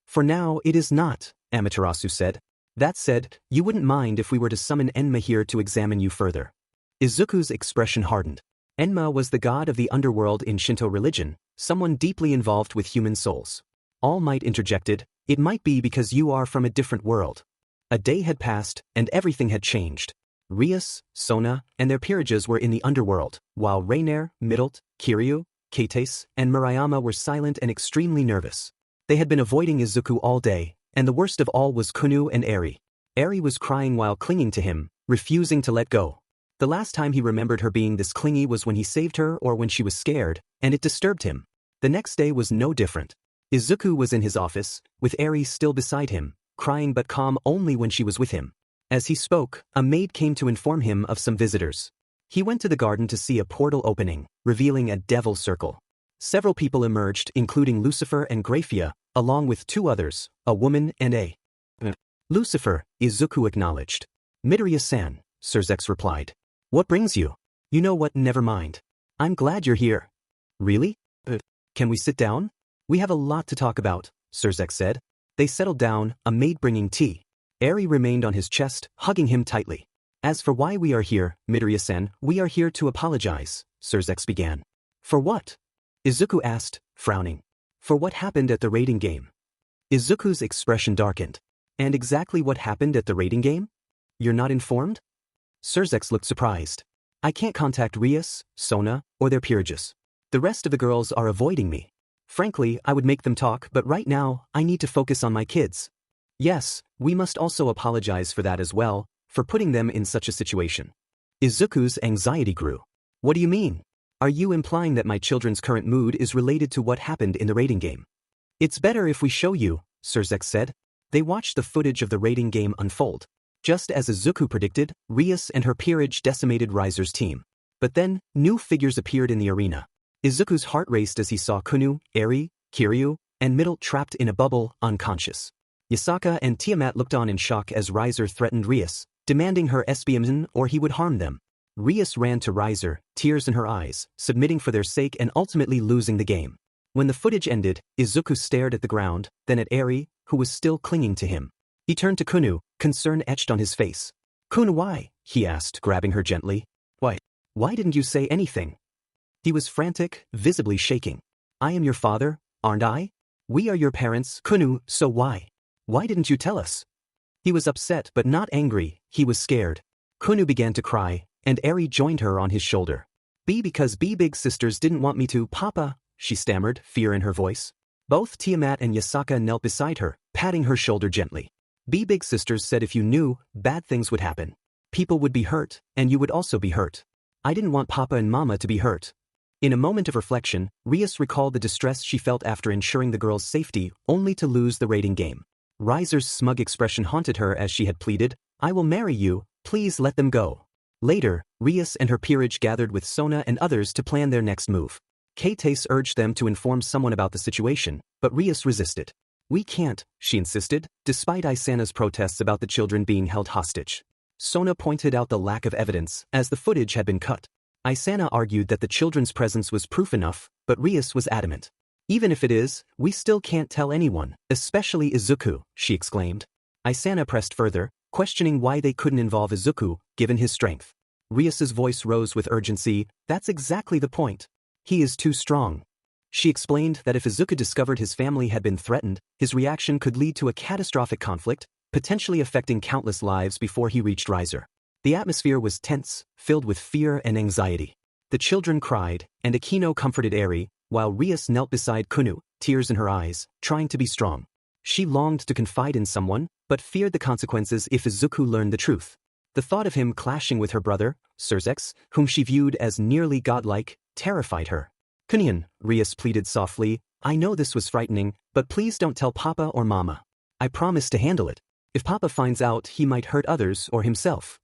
"For now, it is not," Amaterasu said. "That said, you wouldn't mind if we were to summon Enma here to examine you further." Izuku's expression hardened. Enma was the god of the underworld in Shinto religion, someone deeply involved with human souls. All Might interjected, "It might be because you are from a different world." A day had passed, and everything had changed. Rias, Sona, and their peerages were in the underworld, while Reiner, Middelt, Kiryu, Kates, and Murayama were silent and extremely nervous. They had been avoiding Izuku all day, and the worst of all was Kunu and Eri. Eri was crying while clinging to him, refusing to let go. The last time he remembered her being this clingy was when he saved her or when she was scared, and it disturbed him. The next day was no different. Izuku was in his office, with Eri still beside him, crying but calm only when she was with him. As he spoke, a maid came to inform him of some visitors. He went to the garden to see a portal opening, revealing a devil circle. Several people emerged, including Lucifer and Graphia, along with two others, a woman and a Lucifer, Izuku acknowledged. "Midoriya-san," Serzex replied. "What brings you?" "You know what, never mind. I'm glad you're here." "Really? Can we sit down?" "We have a lot to talk about," Serzex said. They settled down, a maid bringing tea. Eri remained on his chest, hugging him tightly. "As for why we are here, Midoriya-san, we are here to apologize," Serzex began. "For what?" Izuku asked, frowning. "For what happened at the raiding game." Izuku's expression darkened. "And exactly what happened at the raiding game? You're not informed?" Serzex looked surprised. "I can't contact Rias, Sona, or their peerages. The rest of the girls are avoiding me. Frankly, I would make them talk, but right now, I need to focus on my kids." "Yes, we must also apologize for that as well, for putting them in such a situation." Izuku's anxiety grew. "What do you mean? Are you implying that my children's current mood is related to what happened in the raiding game?" "It's better if we show you," Serzex said. They watched the footage of the raiding game unfold. Just as Izuku predicted, Rias and her peerage decimated Riser's team. But then, new figures appeared in the arena. Izuku's heart raced as he saw Kunu, Eri, Kiryu, and Middle trapped in a bubble, unconscious. Yasaka and Tiamat looked on in shock as Riser threatened Rias, demanding her SBMN or he would harm them. Rias ran to Riser, tears in her eyes, submitting for their sake and ultimately losing the game. When the footage ended, Izuku stared at the ground, then at Eri, who was still clinging to him. He turned to Kunu, concern etched on his face. "Kunu, why?" he asked, grabbing her gently. Why didn't you say anything?" He was frantic, visibly shaking. "I am your father, aren't I? We are your parents, Kunu, so why?" Why didn't you tell us? He was upset but not angry, he was scared. Kunu began to cry, and Eri joined her on his shoulder. Because big sisters didn't want me to, Papa, she stammered, fear in her voice. Both Tiamat and Yasaka knelt beside her, patting her shoulder gently. Big sisters said if you knew, bad things would happen. People would be hurt, and you would also be hurt. I didn't want Papa and Mama to be hurt. In a moment of reflection, Rias recalled the distress she felt after ensuring the girl's safety, only to lose the rating game. Riser's smug expression haunted her as she had pleaded, I will marry you, please let them go. Later, Rias and her peerage gathered with Sona and others to plan their next move. Kates urged them to inform someone about the situation, but Rias resisted. We can't, she insisted, despite Isana's protests about the children being held hostage. Sona pointed out the lack of evidence, as the footage had been cut. Isana argued that the children's presence was proof enough, but Rias was adamant. Even if it is, we still can't tell anyone, especially Izuku, she exclaimed. Isana pressed further, questioning why they couldn't involve Izuku, given his strength. Rias's voice rose with urgency, that's exactly the point. He is too strong. She explained that if Izuku discovered his family had been threatened, his reaction could lead to a catastrophic conflict, potentially affecting countless lives before he reached Riser. The atmosphere was tense, filled with fear and anxiety. The children cried, and Akino comforted Eri, while Rias knelt beside Kunu, tears in her eyes, trying to be strong. She longed to confide in someone, but feared the consequences if Izuku learned the truth. The thought of him clashing with her brother, Serzex, whom she viewed as nearly godlike, terrified her. Kunyan, Rias pleaded softly, I know this was frightening, but please don't tell Papa or Mama. I promise to handle it. If Papa finds out, he might hurt others or himself.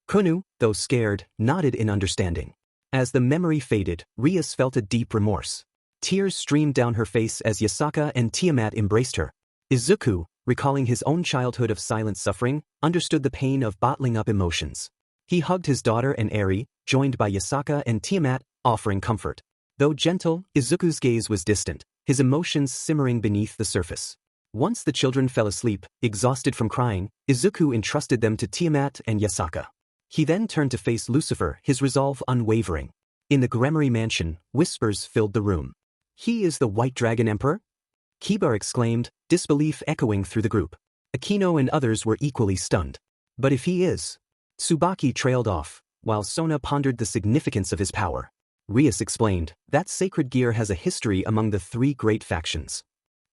Kunu, though scared, nodded in understanding. As the memory faded, Rias felt a deep remorse. Tears streamed down her face as Yasaka and Tiamat embraced her. Izuku, recalling his own childhood of silent suffering, understood the pain of bottling up emotions. He hugged his daughter and Eri, joined by Yasaka and Tiamat, offering comfort. Though gentle, Izuku's gaze was distant, his emotions simmering beneath the surface. Once the children fell asleep, exhausted from crying, Izuku entrusted them to Tiamat and Yasaka. He then turned to face Lucifer, his resolve unwavering. In the Gremory mansion, whispers filled the room. He is the White Dragon Emperor? Kiba exclaimed, disbelief echoing through the group. Akino and others were equally stunned. But if he is... Tsubaki trailed off, while Sona pondered the significance of his power. Rias explained, that sacred gear has a history among the three great factions.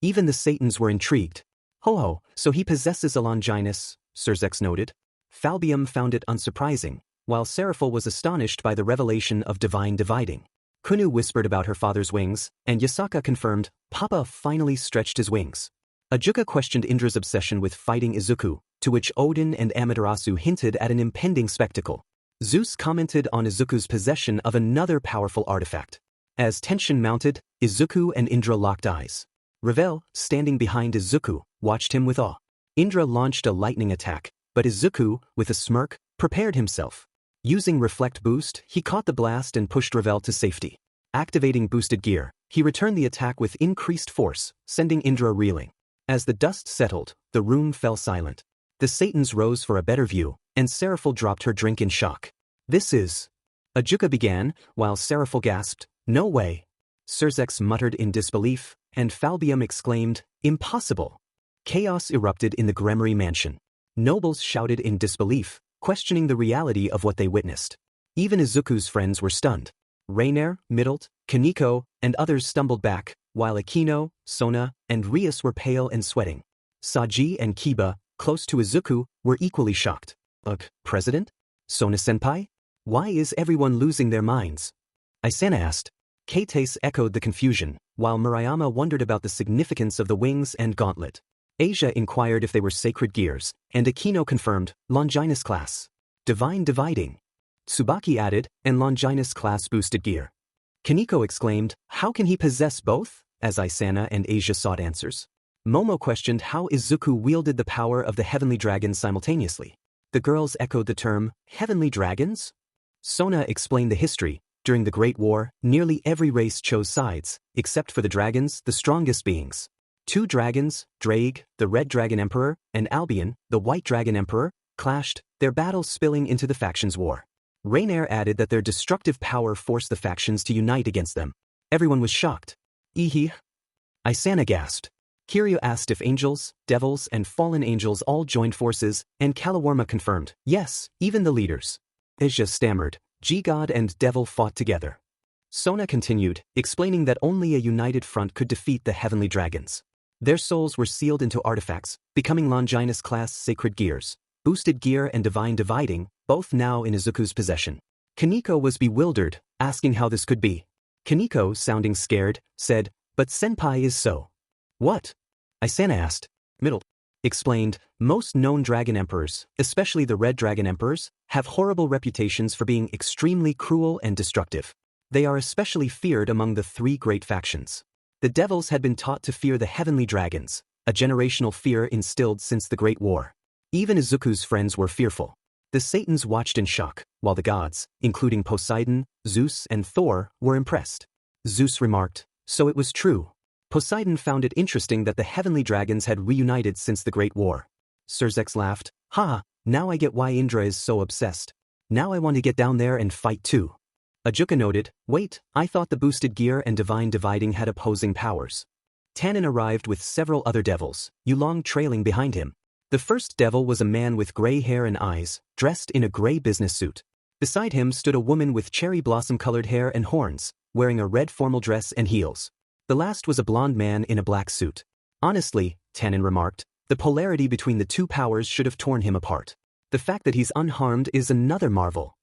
Even the Satans were intrigued. Ho-ho, so he possesses a Longinus, Serzex noted. Falbium found it unsurprising, while Seraphil was astonished by the revelation of divine dividing. Kunu whispered about her father's wings, and Yasaka confirmed, Papa finally stretched his wings. Ajuka questioned Indra's obsession with fighting Izuku, to which Odin and Amaterasu hinted at an impending spectacle. Zeus commented on Izuku's possession of another powerful artifact. As tension mounted, Izuku and Indra locked eyes. Ravel, standing behind Izuku, watched him with awe. Indra launched a lightning attack, but Izuku, with a smirk, prepared himself. Using Reflect Boost, he caught the blast and pushed Ravel to safety. Activating boosted gear, he returned the attack with increased force, sending Indra reeling. As the dust settled, the room fell silent. The Satans rose for a better view, and Seraphil dropped her drink in shock. This is... Ajuka began, while Seraphil gasped, no way. Serzex muttered in disbelief, and Falbium exclaimed, impossible. Chaos erupted in the Gremory mansion. Nobles shouted in disbelief, questioning the reality of what they witnessed. Even Izuku's friends were stunned. Rainer, Middelt, Kaneko, and others stumbled back, while Akino, Sona, and Rias were pale and sweating. Saji and Kiba, close to Izuku, were equally shocked. President? Sona-senpai? Why is everyone losing their minds? Isana asked. Kates echoed the confusion, while Murayama wondered about the significance of the wings and gauntlet. Asia inquired if they were sacred gears, and Akino confirmed, Longinus class. Divine dividing. Tsubaki added, and Longinus class boosted gear. Kaneko exclaimed, how can he possess both? As Isana and Asia sought answers. Momo questioned how Izuku wielded the power of the heavenly dragons simultaneously. The girls echoed the term, heavenly dragons? Sona explained the history. During the Great War, nearly every race chose sides, except for the dragons, the strongest beings. Two dragons, Drake, the Red Dragon Emperor, and Albion, the White Dragon Emperor, clashed, their battle spilling into the factions' war. Rainer added that their destructive power forced the factions to unite against them. Everyone was shocked. Isana gasped. Kiryu asked if angels, devils, and fallen angels all joined forces, and Kalawarma confirmed, yes, even the leaders. Asia stammered, G-God and devil fought together. Sona continued, explaining that only a united front could defeat the heavenly dragons. Their souls were sealed into artifacts, becoming Longinus-class sacred gears, boosted gear and divine dividing, both now in Izuku's possession. Kaneko was bewildered, asking how this could be. Kaneko, sounding scared, said, but Senpai is so. What? Isana asked. Middle. Explained, most known dragon emperors, especially the red dragon emperors, have horrible reputations for being extremely cruel and destructive. They are especially feared among the three great factions. The devils had been taught to fear the heavenly dragons, a generational fear instilled since the Great War. Even Izuku's friends were fearful. The Satans watched in shock, while the gods, including Poseidon, Zeus, and Thor, were impressed. Zeus remarked, so it was true. Poseidon found it interesting that the heavenly dragons had reunited since the Great War. Serzex laughed, ha, now I get why Indra is so obsessed. Now I want to get down there and fight too. Ajuka noted, wait, I thought the boosted gear and divine dividing had opposing powers. Tannen arrived with several other devils, Yulong trailing behind him. The first devil was a man with gray hair and eyes, dressed in a gray business suit. Beside him stood a woman with cherry blossom-colored hair and horns, wearing a red formal dress and heels. The last was a blonde man in a black suit. Honestly, Tannen remarked, the polarity between the two powers should have torn him apart. The fact that he's unharmed is another marvel.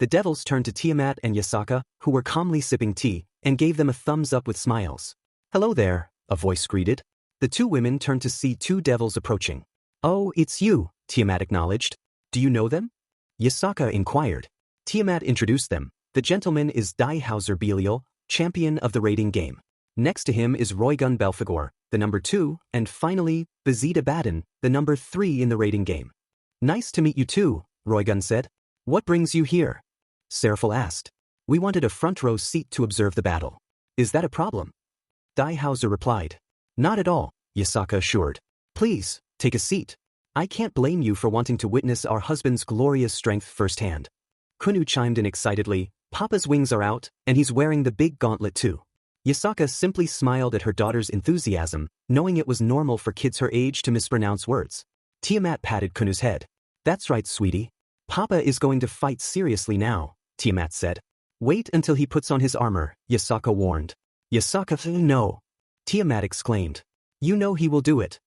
The devils turned to Tiamat and Yasaka, who were calmly sipping tea, and gave them a thumbs up with smiles. Hello there, a voice greeted. The two women turned to see two devils approaching. Oh, it's you, Tiamat acknowledged. Do you know them? Yasaka inquired. Tiamat introduced them. The gentleman is Daihauser Belial, champion of the raiding game. Next to him is Roygun Belphegor, the number 2, and finally, Bazita Baden, the number 3 in the raiding game. Nice to meet you too, Roygun said. What brings you here? Seraphil asked. We wanted a front row seat to observe the battle. Is that a problem? Daihauser replied. Not at all, Yasaka assured. Please, take a seat. I can't blame you for wanting to witness our husband's glorious strength firsthand. Kunu chimed in excitedly, Papa's wings are out, and he's wearing the big gauntlet too. Yasaka simply smiled at her daughter's enthusiasm, knowing it was normal for kids her age to mispronounce words. Tiamat patted Kunu's head. That's right, sweetie. Papa is going to fight seriously now, Tiamat said. Wait until he puts on his armor, Yasaka warned. Yasaka, no. Tiamat exclaimed. You know he will do it.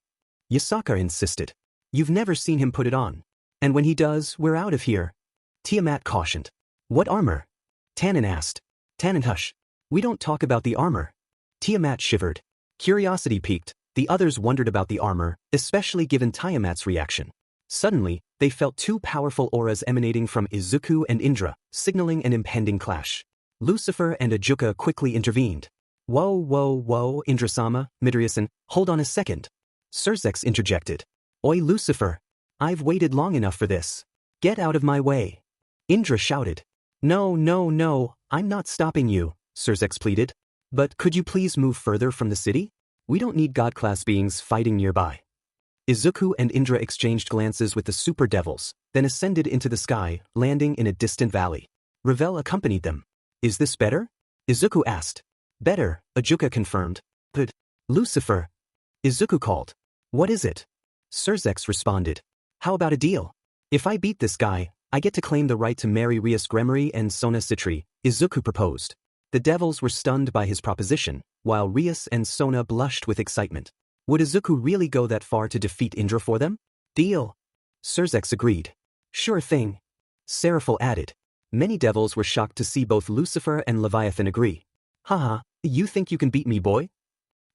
Yasaka insisted. You've never seen him put it on. And when he does, we're out of here. Tiamat cautioned. What armor? Tannen asked. Tannen, hush. We don't talk about the armor. Tiamat shivered. Curiosity piqued. The others wondered about the armor, especially given Tiamat's reaction. Suddenly, they felt two powerful auras emanating from Izuku and Indra, signaling an impending clash. Lucifer and Ajuka quickly intervened. Whoa, Indra-sama, Midoriya-san, hold on a second. Serzex interjected. Oi, Lucifer. I've waited long enough for this. Get out of my way. Indra shouted. No, I'm not stopping you, Serzex pleaded. But could you please move further from the city? We don't need god-class beings fighting nearby. Izuku and Indra exchanged glances with the super devils, then ascended into the sky, landing in a distant valley. Revel accompanied them. Is this better? Izuku asked. Better, Ajuka confirmed. But, Lucifer. Izuku called. What is it? Serzex responded. How about a deal? If I beat this guy, I get to claim the right to marry Rias Gremory and Sona Citri, Izuku proposed. The devils were stunned by his proposition, while Rias and Sona blushed with excitement. Would Izuku really go that far to defeat Indra for them? Deal. Serzex agreed. Sure thing. Seraphil added. Many devils were shocked to see both Lucifer and Leviathan agree. Haha, you think you can beat me, boy?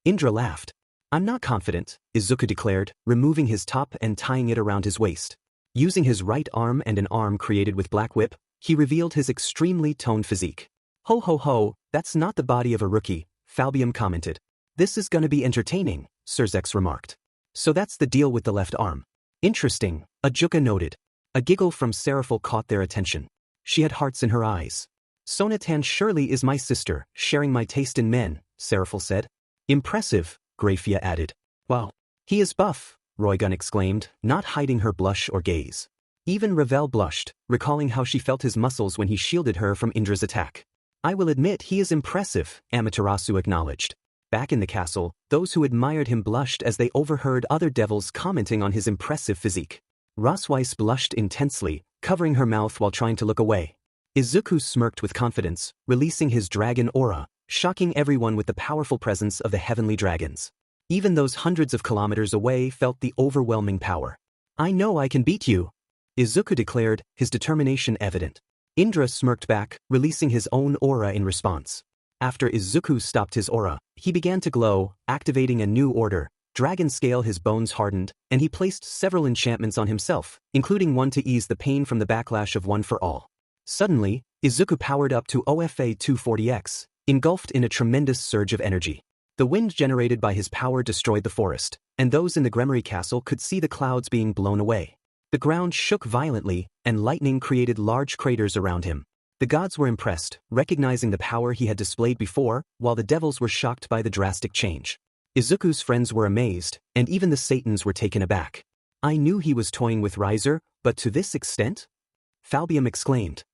Indra laughed. I'm not confident, Izuku declared, removing his top and tying it around his waist. Using his right arm and an arm created with black whip, he revealed his extremely toned physique. Ho, that's not the body of a rookie, Falbium commented. This is gonna be entertaining, Serzex remarked. So that's the deal with the left arm. Interesting, Ajuka noted. A giggle from Seraphil caught their attention. She had hearts in her eyes. Sonatan surely is my sister, sharing my taste in men, Seraphil said. Impressive, Grafia added. Wow. He is buff, Roygun exclaimed, not hiding her blush or gaze. Even Revel blushed, recalling how she felt his muscles when he shielded her from Indra's attack. I will admit he is impressive, Amaterasu acknowledged. Back in the castle, those who admired him blushed as they overheard other devils commenting on his impressive physique. Rosweiss blushed intensely, covering her mouth while trying to look away. Izuku smirked with confidence, releasing his dragon aura, shocking everyone with the powerful presence of the heavenly dragons. Even those hundreds of kilometers away felt the overwhelming power. "I know I can beat you," Izuku declared, his determination evident. Indra smirked back, releasing his own aura in response. After Izuku stopped his aura, he began to glow, activating a new order. Dragon scale, his bones hardened, and he placed several enchantments on himself, including one to ease the pain from the backlash of One for All. Suddenly, Izuku powered up to OFA 240x, engulfed in a tremendous surge of energy. The wind generated by his power destroyed the forest, and those in the Gremory Castle could see the clouds being blown away. The ground shook violently, and lightning created large craters around him. The gods were impressed, recognizing the power he had displayed before, while the devils were shocked by the drastic change. Izuku's friends were amazed, and even the Satans were taken aback. "I knew he was toying with Riser, but to this extent?" Falbium exclaimed.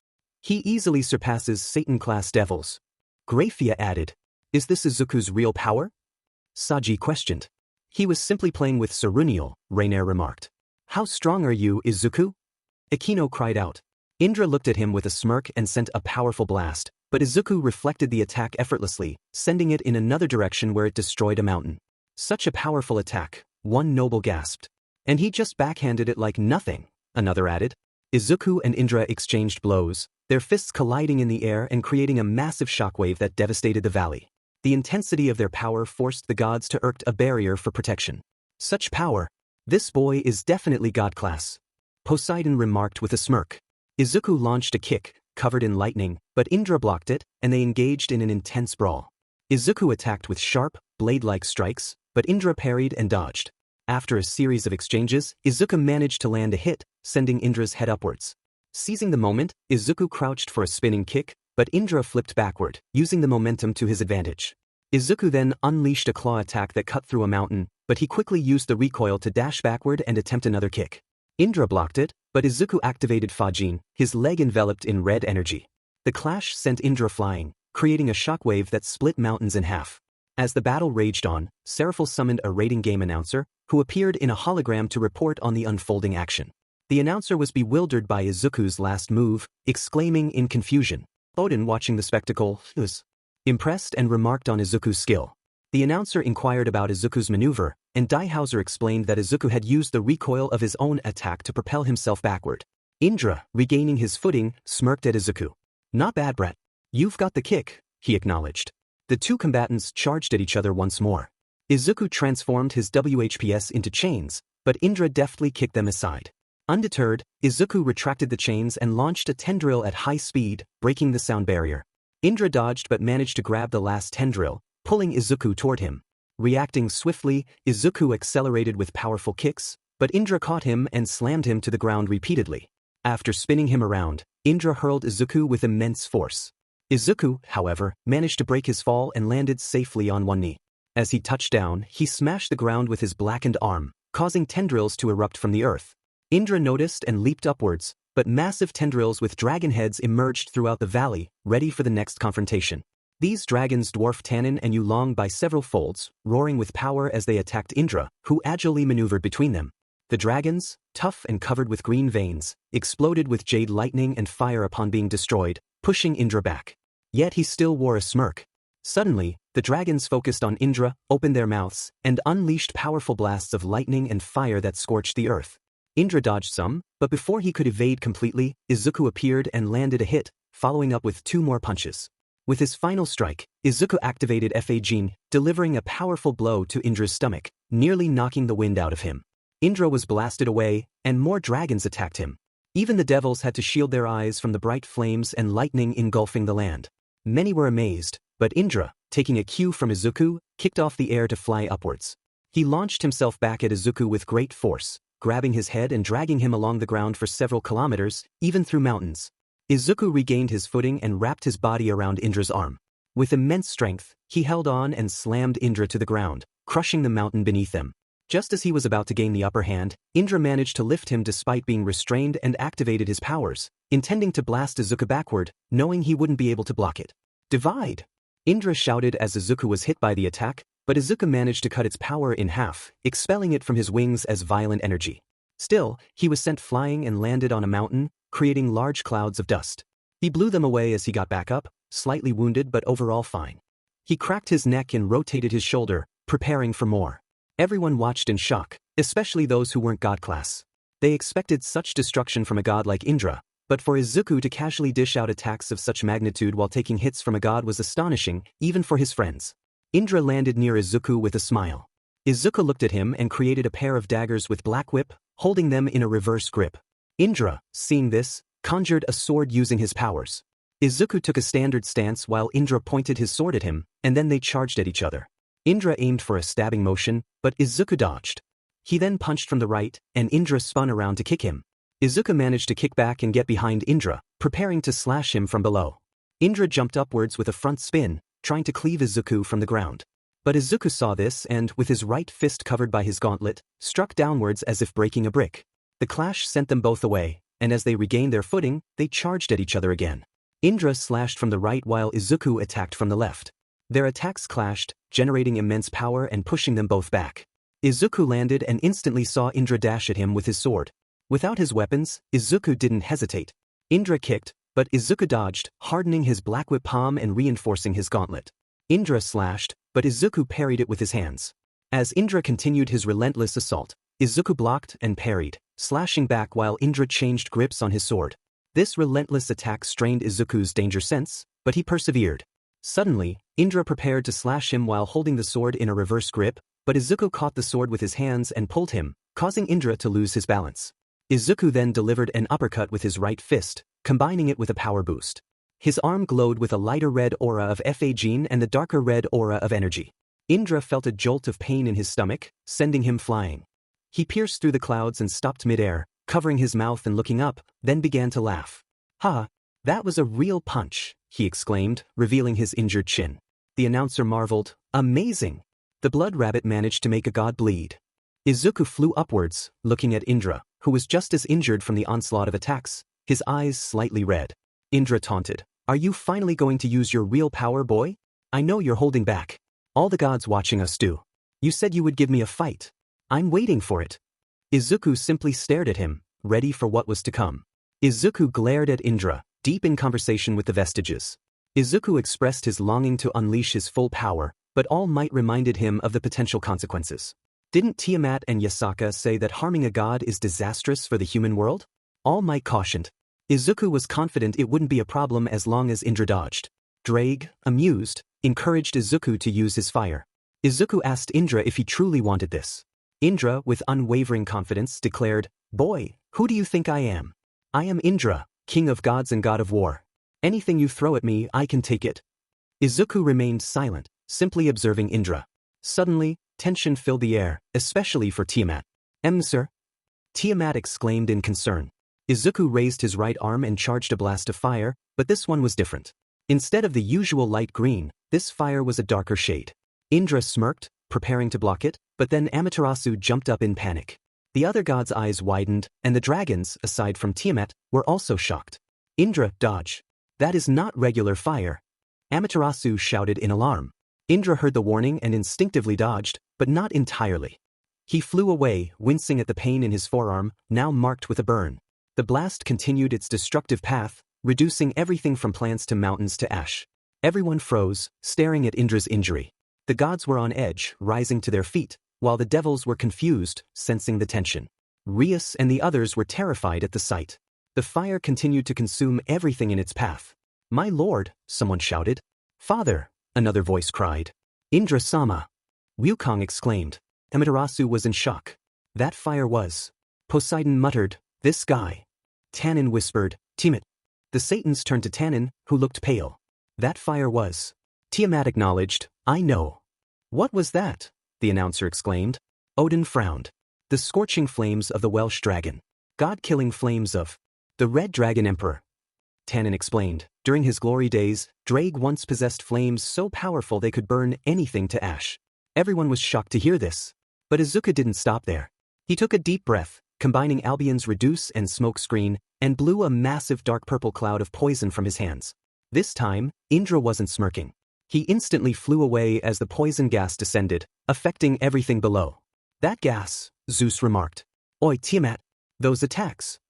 "He easily surpasses Satan-class devils." Graphia added. "Is this Izuku's real power?" Saji questioned. "He was simply playing with Seruniel," Rainier remarked. "How strong are you, Izuku?" Akino cried out. Indra looked at him with a smirk and sent a powerful blast, but Izuku reflected the attack effortlessly, sending it in another direction where it destroyed a mountain. "Such a powerful attack," one noble gasped. "And he just backhanded it like nothing," another added. Izuku and Indra exchanged blows, their fists colliding in the air and creating a massive shockwave that devastated the valley. The intensity of their power forced the gods to erect a barrier for protection. "Such power! This boy is definitely god class," Poseidon remarked with a smirk. Izuku launched a kick, covered in lightning, but Indra blocked it, and they engaged in an intense brawl. Izuku attacked with sharp, blade-like strikes, but Indra parried and dodged. After a series of exchanges, Izuku managed to land a hit, sending Indra's head upwards. Seizing the moment, Izuku crouched for a spinning kick, but Indra flipped backward, using the momentum to his advantage. Izuku then unleashed a claw attack that cut through a mountain, but he quickly used the recoil to dash backward and attempt another kick. Indra blocked it, but Izuku activated Fajin, his leg enveloped in red energy. The clash sent Indra flying, creating a shockwave that split mountains in half. As the battle raged on, Seraphil summoned a rating game announcer, who appeared in a hologram to report on the unfolding action. The announcer was bewildered by Izuku's last move, exclaiming in confusion. Odin, watching the spectacle, was impressed and remarked on Izuku's skill. The announcer inquired about Izuku's maneuver, and Daihauser explained that Izuku had used the recoil of his own attack to propel himself backward. Indra, regaining his footing, smirked at Izuku. "Not bad, Brett. You've got the kick," he acknowledged. The two combatants charged at each other once more. Izuku transformed his WHPS into chains, but Indra deftly kicked them aside. Undeterred, Izuku retracted the chains and launched a tendril at high speed, breaking the sound barrier. Indra dodged but managed to grab the last tendril, pulling Izuku toward him. Reacting swiftly, Izuku accelerated with powerful kicks, but Indra caught him and slammed him to the ground repeatedly. After spinning him around, Indra hurled Izuku with immense force. Izuku, however, managed to break his fall and landed safely on one knee. As he touched down, he smashed the ground with his blackened arm, causing tendrils to erupt from the earth. Indra noticed and leaped upwards, but massive tendrils with dragon heads emerged throughout the valley, ready for the next confrontation. These dragons dwarfed Tannen and Yulong by several folds, roaring with power as they attacked Indra, who agilely maneuvered between them. The dragons, tough and covered with green veins, exploded with jade lightning and fire upon being destroyed, pushing Indra back. Yet he still wore a smirk. Suddenly, the dragons focused on Indra, opened their mouths, and unleashed powerful blasts of lightning and fire that scorched the earth. Indra dodged some, but before he could evade completely, Izuku appeared and landed a hit, following up with 2 more punches. With his final strike, Izuku activated Fajin, delivering a powerful blow to Indra's stomach, nearly knocking the wind out of him. Indra was blasted away, and more dragons attacked him. Even the devils had to shield their eyes from the bright flames and lightning engulfing the land. Many were amazed, but Indra, taking a cue from Izuku, kicked off the air to fly upwards. He launched himself back at Izuku with great force, grabbing his head and dragging him along the ground for several kilometers, even through mountains. Izuku regained his footing and wrapped his body around Indra's arm. With immense strength, he held on and slammed Indra to the ground, crushing the mountain beneath them. Just as he was about to gain the upper hand, Indra managed to lift him despite being restrained and activated his powers, intending to blast Izuku backward, knowing he wouldn't be able to block it. "Divide!" Indra shouted as Izuku was hit by the attack, but Izuku managed to cut its power in half, expelling it from his wings as violent energy. Still, he was sent flying and landed on a mountain, creating large clouds of dust. He blew them away as he got back up, slightly wounded but overall fine. He cracked his neck and rotated his shoulder, preparing for more. Everyone watched in shock, especially those who weren't god class. They expected such destruction from a god like Indra, but for Izuku to casually dish out attacks of such magnitude while taking hits from a god was astonishing, even for his friends. Indra landed near Izuku with a smile. Izuku looked at him and created a pair of daggers with black whip, holding them in a reverse grip. Indra, seeing this, conjured a sword using his powers. Izuku took a standard stance while Indra pointed his sword at him, and then they charged at each other. Indra aimed for a stabbing motion, but Izuku dodged. He then punched from the right, and Indra spun around to kick him. Izuku managed to kick back and get behind Indra, preparing to slash him from below. Indra jumped upwards with a front spin, trying to cleave Izuku from the ground. But Izuku saw this and, with his right fist covered by his gauntlet, struck downwards as if breaking a brick. The clash sent them both away, and as they regained their footing, they charged at each other again. Indra slashed from the right while Izuku attacked from the left. Their attacks clashed, generating immense power and pushing them both back. Izuku landed and instantly saw Indra dash at him with his sword. Without his weapons, Izuku didn't hesitate. Indra kicked, but Izuku dodged, hardening his black whip palm and reinforcing his gauntlet. Indra slashed, but Izuku parried it with his hands. As Indra continued his relentless assault, Izuku blocked and parried, slashing back while Indra changed grips on his sword. This relentless attack strained Izuku's danger sense, but he persevered. Suddenly, Indra prepared to slash him while holding the sword in a reverse grip, but Izuku caught the sword with his hands and pulled him, causing Indra to lose his balance. Izuku then delivered an uppercut with his right fist, combining it with a power boost. His arm glowed with a lighter red aura of Fagene and the darker red aura of energy. Indra felt a jolt of pain in his stomach, sending him flying. He pierced through the clouds and stopped midair, covering his mouth and looking up, then began to laugh. "Ha! That was a real punch," he exclaimed, revealing his injured chin. The announcer marveled, "Amazing! The blood rabbit managed to make a god bleed." Izuku flew upwards, looking at Indra, who was just as injured from the onslaught of attacks, his eyes slightly red. Indra taunted, "Are you finally going to use your real power, boy? I know you're holding back. All the gods watching us do. You said you would give me a fight. I'm waiting for it." Izuku simply stared at him, ready for what was to come. Izuku glared at Indra, deep in conversation with the vestiges. Izuku expressed his longing to unleash his full power, but All Might reminded him of the potential consequences. Didn't Tiamat and Yasaka say that harming a god is disastrous for the human world? All Might cautioned. Izuku was confident it wouldn't be a problem as long as Indra dodged. Drake, amused, encouraged Izuku to use his fire. Izuku asked Indra if he truly wanted this. Indra, with unwavering confidence, declared, "Boy, who do you think I am? I am Indra, king of gods and god of war. Anything you throw at me, I can take it." Izuku remained silent, simply observing Indra. Suddenly, tension filled the air, especially for Tiamat. Sir?" Tiamat exclaimed in concern. Izuku raised his right arm and charged a blast of fire, but this one was different. Instead of the usual light green, this fire was a darker shade. Indra smirked, preparing to block it, but then Amaterasu jumped up in panic. The other gods' eyes widened, and the dragons, aside from Tiamat, were also shocked. "Indra, dodge. That is not regular fire." Amaterasu shouted in alarm. Indra heard the warning and instinctively dodged, but not entirely. He flew away, wincing at the pain in his forearm, now marked with a burn. The blast continued its destructive path, reducing everything from plants to mountains to ash. Everyone froze, staring at Indra's injury. The gods were on edge, rising to their feet, while the devils were confused, sensing the tension. Rias and the others were terrified at the sight. The fire continued to consume everything in its path. "My lord," someone shouted. "Father," another voice cried. "Indra-sama." Wukong exclaimed. Amaterasu was in shock. "That fire was..." Poseidon muttered, "This guy." Tanin whispered, "Tiamat." The Satans turned to Tanin, who looked pale. "That fire was..." Tiamat acknowledged, "I know." "What was that?" the announcer exclaimed. Odin frowned. "The scorching flames of the Welsh dragon. God-killing flames of..." "The Red Dragon Emperor." Tanin explained, "During his glory days, Drake once possessed flames so powerful they could burn anything to ash." Everyone was shocked to hear this. But Izuku didn't stop there. He took a deep breath, combining Albion's reduce and smoke screen, and blew a massive dark purple cloud of poison from his hands. This time, Indra wasn't smirking. He instantly flew away as the poison gas descended, affecting everything below. That gas, Zeus remarked. Oi Tiamat, those attacks.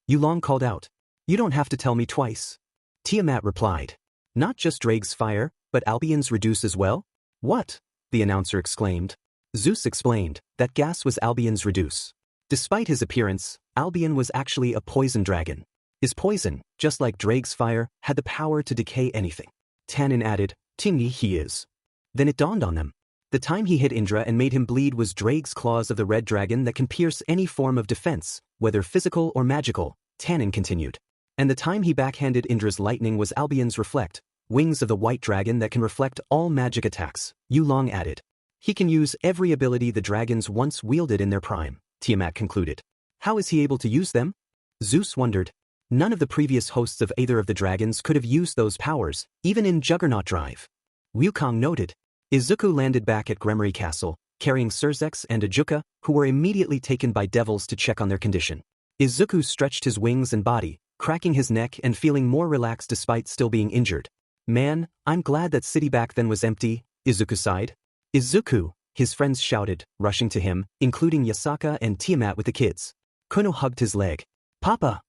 Yulong called out. You don't have to tell me twice. Tiamat replied. Not just Drake's fire, but Albion's reduce as well? What? The announcer exclaimed. Zeus explained that gas was Albion's reduce. Despite his appearance, Albion was actually a poison dragon. His poison, just like Drake's fire, had the power to decay anything. Tanin added, Tingy he is. Then it dawned on them. The time he hit Indra and made him bleed was Drake's claws of the red dragon that can pierce any form of defense, whether physical or magical, Tanin continued. And the time he backhanded Indra's lightning was Albion's reflect, wings of the white dragon that can reflect all magic attacks, Yulong added. He can use every ability the dragons once wielded in their prime, Tiamat concluded. How is he able to use them? Zeus wondered. None of the previous hosts of either of the dragons could have used those powers, even in Juggernaut Drive. Wukong noted. Izuku landed back at Gremory Castle, carrying Surzex and Ajuka, who were immediately taken by devils to check on their condition. Izuku stretched his wings and body, cracking his neck and feeling more relaxed despite still being injured. Man, I'm glad that city back then was empty, Izuku sighed. Izuku, his friends shouted, rushing to him, including Yasaka and Tiamat with the kids. Kunu hugged his leg. Papa!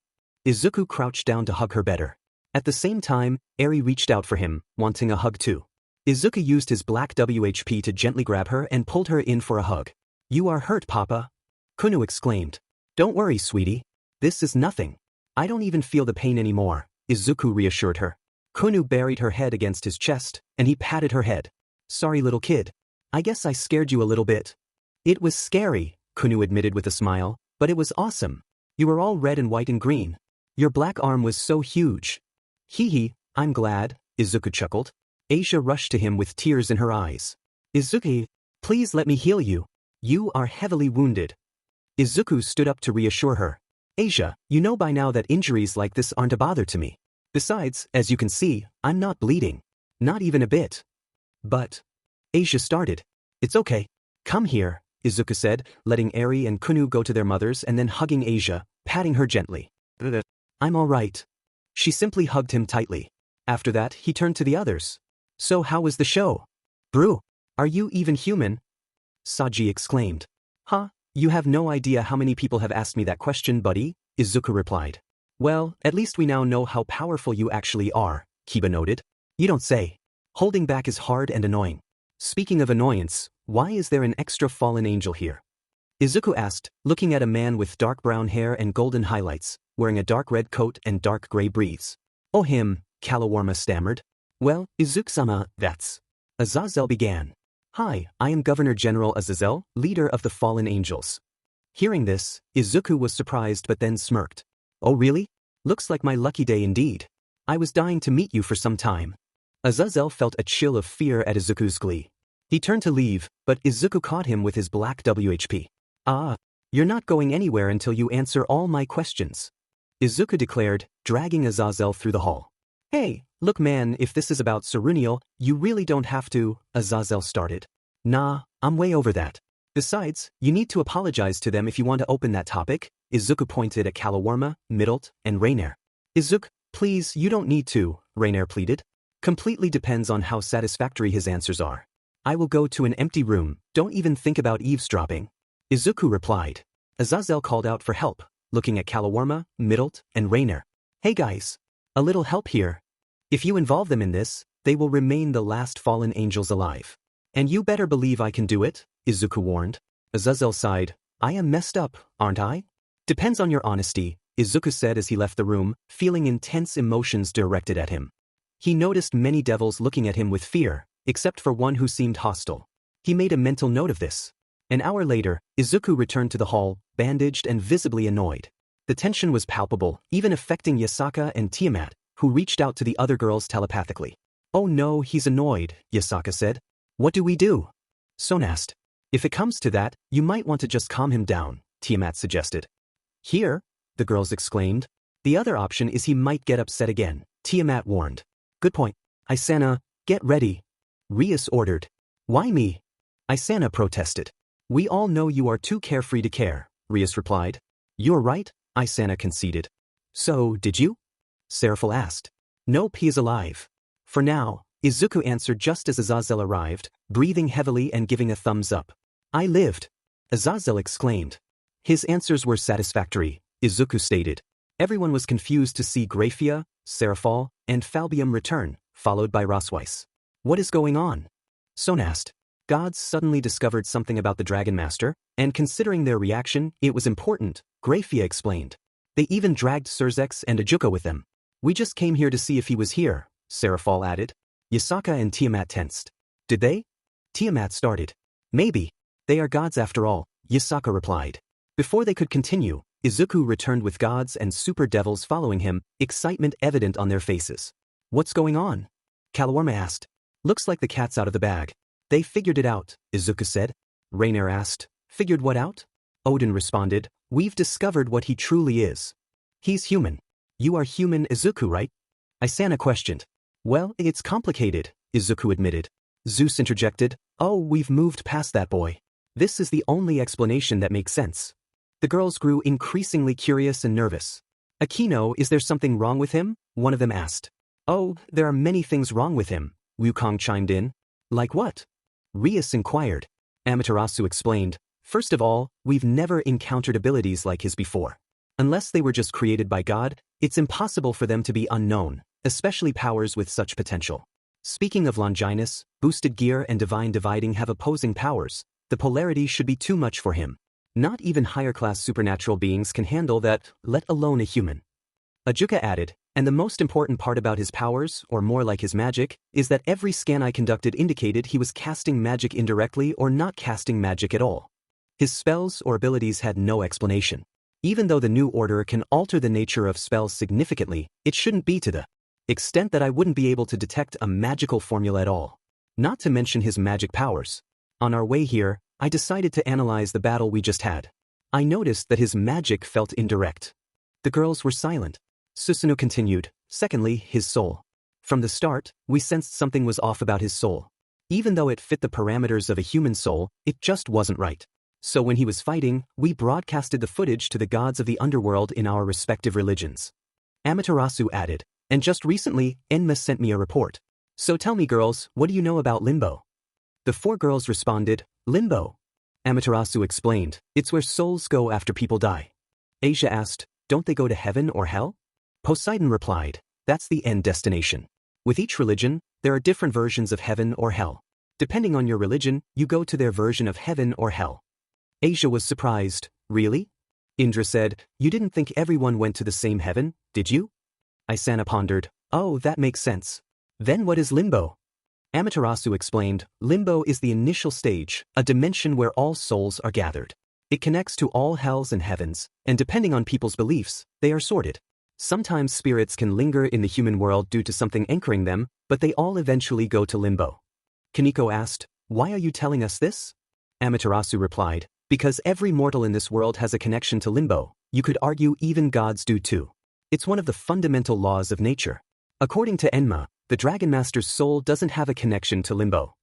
Izuku crouched down to hug her better. At the same time, Eri reached out for him, wanting a hug too. Izuku used his black WHP to gently grab her and pulled her in for a hug. You are hurt, Papa. Kunu exclaimed. Don't worry, sweetie. This is nothing. I don't even feel the pain anymore, Izuku reassured her. Kunu buried her head against his chest, and he patted her head. Sorry, little kid. I guess I scared you a little bit. It was scary, Kunu admitted with a smile, but it was awesome. You were all red and white and green. Your black arm was so huge. Hee hee, I'm glad, Izuku chuckled. Asia rushed to him with tears in her eyes. Izuku, please let me heal you. You are heavily wounded. Izuku stood up to reassure her. Asia, you know by now that injuries like this aren't a bother to me. Besides, as you can see, I'm not bleeding. Not even a bit. But... Asia started. It's okay. Come here, Izuku said, letting Eri and Kunu go to their mothers and then hugging Asia, patting her gently. I'm all right. She simply hugged him tightly. After that, he turned to the others. So how was the show? Brew, are you even human? Saji exclaimed. Huh, you have no idea how many people have asked me that question, buddy, Izuku replied. Well, at least we now know how powerful you actually are, Kiba noted. You don't say. Holding back is hard and annoying. Speaking of annoyance, why is there an extra fallen angel here? Izuku asked, looking at a man with dark brown hair and golden highlights, wearing a dark red coat and dark gray briefs. Oh him, Kalawarma stammered. Well, Izuku-sama, that's. Azazel began. Hi, I am Governor General Azazel, leader of the fallen angels. Hearing this, Izuku was surprised but then smirked. Oh really? Looks like my lucky day indeed. I was dying to meet you for some time. Azazel felt a chill of fear at Izuku's glee. He turned to leave, but Izuku caught him with his black WHP. Ah, you're not going anywhere until you answer all my questions. Izuku declared, dragging Azazel through the hall. Hey, look man, if this is about Seruniel, you really don't have to, Azazel started. Nah, I'm way over that. Besides, you need to apologize to them if you want to open that topic, Izuku pointed at Kalawarma, Middlet, and Rainier. Izuku, please, you don't need to, Rainier pleaded. Completely depends on how satisfactory his answers are. I will go to an empty room, don't even think about eavesdropping. Izuku replied. Azazel called out for help, looking at Kalawarma, Middlet, and Rainier. Hey guys. A little help here. If you involve them in this, they will remain the last fallen angels alive. And you better believe I can do it, Izuku warned. Azazel sighed. I am messed up, aren't I? Depends on your honesty, Izuku said as he left the room, feeling intense emotions directed at him. He noticed many devils looking at him with fear, except for one who seemed hostile. He made a mental note of this. An hour later, Izuku returned to the hall, bandaged and visibly annoyed. The tension was palpable, even affecting Yasaka and Tiamat, who reached out to the other girls telepathically. Oh no, he's annoyed, Yasaka said. What do we do? Son asked. If it comes to that, you might want to just calm him down, Tiamat suggested. Here? The girls exclaimed. The other option is he might get upset again, Tiamat warned. Good point. Isana, get ready. Rias ordered. Why me? Isana protested. We all know you are too carefree to care, Rias replied. You're right, Isana conceded. So, did you? Seraphil asked. Nope, he is alive. For now, Izuku answered just as Azazel arrived, breathing heavily and giving a thumbs up. I lived. Azazel exclaimed. His answers were satisfactory, Izuku stated. Everyone was confused to see Graphia, Seraphal, and Falbium return, followed by Rosweiss. What is going on? Son asked. Gods suddenly discovered something about the dragonmaster, and considering their reaction, it was important, Graphia explained. They even dragged Surzex and Ajuka with them. We just came here to see if he was here, Seraphal added. Yasaka and Tiamat tensed. Did they? Tiamat started. Maybe. They are gods after all, Yasaka replied. Before they could continue, Izuku returned with gods and super devils following him, excitement evident on their faces. What's going on? Kalawarma asked. Looks like the cat's out of the bag. They figured it out, Izuku said. Rainier asked. Figured what out? Odin responded. We've discovered what he truly is. He's human. You are human, Izuku, right? Isana questioned. Well, it's complicated, Izuku admitted. Zeus interjected. Oh, we've moved past that, boy. This is the only explanation that makes sense. The girls grew increasingly curious and nervous. Akino, is there something wrong with him? One of them asked. Oh, there are many things wrong with him, Wukong chimed in. Like what? Rias inquired. Amaterasu explained. First of all, we've never encountered abilities like his before. Unless they were just created by God, it's impossible for them to be unknown, especially powers with such potential. Speaking of Longinus, boosted gear and divine dividing have opposing powers. The polarity should be too much for him. Not even higher-class supernatural beings can handle that, let alone a human. Ajuka added, and the most important part about his powers, or more like his magic, is that every scan I conducted indicated he was casting magic indirectly or not casting magic at all. His spells or abilities had no explanation. Even though the new order can alter the nature of spells significantly, it shouldn't be to the extent that I wouldn't be able to detect a magical formula at all. Not to mention his magic powers. On our way here, I decided to analyze the battle we just had. I noticed that his magic felt indirect. The girls were silent. Susanoo continued. Secondly, his soul. From the start, we sensed something was off about his soul. Even though it fit the parameters of a human soul, it just wasn't right. So when he was fighting, we broadcasted the footage to the gods of the underworld in our respective religions. Amaterasu added, and just recently, Enma sent me a report. So tell me girls, what do you know about Limbo? The four girls responded, Limbo. Amaterasu explained, it's where souls go after people die. Asia asked, don't they go to heaven or hell? Poseidon replied, that's the end destination. With each religion, there are different versions of heaven or hell. Depending on your religion, you go to their version of heaven or hell. Asia was surprised, really? Indra said, you didn't think everyone went to the same heaven, did you? Isana pondered, oh, that makes sense. Then what is Limbo? Amaterasu explained, Limbo is the initial stage, a dimension where all souls are gathered. It connects to all hells and heavens, and depending on people's beliefs, they are sorted. Sometimes spirits can linger in the human world due to something anchoring them, but they all eventually go to Limbo. Kaneko asked, why are you telling us this? Amaterasu replied, because every mortal in this world has a connection to Limbo. You could argue even gods do too. It's one of the fundamental laws of nature. According to Enma, the dragonmaster's soul doesn't have a connection to Limbo.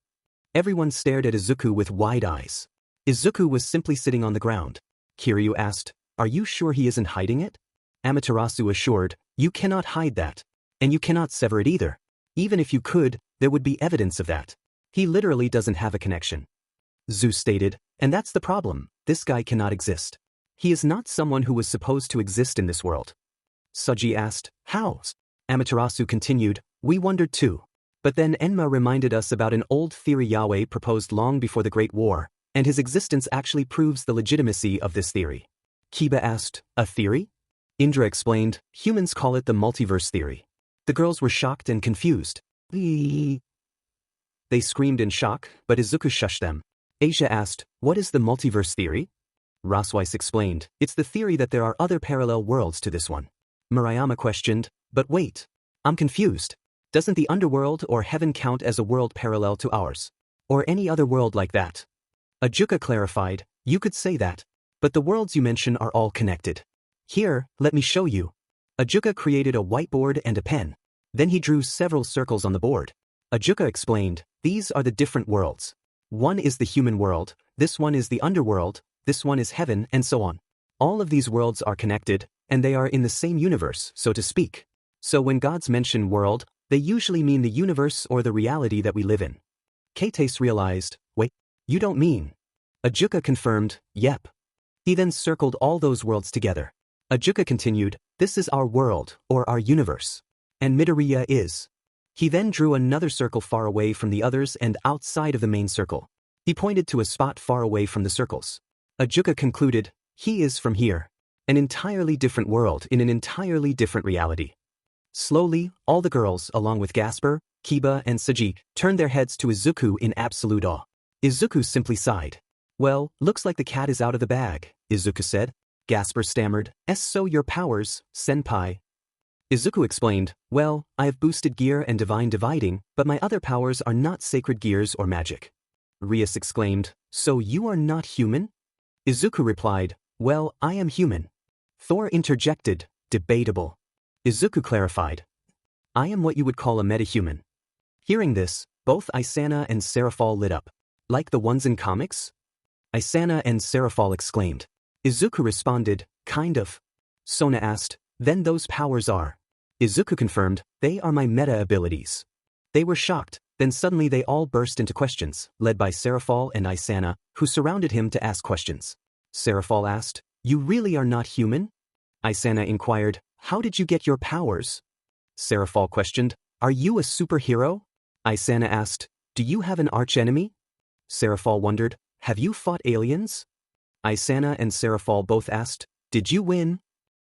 Everyone stared at Izuku with wide eyes. Izuku was simply sitting on the ground. Kiryu asked, are you sure he isn't hiding it? Amaterasu assured, you cannot hide that. And you cannot sever it either. Even if you could, there would be evidence of that. He literally doesn't have a connection. Zeus stated, and that's the problem, this guy cannot exist. He is not someone who was supposed to exist in this world. Suji asked, how? Amaterasu continued, we wondered too. But then Enma reminded us about an old theory Yahweh proposed long before the Great War, and his existence actually proves the legitimacy of this theory. Kiba asked, a theory? Indra explained, humans call it the multiverse theory. The girls were shocked and confused. They screamed in shock, but Izuku shushed them. Asia asked, what is the multiverse theory? Rosweiss explained, it's the theory that there are other parallel worlds to this one. Murayama questioned, but wait. I'm confused. Doesn't the underworld or heaven count as a world parallel to ours? Or any other world like that? Ajuka clarified, you could say that. But the worlds you mention are all connected. Here, let me show you. Ajuka created a whiteboard and a pen. Then he drew several circles on the board. Ajuka explained, these are the different worlds. One is the human world, this one is the underworld, this one is heaven, and so on. All of these worlds are connected, and they are in the same universe, so to speak. So when gods mention world, They usually mean the universe or the reality that we live in. Keites realized, wait, you don't mean. Ajuka confirmed, yep. He then circled all those worlds together. Ajuka continued, this is our world, or our universe. And Midoriya is. He then drew another circle far away from the others and outside of the main circle. He pointed to a spot far away from the circles. Ajuka concluded, he is from here. An entirely different world in an entirely different reality. Slowly, all the girls, along with Gasper, Kiba, and Saji, turned their heads to Izuku in absolute awe. Izuku simply sighed. Well, looks like the cat is out of the bag, Izuku said. Gasper stammered, so your powers, senpai. Izuku explained, well, I have boosted gear and divine dividing, but my other powers are not sacred gears or magic. Rias exclaimed, so you are not human? Izuku replied, well, I am human. Thor interjected, debatable. Izuku clarified, I am what you would call a metahuman. Hearing this, both Isana and Seraphol lit up. Like the ones in comics? Isana and Seraphol exclaimed. Izuku responded, kind of. Sona asked, then those powers are. Izuku confirmed, they are my meta abilities. They were shocked, then suddenly they all burst into questions, led by Seraphol and Isana, who surrounded him to ask questions. Seraphol asked, you really are not human? Isana inquired, how did you get your powers? Seraphol questioned, are you a superhero? Isana asked, do you have an archenemy? Seraphol wondered, have you fought aliens? Isana and Seraphol both asked, did you win?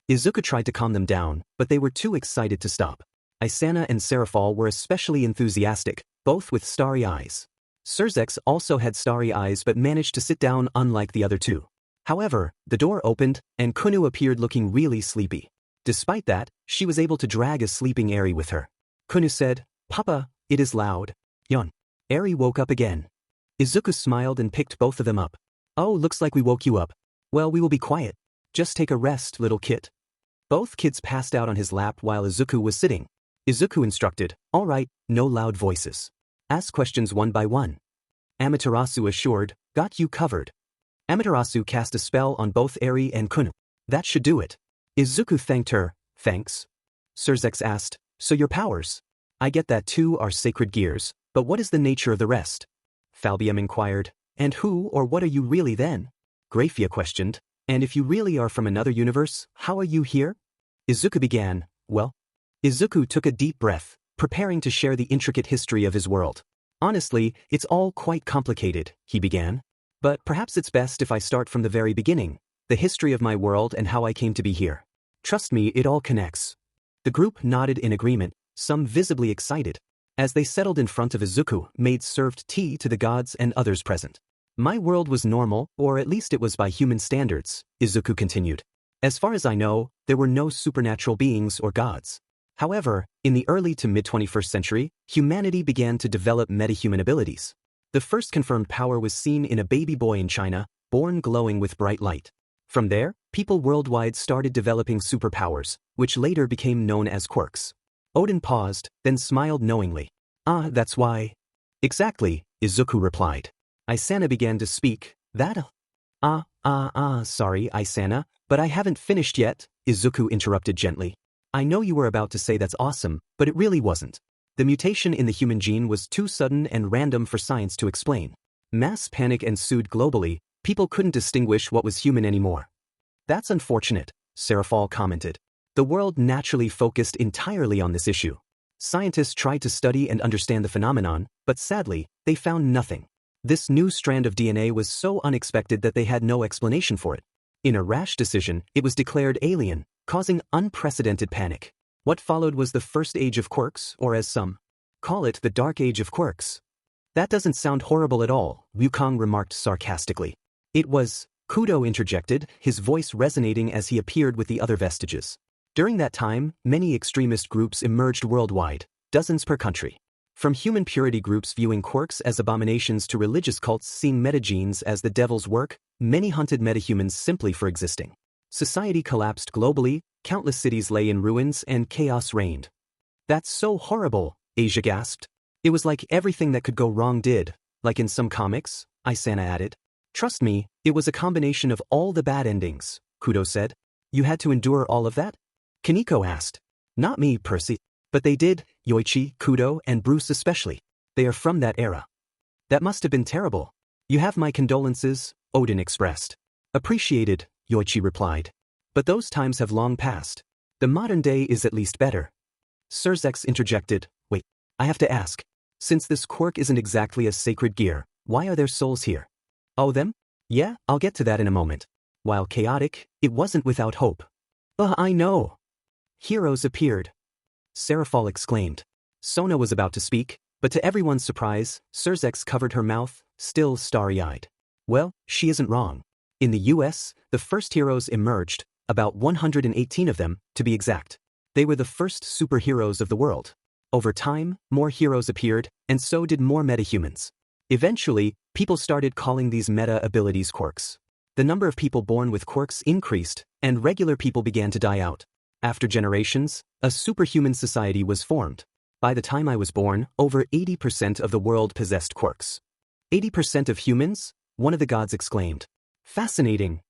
Izuku tried to calm them down, but they were too excited to stop. Isana and Seraphol were especially enthusiastic, both with starry eyes. Surzex also had starry eyes but managed to sit down unlike the other two. However, the door opened, and Kunu appeared looking really sleepy. Despite that, she was able to drag a sleeping Eri with her. Kunu said, Papa, it is loud. Yon. Eri woke up again. Izuku smiled and picked both of them up. Oh, looks like we woke you up. Well, we will be quiet. Just take a rest, little kit. Both kids passed out on his lap while Izuku was sitting. Izuku instructed, all right, no loud voices. Ask questions one by one. Amaterasu assured, got you covered. Amaterasu cast a spell on both Eri and Kunu. That should do it. Izuku thanked her, thanks. Surzex asked, so your powers? I get that two are sacred gears, but what is the nature of the rest? Falbium inquired, and who or what are you really then? Graphia questioned, and if you really are from another universe, how are you here? Izuku began, well. Izuku took a deep breath, preparing to share the intricate history of his world. Honestly, it's all quite complicated, he began. But perhaps it's best if I start from the very beginning, the history of my world and how I came to be here. Trust me, it all connects. The group nodded in agreement, some visibly excited. As they settled in front of Izuku, maids served tea to the gods and others present. My world was normal, or at least it was by human standards, Izuku continued. As far as I know, there were no supernatural beings or gods. However, in the early to mid-21st century, humanity began to develop metahuman abilities. The first confirmed power was seen in a baby boy in China, born glowing with bright light. From there, people worldwide started developing superpowers, which later became known as quirks. Odin paused, then smiled knowingly. Ah, that's why. Exactly, Izuku replied. Isana began to speak, that? Sorry, Isana, but I haven't finished yet, Izuku interrupted gently. I know you were about to say that's awesome, but it really wasn't. The mutation in the human gene was too sudden and random for science to explain. Mass panic ensued globally, people couldn't distinguish what was human anymore. That's unfortunate, Seraphol commented. The world naturally focused entirely on this issue. Scientists tried to study and understand the phenomenon, but sadly, they found nothing. This new strand of DNA was so unexpected that they had no explanation for it. In a rash decision, it was declared alien, causing unprecedented panic. What followed was the first age of quirks, or as some call it, the dark age of quirks. That doesn't sound horrible at all, Wukong remarked sarcastically. It was, Kudo interjected, his voice resonating as he appeared with the other vestiges. During that time, many extremist groups emerged worldwide, dozens per country. From human purity groups viewing quirks as abominations to religious cults seeing metagenes as the devil's work, many hunted metahumans simply for existing. Society collapsed globally, countless cities lay in ruins and chaos reigned. That's so horrible, Asia gasped. It was like everything that could go wrong did, like in some comics, Isana added. Trust me, it was a combination of all the bad endings, Kudo said. You had to endure all of that? Kaneko asked. Not me, Percy. But they did, Yoichi, Kudo, and Bruce especially. They are from that era. That must have been terrible. You have my condolences, Odin expressed. Appreciated, Yoichi replied. But those times have long passed. The modern day is at least better. Serzex interjected, wait, I have to ask. Since this quirk isn't exactly a sacred gear, why are there souls here? Oh, them? Yeah, I'll get to that in a moment. While chaotic, it wasn't without hope. I know. Heroes appeared. Serafal exclaimed. Sona was about to speak, but to everyone's surprise, Serzex covered her mouth, still starry-eyed. Well, she isn't wrong. In the US, the first heroes emerged, about 118 of them, to be exact. They were the first superheroes of the world. Over time, more heroes appeared, and so did more metahumans. Eventually, people started calling these meta-abilities quirks. The number of people born with quirks increased, and regular people began to die out. After generations, a superhuman society was formed. By the time I was born, over 80% of the world possessed quirks. 80% of humans? One of the gods exclaimed. Fascinating.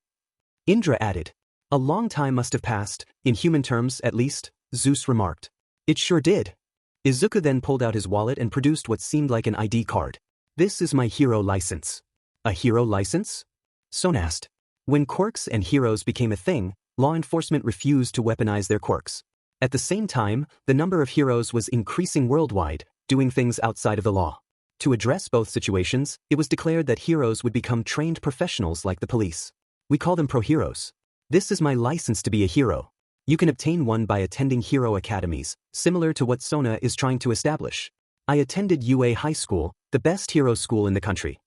Indra added. A long time must have passed, in human terms at least, Zeus remarked. It sure did. Izuku then pulled out his wallet and produced what seemed like an ID card. This is my hero license. A hero license? Son asked. When quirks and heroes became a thing, law enforcement refused to weaponize their quirks. At the same time, the number of heroes was increasing worldwide, doing things outside of the law. To address both situations, it was declared that heroes would become trained professionals like the police. We call them pro-heroes. This is my license to be a hero. You can obtain one by attending hero academies, similar to what Sona is trying to establish. I attended UA High School, the best hero school in the country.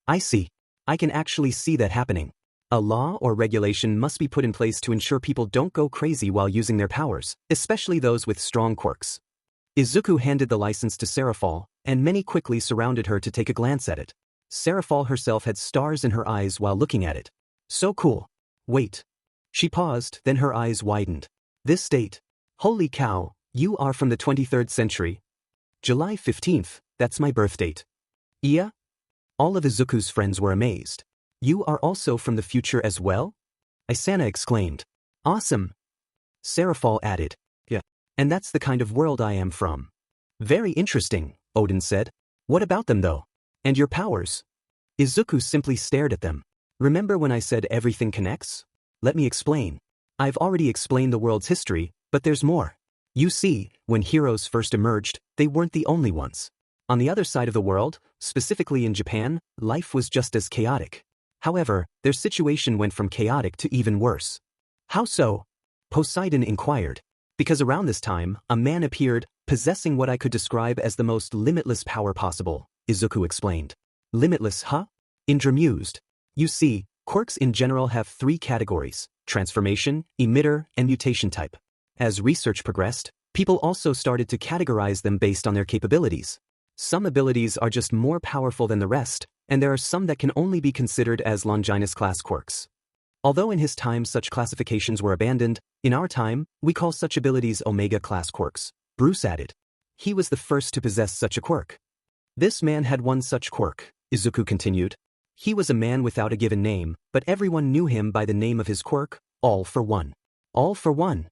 I see. I can actually see that happening. A law or regulation must be put in place to ensure people don't go crazy while using their powers, especially those with strong quirks. Izuku handed the license to Serafal, and many quickly surrounded her to take a glance at it. Serafal herself had stars in her eyes while looking at it. So cool. Wait. She paused, then her eyes widened. This date. Holy cow, you are from the 23rd century. July 15th, that's my birth date. Iya? All of Izuku's friends were amazed. You are also from the future as well? Isana exclaimed. Awesome. Serafal added. Yeah. And that's the kind of world I am from. Very interesting, Odin said. What about them though? And your powers? Izuku simply stared at them. Remember when I said everything connects? Let me explain. I've already explained the world's history, but there's more. You see, when heroes first emerged, they weren't the only ones. On the other side of the world, specifically in Japan, life was just as chaotic. However, their situation went from chaotic to even worse. How so? Poseidon inquired. Because around this time, a man appeared, possessing what I could describe as the most limitless power possible, Izuku explained. Limitless, huh? Indra mused. You see, quirks in general have three categories: transformation, emitter, and mutation type. As research progressed, people also started to categorize them based on their capabilities. Some abilities are just more powerful than the rest, and there are some that can only be considered as Longinus-class quirks. Although in his time such classifications were abandoned, in our time, we call such abilities Omega-class quirks, Bruce added. He was the first to possess such a quirk. This man had one such quirk, Izuku continued. He was a man without a given name, but everyone knew him by the name of his quirk, All for One. All for One.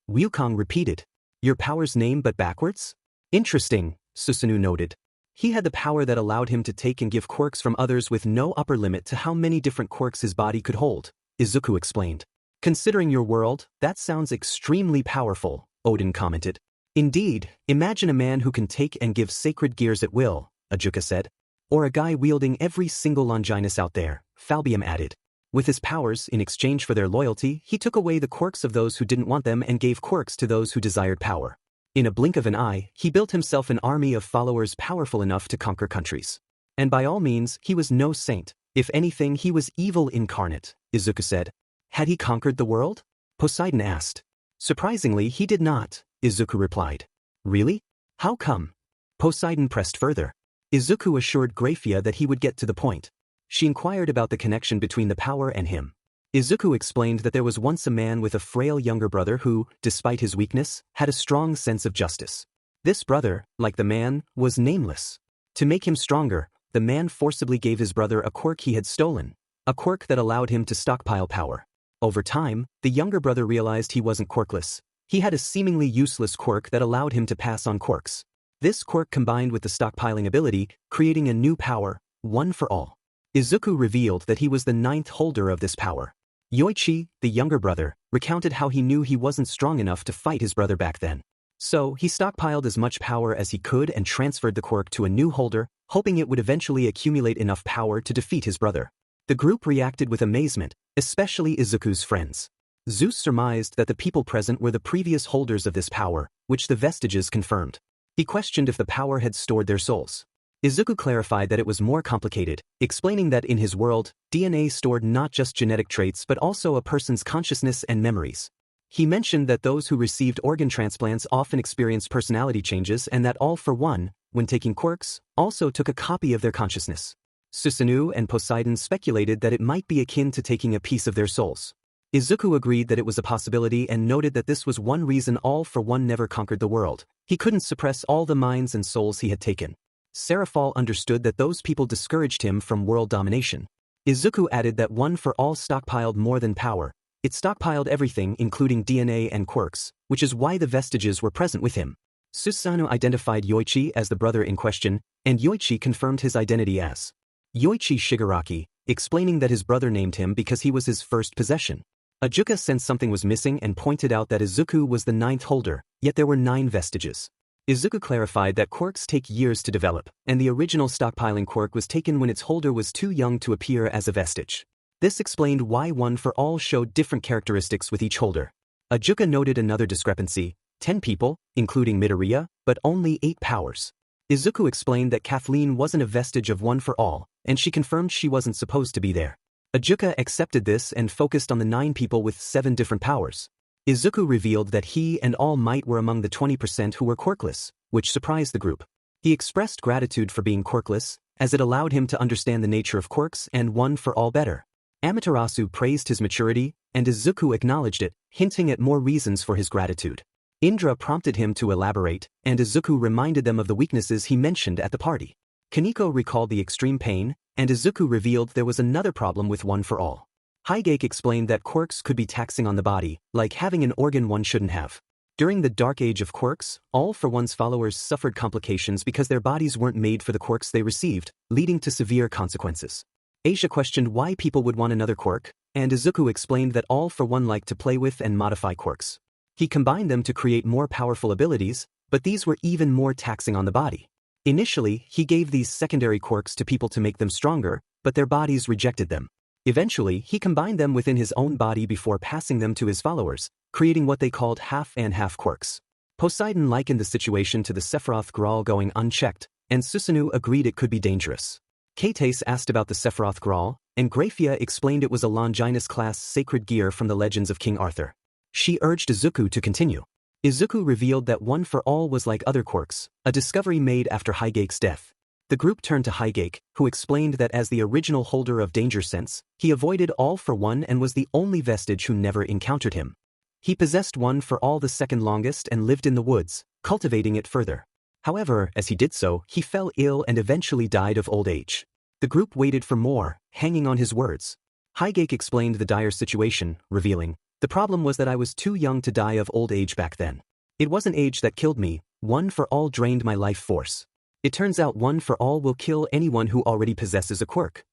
Wukong repeated. Your power's name but backwards? Interesting, Susanoo noted. He had the power that allowed him to take and give quirks from others with no upper limit to how many different quirks his body could hold, Izuku explained. Considering your world, that sounds extremely powerful, Odin commented. Indeed, imagine a man who can take and give sacred gears at will, Ajuka said. Or a guy wielding every single Longinus out there, Falbium added. With his powers, in exchange for their loyalty, he took away the quirks of those who didn't want them and gave quirks to those who desired power. In a blink of an eye, he built himself an army of followers powerful enough to conquer countries. And by all means, he was no saint. If anything, he was evil incarnate, Izuku said. Had he conquered the world? Poseidon asked. Surprisingly, he did not, Izuku replied. Really? How come? Poseidon pressed further. Izuku assured Graphia that he would get to the point. She inquired about the connection between the power and him. Izuku explained that there was once a man with a frail younger brother who, despite his weakness, had a strong sense of justice. This brother, like the man, was nameless. To make him stronger, the man forcibly gave his brother a quirk he had stolen, a quirk that allowed him to stockpile power. Over time, the younger brother realized he wasn't quirkless. He had a seemingly useless quirk that allowed him to pass on quirks. This quirk combined with the stockpiling ability, creating a new power, one for all. Izuku revealed that he was the 9th holder of this power. Yoichi, the younger brother, recounted how he knew he wasn't strong enough to fight his brother back then. So, he stockpiled as much power as he could and transferred the quirk to a new holder, hoping it would eventually accumulate enough power to defeat his brother. The group reacted with amazement, especially Izuku's friends. Zeus surmised that the people present were the previous holders of this power, which the vestiges confirmed. He questioned if the power had stored their souls. Izuku clarified that it was more complicated, explaining that in his world, DNA stored not just genetic traits but also a person's consciousness and memories. He mentioned that those who received organ transplants often experienced personality changes and that All for One, when taking quirks, also took a copy of their consciousness. Susanoo and Poseidon speculated that it might be akin to taking a piece of their souls. Izuku agreed that it was a possibility and noted that this was one reason All for One never conquered the world. He couldn't suppress all the minds and souls he had taken. Seraphal understood that those people discouraged him from world domination. Izuku added that One for All stockpiled more than power. It stockpiled everything including DNA and quirks, which is why the vestiges were present with him. Susanoo identified Yoichi as the brother in question, and Yoichi confirmed his identity as Yoichi Shigaraki, explaining that his brother named him because he was his first possession. Ajuka sensed something was missing and pointed out that Izuku was the 9th holder, yet there were 9 vestiges. Izuku clarified that quirks take years to develop, and the original stockpiling quirk was taken when its holder was too young to appear as a vestige. This explained why One for All showed different characteristics with each holder. Ajuka noted another discrepancy: 10 people, including Midoriya, but only 8 powers. Izuku explained that Kathleen wasn't a vestige of One for All, and she confirmed she wasn't supposed to be there. Ajuka accepted this and focused on the 9 people with 7 different powers. Izuku revealed that he and All Might were among the 20% who were quirkless, which surprised the group. He expressed gratitude for being quirkless, as it allowed him to understand the nature of quirks and One for All better. Amaterasu praised his maturity, and Izuku acknowledged it, hinting at more reasons for his gratitude. Indra prompted him to elaborate, and Izuku reminded them of the weaknesses he mentioned at the party. Kaneko recalled the extreme pain, and Izuku revealed there was another problem with One for All. Higake explained that quirks could be taxing on the body, like having an organ one shouldn't have. During the dark age of quirks, All for One's followers suffered complications because their bodies weren't made for the quirks they received, leading to severe consequences. Asia questioned why people would want another quirk, and Izuku explained that All for One liked to play with and modify quirks. He combined them to create more powerful abilities, but these were even more taxing on the body. Initially, he gave these secondary quirks to people to make them stronger, but their bodies rejected them. Eventually, he combined them within his own body before passing them to his followers, creating what they called half-and-half quirks. Poseidon likened the situation to the Sephiroth Graal going unchecked, and Susanoo agreed it could be dangerous. Kates asked about the Sephiroth Graal, and Graphia explained it was a Longinus-class sacred gear from the legends of King Arthur. She urged Izuku to continue. Izuku revealed that One for All was like other quirks, a discovery made after Higake's death. The group turned to Higake, who explained that as the original holder of Danger Sense, he avoided All for One and was the only vestige who never encountered him. He possessed One for All the second longest and lived in the woods, cultivating it further. However, as he did so, he fell ill and eventually died of old age. The group waited for more, hanging on his words. Higake explained the dire situation, revealing, "The problem was that I was too young to die of old age back then. It wasn't age that killed me, One for All drained my life force. It turns out One for All will kill anyone who already possesses a quirk."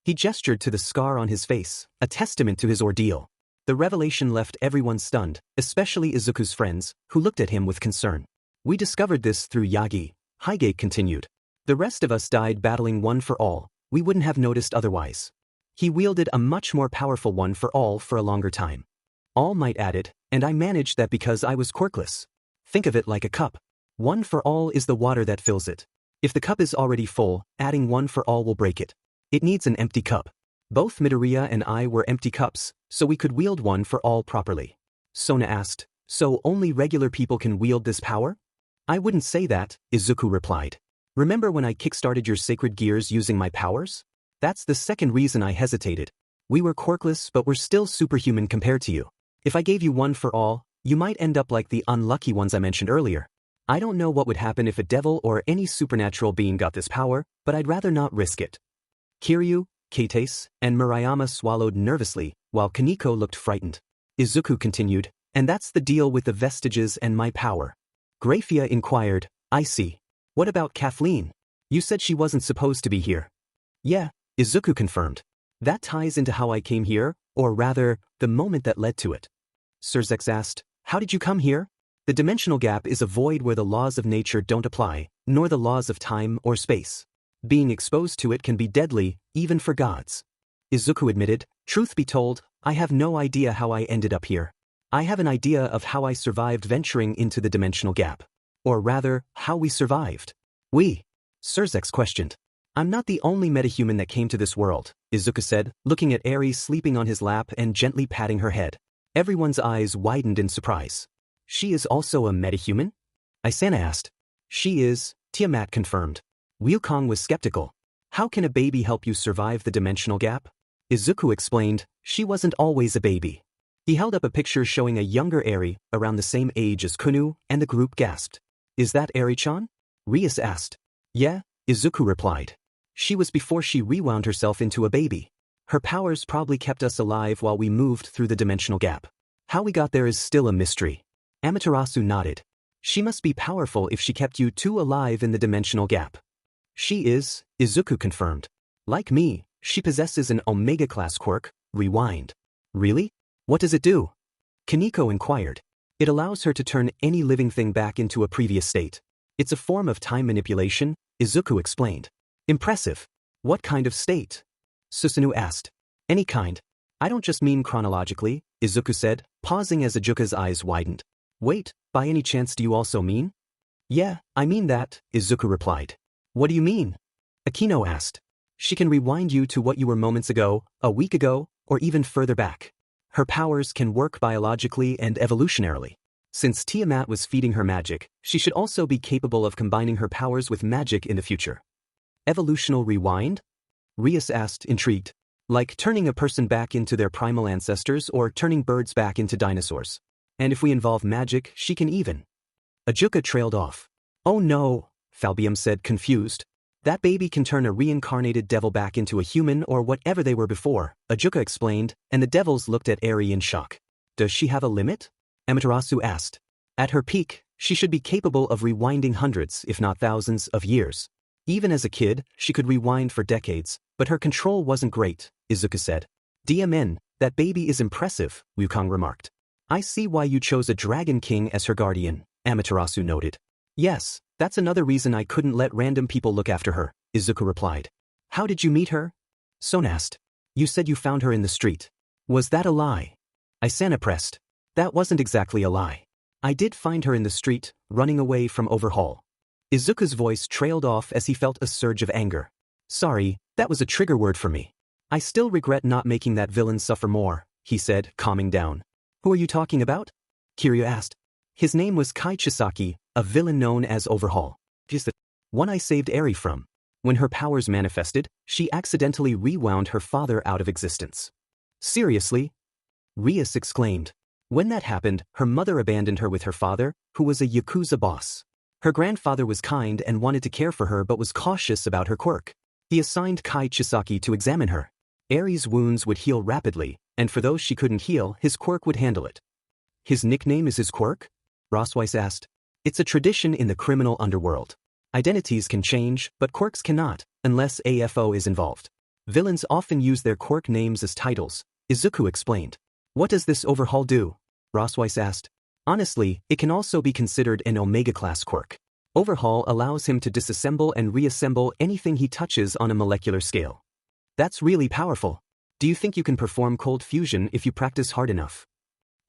He gestured to the scar on his face, a testament to his ordeal. The revelation left everyone stunned, especially Izuku's friends, who looked at him with concern. "We discovered this through Yagi," Higake continued. "The rest of us died battling One for All, we wouldn't have noticed otherwise. He wielded a much more powerful One for All for a longer time." All Might added, "And I managed that because I was quirkless. Think of it like a cup. One for All is the water that fills it. If the cup is already full, adding One for All will break it. It needs an empty cup. Both Midoriya and I were empty cups, so we could wield One for All properly." Sona asked, "So only regular people can wield this power?" "I wouldn't say that," Izuku replied. "Remember when I kickstarted your sacred gears using my powers? That's the second reason I hesitated. We were quirkless but we're still superhuman compared to you. If I gave you One for All, you might end up like the unlucky ones I mentioned earlier. I don't know what would happen if a devil or any supernatural being got this power, but I'd rather not risk it." Kiryu, Kates, and Murayama swallowed nervously, while Kaneko looked frightened. Izuku continued, And that's the deal with the vestiges and my power. Graphia inquired, I see. What about Kathleen? You said she wasn't supposed to be here. Yeah, Izuku confirmed. That ties into how I came here, or rather, the moment that led to it. Serzex asked, how did you come here? The dimensional gap is a void where the laws of nature don't apply, nor the laws of time or space. Being exposed to it can be deadly, even for gods. Izuku admitted, truth be told, I have no idea how I ended up here. I have an idea of how I survived venturing into the dimensional gap. Or rather, how we survived. We? Serzex questioned. I'm not the only metahuman that came to this world, Izuku said, looking at Aries sleeping on his lap and gently patting her head. Everyone's eyes widened in surprise. She is also a metahuman? Isana asked. She is, Tiamat confirmed. Wukong was skeptical. How can a baby help you survive the dimensional gap? Izuku explained, she wasn't always a baby. He held up a picture showing a younger Eri, around the same age as Kunu, and the group gasped. Is that Eri-chan? Rias asked. Yeah, Izuku replied. She was before she rewound herself into a baby. Her powers probably kept us alive while we moved through the dimensional gap. How we got there is still a mystery. Amaterasu nodded. She must be powerful if she kept you two alive in the dimensional gap. She is, Izuku confirmed. Like me, she possesses an Omega-class quirk, Rewind. Really? What does it do? Kaneko inquired. It allows her to turn any living thing back into a previous state. It's a form of time manipulation, Izuku explained. Impressive. What kind of state? Susanoo asked. Any kind. I don't just mean chronologically, Izuku said, pausing as Ajuka's eyes widened. Wait, by any chance do you also mean? Yeah, I mean that, Izuku replied. What do you mean? Akino asked. She can rewind you to what you were moments ago, a week ago, or even further back. Her powers can work biologically and evolutionarily. Since Tiamat was feeding her magic, she should also be capable of combining her powers with magic in the future. Evolutional rewind? Rias asked, intrigued. Like turning a person back into their primal ancestors or turning birds back into dinosaurs. And if we involve magic, she can even. Ajuka trailed off. Oh no, Falbium said, confused. That baby can turn a reincarnated devil back into a human or whatever they were before, Ajuka explained, and the devils looked at Eri in shock. Does she have a limit? Amaterasu asked. At her peak, she should be capable of rewinding hundreds, if not thousands, of years. Even as a kid, she could rewind for decades, but her control wasn't great, Izuku said. DMN, that baby is impressive, Wukong remarked. I see why you chose a Dragon King as her guardian, Amaterasu noted. Yes, that's another reason I couldn't let random people look after her, Izuku replied. How did you meet her? Son asked. You said you found her in the street. Was that a lie? Isana pressed. That wasn't exactly a lie. I did find her in the street, running away from Overhaul. Izuku's voice trailed off as he felt a surge of anger. Sorry, that was a trigger word for me. I still regret not making that villain suffer more, he said, calming down. Who are you talking about? Kiryu asked. His name was Kai Chisaki, a villain known as Overhaul. He's the one I saved Eri from. When her powers manifested, she accidentally rewound her father out of existence. Seriously? Rias exclaimed. When that happened, her mother abandoned her with her father, who was a Yakuza boss. Her grandfather was kind and wanted to care for her but was cautious about her quirk. He assigned Kai Chisaki to examine her. Eri's wounds would heal rapidly, and for those she couldn't heal, his quirk would handle it. His nickname is his quirk? Rossweiss asked. It's a tradition in the criminal underworld. Identities can change, but quirks cannot, unless AFO is involved. Villains often use their quirk names as titles, Izuku explained. What does this Overhaul do? Rossweiss asked. Honestly, it can also be considered an Omega-class quirk. Overhaul allows him to disassemble and reassemble anything he touches on a molecular scale. That's really powerful. Do you think you can perform cold fusion if you practice hard enough?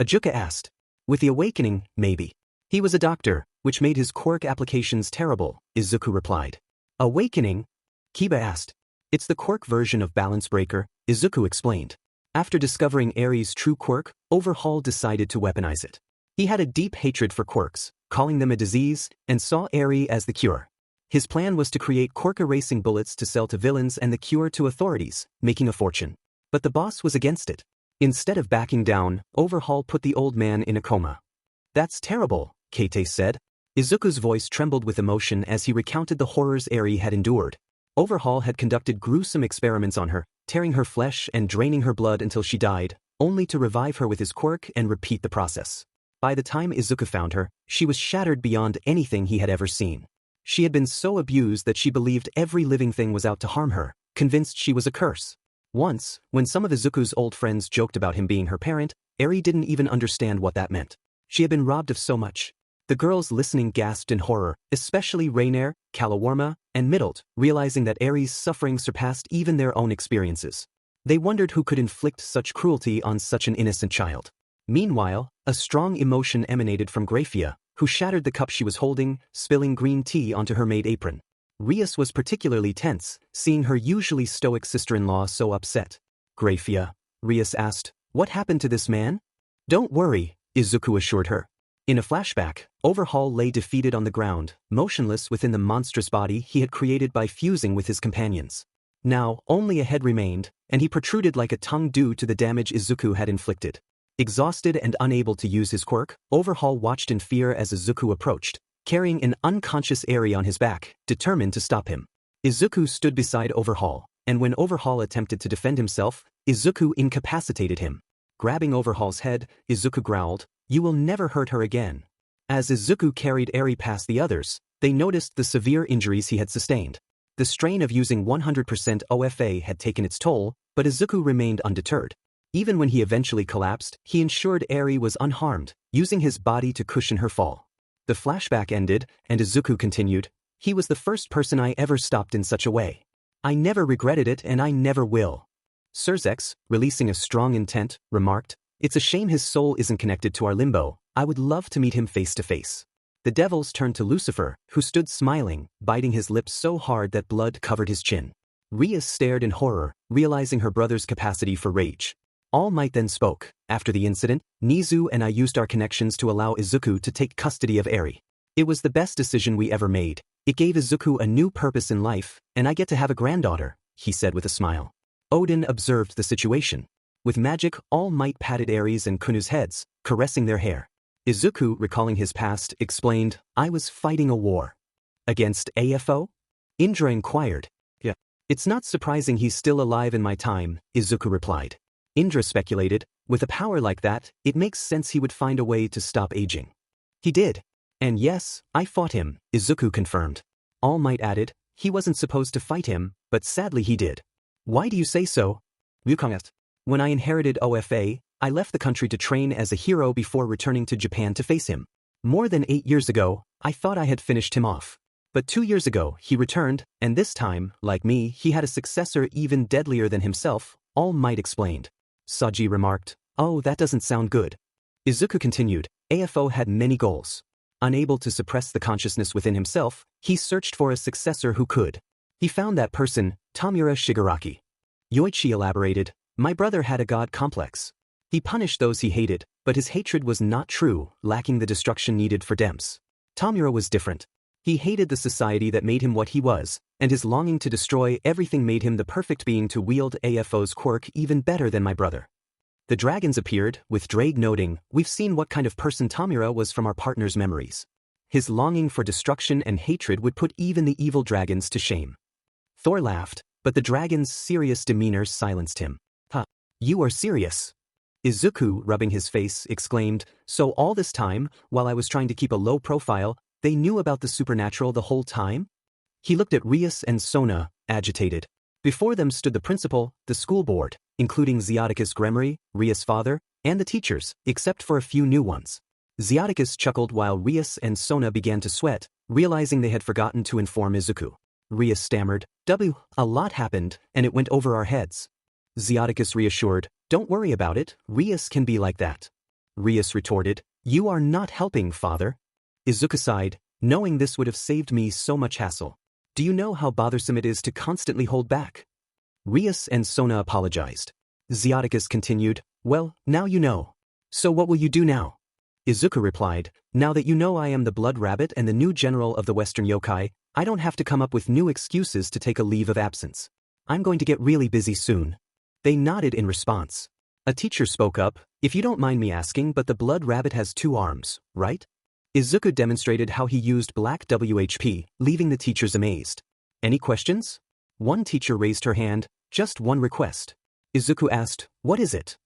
Ajuka asked. With the awakening, maybe. He was a doctor, which made his quirk applications terrible, Izuku replied. Awakening? Kiba asked. It's the quirk version of Balance Breaker, Izuku explained. After discovering Eri's true quirk, Overhaul decided to weaponize it. He had a deep hatred for quirks, calling them a disease, and saw Eri as the cure. His plan was to create quirk-erasing bullets to sell to villains and the cure to authorities, making a fortune. But the boss was against it. Instead of backing down, Overhaul put the old man in a coma. That's terrible, Kate said. Izuku's voice trembled with emotion as he recounted the horrors Eri had endured. Overhaul had conducted gruesome experiments on her, tearing her flesh and draining her blood until she died, only to revive her with his quirk and repeat the process. By the time Izuku found her, she was shattered beyond anything he had ever seen. She had been so abused that she believed every living thing was out to harm her, convinced she was a curse. Once, when some of Izuku's old friends joked about him being her parent, Eri didn't even understand what that meant. She had been robbed of so much. The girls listening gasped in horror, especially Rainier, Kalawarma, and Middled, realizing that Eri's suffering surpassed even their own experiences. They wondered who could inflict such cruelty on such an innocent child. Meanwhile, a strong emotion emanated from Graphia, who shattered the cup she was holding, spilling green tea onto her maid apron. Rias was particularly tense, seeing her usually stoic sister-in-law so upset. Graphia, Rias asked, what happened to this man? Don't worry, Izuku assured her. In a flashback, Overhaul lay defeated on the ground, motionless within the monstrous body he had created by fusing with his companions. Now, only a head remained, and he protruded like a tongue due to the damage Izuku had inflicted. Exhausted and unable to use his quirk, Overhaul watched in fear as Izuku approached, carrying an unconscious Eri on his back, determined to stop him. Izuku stood beside Overhaul, and when Overhaul attempted to defend himself, Izuku incapacitated him. Grabbing Overhaul's head, Izuku growled, "You will never hurt her again." As Izuku carried Eri past the others, they noticed the severe injuries he had sustained. The strain of using 100% OFA had taken its toll, but Izuku remained undeterred. Even when he eventually collapsed, he ensured Eri was unharmed, using his body to cushion her fall. The flashback ended, and Izuku continued, "He was the first person I ever stopped in such a way. I never regretted it and I never will." Surzex, releasing a strong intent, remarked, "It's a shame his soul isn't connected to our limbo. I would love to meet him face to face." The devils turned to Lucifer, who stood smiling, biting his lips so hard that blood covered his chin. Rias stared in horror, realizing her brother's capacity for rage. All Might then spoke. "After the incident, Nizu and I used our connections to allow Izuku to take custody of Eri. It was the best decision we ever made. It gave Izuku a new purpose in life, and I get to have a granddaughter," he said with a smile. Odin observed the situation. With magic, All Might patted Eri's and Kunu's heads, caressing their hair. Izuku, recalling his past, explained, "I was fighting a war." "Against AFO?" Indra inquired. "Yeah. It's not surprising he's still alive in my time," Izuku replied. Indra speculated, "With a power like that, it makes sense he would find a way to stop aging." "He did. And yes, I fought him," Izuku confirmed. All Might added, "He wasn't supposed to fight him, but sadly he did." "Why do you say so?" Wukong asked. "When I inherited OFA, I left the country to train as a hero before returning to Japan to face him. More than 8 years ago, I thought I had finished him off. But 2 years ago, he returned, and this time, like me, he had a successor even deadlier than himself," All Might explained. Saji remarked, "Oh, that doesn't sound good." Izuku continued, "AFO had many goals. Unable to suppress the consciousness within himself, he searched for a successor who could. He found that person, Tomura Shigaraki." Yoichi elaborated, "My brother had a god complex. He punished those he hated, but his hatred was not true, lacking the destruction needed for Demps. Tomura was different. He hated the society that made him what he was, and his longing to destroy everything made him the perfect being to wield AFO's quirk even better than my brother." The dragons appeared, with Drake noting, "We've seen what kind of person Tomura was from our partner's memories. His longing for destruction and hatred would put even the evil dragons to shame." Thor laughed, but the dragon's serious demeanor silenced him. "Huh, you are serious." Izuku, rubbing his face, exclaimed, "So all this time, while I was trying to keep a low profile, they knew about the supernatural the whole time?" He looked at Rias and Sona, agitated. Before them stood the principal, the school board, including Zeoticus Gremory, Rias' father, and the teachers, except for a few new ones. Zeoticus chuckled while Rias and Sona began to sweat, realizing they had forgotten to inform Izuku. Rias stammered, "A lot happened, and it went over our heads." Zeoticus reassured, "Don't worry about it, Rias can be like that." Rias retorted, "You are not helping, father." Izuku sighed, "Knowing this would have saved me so much hassle. Do you know how bothersome it is to constantly hold back?" Rias and Sona apologized. Zeoticus continued, "Well, now you know. So what will you do now?" Izuku replied, "Now that you know I am the Blood Rabbit and the new general of the Western Yokai, I don't have to come up with new excuses to take a leave of absence. I'm going to get really busy soon." They nodded in response. A teacher spoke up, "If you don't mind me asking, but the Blood Rabbit has 2 arms, right?" Izuku demonstrated how he used black WHP, leaving the teachers amazed. "Any questions?" One teacher raised her hand, "Just one request." Izuku asked, "What is it?"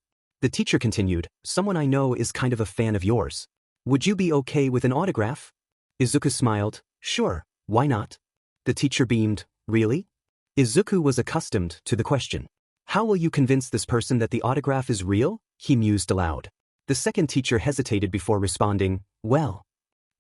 The teacher continued, "Someone I know is kind of a fan of yours. Would you be okay with an autograph? Izuku smiled. Sure, why not? The teacher beamed. Really? Izuku was accustomed to the question. How will you convince this person that the autograph is real? He mused aloud. The second teacher hesitated before responding, well.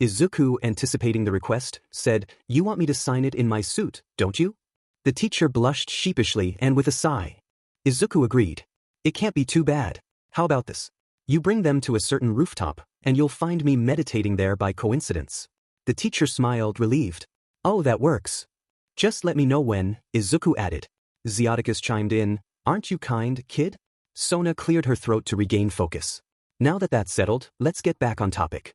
Izuku, anticipating the request, said, you want me to sign it in my suit, don't you? The teacher blushed sheepishly and with a sigh. Izuku agreed. It can't be too bad. How about this? You bring them to a certain rooftop, and you'll find me meditating there by coincidence. The teacher smiled, relieved. Oh, that works. Just let me know when, Izuku added. Xiaticus chimed in, aren't you kind, kid? Sona cleared her throat to regain focus. Now that that's settled, let's get back on topic.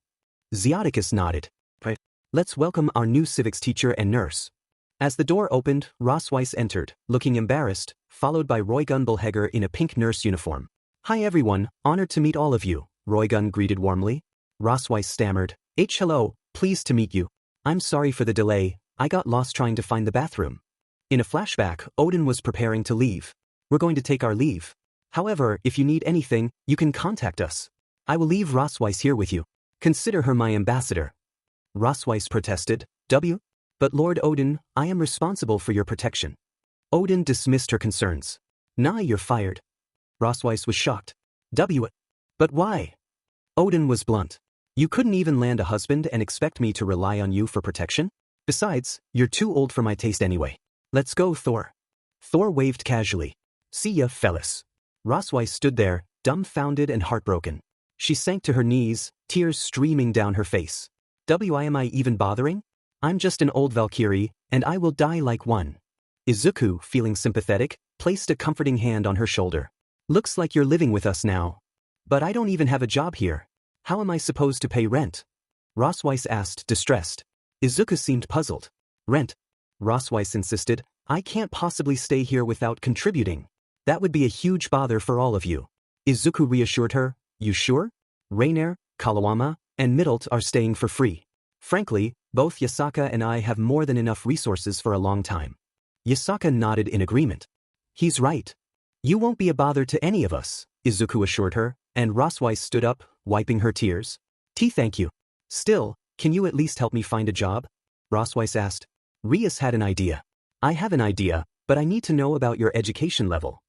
Xiaticus nodded. Right. Let's welcome our new civics teacher and nurse. As the door opened, Rossweiss entered, looking embarrassed, followed by Roygun Bullhager in a pink nurse uniform. Hi everyone, honored to meet all of you, Roygun greeted warmly. Rossweiss stammered, hello, pleased to meet you. I'm sorry for the delay, I got lost trying to find the bathroom. In a flashback, Odin was preparing to leave. We're going to take our leave. However, if you need anything, you can contact us. I will leave Rossweiss here with you. Consider her my ambassador. Rossweiss protested, But Lord Odin, I am responsible for your protection. Odin dismissed her concerns. Nah, you're fired. Rossweiss was shocked. But why? Odin was blunt. You couldn't even land a husband and expect me to rely on you for protection? Besides, you're too old for my taste anyway. Let's go, Thor. Thor waved casually. See ya, fellas. Rossweiss stood there, dumbfounded and heartbroken. She sank to her knees, tears streaming down her face. Am I even bothering? I'm just an old Valkyrie, and I will die like one. Izuku, feeling sympathetic, placed a comforting hand on her shoulder. Looks like you're living with us now. But I don't even have a job here. How am I supposed to pay rent? Rossweiss asked, distressed. Izuku seemed puzzled. Rent? Rossweiss insisted. I can't possibly stay here without contributing. That would be a huge bother for all of you. Izuku reassured her. You sure? Rainer, Kalawama, and Middlet are staying for free. Frankly, both Yasaka and I have more than enough resources for a long time. Yasaka nodded in agreement. He's right. You won't be a bother to any of us, Izuku assured her, and Rossweiss stood up, wiping her tears. Thank you. Still, can you at least help me find a job? Rossweiss asked. Rias had an idea. I have an idea, but I need to know about your education level.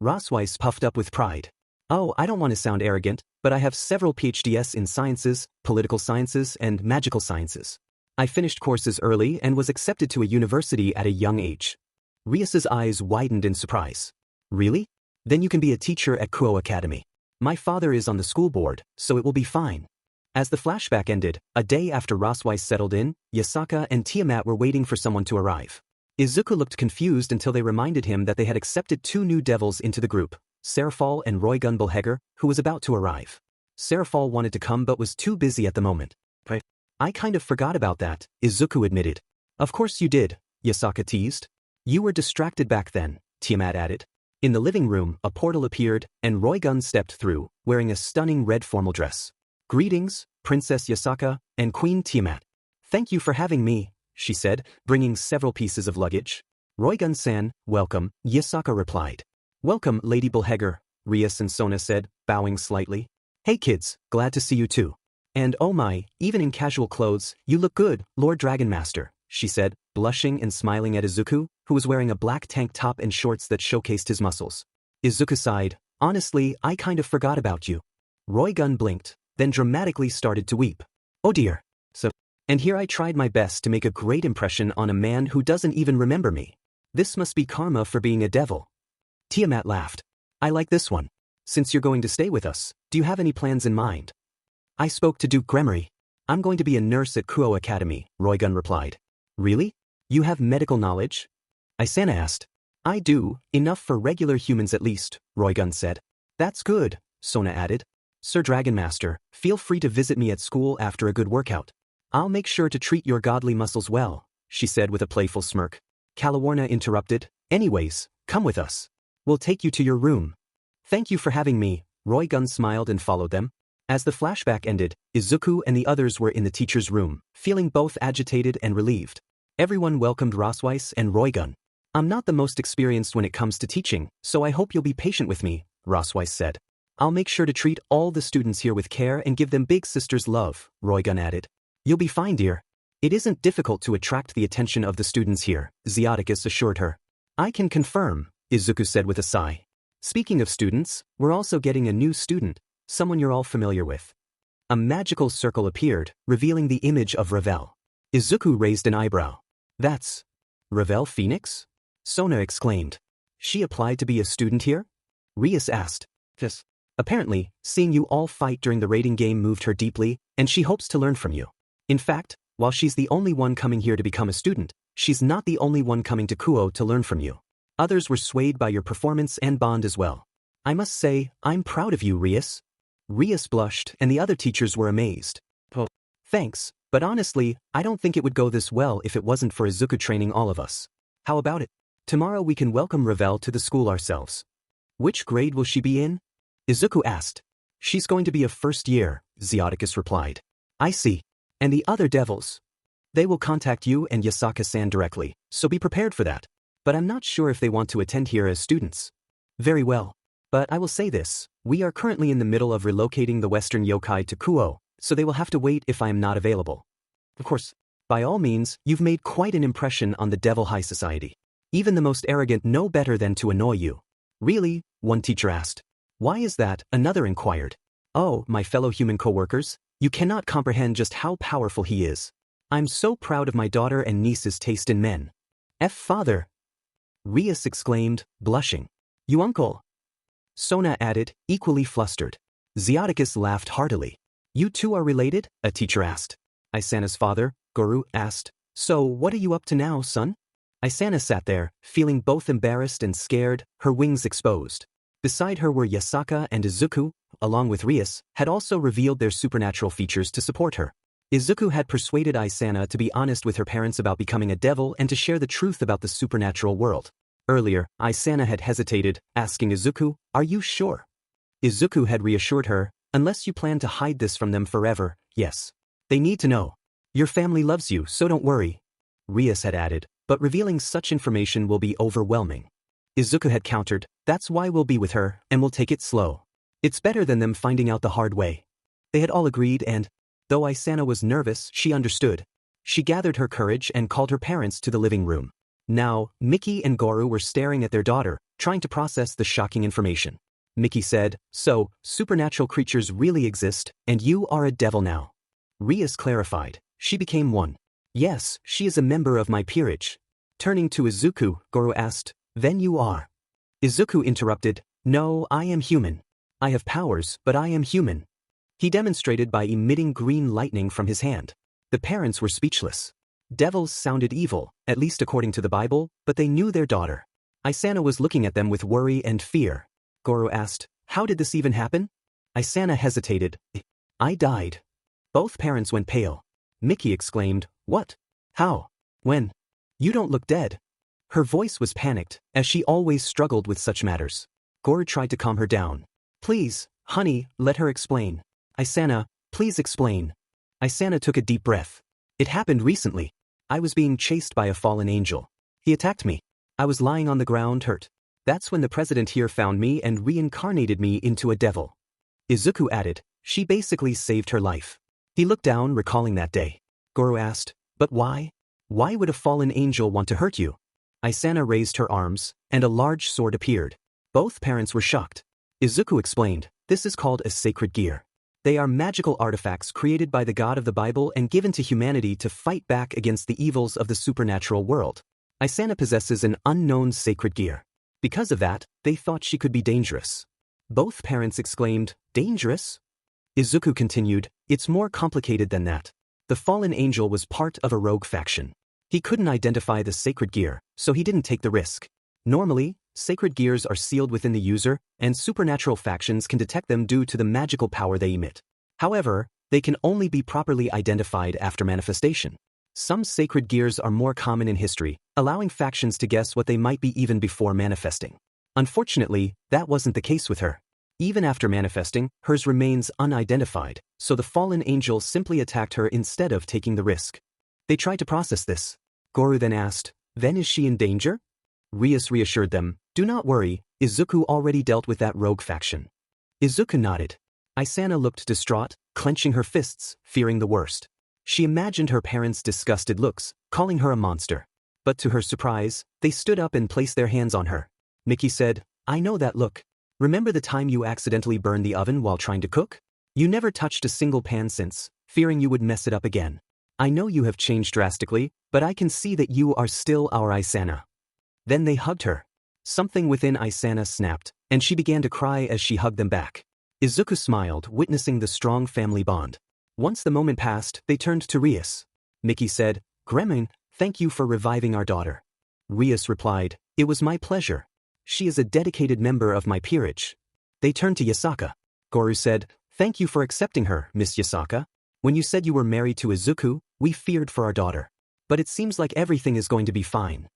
Rossweiss puffed up with pride. Oh, I don't want to sound arrogant, but I have several PhDs in sciences, political sciences, and magical sciences. I finished courses early and was accepted to a university at a young age. Rias's eyes widened in surprise. Really? Then you can be a teacher at Kuo Academy. My father is on the school board, so it will be fine. As the flashback ended, a day after Rossweiss settled in, Yasaka and Tiamat were waiting for someone to arrive. Izuku looked confused until they reminded him that they had accepted two new devils into the group, Serafal and Roygun Bullhager, who was about to arrive. Serafal wanted to come but was too busy at the moment. I kind of forgot about that, Izuku admitted. Of course you did, Yasaka teased. You were distracted back then, Tiamat added. In the living room, a portal appeared, and Roygun stepped through, wearing a stunning red formal dress. Greetings, Princess Yasaka and Queen Tiamat. Thank you for having me, she said, bringing several pieces of luggage. Roygun-san, welcome, Yasaka replied. Welcome, Lady Bullhager, Rias and Sona said, bowing slightly. Hey kids, glad to see you too. And oh my, even in casual clothes, you look good, Lord Dragonmaster, she said, blushing and smiling at Izuku, who was wearing a black tank top and shorts that showcased his muscles. Izuku sighed. Honestly, I kind of forgot about you. Roygun blinked, then dramatically started to weep. Oh dear. And here I tried my best to make a great impression on a man who doesn't even remember me. This must be karma for being a devil. Tiamat laughed. I like this one. Since you're going to stay with us, do you have any plans in mind? I spoke to Duke Gremory. I'm going to be a nurse at Kuo Academy, Roygun replied. Really? You have medical knowledge? Isana asked. I do, enough for regular humans at least, Roygun said. That's good, Sona added. Sir Dragonmaster, feel free to visit me at school after a good workout. I'll make sure to treat your godly muscles well, she said with a playful smirk. Kalawarna interrupted. Anyways, come with us. We'll take you to your room. Thank you for having me, Roygun smiled and followed them. As the flashback ended, Izuku and the others were in the teacher's room, feeling both agitated and relieved. Everyone welcomed Rossweiss and Roygun. I'm not the most experienced when it comes to teaching, so I hope you'll be patient with me, Rossweiss said. I'll make sure to treat all the students here with care and give them big sister's love, Roygun added. You'll be fine, dear. It isn't difficult to attract the attention of the students here, Xiaticus assured her. I can confirm, Izuku said with a sigh. Speaking of students, we're also getting a new student, someone you're all familiar with. A magical circle appeared, revealing the image of Ravel. Izuku raised an eyebrow. That's Ravel Phoenix? Sona exclaimed. She applied to be a student here? Rias asked. Yes. Apparently, seeing you all fight during the raiding game moved her deeply, and she hopes to learn from you. In fact, while she's the only one coming here to become a student, she's not the only one coming to Kuo to learn from you. Others were swayed by your performance and bond as well. I must say, I'm proud of you, Rias. Rias blushed, and the other teachers were amazed. Oh. Thanks, but honestly, I don't think it would go this well if it wasn't for Izuku training all of us. How about it? Tomorrow we can welcome Ravel to the school ourselves. Which grade will she be in? Izuku asked. She's going to be a first year, Xiaticus replied. I see. And the other devils? They will contact you and Yasaka-san directly, so be prepared for that. But I'm not sure if they want to attend here as students. Very well. But I will say this, we are currently in the middle of relocating the Western yokai to Kuo, so they will have to wait if I am not available. Of course, by all means, you've made quite an impression on the Devil High Society. Even the most arrogant know better than to annoy you. Really? One teacher asked. Why is that? Another inquired. Oh, my fellow human co-workers, you cannot comprehend just how powerful he is. I'm so proud of my daughter and niece's taste in men. Father. Rias exclaimed, blushing. You uncle. Sona added, equally flustered. Xiaticus laughed heartily. You two are related? A teacher asked. Isana's father, Guru, asked. So what are you up to now, son? Isana sat there, feeling both embarrassed and scared, her wings exposed. Beside her were Yasaka and Izuku, along with Rias, had also revealed their supernatural features to support her. Izuku had persuaded Isana to be honest with her parents about becoming a devil and to share the truth about the supernatural world. Earlier, Isana had hesitated, asking Izuku, are you sure? Izuku had reassured her, unless you plan to hide this from them forever, yes. They need to know. Your family loves you, so don't worry. Rias had added, but revealing such information will be overwhelming. Izuku had countered, that's why we'll be with her, and we'll take it slow. It's better than them finding out the hard way. They had all agreed and, though Isana was nervous, she understood. She gathered her courage and called her parents to the living room. Now, Miki and Goro were staring at their daughter, trying to process the shocking information. Miki said, so, supernatural creatures really exist, and you are a devil now. Rias clarified, she became one. Yes, she is a member of my peerage. Turning to Izuku, Goro asked, then you are. Izuku interrupted, no, I am human. I have powers, but I am human. He demonstrated by emitting green lightning from his hand. The parents were speechless. Devils sounded evil, at least according to the Bible, but they knew their daughter. Isana was looking at them with worry and fear. Goro asked, how did this even happen? Isana hesitated. I died. Both parents went pale. Miki exclaimed, what? How? When? You don't look dead. Her voice was panicked, as she always struggled with such matters. Goro tried to calm her down. Please, honey, let her explain. Isana, please explain. Isana took a deep breath. It happened recently. I was being chased by a fallen angel. He attacked me. I was lying on the ground hurt. That's when the president here found me and reincarnated me into a devil. Izuku added, she basically saved her life. He looked down, recalling that day. Goro asked, but why? Why would a fallen angel want to hurt you? Isana raised her arms, and a large sword appeared. Both parents were shocked. Izuku explained, this is called a sacred gear. They are magical artifacts created by the God of the Bible and given to humanity to fight back against the evils of the supernatural world. Isana possesses an unknown sacred gear. Because of that, they thought she could be dangerous. Both parents exclaimed, dangerous? Izuku continued, it's more complicated than that. The fallen angel was part of a rogue faction. He couldn't identify the sacred gear, so he didn't take the risk. Normally, sacred gears are sealed within the user, and supernatural factions can detect them due to the magical power they emit. However, they can only be properly identified after manifestation. Some sacred gears are more common in history, allowing factions to guess what they might be even before manifesting. Unfortunately, that wasn't the case with her. Even after manifesting, hers remains unidentified, so the fallen angel simply attacked her instead of taking the risk. They tried to process this. Goro then asked, then is she in danger? Rias reassured them, do not worry, Izuku already dealt with that rogue faction. Izuku nodded. Isana looked distraught, clenching her fists, fearing the worst. She imagined her parents' disgusted looks, calling her a monster. But to her surprise, they stood up and placed their hands on her. Miki said, "I know that look. Remember the time you accidentally burned the oven while trying to cook? You never touched a single pan since, fearing you would mess it up again. I know you have changed drastically, but I can see that you are still our Isana." Then they hugged her. Something within Isana snapped, and she began to cry as she hugged them back. Izuku smiled, witnessing the strong family bond. Once the moment passed, they turned to Rias. Miki said, "Gremlin, thank you for reviving our daughter." Rias replied, "It was my pleasure. She is a dedicated member of my peerage." They turned to Yasaka. Goru said, "Thank you for accepting her, Miss Yasaka. When you said you were married to Izuku, we feared for our daughter. But it seems like everything is going to be fine."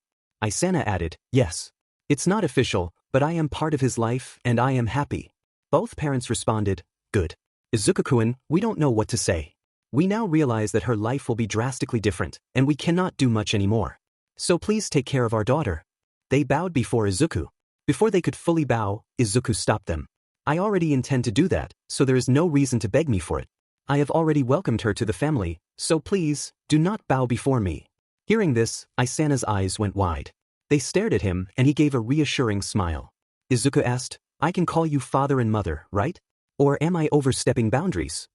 Isana added, "Yes. It's not official, but I am part of his life and I am happy." Both parents responded, "Good. Izuku-kun, we don't know what to say. We now realize that her life will be drastically different, and we cannot do much anymore. So please take care of our daughter." They bowed before Izuku. Before they could fully bow, Izuku stopped them. "I already intend to do that, so there is no reason to beg me for it. I have already welcomed her to the family, so please, do not bow before me." Hearing this, Isana's eyes went wide. They stared at him, and he gave a reassuring smile. Izuku asked, "I can call you father and mother, right? Or am I overstepping boundaries?"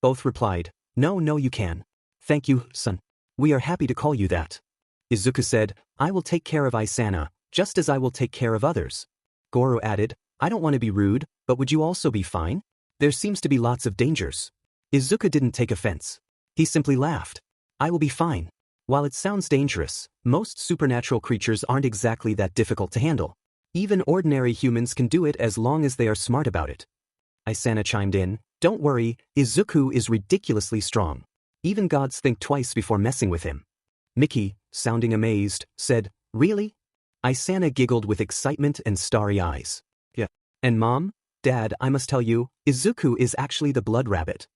Both replied, No, you can. "Thank you, son. We are happy to call you that." Izuku said, "I will take care of Isana, just as I will take care of others." Goru added, "I don't want to be rude, but would you also be fine? There seems to be lots of dangers." Izuku didn't take offense. He simply laughed. "I will be fine. While it sounds dangerous, most supernatural creatures aren't exactly that difficult to handle. Even ordinary humans can do it as long as they are smart about it." Isana chimed in, "Don't worry, Izuku is ridiculously strong. Even gods think twice before messing with him." Miki, sounding amazed, said, "Really?" Isana giggled with excitement and starry eyes. "Yeah. And Mom, Dad, I must tell you, Izuku is actually the blood rabbit."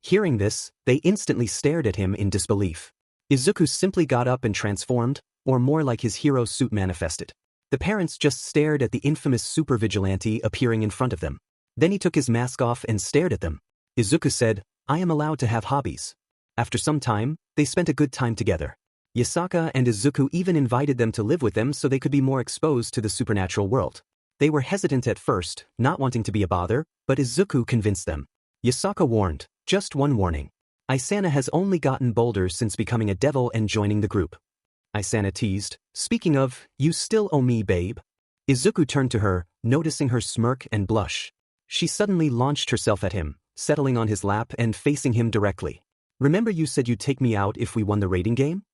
Hearing this, they instantly stared at him in disbelief. Izuku simply got up and transformed, or more like his hero suit manifested. The parents just stared at the infamous super vigilante appearing in front of them. Then he took his mask off and stared at them. Izuku said, "I am allowed to have hobbies." After some time, they spent a good time together. Yasaka and Izuku even invited them to live with them so they could be more exposed to the supernatural world. They were hesitant at first, not wanting to be a bother, but Izuku convinced them. Yasaka warned, "Just one warning. Isana has only gotten bolder since becoming a devil and joining the group." Isana teased, "Speaking of, you still owe me, babe." Izuku turned to her, noticing her smirk and blush. She suddenly launched herself at him, settling on his lap and facing him directly. "Remember you said you'd take me out if we won the rating game?"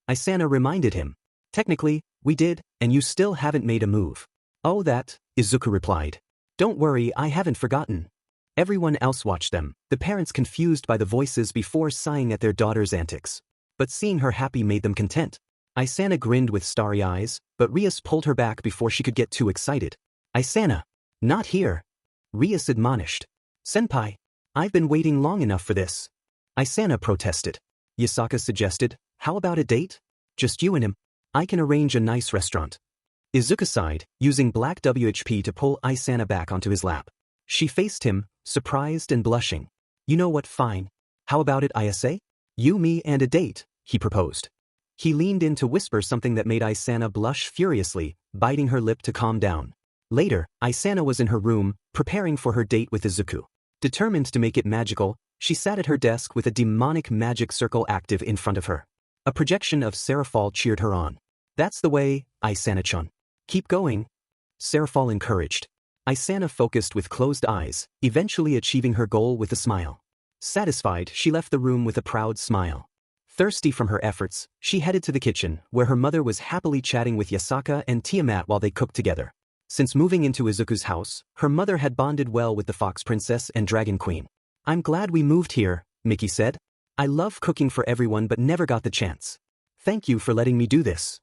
Isana reminded him. "Technically, we did, and you still haven't made a move." "Oh that," Izuku replied. "Don't worry, I haven't forgotten." Everyone else watched them, the parents confused by the voices before sighing at their daughter's antics. But seeing her happy made them content. Isana grinned with starry eyes, but Rias pulled her back before she could get too excited. "Isana! Not here!" Rias admonished. "Senpai! I've been waiting long enough for this." Isana protested. Yasaka suggested, "How about a date? Just you and him. I can arrange a nice restaurant." Izuku sighed, using black WHP to pull Isana back onto his lap. She faced him, surprised and blushing. "You know what, fine. How about it, Isa? You, me and a date," he proposed. He leaned in to whisper something that made Isana blush furiously, biting her lip to calm down. Later, Isana was in her room, preparing for her date with Izuku. Determined to make it magical, she sat at her desk with a demonic magic circle active in front of her. A projection of Seraphal cheered her on. "That's the way, Isana-chan. Keep going." Seraphal encouraged. Isana focused with closed eyes, eventually achieving her goal with a smile. Satisfied, she left the room with a proud smile. Thirsty from her efforts, she headed to the kitchen, where her mother was happily chatting with Yasaka and Tiamat while they cooked together. Since moving into Izuku's house, her mother had bonded well with the Fox Princess and Dragon Queen. "I'm glad we moved here," Miki said. "I love cooking for everyone but never got the chance. Thank you for letting me do this."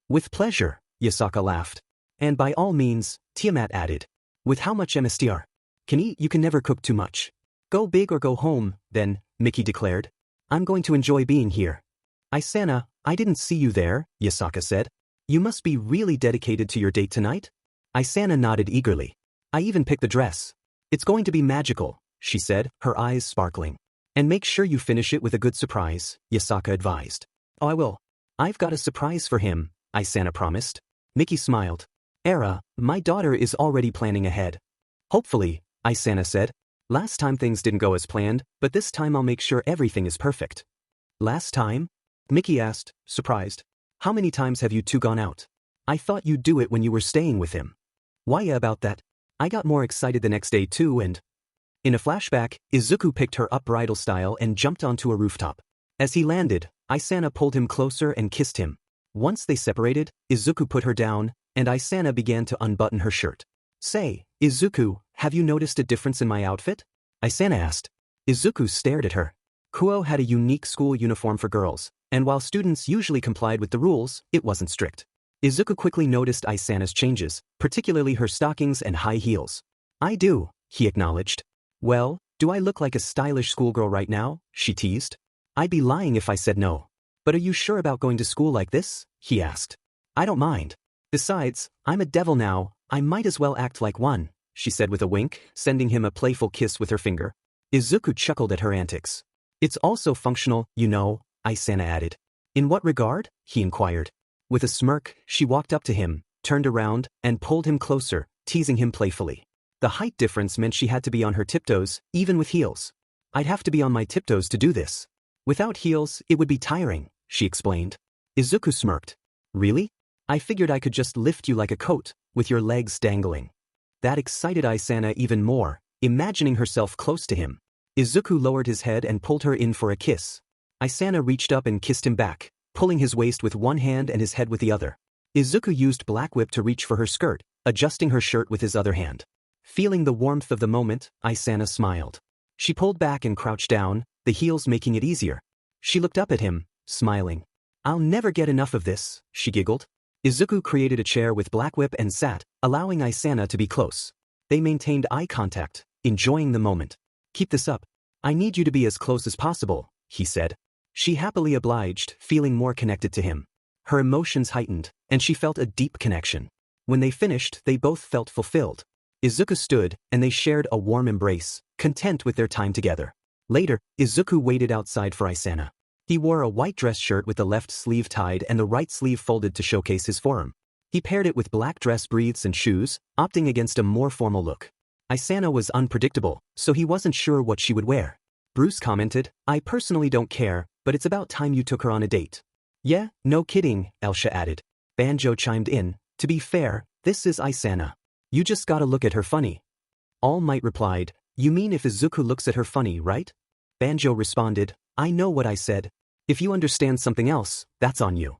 "With pleasure," Yasaka laughed. "And by all means," Tiamat added. "With how much MSTR can eat, you can never cook too much." "Go big or go home, then," Miki declared. "I'm going to enjoy being here." "Isana, I didn't see you there," Yasaka said. "You must be really dedicated to your date tonight?" Isana nodded eagerly. "I even picked the dress." It's going to be magical, she said, her eyes sparkling. And make sure you finish it with a good surprise, Yasaka advised. Oh, I will. I've got a surprise for him, Isana promised. Miki smiled. Era, my daughter is already planning ahead. Hopefully, Isana said. Last time things didn't go as planned, but this time I'll make sure everything is perfect. Last time? Miki asked, surprised. How many times have you two gone out? I thought you'd do it when you were staying with him. Why about that? I got more excited the next day too and… In a flashback, Izuku picked her up bridal style and jumped onto a rooftop. As he landed, Isana pulled him closer and kissed him. Once they separated, Izuku put her down, and Isana began to unbutton her shirt. Say, Izuku, have you noticed a difference in my outfit? Isana asked. Izuku stared at her. Kuo had a unique school uniform for girls, and while students usually complied with the rules, it wasn't strict. Izuku quickly noticed Isana's changes, particularly her stockings and high heels. I do, he acknowledged. Well, do I look like a stylish schoolgirl right now? She teased. I'd be lying if I said no. But are you sure about going to school like this? He asked. I don't mind. Besides, I'm a devil now, I might as well act like one, she said with a wink, sending him a playful kiss with her finger. Izuku chuckled at her antics. It's also functional, you know, Isana added. In what regard? He inquired. With a smirk, she walked up to him, turned around, and pulled him closer, teasing him playfully. The height difference meant she had to be on her tiptoes, even with heels. I'd have to be on my tiptoes to do this. Without heels, it would be tiring, she explained. Izuku smirked. Really? I figured I could just lift you like a coat, with your legs dangling. That excited Isana even more, imagining herself close to him. Izuku lowered his head and pulled her in for a kiss. Isana reached up and kissed him back, pulling his waist with one hand and his head with the other. Izuku used Black Whip to reach for her skirt, adjusting her shirt with his other hand. Feeling the warmth of the moment, Isana smiled. She pulled back and crouched down, the heels making it easier. She looked up at him, smiling. I'll never get enough of this, she giggled. Izuku created a chair with Black Whip and sat, allowing Isana to be close. They maintained eye contact, enjoying the moment. Keep this up. I need you to be as close as possible, he said. She happily obliged, feeling more connected to him. Her emotions heightened, and she felt a deep connection. When they finished, they both felt fulfilled. Izuku stood, and they shared a warm embrace, content with their time together. Later, Izuku waited outside for Isana. He wore a white dress shirt with the left sleeve tied and the right sleeve folded to showcase his forearm. He paired it with black dress breathes and shoes, opting against a more formal look. Isana was unpredictable, so he wasn't sure what she would wear. Bruce commented, I personally don't care, but it's about time you took her on a date. Yeah, no kidding, Elsha added. Banjo chimed in, to be fair, this is Isana. You just gotta look at her funny. All Might replied, you mean if Izuku looks at her funny, right? Banjo responded, I know what I said. If you understand something else, that's on you.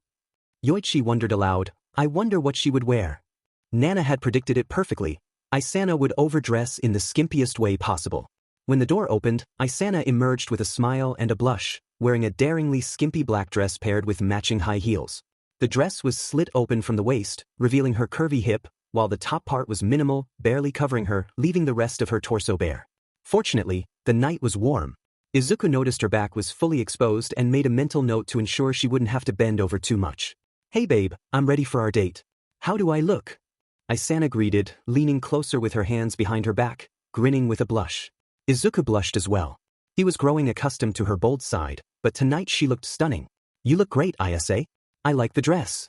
Yoichi wondered aloud, I wonder what she would wear. Nana had predicted it perfectly. Isana would overdress in the skimpiest way possible. When the door opened, Isana emerged with a smile and a blush, wearing a daringly skimpy black dress paired with matching high heels. The dress was slit open from the waist, revealing her curvy hip, while the top part was minimal, barely covering her, leaving the rest of her torso bare. Fortunately, the night was warm. Izuku noticed her back was fully exposed and made a mental note to ensure she wouldn't have to bend over too much. Hey babe, I'm ready for our date. How do I look? Isana greeted, leaning closer with her hands behind her back, grinning with a blush. Izuku blushed as well. He was growing accustomed to her bold side, but tonight she looked stunning. You look great, Ayase. I like the dress.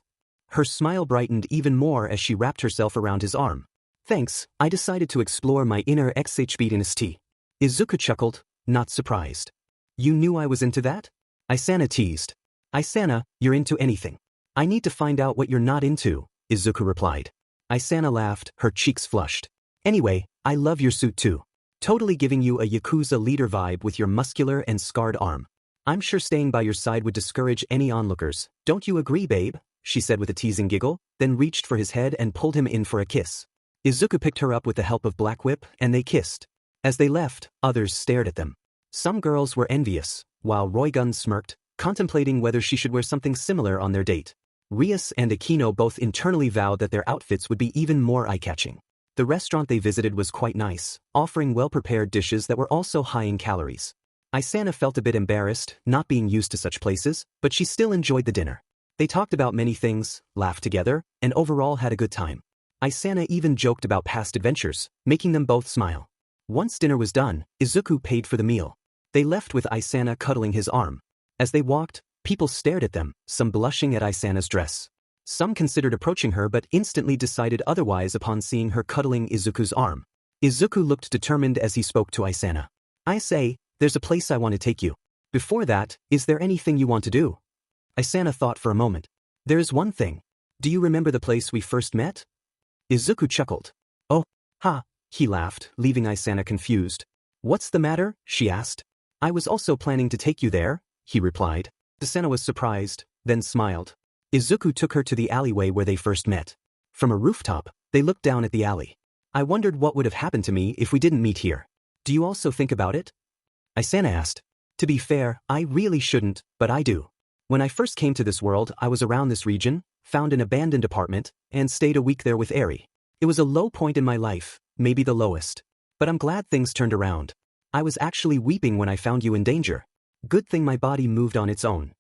Her smile brightened even more as she wrapped herself around his arm. Thanks, I decided to explore my inner XHBDNST. Izuku chuckled, not surprised. You knew I was into that? Isana teased. Isana, you're into anything. I need to find out what you're not into, Izuku replied. Isana laughed, her cheeks flushed. Anyway, I love your suit too. Totally giving you a Yakuza leader vibe with your muscular and scarred arm. I'm sure staying by your side would discourage any onlookers, don't you agree, babe? She said with a teasing giggle, then reached for his head and pulled him in for a kiss. Izuku picked her up with the help of Black Whip, and they kissed. As they left, others stared at them. Some girls were envious, while Roygun smirked, contemplating whether she should wear something similar on their date. Rias and Aquino both internally vowed that their outfits would be even more eye-catching. The restaurant they visited was quite nice, offering well-prepared dishes that were also high in calories. Isana felt a bit embarrassed, not being used to such places, but she still enjoyed the dinner. They talked about many things, laughed together, and overall had a good time. Isana even joked about past adventures, making them both smile. Once dinner was done, Izuku paid for the meal. They left with Isana cuddling his arm. As they walked, people stared at them, some blushing at Isana's dress. Some considered approaching her but instantly decided otherwise upon seeing her cuddling Izuku's arm. Izuku looked determined as he spoke to Isana. I say, there's a place I want to take you. Before that, is there anything you want to do? Isana thought for a moment. There's one thing. Do you remember the place we first met? Izuku chuckled. Oh, ha, he laughed, leaving Isana confused. What's the matter? She asked. I was also planning to take you there, he replied. Isana was surprised, then smiled. Izuku took her to the alleyway where they first met. From a rooftop, they looked down at the alley. I wondered what would have happened to me if we didn't meet here. Do you also think about it? Isana asked. To be fair, I really shouldn't, but I do. When I first came to this world, I was around this region, found an abandoned apartment, and stayed a week there with Eri. It was a low point in my life, maybe the lowest. But I'm glad things turned around. I was actually weeping when I found you in danger. Good thing my body moved on its own.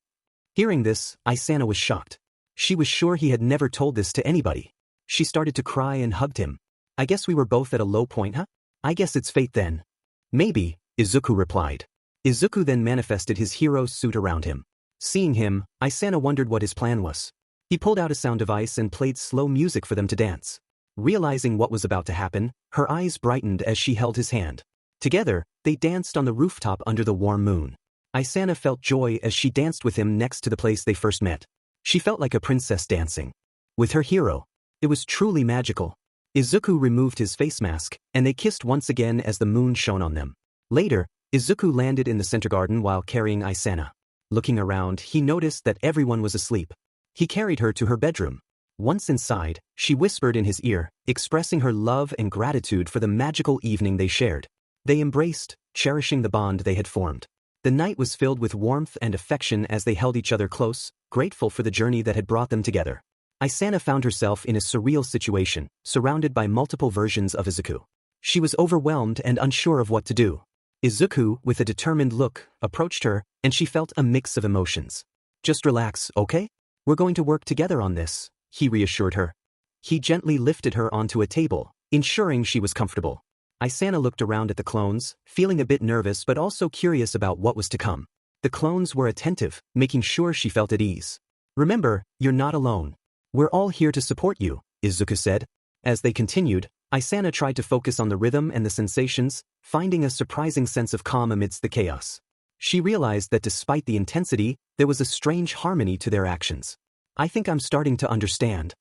Hearing this, Isana was shocked. She was sure he had never told this to anybody. She started to cry and hugged him. I guess we were both at a low point, huh? I guess it's fate then. Maybe, Izuku replied. Izuku then manifested his hero suit around him. Seeing him, Isana wondered what his plan was. He pulled out a sound device and played slow music for them to dance. Realizing what was about to happen, her eyes brightened as she held his hand. Together, they danced on the rooftop under the warm moon. Isana felt joy as she danced with him next to the place they first met. She felt like a princess dancing. With her hero. It was truly magical. Izuku removed his face mask, and they kissed once again as the moon shone on them. Later, Izuku landed in the center garden while carrying Isana. Looking around, he noticed that everyone was asleep. He carried her to her bedroom. Once inside, she whispered in his ear, expressing her love and gratitude for the magical evening they shared. They embraced, cherishing the bond they had formed. The night was filled with warmth and affection as they held each other close, grateful for the journey that had brought them together. Isana found herself in a surreal situation, surrounded by multiple versions of Izuku. She was overwhelmed and unsure of what to do. Izuku, with a determined look, approached her, and she felt a mix of emotions. Just relax, okay? We're going to work together on this, he reassured her. He gently lifted her onto a table, ensuring she was comfortable. Isana looked around at the clones, feeling a bit nervous but also curious about what was to come. The clones were attentive, making sure she felt at ease. Remember, you're not alone. We're all here to support you, Izuku said. As they continued, Isana tried to focus on the rhythm and the sensations, finding a surprising sense of calm amidst the chaos. She realized that despite the intensity, there was a strange harmony to their actions. I think I'm starting to understand,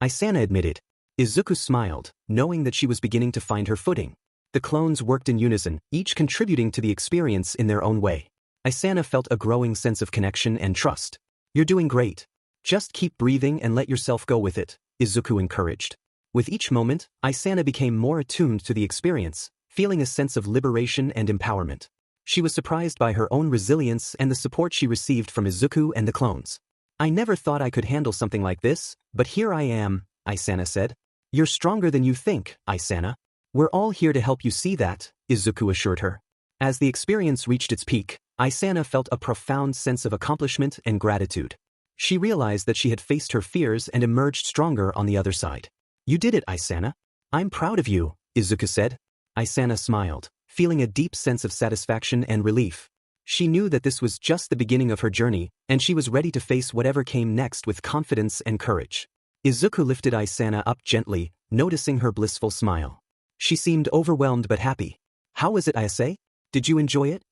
Isana admitted. Izuku smiled, knowing that she was beginning to find her footing. The clones worked in unison, each contributing to the experience in their own way. Isana felt a growing sense of connection and trust. You're doing great. Just keep breathing and let yourself go with it, Izuku encouraged. With each moment, Isana became more attuned to the experience, feeling a sense of liberation and empowerment. She was surprised by her own resilience and the support she received from Izuku and the clones. I never thought I could handle something like this, but here I am, Isana said. You're stronger than you think, Isana. We're all here to help you see that, Izuku assured her. As the experience reached its peak, Isana felt a profound sense of accomplishment and gratitude. She realized that she had faced her fears and emerged stronger on the other side. You did it, Isana. I'm proud of you, Izuku said. Isana smiled, feeling a deep sense of satisfaction and relief. She knew that this was just the beginning of her journey, and she was ready to face whatever came next with confidence and courage. Izuku lifted Isana up gently, noticing her blissful smile. She seemed overwhelmed but happy. How was it, Ayase? Did you enjoy it?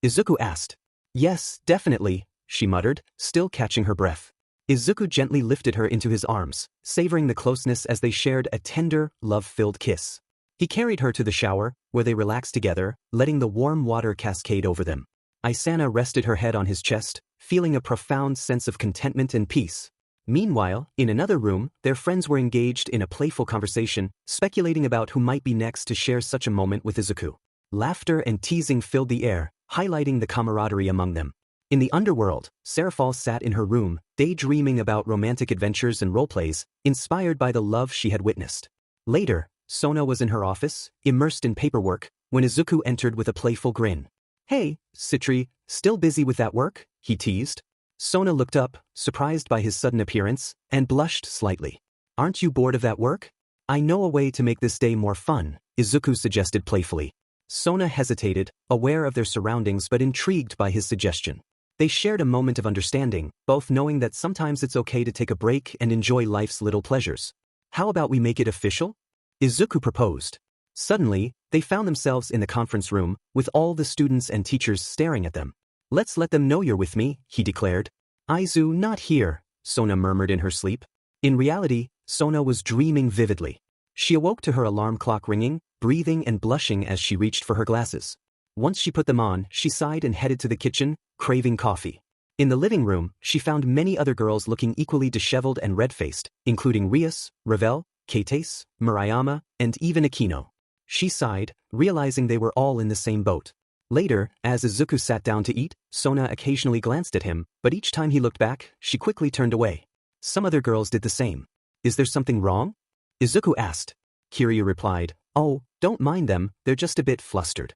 Izuku asked. Yes, definitely, she muttered, still catching her breath. Izuku gently lifted her into his arms, savoring the closeness as they shared a tender, love-filled kiss. He carried her to the shower, where they relaxed together, letting the warm water cascade over them. Isana rested her head on his chest, feeling a profound sense of contentment and peace. Meanwhile, in another room, their friends were engaged in a playful conversation, speculating about who might be next to share such a moment with Izuku. Laughter and teasing filled the air, highlighting the camaraderie among them. In the underworld, Seraphal sat in her room, daydreaming about romantic adventures and roleplays, inspired by the love she had witnessed. Later, Sona was in her office, immersed in paperwork, when Izuku entered with a playful grin. Hey, Citri, still busy with that work? He teased. Sona looked up, surprised by his sudden appearance, and blushed slightly. Aren't you bored of that work? I know a way to make this day more fun, Izuku suggested playfully. Sona hesitated, aware of their surroundings but intrigued by his suggestion. They shared a moment of understanding, both knowing that sometimes it's okay to take a break and enjoy life's little pleasures. How about we make it official? Izuku proposed. Suddenly, they found themselves in the conference room, with all the students and teachers staring at them. Let's let them know you're with me, he declared. Aizu, not here, Sona murmured in her sleep. In reality, Sona was dreaming vividly. She awoke to her alarm clock ringing, breathing and blushing as she reached for her glasses. Once she put them on, she sighed and headed to the kitchen, craving coffee. In the living room, she found many other girls looking equally disheveled and red-faced, including Rias, Ravel, Kates, Murayama, and even Akino. She sighed, realizing they were all in the same boat. Later, as Izuku sat down to eat, Sona occasionally glanced at him, but each time he looked back, she quickly turned away. Some other girls did the same. Is there something wrong? Izuku asked. Kiryu replied, Oh, don't mind them, they're just a bit flustered.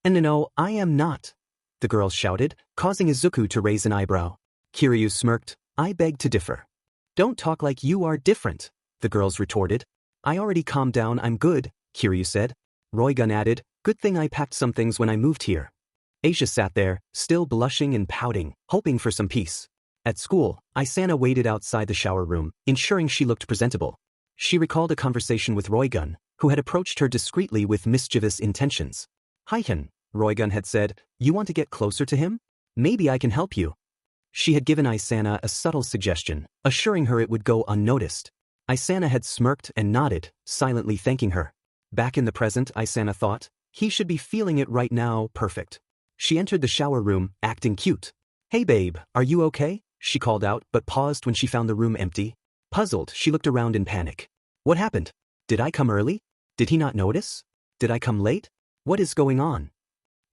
And no, I am not, the girls shouted, causing Izuku to raise an eyebrow. Kiryu smirked, I beg to differ. Don't talk like you are different, the girls retorted. I already calmed down, I'm good, Kiryu said. Roigun added, good thing I packed some things when I moved here. Asia sat there, still blushing and pouting, hoping for some peace. At school, Isana waited outside the shower room, ensuring she looked presentable. She recalled a conversation with Roigun, who had approached her discreetly with mischievous intentions. Hi-hun, Roigun had said, you want to get closer to him? Maybe I can help you. She had given Isana a subtle suggestion, assuring her it would go unnoticed. Isana had smirked and nodded, silently thanking her. Back in the present, Isana thought, he should be feeling it right now, perfect. She entered the shower room, acting cute. Hey babe, are you okay? She called out, but paused when she found the room empty. Puzzled, she looked around in panic. What happened? Did I come early? Did he not notice? Did I come late? What is going on?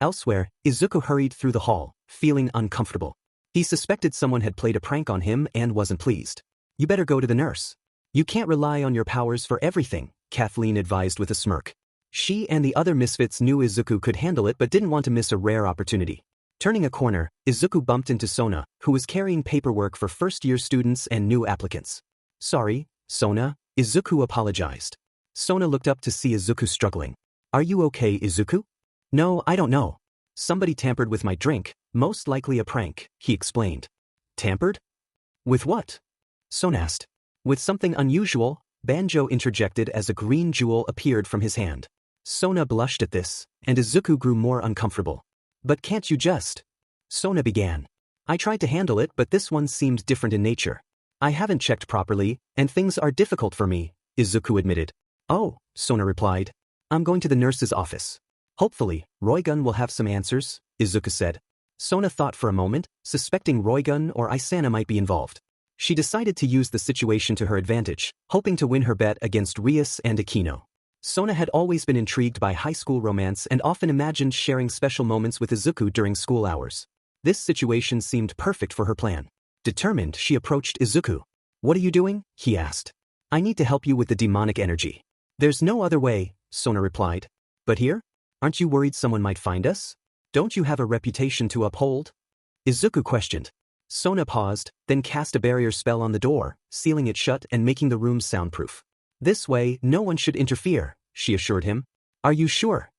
Elsewhere, Izuku hurried through the hall, feeling uncomfortable. He suspected someone had played a prank on him and wasn't pleased. You better go to the nurse. You can't rely on your powers for everything, Kathleen advised with a smirk. She and the other misfits knew Izuku could handle it but didn't want to miss a rare opportunity. Turning a corner, Izuku bumped into Sona, who was carrying paperwork for first-year students and new applicants. Sorry, Sona, Izuku apologized. Sona looked up to see Izuku struggling. Are you okay, Izuku? No, I don't know. Somebody tampered with my drink, most likely a prank, he explained. Tampered? With what? Sona asked. With something unusual, Banjo interjected as a green jewel appeared from his hand. Sona blushed at this, and Izuku grew more uncomfortable. But can't you just? Sona began. I tried to handle it but this one seemed different in nature. I haven't checked properly, and things are difficult for me, Izuku admitted. Oh, Sona replied. I'm going to the nurse's office. Hopefully, Roigun will have some answers, Izuku said. Sona thought for a moment, suspecting Roigun or Isana might be involved. She decided to use the situation to her advantage, hoping to win her bet against Rias and Akino. Sona had always been intrigued by high school romance and often imagined sharing special moments with Izuku during school hours. This situation seemed perfect for her plan. Determined, she approached Izuku. What are you doing? He asked. I need to help you with the demonic energy. There's no other way, Sona replied. But here? Aren't you worried someone might find us? Don't you have a reputation to uphold? Izuku questioned. Sona paused, then cast a barrier spell on the door, sealing it shut and making the room soundproof. This way, no one should interfere, she assured him. Are you sure?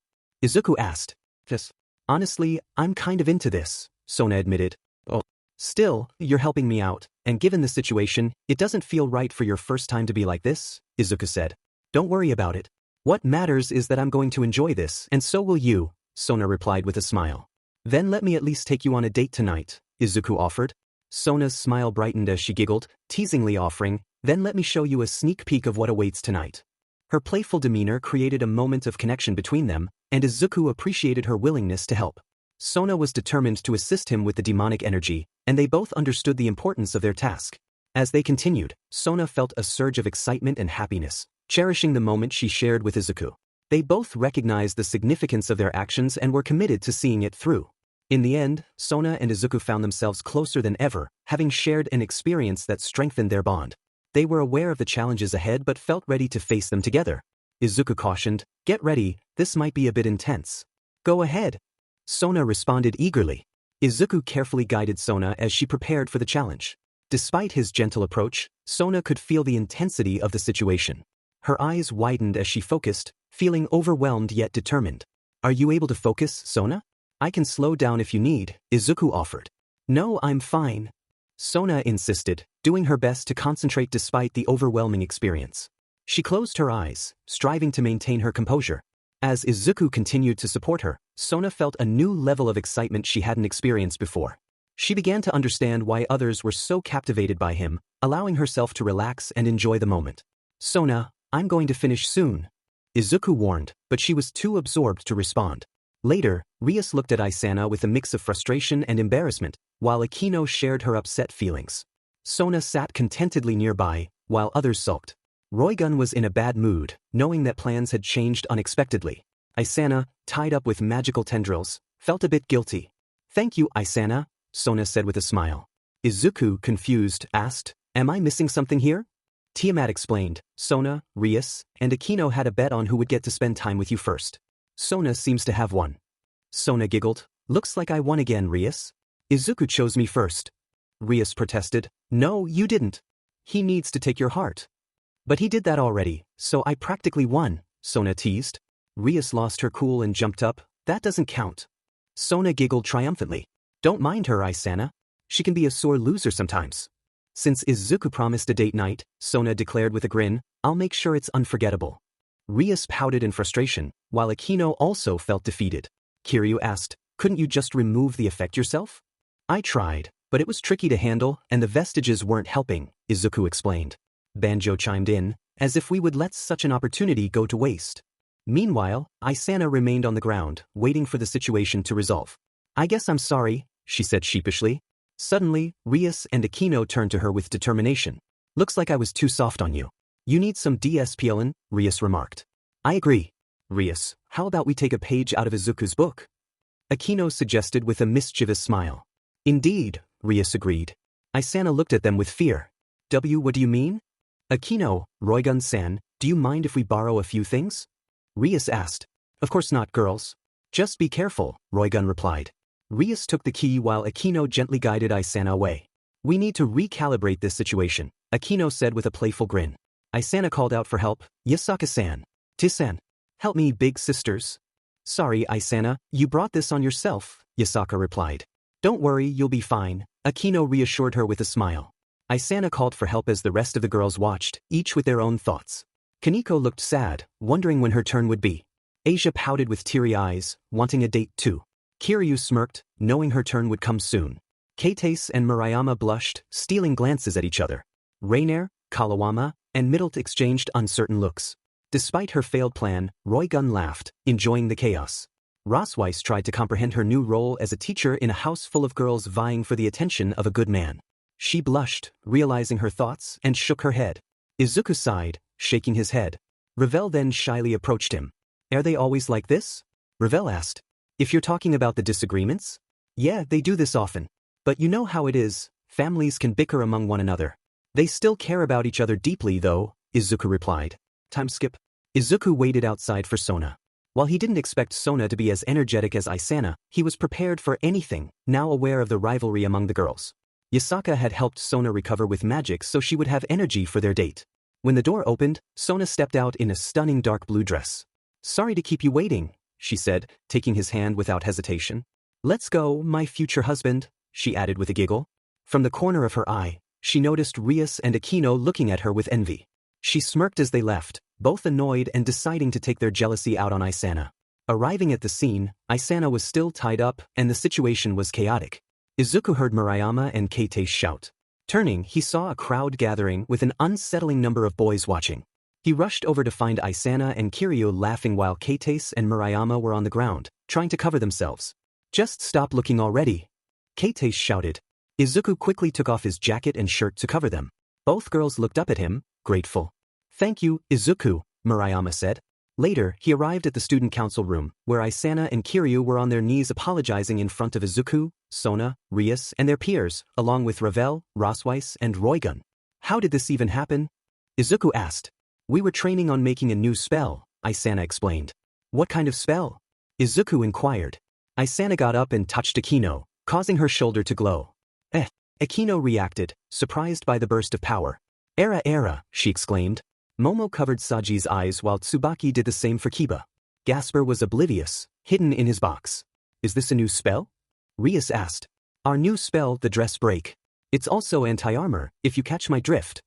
Izuku asked. Yes. Honestly, I'm kind of into this, Sona admitted. Oh. Still, you're helping me out, and given the situation, it doesn't feel right for your first time to be like this, Izuku said. Don't worry about it. What matters is that I'm going to enjoy this, and so will you, Sona replied with a smile. Then let me at least take you on a date tonight, Izuku offered. Sona's smile brightened as she giggled, teasingly offering, then let me show you a sneak peek of what awaits tonight. Her playful demeanor created a moment of connection between them, and Izuku appreciated her willingness to help. Sona was determined to assist him with the demonic energy, and they both understood the importance of their task. As they continued, Sona felt a surge of excitement and happiness, cherishing the moment she shared with Izuku. They both recognized the significance of their actions and were committed to seeing it through. In the end, Sona and Izuku found themselves closer than ever, having shared an experience that strengthened their bond. They were aware of the challenges ahead but felt ready to face them together. Izuku cautioned, "Get ready, this might be a bit intense." "Go ahead." Sona responded eagerly. Izuku carefully guided Sona as she prepared for the challenge. Despite his gentle approach, Sona could feel the intensity of the situation. Her eyes widened as she focused, feeling overwhelmed yet determined. Are you able to focus, Sona? I can slow down if you need, Izuku offered. No, I'm fine. Sona insisted, doing her best to concentrate despite the overwhelming experience. She closed her eyes, striving to maintain her composure. As Izuku continued to support her, Sona felt a new level of excitement she hadn't experienced before. She began to understand why others were so captivated by him, allowing herself to relax and enjoy the moment. Sona, I'm going to finish soon, Izuku warned, but she was too absorbed to respond. Later, Rias looked at Isana with a mix of frustration and embarrassment, while Akino shared her upset feelings. Sona sat contentedly nearby, while others sulked. Roigun was in a bad mood, knowing that plans had changed unexpectedly. Isana, tied up with magical tendrils, felt a bit guilty. Thank you, Isana, Sona said with a smile. Izuku, confused, asked, Am I missing something here? Tiamat explained, Sona, Rias, and Akino had a bet on who would get to spend time with you first. Sona seems to have won. Sona giggled, Looks like I won again, Rias. Izuku chose me first. Rias protested, No, you didn't. He needs to take your heart. But he did that already, so I practically won, Sona teased. Rias lost her cool and jumped up, That doesn't count. Sona giggled triumphantly. Don't mind her, Isana. She can be a sore loser sometimes. Since Izuku promised a date night, Sona declared with a grin, I'll make sure it's unforgettable. Rias pouted in frustration, while Akino also felt defeated. Kiryu asked, Couldn't you just remove the effect yourself? I tried, but it was tricky to handle and the vestiges weren't helping, Izuku explained. Banjo chimed in, as if we would let such an opportunity go to waste. Meanwhile, Isana remained on the ground, waiting for the situation to resolve. I guess I'm sorry, she said sheepishly. Suddenly, Rias and Akino turned to her with determination. Looks like I was too soft on you. You need some DSPLN, Rias remarked. I agree. Rias, how about we take a page out of Izuku's book? Akino suggested with a mischievous smile. Indeed, Rias agreed. Isana looked at them with fear. What do you mean? Akino, Roigun-san, do you mind if we borrow a few things? Rias asked. Of course not, girls. Just be careful, Roigun replied. Rias took the key while Akino gently guided Isana away. We need to recalibrate this situation, Akino said with a playful grin. Isana called out for help, Yasaka-san. Tisan. Help me, big sisters. Sorry, Isana, you brought this on yourself, Yasaka replied. Don't worry, you'll be fine, Akino reassured her with a smile. Isana called for help as the rest of the girls watched, each with their own thoughts. Kaneko looked sad, wondering when her turn would be. Asia pouted with teary eyes, wanting a date too. Kiryu smirked, knowing her turn would come soon. Keitase and Murayama blushed, stealing glances at each other. Rainier, Kalawama, and Middlet exchanged uncertain looks. Despite her failed plan, Roigun laughed, enjoying the chaos. Rosweiss tried to comprehend her new role as a teacher in a house full of girls vying for the attention of a good man. She blushed, realizing her thoughts, and shook her head. Izuku sighed, shaking his head. Ravel then shyly approached him. Are they always like this? Ravel asked. If you're talking about the disagreements? Yeah, they do this often. But you know how it is, families can bicker among one another. They still care about each other deeply though, Izuku replied. Time skip. Izuku waited outside for Sona. While he didn't expect Sona to be as energetic as Isana, he was prepared for anything, now aware of the rivalry among the girls. Yasaka had helped Sona recover with magic so she would have energy for their date. When the door opened, Sona stepped out in a stunning dark blue dress. Sorry to keep you waiting, she said, taking his hand without hesitation. Let's go, my future husband, she added with a giggle. From the corner of her eye, she noticed Rias and Akino looking at her with envy. She smirked as they left, both annoyed and deciding to take their jealousy out on Isana. Arriving at the scene, Isana was still tied up and the situation was chaotic. Izuku heard Murayama and Keitase shout. Turning, he saw a crowd gathering with an unsettling number of boys watching. He rushed over to find Isana and Kiryu laughing while Keitase and Murayama were on the ground, trying to cover themselves. Just stop looking already. Keitase shouted. Izuku quickly took off his jacket and shirt to cover them. Both girls looked up at him, grateful. Thank you, Izuku, Murayama said. Later, he arrived at the student council room, where Isana and Kiryu were on their knees apologizing in front of Izuku, Sona, Rias, and their peers, along with Ravel, Rosweiss, and Roigun. How did this even happen? Izuku asked. We were training on making a new spell, Isana explained. What kind of spell? Izuku inquired. Isana got up and touched Akino, causing her shoulder to glow. Akino reacted, surprised by the burst of power. Era, she exclaimed. Momo covered Saji's eyes while Tsubaki did the same for Kiba. Gasper was oblivious, hidden in his box. Is this a new spell? Rias asked. Our new spell, the dress break. It's also anti-armor, if you catch my drift.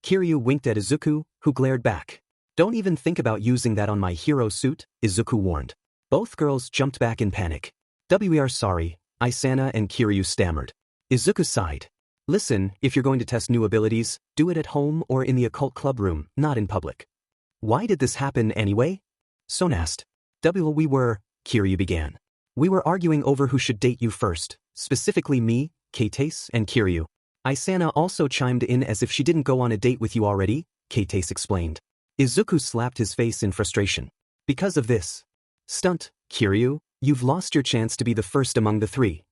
Kiryu winked at Izuku, who glared back. Don't even think about using that on my hero suit, Izuku warned. Both girls jumped back in panic. We are sorry, Isana and Kiryu stammered. Izuku sighed. Listen, if you're going to test new abilities, do it at home or in the occult club room, not in public. Why did this happen anyway? Son asked. We were, Kiryu began. We were arguing over who should date you first, specifically me, Keitase, and Kiryu. Isana also chimed in as if she didn't go on a date with you already, Keitase explained. Izuku slapped his face in frustration. Because of this stunt, Kiryu, you've lost your chance to be the first among the three.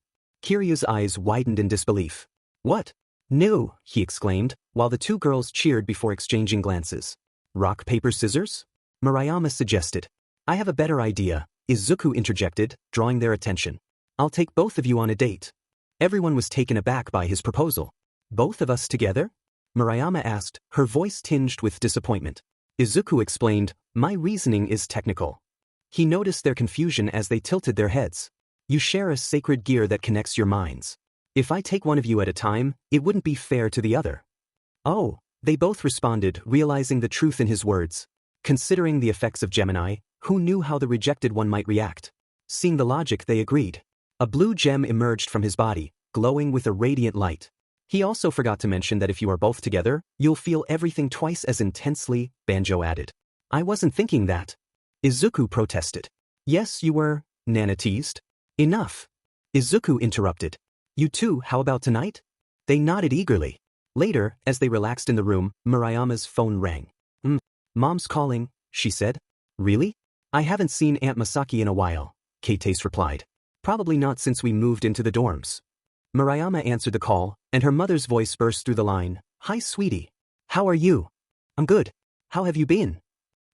Kiryu's eyes widened in disbelief. What? No, he exclaimed, while the two girls cheered before exchanging glances. Rock, paper, scissors? Murayama suggested. I have a better idea, Izuku interjected, drawing their attention. I'll take both of you on a date. Everyone was taken aback by his proposal. Both of us together? Murayama asked, her voice tinged with disappointment. Izuku explained, my reasoning is technical. He noticed their confusion as they tilted their heads. You share a sacred gear that connects your minds. If I take one of you at a time, it wouldn't be fair to the other. Oh, they both responded, realizing the truth in his words. Considering the effects of Gemini, who knew how the rejected one might react? Seeing the logic, they agreed. A blue gem emerged from his body, glowing with a radiant light. He also forgot to mention that if you are both together, you'll feel everything twice as intensely, Banjo added. I wasn't thinking that. Izuku protested. Yes, you were, Nana teased. Enough. Izuku interrupted. You two, how about tonight? They nodded eagerly. Later, as they relaxed in the room, Murayama's phone rang. Mom's calling, she said. Really? I haven't seen Aunt Masaki in a while, Keitase replied. Probably not since we moved into the dorms. Murayama answered the call, and her mother's voice burst through the line. Hi, sweetie. How are you? I'm good. How have you been?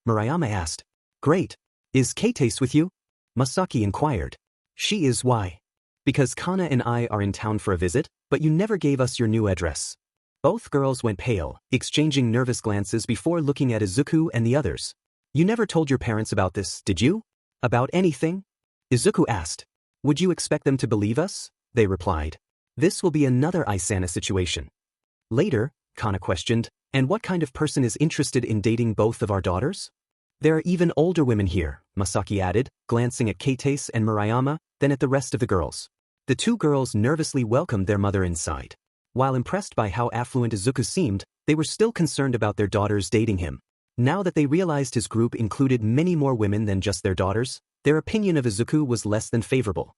Murayama asked. Great. Is Keitase with you? Masaki inquired. She is. Why? Because Kana and I are in town for a visit, but you never gave us your new address. Both girls went pale, exchanging nervous glances before looking at Izuku and the others. You never told your parents about this, did you? About anything? Izuku asked. Would you expect them to believe us? They replied. This will be another Isana situation. Later, Kana questioned, and what kind of person is interested in dating both of our daughters? There are even older women here, Masaki added, glancing at Keitase and Murayama, then at the rest of the girls. The two girls nervously welcomed their mother inside. While impressed by how affluent Izuku seemed, they were still concerned about their daughters dating him. Now that they realized his group included many more women than just their daughters, their opinion of Izuku was less than favorable.